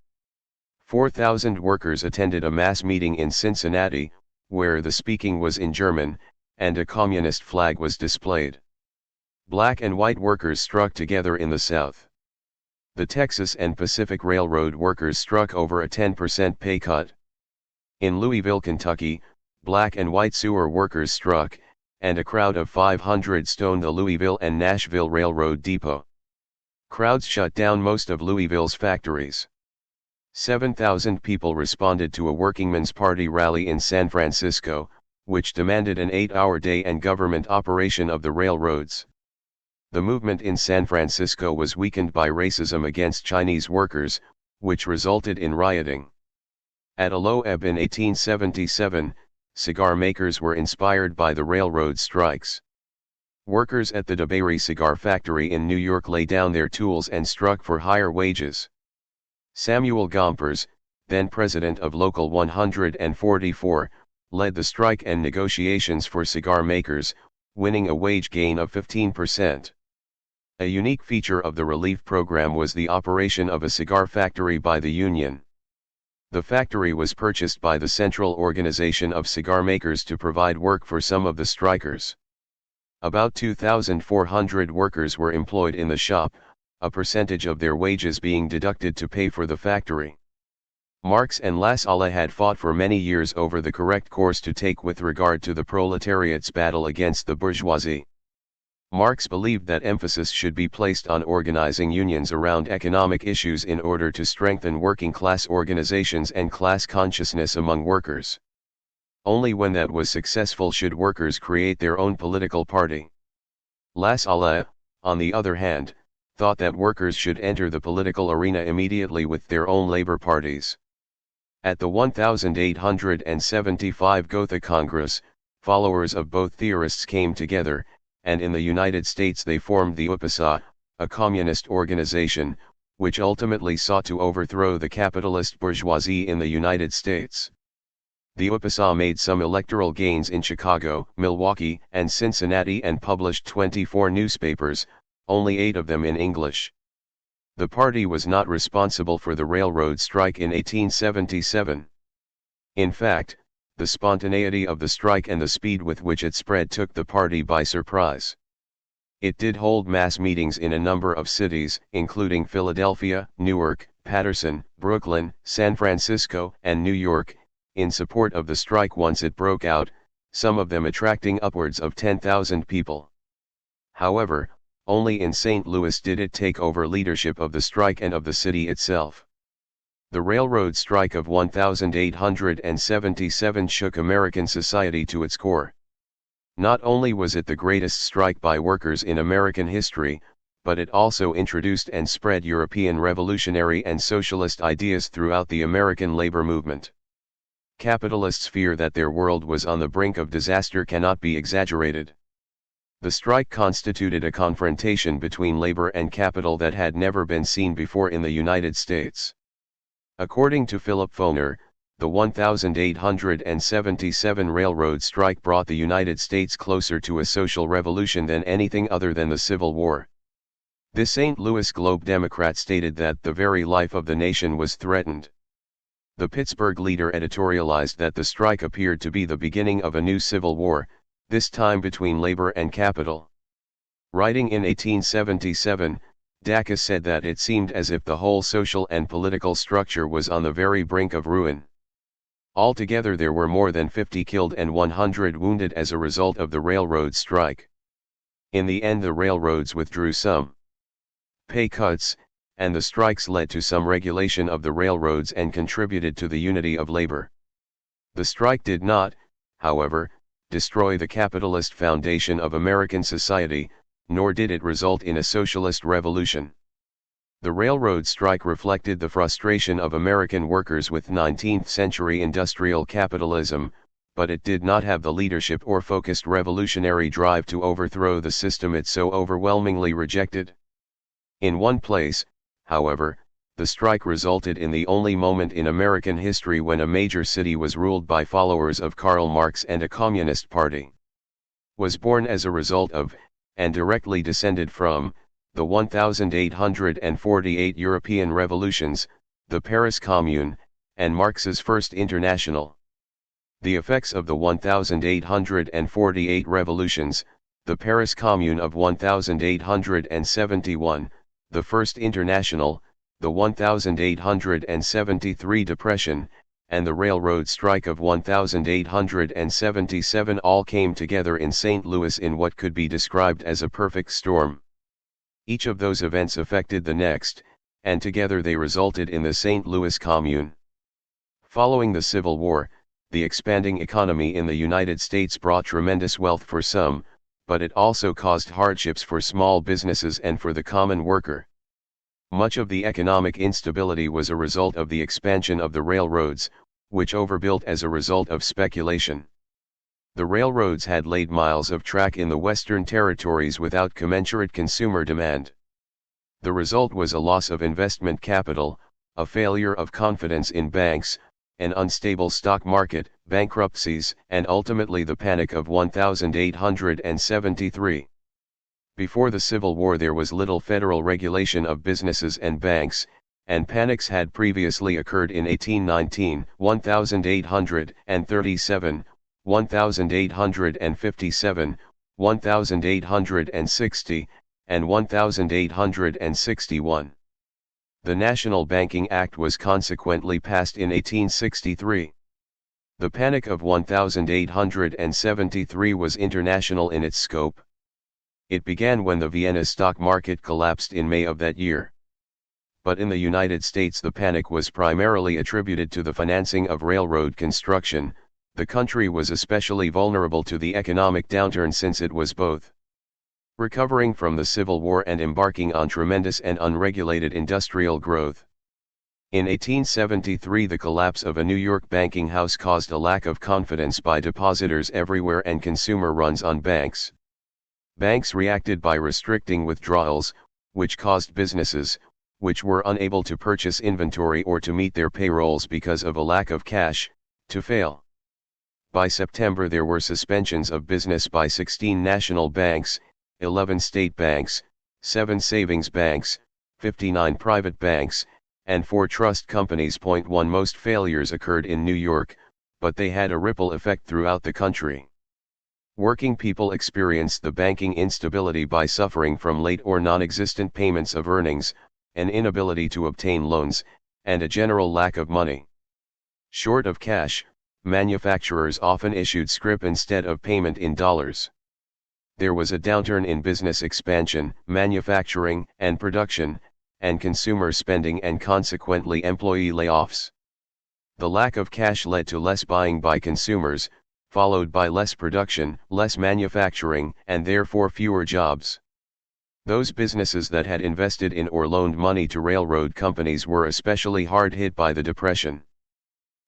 4,000 workers attended a mass meeting in Cincinnati, where the speaking was in German, and a communist flag was displayed. Black and white workers struck together in the South. The Texas and Pacific Railroad workers struck over a 10% pay cut. In Louisville, Kentucky, black and white sewer workers struck, and a crowd of 500 stoned the Louisville and Nashville Railroad depot. Crowds shut down most of Louisville's factories. 7,000 people responded to a Workingmen's Party rally in San Francisco, which demanded an 8-hour day and government operation of the railroads. The movement in San Francisco was weakened by racism against Chinese workers, which resulted in rioting. At a low ebb in 1877, cigar makers were inspired by the railroad strikes. Workers at the DeBary cigar factory in New York laid down their tools and struck for higher wages. Samuel Gompers, then president of Local 144, led the strike and negotiations for cigar makers, winning a wage gain of 15%. A unique feature of the relief program was the operation of a cigar factory by the union. The factory was purchased by the Central Organization of Cigar Makers to provide work for some of the strikers. About 2,400 workers were employed in the shop, a percentage of their wages being deducted to pay for the factory. Marx and Lassalle had fought for many years over the correct course to take with regard to the proletariat's battle against the bourgeoisie. Marx believed that emphasis should be placed on organizing unions around economic issues in order to strengthen working-class organizations and class consciousness among workers. Only when that was successful should workers create their own political party. La Salle, on the other hand, thought that workers should enter the political arena immediately with their own labor parties. At the 1875 Gotha Congress, followers of both theorists came together, and in the United States they formed the UPSA, a communist organization, which ultimately sought to overthrow the capitalist bourgeoisie in the United States. The UPSA made some electoral gains in Chicago, Milwaukee, and Cincinnati and published 24 newspapers, only 8 of them in English. The party was not responsible for the railroad strike in 1877. In fact, the spontaneity of the strike and the speed with which it spread took the party by surprise. It did hold mass meetings in a number of cities, including Philadelphia, Newark, Paterson, Brooklyn, San Francisco, and New York, in support of the strike once it broke out, some of them attracting upwards of 10,000 people. However, only in St. Louis did it take over leadership of the strike and of the city itself. The railroad strike of 1877 shook American society to its core. Not only was it the greatest strike by workers in American history, but it also introduced and spread European revolutionary and socialist ideas throughout the American labor movement. Capitalists' fear that their world was on the brink of disaster cannot be exaggerated. The strike constituted a confrontation between labor and capital that had never been seen before in the United States. According to Philip Foner, the 1877 railroad strike brought the United States closer to a social revolution than anything other than the Civil War. This St. Louis Globe Democrat stated that the very life of the nation was threatened. The Pittsburgh Leader editorialized that the strike appeared to be the beginning of a new civil war, this time between labor and capital. Writing in 1877, Dacus said that it seemed as if the whole social and political structure was on the very brink of ruin. Altogether there were more than 50 killed and 100 wounded as a result of the railroad strike. In the end the railroads withdrew some pay cuts, and the strikes led to some regulation of the railroads and contributed to the unity of labor. The strike did not, however, destroy the capitalist foundation of American society, nor did it result in a socialist revolution. The railroad strike reflected the frustration of American workers with 19th-century industrial capitalism, but it did not have the leadership or focused revolutionary drive to overthrow the system it so overwhelmingly rejected. In one place, however, the strike resulted in the only moment in American history when a major city was ruled by followers of Karl Marx and a communist party. Was born as a result of, and directly descended from, the 1848 European revolutions, the Paris Commune, and Marx's First International. The effects of the 1848 revolutions, the Paris Commune of 1871, the First International, the 1873 Depression, and the railroad strike of 1877 all came together in St. Louis in what could be described as a perfect storm. Each of those events affected the next, and together they resulted in the St. Louis Commune. Following the Civil War, the expanding economy in the United States brought tremendous wealth for some, but it also caused hardships for small businesses and for the common worker. Much of the economic instability was a result of the expansion of the railroads, which overbuilt as a result of speculation. The railroads had laid miles of track in the western territories without commensurate consumer demand. The result was a loss of investment capital, a failure of confidence in banks, an unstable stock market, bankruptcies, and ultimately the Panic of 1873. Before the Civil War there was little federal regulation of businesses and banks, and panics had previously occurred in 1819, 1837, 1857, 1860, and 1861. The National Banking Act was consequently passed in 1863. The Panic of 1873 was international in its scope. It began when the Vienna stock market collapsed in May of that year. But in the United States the panic was primarily attributed to the financing of railroad construction. The country was especially vulnerable to the economic downturn since it was both recovering from the Civil War and embarking on tremendous and unregulated industrial growth. In 1873, the collapse of a New York banking house caused a lack of confidence by depositors everywhere and consumer runs on banks. Banks reacted by restricting withdrawals, which caused businesses, which were unable to purchase inventory or to meet their payrolls because of a lack of cash, to fail. By September, there were suspensions of business by 16 national banks, 11 state banks, 7 savings banks, 59 private banks, and 4 trust companies. 1 Most failures occurred in New York, but they had a ripple effect throughout the country. Working people experienced the banking instability by suffering from late or non-existent payments of earnings, an inability to obtain loans, and a general lack of money. Short of cash, manufacturers often issued scrip instead of payment in dollars. There was a downturn in business expansion, manufacturing and production, and consumer spending, and consequently employee layoffs. The lack of cash led to less buying by consumers, followed by less production, less manufacturing, and therefore fewer jobs. Those businesses that had invested in or loaned money to railroad companies were especially hard hit by the Depression.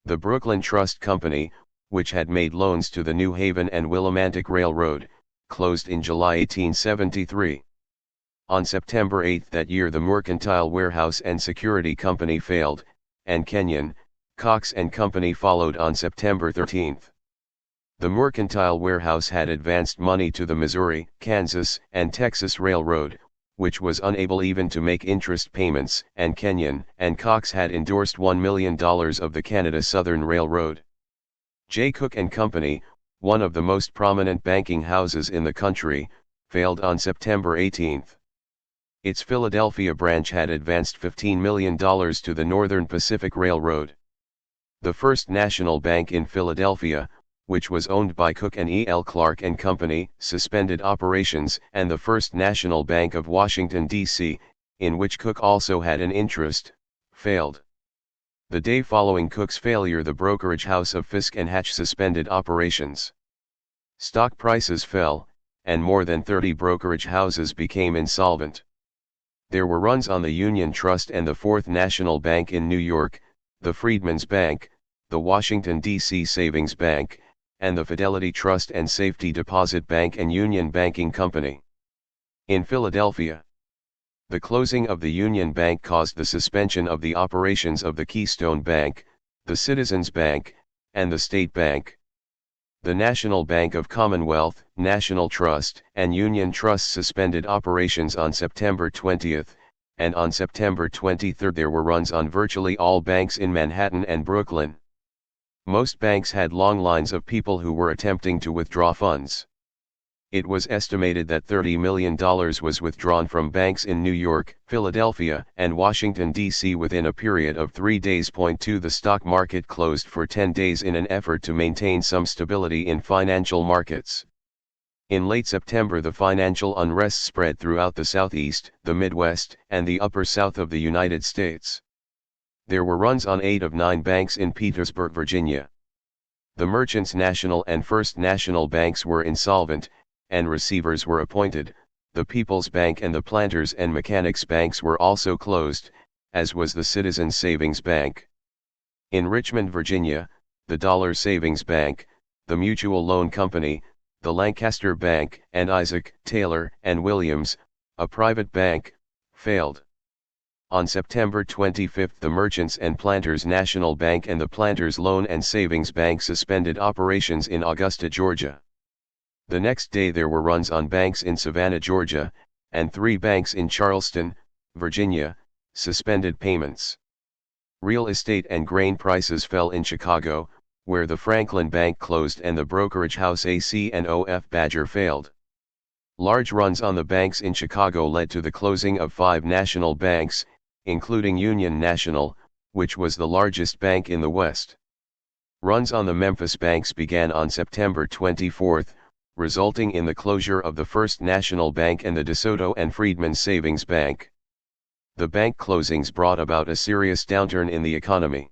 The Brooklyn Trust Company, which had made loans to the New Haven and Willimantic Railroad, closed in July 1873. On September 8 that year, the Mercantile Warehouse and Security Company failed, and Kenyon, Cox and Company followed on September 13. The Mercantile Warehouse had advanced money to the Missouri, Kansas, and Texas Railroad, which was unable even to make interest payments, and Kenyon and Cox had endorsed $1 million of the Canada Southern Railroad. J. Cook and Company, one of the most prominent banking houses in the country, failed on September 18. Its Philadelphia branch had advanced $15 million to the Northern Pacific Railroad. The First National Bank in Philadelphia, which was owned by Cook and E. L. Clark and Company, suspended operations, and the First National Bank of Washington, D.C., in which Cook also had an interest, failed. The day following Cook's failure, the brokerage house of Fisk and Hatch suspended operations. Stock prices fell, and more than 30 brokerage houses became insolvent. There were runs on the Union Trust and the Fourth National Bank in New York, the Freedmen's Bank, the Washington, D.C. Savings Bank, and the Fidelity Trust and Safety Deposit Bank and Union Banking Company. In Philadelphia, the closing of the Union Bank caused the suspension of the operations of the Keystone Bank, the Citizens Bank, and the State Bank. The National Bank of Commonwealth, National Trust, and Union Trust suspended operations on September 20, and on September 23 there were runs on virtually all banks in Manhattan and Brooklyn. Most banks had long lines of people who were attempting to withdraw funds. It was estimated that $30 million was withdrawn from banks in New York, Philadelphia, and Washington, D.C. within a period of 3 days. 2 The stock market closed for 10 days in an effort to maintain some stability in financial markets. In late September, the financial unrest spread throughout the Southeast, the Midwest, and the Upper South of the United States. There were runs on 8 of 9 banks in Petersburg, Virginia. The Merchants National and First National Banks were insolvent, and receivers were appointed. The People's Bank and the Planters and Mechanics Banks were also closed, as was the Citizens Savings Bank. In Richmond, Virginia, the Dollar Savings Bank, the Mutual Loan Company, the Lancaster Bank, and Isaac, Taylor, and Williams, a private bank, failed. On September 25 the Merchants and Planters National Bank and the Planters Loan and Savings Bank suspended operations in Augusta, Georgia. The next day there were runs on banks in Savannah, Georgia, and 3 banks in Charleston, Virginia, suspended payments. Real estate and grain prices fell in Chicago, where the Franklin Bank closed and the brokerage house AC&OF Badger failed. Large runs on the banks in Chicago led to the closing of 5 national banks, including Union National, which was the largest bank in the West. Runs on the Memphis banks began on September 24, resulting in the closure of the First National Bank and the DeSoto and Freedman Savings Bank. The bank closings brought about a serious downturn in the economy.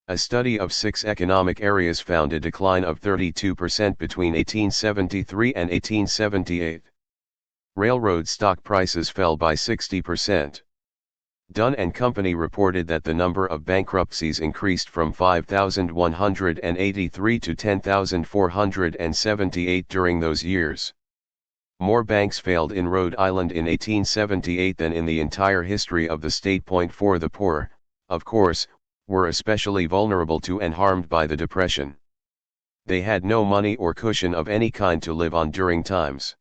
A study of 6 economic areas found a decline of 32% between 1873 and 1878. Railroad stock prices fell by 60%. Dunn and Company reported that the number of bankruptcies increased from 5,183 to 10,478 during those years. More banks failed in Rhode Island in 1878 than in the entire history of the state. For the poor, of course, were especially vulnerable to and harmed by the Depression. They had no money or cushion of any kind to live on during times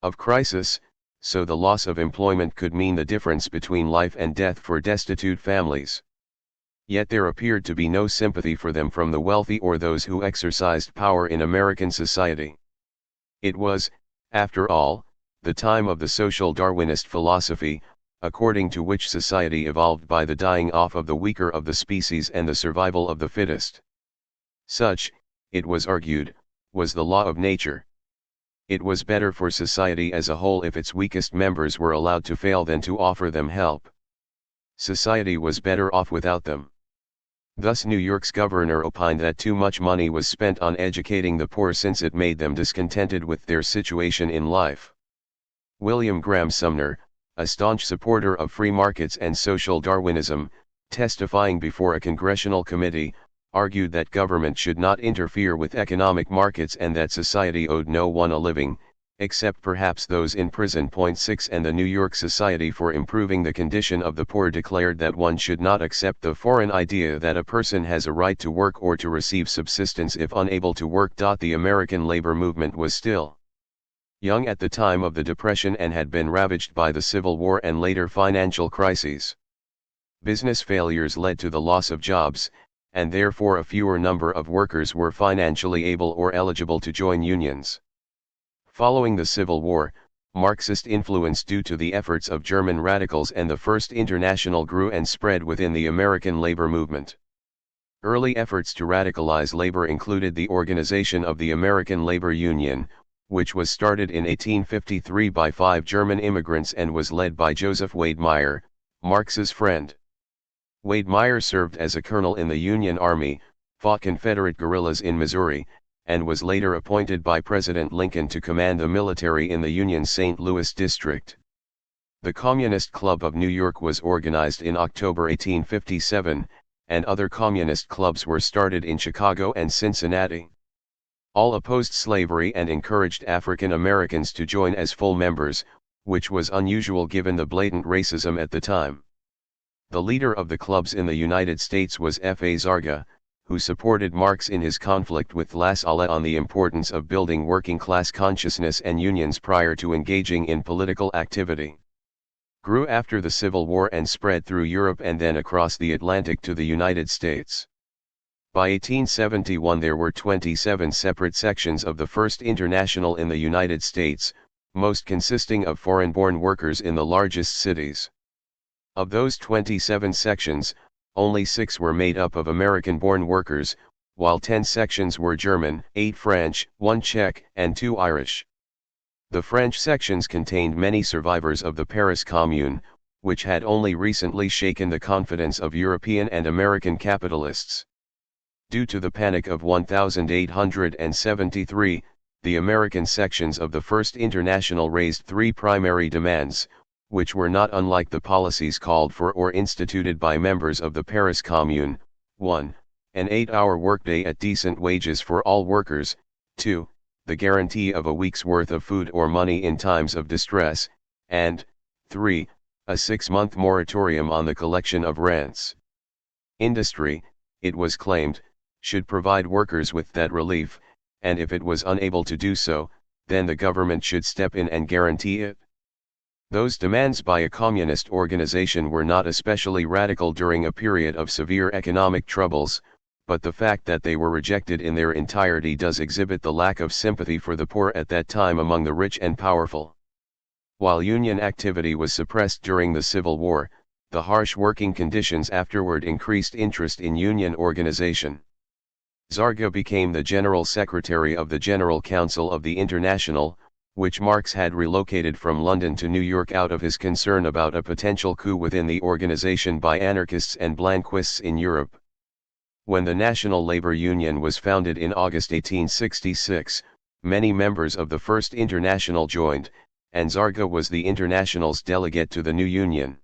of crisis, so the loss of employment could mean the difference between life and death for destitute families. Yet there appeared to be no sympathy for them from the wealthy or those who exercised power in American society. It was, after all, the time of the social Darwinist philosophy, according to which society evolved by the dying off of the weaker of the species and the survival of the fittest. Such, it was argued, was the law of nature. It was better for society as a whole if its weakest members were allowed to fail than to offer them help. Society was better off without them. Thus New York's governor opined that too much money was spent on educating the poor since it made them discontented with their situation in life. William Graham Sumner, a staunch supporter of free markets and social Darwinism, testifying before a congressional committee, argued that government should not interfere with economic markets and that society owed no one a living, except perhaps those in prison. 6 And the New York Society for Improving the Condition of the Poor declared that one should not accept the foreign idea that a person has a right to work or to receive subsistence if unable to work. The American labor movement was still young at the time of the Depression and had been ravaged by the Civil War and later financial crises. Business failures led to the loss of jobs, and therefore a fewer number of workers were financially able or eligible to join unions. Following the Civil War, Marxist influence due to the efforts of German radicals and the First International grew and spread within the American labor movement. Early efforts to radicalize labor included the organization of the American Labor Union, which was started in 1853 by 5 German immigrants and was led by Joseph Wade Meyer, Marx's friend. Wade Meyer served as a colonel in the Union Army, fought Confederate guerrillas in Missouri, and was later appointed by President Lincoln to command the military in the Union's St. Louis district. The Communist Club of New York was organized in October 1857, and other communist clubs were started in Chicago and Cincinnati. All opposed slavery and encouraged African Americans to join as full members, which was unusual given the blatant racism at the time. The leader of the clubs in the United States was F.A. Zarga, who supported Marx in his conflict with La Salle on the importance of building working-class consciousness and unions prior to engaging in political activity. Grew after the Civil War and spread through Europe and then across the Atlantic to the United States. By 1871 there were 27 separate sections of the First International in the United States, most consisting of foreign-born workers in the largest cities. Of those 27 sections, only 6 were made up of American-born workers, while 10 sections were German, 8 French, 1 Czech, and 2 Irish. The French sections contained many survivors of the Paris Commune, which had only recently shaken the confidence of European and American capitalists. Due to the Panic of 1873, the American sections of the First International raised 3 primary demands, which were not unlike the policies called for or instituted by members of the Paris Commune: 1. An 8-hour workday at decent wages for all workers, 2. The guarantee of a week's worth of food or money in times of distress, and 3. A 6-month moratorium on the collection of rents. Industry, it was claimed, should provide workers with that relief, and if it was unable to do so, then the government should step in and guarantee it. Those demands by a communist organization were not especially radical during a period of severe economic troubles, but the fact that they were rejected in their entirety does exhibit the lack of sympathy for the poor at that time among the rich and powerful. While union activity was suppressed during the Civil War, the harsh working conditions afterward increased interest in union organization. Zarga became the General Secretary of the General Council of the International, which Marx had relocated from London to New York out of his concern about a potential coup within the organization by anarchists and Blanquists in Europe. When the National Labor Union was founded in August 1866, many members of the First International joined, and Zarga was the International's delegate to the new union.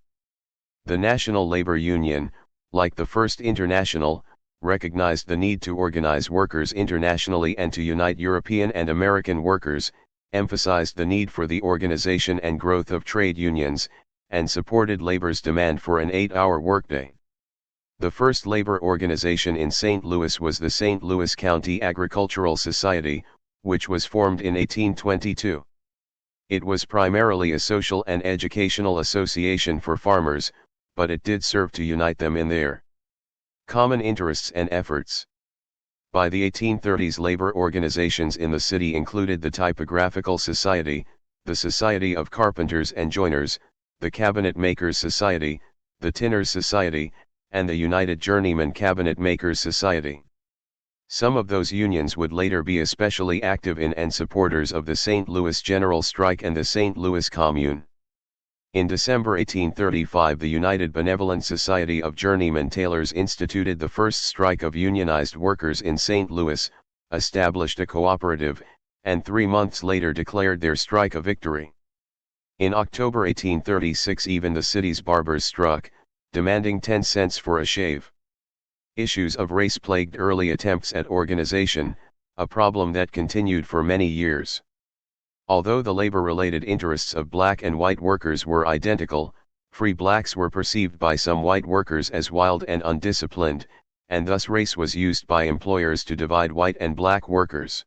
The National Labor Union, like the First International, recognized the need to organize workers internationally and to unite European and American workers, emphasized the need for the organization and growth of trade unions, and supported labor's demand for an 8-hour workday. The first labor organization in St. Louis was the St. Louis County Agricultural Society, which was formed in 1822. It was primarily a social and educational association for farmers, but it did serve to unite them in their common interests and efforts. By the 1830s, labor organizations in the city included the Typographical Society, the Society of Carpenters and Joiners, the Cabinet Makers Society, the Tinners Society, and the United Journeyman Cabinet Makers Society. Some of those unions would later be especially active in and supporters of the St. Louis General Strike and the St. Louis Commune. In December 1835, the United Benevolent Society of Journeyman Tailors instituted the first strike of unionized workers in St. Louis, established a cooperative, and 3 months later declared their strike a victory. In October 1836, even the city's barbers struck, demanding 10 cents for a shave. Issues of race plagued early attempts at organization, a problem that continued for many years. Although the labor-related interests of black and white workers were identical, free blacks were perceived by some white workers as wild and undisciplined, and thus race was used by employers to divide white and black workers.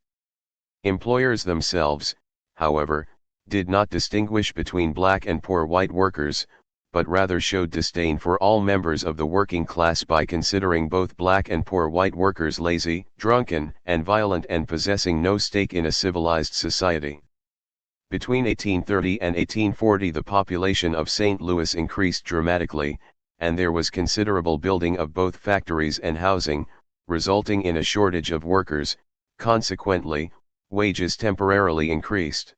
Employers themselves, however, did not distinguish between black and poor white workers, but rather showed disdain for all members of the working class by considering both black and poor white workers lazy, drunken, and violent and possessing no stake in a civilized society. Between 1830 and 1840, the population of St. Louis increased dramatically, and there was considerable building of both factories and housing, resulting in a shortage of workers. Consequently, wages temporarily increased.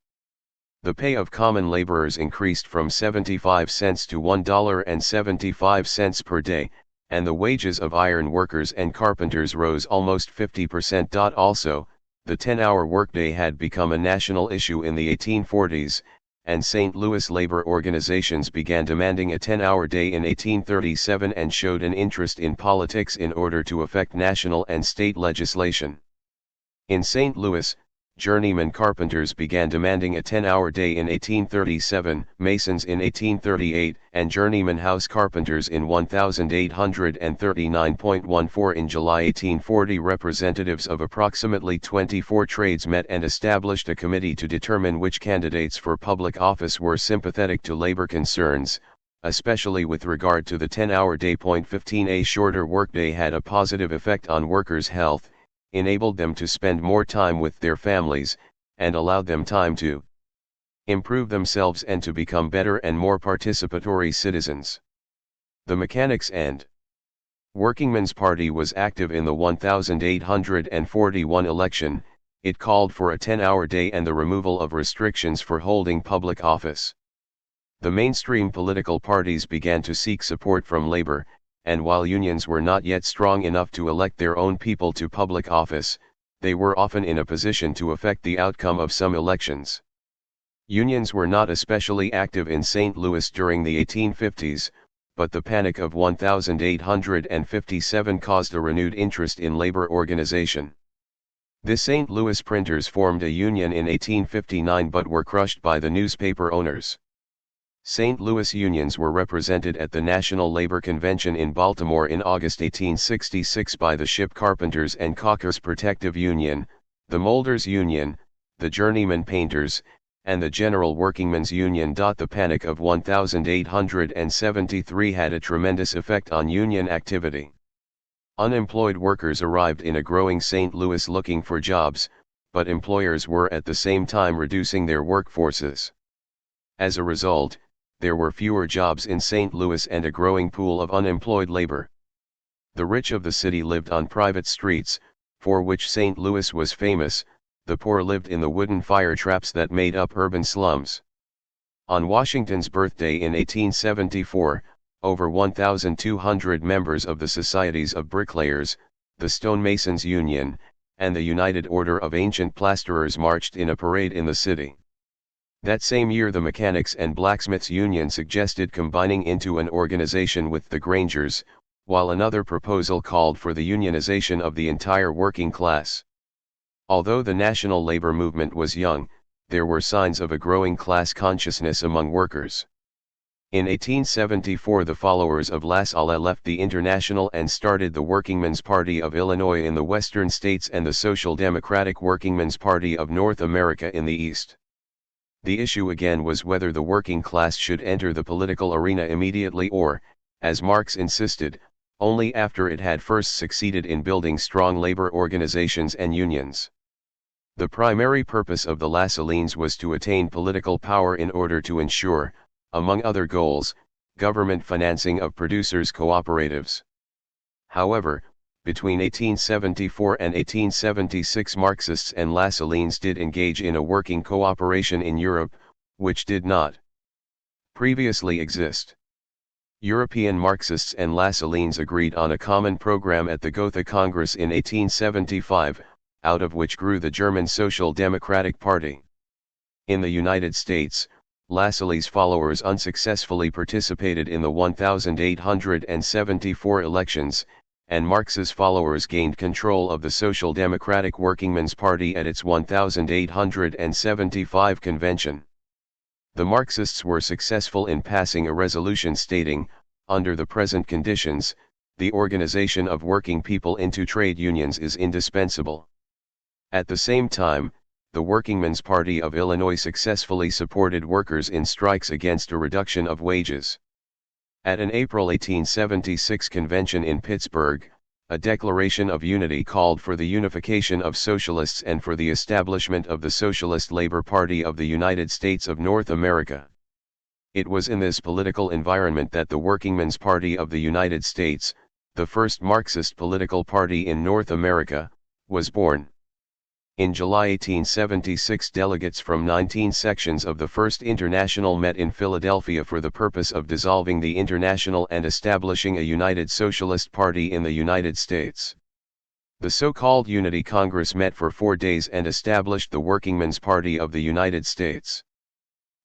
The pay of common laborers increased from 75 cents to $1.75 per day, and the wages of iron workers and carpenters rose almost 50%. Also, the 10-hour workday had become a national issue in the 1840s, and St. Louis labor organizations began demanding a 10-hour day in 1837 and showed an interest in politics in order to affect national and state legislation. In St. Louis, journeyman carpenters began demanding a 10-hour day in 1837, masons in 1838, and journeyman house carpenters in 1839.14. In July 1840, representatives of approximately 24 trades met and established a committee to determine which candidates for public office were sympathetic to labor concerns, especially with regard to the 10-hour day. 15. A shorter workday had a positive effect on workers' health, enabled them to spend more time with their families, and allowed them time to improve themselves and to become better and more participatory citizens. The Mechanics' and Workingmen's Party was active in the 1841 election. It called for a 10-hour day and the removal of restrictions for holding public office. The mainstream political parties began to seek support from labor, and while unions were not yet strong enough to elect their own people to public office, they were often in a position to affect the outcome of some elections. Unions were not especially active in St. Louis during the 1850s, but the Panic of 1857 caused a renewed interest in labor organization. The St. Louis printers formed a union in 1859 but were crushed by the newspaper owners. St. Louis unions were represented at the National Labor Convention in Baltimore in August 1866 by the Ship Carpenters and Caulkers Protective Union, the Molders Union, the Journeyman Painters, and the General Workingmen's Union. The Panic of 1873 had a tremendous effect on union activity. Unemployed workers arrived in a growing St. Louis looking for jobs, but employers were at the same time reducing their workforces. As a result, there were fewer jobs in St. Louis and a growing pool of unemployed labor. The rich of the city lived on private streets, for which St. Louis was famous. The poor lived in the wooden fire traps that made up urban slums. On Washington's birthday in 1874, over 1,200 members of the Societies of Bricklayers, the Stonemasons Union, and the United Order of Ancient Plasterers marched in a parade in the city. That same year the Mechanics and Blacksmiths Union suggested combining into an organization with the Grangers, while another proposal called for the unionization of the entire working class. Although the national labor movement was young, there were signs of a growing class consciousness among workers. In 1874 the followers of La Salle left the International and started the Workingmen's Party of Illinois in the western states and the Social Democratic Workingmen's Party of North America in the east. The issue again was whether the working class should enter the political arena immediately or, as Marx insisted, only after it had first succeeded in building strong labor organizations and unions. The primary purpose of the Lassalleans was to attain political power in order to ensure, among other goals, government financing of producers' cooperatives. However, between 1874 and 1876 Marxists and Lassalleans did engage in a working cooperation in Europe, which did not previously exist. European Marxists and Lassalleans agreed on a common program at the Gotha Congress in 1875, out of which grew the German Social Democratic Party. In the United States, Lassalle's followers unsuccessfully participated in the 1874 elections, and Marx's followers gained control of the Social Democratic Workingmen's Party at its 1875 convention. The Marxists were successful in passing a resolution stating, under the present conditions, the organization of working people into trade unions is indispensable. At the same time, the Workingmen's Party of Illinois successfully supported workers in strikes against a reduction of wages. At an April 1876 convention in Pittsburgh, a declaration of unity called for the unification of socialists and for the establishment of the Socialist Labor Party of the United States of North America. It was in this political environment that the Workingmen's Party of the United States, the first Marxist political party in North America, was born. In July 1876 delegates from 19 sections of the First International met in Philadelphia for the purpose of dissolving the International and establishing a United Socialist Party in the United States. The so-called Unity Congress met for 4 days and established the Workingmen's Party of the United States.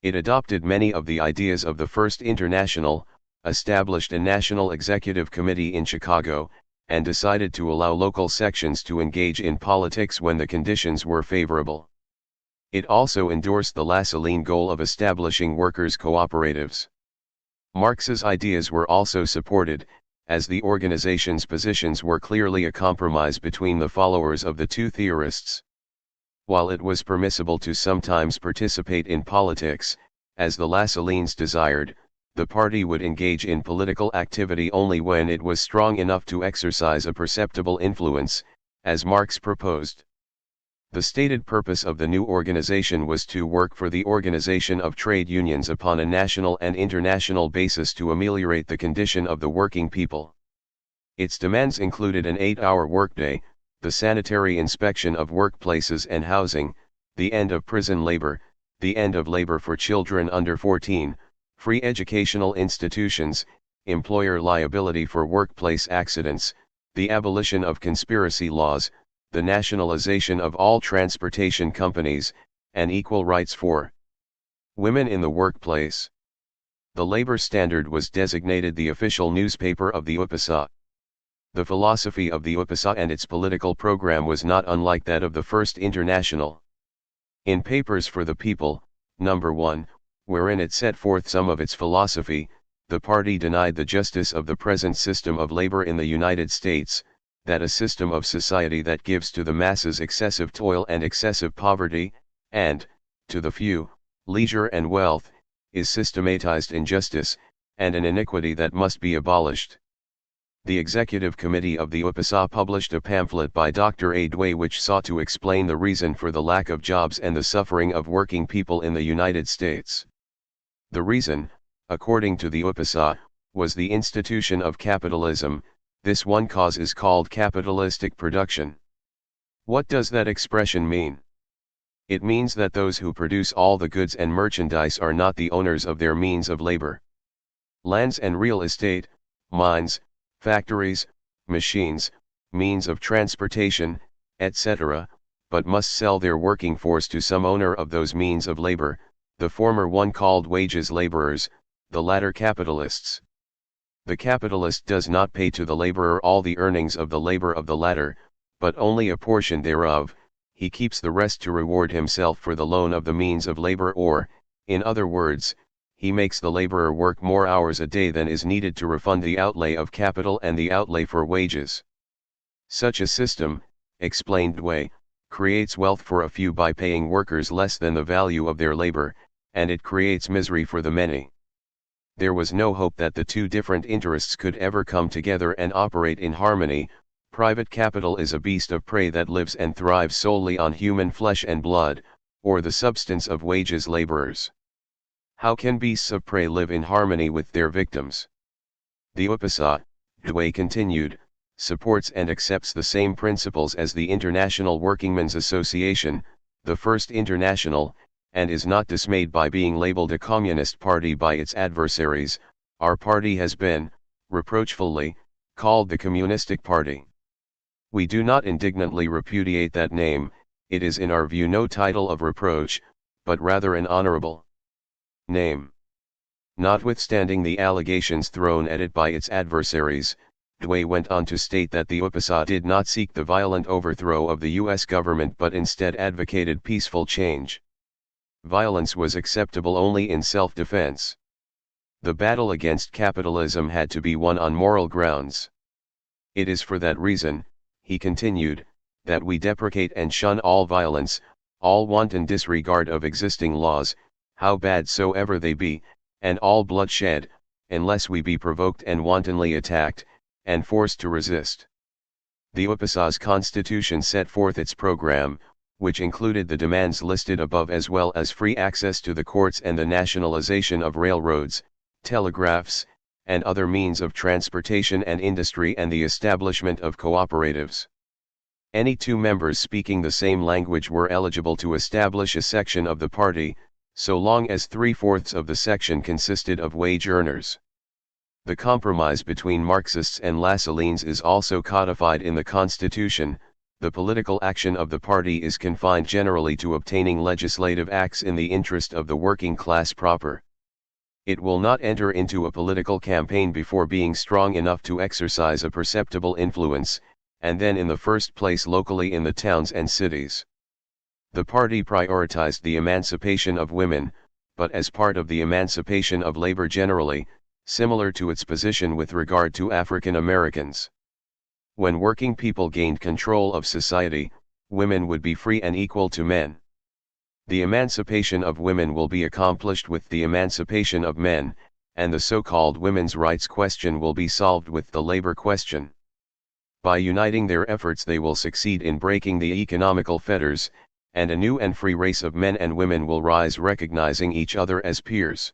It adopted many of the ideas of the First International, established a National Executive Committee in Chicago, and decided to allow local sections to engage in politics when the conditions were favorable. It also endorsed the Lassallean goal of establishing workers' cooperatives. Marx's ideas were also supported, as the organization's positions were clearly a compromise between the followers of the two theorists. While it was permissible to sometimes participate in politics, as the Lassalleans desired, the party would engage in political activity only when it was strong enough to exercise a perceptible influence, as Marx proposed. The stated purpose of the new organization was to work for the organization of trade unions upon a national and international basis to ameliorate the condition of the working people. Its demands included an 8-hour workday, the sanitary inspection of workplaces and housing, the end of prison labor, the end of labor for children under 14, free educational institutions, employer liability for workplace accidents, the abolition of conspiracy laws, the nationalization of all transportation companies, and equal rights for women in the workplace. The Labor Standard was designated the official newspaper of the UPSA. The philosophy of the UPSA and its political program was not unlike that of the First International. In Papers for the People, No. 1, wherein it set forth some of its philosophy, the party denied the justice of the present system of labor in the United States, that a system of society that gives to the masses excessive toil and excessive poverty, and, to the few, leisure and wealth, is systematized injustice, and an iniquity that must be abolished. The Executive Committee of the UPSA published a pamphlet by Dr. A. Dway which sought to explain the reason for the lack of jobs and the suffering of working people in the United States. The reason, according to the UPSA, was the institution of capitalism. This one cause is called capitalistic production. What does that expression mean? It means that those who produce all the goods and merchandise are not the owners of their means of labor. Lands and real estate, mines, factories, machines, means of transportation, etc., but must sell their working force to some owner of those means of labor, The former one called wages laborers, the latter capitalists. The capitalist does not pay to the laborer all the earnings of the labor of the latter, but only a portion thereof. He keeps the rest to reward himself for the loan of the means of labor, or, in other words, he makes the laborer work more hours a day than is needed to refund the outlay of capital and the outlay for wages. Such a system, explained Dewey, creates wealth for a few by paying workers less than the value of their labor, and it creates misery for the many. There was no hope that the two different interests could ever come together and operate in harmony. Private capital is a beast of prey that lives and thrives solely on human flesh and blood, or the substance of wages laborers. How can beasts of prey live in harmony with their victims? The UPSA, Dewey continued, supports and accepts the same principles as the International Workingmen's Association, the first international, and is not dismayed by being labeled a communist party by its adversaries. Our party has been, reproachfully, called the Communistic Party. We do not indignantly repudiate that name. It is in our view no title of reproach, but rather an honorable name. Notwithstanding the allegations thrown at it by its adversaries, Dewey went on to state that the UPSA did not seek the violent overthrow of the U.S. government but instead advocated peaceful change. Violence was acceptable only in self-defense. The battle against capitalism had to be won on moral grounds. It is for that reason, he continued, that we deprecate and shun all violence, all wanton disregard of existing laws, how bad soever they be, and all bloodshed, unless we be provoked and wantonly attacked, and forced to resist. The UPSA's constitution set forth its program, which included the demands listed above as well as free access to the courts and the nationalization of railroads, telegraphs, and other means of transportation and industry and the establishment of cooperatives. Any two members speaking the same language were eligible to establish a section of the party, so long as 3/4 of the section consisted of wage earners. The compromise between Marxists and Lassalleans is also codified in the Constitution. The political action of the party is confined generally to obtaining legislative acts in the interest of the working class proper. It will not enter into a political campaign before being strong enough to exercise a perceptible influence, and then in the first place locally in the towns and cities. The party prioritized the emancipation of women, but as part of the emancipation of labor generally, similar to its position with regard to African Americans. When working people gained control of society, women would be free and equal to men. The emancipation of women will be accomplished with the emancipation of men, and the so-called women's rights question will be solved with the labor question. By uniting their efforts they will succeed in breaking the economical fetters, and a new and free race of men and women will rise recognizing each other as peers.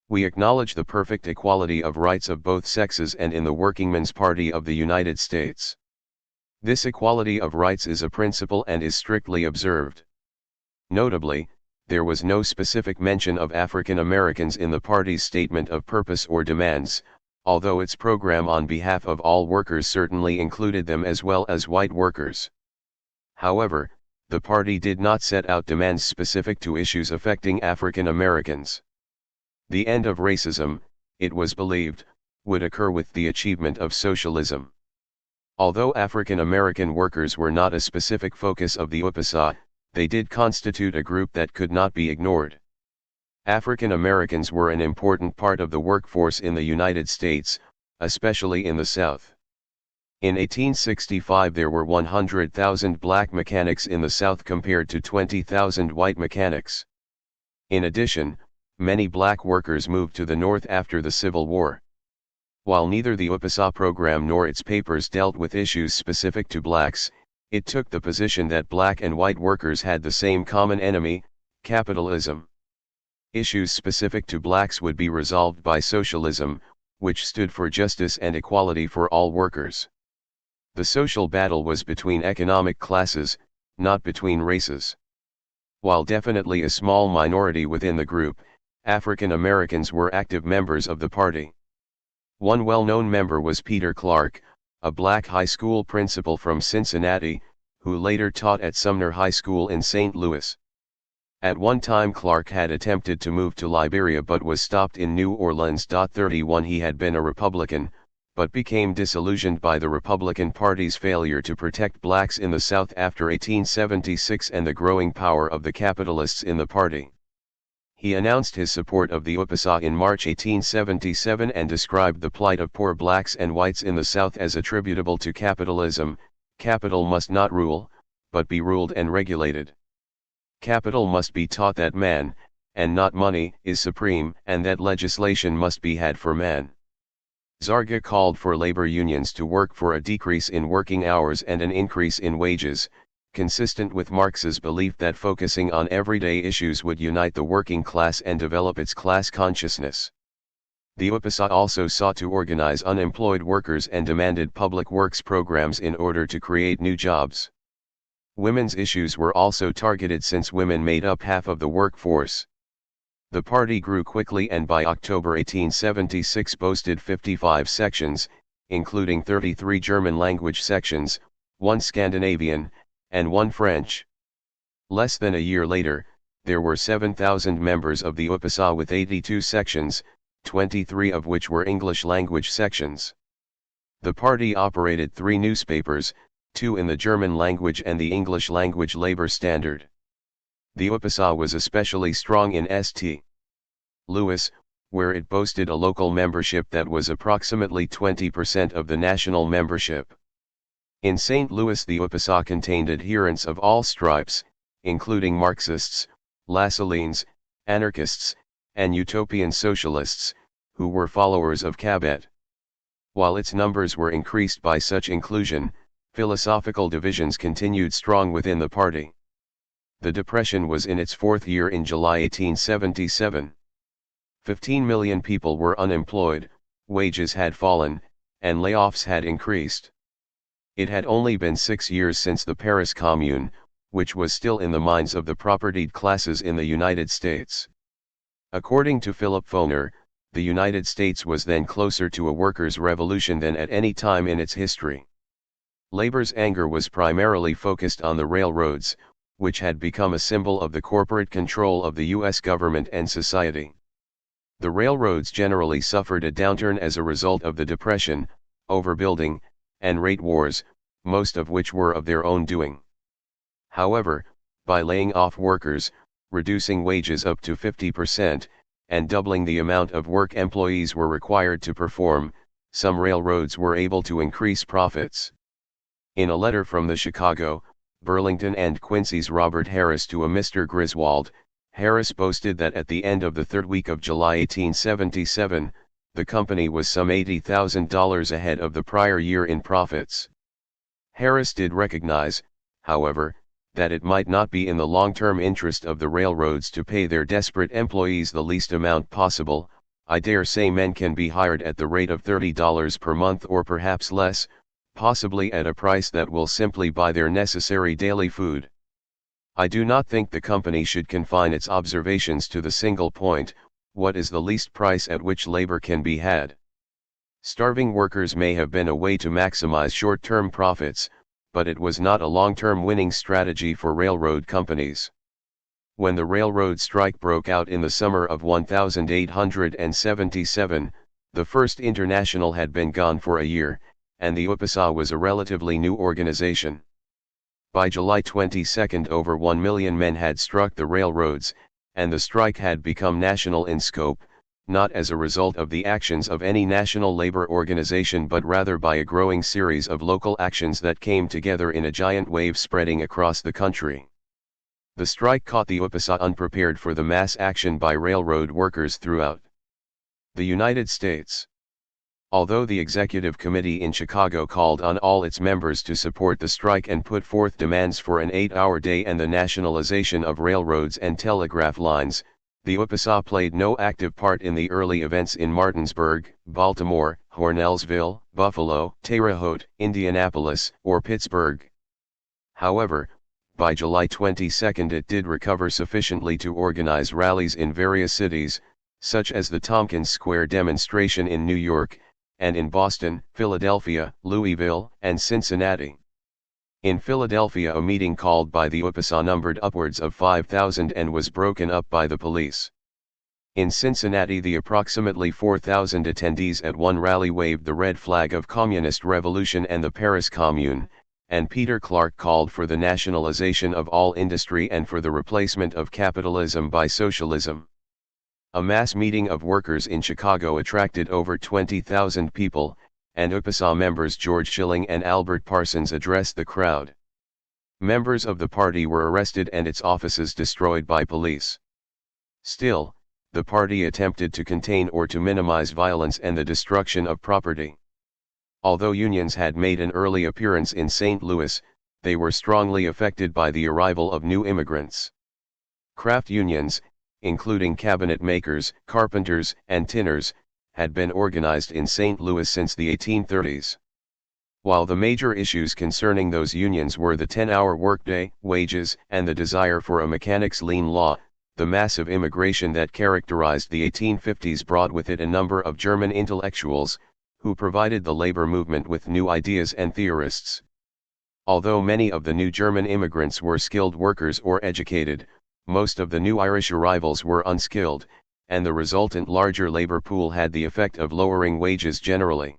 We acknowledge the perfect equality of rights of both sexes and in the Workingmen's Party of the United States. This equality of rights is a principle and is strictly observed. Notably, there was no specific mention of African Americans in the party's statement of purpose or demands, although its program on behalf of all workers certainly included them as well as white workers. However, the party did not set out demands specific to issues affecting African Americans. The end of racism, it was believed, would occur with the achievement of socialism. Although African American workers were not a specific focus of the UPSA, they did constitute a group that could not be ignored. African Americans were an important part of the workforce in the United States, especially in the South. In 1865 there were 100,000 black mechanics in the South compared to 20,000 white mechanics. In addition, many black workers moved to the North after the Civil War. While neither the UPSA program nor its papers dealt with issues specific to blacks, it took the position that black and white workers had the same common enemy, capitalism. Issues specific to blacks would be resolved by socialism, which stood for justice and equality for all workers. The social battle was between economic classes, not between races. While definitely a small minority within the group, African Americans were active members of the party. One well-known member was Peter Clark, a black high school principal from Cincinnati, who later taught at Sumner High School in St. Louis. At one time Clark had attempted to move to Liberia but was stopped in New Orleans. 31 He had been a Republican, but became disillusioned by the Republican Party's failure to protect blacks in the South after 1876 and the growing power of the capitalists in the party. He announced his support of the UPSA in March 1877 and described the plight of poor blacks and whites in the South as attributable to capitalism. Capital must not rule, but be ruled and regulated. Capital must be taught that man, and not money, is supreme, and that legislation must be had for man. Zarga called for labor unions to work for a decrease in working hours and an increase in wages, consistent with Marx's belief that focusing on everyday issues would unite the working class and develop its class consciousness. The UPSA also sought to organize unemployed workers and demanded public works programs in order to create new jobs. Women's issues were also targeted since women made up half of the workforce. The party grew quickly and by October 1876 boasted 55 sections, including 33 German-language sections, 1 Scandinavian, and 1 French. Less than a year later, there were 7,000 members of the UPSA with 82 sections, 23 of which were English-language sections. The party operated 3 newspapers, 2 in the German language and the English language Labor Standard. The UPSA was especially strong in St. Louis, where it boasted a local membership that was approximately 20% of the national membership. In St. Louis the UPSA contained adherents of all stripes, including Marxists, Lassalleans, anarchists, and utopian socialists, who were followers of Cabet. While its numbers were increased by such inclusion, philosophical divisions continued strong within the party. The Depression was in its 4th year in July 1877. 15 million people were unemployed, wages had fallen, and layoffs had increased. It had only been 6 years since the Paris Commune, which was still in the minds of the propertied classes in the United States. According to Philip Foner, the United States was then closer to a workers' revolution than at any time in its history. Labor's anger was primarily focused on the railroads, which had become a symbol of the corporate control of the U.S. government and society. The railroads generally suffered a downturn as a result of the Depression, overbuilding, and rate wars, most of which were of their own doing. However, by laying off workers, reducing wages up to 50%, and doubling the amount of work employees were required to perform, some railroads were able to increase profits. In a letter from the Chicago, Burlington and Quincy's Robert Harris to a Mr. Griswold, Harris boasted that at the end of the 3rd week of July 1877, the company was some $80,000 ahead of the prior year in profits. Harris did recognize, however, that it might not be in the long-term interest of the railroads to pay their desperate employees the least amount possible. I dare say men can be hired at the rate of $30 per month or perhaps less, possibly at a price that will simply buy their necessary daily food. I do not think the company should confine its observations to the single point, what is the least price at which labor can be had? Starving workers may have been a way to maximize short-term profits, but it was not a long-term winning strategy for railroad companies. When the railroad strike broke out in the summer of 1877, the First International had been gone for a year, and the UPSA was a relatively new organization. By July 22 over 1 million men had struck the railroads, and the strike had become national in scope, not as a result of the actions of any national labor organization but rather by a growing series of local actions that came together in a giant wave spreading across the country. The strike caught the UPSA unprepared for the mass action by railroad workers throughout the United States. Although the Executive Committee in Chicago called on all its members to support the strike and put forth demands for an 8-hour day and the nationalization of railroads and telegraph lines, the UPSA played no active part in the early events in Martinsburg, Baltimore, Hornellsville, Buffalo, Terre Haute, Indianapolis, or Pittsburgh. However, by July 22 it did recover sufficiently to organize rallies in various cities, such as the Tompkins Square demonstration in New York, and in Boston, Philadelphia, Louisville, and Cincinnati. In Philadelphia, a meeting called by the UPSA numbered upwards of 5,000 and was broken up by the police. In Cincinnati, the approximately 4,000 attendees at one rally waved the red flag of communist revolution and the Paris Commune, and Peter Clark called for the nationalization of all industry and for the replacement of capitalism by socialism. A mass meeting of workers in Chicago attracted over 20,000 people, and UPSA members George Schilling and Albert Parsons addressed the crowd. Members of the party were arrested and its offices destroyed by police. Still, the party attempted to contain or to minimize violence and the destruction of property. Although unions had made an early appearance in St. Louis, they were strongly affected by the arrival of new immigrants. Craft unions, including cabinet makers, carpenters, and tinners, had been organized in St. Louis since the 1830s. While the major issues concerning those unions were the 10-hour workday, wages, and the desire for a mechanics' lien law, the massive immigration that characterized the 1850s brought with it a number of German intellectuals, who provided the labor movement with new ideas and theorists. Although many of the new German immigrants were skilled workers or educated, most of the new Irish arrivals were unskilled, and the resultant larger labor pool had the effect of lowering wages generally.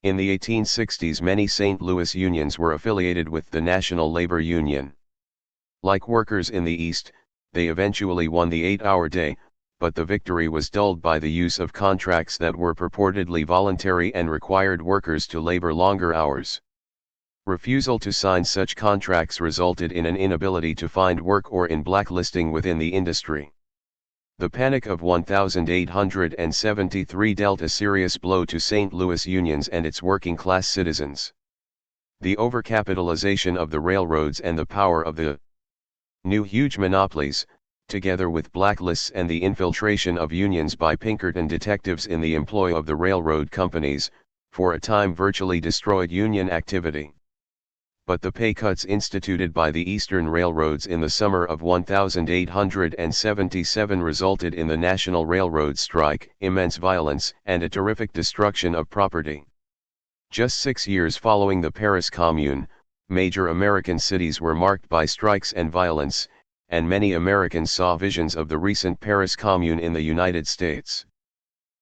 In the 1860s, many St. Louis unions were affiliated with the National Labor Union. Like workers in the East, they eventually won the 8-hour day, but the victory was dulled by the use of contracts that were purportedly voluntary and required workers to labor longer hours. Refusal to sign such contracts resulted in an inability to find work or in blacklisting within the industry. The Panic of 1873 dealt a serious blow to St. Louis unions and its working-class citizens. The overcapitalization of the railroads and the power of the new huge monopolies, together with blacklists and the infiltration of unions by Pinkerton detectives in the employ of the railroad companies, for a time virtually destroyed union activity. But the pay cuts instituted by the Eastern Railroads in the summer of 1877 resulted in the National Railroad strike, immense violence, and a terrific destruction of property. Just 6 years following the Paris Commune, major American cities were marked by strikes and violence, and many Americans saw visions of the recent Paris Commune in the United States.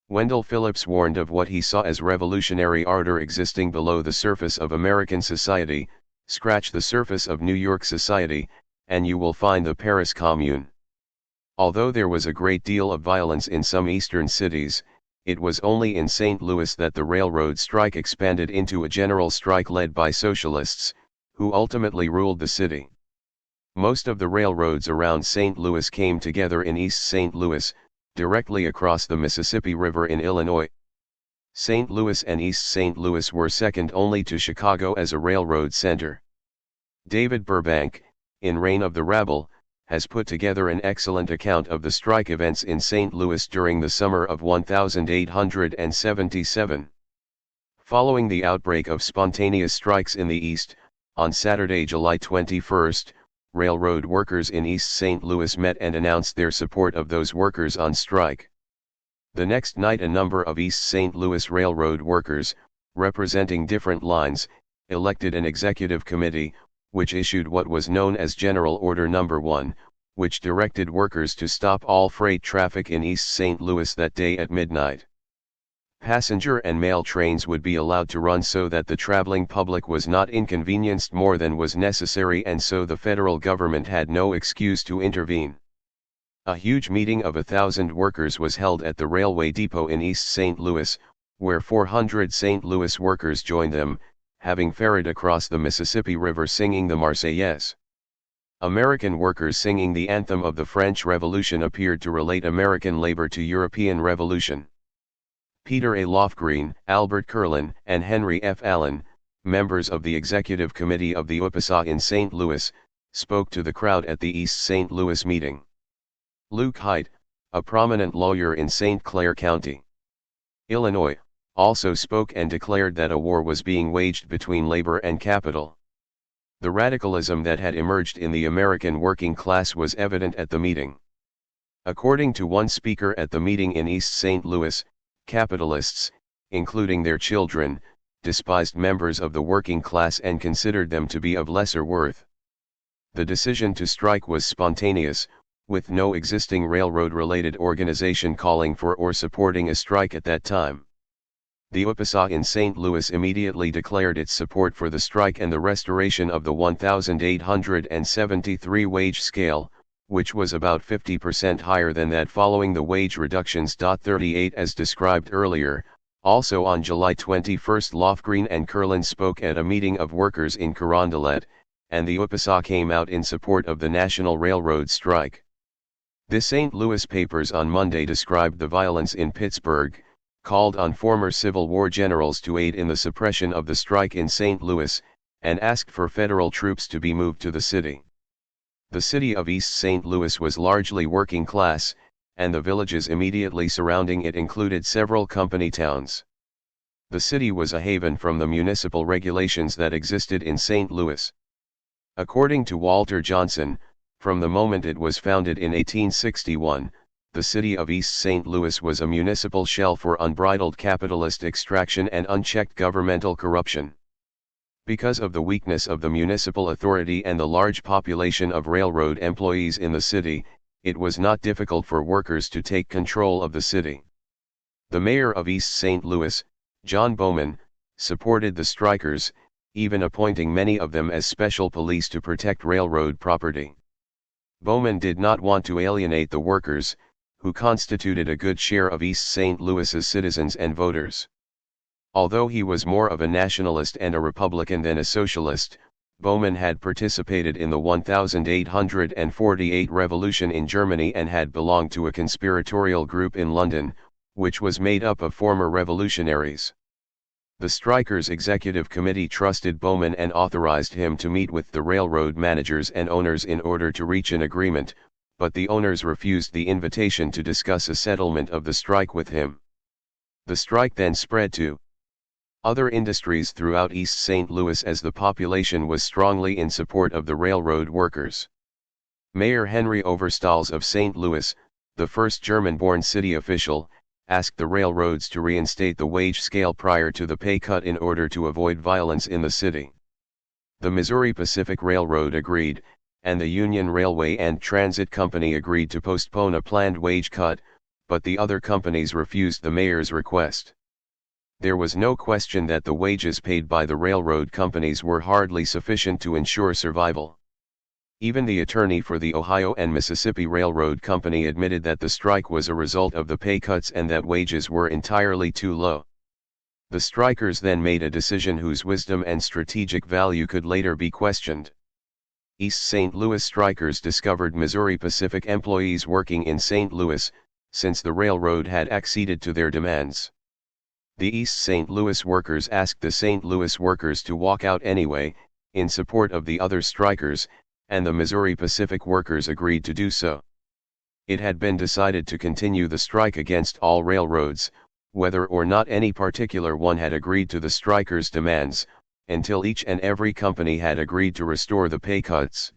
Wendell Phillips warned of what he saw as revolutionary ardor existing below the surface of American society. Scratch the surface of New York society, and you will find the Paris Commune. Although there was a great deal of violence in some eastern cities, it was only in St. Louis that the railroad strike expanded into a general strike led by socialists, who ultimately ruled the city. Most of the railroads around St. Louis came together in East St. Louis, directly across the Mississippi River in Illinois. St. Louis and East St. Louis were second only to Chicago as a railroad center. David Burbank, in Reign of the Rabble, has put together an excellent account of the strike events in St. Louis during the summer of 1877. Following the outbreak of spontaneous strikes in the East, on Saturday, July 21, railroad workers in East St. Louis met and announced their support of those workers on strike. The next night, a number of East St. Louis railroad workers, representing different lines, elected an executive committee, which issued what was known as General Order No. 1, which directed workers to stop all freight traffic in East St. Louis that day at midnight. Passenger and mail trains would be allowed to run so that the traveling public was not inconvenienced more than was necessary, and so the federal government had no excuse to intervene. A huge meeting of 1,000 workers was held at the railway depot in East St. Louis, where 400 St. Louis workers joined them, having ferried across the Mississippi River singing the Marseillaise. American workers singing the anthem of the French Revolution appeared to relate American labor to European revolution. Peter A. Lofgren, Albert Kurlan, and Henry F. Allen, members of the executive committee of the UPSA in St. Louis, spoke to the crowd at the East St. Louis meeting. Luke Haidt, a prominent lawyer in St. Clair County, Illinois, also spoke and declared that a war was being waged between labor and capital. The radicalism that had emerged in the American working class was evident at the meeting. According to one speaker at the meeting in East St. Louis, capitalists, including their children, despised members of the working class and considered them to be of lesser worth. The decision to strike was spontaneous, with no existing railroad-related organization calling for or supporting a strike at that time. The UPSA in St. Louis immediately declared its support for the strike and the restoration of the 1,873 wage scale, which was about 50% higher than that following the wage reductions. 38 As described earlier, also on July 21 Lofgren and Kurland spoke at a meeting of workers in Carondelet, and the UPSA came out in support of the National Railroad strike. The St. Louis papers on Monday described the violence in Pittsburgh, called on former Civil War generals to aid in the suppression of the strike in St. Louis, and asked for federal troops to be moved to the city. The city of East St. Louis was largely working class, and the villages immediately surrounding it included several company towns. The city was a haven from the municipal regulations that existed in St. Louis. According to Walter Johnson, from the moment it was founded in 1861, the city of East St. Louis was a municipal shell for unbridled capitalist extraction and unchecked governmental corruption. Because of the weakness of the municipal authority and the large population of railroad employees in the city, it was not difficult for workers to take control of the city. The mayor of East St. Louis, John Bowman, supported the strikers, even appointing many of them as special police to protect railroad property. Bowman did not want to alienate the workers, who constituted a good share of East St. Louis's citizens and voters. Although he was more of a nationalist and a Republican than a socialist, Bowman had participated in the 1848 revolution in Germany and had belonged to a conspiratorial group in London, which was made up of former revolutionaries. The strikers' executive committee trusted Bowman and authorized him to meet with the railroad managers and owners in order to reach an agreement, but the owners refused the invitation to discuss a settlement of the strike with him. The strike then spread to other industries throughout East St. Louis as the population was strongly in support of the railroad workers. Mayor Henry Overstals of St. Louis, the first German-born city official, asked the railroads to reinstate the wage scale prior to the pay cut in order to avoid violence in the city. The Missouri Pacific Railroad agreed, and the Union Railway and Transit Company agreed to postpone a planned wage cut, but the other companies refused the mayor's request. There was no question that the wages paid by the railroad companies were hardly sufficient to ensure survival. Even the attorney for the Ohio and Mississippi Railroad Company admitted that the strike was a result of the pay cuts and that wages were entirely too low. The strikers then made a decision whose wisdom and strategic value could later be questioned. East St. Louis strikers discovered Missouri Pacific employees working in St. Louis, since the railroad had acceded to their demands. The East St. Louis workers asked the St. Louis workers to walk out anyway, in support of the other strikers, and the Missouri Pacific workers agreed to do so. It had been decided to continue the strike against all railroads, whether or not any particular one had agreed to the strikers' demands, until each and every company had agreed to restore the pay cuts.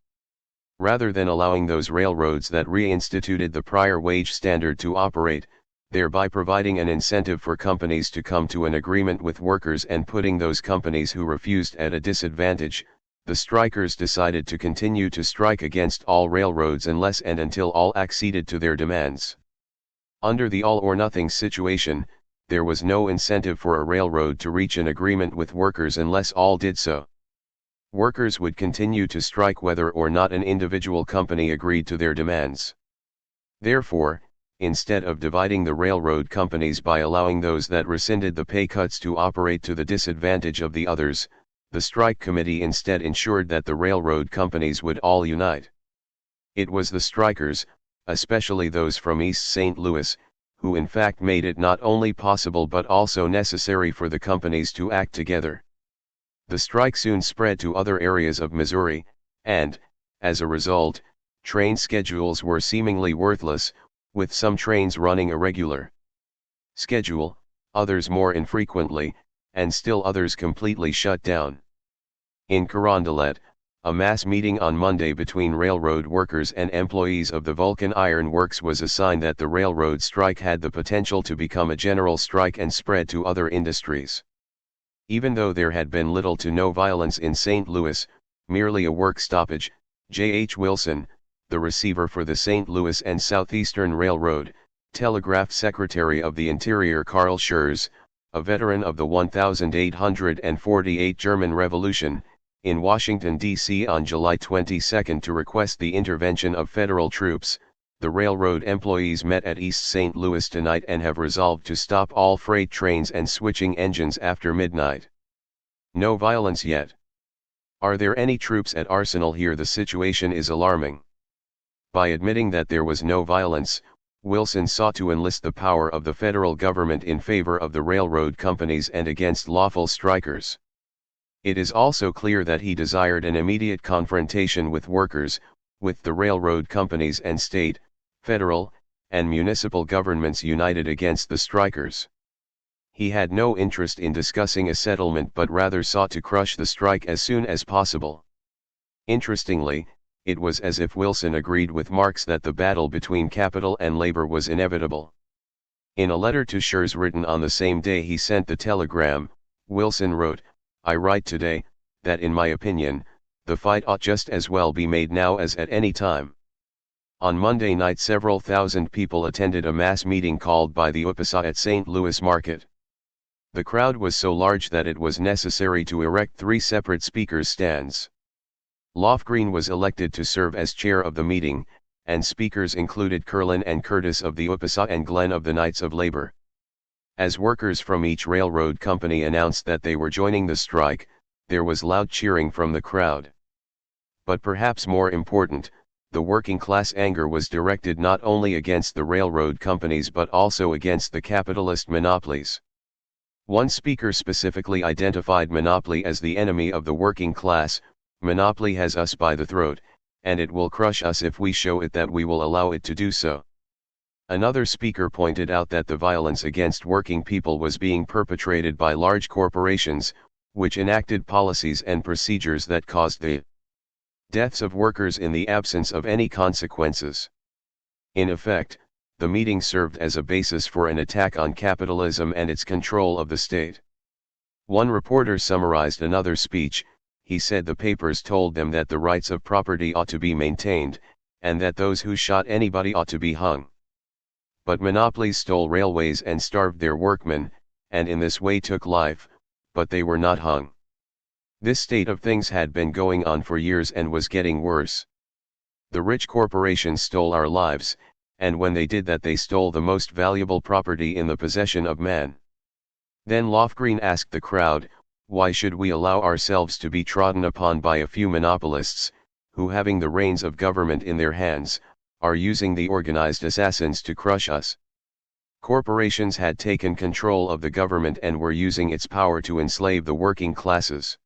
Rather than allowing those railroads that reinstituted the prior wage standard to operate, thereby providing an incentive for companies to come to an agreement with workers and putting those companies who refused at a disadvantage, the strikers decided to continue to strike against all railroads unless and until all acceded to their demands. Under the all-or-nothing situation, there was no incentive for a railroad to reach an agreement with workers unless all did so. Workers would continue to strike whether or not an individual company agreed to their demands. Therefore, instead of dividing the railroad companies by allowing those that rescinded the pay cuts to operate to the disadvantage of the others, the strike committee instead ensured that the railroad companies would all unite. It was the strikers, especially those from East St. Louis, who in fact made it not only possible but also necessary for the companies to act together. The strike soon spread to other areas of Missouri, and, as a result, train schedules were seemingly worthless, with some trains running irregular schedule, others more infrequently, and still others completely shut down. In Carondelet, a mass meeting on Monday between railroad workers and employees of the Vulcan Iron Works was a sign that the railroad strike had the potential to become a general strike and spread to other industries. Even though there had been little to no violence in St. Louis, merely a work stoppage, J. H. Wilson, the receiver for the St. Louis and Southeastern Railroad, telegraphed Secretary of the Interior Karl Schurz, a veteran of the 1848 German Revolution, in Washington, D.C. on July 22 to request the intervention of federal troops. The railroad employees met at East St. Louis tonight and have resolved to stop all freight trains and switching engines after midnight. No violence yet. Are there any troops at Arsenal here? The situation is alarming. By admitting that there was no violence, Wilson sought to enlist the power of the federal government in favor of the railroad companies and against lawful strikers. It is also clear that he desired an immediate confrontation with workers, with the railroad companies and state, federal, and municipal governments united against the strikers. He had no interest in discussing a settlement but rather sought to crush the strike as soon as possible. Interestingly, it was as if Wilson agreed with Marx that the battle between capital and labor was inevitable. In a letter to Schurz written on the same day he sent the telegram, Wilson wrote, "I write today, that in my opinion, the fight ought just as well be made now as at any time." On Monday night several thousand people attended a mass meeting called by the UPSA at St. Louis Market. The crowd was so large that it was necessary to erect 3 separate speakers' stands. Lofgren was elected to serve as chair of the meeting, and speakers included Curlin and Curtis of the UPSA and Glenn of the Knights of Labor. As workers from each railroad company announced that they were joining the strike, there was loud cheering from the crowd. But perhaps more important, the working class anger was directed not only against the railroad companies but also against the capitalist monopolies. One speaker specifically identified monopoly as the enemy of the working class. "Monopoly has us by the throat, and it will crush us if we show it that we will allow it to do so." Another speaker pointed out that the violence against working people was being perpetrated by large corporations, which enacted policies and procedures that caused the deaths of workers in the absence of any consequences. In effect, the meeting served as a basis for an attack on capitalism and its control of the state. One reporter summarized another speech. He said the papers told them that the rights of property ought to be maintained, and that those who shot anybody ought to be hung. But monopolies stole railways and starved their workmen, and in this way took life, but they were not hung. This state of things had been going on for years and was getting worse. The rich corporations stole our lives, and when they did that they stole the most valuable property in the possession of man. Then Lofgren asked the crowd, "Why should we allow ourselves to be trodden upon by a few monopolists, who having the reins of government in their hands, are using the organized assassins to crush us?" Corporations had taken control of the government and were using its power to enslave the working classes.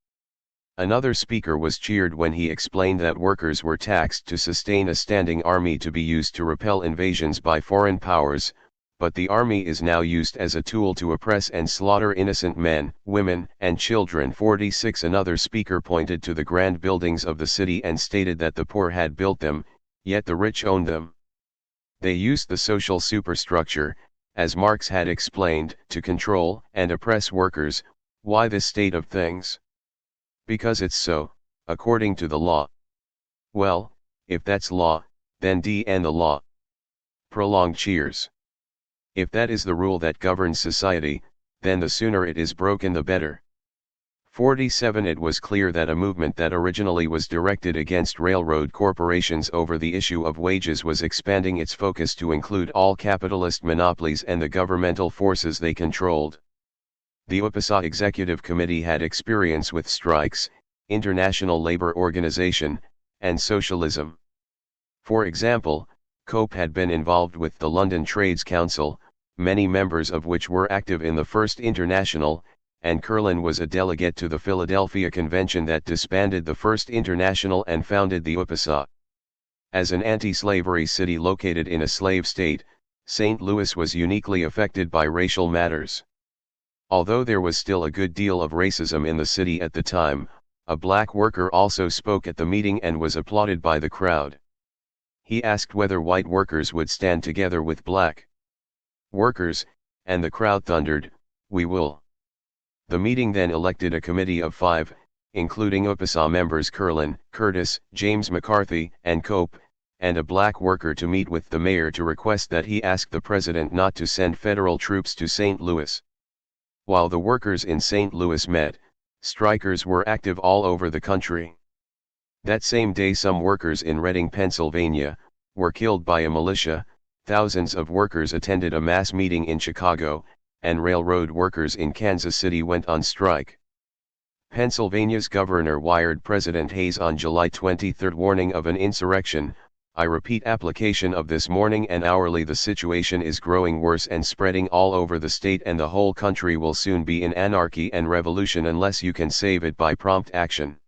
Another speaker was cheered when he explained that workers were taxed to sustain a standing army to be used to repel invasions by foreign powers, but the army is now used as a tool to oppress and slaughter innocent men, women, and children. 46 Another speaker pointed to the grand buildings of the city and stated that the poor had built them, yet the rich owned them. They used the social superstructure, as Marx had explained, to control and oppress workers. Why this state of things? Because it's so, according to the law. Well, if that's law, then and the law. Prolonged cheers. If that is the rule that governs society, then the sooner it is broken the better. 47 It was clear that a movement that originally was directed against railroad corporations over the issue of wages was expanding its focus to include all capitalist monopolies and the governmental forces they controlled. The UPSA Executive Committee had experience with strikes, international labor organization, and socialism. For example, Cope had been involved with the London Trades Council, many members of which were active in the First International, and Curlin was a delegate to the Philadelphia Convention that disbanded the First International and founded the UPSA. As an anti-slavery city located in a slave state, St. Louis was uniquely affected by racial matters. Although there was still a good deal of racism in the city at the time, a black worker also spoke at the meeting and was applauded by the crowd. He asked whether white workers would stand together with black workers, and the crowd thundered, "We will." The meeting then elected a committee of 5, including UPSA members Curlin, Curtis, James McCarthy, and Cope, and a black worker to meet with the mayor to request that he ask the president not to send federal troops to St. Louis. While the workers in St. Louis met, strikers were active all over the country. That same day some workers in Reading, Pennsylvania, were killed by a militia. Thousands of workers attended a mass meeting in Chicago, and railroad workers in Kansas City went on strike. Pennsylvania's governor wired President Hayes on July 23 warning of an insurrection. I repeat, application of this morning and hourly. The situation is growing worse and spreading all over the state, and the whole country will soon be in anarchy and revolution unless you can save it by prompt action.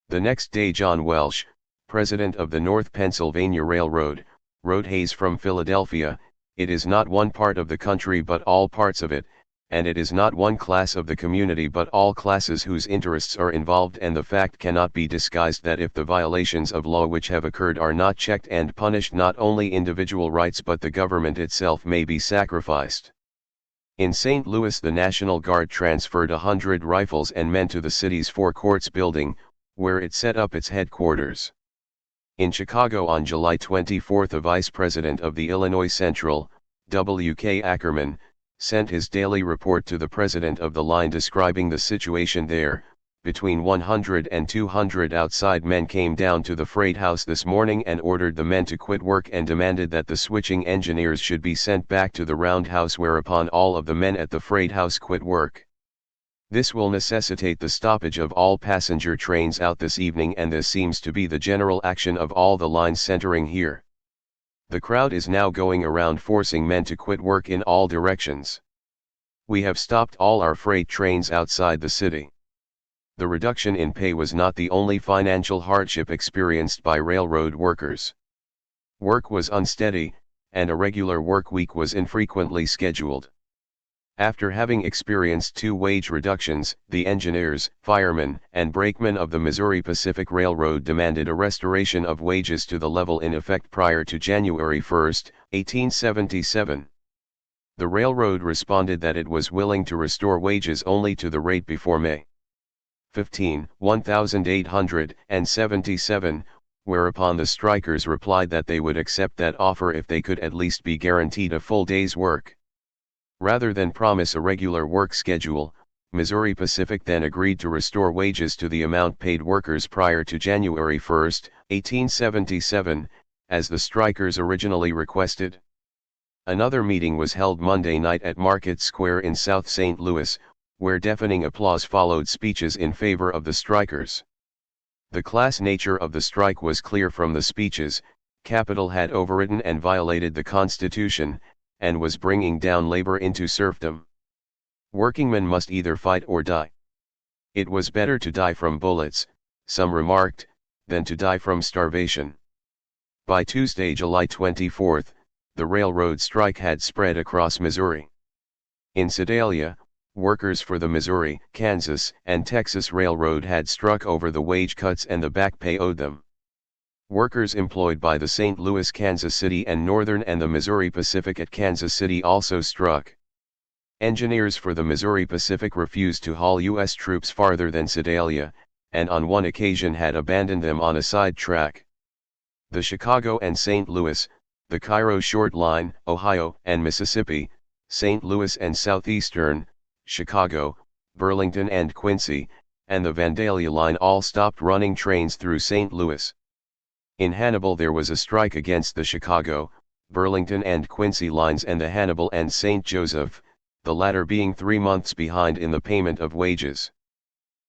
The next day John Welsh, president of the North Pennsylvania Railroad, wrote Hayes from Philadelphia, "It is not one part of the country but all parts of it, and it is not one class of the community but all classes whose interests are involved, and the fact cannot be disguised that if the violations of law which have occurred are not checked and punished, not only individual rights but the government itself may be sacrificed." In St. Louis the National Guard transferred 100 rifles and men to the city's Four Courts building, where it set up its headquarters. In Chicago on July 24 a vice president of the Illinois Central, W.K. Ackerman, sent his daily report to the president of the line describing the situation there. Between 100 and 200 outside men came down to the freight house this morning and ordered the men to quit work and demanded that the switching engineers should be sent back to the roundhouse, whereupon all of the men at the freight house quit work. This will necessitate the stoppage of all passenger trains out this evening, and this seems to be the general action of all the lines centering here. The crowd is now going around forcing men to quit work in all directions. We have stopped all our freight trains outside the city. The reduction in pay was not the only financial hardship experienced by railroad workers. Work was unsteady, and a regular work week was infrequently scheduled. After having experienced 2 wage reductions, the engineers, firemen, and brakemen of the Missouri Pacific Railroad demanded a restoration of wages to the level in effect prior to January 1, 1877. The railroad responded that it was willing to restore wages only to the rate before May 15, 1877, whereupon the strikers replied that they would accept that offer if they could at least be guaranteed a full day's work. Rather than promise a regular work schedule, Missouri Pacific then agreed to restore wages to the amount paid workers prior to January 1, 1877, as the strikers originally requested. Another meeting was held Monday night at Market Square in South St. Louis, where deafening applause followed speeches in favor of the strikers. The class nature of the strike was clear from the speeches. Capital had overridden and violated the Constitution, and was bringing down labor into serfdom. Workingmen must either fight or die. It was better to die from bullets, some remarked, than to die from starvation. By Tuesday, July 24, the railroad strike had spread across Missouri. In Sedalia, workers for the Missouri, Kansas, and Texas Railroad had struck over the wage cuts and the back pay owed them. Workers employed by the St. Louis, Kansas City and Northern and the Missouri Pacific at Kansas City also struck. Engineers for the Missouri Pacific refused to haul U.S. troops farther than Sedalia, and on one occasion had abandoned them on a side track. The Chicago and St. Louis, the Cairo Short Line, Ohio and Mississippi, St. Louis and Southeastern, Chicago, Burlington and Quincy, and the Vandalia Line all stopped running trains through St. Louis. In Hannibal there was a strike against the Chicago, Burlington and Quincy lines and the Hannibal and St. Joseph, the latter being 3 months behind in the payment of wages.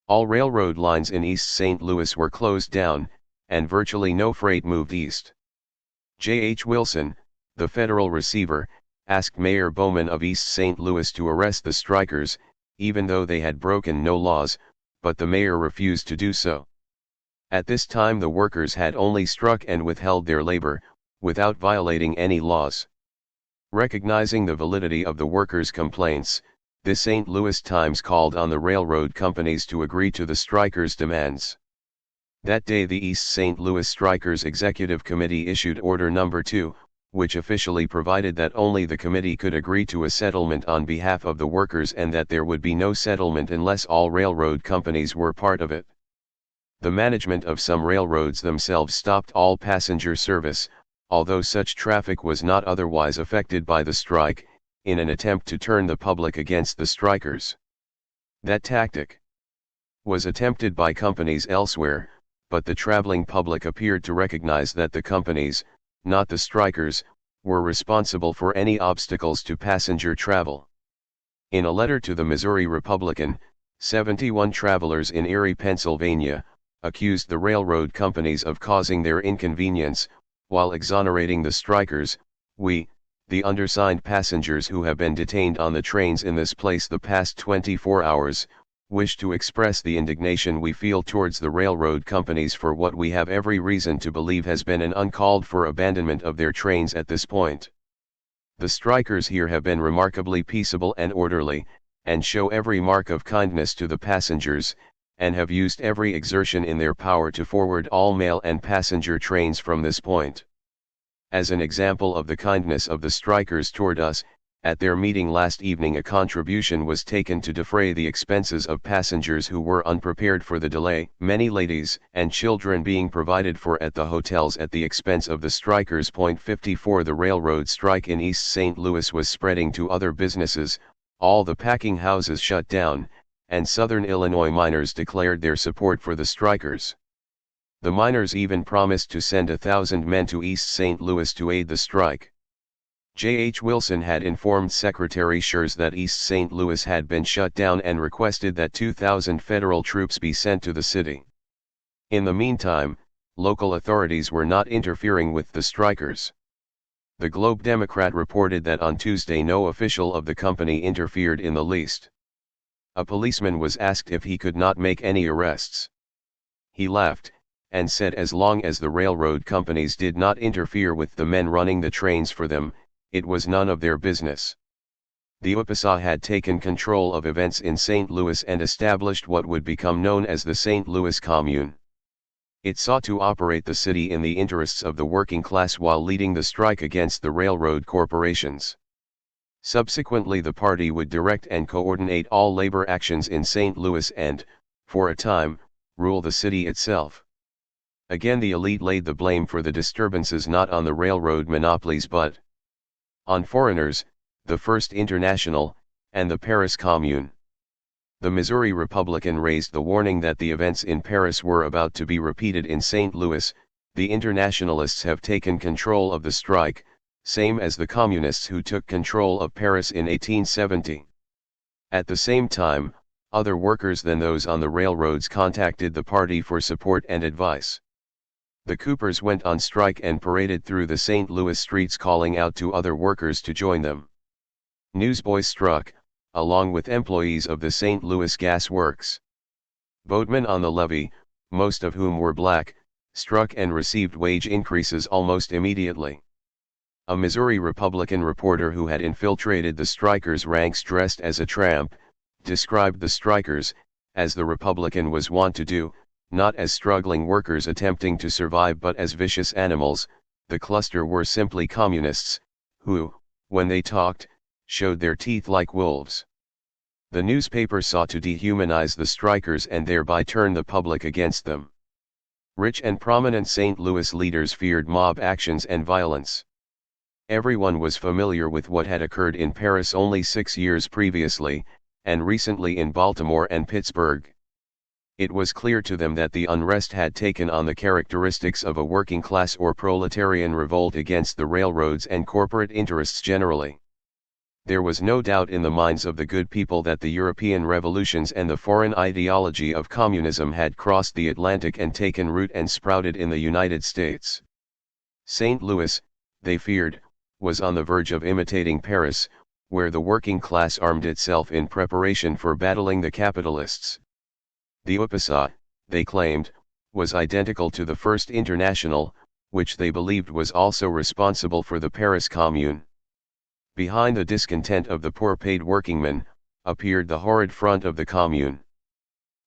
All railroad lines in East St. Louis were closed down, and virtually no freight moved east. J. H. Wilson, the federal receiver, asked Mayor Bowman of East St. Louis to arrest the strikers, even though they had broken no laws, but the mayor refused to do so. At this time the workers had only struck and withheld their labor, without violating any laws. Recognizing the validity of the workers' complaints, the St. Louis Times called on the railroad companies to agree to the strikers' demands. That day the East St. Louis Strikers Executive Committee issued Order No. 2, which officially provided that only the committee could agree to a settlement on behalf of the workers and that there would be no settlement unless all railroad companies were part of it. The management of some railroads themselves stopped all passenger service, although such traffic was not otherwise affected by the strike, in an attempt to turn the public against the strikers. That tactic was attempted by companies elsewhere, but the traveling public appeared to recognize that the companies, not the strikers, were responsible for any obstacles to passenger travel. In a letter to the Missouri Republican, 71 travelers in Erie, Pennsylvania, accused the railroad companies of causing their inconvenience, while exonerating the strikers. "We, the undersigned passengers who have been detained on the trains in this place the past 24 hours, wish to express the indignation we feel towards the railroad companies for what we have every reason to believe has been an uncalled for abandonment of their trains at this point. The strikers here have been remarkably peaceable and orderly, and show every mark of kindness to the passengers, and have used every exertion in their power to forward all mail and passenger trains from this point. As an example of the kindness of the strikers toward us, at their meeting last evening a contribution was taken to defray the expenses of passengers who were unprepared for the delay, many ladies and children being provided for at the hotels at the expense of the strikers. 54 The railroad strike in East St. Louis was spreading to other businesses, all the packing houses shut down, and Southern Illinois miners declared their support for the strikers. The miners even promised to send 1,000 men to East St. Louis to aid the strike. J. H. Wilson had informed Secretary Schurz that East St. Louis had been shut down and requested that 2,000 federal troops be sent to the city. In the meantime, local authorities were not interfering with the strikers. The Globe Democrat reported that on Tuesday no official of the company interfered in the least. A policeman was asked if he could not make any arrests. He laughed, and said as long as the railroad companies did not interfere with the men running the trains for them, it was none of their business. The UPSA had taken control of events in St. Louis and established what would become known as the St. Louis Commune. It sought to operate the city in the interests of the working class while leading the strike against the railroad corporations. Subsequently, the party would direct and coordinate all labor actions in St. Louis and, for a time, rule the city itself. Again, the elite laid the blame for the disturbances not on the railroad monopolies but on foreigners, the First International, and the Paris Commune. The Missouri Republican raised the warning that the events in Paris were about to be repeated in St. Louis. The Internationalists have taken control of the strike, same as the Communists who took control of Paris in 1870. At the same time, other workers than those on the railroads contacted the party for support and advice. The Coopers went on strike and paraded through the St. Louis streets calling out to other workers to join them. Newsboys struck, along with employees of the St. Louis Gas Works. Boatmen on the levee, most of whom were black, struck and received wage increases almost immediately. A Missouri Republican reporter who had infiltrated the strikers' ranks dressed as a tramp, described the strikers, as the Republican was wont to do, not as struggling workers attempting to survive but as vicious animals. The cluster were simply communists, who, when they talked, showed their teeth like wolves. The newspaper sought to dehumanize the strikers and thereby turn the public against them. Rich and prominent St. Louis leaders feared mob actions and violence. Everyone was familiar with what had occurred in Paris only 6 years previously, and recently in Baltimore and Pittsburgh. It was clear to them that the unrest had taken on the characteristics of a working class or proletarian revolt against the railroads and corporate interests generally. There was no doubt in the minds of the good people that the European revolutions and the foreign ideology of communism had crossed the Atlantic and taken root and sprouted in the United States. St. Louis, they feared, was on the verge of imitating Paris, where the working class armed itself in preparation for battling the capitalists. The UPSA, they claimed, was identical to the First International, which they believed was also responsible for the Paris Commune. Behind the discontent of the poor-paid workingmen, appeared the horrid front of the Commune.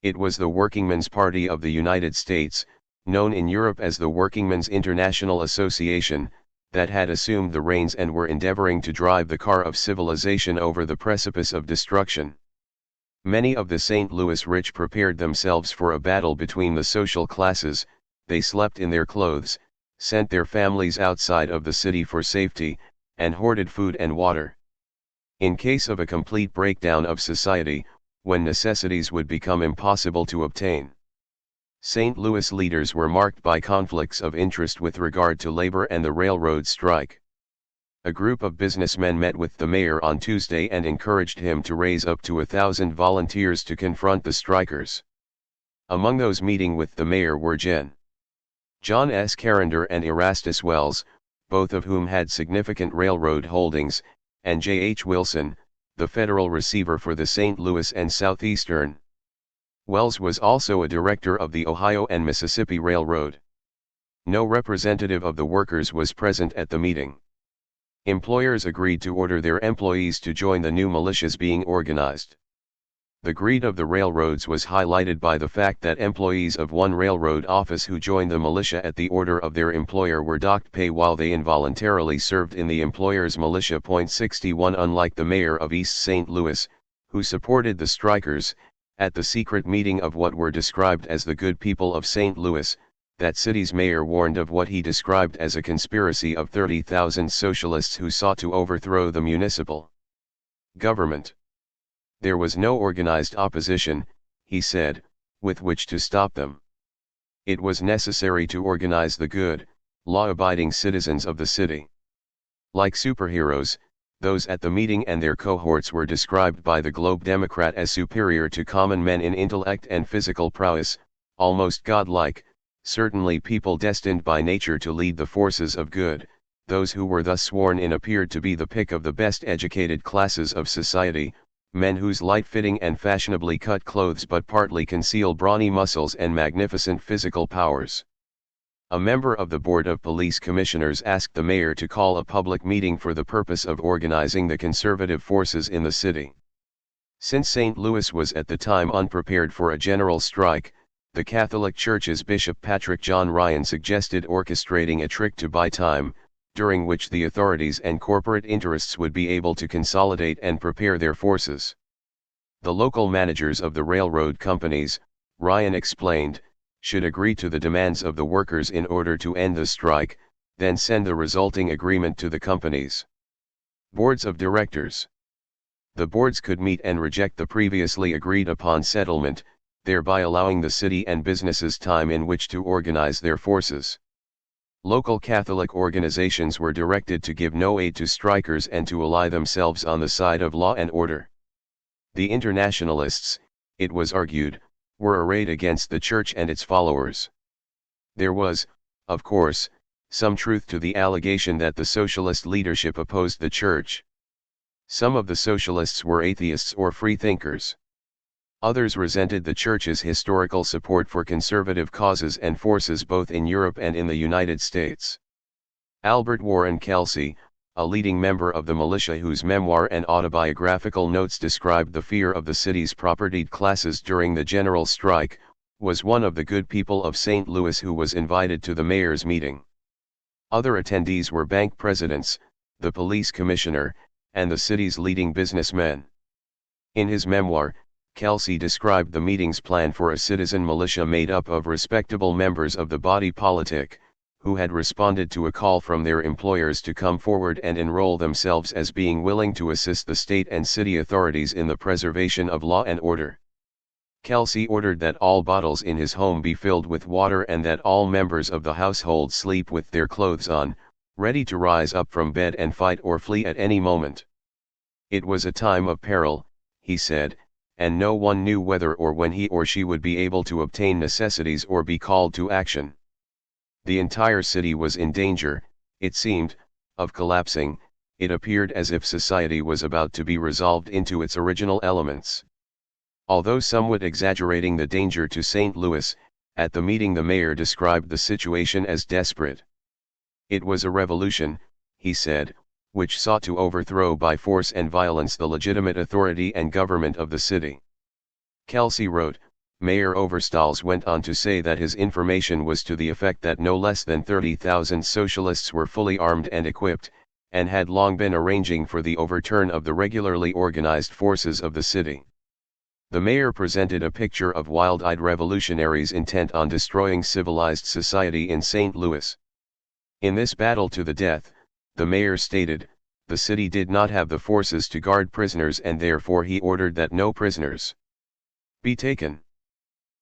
It was the Workingmen's Party of the United States, known in Europe as the Workingmen's International Association, that had assumed the reins and were endeavoring to drive the car of civilization over the precipice of destruction. Many of the St. Louis rich prepared themselves for a battle between the social classes. They slept in their clothes, sent their families outside of the city for safety, and hoarded food and water. In case of a complete breakdown of society, when necessities would become impossible to obtain. St. Louis leaders were marked by conflicts of interest with regard to labor and the railroad strike. A group of businessmen met with the mayor on Tuesday and encouraged him to raise up to 1,000 volunteers to confront the strikers. Among those meeting with the mayor were John S. Carrender and Erastus Wells, both of whom had significant railroad holdings, and J. H. Wilson, the federal receiver for the St. Louis and Southeastern. Wells was also a director of the Ohio and Mississippi Railroad. No representative of the workers was present at the meeting. Employers agreed to order their employees to join the new militias being organized. The greed of the railroads was highlighted by the fact that employees of one railroad office who joined the militia at the order of their employer were docked pay while they involuntarily served in the employer's militia. 61 Unlike the mayor of East St. Louis, who supported the strikers, at the secret meeting of what were described as the good people of St. Louis, that city's mayor warned of what he described as a conspiracy of 30,000 socialists who sought to overthrow the municipal government. There was no organized opposition, he said, with which to stop them. It was necessary to organize the good, law-abiding citizens of the city. Like superheroes, those at the meeting and their cohorts were described by the Globe Democrat as superior to common men in intellect and physical prowess, almost godlike, certainly people destined by nature to lead the forces of good. Those who were thus sworn in appeared to be the pick of the best educated classes of society, men whose light-fitting and fashionably cut clothes but partly conceal brawny muscles and magnificent physical powers. A member of the Board of Police Commissioners asked the mayor to call a public meeting for the purpose of organizing the conservative forces in the city. Since St. Louis was at the time unprepared for a general strike, the Catholic Church's Bishop Patrick John Ryan suggested orchestrating a trick to buy time, during which the authorities and corporate interests would be able to consolidate and prepare their forces. The local managers of the railroad companies, Ryan explained, should agree to the demands of the workers in order to end the strike, then send the resulting agreement to the companies. Boards of Directors. The boards could meet and reject the previously agreed upon settlement, thereby allowing the city and businesses time in which to organize their forces. Local Catholic organizations were directed to give no aid to strikers and to ally themselves on the side of law and order. The internationalists, it was argued, were arrayed against the Church and its followers. There was, of course, some truth to the allegation that the socialist leadership opposed the Church. Some of the socialists were atheists or freethinkers. Others resented the Church's historical support for conservative causes and forces both in Europe and in the United States. Albert Warren Kelsey, a leading member of the militia whose memoir and autobiographical notes described the fear of the city's propertied classes during the general strike, was one of the good people of St. Louis who was invited to the mayor's meeting. Other attendees were bank presidents, the police commissioner, and the city's leading businessmen. In his memoir, Kelsey described the meeting's plan for a citizen militia made up of respectable members of the body politic, who had responded to a call from their employers to come forward and enroll themselves as being willing to assist the state and city authorities in the preservation of law and order. Kelsey ordered that all bottles in his home be filled with water and that all members of the household sleep with their clothes on, ready to rise up from bed and fight or flee at any moment. It was a time of peril, he said, and no one knew whether or when he or she would be able to obtain necessities or be called to action. The entire city was in danger, it seemed, of collapsing. It appeared as if society was about to be resolved into its original elements. Although somewhat exaggerating the danger to St. Louis, at the meeting the mayor described the situation as desperate. It was a revolution, he said, which sought to overthrow by force and violence the legitimate authority and government of the city. Kelsey wrote, Mayor Overstals went on to say that his information was to the effect that no less than 30,000 socialists were fully armed and equipped, and had long been arranging for the overturn of the regularly organized forces of the city. The mayor presented a picture of wild-eyed revolutionaries intent on destroying civilized society in St. Louis. In this battle to the death, the mayor stated, the city did not have the forces to guard prisoners and therefore he ordered that no prisoners be taken.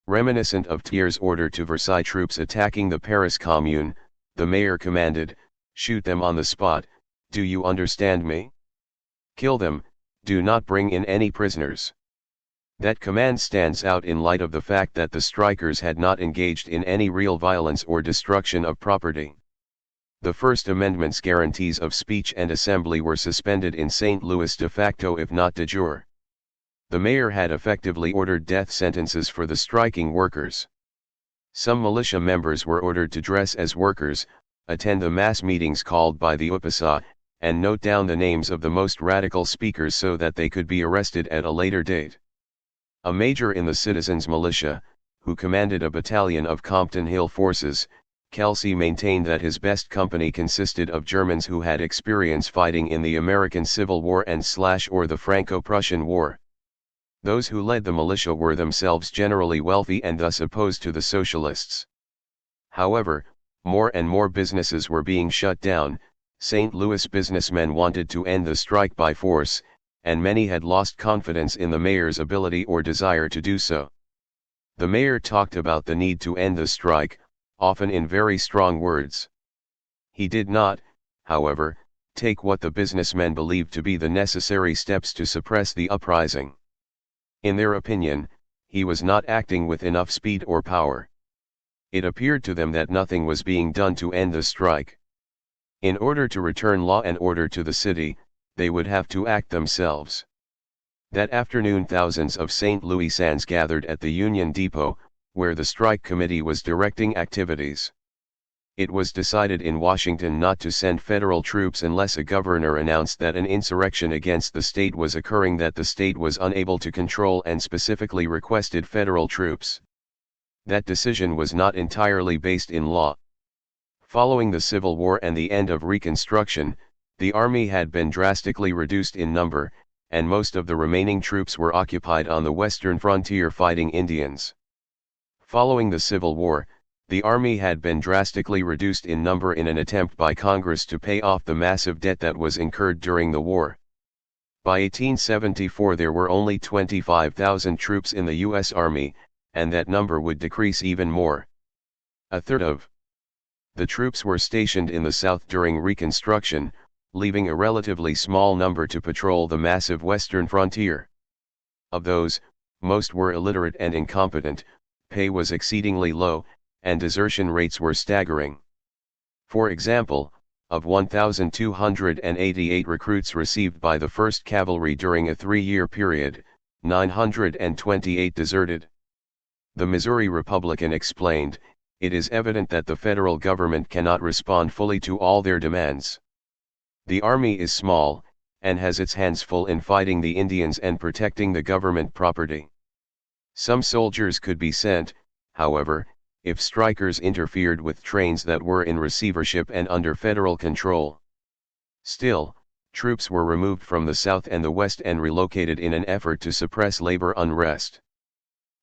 Reminiscent of Thiers' order to Versailles troops attacking the Paris Commune, the mayor commanded, shoot them on the spot, do you understand me? Kill them, do not bring in any prisoners. That command stands out in light of the fact that the strikers had not engaged in any real violence or destruction of property. The First Amendment's guarantees of speech and assembly were suspended in St. Louis de facto if not de jure. The mayor had effectively ordered death sentences for the striking workers. Some militia members were ordered to dress as workers, attend the mass meetings called by the UPSA, and note down the names of the most radical speakers so that they could be arrested at a later date. A major in the citizens' militia, who commanded a battalion of Compton Hill forces, Kelsey maintained that his best company consisted of Germans who had experience fighting in the American Civil War or the Franco-Prussian War. Those who led the militia were themselves generally wealthy and thus opposed to the socialists. However, more and more businesses were being shut down, St. Louis businessmen wanted to end the strike by force, and many had lost confidence in the mayor's ability or desire to do so. The mayor talked about the need to end the strike, often in very strong words. He did not, however, take what the businessmen believed to be the necessary steps to suppress the uprising. In their opinion, he was not acting with enough speed or power. It appeared to them that nothing was being done to end the strike. In order to return law and order to the city, they would have to act themselves. That afternoon thousands of St. Louisans gathered at the Union Depot, where the strike committee was directing activities. It was decided in Washington not to send federal troops unless a governor announced that an insurrection against the state was occurring that the state was unable to control and specifically requested federal troops. That decision was not entirely based in law. Following the Civil War and the end of Reconstruction, the army had been drastically reduced in number, and most of the remaining troops were occupied on the western frontier fighting Indians. Following the Civil War, the army had been drastically reduced in number in an attempt by Congress to pay off the massive debt that was incurred during the war. By 1874 there were only 25,000 troops in the U.S. Army, and that number would decrease even more. A third of the troops were stationed in the South during Reconstruction, leaving a relatively small number to patrol the massive western frontier. Of those, most were illiterate and incompetent, pay was exceedingly low, and desertion rates were staggering. For example, of 1,288 recruits received by the 1st Cavalry during a 3-year period, 928 deserted. The Missouri Republican explained, "It is evident that the federal government cannot respond fully to all their demands. The army is small, and has its hands full in fighting the Indians and protecting the government property. Some soldiers could be sent, however, if strikers interfered with trains that were in receivership and under federal control. Still, troops were removed from the South and the West and relocated in an effort to suppress labor unrest.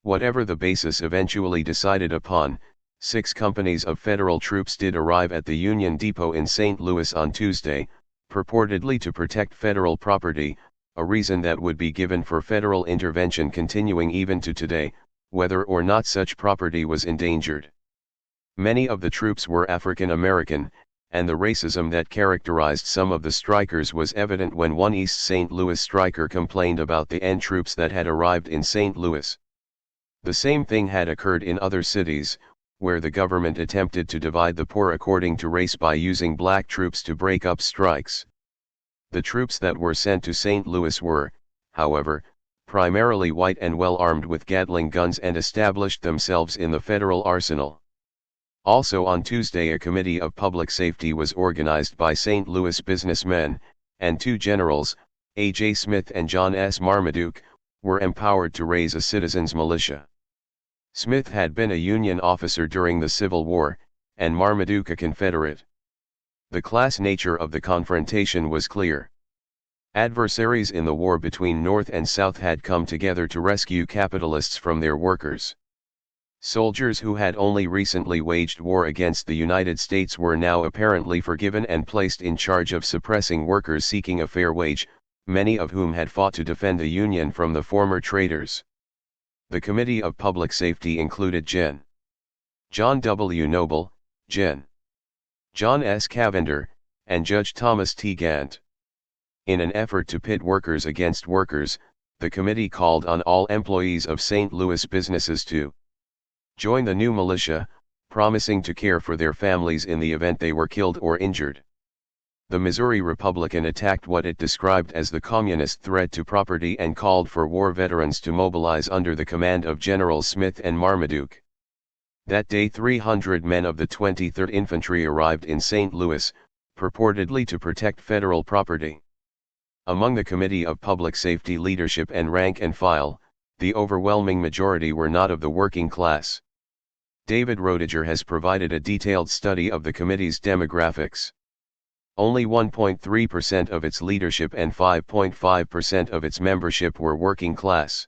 Whatever the basis eventually decided upon, 6 companies of federal troops did arrive at the Union Depot in St. Louis on Tuesday, purportedly to protect federal property, a reason that would be given for federal intervention continuing even to today, whether or not such property was endangered. Many of the troops were African American, and the racism that characterized some of the strikers was evident when one East St. Louis striker complained about the N troops that had arrived in St. Louis. The same thing had occurred in other cities, where the government attempted to divide the poor according to race by using black troops to break up strikes. The troops that were sent to St. Louis were, however, primarily white and well armed with Gatling guns and established themselves in the federal arsenal. Also on Tuesday a committee of public safety was organized by St. Louis businessmen, and 2 generals, A.J. Smith and John S. Marmaduke, were empowered to raise a citizens' militia. Smith had been a Union officer during the Civil War, and Marmaduke a Confederate. The class nature of the confrontation was clear. Adversaries in the war between North and South had come together to rescue capitalists from their workers. Soldiers who had only recently waged war against the United States were now apparently forgiven and placed in charge of suppressing workers seeking a fair wage, many of whom had fought to defend the Union from the former traitors. The Committee of Public Safety included Gen. John W. Noble, Gen. John S. Cavender, and Judge Thomas T. Gant. In an effort to pit workers against workers, the committee called on all employees of St. Louis businesses to join the new militia, promising to care for their families in the event they were killed or injured. The Missouri Republican attacked what it described as the communist threat to property and called for war veterans to mobilize under the command of Generals Smith and Marmaduke. That day 300 men of the 23rd Infantry arrived in St. Louis, purportedly to protect federal property. Among the Committee of Public Safety leadership and rank and file, the overwhelming majority were not of the working class. David Roediger has provided a detailed study of the committee's demographics. Only 1.3% of its leadership and 5.5% of its membership were working class.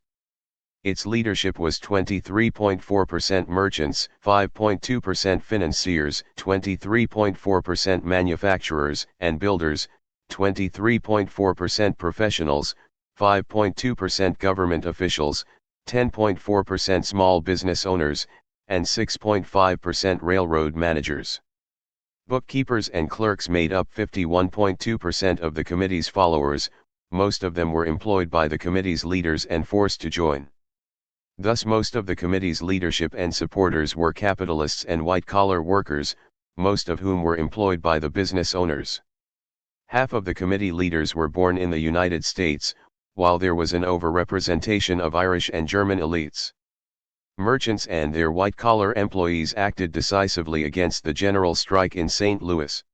Its leadership was 23.4% merchants, 5.2% financiers, 23.4% manufacturers and builders, 23.4% professionals, 5.2% government officials, 10.4% small business owners, and 6.5% railroad managers. Bookkeepers and clerks made up 51.2% of the committee's followers, most of them were employed by the committee's leaders and forced to join. Thus most of the committee's leadership and supporters were capitalists and white-collar workers, most of whom were employed by the business owners. Half of the committee leaders were born in the United States, while there was an overrepresentation of Irish and German elites. Merchants and their white-collar employees acted decisively against the general strike in St. Louis.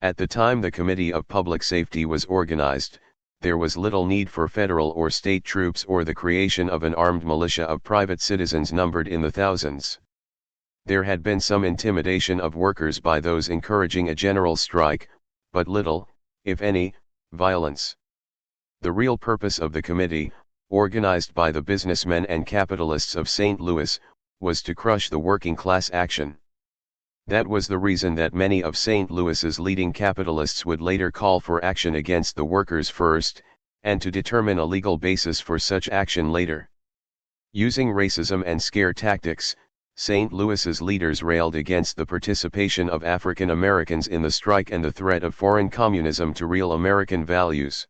At the time the Committee of Public Safety was organized, there was little need for federal or state troops or the creation of an armed militia of private citizens numbered in the thousands. There had been some intimidation of workers by those encouraging a general strike, but little, if any, violence. The real purpose of the committee, organized by the businessmen and capitalists of St. Louis, was to crush the working class action. That was the reason that many of St. Louis's leading capitalists would later call for action against the workers first, and to determine a legal basis for such action later. Using racism and scare tactics, St. Louis's leaders railed against the participation of African Americans in the strike and the threat of foreign communism to real American values.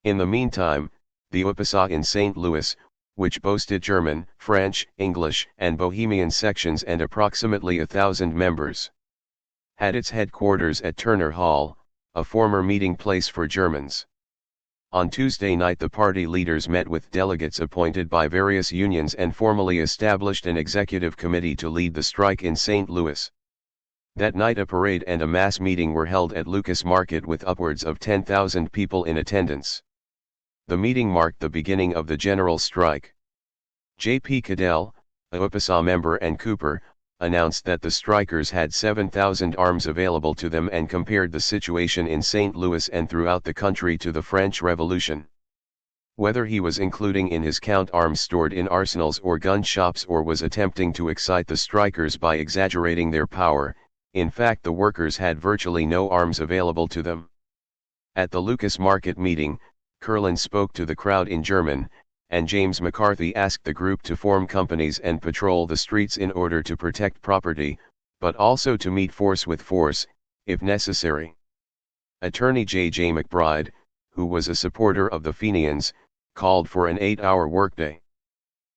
In the meantime, the UPSA in St. Louis, which boasted German, French, English, and Bohemian sections and approximately 1,000 members, had its headquarters at Turner Hall, a former meeting place for Germans. On Tuesday night the party leaders met with delegates appointed by various unions and formally established an executive committee to lead the strike in St. Louis. That night a parade and a mass meeting were held at Lucas Market with upwards of 10,000 people in attendance. The meeting marked the beginning of the general strike. J.P. Cadell, a UPSA member, and Cooper, announced that the strikers had 7,000 arms available to them and compared the situation in St. Louis and throughout the country to the French Revolution. Whether he was including in his count arms stored in arsenals or gun shops or was attempting to excite the strikers by exaggerating their power, in fact the workers had virtually no arms available to them. At the Lucas Market meeting, Kurland spoke to the crowd in German, and James McCarthy asked the group to form companies and patrol the streets in order to protect property, but also to meet force with force, if necessary. Attorney J.J. McBride, who was a supporter of the Fenians, called for an 8-hour workday.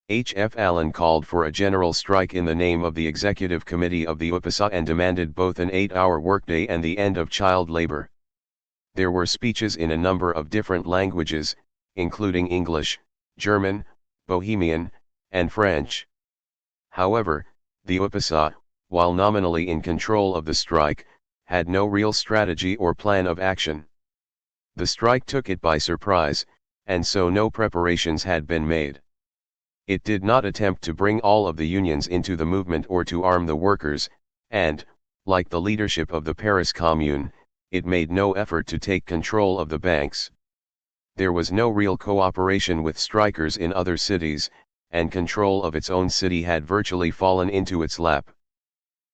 H.F. Allen called for a general strike in the name of the Executive Committee of the UPSA and demanded both an 8-hour workday and the end of child labor. There were speeches in a number of different languages, including English, German, Bohemian, and French. However, the UPSA, while nominally in control of the strike, had no real strategy or plan of action. The strike took it by surprise, and so no preparations had been made. It did not attempt to bring all of the unions into the movement or to arm the workers, and, like the leadership of the Paris Commune, it made no effort to take control of the banks. There was no real cooperation with strikers in other cities, and control of its own city had virtually fallen into its lap.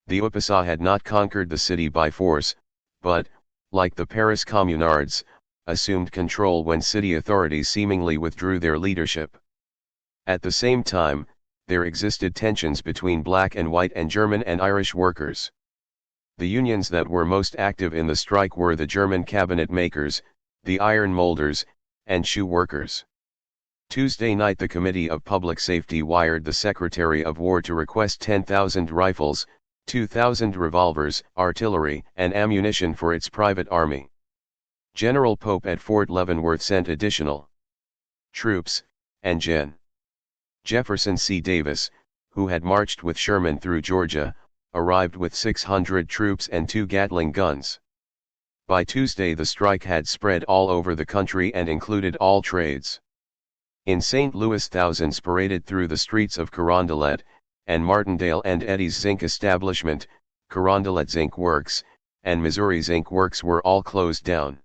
The UPSA had not conquered the city by force, but, like the Paris Communards, assumed control when city authorities seemingly withdrew their leadership. At the same time, there existed tensions between black and white and German and Irish workers. The unions that were most active in the strike were the German cabinet makers, the iron molders, and shoe workers. Tuesday night the Committee of Public Safety wired the Secretary of War to request 10,000 rifles, 2,000 revolvers, artillery, and ammunition for its private army. General Pope at Fort Leavenworth sent additional troops, and Gen. Jefferson C. Davis, who had marched with Sherman through Georgia, arrived with 600 troops and 2 Gatling guns. By Tuesday the strike had spread all over the country and included all trades. In St. Louis thousands paraded through the streets of Carondelet, and Martindale and Eddy's zinc establishment, Carondelet Zinc Works, and Missouri Zinc Works were all closed down.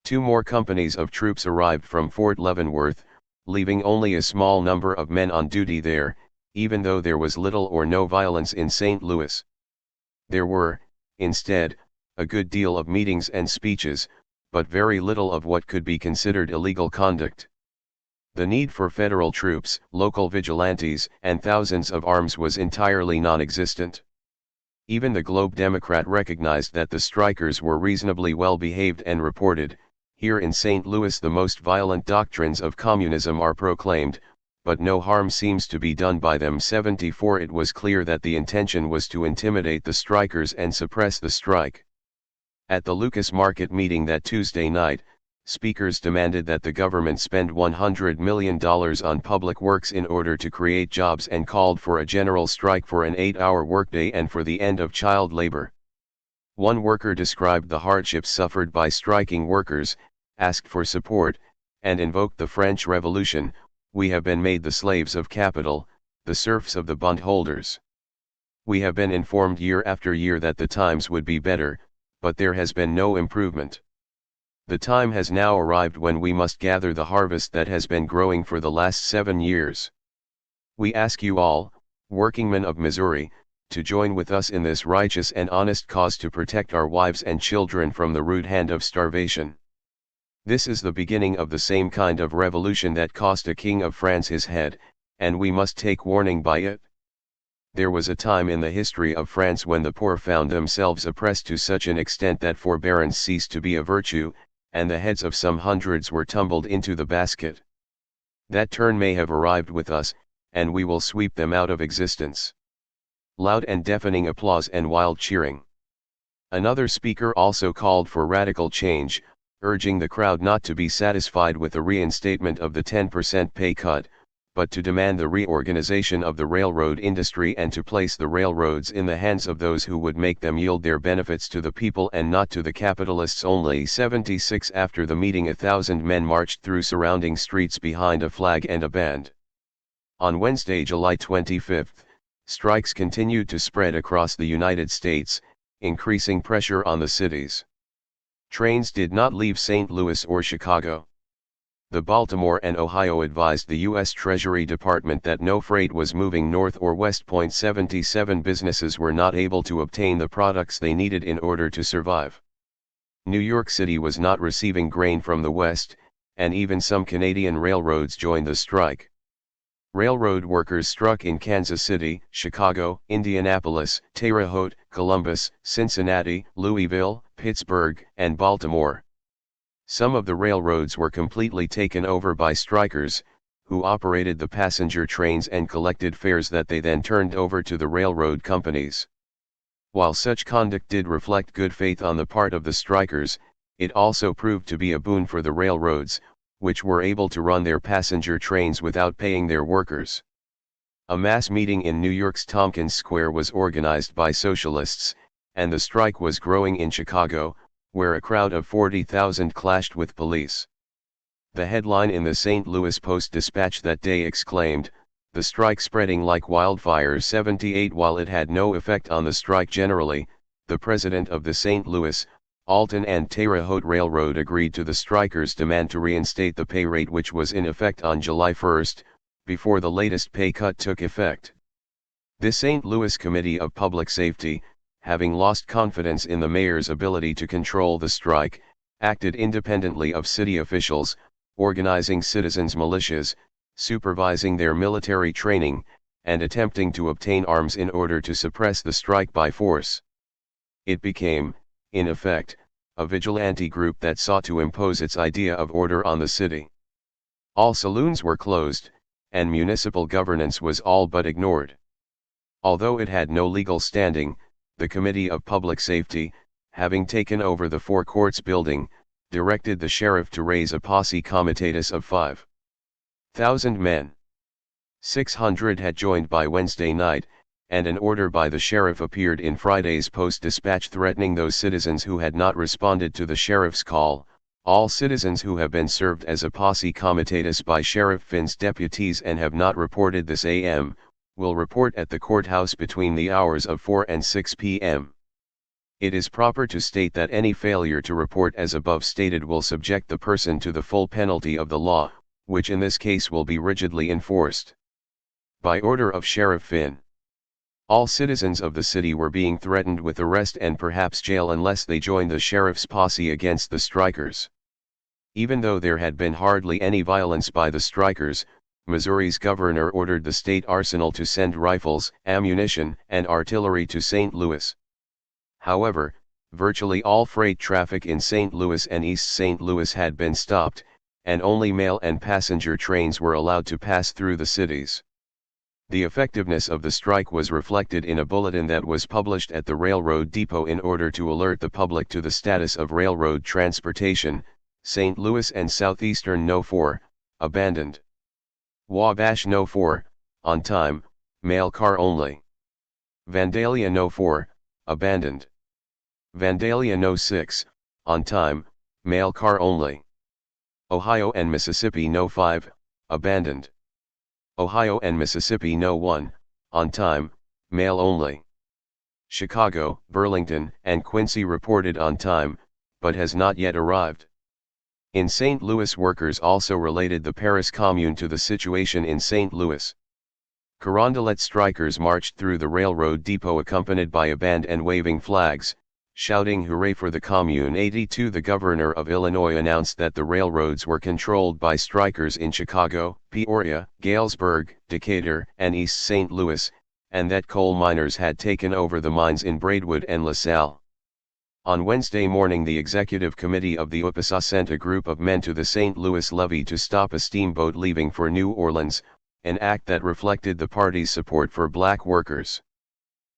2 more companies of troops arrived from Fort Leavenworth, leaving only a small number of men on duty there, even though there was little or no violence in St. Louis. There were, instead, a good deal of meetings and speeches, but very little of what could be considered illegal conduct. The need for federal troops, local vigilantes, and thousands of arms was entirely non-existent. Even the Globe Democrat recognized that the strikers were reasonably well behaved and reported, "Here in St. Louis the most violent doctrines of communism are proclaimed, but no harm seems to be done by them." 74 It was clear that the intention was to intimidate the strikers and suppress the strike. At the Lucas Market meeting that Tuesday night, speakers demanded that the government spend $100 million on public works in order to create jobs and called for a general strike for an 8-hour workday and for the end of child labor. One worker described the hardships suffered by striking workers, asked for support, and invoked the French Revolution. "We have been made the slaves of capital, the serfs of the bondholders. We have been informed year after year that the times would be better, but there has been no improvement. The time has now arrived when we must gather the harvest that has been growing for the last 7 years. We ask you all, workingmen of Missouri, to join with us in this righteous and honest cause to protect our wives and children from the rude hand of starvation. This is the beginning of the same kind of revolution that cost a king of France his head, and we must take warning by it." There was a time in the history of France when the poor found themselves oppressed to such an extent that forbearance ceased to be a virtue, and the heads of some hundreds were tumbled into the basket. That turn may have arrived with us, and we will sweep them out of existence. Loud and deafening applause and wild cheering. Another speaker also called for radical change, urging the crowd not to be satisfied with the reinstatement of the 10% pay cut, but to demand the reorganization of the railroad industry and to place the railroads in the hands of those who would make them yield their benefits to the people and not to the capitalists only. 76 After the meeting 1,000 men marched through surrounding streets behind a flag and a band. On Wednesday, July 25, strikes continued to spread across the United States, increasing pressure on the cities. Trains did not leave St. Louis or Chicago. The Baltimore and Ohio advised the U.S. Treasury Department that no freight was moving north or west. 77 Businesses were not able to obtain the products they needed in order to survive. New York City was not receiving grain from the west, and even some Canadian railroads joined the strike. Railroad workers struck in Kansas City, Chicago, Indianapolis, Terre Haute, Columbus, Cincinnati, Louisville, Pittsburgh, and Baltimore. Some of the railroads were completely taken over by strikers, who operated the passenger trains and collected fares that they then turned over to the railroad companies. While such conduct did reflect good faith on the part of the strikers, it also proved to be a boon for the railroads, which were able to run their passenger trains without paying their workers. A mass meeting in New York's Tompkins Square was organized by socialists, and the strike was growing in Chicago, where a crowd of 40,000 clashed with police. The headline in the St. Louis Post-Dispatch that day exclaimed, the strike spreading like wildfire. 78 While it had no effect on the strike generally, the president of the St. Louis, Alton and Terre Haute Railroad agreed to the strikers' demand to reinstate the pay rate which was in effect on July 1, before the latest pay cut took effect. The St. Louis Committee of Public Safety, having lost confidence in the mayor's ability to control the strike, acted independently of city officials, organizing citizens' militias, supervising their military training, and attempting to obtain arms in order to suppress the strike by force. It became, in effect, a vigilante group that sought to impose its idea of order on the city. All saloons were closed, and municipal governance was all but ignored. Although it had no legal standing, the Committee of Public Safety, having taken over the Four Courts building, directed the sheriff to raise a posse comitatus of 5,000 men. 600 had joined by Wednesday night, and an order by the sheriff appeared in Friday's Post-Dispatch threatening those citizens who had not responded to the sheriff's call. All citizens who have been served as a posse comitatus by Sheriff Finn's deputies and have not reported this AM, will report at the courthouse between the hours of 4 and 6 p.m. It is proper to state that any failure to report as above stated will subject the person to the full penalty of the law, which in this case will be rigidly enforced. By order of Sheriff Finn, all citizens of the city were being threatened with arrest and perhaps jail unless they joined the sheriff's posse against the strikers. Even though there had been hardly any violence by the strikers, Missouri's governor ordered the state arsenal to send rifles, ammunition, and artillery to St. Louis. However, virtually all freight traffic in St. Louis and East St. Louis had been stopped, and only mail and passenger trains were allowed to pass through the cities. The effectiveness of the strike was reflected in a bulletin that was published at the railroad depot in order to alert the public to the status of railroad transportation. St. Louis and Southeastern No. 4, abandoned. Wabash No. 4, on time, mail car only. Vandalia No. 4, abandoned. Vandalia No. 6, on time, mail car only. Ohio and Mississippi No. 5, abandoned. Ohio and Mississippi No. 1, on time, mail only. Chicago, Burlington, and Quincy reported on time, but has not yet arrived. In St. Louis, workers also related the Paris Commune to the situation in St. Louis. Carondelet strikers marched through the railroad depot accompanied by a band and waving flags, shouting hooray for the Commune. 82 The governor of Illinois announced that the railroads were controlled by strikers in Chicago, Peoria, Galesburg, Decatur, and East St. Louis, and that coal miners had taken over the mines in Braidwood and LaSalle. On Wednesday morning, the executive committee of the UPSA sent a group of men to the St. Louis levee to stop a steamboat leaving for New Orleans, an act that reflected the party's support for black workers.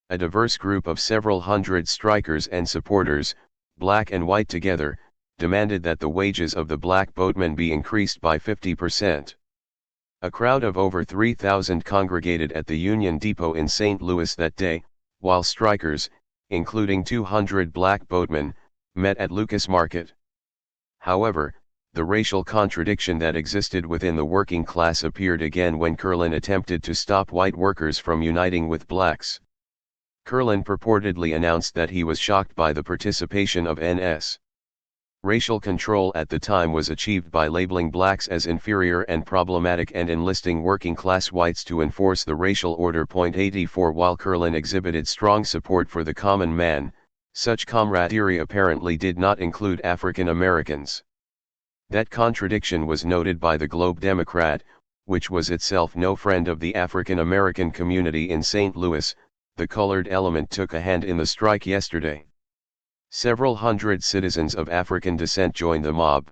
A diverse group of several hundred strikers and supporters, black and white together, demanded that the wages of the black boatmen be increased by 50%. A crowd of over 3,000 congregated at the Union Depot in St. Louis that day, while strikers, including 200 black boatmen, met at Lucas Market. However, the racial contradiction that existed within the working class appeared again when Curlin attempted to stop white workers from uniting with blacks. Curlin purportedly announced that he was shocked by the participation of NS. Racial control at the time was achieved by labeling blacks as inferior and problematic and enlisting working-class whites to enforce the racial order. 84 While Curlin exhibited strong support for the common man, such camaraderie apparently did not include African Americans. That contradiction was noted by the Globe Democrat, which was itself no friend of the African American community in St. Louis. The colored element took a hand in the strike yesterday. Several hundred citizens of African descent joined the mob.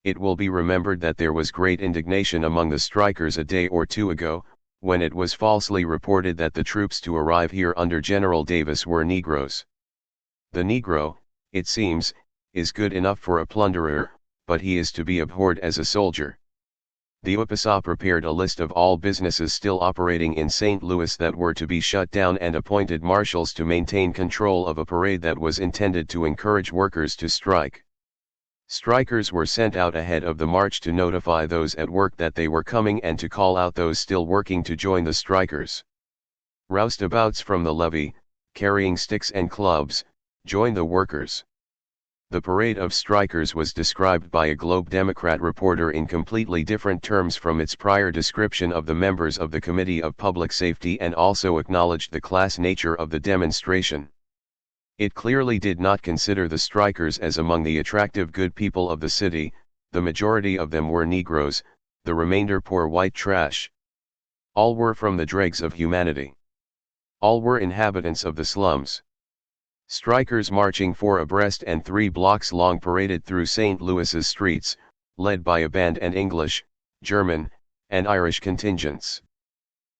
It will be remembered that there was great indignation among the strikers a day or two ago, when it was falsely reported that the troops to arrive here under General Davis were Negroes. The Negro, it seems, is good enough for a plunderer, but he is to be abhorred as a soldier. The UPSA prepared a list of all businesses still operating in St. Louis that were to be shut down and appointed marshals to maintain control of a parade that was intended to encourage workers to strike. Strikers were sent out ahead of the march to notify those at work that they were coming and to call out those still working to join the strikers. Roustabouts from the levee, carrying sticks and clubs, joined the workers. The parade of strikers was described by a Globe Democrat reporter in completely different terms from its prior description of the members of the Committee of Public Safety, and also acknowledged the class nature of the demonstration. It clearly did not consider the strikers as among the attractive good people of the city. The majority of them were Negroes, the remainder poor white trash. All were from the dregs of humanity. All were inhabitants of the slums. Strikers marching 4 abreast and 3 blocks long paraded through St. Louis's streets, led by a band and English, German, and Irish contingents.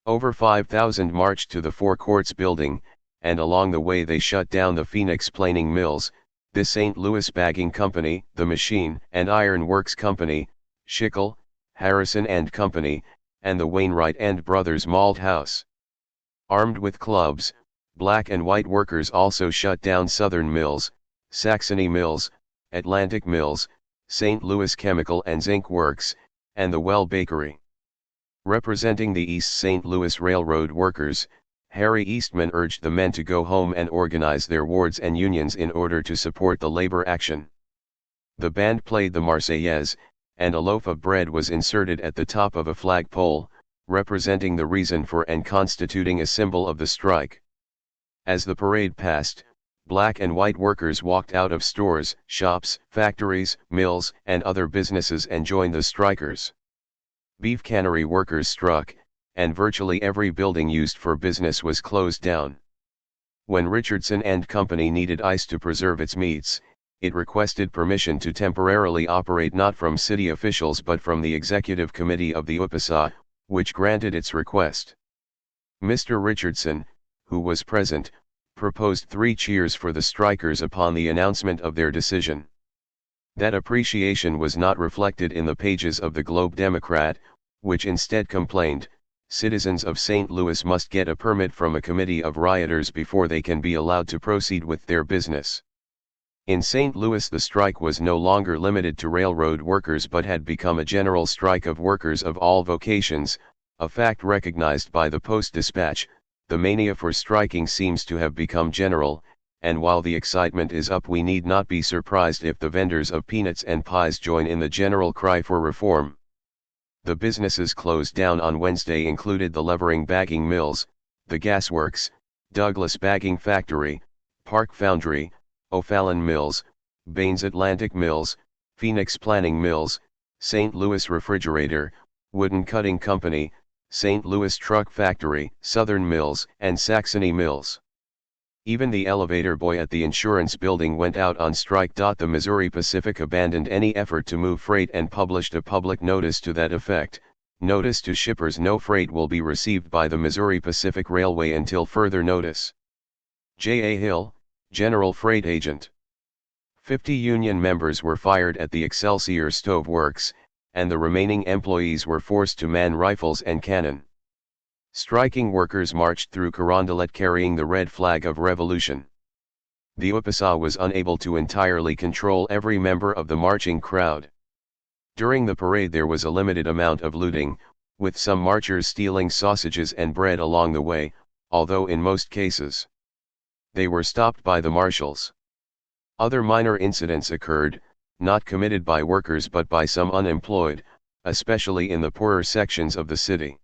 Over 5,000 marched to the Four Courts building, and along the way they shut down the Phoenix Planing Mills, the St. Louis Bagging Company, the Machine and Iron Works Company, Schickel, Harrison and Company, and the Wainwright and Brothers Malt House. Armed with clubs, black and white workers also shut down Southern Mills, Saxony Mills, Atlantic Mills, St. Louis Chemical and Zinc Works, and the Well Bakery. Representing the East St. Louis Railroad workers, Harry Eastman urged the men to go home and organize their wards and unions in order to support the labor action. The band played the Marseillaise, and a loaf of bread was inserted at the top of a flagpole, representing the reason for and constituting a symbol of the strike. As the parade passed, black and white workers walked out of stores, shops, factories, mills, and other businesses and joined the strikers. Beef cannery workers struck, and virtually every building used for business was closed down. When Richardson and Company needed ice to preserve its meats, it requested permission to temporarily operate not from city officials but from the executive committee of the UPSA, which granted its request. Mr. Richardson, who was present, proposed 3 cheers for the strikers upon the announcement of their decision. That appreciation was not reflected in the pages of the Globe Democrat, which instead complained, citizens of St. Louis must get a permit from a committee of rioters before they can be allowed to proceed with their business. In St. Louis the strike was no longer limited to railroad workers but had become a general strike of workers of all vocations, a fact recognized by the Post-Dispatch. The mania for striking seems to have become general, and while the excitement is up we need not be surprised if the vendors of peanuts and pies join in the general cry for reform. The businesses closed down on Wednesday included the Levering Bagging Mills, the Gasworks, Douglas Bagging Factory, Park Foundry, O'Fallon Mills, Baines Atlantic Mills, Phoenix Planing Mills, St. Louis Refrigerator, Wooden Cutting Company, St. Louis Truck Factory, Southern Mills, and Saxony Mills. Even the elevator boy at the insurance building went out on strike. The Missouri Pacific abandoned any effort to move freight and published a public notice to that effect. Notice to shippers: no freight will be received by the Missouri Pacific Railway until further notice. J. A. Hill, General Freight Agent. 50 union members were fired at the Excelsior Stove Works, and the remaining employees were forced to man rifles and cannon. Striking workers marched through Carondelet carrying the red flag of revolution. The UPSA was unable to entirely control every member of the marching crowd. During the parade there was a limited amount of looting, with some marchers stealing sausages and bread along the way, although in most cases they were stopped by the marshals. Other minor incidents occurred, not committed by workers but by some unemployed, especially in the poorer sections of the city.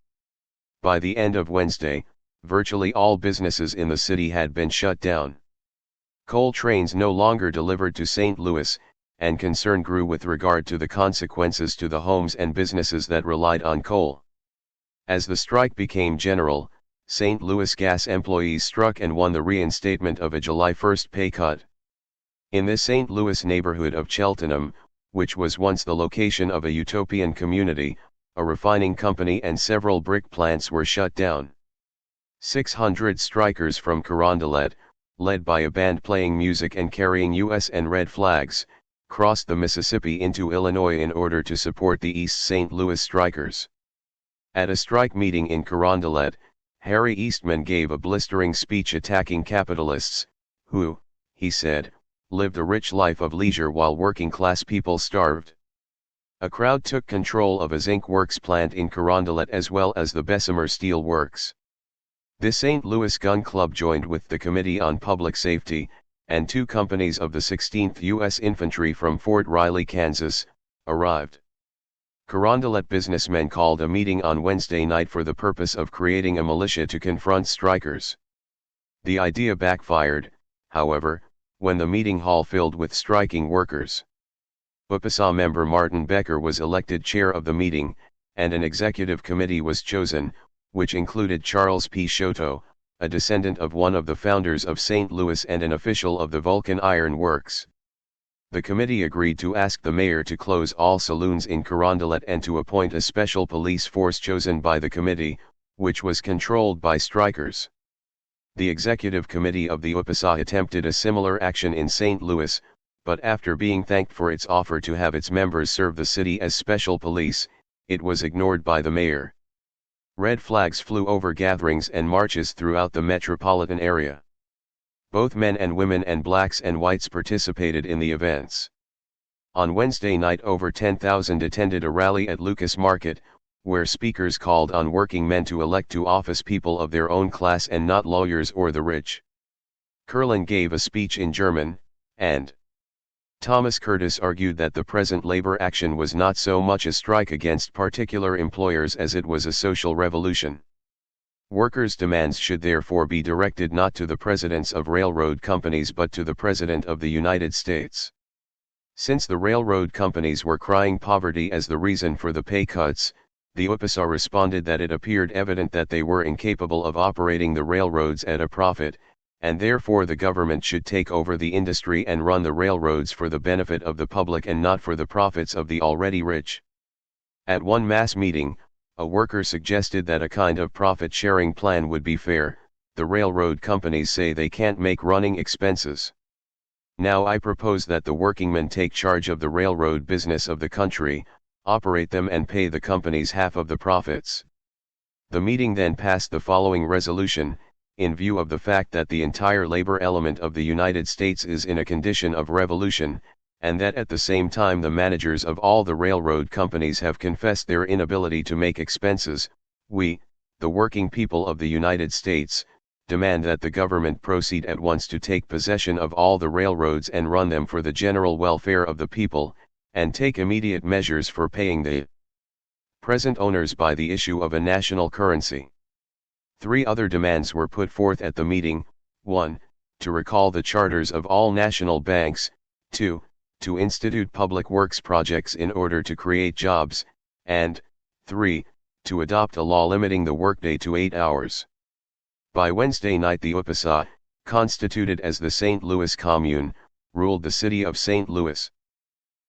By the end of Wednesday, virtually all businesses in the city had been shut down. Coal trains no longer delivered to St. Louis, and concern grew with regard to the consequences to the homes and businesses that relied on coal. As the strike became general, St. Louis gas employees struck and won the reinstatement of a July 1 pay cut. In the St. Louis neighborhood of Cheltenham, which was once the location of a utopian community, a refining company and several brick plants were shut down. 600 strikers from Carondelet, led by a band playing music and carrying U.S. and red flags, crossed the Mississippi into Illinois in order to support the East St. Louis strikers. At a strike meeting in Carondelet, Harry Eastman gave a blistering speech attacking capitalists, who, he said, lived a rich life of leisure while working-class people starved. A crowd took control of a zinc works plant in Carondelet as well as the Bessemer Steel Works. The St. Louis Gun Club joined with the Committee on Public Safety, and 2 companies of the 16th U.S. Infantry from Fort Riley, Kansas, arrived. Carondelet businessmen called a meeting on Wednesday night for the purpose of creating a militia to confront strikers. The idea backfired, however, when the meeting hall filled with striking workers. UPSA member Martin Becker was elected chair of the meeting, and an executive committee was chosen, which included Charles P. Choteau, a descendant of one of the founders of St. Louis and an official of the Vulcan Iron Works. The committee agreed to ask the mayor to close all saloons in Carondelet and to appoint a special police force chosen by the committee, which was controlled by strikers. The executive committee of the UPSA attempted a similar action in St. Louis, but after being thanked for its offer to have its members serve the city as special police, it was ignored by the mayor. Red flags flew over gatherings and marches throughout the metropolitan area. Both men and women and blacks and whites participated in the events. On Wednesday night over 10,000 attended a rally at Lucas Market, where speakers called on working men to elect to office people of their own class and not lawyers or the rich. Kurland gave a speech in German, and Thomas Curtis argued that the present labor action was not so much a strike against particular employers as it was a social revolution. Workers' demands should therefore be directed not to the presidents of railroad companies but to the President of the United States. Since the railroad companies were crying poverty as the reason for the pay cuts, the UPSA responded that it appeared evident that they were incapable of operating the railroads at a profit, and therefore the government should take over the industry and run the railroads for the benefit of the public and not for the profits of the already rich. At one mass meeting, a worker suggested that a kind of profit-sharing plan would be fair. The railroad companies say they can't make running expenses. Now I propose that the workingmen take charge of the railroad business of the country, operate them and pay the companies half of the profits. The meeting then passed the following resolution: in view of the fact that the entire labor element of the United States is in a condition of revolution, and that at the same time the managers of all the railroad companies have confessed their inability to make expenses, we, the working people of the United States, demand that the government proceed at once to take possession of all the railroads and run them for the general welfare of the people, and take immediate measures for paying the present owners by the issue of a national currency. 3 other demands were put forth at the meeting: 1. To recall the charters of all national banks, 2. To institute public works projects in order to create jobs, and 3. To adopt a law limiting the workday to 8 hours. By Wednesday night the UPSA, constituted as the St. Louis Commune, ruled the city of St. Louis.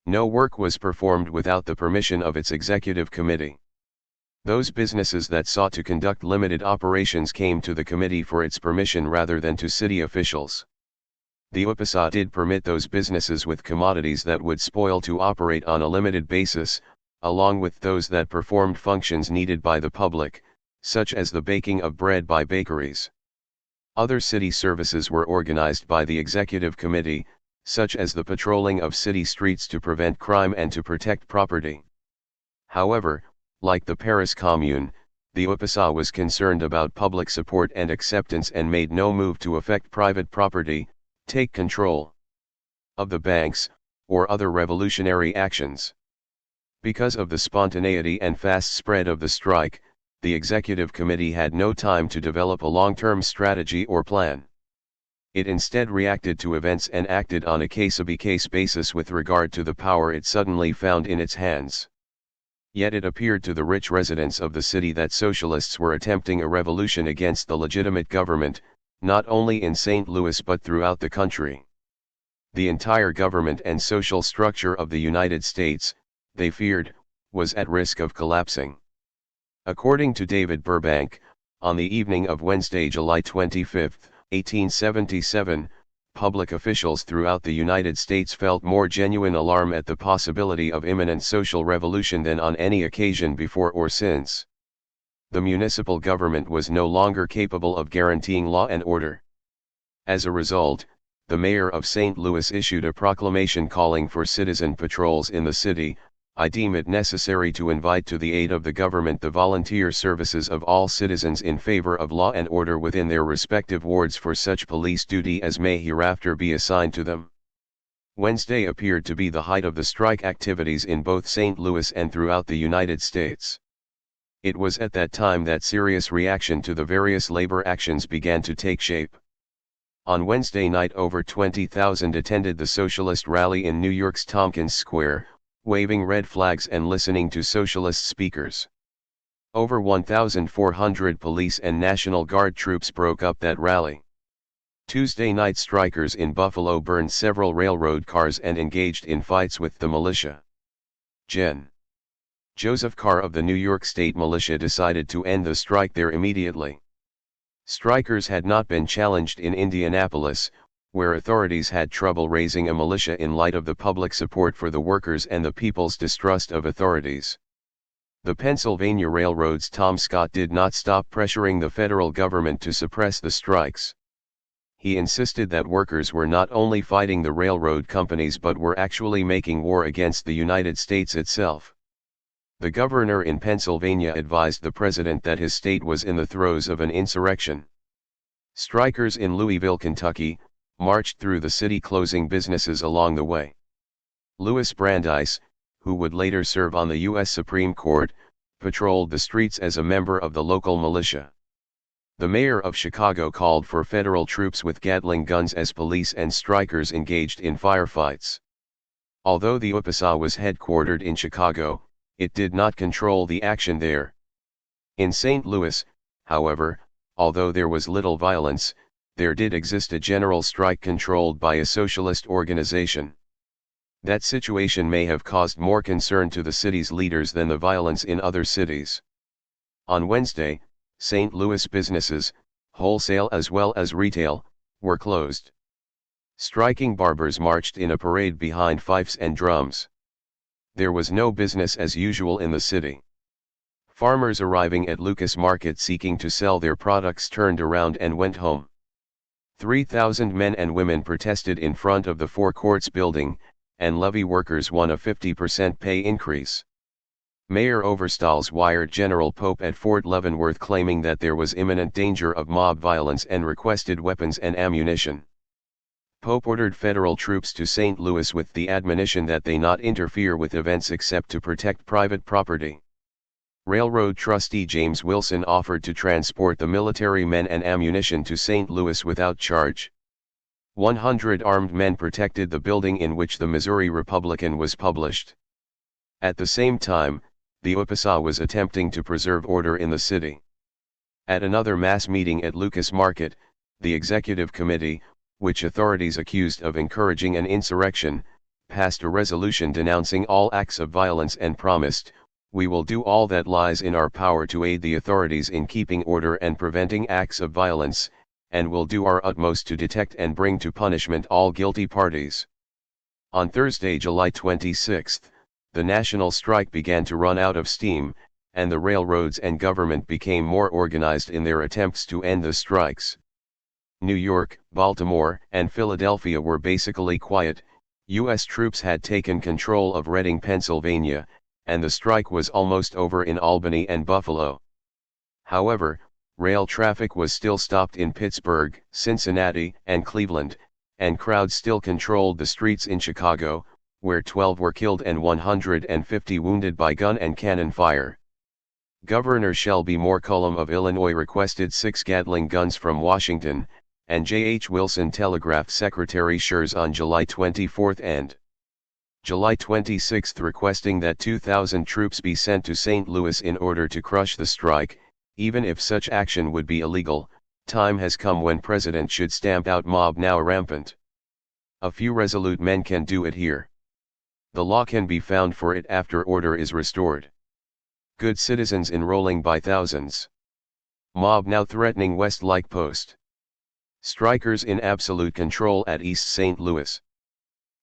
No work was performed without the permission of its executive committee. Those businesses that sought to conduct limited operations came to the committee for its permission rather than to city officials. The UPSA did permit those businesses with commodities that would spoil to operate on a limited basis, along with those that performed functions needed by the public, such as the baking of bread by bakeries. Other city services were organized by the executive committee, such as the patrolling of city streets to prevent crime and to protect property. However, like the Paris Commune, the UPSA was concerned about public support and acceptance and made no move to affect private property, take control of the banks, or other revolutionary actions. Because of the spontaneity and fast spread of the strike, the executive committee had no time to develop a long-term strategy or plan. It instead reacted to events and acted on a case-by-case basis with regard to the power it suddenly found in its hands. Yet it appeared to the rich residents of the city that socialists were attempting a revolution against the legitimate government, not only in St. Louis but throughout the country. The entire government and social structure of the United States, they feared, was at risk of collapsing. According to David Burbank, on the evening of Wednesday, July 25, 1877, public officials throughout the United States felt more genuine alarm at the possibility of imminent social revolution than on any occasion before or since. The municipal government was no longer capable of guaranteeing law and order. As a result, the mayor of St. Louis issued a proclamation calling for citizen patrols in the city. I deem it necessary to invite to the aid of the government the volunteer services of all citizens in favor of law and order within their respective wards for such police duty as may hereafter be assigned to them. Wednesday appeared to be the height of the strike activities in both St. Louis and throughout the United States. It was at that time that serious reaction to the various labor actions began to take shape. On Wednesday night over 20,000 attended the socialist rally in New York's Tompkins Square, waving red flags and listening to socialist speakers. Over 1,400 police and National Guard troops broke up that rally. Tuesday night strikers in Buffalo burned several railroad cars and engaged in fights with the militia. Gen. Joseph Carr of the New York State Militia decided to end the strike there immediately. Strikers had not been challenged in Indianapolis, where authorities had trouble raising a militia in light of the public support for the workers and the people's distrust of authorities. The Pennsylvania Railroad's Tom Scott did not stop pressuring the federal government to suppress the strikes. He insisted that workers were not only fighting the railroad companies but were actually making war against the United States itself. The governor in Pennsylvania advised the president that his state was in the throes of an insurrection. Strikers in Louisville, Kentucky, marched through the city closing businesses along the way. Louis Brandeis, who would later serve on the U.S. Supreme Court, patrolled the streets as a member of the local militia. The mayor of Chicago called for federal troops with Gatling guns as police and strikers engaged in firefights. Although the UPSA was headquartered in Chicago, it did not control the action there. In St. Louis, however, although there was little violence, there did exist a general strike controlled by a socialist organization. That situation may have caused more concern to the city's leaders than the violence in other cities. On Wednesday, St. Louis businesses, wholesale as well as retail, were closed. Striking barbers marched in a parade behind fifes and drums. There was no business as usual in the city. Farmers arriving at Lucas Market seeking to sell their products turned around and went home. 3,000 men and women protested in front of the Four Courts building, and levee workers won a 50% pay increase. Mayor Overstalls wired General Pope at Fort Leavenworth claiming that there was imminent danger of mob violence and requested weapons and ammunition. Pope ordered federal troops to St. Louis with the admonition that they not interfere with events except to protect private property. Railroad trustee James Wilson offered to transport the military men and ammunition to St. Louis without charge. 100 armed men protected the building in which the Missouri Republican was published. At the same time, the UPSA was attempting to preserve order in the city. At another mass meeting at Lucas Market, the executive committee, which authorities accused of encouraging an insurrection, passed a resolution denouncing all acts of violence and promised, "We will do all that lies in our power to aid the authorities in keeping order and preventing acts of violence, and will do our utmost to detect and bring to punishment all guilty parties." On Thursday, July 26, the national strike began to run out of steam, and the railroads and government became more organized in their attempts to end the strikes. New York, Baltimore, and Philadelphia were basically quiet. U.S. troops had taken control of Reading, Pennsylvania, and the strike was almost over in Albany and Buffalo. However, rail traffic was still stopped in Pittsburgh, Cincinnati, and Cleveland, and crowds still controlled the streets in Chicago, where 12 were killed and 150 wounded by gun and cannon fire. Governor Shelby Moore-Cullom of Illinois requested 6 Gatling guns from Washington, and J. H. Wilson telegraphed Secretary Schurz on July 24 and July 26 requesting that 2,000 troops be sent to St. Louis in order to crush the strike. Even if such action would be illegal, time has come when President should stamp out mob now rampant. A few resolute men can do it here. The law can be found for it after order is restored. Good citizens enrolling by thousands. Mob now threatening Westlake Post. Strikers in absolute control at East St. Louis.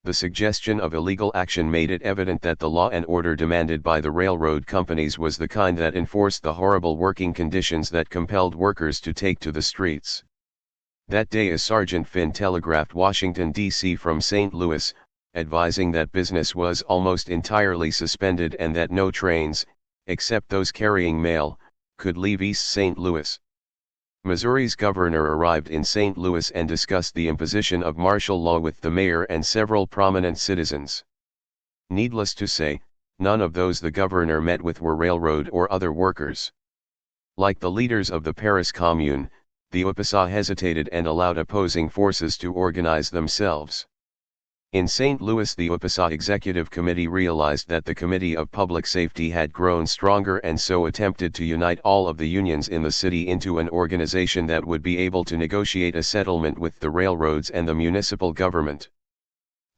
The suggestion of illegal action made it evident that the law and order demanded by the railroad companies was the kind that enforced the horrible working conditions that compelled workers to take to the streets. That day a Sergeant Finn telegraphed Washington, D.C. from St. Louis, advising that business was almost entirely suspended and that no trains, except those carrying mail, could leave East St. Louis. Missouri's governor arrived in St. Louis and discussed the imposition of martial law with the mayor and several prominent citizens. Needless to say, none of those the governor met with were railroad or other workers. Like the leaders of the Paris Commune, the UPSA hesitated and allowed opposing forces to organize themselves. In St. Louis, the UPSA Executive Committee realized that the Committee of Public Safety had grown stronger and so attempted to unite all of the unions in the city into an organization that would be able to negotiate a settlement with the railroads and the municipal government.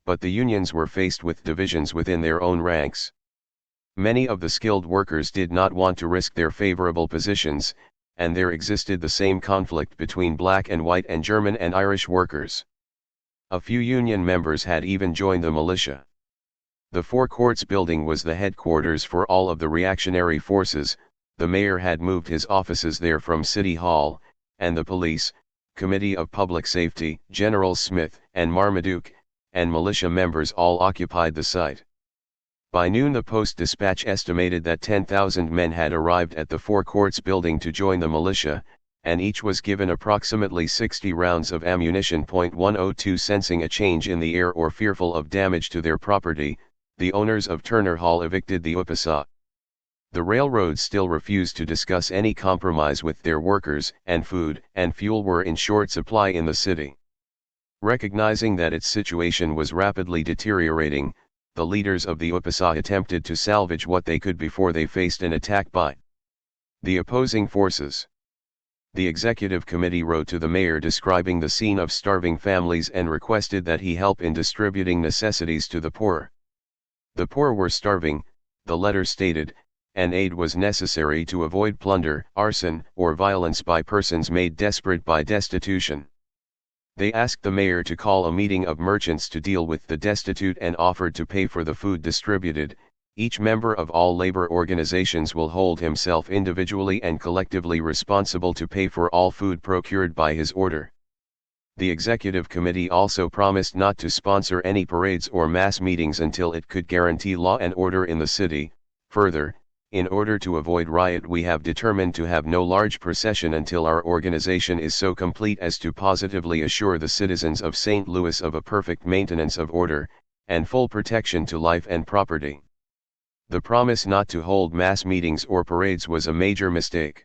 But the unions were faced with divisions within their own ranks. Many of the skilled workers did not want to risk their favorable positions, and there existed the same conflict between black and white and German and Irish workers. A few union members had even joined the militia. The Four Courts building was the headquarters for all of the reactionary forces. The mayor had moved his offices there from City Hall, and the police, Committee of Public Safety, General Smith and Marmaduke, and militia members all occupied the site. By noon the Post-Dispatch estimated that 10,000 men had arrived at the Four Courts building to join the militia, and each was given approximately 60 rounds of ammunition. 102 Sensing a change in the air or fearful of damage to their property, the owners of Turner Hall evicted the UPSA. The railroads still refused to discuss any compromise with their workers, and food and fuel were in short supply in the city. Recognizing that its situation was rapidly deteriorating, the leaders of the UPSA attempted to salvage what they could before they faced an attack by the opposing forces. The executive committee wrote to the mayor describing the scene of starving families and requested that he help in distributing necessities to the poor. The poor were starving, the letter stated, and aid was necessary to avoid plunder, arson, or violence by persons made desperate by destitution. They asked the mayor to call a meeting of merchants to deal with the destitute and offered to pay for the food distributed. Each member of all labor organizations will hold himself individually and collectively responsible to pay for all food procured by his order. The executive committee also promised not to sponsor any parades or mass meetings until it could guarantee law and order in the city. Further, in order to avoid riot, we have determined to have no large procession until our organization is so complete as to positively assure the citizens of St. Louis of a perfect maintenance of order, and full protection to life and property. The promise not to hold mass meetings or parades was a major mistake.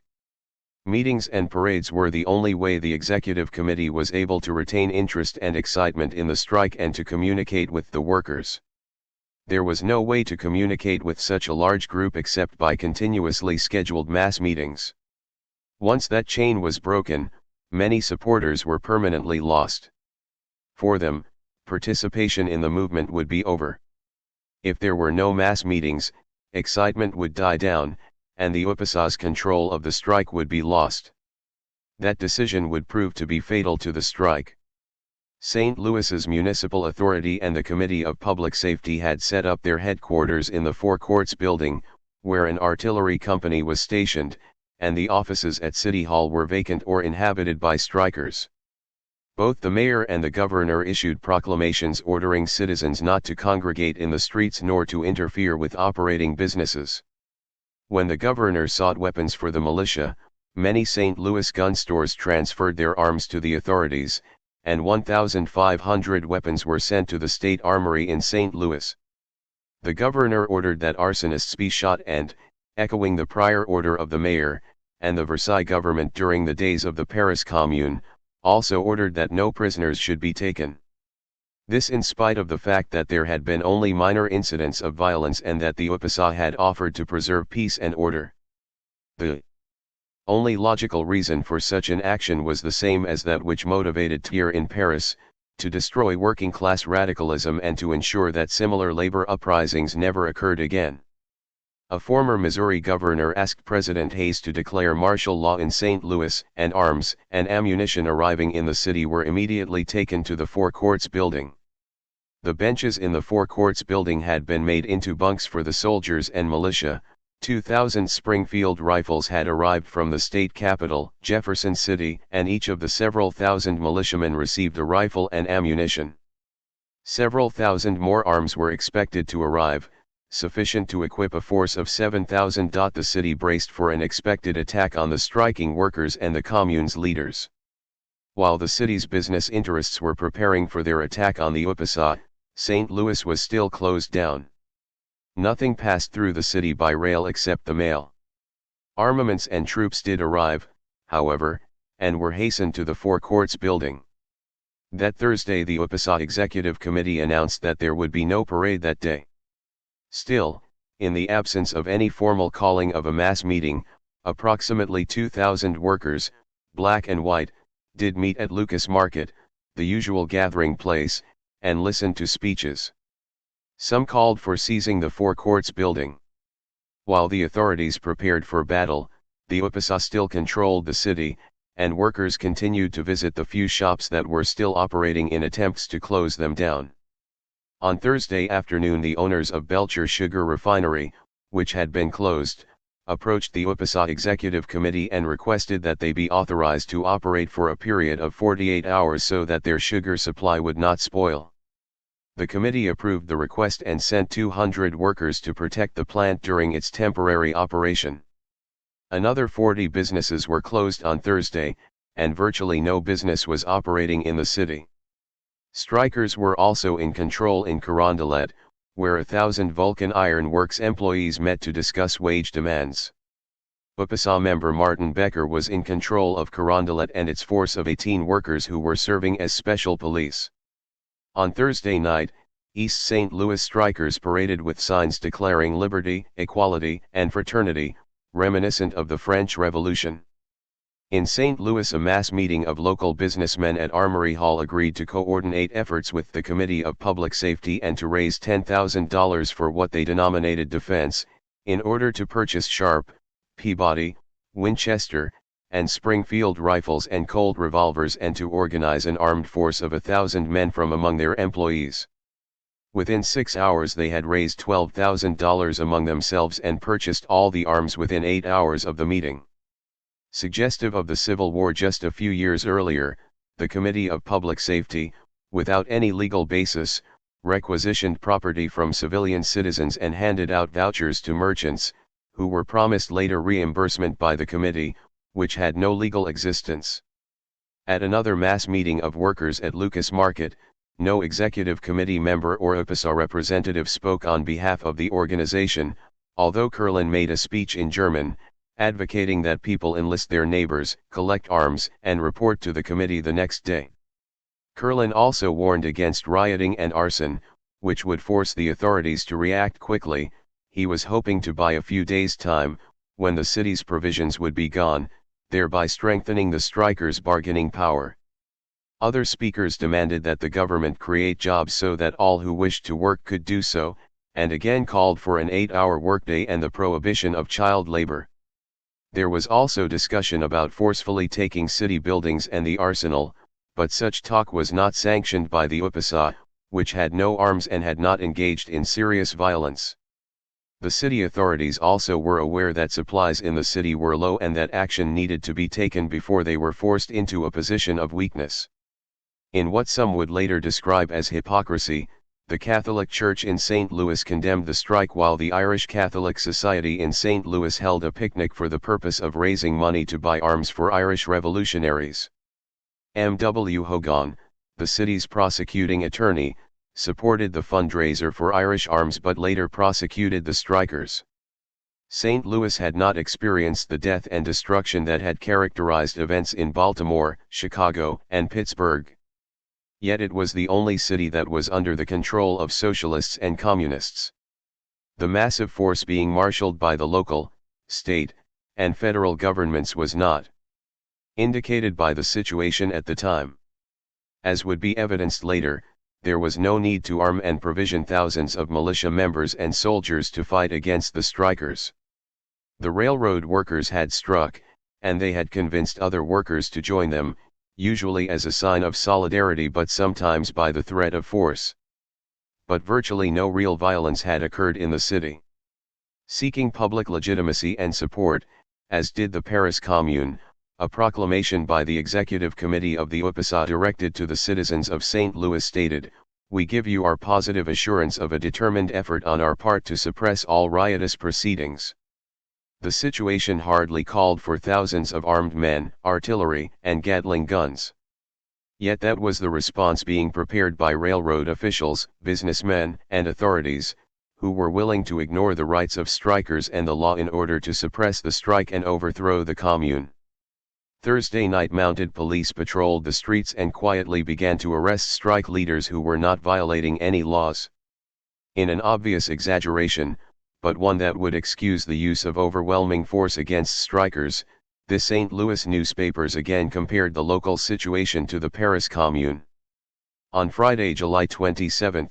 Meetings and parades were the only way the executive committee was able to retain interest and excitement in the strike and to communicate with the workers. There was no way to communicate with such a large group except by continuously scheduled mass meetings. Once that chain was broken, many supporters were permanently lost. For them, participation in the movement would be over. If there were no mass meetings, excitement would die down, and the UPSA's control of the strike would be lost. That decision would prove to be fatal to the strike. St. Louis's municipal authority and the Committee of Public Safety had set up their headquarters in the Four Courts building, where an artillery company was stationed, and the offices at City Hall were vacant or inhabited by strikers. Both the mayor and the governor issued proclamations ordering citizens not to congregate in the streets nor to interfere with operating businesses. When the governor sought weapons for the militia, many St. Louis gun stores transferred their arms to the authorities, and 1,500 weapons were sent to the state armory in St. Louis. The governor ordered that arsonists be shot and, echoing the prior order of the mayor, and the Versailles government during the days of the Paris Commune, also ordered that no prisoners should be taken. This in spite of the fact that there had been only minor incidents of violence and that the UPSA had offered to preserve peace and order. The only logical reason for such an action was the same as that which motivated Thiers in Paris, to destroy working-class radicalism and to ensure that similar labor uprisings never occurred again. A former Missouri governor asked President Hayes to declare martial law in St. Louis, and arms and ammunition arriving in the city were immediately taken to the Four Courts building. The benches in the Four Courts building had been made into bunks for the soldiers and militia, 2,000 Springfield rifles had arrived from the state capital, Jefferson City, and each of the several thousand militiamen received a rifle and ammunition. Several thousand more arms were expected to arrive, sufficient to equip a force of 7,000. The city braced for an expected attack on the striking workers and the Commune's leaders. While the city's business interests were preparing for their attack on the UPSA, St. Louis was still closed down. Nothing passed through the city by rail except the mail. Armaments and troops did arrive, however, and were hastened to the Four Courts building. That Thursday the UPSA Executive Committee announced that there would be no parade that day. Still, in the absence of any formal calling of a mass meeting, approximately 2,000 workers, black and white, did meet at Lucas Market, the usual gathering place, and listened to speeches. Some called for seizing the Four Courts building. While the authorities prepared for battle, the UPSA still controlled the city, and workers continued to visit the few shops that were still operating in attempts to close them down. On Thursday afternoon the owners of Belcher Sugar Refinery, which had been closed, approached the UPSA Executive Committee and requested that they be authorized to operate for a period of 48 hours so that their sugar supply would not spoil. The committee approved the request and sent 200 workers to protect the plant during its temporary operation. Another 40 businesses were closed on Thursday, and virtually no business was operating in the city. Strikers were also in control in Carondelet, where 1,000 Vulcan Iron Works employees met to discuss wage demands. UPSA member Martin Becker was in control of Carondelet and its force of 18 workers who were serving as special police. On Thursday night, East St. Louis strikers paraded with signs declaring liberty, equality, and fraternity, reminiscent of the French Revolution. In St. Louis, a mass meeting of local businessmen at Armory Hall agreed to coordinate efforts with the Committee of Public Safety and to raise $10,000 for what they denominated defense, in order to purchase Sharp, Peabody, Winchester, and Springfield rifles and Colt revolvers and to organize an armed force of 1,000 men from among their employees. Within 6 hours they had raised $12,000 among themselves and purchased all the arms within 8 hours of the meeting. Suggestive of the Civil War just a few years earlier, the Committee of Public Safety, without any legal basis, requisitioned property from civilian citizens and handed out vouchers to merchants, who were promised later reimbursement by the committee, which had no legal existence. At another mass meeting of workers at Lucas Market, no executive committee member or UPSA representative spoke on behalf of the organization, although Kurland made a speech in German, advocating that people enlist their neighbors, collect arms, and report to the committee the next day. Kurland also warned against rioting and arson, which would force the authorities to react quickly. He was hoping to buy a few days' time, when the city's provisions would be gone, thereby strengthening the strikers' bargaining power. Other speakers demanded that the government create jobs so that all who wished to work could do so, and again called for an 8-hour workday and the prohibition of child labor. There was also discussion about forcefully taking city buildings and the arsenal, but such talk was not sanctioned by the UPSA, which had no arms and had not engaged in serious violence. The city authorities also were aware that supplies in the city were low and that action needed to be taken before they were forced into a position of weakness. In what some would later describe as hypocrisy, the Catholic Church in St. Louis condemned the strike while the Irish Catholic Society in St. Louis held a picnic for the purpose of raising money to buy arms for Irish revolutionaries. M.W. Hogan, the city's prosecuting attorney, supported the fundraiser for Irish arms but later prosecuted the strikers. St. Louis had not experienced the death and destruction that had characterized events in Baltimore, Chicago, and Pittsburgh. Yet it was the only city that was under the control of socialists and communists. The massive force being marshaled by the local, state, and federal governments was not indicated by the situation at the time. As would be evidenced later, there was no need to arm and provision thousands of militia members and soldiers to fight against the strikers. The railroad workers had struck, and they had convinced other workers to join them, usually as a sign of solidarity but sometimes by the threat of force. But virtually no real violence had occurred in the city. Seeking public legitimacy and support, as did the Paris Commune, a proclamation by the Executive Committee of the UPSA directed to the citizens of St. Louis stated, "We give you our positive assurance of a determined effort on our part to suppress all riotous proceedings." The situation hardly called for thousands of armed men, artillery, and Gatling guns. Yet that was the response being prepared by railroad officials, businessmen, and authorities, who were willing to ignore the rights of strikers and the law in order to suppress the strike and overthrow the Commune. Thursday night mounted police patrolled the streets and quietly began to arrest strike leaders who were not violating any laws. In an obvious exaggeration, but one that would excuse the use of overwhelming force against strikers, the St. Louis newspapers again compared the local situation to the Paris Commune. On Friday, July 27,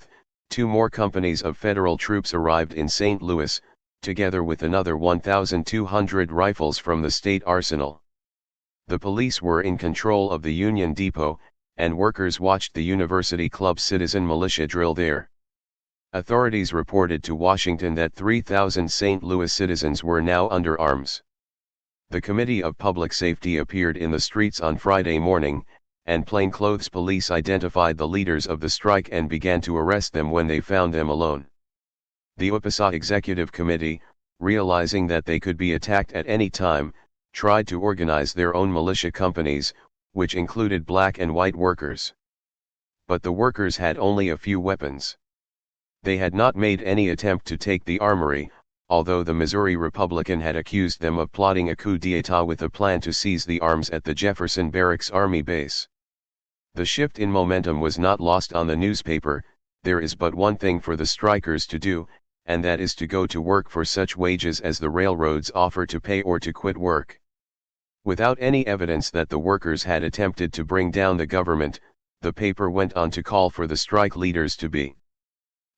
2 more companies of federal troops arrived in St. Louis, together with another 1,200 rifles from the state arsenal. The police were in control of the Union Depot, and workers watched the University Club citizen militia drill there. Authorities reported to Washington that 3,000 St. Louis citizens were now under arms. The Committee of Public Safety appeared in the streets on Friday morning, and plainclothes police identified the leaders of the strike and began to arrest them when they found them alone. The UPSA Executive Committee, realizing that they could be attacked at any time, tried to organize their own militia companies, which included black and white workers. But the workers had only a few weapons. They had not made any attempt to take the armory, although the Missouri Republican had accused them of plotting a coup d'etat with a plan to seize the arms at the Jefferson Barracks Army base. The shift in momentum was not lost on the newspaper. There is but one thing for the strikers to do, and that is to go to work for such wages as the railroads offer to pay or to quit work. Without any evidence that the workers had attempted to bring down the government, the paper went on to call for the strike leaders to be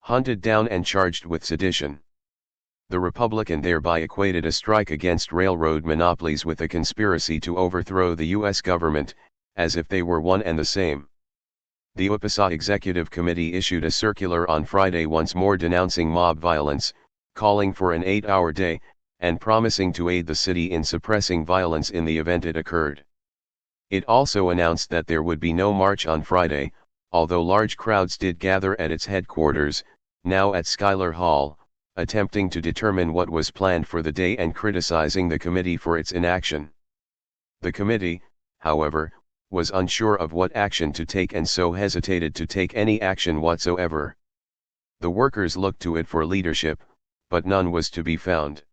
hunted down and charged with sedition. The Republican thereby equated a strike against railroad monopolies with a conspiracy to overthrow the U.S. government, as if they were one and the same. The UPSA Executive Committee issued a circular on Friday once more denouncing mob violence, calling for an 8-hour day, and promising to aid the city in suppressing violence in the event it occurred. It also announced that there would be no march on Friday, although large crowds did gather at its headquarters, now at Schuyler Hall, attempting to determine what was planned for the day and criticizing the committee for its inaction. The committee, however, was unsure of what action to take and so hesitated to take any action whatsoever. The workers looked to it for leadership, but none was to be found.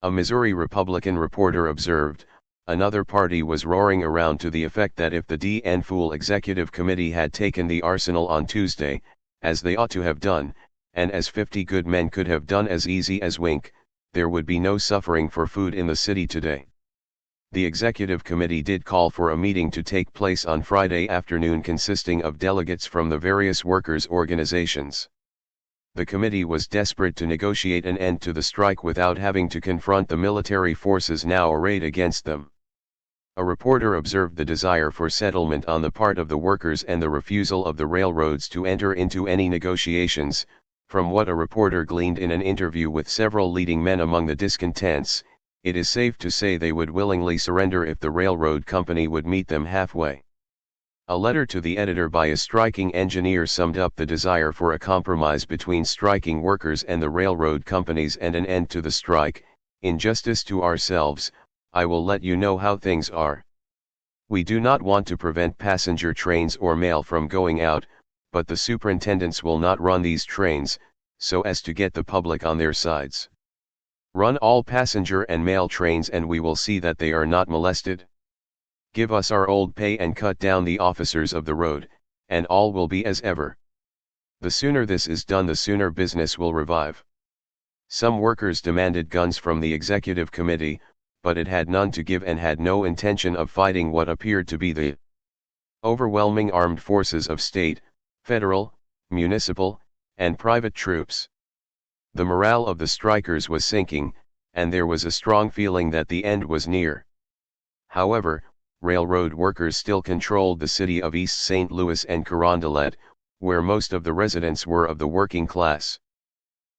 A Missouri Republican reporter observed, another party was roaring around to the effect that if the D.N.Fool Executive Committee had taken the arsenal on Tuesday, as they ought to have done, and as 50 good men could have done as easy as wink, there would be no suffering for food in the city today. The Executive Committee did call for a meeting to take place on Friday afternoon consisting of delegates from the various workers' organizations. The committee was desperate to negotiate an end to the strike without having to confront the military forces now arrayed against them. A reporter observed the desire for settlement on the part of the workers and the refusal of the railroads to enter into any negotiations. From what a reporter gleaned in an interview with several leading men among the discontents, it is safe to say they would willingly surrender if the railroad company would meet them halfway. A letter to the editor by a striking engineer summed up the desire for a compromise between striking workers and the railroad companies and an end to the strike. In justice to ourselves, I will let you know how things are. We do not want to prevent passenger trains or mail from going out, but the superintendents will not run these trains, so as to get the public on their sides. Run all passenger and mail trains and we will see that they are not molested. Give us our old pay and cut down the officers of the road, and all will be as ever. The sooner this is done, the sooner business will revive. Some workers demanded guns from the executive committee, but it had none to give and had no intention of fighting what appeared to be the overwhelming armed forces of state, federal, municipal, and private troops. The morale of the strikers was sinking, and there was a strong feeling that the end was near. However, railroad workers still controlled the city of East St. Louis and Carondelet, where most of the residents were of the working class.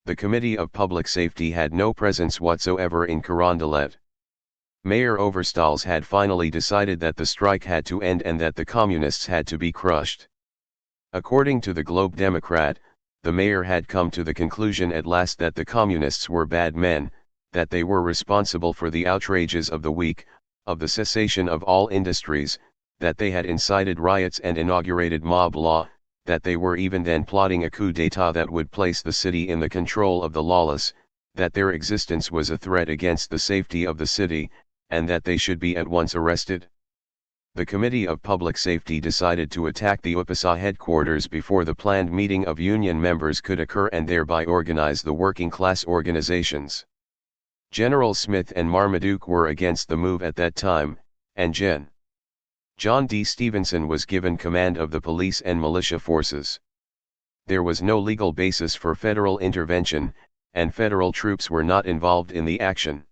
The Committee of Public Safety had no presence whatsoever in Carondelet. Mayor Overstals had finally decided that the strike had to end and that the communists had to be crushed. According to the Globe Democrat, the mayor had come to the conclusion at last that the communists were bad men, that they were responsible for the outrages of the week, of the cessation of all industries, that they had incited riots and inaugurated mob law, that they were even then plotting a coup d'état that would place the city in the control of the lawless, that their existence was a threat against the safety of the city, and that they should be at once arrested. The Committee of Public Safety decided to attack the UPSA headquarters before the planned meeting of union members could occur and thereby organize the working class organizations. General Smith and Marmaduke were against the move at that time, and John D. Stevenson was given command of the police and militia forces. There was no legal basis for federal intervention, and federal troops were not involved in the action.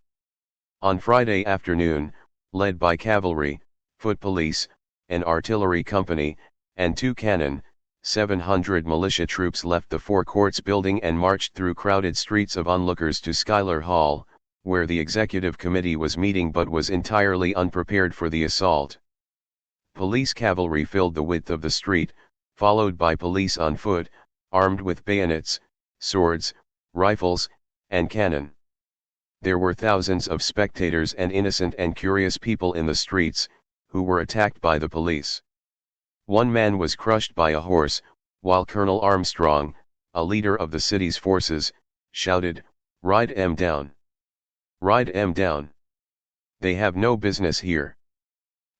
On Friday afternoon, led by cavalry, foot police, an artillery company, and 2 cannon, 700 militia troops left the Four Courts building and marched through crowded streets of onlookers to Schuyler Hall, where the executive committee was meeting but was entirely unprepared for the assault. Police cavalry filled the width of the street, followed by police on foot, armed with bayonets, swords, rifles, and cannon. There were thousands of spectators and innocent and curious people in the streets, who were attacked by the police. One man was crushed by a horse, while Colonel Armstrong, a leader of the city's forces, shouted, "Ride 'em down! Ride 'em down! They have no business here."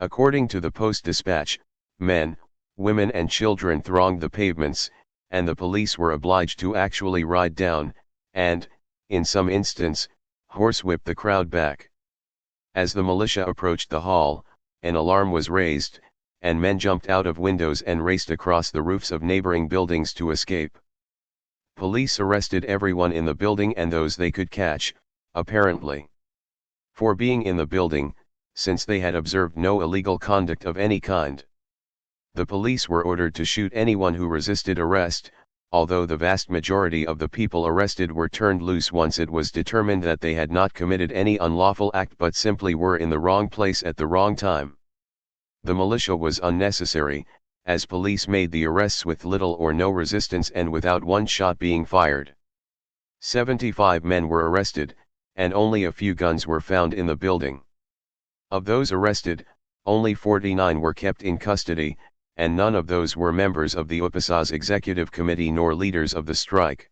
According to the Post-Dispatch, men, women and children thronged the pavements, and the police were obliged to actually ride down, and, in some instance, horsewhip the crowd back. As the militia approached the hall, an alarm was raised, and men jumped out of windows and raced across the roofs of neighboring buildings to escape. Police arrested everyone in the building and those they could catch, apparently, for being in the building, since they had observed no illegal conduct of any kind. The police were ordered to shoot anyone who resisted arrest, although the vast majority of the people arrested were turned loose once it was determined that they had not committed any unlawful act but simply were in the wrong place at the wrong time. The militia was unnecessary, as police made the arrests with little or no resistance and without one shot being fired. 75 men were arrested, and only a few guns were found in the building. Of those arrested, only 49 were kept in custody, and none of those were members of the UPSA's executive committee nor leaders of the strike.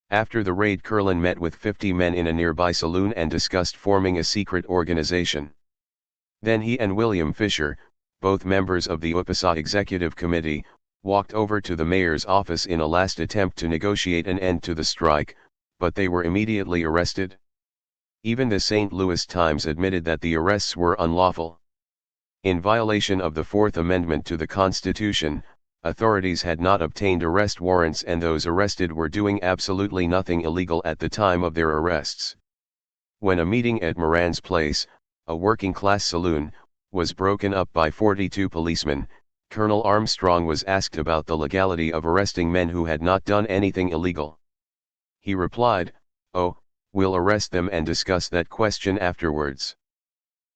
After the raid, Kurland met with 50 men in a nearby saloon and discussed forming a secret organization. Then he and William Fisher, both members of the UPSA executive committee, walked over to the mayor's office in a last attempt to negotiate an end to the strike, but they were immediately arrested. Even the St. Louis Times admitted that the arrests were unlawful. In violation of the Fourth Amendment to the Constitution, authorities had not obtained arrest warrants and those arrested were doing absolutely nothing illegal at the time of their arrests. When a meeting at Moran's Place, a working-class saloon, was broken up by 42 policemen, Colonel Armstrong was asked about the legality of arresting men who had not done anything illegal. He replied, "Oh, we'll arrest them and discuss that question afterwards."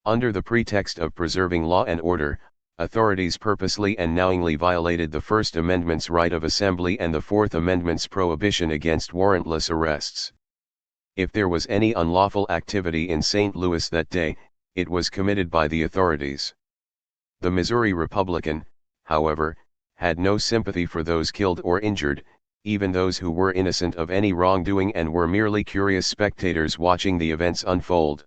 Under the pretext of preserving law and order, authorities purposely and knowingly violated the First Amendment's right of assembly and the Fourth Amendment's prohibition against warrantless arrests. If there was any unlawful activity in St. Louis that day, it was committed by the authorities. The Missouri Republican, however, had no sympathy for those killed or injured, even those who were innocent of any wrongdoing and were merely curious spectators watching the events unfold.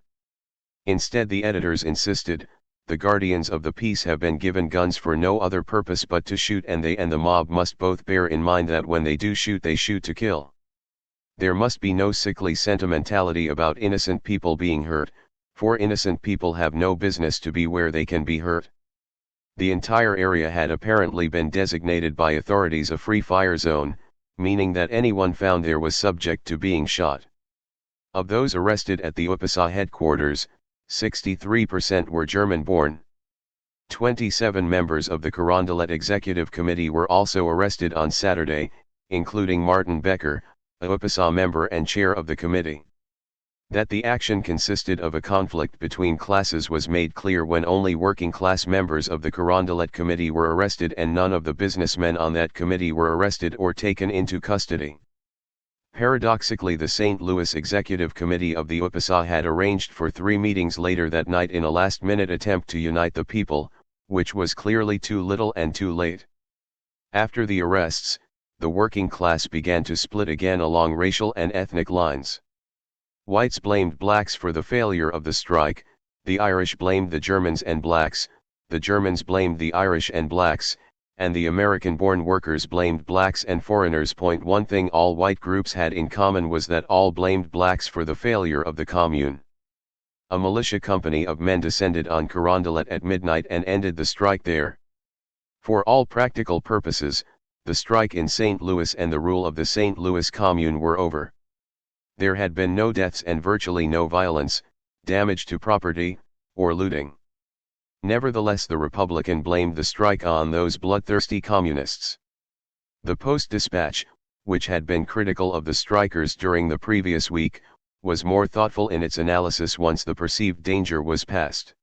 Instead, the editors insisted, "The guardians of the peace have been given guns for no other purpose but to shoot, and they and the mob must both bear in mind that when they do shoot they shoot to kill. There must be no sickly sentimentality about innocent people being hurt, for innocent people have no business to be where they can be hurt." The entire area had apparently been designated by authorities a free fire zone, meaning that anyone found there was subject to being shot. Of those arrested at the UPSA headquarters, 63% were German-born. 27 members of the Carondelet Executive Committee were also arrested on Saturday, including Martin Becker, a UPSA member and chair of the committee. That the action consisted of a conflict between classes was made clear when only working-class members of the Carondelet Committee were arrested and none of the businessmen on that committee were arrested or taken into custody. Paradoxically, the St. Louis Executive Committee of the UPSA had arranged for 3 meetings later that night in a last-minute attempt to unite the people, which was clearly too little and too late. After the arrests, the working class began to split again along racial and ethnic lines. Whites blamed blacks for the failure of the strike, the Irish blamed the Germans and blacks, the Germans blamed the Irish and blacks, and the American-born workers blamed blacks and foreigners. One thing all white groups had in common was that all blamed blacks for the failure of the Commune. A militia company of men descended on Carondelet at midnight and ended the strike there. For all practical purposes, the strike in St. Louis and the rule of the St. Louis Commune were over. There had been no deaths and virtually no violence, damage to property, or looting. Nevertheless, the Republican blamed the strike on those bloodthirsty communists. The Post-Dispatch, which had been critical of the strikers during the previous week, was more thoughtful in its analysis once the perceived danger was past.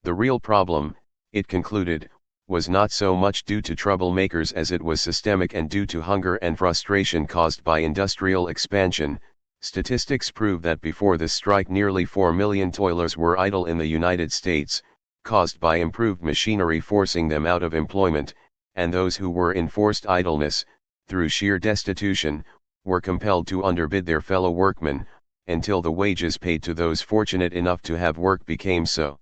The real problem, it concluded, was not so much due to troublemakers as it was systemic and due to hunger and frustration caused by industrial expansion. Statistics prove that before the strike nearly 4 million toilers were idle in the United States, caused by improved machinery forcing them out of employment, and those who were in forced idleness, through sheer destitution, were compelled to underbid their fellow workmen, until the wages paid to those fortunate enough to have work became so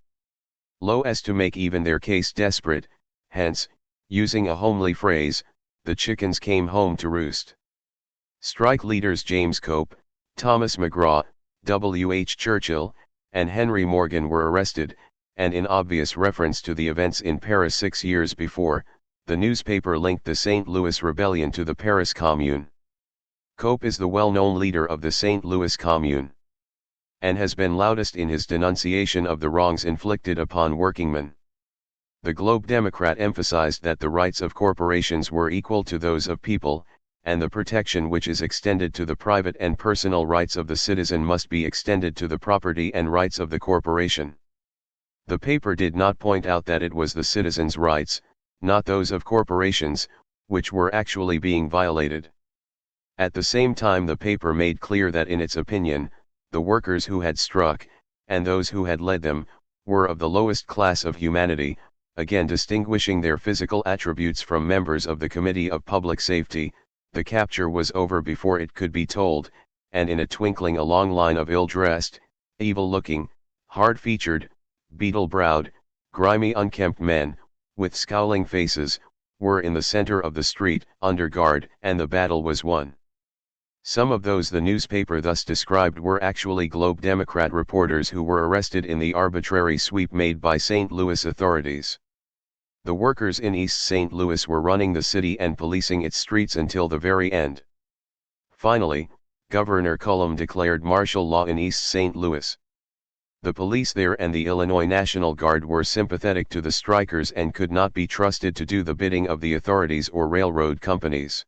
low as to make even their case desperate. Hence, using a homely phrase, the chickens came home to roost. Strike leaders James Cope, Thomas McGraw, W. H. Churchill, and Henry Morgan were arrested, and in obvious reference to the events in Paris 6 years before, the newspaper linked the St. Louis Rebellion to the Paris Commune. Cope is the well-known leader of the St. Louis Commune, and has been loudest in his denunciation of the wrongs inflicted upon workingmen. The Globe Democrat emphasized that the rights of corporations were equal to those of people, and the protection which is extended to the private and personal rights of the citizen must be extended to the property and rights of the corporation. The paper did not point out that it was the citizens' rights, not those of corporations, which were actually being violated. At the same time, the paper made clear that in its opinion, the workers who had struck, and those who had led them, were of the lowest class of humanity, again distinguishing their physical attributes from members of the Committee of Public Safety. The capture was over before it could be told, and in a twinkling a long line of ill-dressed, evil-looking, hard-featured, beetle-browed, grimy unkempt men, with scowling faces, were in the center of the street, under guard, and the battle was won. Some of those the newspaper thus described were actually Globe Democrat reporters who were arrested in the arbitrary sweep made by St. Louis authorities. The workers in East St. Louis were running the city and policing its streets until the very end. Finally, Governor Cullom declared martial law in East St. Louis. The police there and the Illinois National Guard were sympathetic to the strikers and could not be trusted to do the bidding of the authorities or railroad companies.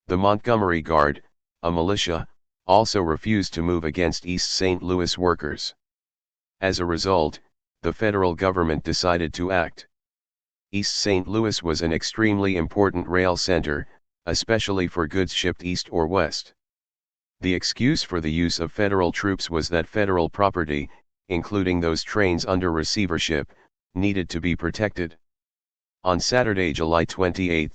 The Montgomery Guard, a militia, also refused to move against East St. Louis workers. As a result, the federal government decided to act. East St. Louis was an extremely important rail center, especially for goods shipped east or west. The excuse for the use of federal troops was that federal property, including those trains under receivership, needed to be protected. On Saturday, July 28,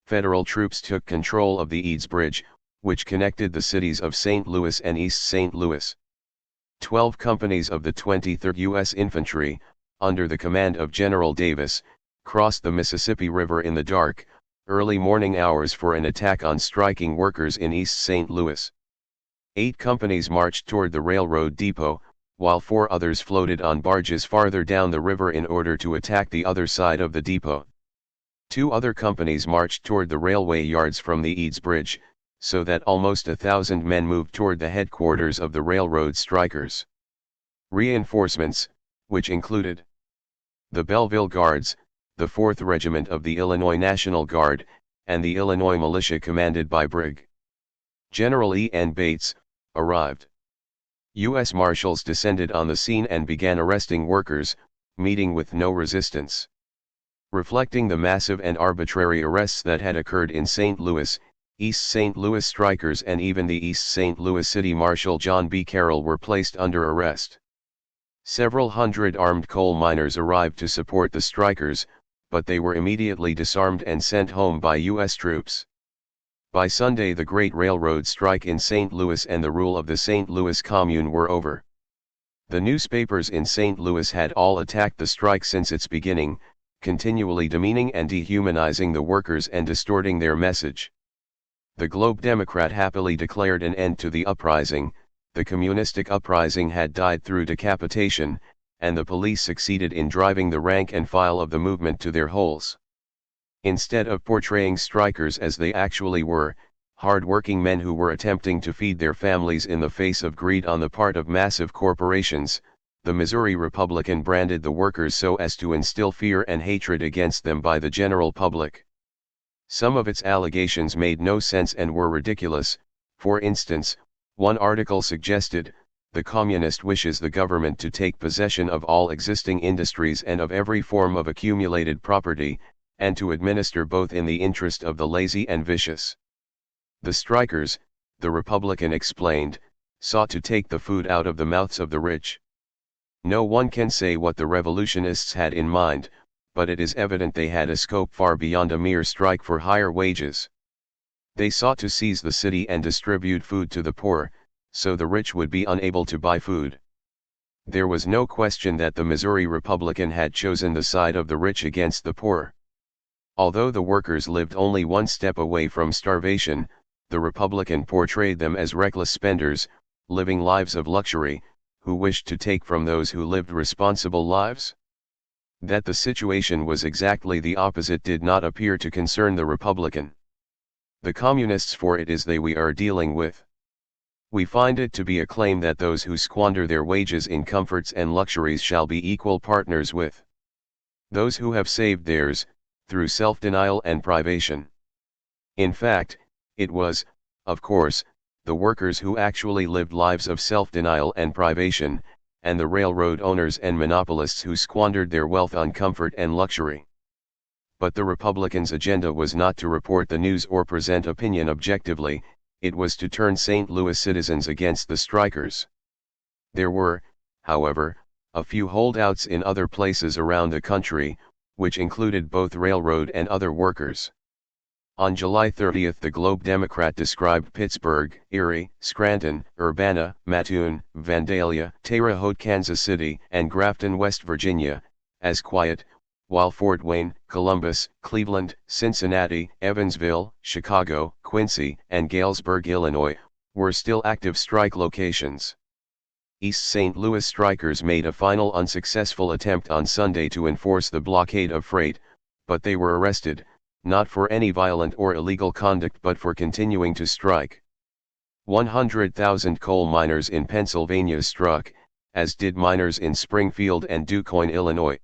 federal troops took control of the Eads Bridge, which connected the cities of St. Louis and East St. Louis. 12 companies of the 23rd U.S. Infantry, under the command of General Davis, crossed the Mississippi River in the dark, early morning hours for an attack on striking workers in East St. Louis. 8 companies marched toward the railroad depot, while 4 others floated on barges farther down the river in order to attack the other side of the depot. 2 other companies marched toward the railway yards from the Eads Bridge, so that almost 1,000 men moved toward the headquarters of the railroad strikers. Reinforcements, which included the Belleville Guards, the 4th Regiment of the Illinois National Guard, and the Illinois Militia commanded by Brig. General E. N. Bates, arrived. U.S. Marshals descended on the scene and began arresting workers, meeting with no resistance. Reflecting the massive and arbitrary arrests that had occurred in St. Louis, East St. Louis strikers and even the East St. Louis City Marshal John B. Carroll were placed under arrest. Several hundred armed coal miners arrived to support the strikers, but they were immediately disarmed and sent home by U.S. troops. By Sunday, the Great Railroad strike in St. Louis and the rule of the St. Louis Commune were over. The newspapers in St. Louis had all attacked the strike since its beginning, continually demeaning and dehumanizing the workers and distorting their message. The Globe Democrat happily declared an end to the uprising. The communistic uprising had died through decapitation, and the police succeeded in driving the rank and file of the movement to their holes. Instead of portraying strikers as they actually were, hard-working men who were attempting to feed their families in the face of greed on the part of massive corporations, the Missouri Republican branded the workers so as to instill fear and hatred against them by the general public. Some of its allegations made no sense and were ridiculous. For instance, one article suggested, "The communist wishes the government to take possession of all existing industries and of every form of accumulated property, and to administer both in the interest of the lazy and vicious." The strikers, the Republican explained, sought to take the food out of the mouths of the rich. No one can say what the revolutionists had in mind, but it is evident they had a scope far beyond a mere strike for higher wages. They sought to seize the city and distribute food to the poor, so the rich would be unable to buy food. There was no question that the Missouri Republican had chosen the side of the rich against the poor. Although the workers lived only one step away from starvation, the Republican portrayed them as reckless spenders, living lives of luxury, who wished to take from those who lived responsible lives. That the situation was exactly the opposite did not appear to concern the Republican. The communists, for it is they we are dealing with. We find it to be a claim that those who squander their wages in comforts and luxuries shall be equal partners with those who have saved theirs, through self-denial and privation. In fact, it was, of course, the workers who actually lived lives of self-denial and privation, and the railroad owners and monopolists who squandered their wealth on comfort and luxury. But the Republicans' agenda was not to report the news or present opinion objectively, it was to turn St. Louis citizens against the strikers. There were, however, a few holdouts in other places around the country, which included both railroad and other workers. On July 30, the Globe Democrat described Pittsburgh, Erie, Scranton, Urbana, Mattoon, Vandalia, Terre Haute, Kansas City, and Grafton, West Virginia, as quiet, while Fort Wayne, Columbus, Cleveland, Cincinnati, Evansville, Chicago, Quincy, and Galesburg, Illinois, were still active strike locations. East St. Louis strikers made a final unsuccessful attempt on Sunday to enforce the blockade of freight, but they were arrested, not for any violent or illegal conduct but for continuing to strike. 100,000 coal miners in Pennsylvania struck, as did miners in Springfield and DuQuoin, Illinois.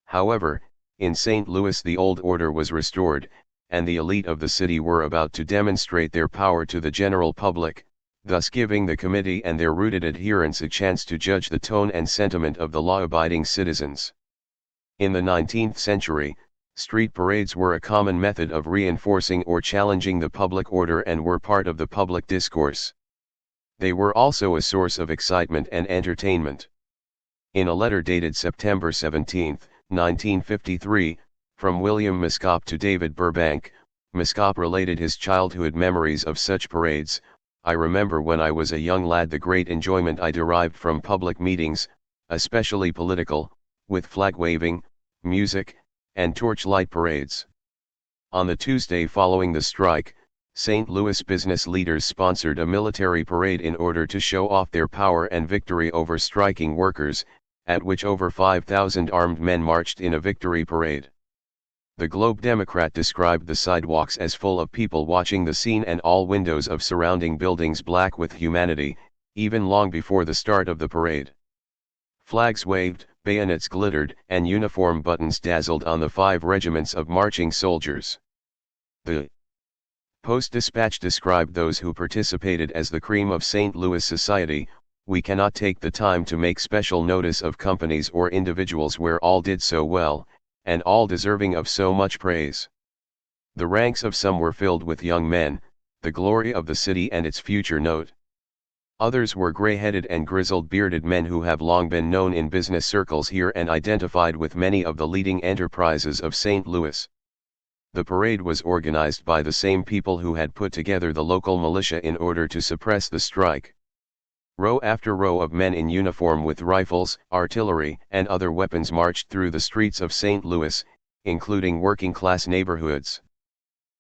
However, in St. Louis the old order was restored, and the elite of the city were about to demonstrate their power to the general public, thus giving the committee and their rooted adherents a chance to judge the tone and sentiment of the law-abiding citizens. In the 19th century, street parades were a common method of reinforcing or challenging the public order and were part of the public discourse. They were also a source of excitement and entertainment. In a letter dated September 17, 1953, from William Miscop to David Burbank, Miscop related his childhood memories of such parades. "I remember when I was a young lad the great enjoyment I derived from public meetings, especially political, with flag-waving, music, and torchlight parades." On the Tuesday following the strike, St. Louis business leaders sponsored a military parade in order to show off their power and victory over striking workers, at which over 5,000 armed men marched in a victory parade. The Globe Democrat described the sidewalks as full of people watching the scene and all windows of surrounding buildings black with humanity, even long before the start of the parade. Flags waved, bayonets glittered, and uniform buttons dazzled on the 5 regiments of marching soldiers. The Post-Dispatch described those who participated as the cream of St. Louis society. We cannot take the time to make special notice of companies or individuals where all did so well, and all deserving of so much praise. The ranks of some were filled with young men, the glory of the city and its future note. Others were gray-headed and grizzled bearded men who have long been known in business circles here and identified with many of the leading enterprises of St. Louis. The parade was organized by the same people who had put together the local militia in order to suppress the strike. Row after row of men in uniform with rifles, artillery, and other weapons marched through the streets of St. Louis, including working-class neighborhoods.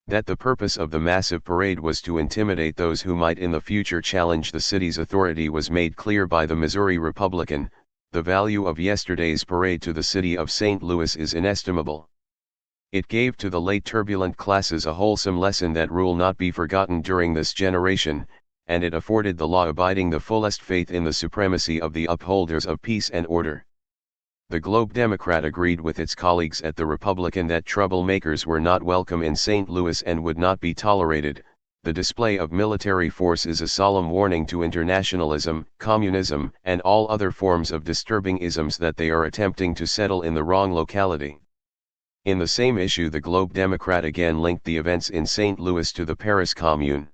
That the purpose of the massive parade was to intimidate those who might in the future challenge the city's authority was made clear by the Missouri Republican. The value of yesterday's parade to the city of St. Louis is inestimable. It gave to the late turbulent classes a wholesome lesson that rule not be forgotten during this generation, and it afforded the law-abiding the fullest faith in the supremacy of the upholders of peace and order. The Globe Democrat agreed with its colleagues at the Republican that troublemakers were not welcome in St. Louis and would not be tolerated. The display of military force is a solemn warning to internationalism, communism, and all other forms of disturbing isms that they are attempting to settle in the wrong locality. In the same issue, the Globe Democrat again linked the events in St. Louis to the Paris Commune.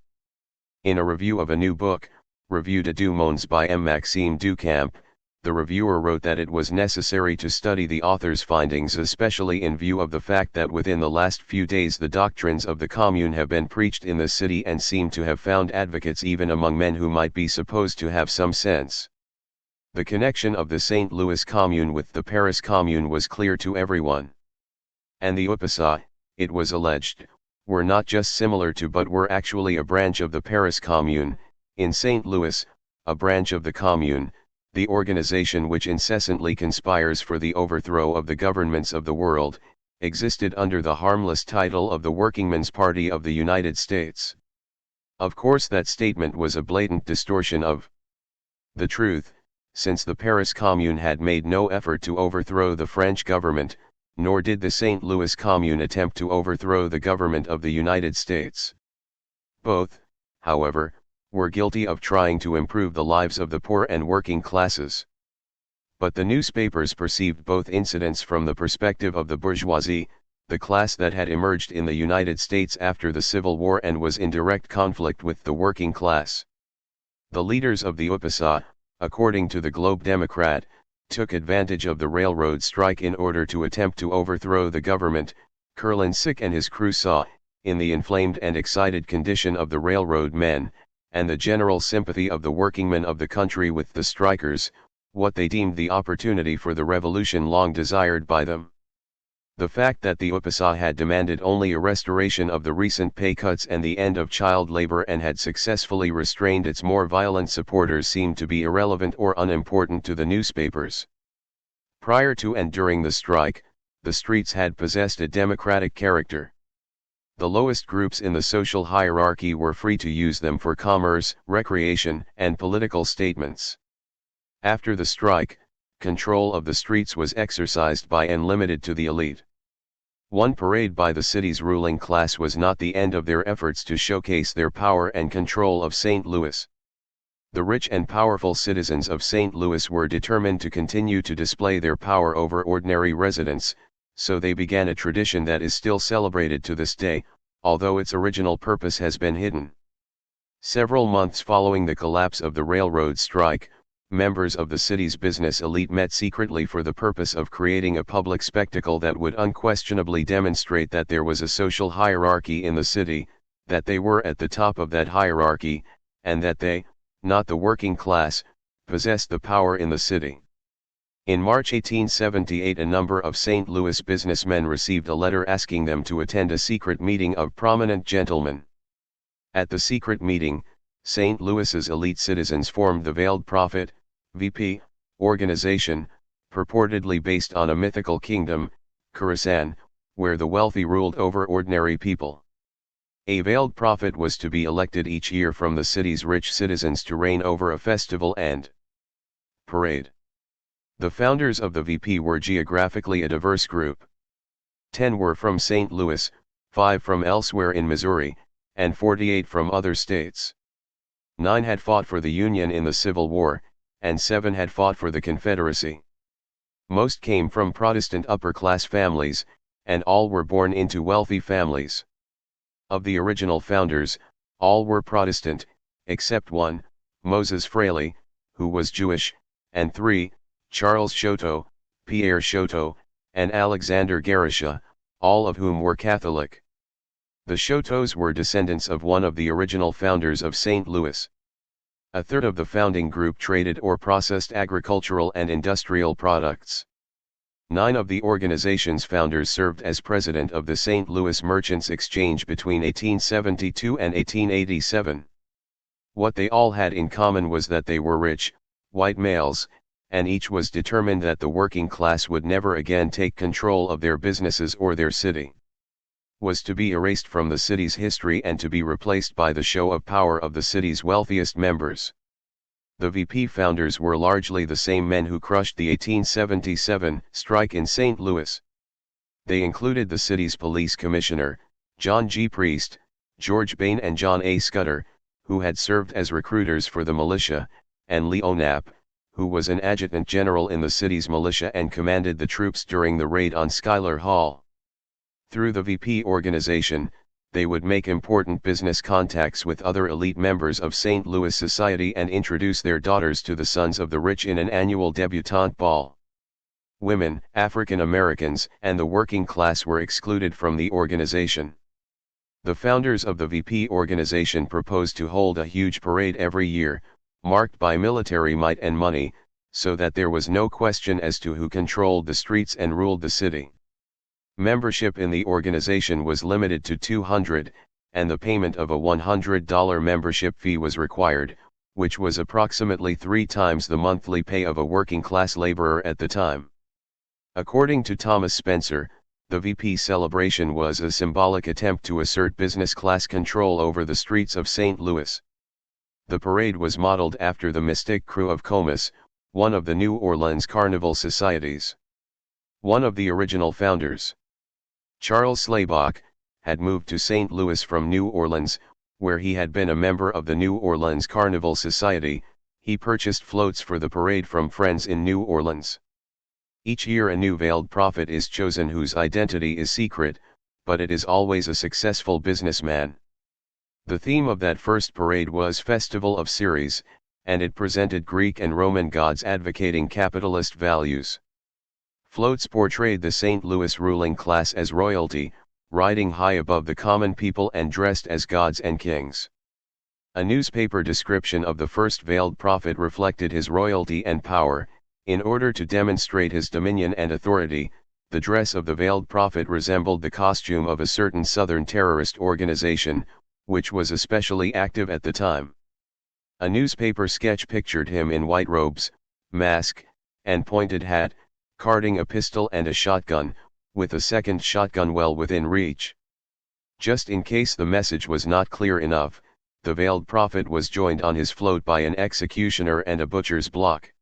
In a review of a new book, Revue de Deux Mondes by M. Maxime Ducamp, the reviewer wrote that it was necessary to study the author's findings, especially in view of the fact that within the last few days the doctrines of the Commune have been preached in the city and seem to have found advocates even among men who might be supposed to have some sense. The connection of the St. Louis Commune with the Paris Commune was clear to everyone. And the UPSA, it was alleged, were not just similar to but were actually a branch of the Paris Commune. In St. Louis, a branch of the Commune, the organization which incessantly conspires for the overthrow of the governments of the world, existed under the harmless title of the Workingmen's Party of the United States. Of course that statement was a blatant distortion of the truth, since the Paris Commune had made no effort to overthrow the French government, nor did the St. Louis Commune attempt to overthrow the government of the United States. Both, however, were guilty of trying to improve the lives of the poor and working classes. But the newspapers perceived both incidents from the perspective of the bourgeoisie, the class that had emerged in the United States after the Civil War and was in direct conflict with the working class. The leaders of the UPSA, according to the Globe Democrat, took advantage of the railroad strike in order to attempt to overthrow the government. Kurlanczyk and his crew saw, in the inflamed and excited condition of the railroad men, and the general sympathy of the workingmen of the country with the strikers, what they deemed the opportunity for the revolution long desired by them. The fact that the UPSA had demanded only a restoration of the recent pay cuts and the end of child labor and had successfully restrained its more violent supporters seemed to be irrelevant or unimportant to the newspapers. Prior to and during the strike, the streets had possessed a democratic character. The lowest groups in the social hierarchy were free to use them for commerce, recreation, and political statements. After the strike, control of the streets was exercised by and limited to the elite. One parade by the city's ruling class was not the end of their efforts to showcase their power and control of St. Louis. The rich and powerful citizens of St. Louis were determined to continue to display their power over ordinary residents, so they began a tradition that is still celebrated to this day, although its original purpose has been hidden. Several months following the collapse of the railroad strike, members of the city's business elite met secretly for the purpose of creating a public spectacle that would unquestionably demonstrate that there was a social hierarchy in the city, that they were at the top of that hierarchy, and that they, not the working class, possessed the power in the city. In March 1878, a number of St. Louis businessmen received a letter asking them to attend a secret meeting of prominent gentlemen. At the secret meeting, St. Louis's elite citizens formed the Veiled Prophet, VP, organization, purportedly based on a mythical kingdom, Khorasan, where the wealthy ruled over ordinary people. A veiled prophet was to be elected each year from the city's rich citizens to reign over a festival and parade. The founders of the VP were geographically a diverse group. 10 were from St. Louis, 5 from elsewhere in Missouri, and 48 from other states. 9 had fought for the Union in the Civil War, and 7 had fought for the Confederacy. Most came from Protestant upper-class families, and all were born into wealthy families. Of the original founders, all were Protestant, except one, Moses Fraley, who was Jewish, and 3, Charles Choteau, Pierre Choteau, and Alexander Garisha, all of whom were Catholic. The Choteaus were descendants of one of the original founders of St. Louis. A third of the founding group traded or processed agricultural and industrial products. 9 of the organization's founders served as president of the St. Louis Merchants Exchange between 1872 and 1887. What they all had in common was that they were rich, white males, and each was determined that the working class would never again take control of their businesses or their city. Was to be erased from the city's history and to be replaced by the show of power of the city's wealthiest members. The VP founders were largely the same men who crushed the 1877 strike in St. Louis. They included the city's police commissioner, John G. Priest, George Bain and John A. Scudder, who had served as recruiters for the militia, and Leo Knapp, who was an adjutant general in the city's militia and commanded the troops during the raid on Schuyler Hall. Through the VP organization, they would make important business contacts with other elite members of St. Louis society and introduce their daughters to the sons of the rich in an annual debutante ball. Women, African Americans, and the working class were excluded from the organization. The founders of the VP organization proposed to hold a huge parade every year, marked by military might and money, so that there was no question as to who controlled the streets and ruled the city. Membership in the organization was limited to 200, and the payment of a $100 membership fee was required, which was approximately 3 times the monthly pay of a working-class laborer at the time. According to Thomas Spencer, the VP celebration was a symbolic attempt to assert business-class control over the streets of St. Louis. The parade was modeled after the Mystic Krewe of Comus, one of the New Orleans carnival societies. One of the original founders, Charles Slaybach, had moved to St. Louis from New Orleans, where he had been a member of the New Orleans Carnival Society. He purchased floats for the parade from friends in New Orleans. Each year a new veiled prophet is chosen whose identity is secret, but it is always a successful businessman. The theme of that first parade was Festival of Ceres, and it presented Greek and Roman gods advocating capitalist values. Floats portrayed the St. Louis ruling class as royalty, riding high above the common people and dressed as gods and kings. A newspaper description of the first veiled prophet reflected his royalty and power. In order to demonstrate his dominion and authority, the dress of the veiled prophet resembled the costume of a certain Southern terrorist organization, which was especially active at the time. A newspaper sketch pictured him in white robes, mask, and pointed hat, carrying a pistol and a shotgun, with a second shotgun well within reach. Just in case the message was not clear enough, the veiled prophet was joined on his float by an executioner and a butcher's block.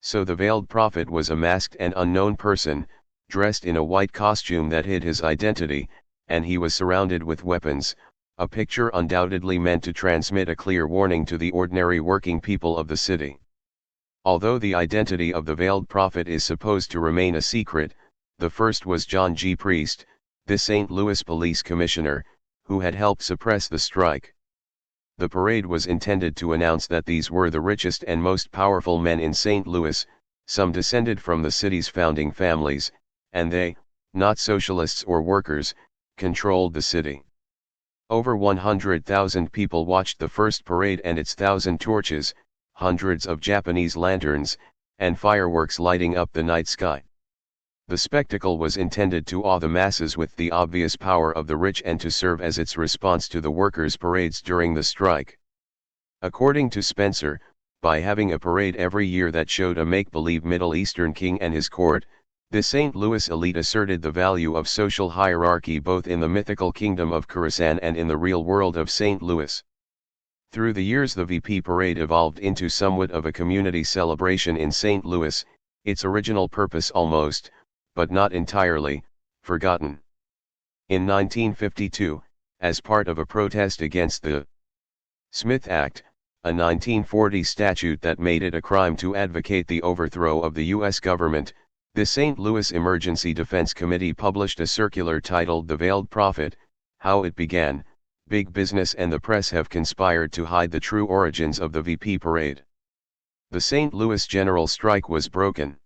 So the veiled prophet was a masked and unknown person, dressed in a white costume that hid his identity, and he was surrounded with weapons, a picture undoubtedly meant to transmit a clear warning to the ordinary working people of the city. Although the identity of the veiled prophet is supposed to remain a secret, the first was John G. Priest, the St. Louis police commissioner, who had helped suppress the strike. The parade was intended to announce that these were the richest and most powerful men in St. Louis, some descended from the city's founding families, and they, not socialists or workers, controlled the city. Over 100,000 people watched the first parade and its 1,000 torches, hundreds of Japanese lanterns, and fireworks lighting up the night sky. The spectacle was intended to awe the masses with the obvious power of the rich and to serve as its response to the workers' parades during the strike. According to Spencer, by having a parade every year that showed a make-believe Middle Eastern king and his court, the St. Louis elite asserted the value of social hierarchy both in the mythical kingdom of Khorasan and in the real world of St. Louis. Through the years the VP parade evolved into somewhat of a community celebration in St. Louis, its original purpose almost, but not entirely, forgotten. In 1952, as part of a protest against the Smith Act, a 1940 statute that made it a crime to advocate the overthrow of the U.S. government. The St. Louis Emergency Defense Committee published a circular titled "The Veiled Prophet: How It Began. Big Business and the Press Have Conspired to Hide the True Origins of the VP Parade." The St. Louis general strike was broken.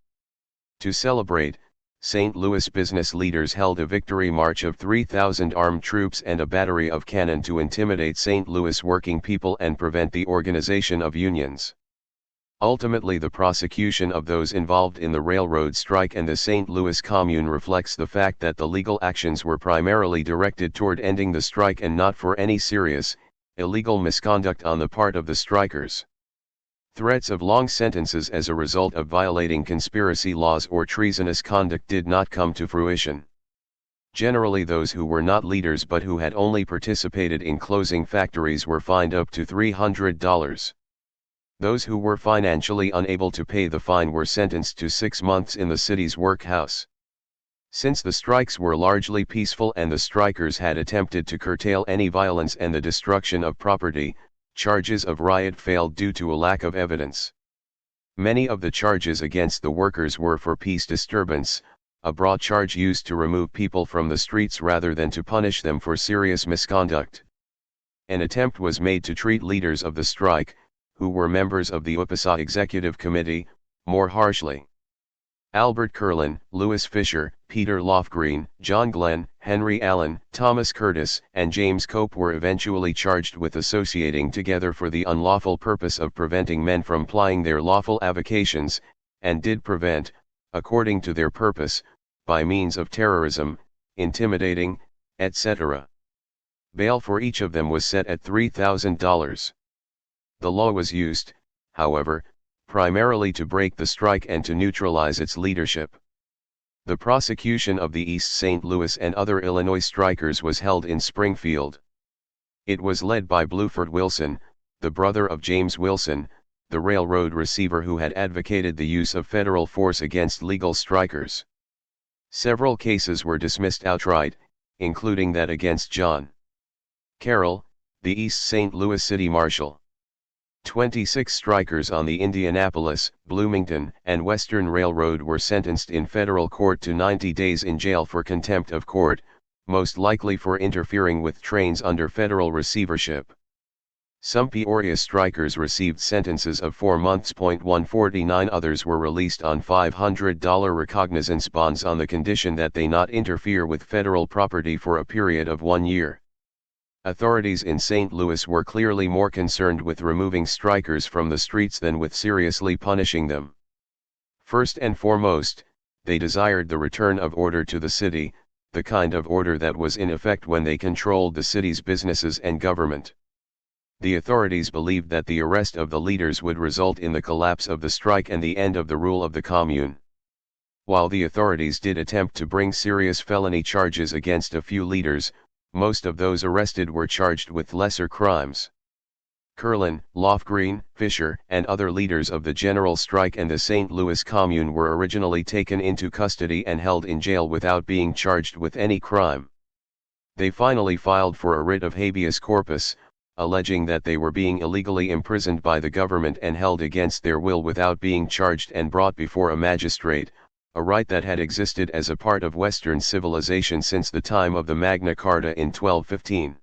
To celebrate, St. Louis business leaders held a victory march of 3,000 armed troops and a battery of cannon to intimidate St. Louis working people and prevent the organization of unions. Ultimately, the prosecution of those involved in the railroad strike and the St. Louis Commune reflects the fact that the legal actions were primarily directed toward ending the strike and not for any serious, illegal misconduct on the part of the strikers. Threats of long sentences as a result of violating conspiracy laws or treasonous conduct did not come to fruition. Generally, those who were not leaders but who had only participated in closing factories were fined up to $300. Those who were financially unable to pay the fine were sentenced to 6 months in the city's workhouse. Since the strikes were largely peaceful and the strikers had attempted to curtail any violence and the destruction of property, charges of riot failed due to a lack of evidence. Many of the charges against the workers were for peace disturbance, a broad charge used to remove people from the streets rather than to punish them for serious misconduct. An attempt was made to treat leaders of the strike, who were members of the UPSA Executive Committee, more harshly. Albert Kurlan, Louis Fisher, Peter Lofgren, John Glenn, Henry Allen, Thomas Curtis, and James Cope were eventually charged with associating together for the unlawful purpose of preventing men from plying their lawful avocations, and did prevent, according to their purpose, by means of terrorism, intimidating, etc. Bail for each of them was set at $3,000. The law was used, however, primarily to break the strike and to neutralize its leadership. The prosecution of the East St. Louis and other Illinois strikers was held in Springfield. It was led by Bluford Wilson, the brother of James Wilson, the railroad receiver who had advocated the use of federal force against legal strikers. Several cases were dismissed outright, including that against John Carroll, the East St. Louis City Marshal. 26 strikers on the Indianapolis, Bloomington, and Western Railroad were sentenced in federal court to 90 days in jail for contempt of court, most likely for interfering with trains under federal receivership. Some Peoria strikers received sentences of 4 months. 149 others were released on $500 recognizance bonds on the condition that they not interfere with federal property for a period of 1 year. Authorities in St. Louis were clearly more concerned with removing strikers from the streets than with seriously punishing them. First and foremost, they desired the return of order to the city, the kind of order that was in effect when they controlled the city's businesses and government. The authorities believed that the arrest of the leaders would result in the collapse of the strike and the end of the rule of the Commune. While the authorities did attempt to bring serious felony charges against a few leaders, most of those arrested were charged with lesser crimes. Kurlan, Lofgren, Fisher, and other leaders of the general strike and the St. Louis Commune were originally taken into custody and held in jail without being charged with any crime. They finally filed for a writ of habeas corpus, alleging that they were being illegally imprisoned by the government and held against their will without being charged and brought before a magistrate, a right that had existed as a part of Western civilization since the time of the Magna Carta in 1215.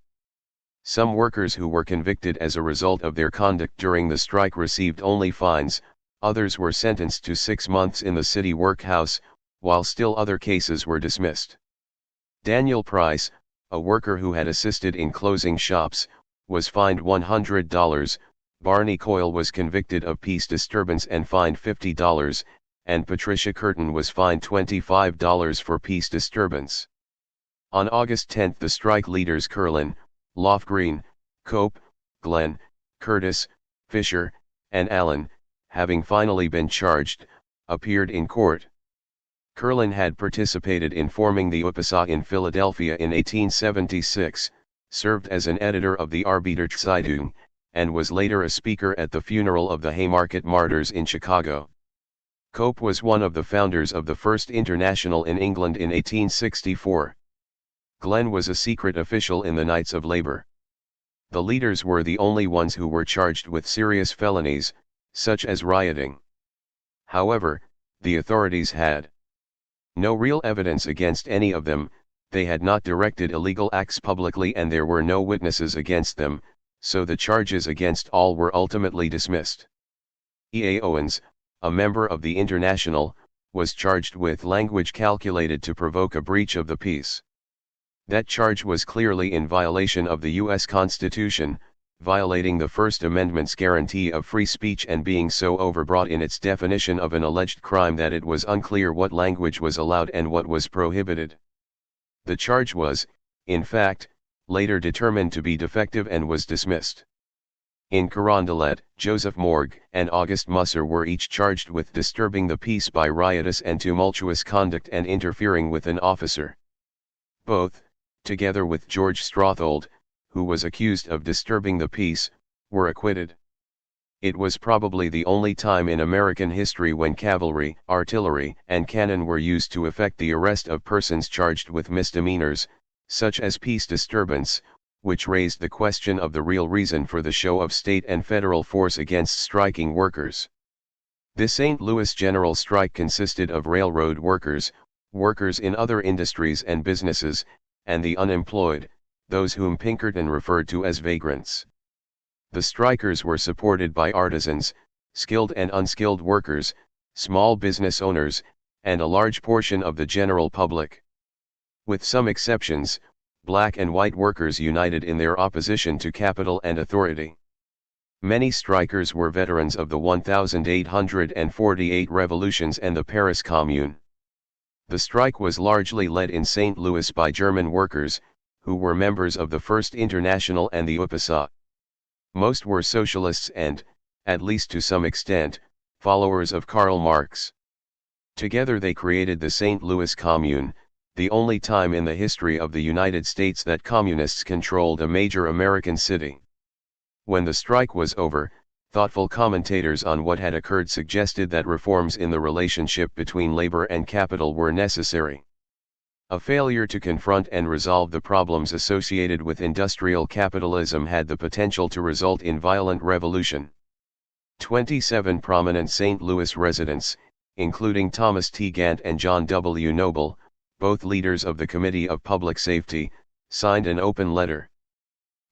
Some workers who were convicted as a result of their conduct during the strike received only fines, others were sentenced to 6 months in the city workhouse, while still other cases were dismissed. Daniel Price, a worker who had assisted in closing shops, was fined $100, Barney Coyle was convicted of peace disturbance and fined $50, and Patricia Curtin was fined $25 for peace disturbance. On August 10 the strike leaders Kurlan, Lofgren, Cope, Glenn, Curtis, Fisher, and Allen, having finally been charged, appeared in court. Kurlan had participated in forming the UPSA in Philadelphia in 1876, served as an editor of the Arbeiterzeitung, and was later a speaker at the funeral of the Haymarket Martyrs in Chicago. Cope was one of the founders of the First International in England in 1864. Glenn was a secret official in the Knights of Labor. The leaders were the only ones who were charged with serious felonies, such as rioting. However, the authorities had no real evidence against any of them, they had not directed illegal acts publicly, and there were no witnesses against them, so the charges against all were ultimately dismissed. E. A. Owens, a member of the International, was charged with language calculated to provoke a breach of the peace. That charge was clearly in violation of the U.S. Constitution, violating the First Amendment's guarantee of free speech and being so overbroad in its definition of an alleged crime that it was unclear what language was allowed and what was prohibited. The charge was, in fact, later determined to be defective and was dismissed. In Carondelet, Joseph Morgue and Auguste Musser were each charged with disturbing the peace by riotous and tumultuous conduct and interfering with an officer. Both, together with George Strathold, who was accused of disturbing the peace, were acquitted. It was probably the only time in American history when cavalry, artillery, and cannon were used to effect the arrest of persons charged with misdemeanors, such as peace disturbance, which raised the question of the real reason for the show of state and federal force against striking workers. The St. Louis general strike consisted of railroad workers, workers in other industries and businesses, and the unemployed, those whom Pinkerton referred to as vagrants. The strikers were supported by artisans, skilled and unskilled workers, small business owners, and a large portion of the general public. With some exceptions, black and white workers united in their opposition to capital and authority. Many strikers were veterans of the 1848 revolutions and the Paris Commune. The strike was largely led in St. Louis by German workers, who were members of the First International and the UPSA. Most were socialists and, at least to some extent, followers of Karl Marx. Together they created the St. Louis Commune, the only time in the history of the United States that communists controlled a major American city. When the strike was over, thoughtful commentators on what had occurred suggested that reforms in the relationship between labor and capital were necessary. A failure to confront and resolve the problems associated with industrial capitalism had the potential to result in violent revolution. 27 prominent St. Louis residents, including Thomas T. Gant and John W. Noble, both leaders of the Committee of Public Safety, signed an open letter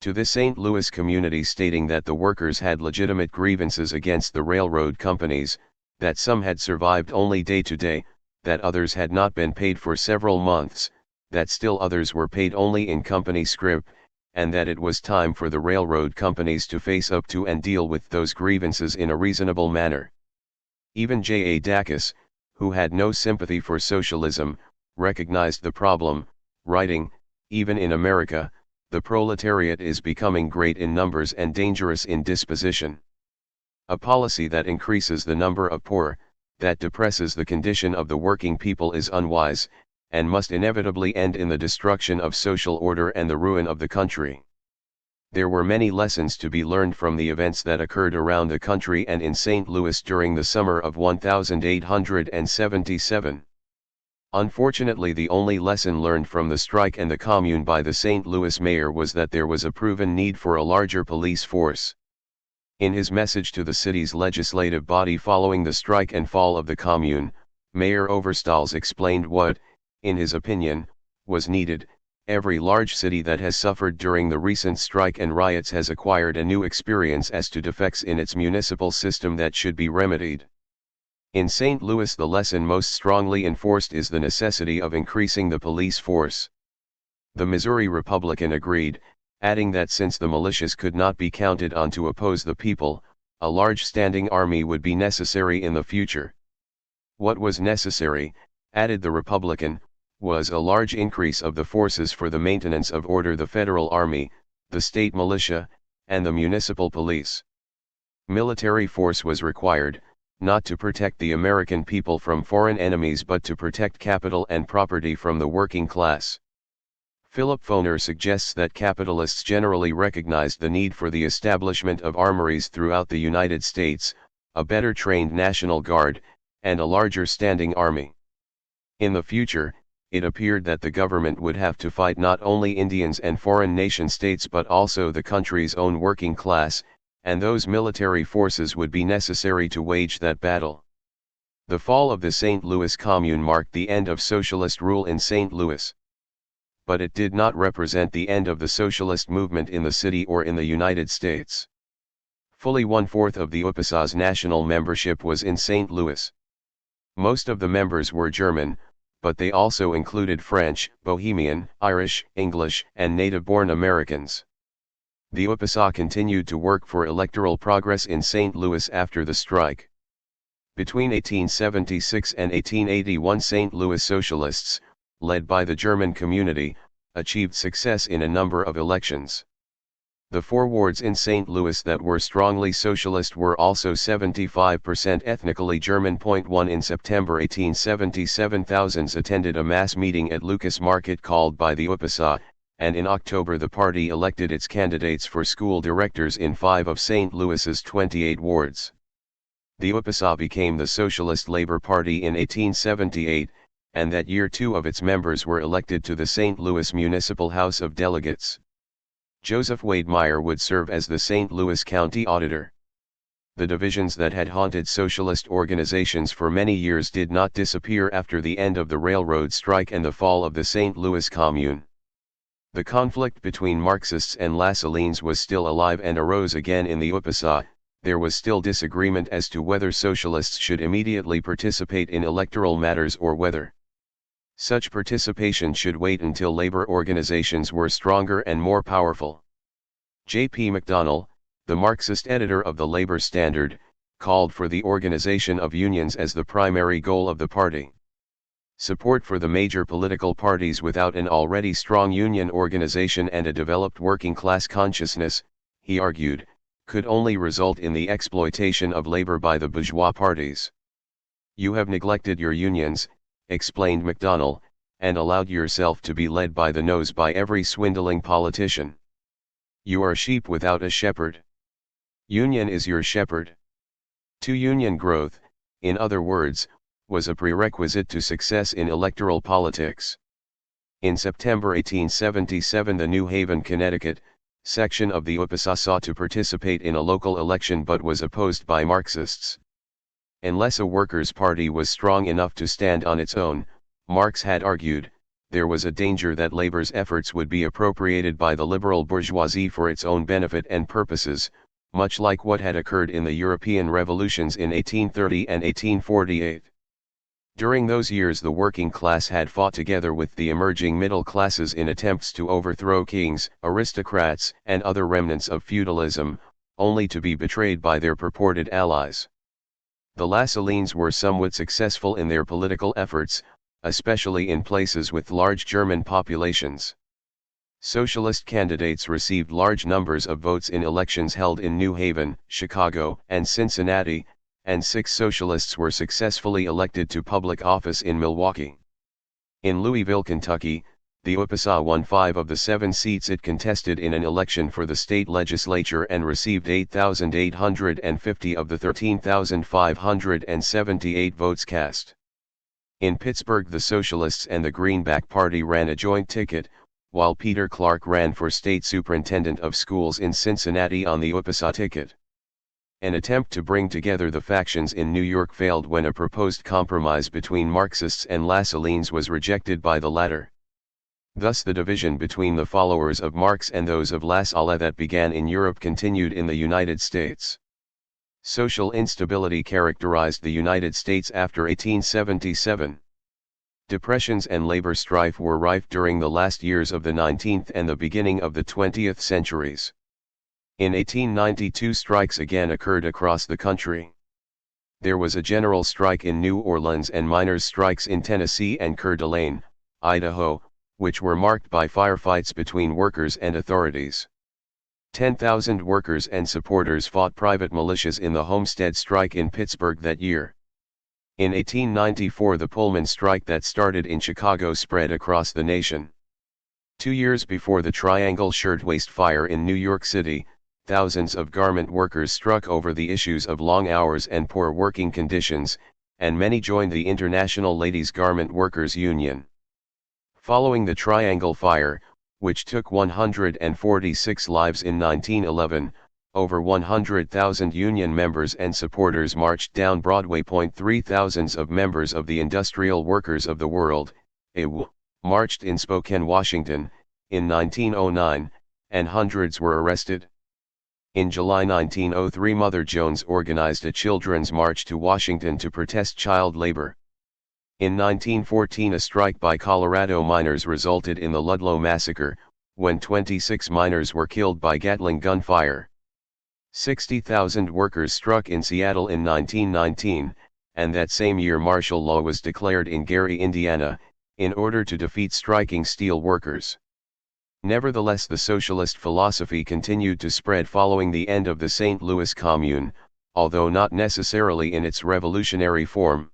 to the St. Louis community stating that the workers had legitimate grievances against the railroad companies, that some had survived only day to day, that others had not been paid for several months, that still others were paid only in company scrip, and that it was time for the railroad companies to face up to and deal with those grievances in a reasonable manner. Even J. A. Dacus, who had no sympathy for socialism, recognized the problem, writing, "Even in America, the proletariat is becoming great in numbers and dangerous in disposition. A policy that increases the number of poor, that depresses the condition of the working people is unwise, and must inevitably end in the destruction of social order and the ruin of the country." There were many lessons to be learned from the events that occurred around the country and in St. Louis during the summer of 1877. Unfortunately, the only lesson learned from the strike and the Commune by the St. Louis mayor was that there was a proven need for a larger police force. In his message to the city's legislative body following the strike and fall of the Commune, Mayor Overstolz explained what, in his opinion, was needed. Every large city that has suffered during the recent strike and riots has acquired a new experience as to defects in its municipal system that should be remedied. In St. Louis, the lesson most strongly enforced is the necessity of increasing the police force. The Missouri Republican agreed, adding that since the militias could not be counted on to oppose the people, a large standing army would be necessary in the future. What was necessary, added the Republican, was a large increase of the forces for the maintenance of order: the federal army, the state militia, and the municipal police. Military force was required, not to protect the American people from foreign enemies but to protect capital and property from the working class. Philip Foner suggests that capitalists generally recognized the need for the establishment of armories throughout the United States, a better trained National Guard, and a larger standing army. In the future, it appeared that the government would have to fight not only Indians and foreign nation-states but also the country's own working class, and those military forces would be necessary to wage that battle. The fall of the St. Louis Commune marked the end of socialist rule in St. Louis. But it did not represent the end of the socialist movement in the city or in the United States. Fully 1/4 of the UPSA's national membership was in St. Louis. Most of the members were German, but they also included French, Bohemian, Irish, English, and native-born Americans. The UPSA continued to work for electoral progress in St. Louis after the strike. Between 1876 and 1881, St. Louis socialists, led by the German community, achieved success in a number of elections. The 4 wards in St. Louis that were strongly socialist were also 75% ethnically German. 1 In September 1877, thousands attended a mass meeting at Lucas Market called by the UPSA, and in October the party elected its candidates for school directors in 5 of St. Louis's 28 wards. The UPSA became the Socialist Labor Party in 1878, and that year 2 of its members were elected to the St. Louis Municipal House of Delegates. Joseph Wade Meyer would serve as the St. Louis County Auditor. The divisions that had haunted socialist organizations for many years did not disappear after the end of the railroad strike and the fall of the St. Louis Commune. The conflict between Marxists and Lassalleans was still alive and arose again in the UPSA. There was still disagreement as to whether socialists should immediately participate in electoral matters or whether such participation should wait until labor organizations were stronger and more powerful. J. P. McDonnell, the Marxist editor of the Labor Standard, called for the organization of unions as the primary goal of the party. Support for the major political parties without an already strong union organization and a developed working class consciousness, he argued, could only result in the exploitation of labor by the bourgeois parties. "You have neglected your unions," explained McDonnell, "and allowed yourself to be led by the nose by every swindling politician. You are sheep without a shepherd. Union is your shepherd." To union growth, in other words, was a prerequisite to success in electoral politics. In September 1877, the New Haven, Connecticut, section of the UPSA sought to participate in a local election but was opposed by Marxists. Unless a workers' party was strong enough to stand on its own, Marx had argued, there was a danger that labor's efforts would be appropriated by the liberal bourgeoisie for its own benefit and purposes, much like what had occurred in the European revolutions in 1830 and 1848. During those years the working class had fought together with the emerging middle classes in attempts to overthrow kings, aristocrats, and other remnants of feudalism, only to be betrayed by their purported allies. The Lassalleans were somewhat successful in their political efforts, especially in places with large German populations. Socialist candidates received large numbers of votes in elections held in New Haven, Chicago, and Cincinnati, and 6 socialists were successfully elected to public office in Milwaukee. In Louisville, Kentucky, the UPSA won 5 of the 7 seats it contested in an election for the state legislature and received 8,850 of the 13,578 votes cast. In Pittsburgh, the Socialists and the Greenback Party ran a joint ticket, while Peter Clark ran for state superintendent of schools in Cincinnati on the UPSA ticket. An attempt to bring together the factions in New York failed when a proposed compromise between Marxists and Lassalleans was rejected by the latter. Thus the division between the followers of Marx and those of Lassalle that began in Europe continued in the United States. Social instability characterized the United States after 1877. Depressions and labor strife were rife during the last years of the 19th and the beginning of the 20th centuries. In 1892 strikes again occurred across the country. There was a general strike in New Orleans and miners' strikes in Tennessee and Coeur d'Alene, Idaho, which were marked by firefights between workers and authorities. 10,000 workers and supporters fought private militias in the Homestead strike in Pittsburgh that year. In 1894 the Pullman strike that started in Chicago spread across the nation. 2 years before the Triangle Shirtwaist Fire in New York City, thousands of garment workers struck over the issues of long hours and poor working conditions, and many joined the International Ladies Garment Workers Union. Following the Triangle Fire, which took 146 lives in 1911, over 100,000 Union members and supporters marched down Broadway. 3,000 of members of the Industrial Workers of the World, IWW, marched in Spokane, Washington, in 1909, and hundreds were arrested. In July 1903, Mother Jones organized a children's march to Washington to protest child labor. In 1914, a strike by Colorado miners resulted in the Ludlow Massacre, when 26 miners were killed by Gatling gunfire. 60,000 workers struck in Seattle in 1919, and that same year martial law was declared in Gary, Indiana, in order to defeat striking steel workers. Nevertheless, the socialist philosophy continued to spread following the end of the St. Louis Commune, although not necessarily in its revolutionary form.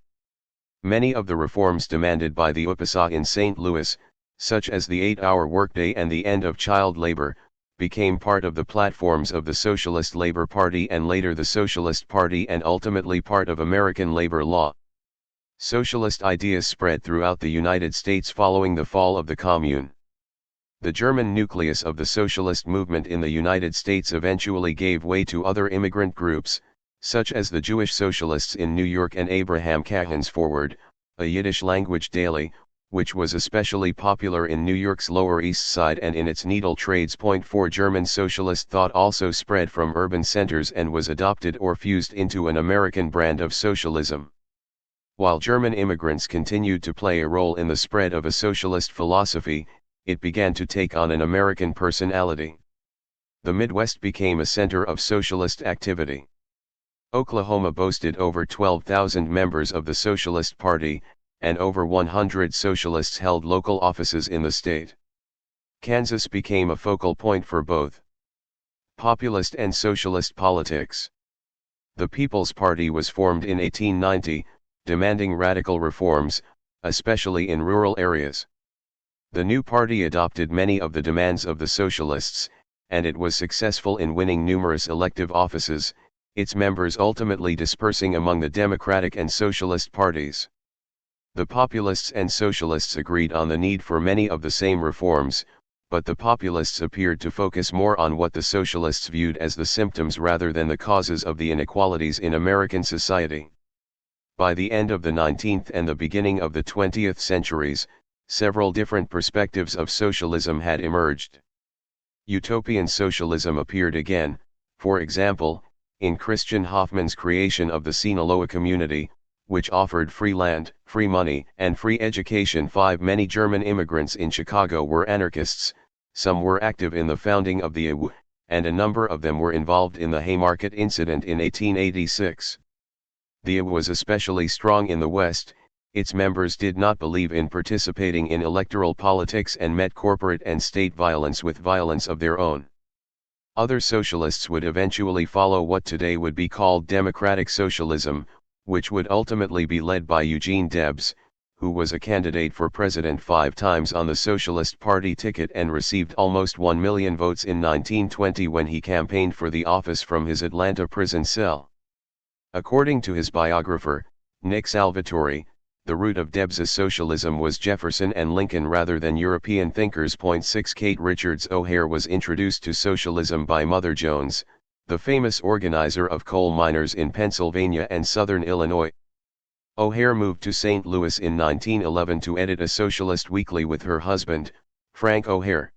Many of the reforms demanded by the UPSA in St. Louis, such as the 8-hour workday and the end of child labor, became part of the platforms of the Socialist Labor Party and later the Socialist Party, and ultimately part of American labor law. Socialist ideas spread throughout the United States following the fall of the Commune. The German nucleus of the socialist movement in the United States eventually gave way to other immigrant groups, such as the Jewish socialists in New York and Abraham Cahan's Forward, a Yiddish-language daily, which was especially popular in New York's Lower East Side and in its needle trades. 4 German socialist thought also spread from urban centers and was adopted or fused into an American brand of socialism. While German immigrants continued to play a role in the spread of a socialist philosophy, it began to take on an American personality. The Midwest became a center of socialist activity. Oklahoma boasted over 12,000 members of the Socialist Party, and over 100 socialists held local offices in the state. Kansas became a focal point for both populist and socialist politics. The People's Party was formed in 1890, demanding radical reforms, especially in rural areas. The new party adopted many of the demands of the socialists, and it was successful in winning numerous elective offices, its members ultimately dispersing among the Democratic and Socialist parties. The populists and socialists agreed on the need for many of the same reforms, but the populists appeared to focus more on what the socialists viewed as the symptoms rather than the causes of the inequalities in American society. By the end of the 19th and the beginning of the 20th centuries, several different perspectives of socialism had emerged. Utopian socialism appeared again, for example, in Christian Hoffman's creation of the Sinaloa community, which offered free land, free money, and free education. Many German immigrants in Chicago were anarchists, some were active in the founding of the IWW, and a number of them were involved in the Haymarket incident in 1886. The IWW was especially strong in the West. Its members did not believe in participating in electoral politics and met corporate and state violence with violence of their own. Other socialists would eventually follow what today would be called democratic socialism, which would ultimately be led by Eugene Debs, who was a candidate for president 5 times on the Socialist Party ticket and received almost 1 million votes in 1920 when he campaigned for the office from his Atlanta prison cell. According to his biographer, Nick Salvatore, the root of Debs's socialism was Jefferson and Lincoln rather than European thinkers. 6 Kate Richards O'Hare was introduced to socialism by Mother Jones, the famous organizer of coal miners in Pennsylvania and southern Illinois. O'Hare moved to St. Louis in 1911 to edit a socialist weekly with her husband, Frank O'Hare.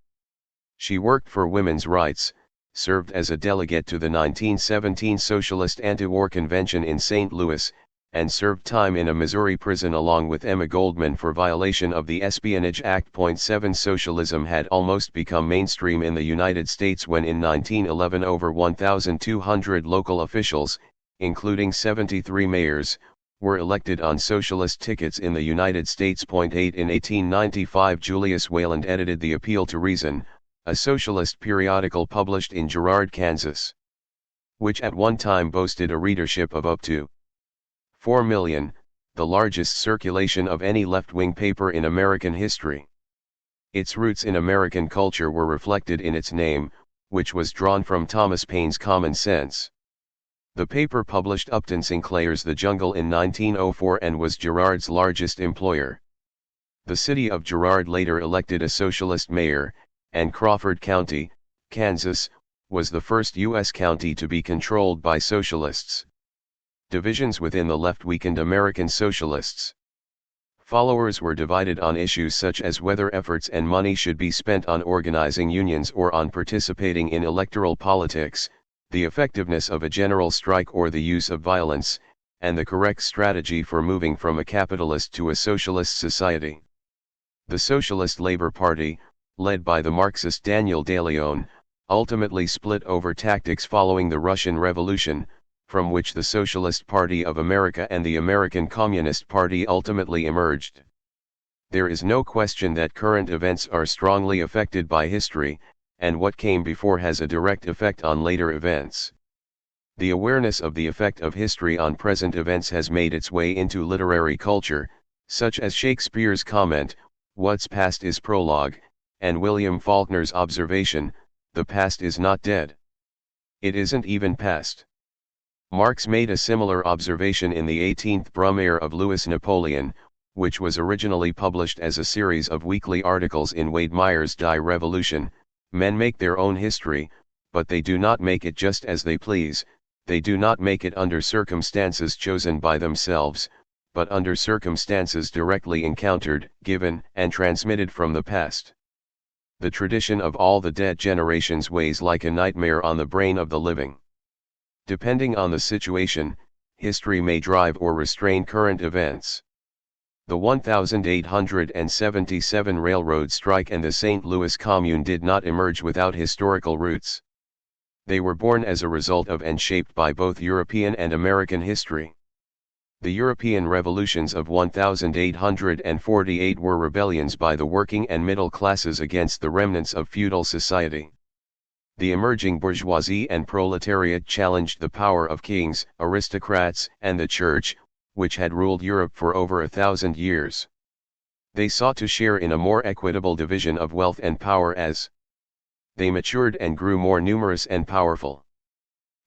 She worked for women's rights, served as a delegate to the 1917 Socialist Anti-War Convention in St. Louis, and served time in a Missouri prison along with Emma Goldman for violation of the Espionage Act. 7 Socialism had almost become mainstream in the United States when in 1911 over 1,200 local officials, including 73 mayors, were elected on socialist tickets in the United States. 8 In 1895 Julius Wayland edited The Appeal to Reason, a socialist periodical published in Girard, Kansas, which at one time boasted a readership of up to 4 million, the largest circulation of any left-wing paper in American history. Its roots in American culture were reflected in its name, which was drawn from Thomas Paine's Common Sense. The paper published Upton Sinclair's The Jungle in 1904 and was Girard's largest employer. The city of Girard later elected a socialist mayor, and Crawford County, Kansas, was the first U.S. county to be controlled by socialists. Divisions within the left weakened American socialists. Followers were divided on issues such as whether efforts and money should be spent on organizing unions or on participating in electoral politics, the effectiveness of a general strike or the use of violence, and the correct strategy for moving from a capitalist to a socialist society. The Socialist Labor Party, led by the Marxist Daniel De Leon, ultimately split over tactics following the Russian Revolution, from which the Socialist Party of America and the American Communist Party ultimately emerged. There is no question that current events are strongly affected by history, and what came before has a direct effect on later events. The awareness of the effect of history on present events has made its way into literary culture, such as Shakespeare's comment, "What's past is prologue," and William Faulkner's observation, "The past is not dead. It isn't even past." Marx made a similar observation in the 18th Brumaire of Louis Napoleon, which was originally published as a series of weekly articles in Wade Meyer's Die Revolution. Men make their own history, but they do not make it just as they please. They do not make it under circumstances chosen by themselves, but under circumstances directly encountered, given, and transmitted from the past. The tradition of all the dead generations weighs like a nightmare on the brain of the living. Depending on the situation, history may drive or restrain current events. The 1877 railroad strike and the St. Louis Commune did not emerge without historical roots. They were born as a result of and shaped by both European and American history. The European revolutions of 1848 were rebellions by the working and middle classes against the remnants of feudal society. The emerging bourgeoisie and proletariat challenged the power of kings, aristocrats, and the church, which had ruled Europe for over 1,000 years. They sought to share in a more equitable division of wealth and power as they matured and grew more numerous and powerful.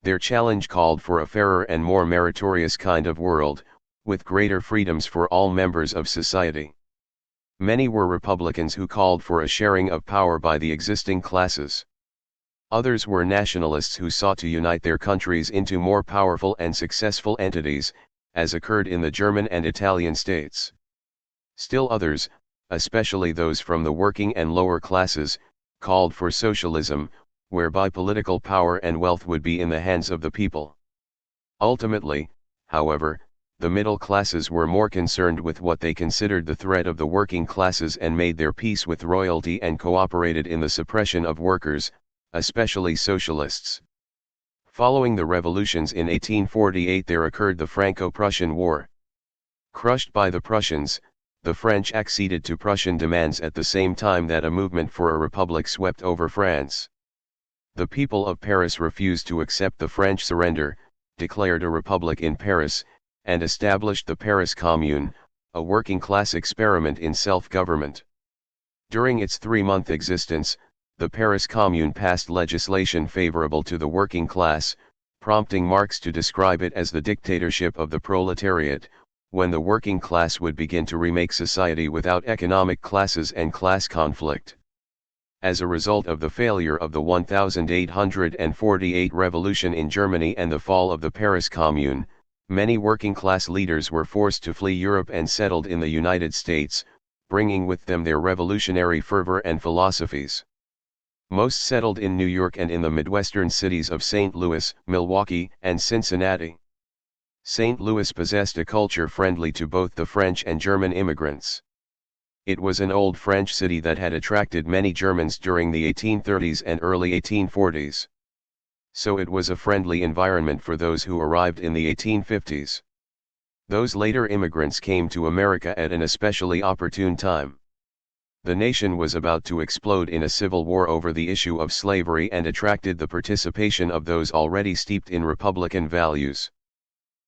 Their challenge called for a fairer and more meritorious kind of world, with greater freedoms for all members of society. Many were Republicans who called for a sharing of power by the existing classes. Others were nationalists who sought to unite their countries into more powerful and successful entities, as occurred in the German and Italian states. Still others, especially those from the working and lower classes, called for socialism, whereby political power and wealth would be in the hands of the people. Ultimately, however, the middle classes were more concerned with what they considered the threat of the working classes and made their peace with royalty and cooperated in the suppression of workers, especially socialists. Following the revolutions in 1848 there occurred the Franco-Prussian War. Crushed by the Prussians, the French acceded to Prussian demands at the same time that a movement for a republic swept over France. The people of Paris refused to accept the French surrender, declared a republic in Paris, and established the Paris Commune, a working-class experiment in self-government. During its 3-month existence, the Paris Commune passed legislation favorable to the working class, prompting Marx to describe it as the dictatorship of the proletariat, when the working class would begin to remake society without economic classes and class conflict. As a result of the failure of the 1848 revolution in Germany and the fall of the Paris Commune, many working-class leaders were forced to flee Europe and settled in the United States, bringing with them their revolutionary fervor and philosophies. Most settled in New York and in the Midwestern cities of St. Louis, Milwaukee, and Cincinnati. St. Louis possessed a culture friendly to both the French and German immigrants. It was an old French city that had attracted many Germans during the 1830s and early 1840s. So it was a friendly environment for those who arrived in the 1850s. Those later immigrants came to America at an especially opportune time. The nation was about to explode in a civil war over the issue of slavery and attracted the participation of those already steeped in Republican values.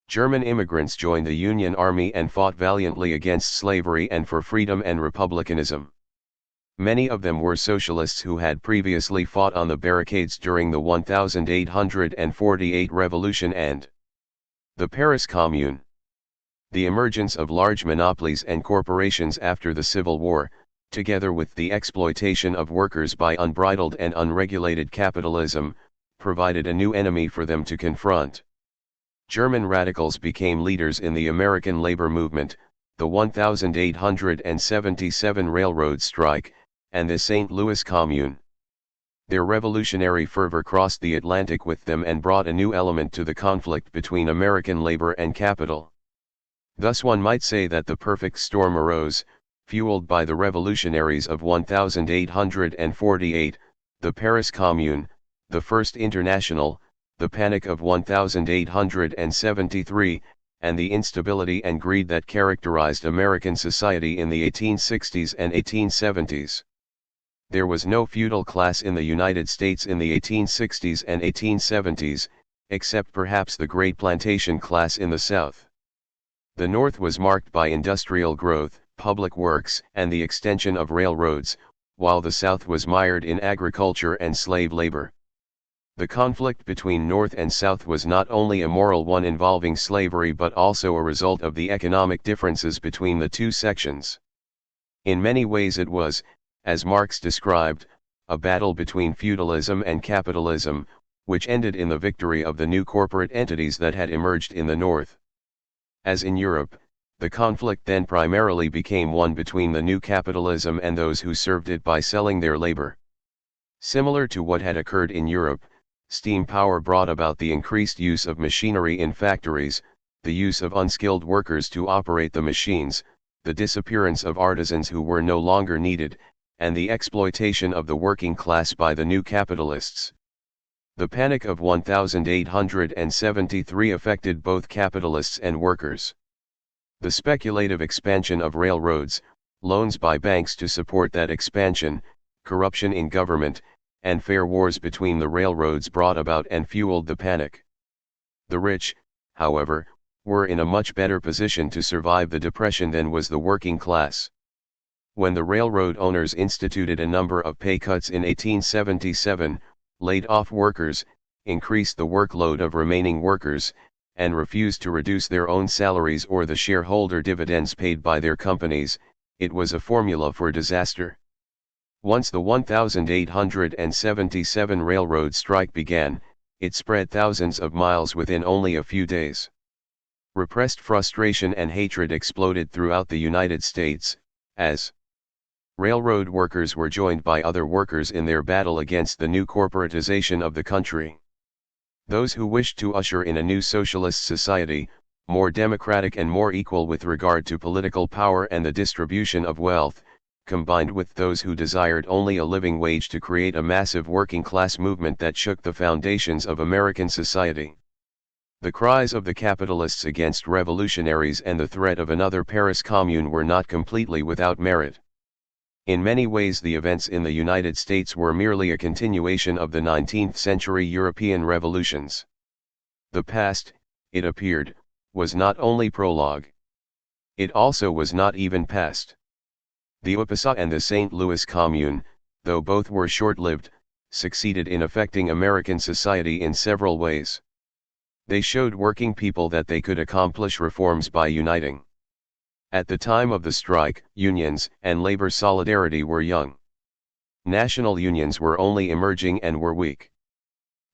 German immigrants joined the Union Army and fought valiantly against slavery and for freedom and republicanism. Many of them were socialists who had previously fought on the barricades during the 1848 revolution and the Paris Commune. The emergence of large monopolies and corporations after the Civil War, together with the exploitation of workers by unbridled and unregulated capitalism, provided a new enemy for them to confront. German radicals became leaders in the American labor movement, the 1877 railroad strike, and the St. Louis Commune. Their revolutionary fervor crossed the Atlantic with them and brought a new element to the conflict between American labor and capital. Thus one might say that the perfect storm arose, fueled by the revolutionaries of 1848, the Paris Commune, the First International, the Panic of 1873, and the instability and greed that characterized American society in the 1860s and 1870s. There was no feudal class in the United States in the 1860s and 1870s, except perhaps the great plantation class in the South. The North was marked by industrial growth, public works, and the extension of railroads, while the South was mired in agriculture and slave labor. The conflict between North and South was not only a moral one involving slavery but also a result of the economic differences between the two sections. In many ways it was, as Marx described, a battle between feudalism and capitalism, which ended in the victory of the new corporate entities that had emerged in the North. As in Europe, the conflict then primarily became one between the new capitalism and those who served it by selling their labor. Similar to what had occurred in Europe, steam power brought about the increased use of machinery in factories, the use of unskilled workers to operate the machines, the disappearance of artisans who were no longer needed, and the exploitation of the working class by the new capitalists. The Panic of 1873 affected both capitalists and workers. The speculative expansion of railroads, loans by banks to support that expansion, corruption in government, and fair wars between the railroads brought about and fueled the panic. The rich, however, were in a much better position to survive the depression than was the working class. When the railroad owners instituted a number of pay cuts in 1877, laid off workers, increased the workload of remaining workers, and refused to reduce their own salaries or the shareholder dividends paid by their companies, it was a formula for disaster. Once the 1877 railroad strike began, it spread thousands of miles within only a few days. Repressed frustration and hatred exploded throughout the United States, as railroad workers were joined by other workers in their battle against the new corporatization of the country. Those who wished to usher in a new socialist society, more democratic and more equal with regard to political power and the distribution of wealth, combined with those who desired only a living wage to create a massive working class movement that shook the foundations of American society. The cries of the capitalists against revolutionaries and the threat of another Paris Commune were not completely without merit. In many ways the events in the United States were merely a continuation of the 19th century European revolutions. The past, it appeared, was not only prologue. It also was not even past. The UPSA and the St. Louis Commune, though both were short-lived, succeeded in affecting American society in several ways. They showed working people that they could accomplish reforms by uniting. At the time of the strike, unions and labor solidarity were young. National unions were only emerging and were weak.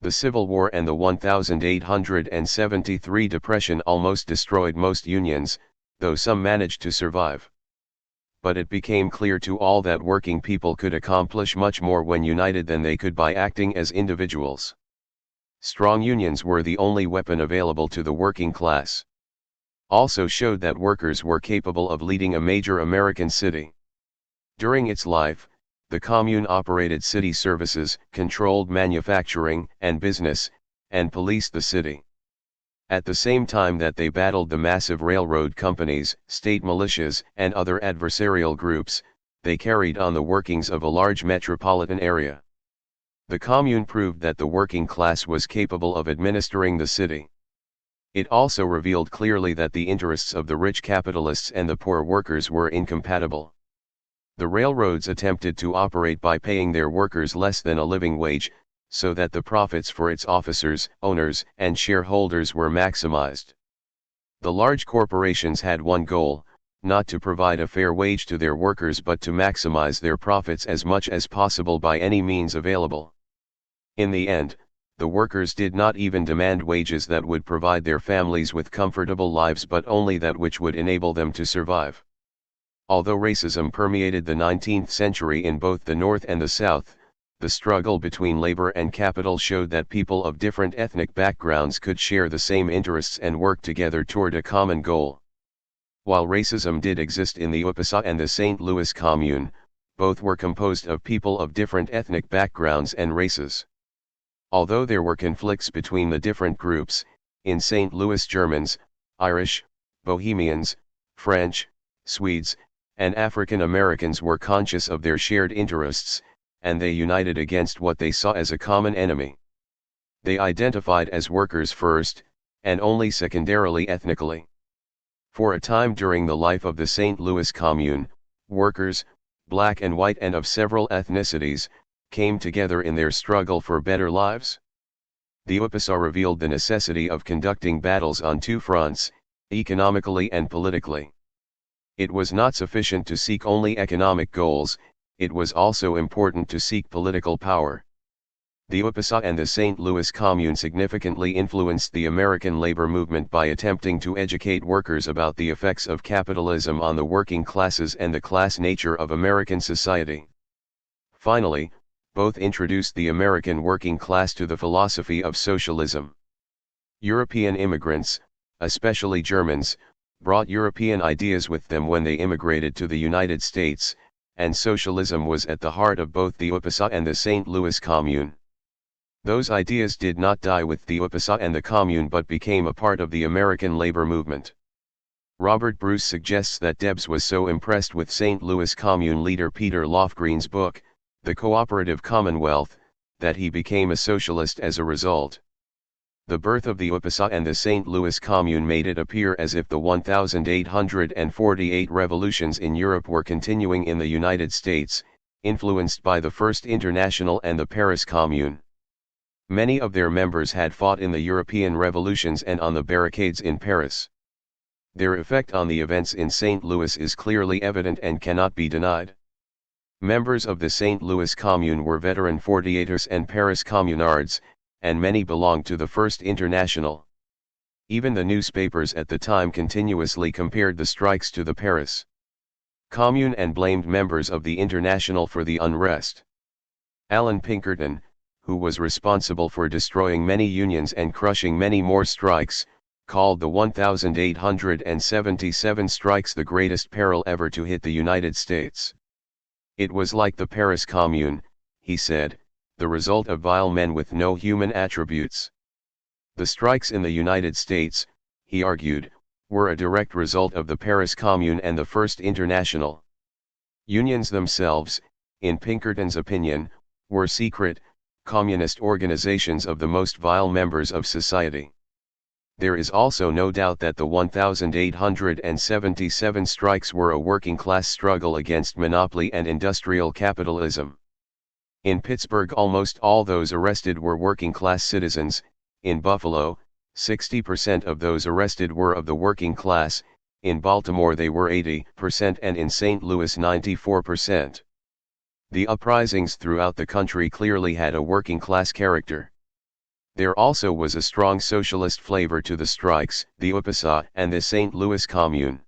The Civil War and the 1873 Depression almost destroyed most unions, though some managed to survive. But it became clear to all that working people could accomplish much more when united than they could by acting as individuals. Strong unions were the only weapon available to the working class. Also showed that workers were capable of leading a major American city. During its life, the Commune operated city services, controlled manufacturing and business, and policed the city. At the same time that they battled the massive railroad companies, state militias, and other adversarial groups, they carried on the workings of a large metropolitan area. The Commune proved that the working class was capable of administering the city. It also revealed clearly that the interests of the rich capitalists and the poor workers were incompatible. The railroads attempted to operate by paying their workers less than a living wage, so that the profits for its officers, owners, and shareholders were maximized. The large corporations had one goal, not to provide a fair wage to their workers but to maximize their profits as much as possible by any means available. In the end, the workers did not even demand wages that would provide their families with comfortable lives but only that which would enable them to survive. Although racism permeated the 19th century in both the North and the South, the struggle between labor and capital showed that people of different ethnic backgrounds could share the same interests and work together toward a common goal. While racism did exist in the UPSA and the St. Louis Commune, both were composed of people of different ethnic backgrounds and races. Although there were conflicts between the different groups, in St. Louis Germans, Irish, Bohemians, French, Swedes, and African Americans were conscious of their shared interests, and they united against what they saw as a common enemy. They identified as workers first, and only secondarily ethnically. For a time during the life of the St. Louis Commune, workers, black and white and of several ethnicities, came together in their struggle for better lives. The UPSA revealed the necessity of conducting battles on two fronts, economically and politically. It was not sufficient to seek only economic goals, it was also important to seek political power. The UPSA and the St. Louis Commune significantly influenced the American labor movement by attempting to educate workers about the effects of capitalism on the working classes and the class nature of American society. Finally, both introduced the American working class to the philosophy of socialism. European immigrants, especially Germans, brought European ideas with them when they immigrated to the United States, and socialism was at the heart of both the UPSA and the St. Louis Commune. Those ideas did not die with the UPSA and the Commune but became a part of the American labor movement. Robert Bruce suggests that Debs was so impressed with St. Louis Commune leader Peter Lofgren's book, The Cooperative Commonwealth, that he became a socialist as a result. The birth of the UPSA and the St. Louis Commune made it appear as if the 1848 revolutions in Europe were continuing in the United States, influenced by the First International and the Paris Commune. Many of their members had fought in the European revolutions and on the barricades in Paris. Their effect on the events in St. Louis is clearly evident and cannot be denied. Members of the St. Louis Commune were veteran 48ers and Paris communards, and many belonged to the First International. Even the newspapers at the time continuously compared the strikes to the Paris Commune and blamed members of the International for the unrest. Allan Pinkerton, who was responsible for destroying many unions and crushing many more strikes, called the 1877 strikes the greatest peril ever to hit the United States. It was like the Paris Commune, he said, the result of vile men with no human attributes. The strikes in the United States, he argued, were a direct result of the Paris Commune and the First International. Unions themselves, in Pinkerton's opinion, were secret, communist organizations of the most vile members of society. There is also no doubt that the 1877 strikes were a working-class struggle against monopoly and industrial capitalism. In Pittsburgh almost all those arrested were working-class citizens, in Buffalo, 60% of those arrested were of the working class, in Baltimore they were 80% and in St. Louis 94%. The uprisings throughout the country clearly had a working-class character. There also was a strong socialist flavor to the strikes, the UPSA and the St. Louis Commune.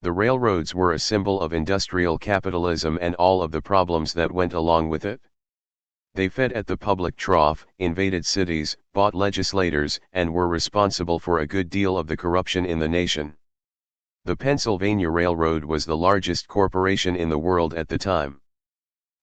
The railroads were a symbol of industrial capitalism and all of the problems that went along with it. They fed at the public trough, invaded cities, bought legislators, and were responsible for a good deal of the corruption in the nation. The Pennsylvania Railroad was the largest corporation in the world at the time.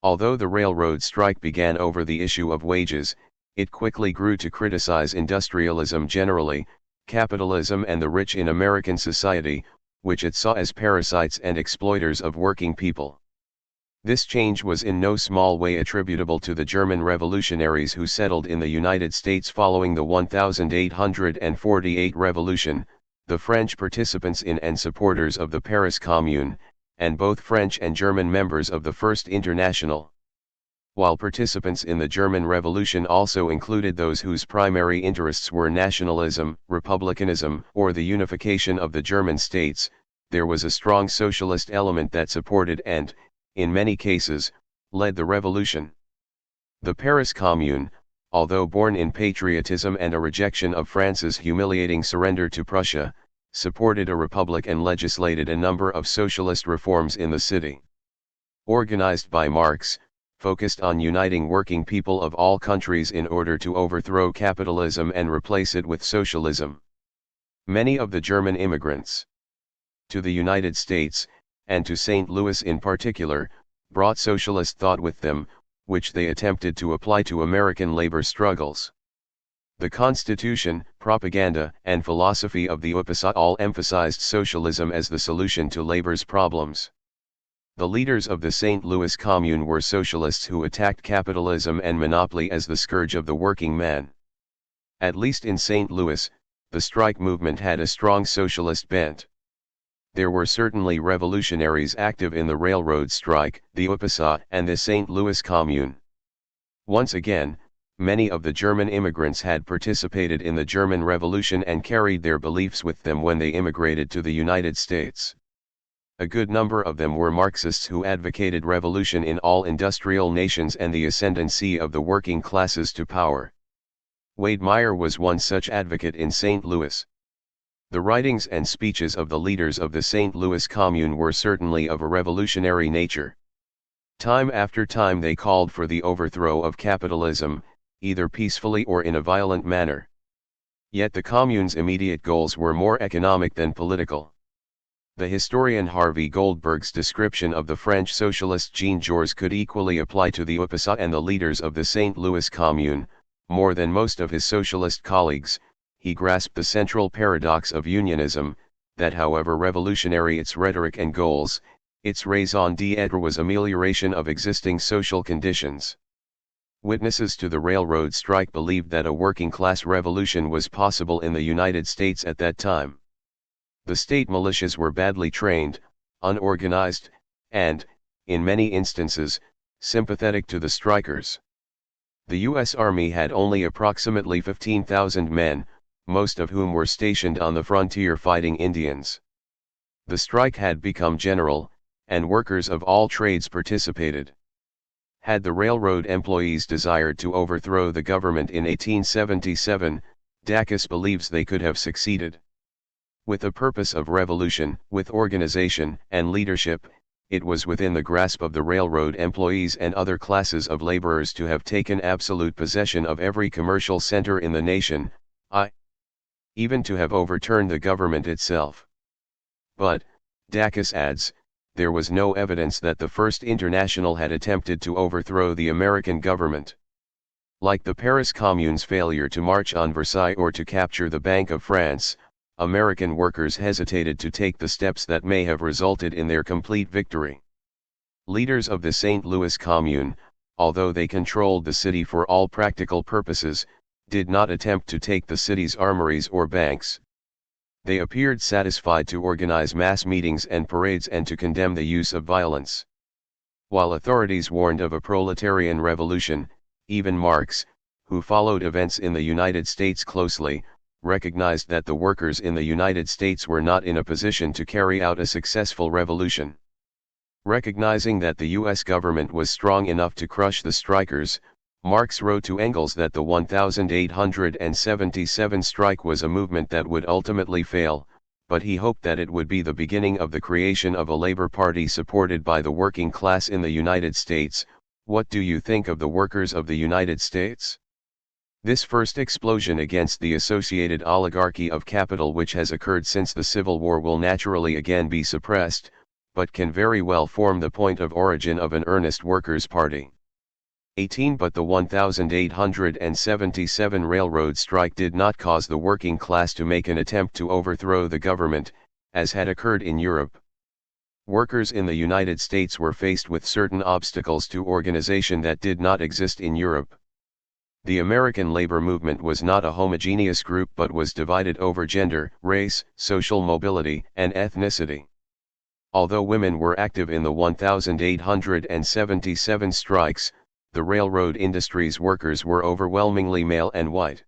Although the railroad strike began over the issue of wages, it quickly grew to criticize industrialism generally, capitalism and the rich in American society, which it saw as parasites and exploiters of working people. This change was in no small way attributable to the German revolutionaries who settled in the United States following the 1848 revolution, the French participants in and supporters of the Paris Commune, and both French and German members of the First International. while participants in the German Revolution also included those whose primary interests were nationalism, republicanism, or the unification of the German states. There was a strong socialist element that supported and, in many cases, led the revolution. The Paris Commune, although born in patriotism and a rejection of France's humiliating surrender to Prussia, supported a republic and legislated a number of socialist reforms in the city. Organized by Marx, focused on uniting working people of all countries in order to overthrow capitalism and replace it with socialism. Many of the German immigrants to the United States, and to St. Louis in particular, brought socialist thought with them, which they attempted to apply to American labor struggles. The Constitution, propaganda, and philosophy of the UPSA all emphasized socialism as the solution to labor's problems. The leaders of the St. Louis Commune were socialists who attacked capitalism and monopoly as the scourge of the working man. At least in St. Louis, the strike movement had a strong socialist bent. There were certainly revolutionaries active in the railroad strike, the UPSA, and the St. Louis Commune. Once again, many of the German immigrants had participated in the German Revolution and carried their beliefs with them when they immigrated to the United States. A good number of them were Marxists who advocated revolution in all industrial nations and the ascendancy of the working classes to power. Wade Meyer was one such advocate in St. Louis. The writings and speeches of the leaders of the St. Louis Commune were certainly of a revolutionary nature. Time after time they called for the overthrow of capitalism, either peacefully or in a violent manner. Yet the Commune's immediate goals were more economic than political. The historian Harvey Goldberg's description of the French socialist Jean Jaurès could equally apply to the UPSA and the leaders of the St. Louis Commune. More than most of his socialist colleagues, he grasped the central paradox of unionism, that however revolutionary its rhetoric and goals, its raison d'être was amelioration of existing social conditions. Witnesses to the railroad strike believed that a working-class revolution was possible in the United States at that time. The state militias were badly trained, unorganized, and, in many instances, sympathetic to the strikers. The U.S. Army had only approximately 15,000 men, most of whom were stationed on the frontier fighting Indians. The strike had become general, and workers of all trades participated. Had the railroad employees desired to overthrow the government in 1877, Dacus believes they could have succeeded. With the purpose of revolution, with organization and leadership, it was within the grasp of the railroad employees and other classes of laborers to have taken absolute possession of every commercial center in the nation, even to have overturned the government itself. But, Dacus adds, there was no evidence that the First International had attempted to overthrow the American government. Like the Paris Commune's failure to march on Versailles or to capture the Bank of France, American workers hesitated to take the steps that may have resulted in their complete victory. Leaders of the St. Louis Commune, although they controlled the city for all practical purposes, did not attempt to take the city's armories or banks. They appeared satisfied to organize mass meetings and parades and to condemn the use of violence. While authorities warned of a proletarian revolution, even Marx, who followed events in the United States closely, recognized that the workers in the United States were not in a position to carry out a successful revolution. Recognizing that the U.S. government was strong enough to crush the strikers, Marx wrote to Engels that the 1877 strike was a movement that would ultimately fail, but he hoped that it would be the beginning of the creation of a labor party supported by the working class in the United States. What do you think of the workers of the United States? This first explosion against the associated oligarchy of capital which has occurred since the Civil War will naturally again be suppressed, but can very well form the point of origin of an earnest workers' party. 18 But the 1877 railroad strike did not cause the working class to make an attempt to overthrow the government, as had occurred in Europe. Workers in the United States were faced with certain obstacles to organization that did not exist in Europe. The American labor movement was not a homogeneous group but was divided over gender, race, social mobility, and ethnicity. Although women were active in the 1877 strikes, the railroad industry's workers were overwhelmingly male and white.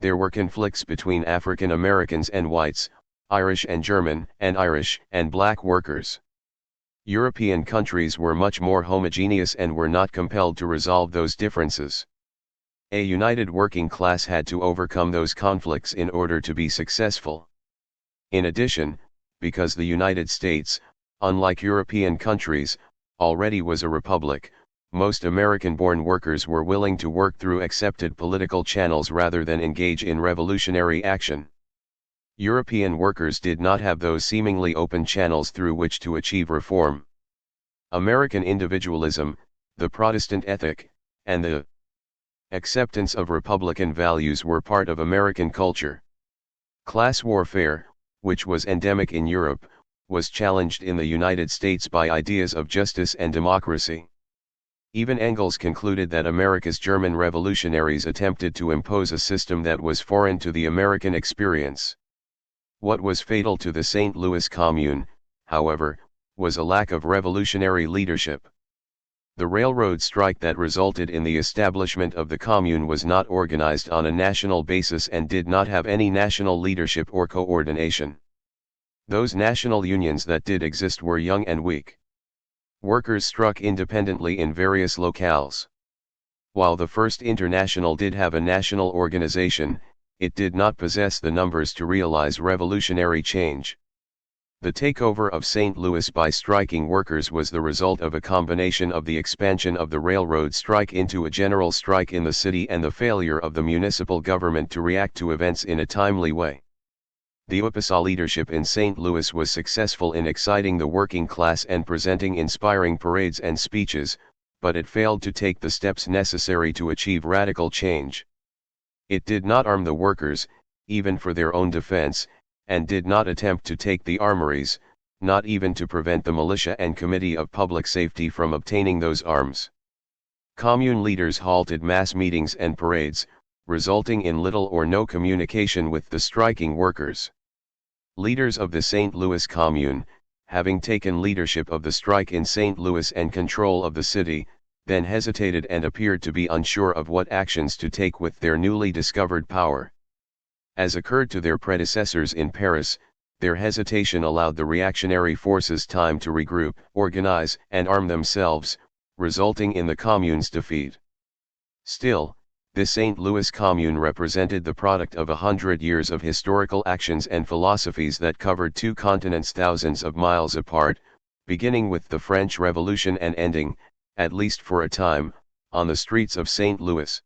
There were conflicts between African Americans and whites, Irish and German and Irish and black workers. European countries were much more homogeneous and were not compelled to resolve those differences. A united working class had to overcome those conflicts in order to be successful. In addition, because the United States, unlike European countries, already was a republic, most American-born workers were willing to work through accepted political channels rather than engage in revolutionary action. European workers did not have those seemingly open channels through which to achieve reform. American individualism, the Protestant ethic, and the acceptance of Republican values were part of American culture. Class warfare, which was endemic in Europe, was challenged in the United States by ideas of justice and democracy. Even Engels concluded that America's German revolutionaries attempted to impose a system that was foreign to the American experience. What was fatal to the St. Louis Commune, however, was a lack of revolutionary leadership. The railroad strike that resulted in the establishment of the Commune was not organized on a national basis and did not have any national leadership or coordination. Those national unions that did exist were young and weak. Workers struck independently in various locales. While the First International did have a national organization, it did not possess the numbers to realize revolutionary change. The takeover of St. Louis by striking workers was the result of a combination of the expansion of the railroad strike into a general strike in the city and the failure of the municipal government to react to events in a timely way. The UPSA leadership in St. Louis was successful in exciting the working class and presenting inspiring parades and speeches, but it failed to take the steps necessary to achieve radical change. It did not arm the workers, even for their own defense, and did not attempt to take the armories, not even to prevent the militia and Committee of Public Safety from obtaining those arms. Commune leaders halted mass meetings and parades, resulting in little or no communication with the striking workers. Leaders of the St. Louis Commune, having taken leadership of the strike in St. Louis and control of the city, then hesitated and appeared to be unsure of what actions to take with their newly discovered power. As occurred to their predecessors in Paris, their hesitation allowed the reactionary forces time to regroup, organize, and arm themselves, resulting in the Commune's defeat. Still, the St. Louis Commune represented the product of 100 years of historical actions and philosophies that covered two continents thousands of miles apart, beginning with the French Revolution and ending, at least for a time, on the streets of St. Louis.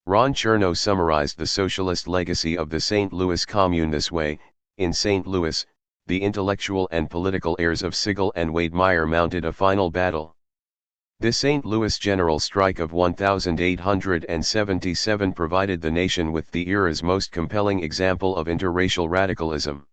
Ron Chernow summarized the socialist legacy of the St. Louis Commune this way: in St. Louis, the intellectual and political heirs of Sigel and Weidmeyer mounted a final battle. The St. Louis General Strike of 1877 provided the nation with the era's most compelling example of interracial radicalism.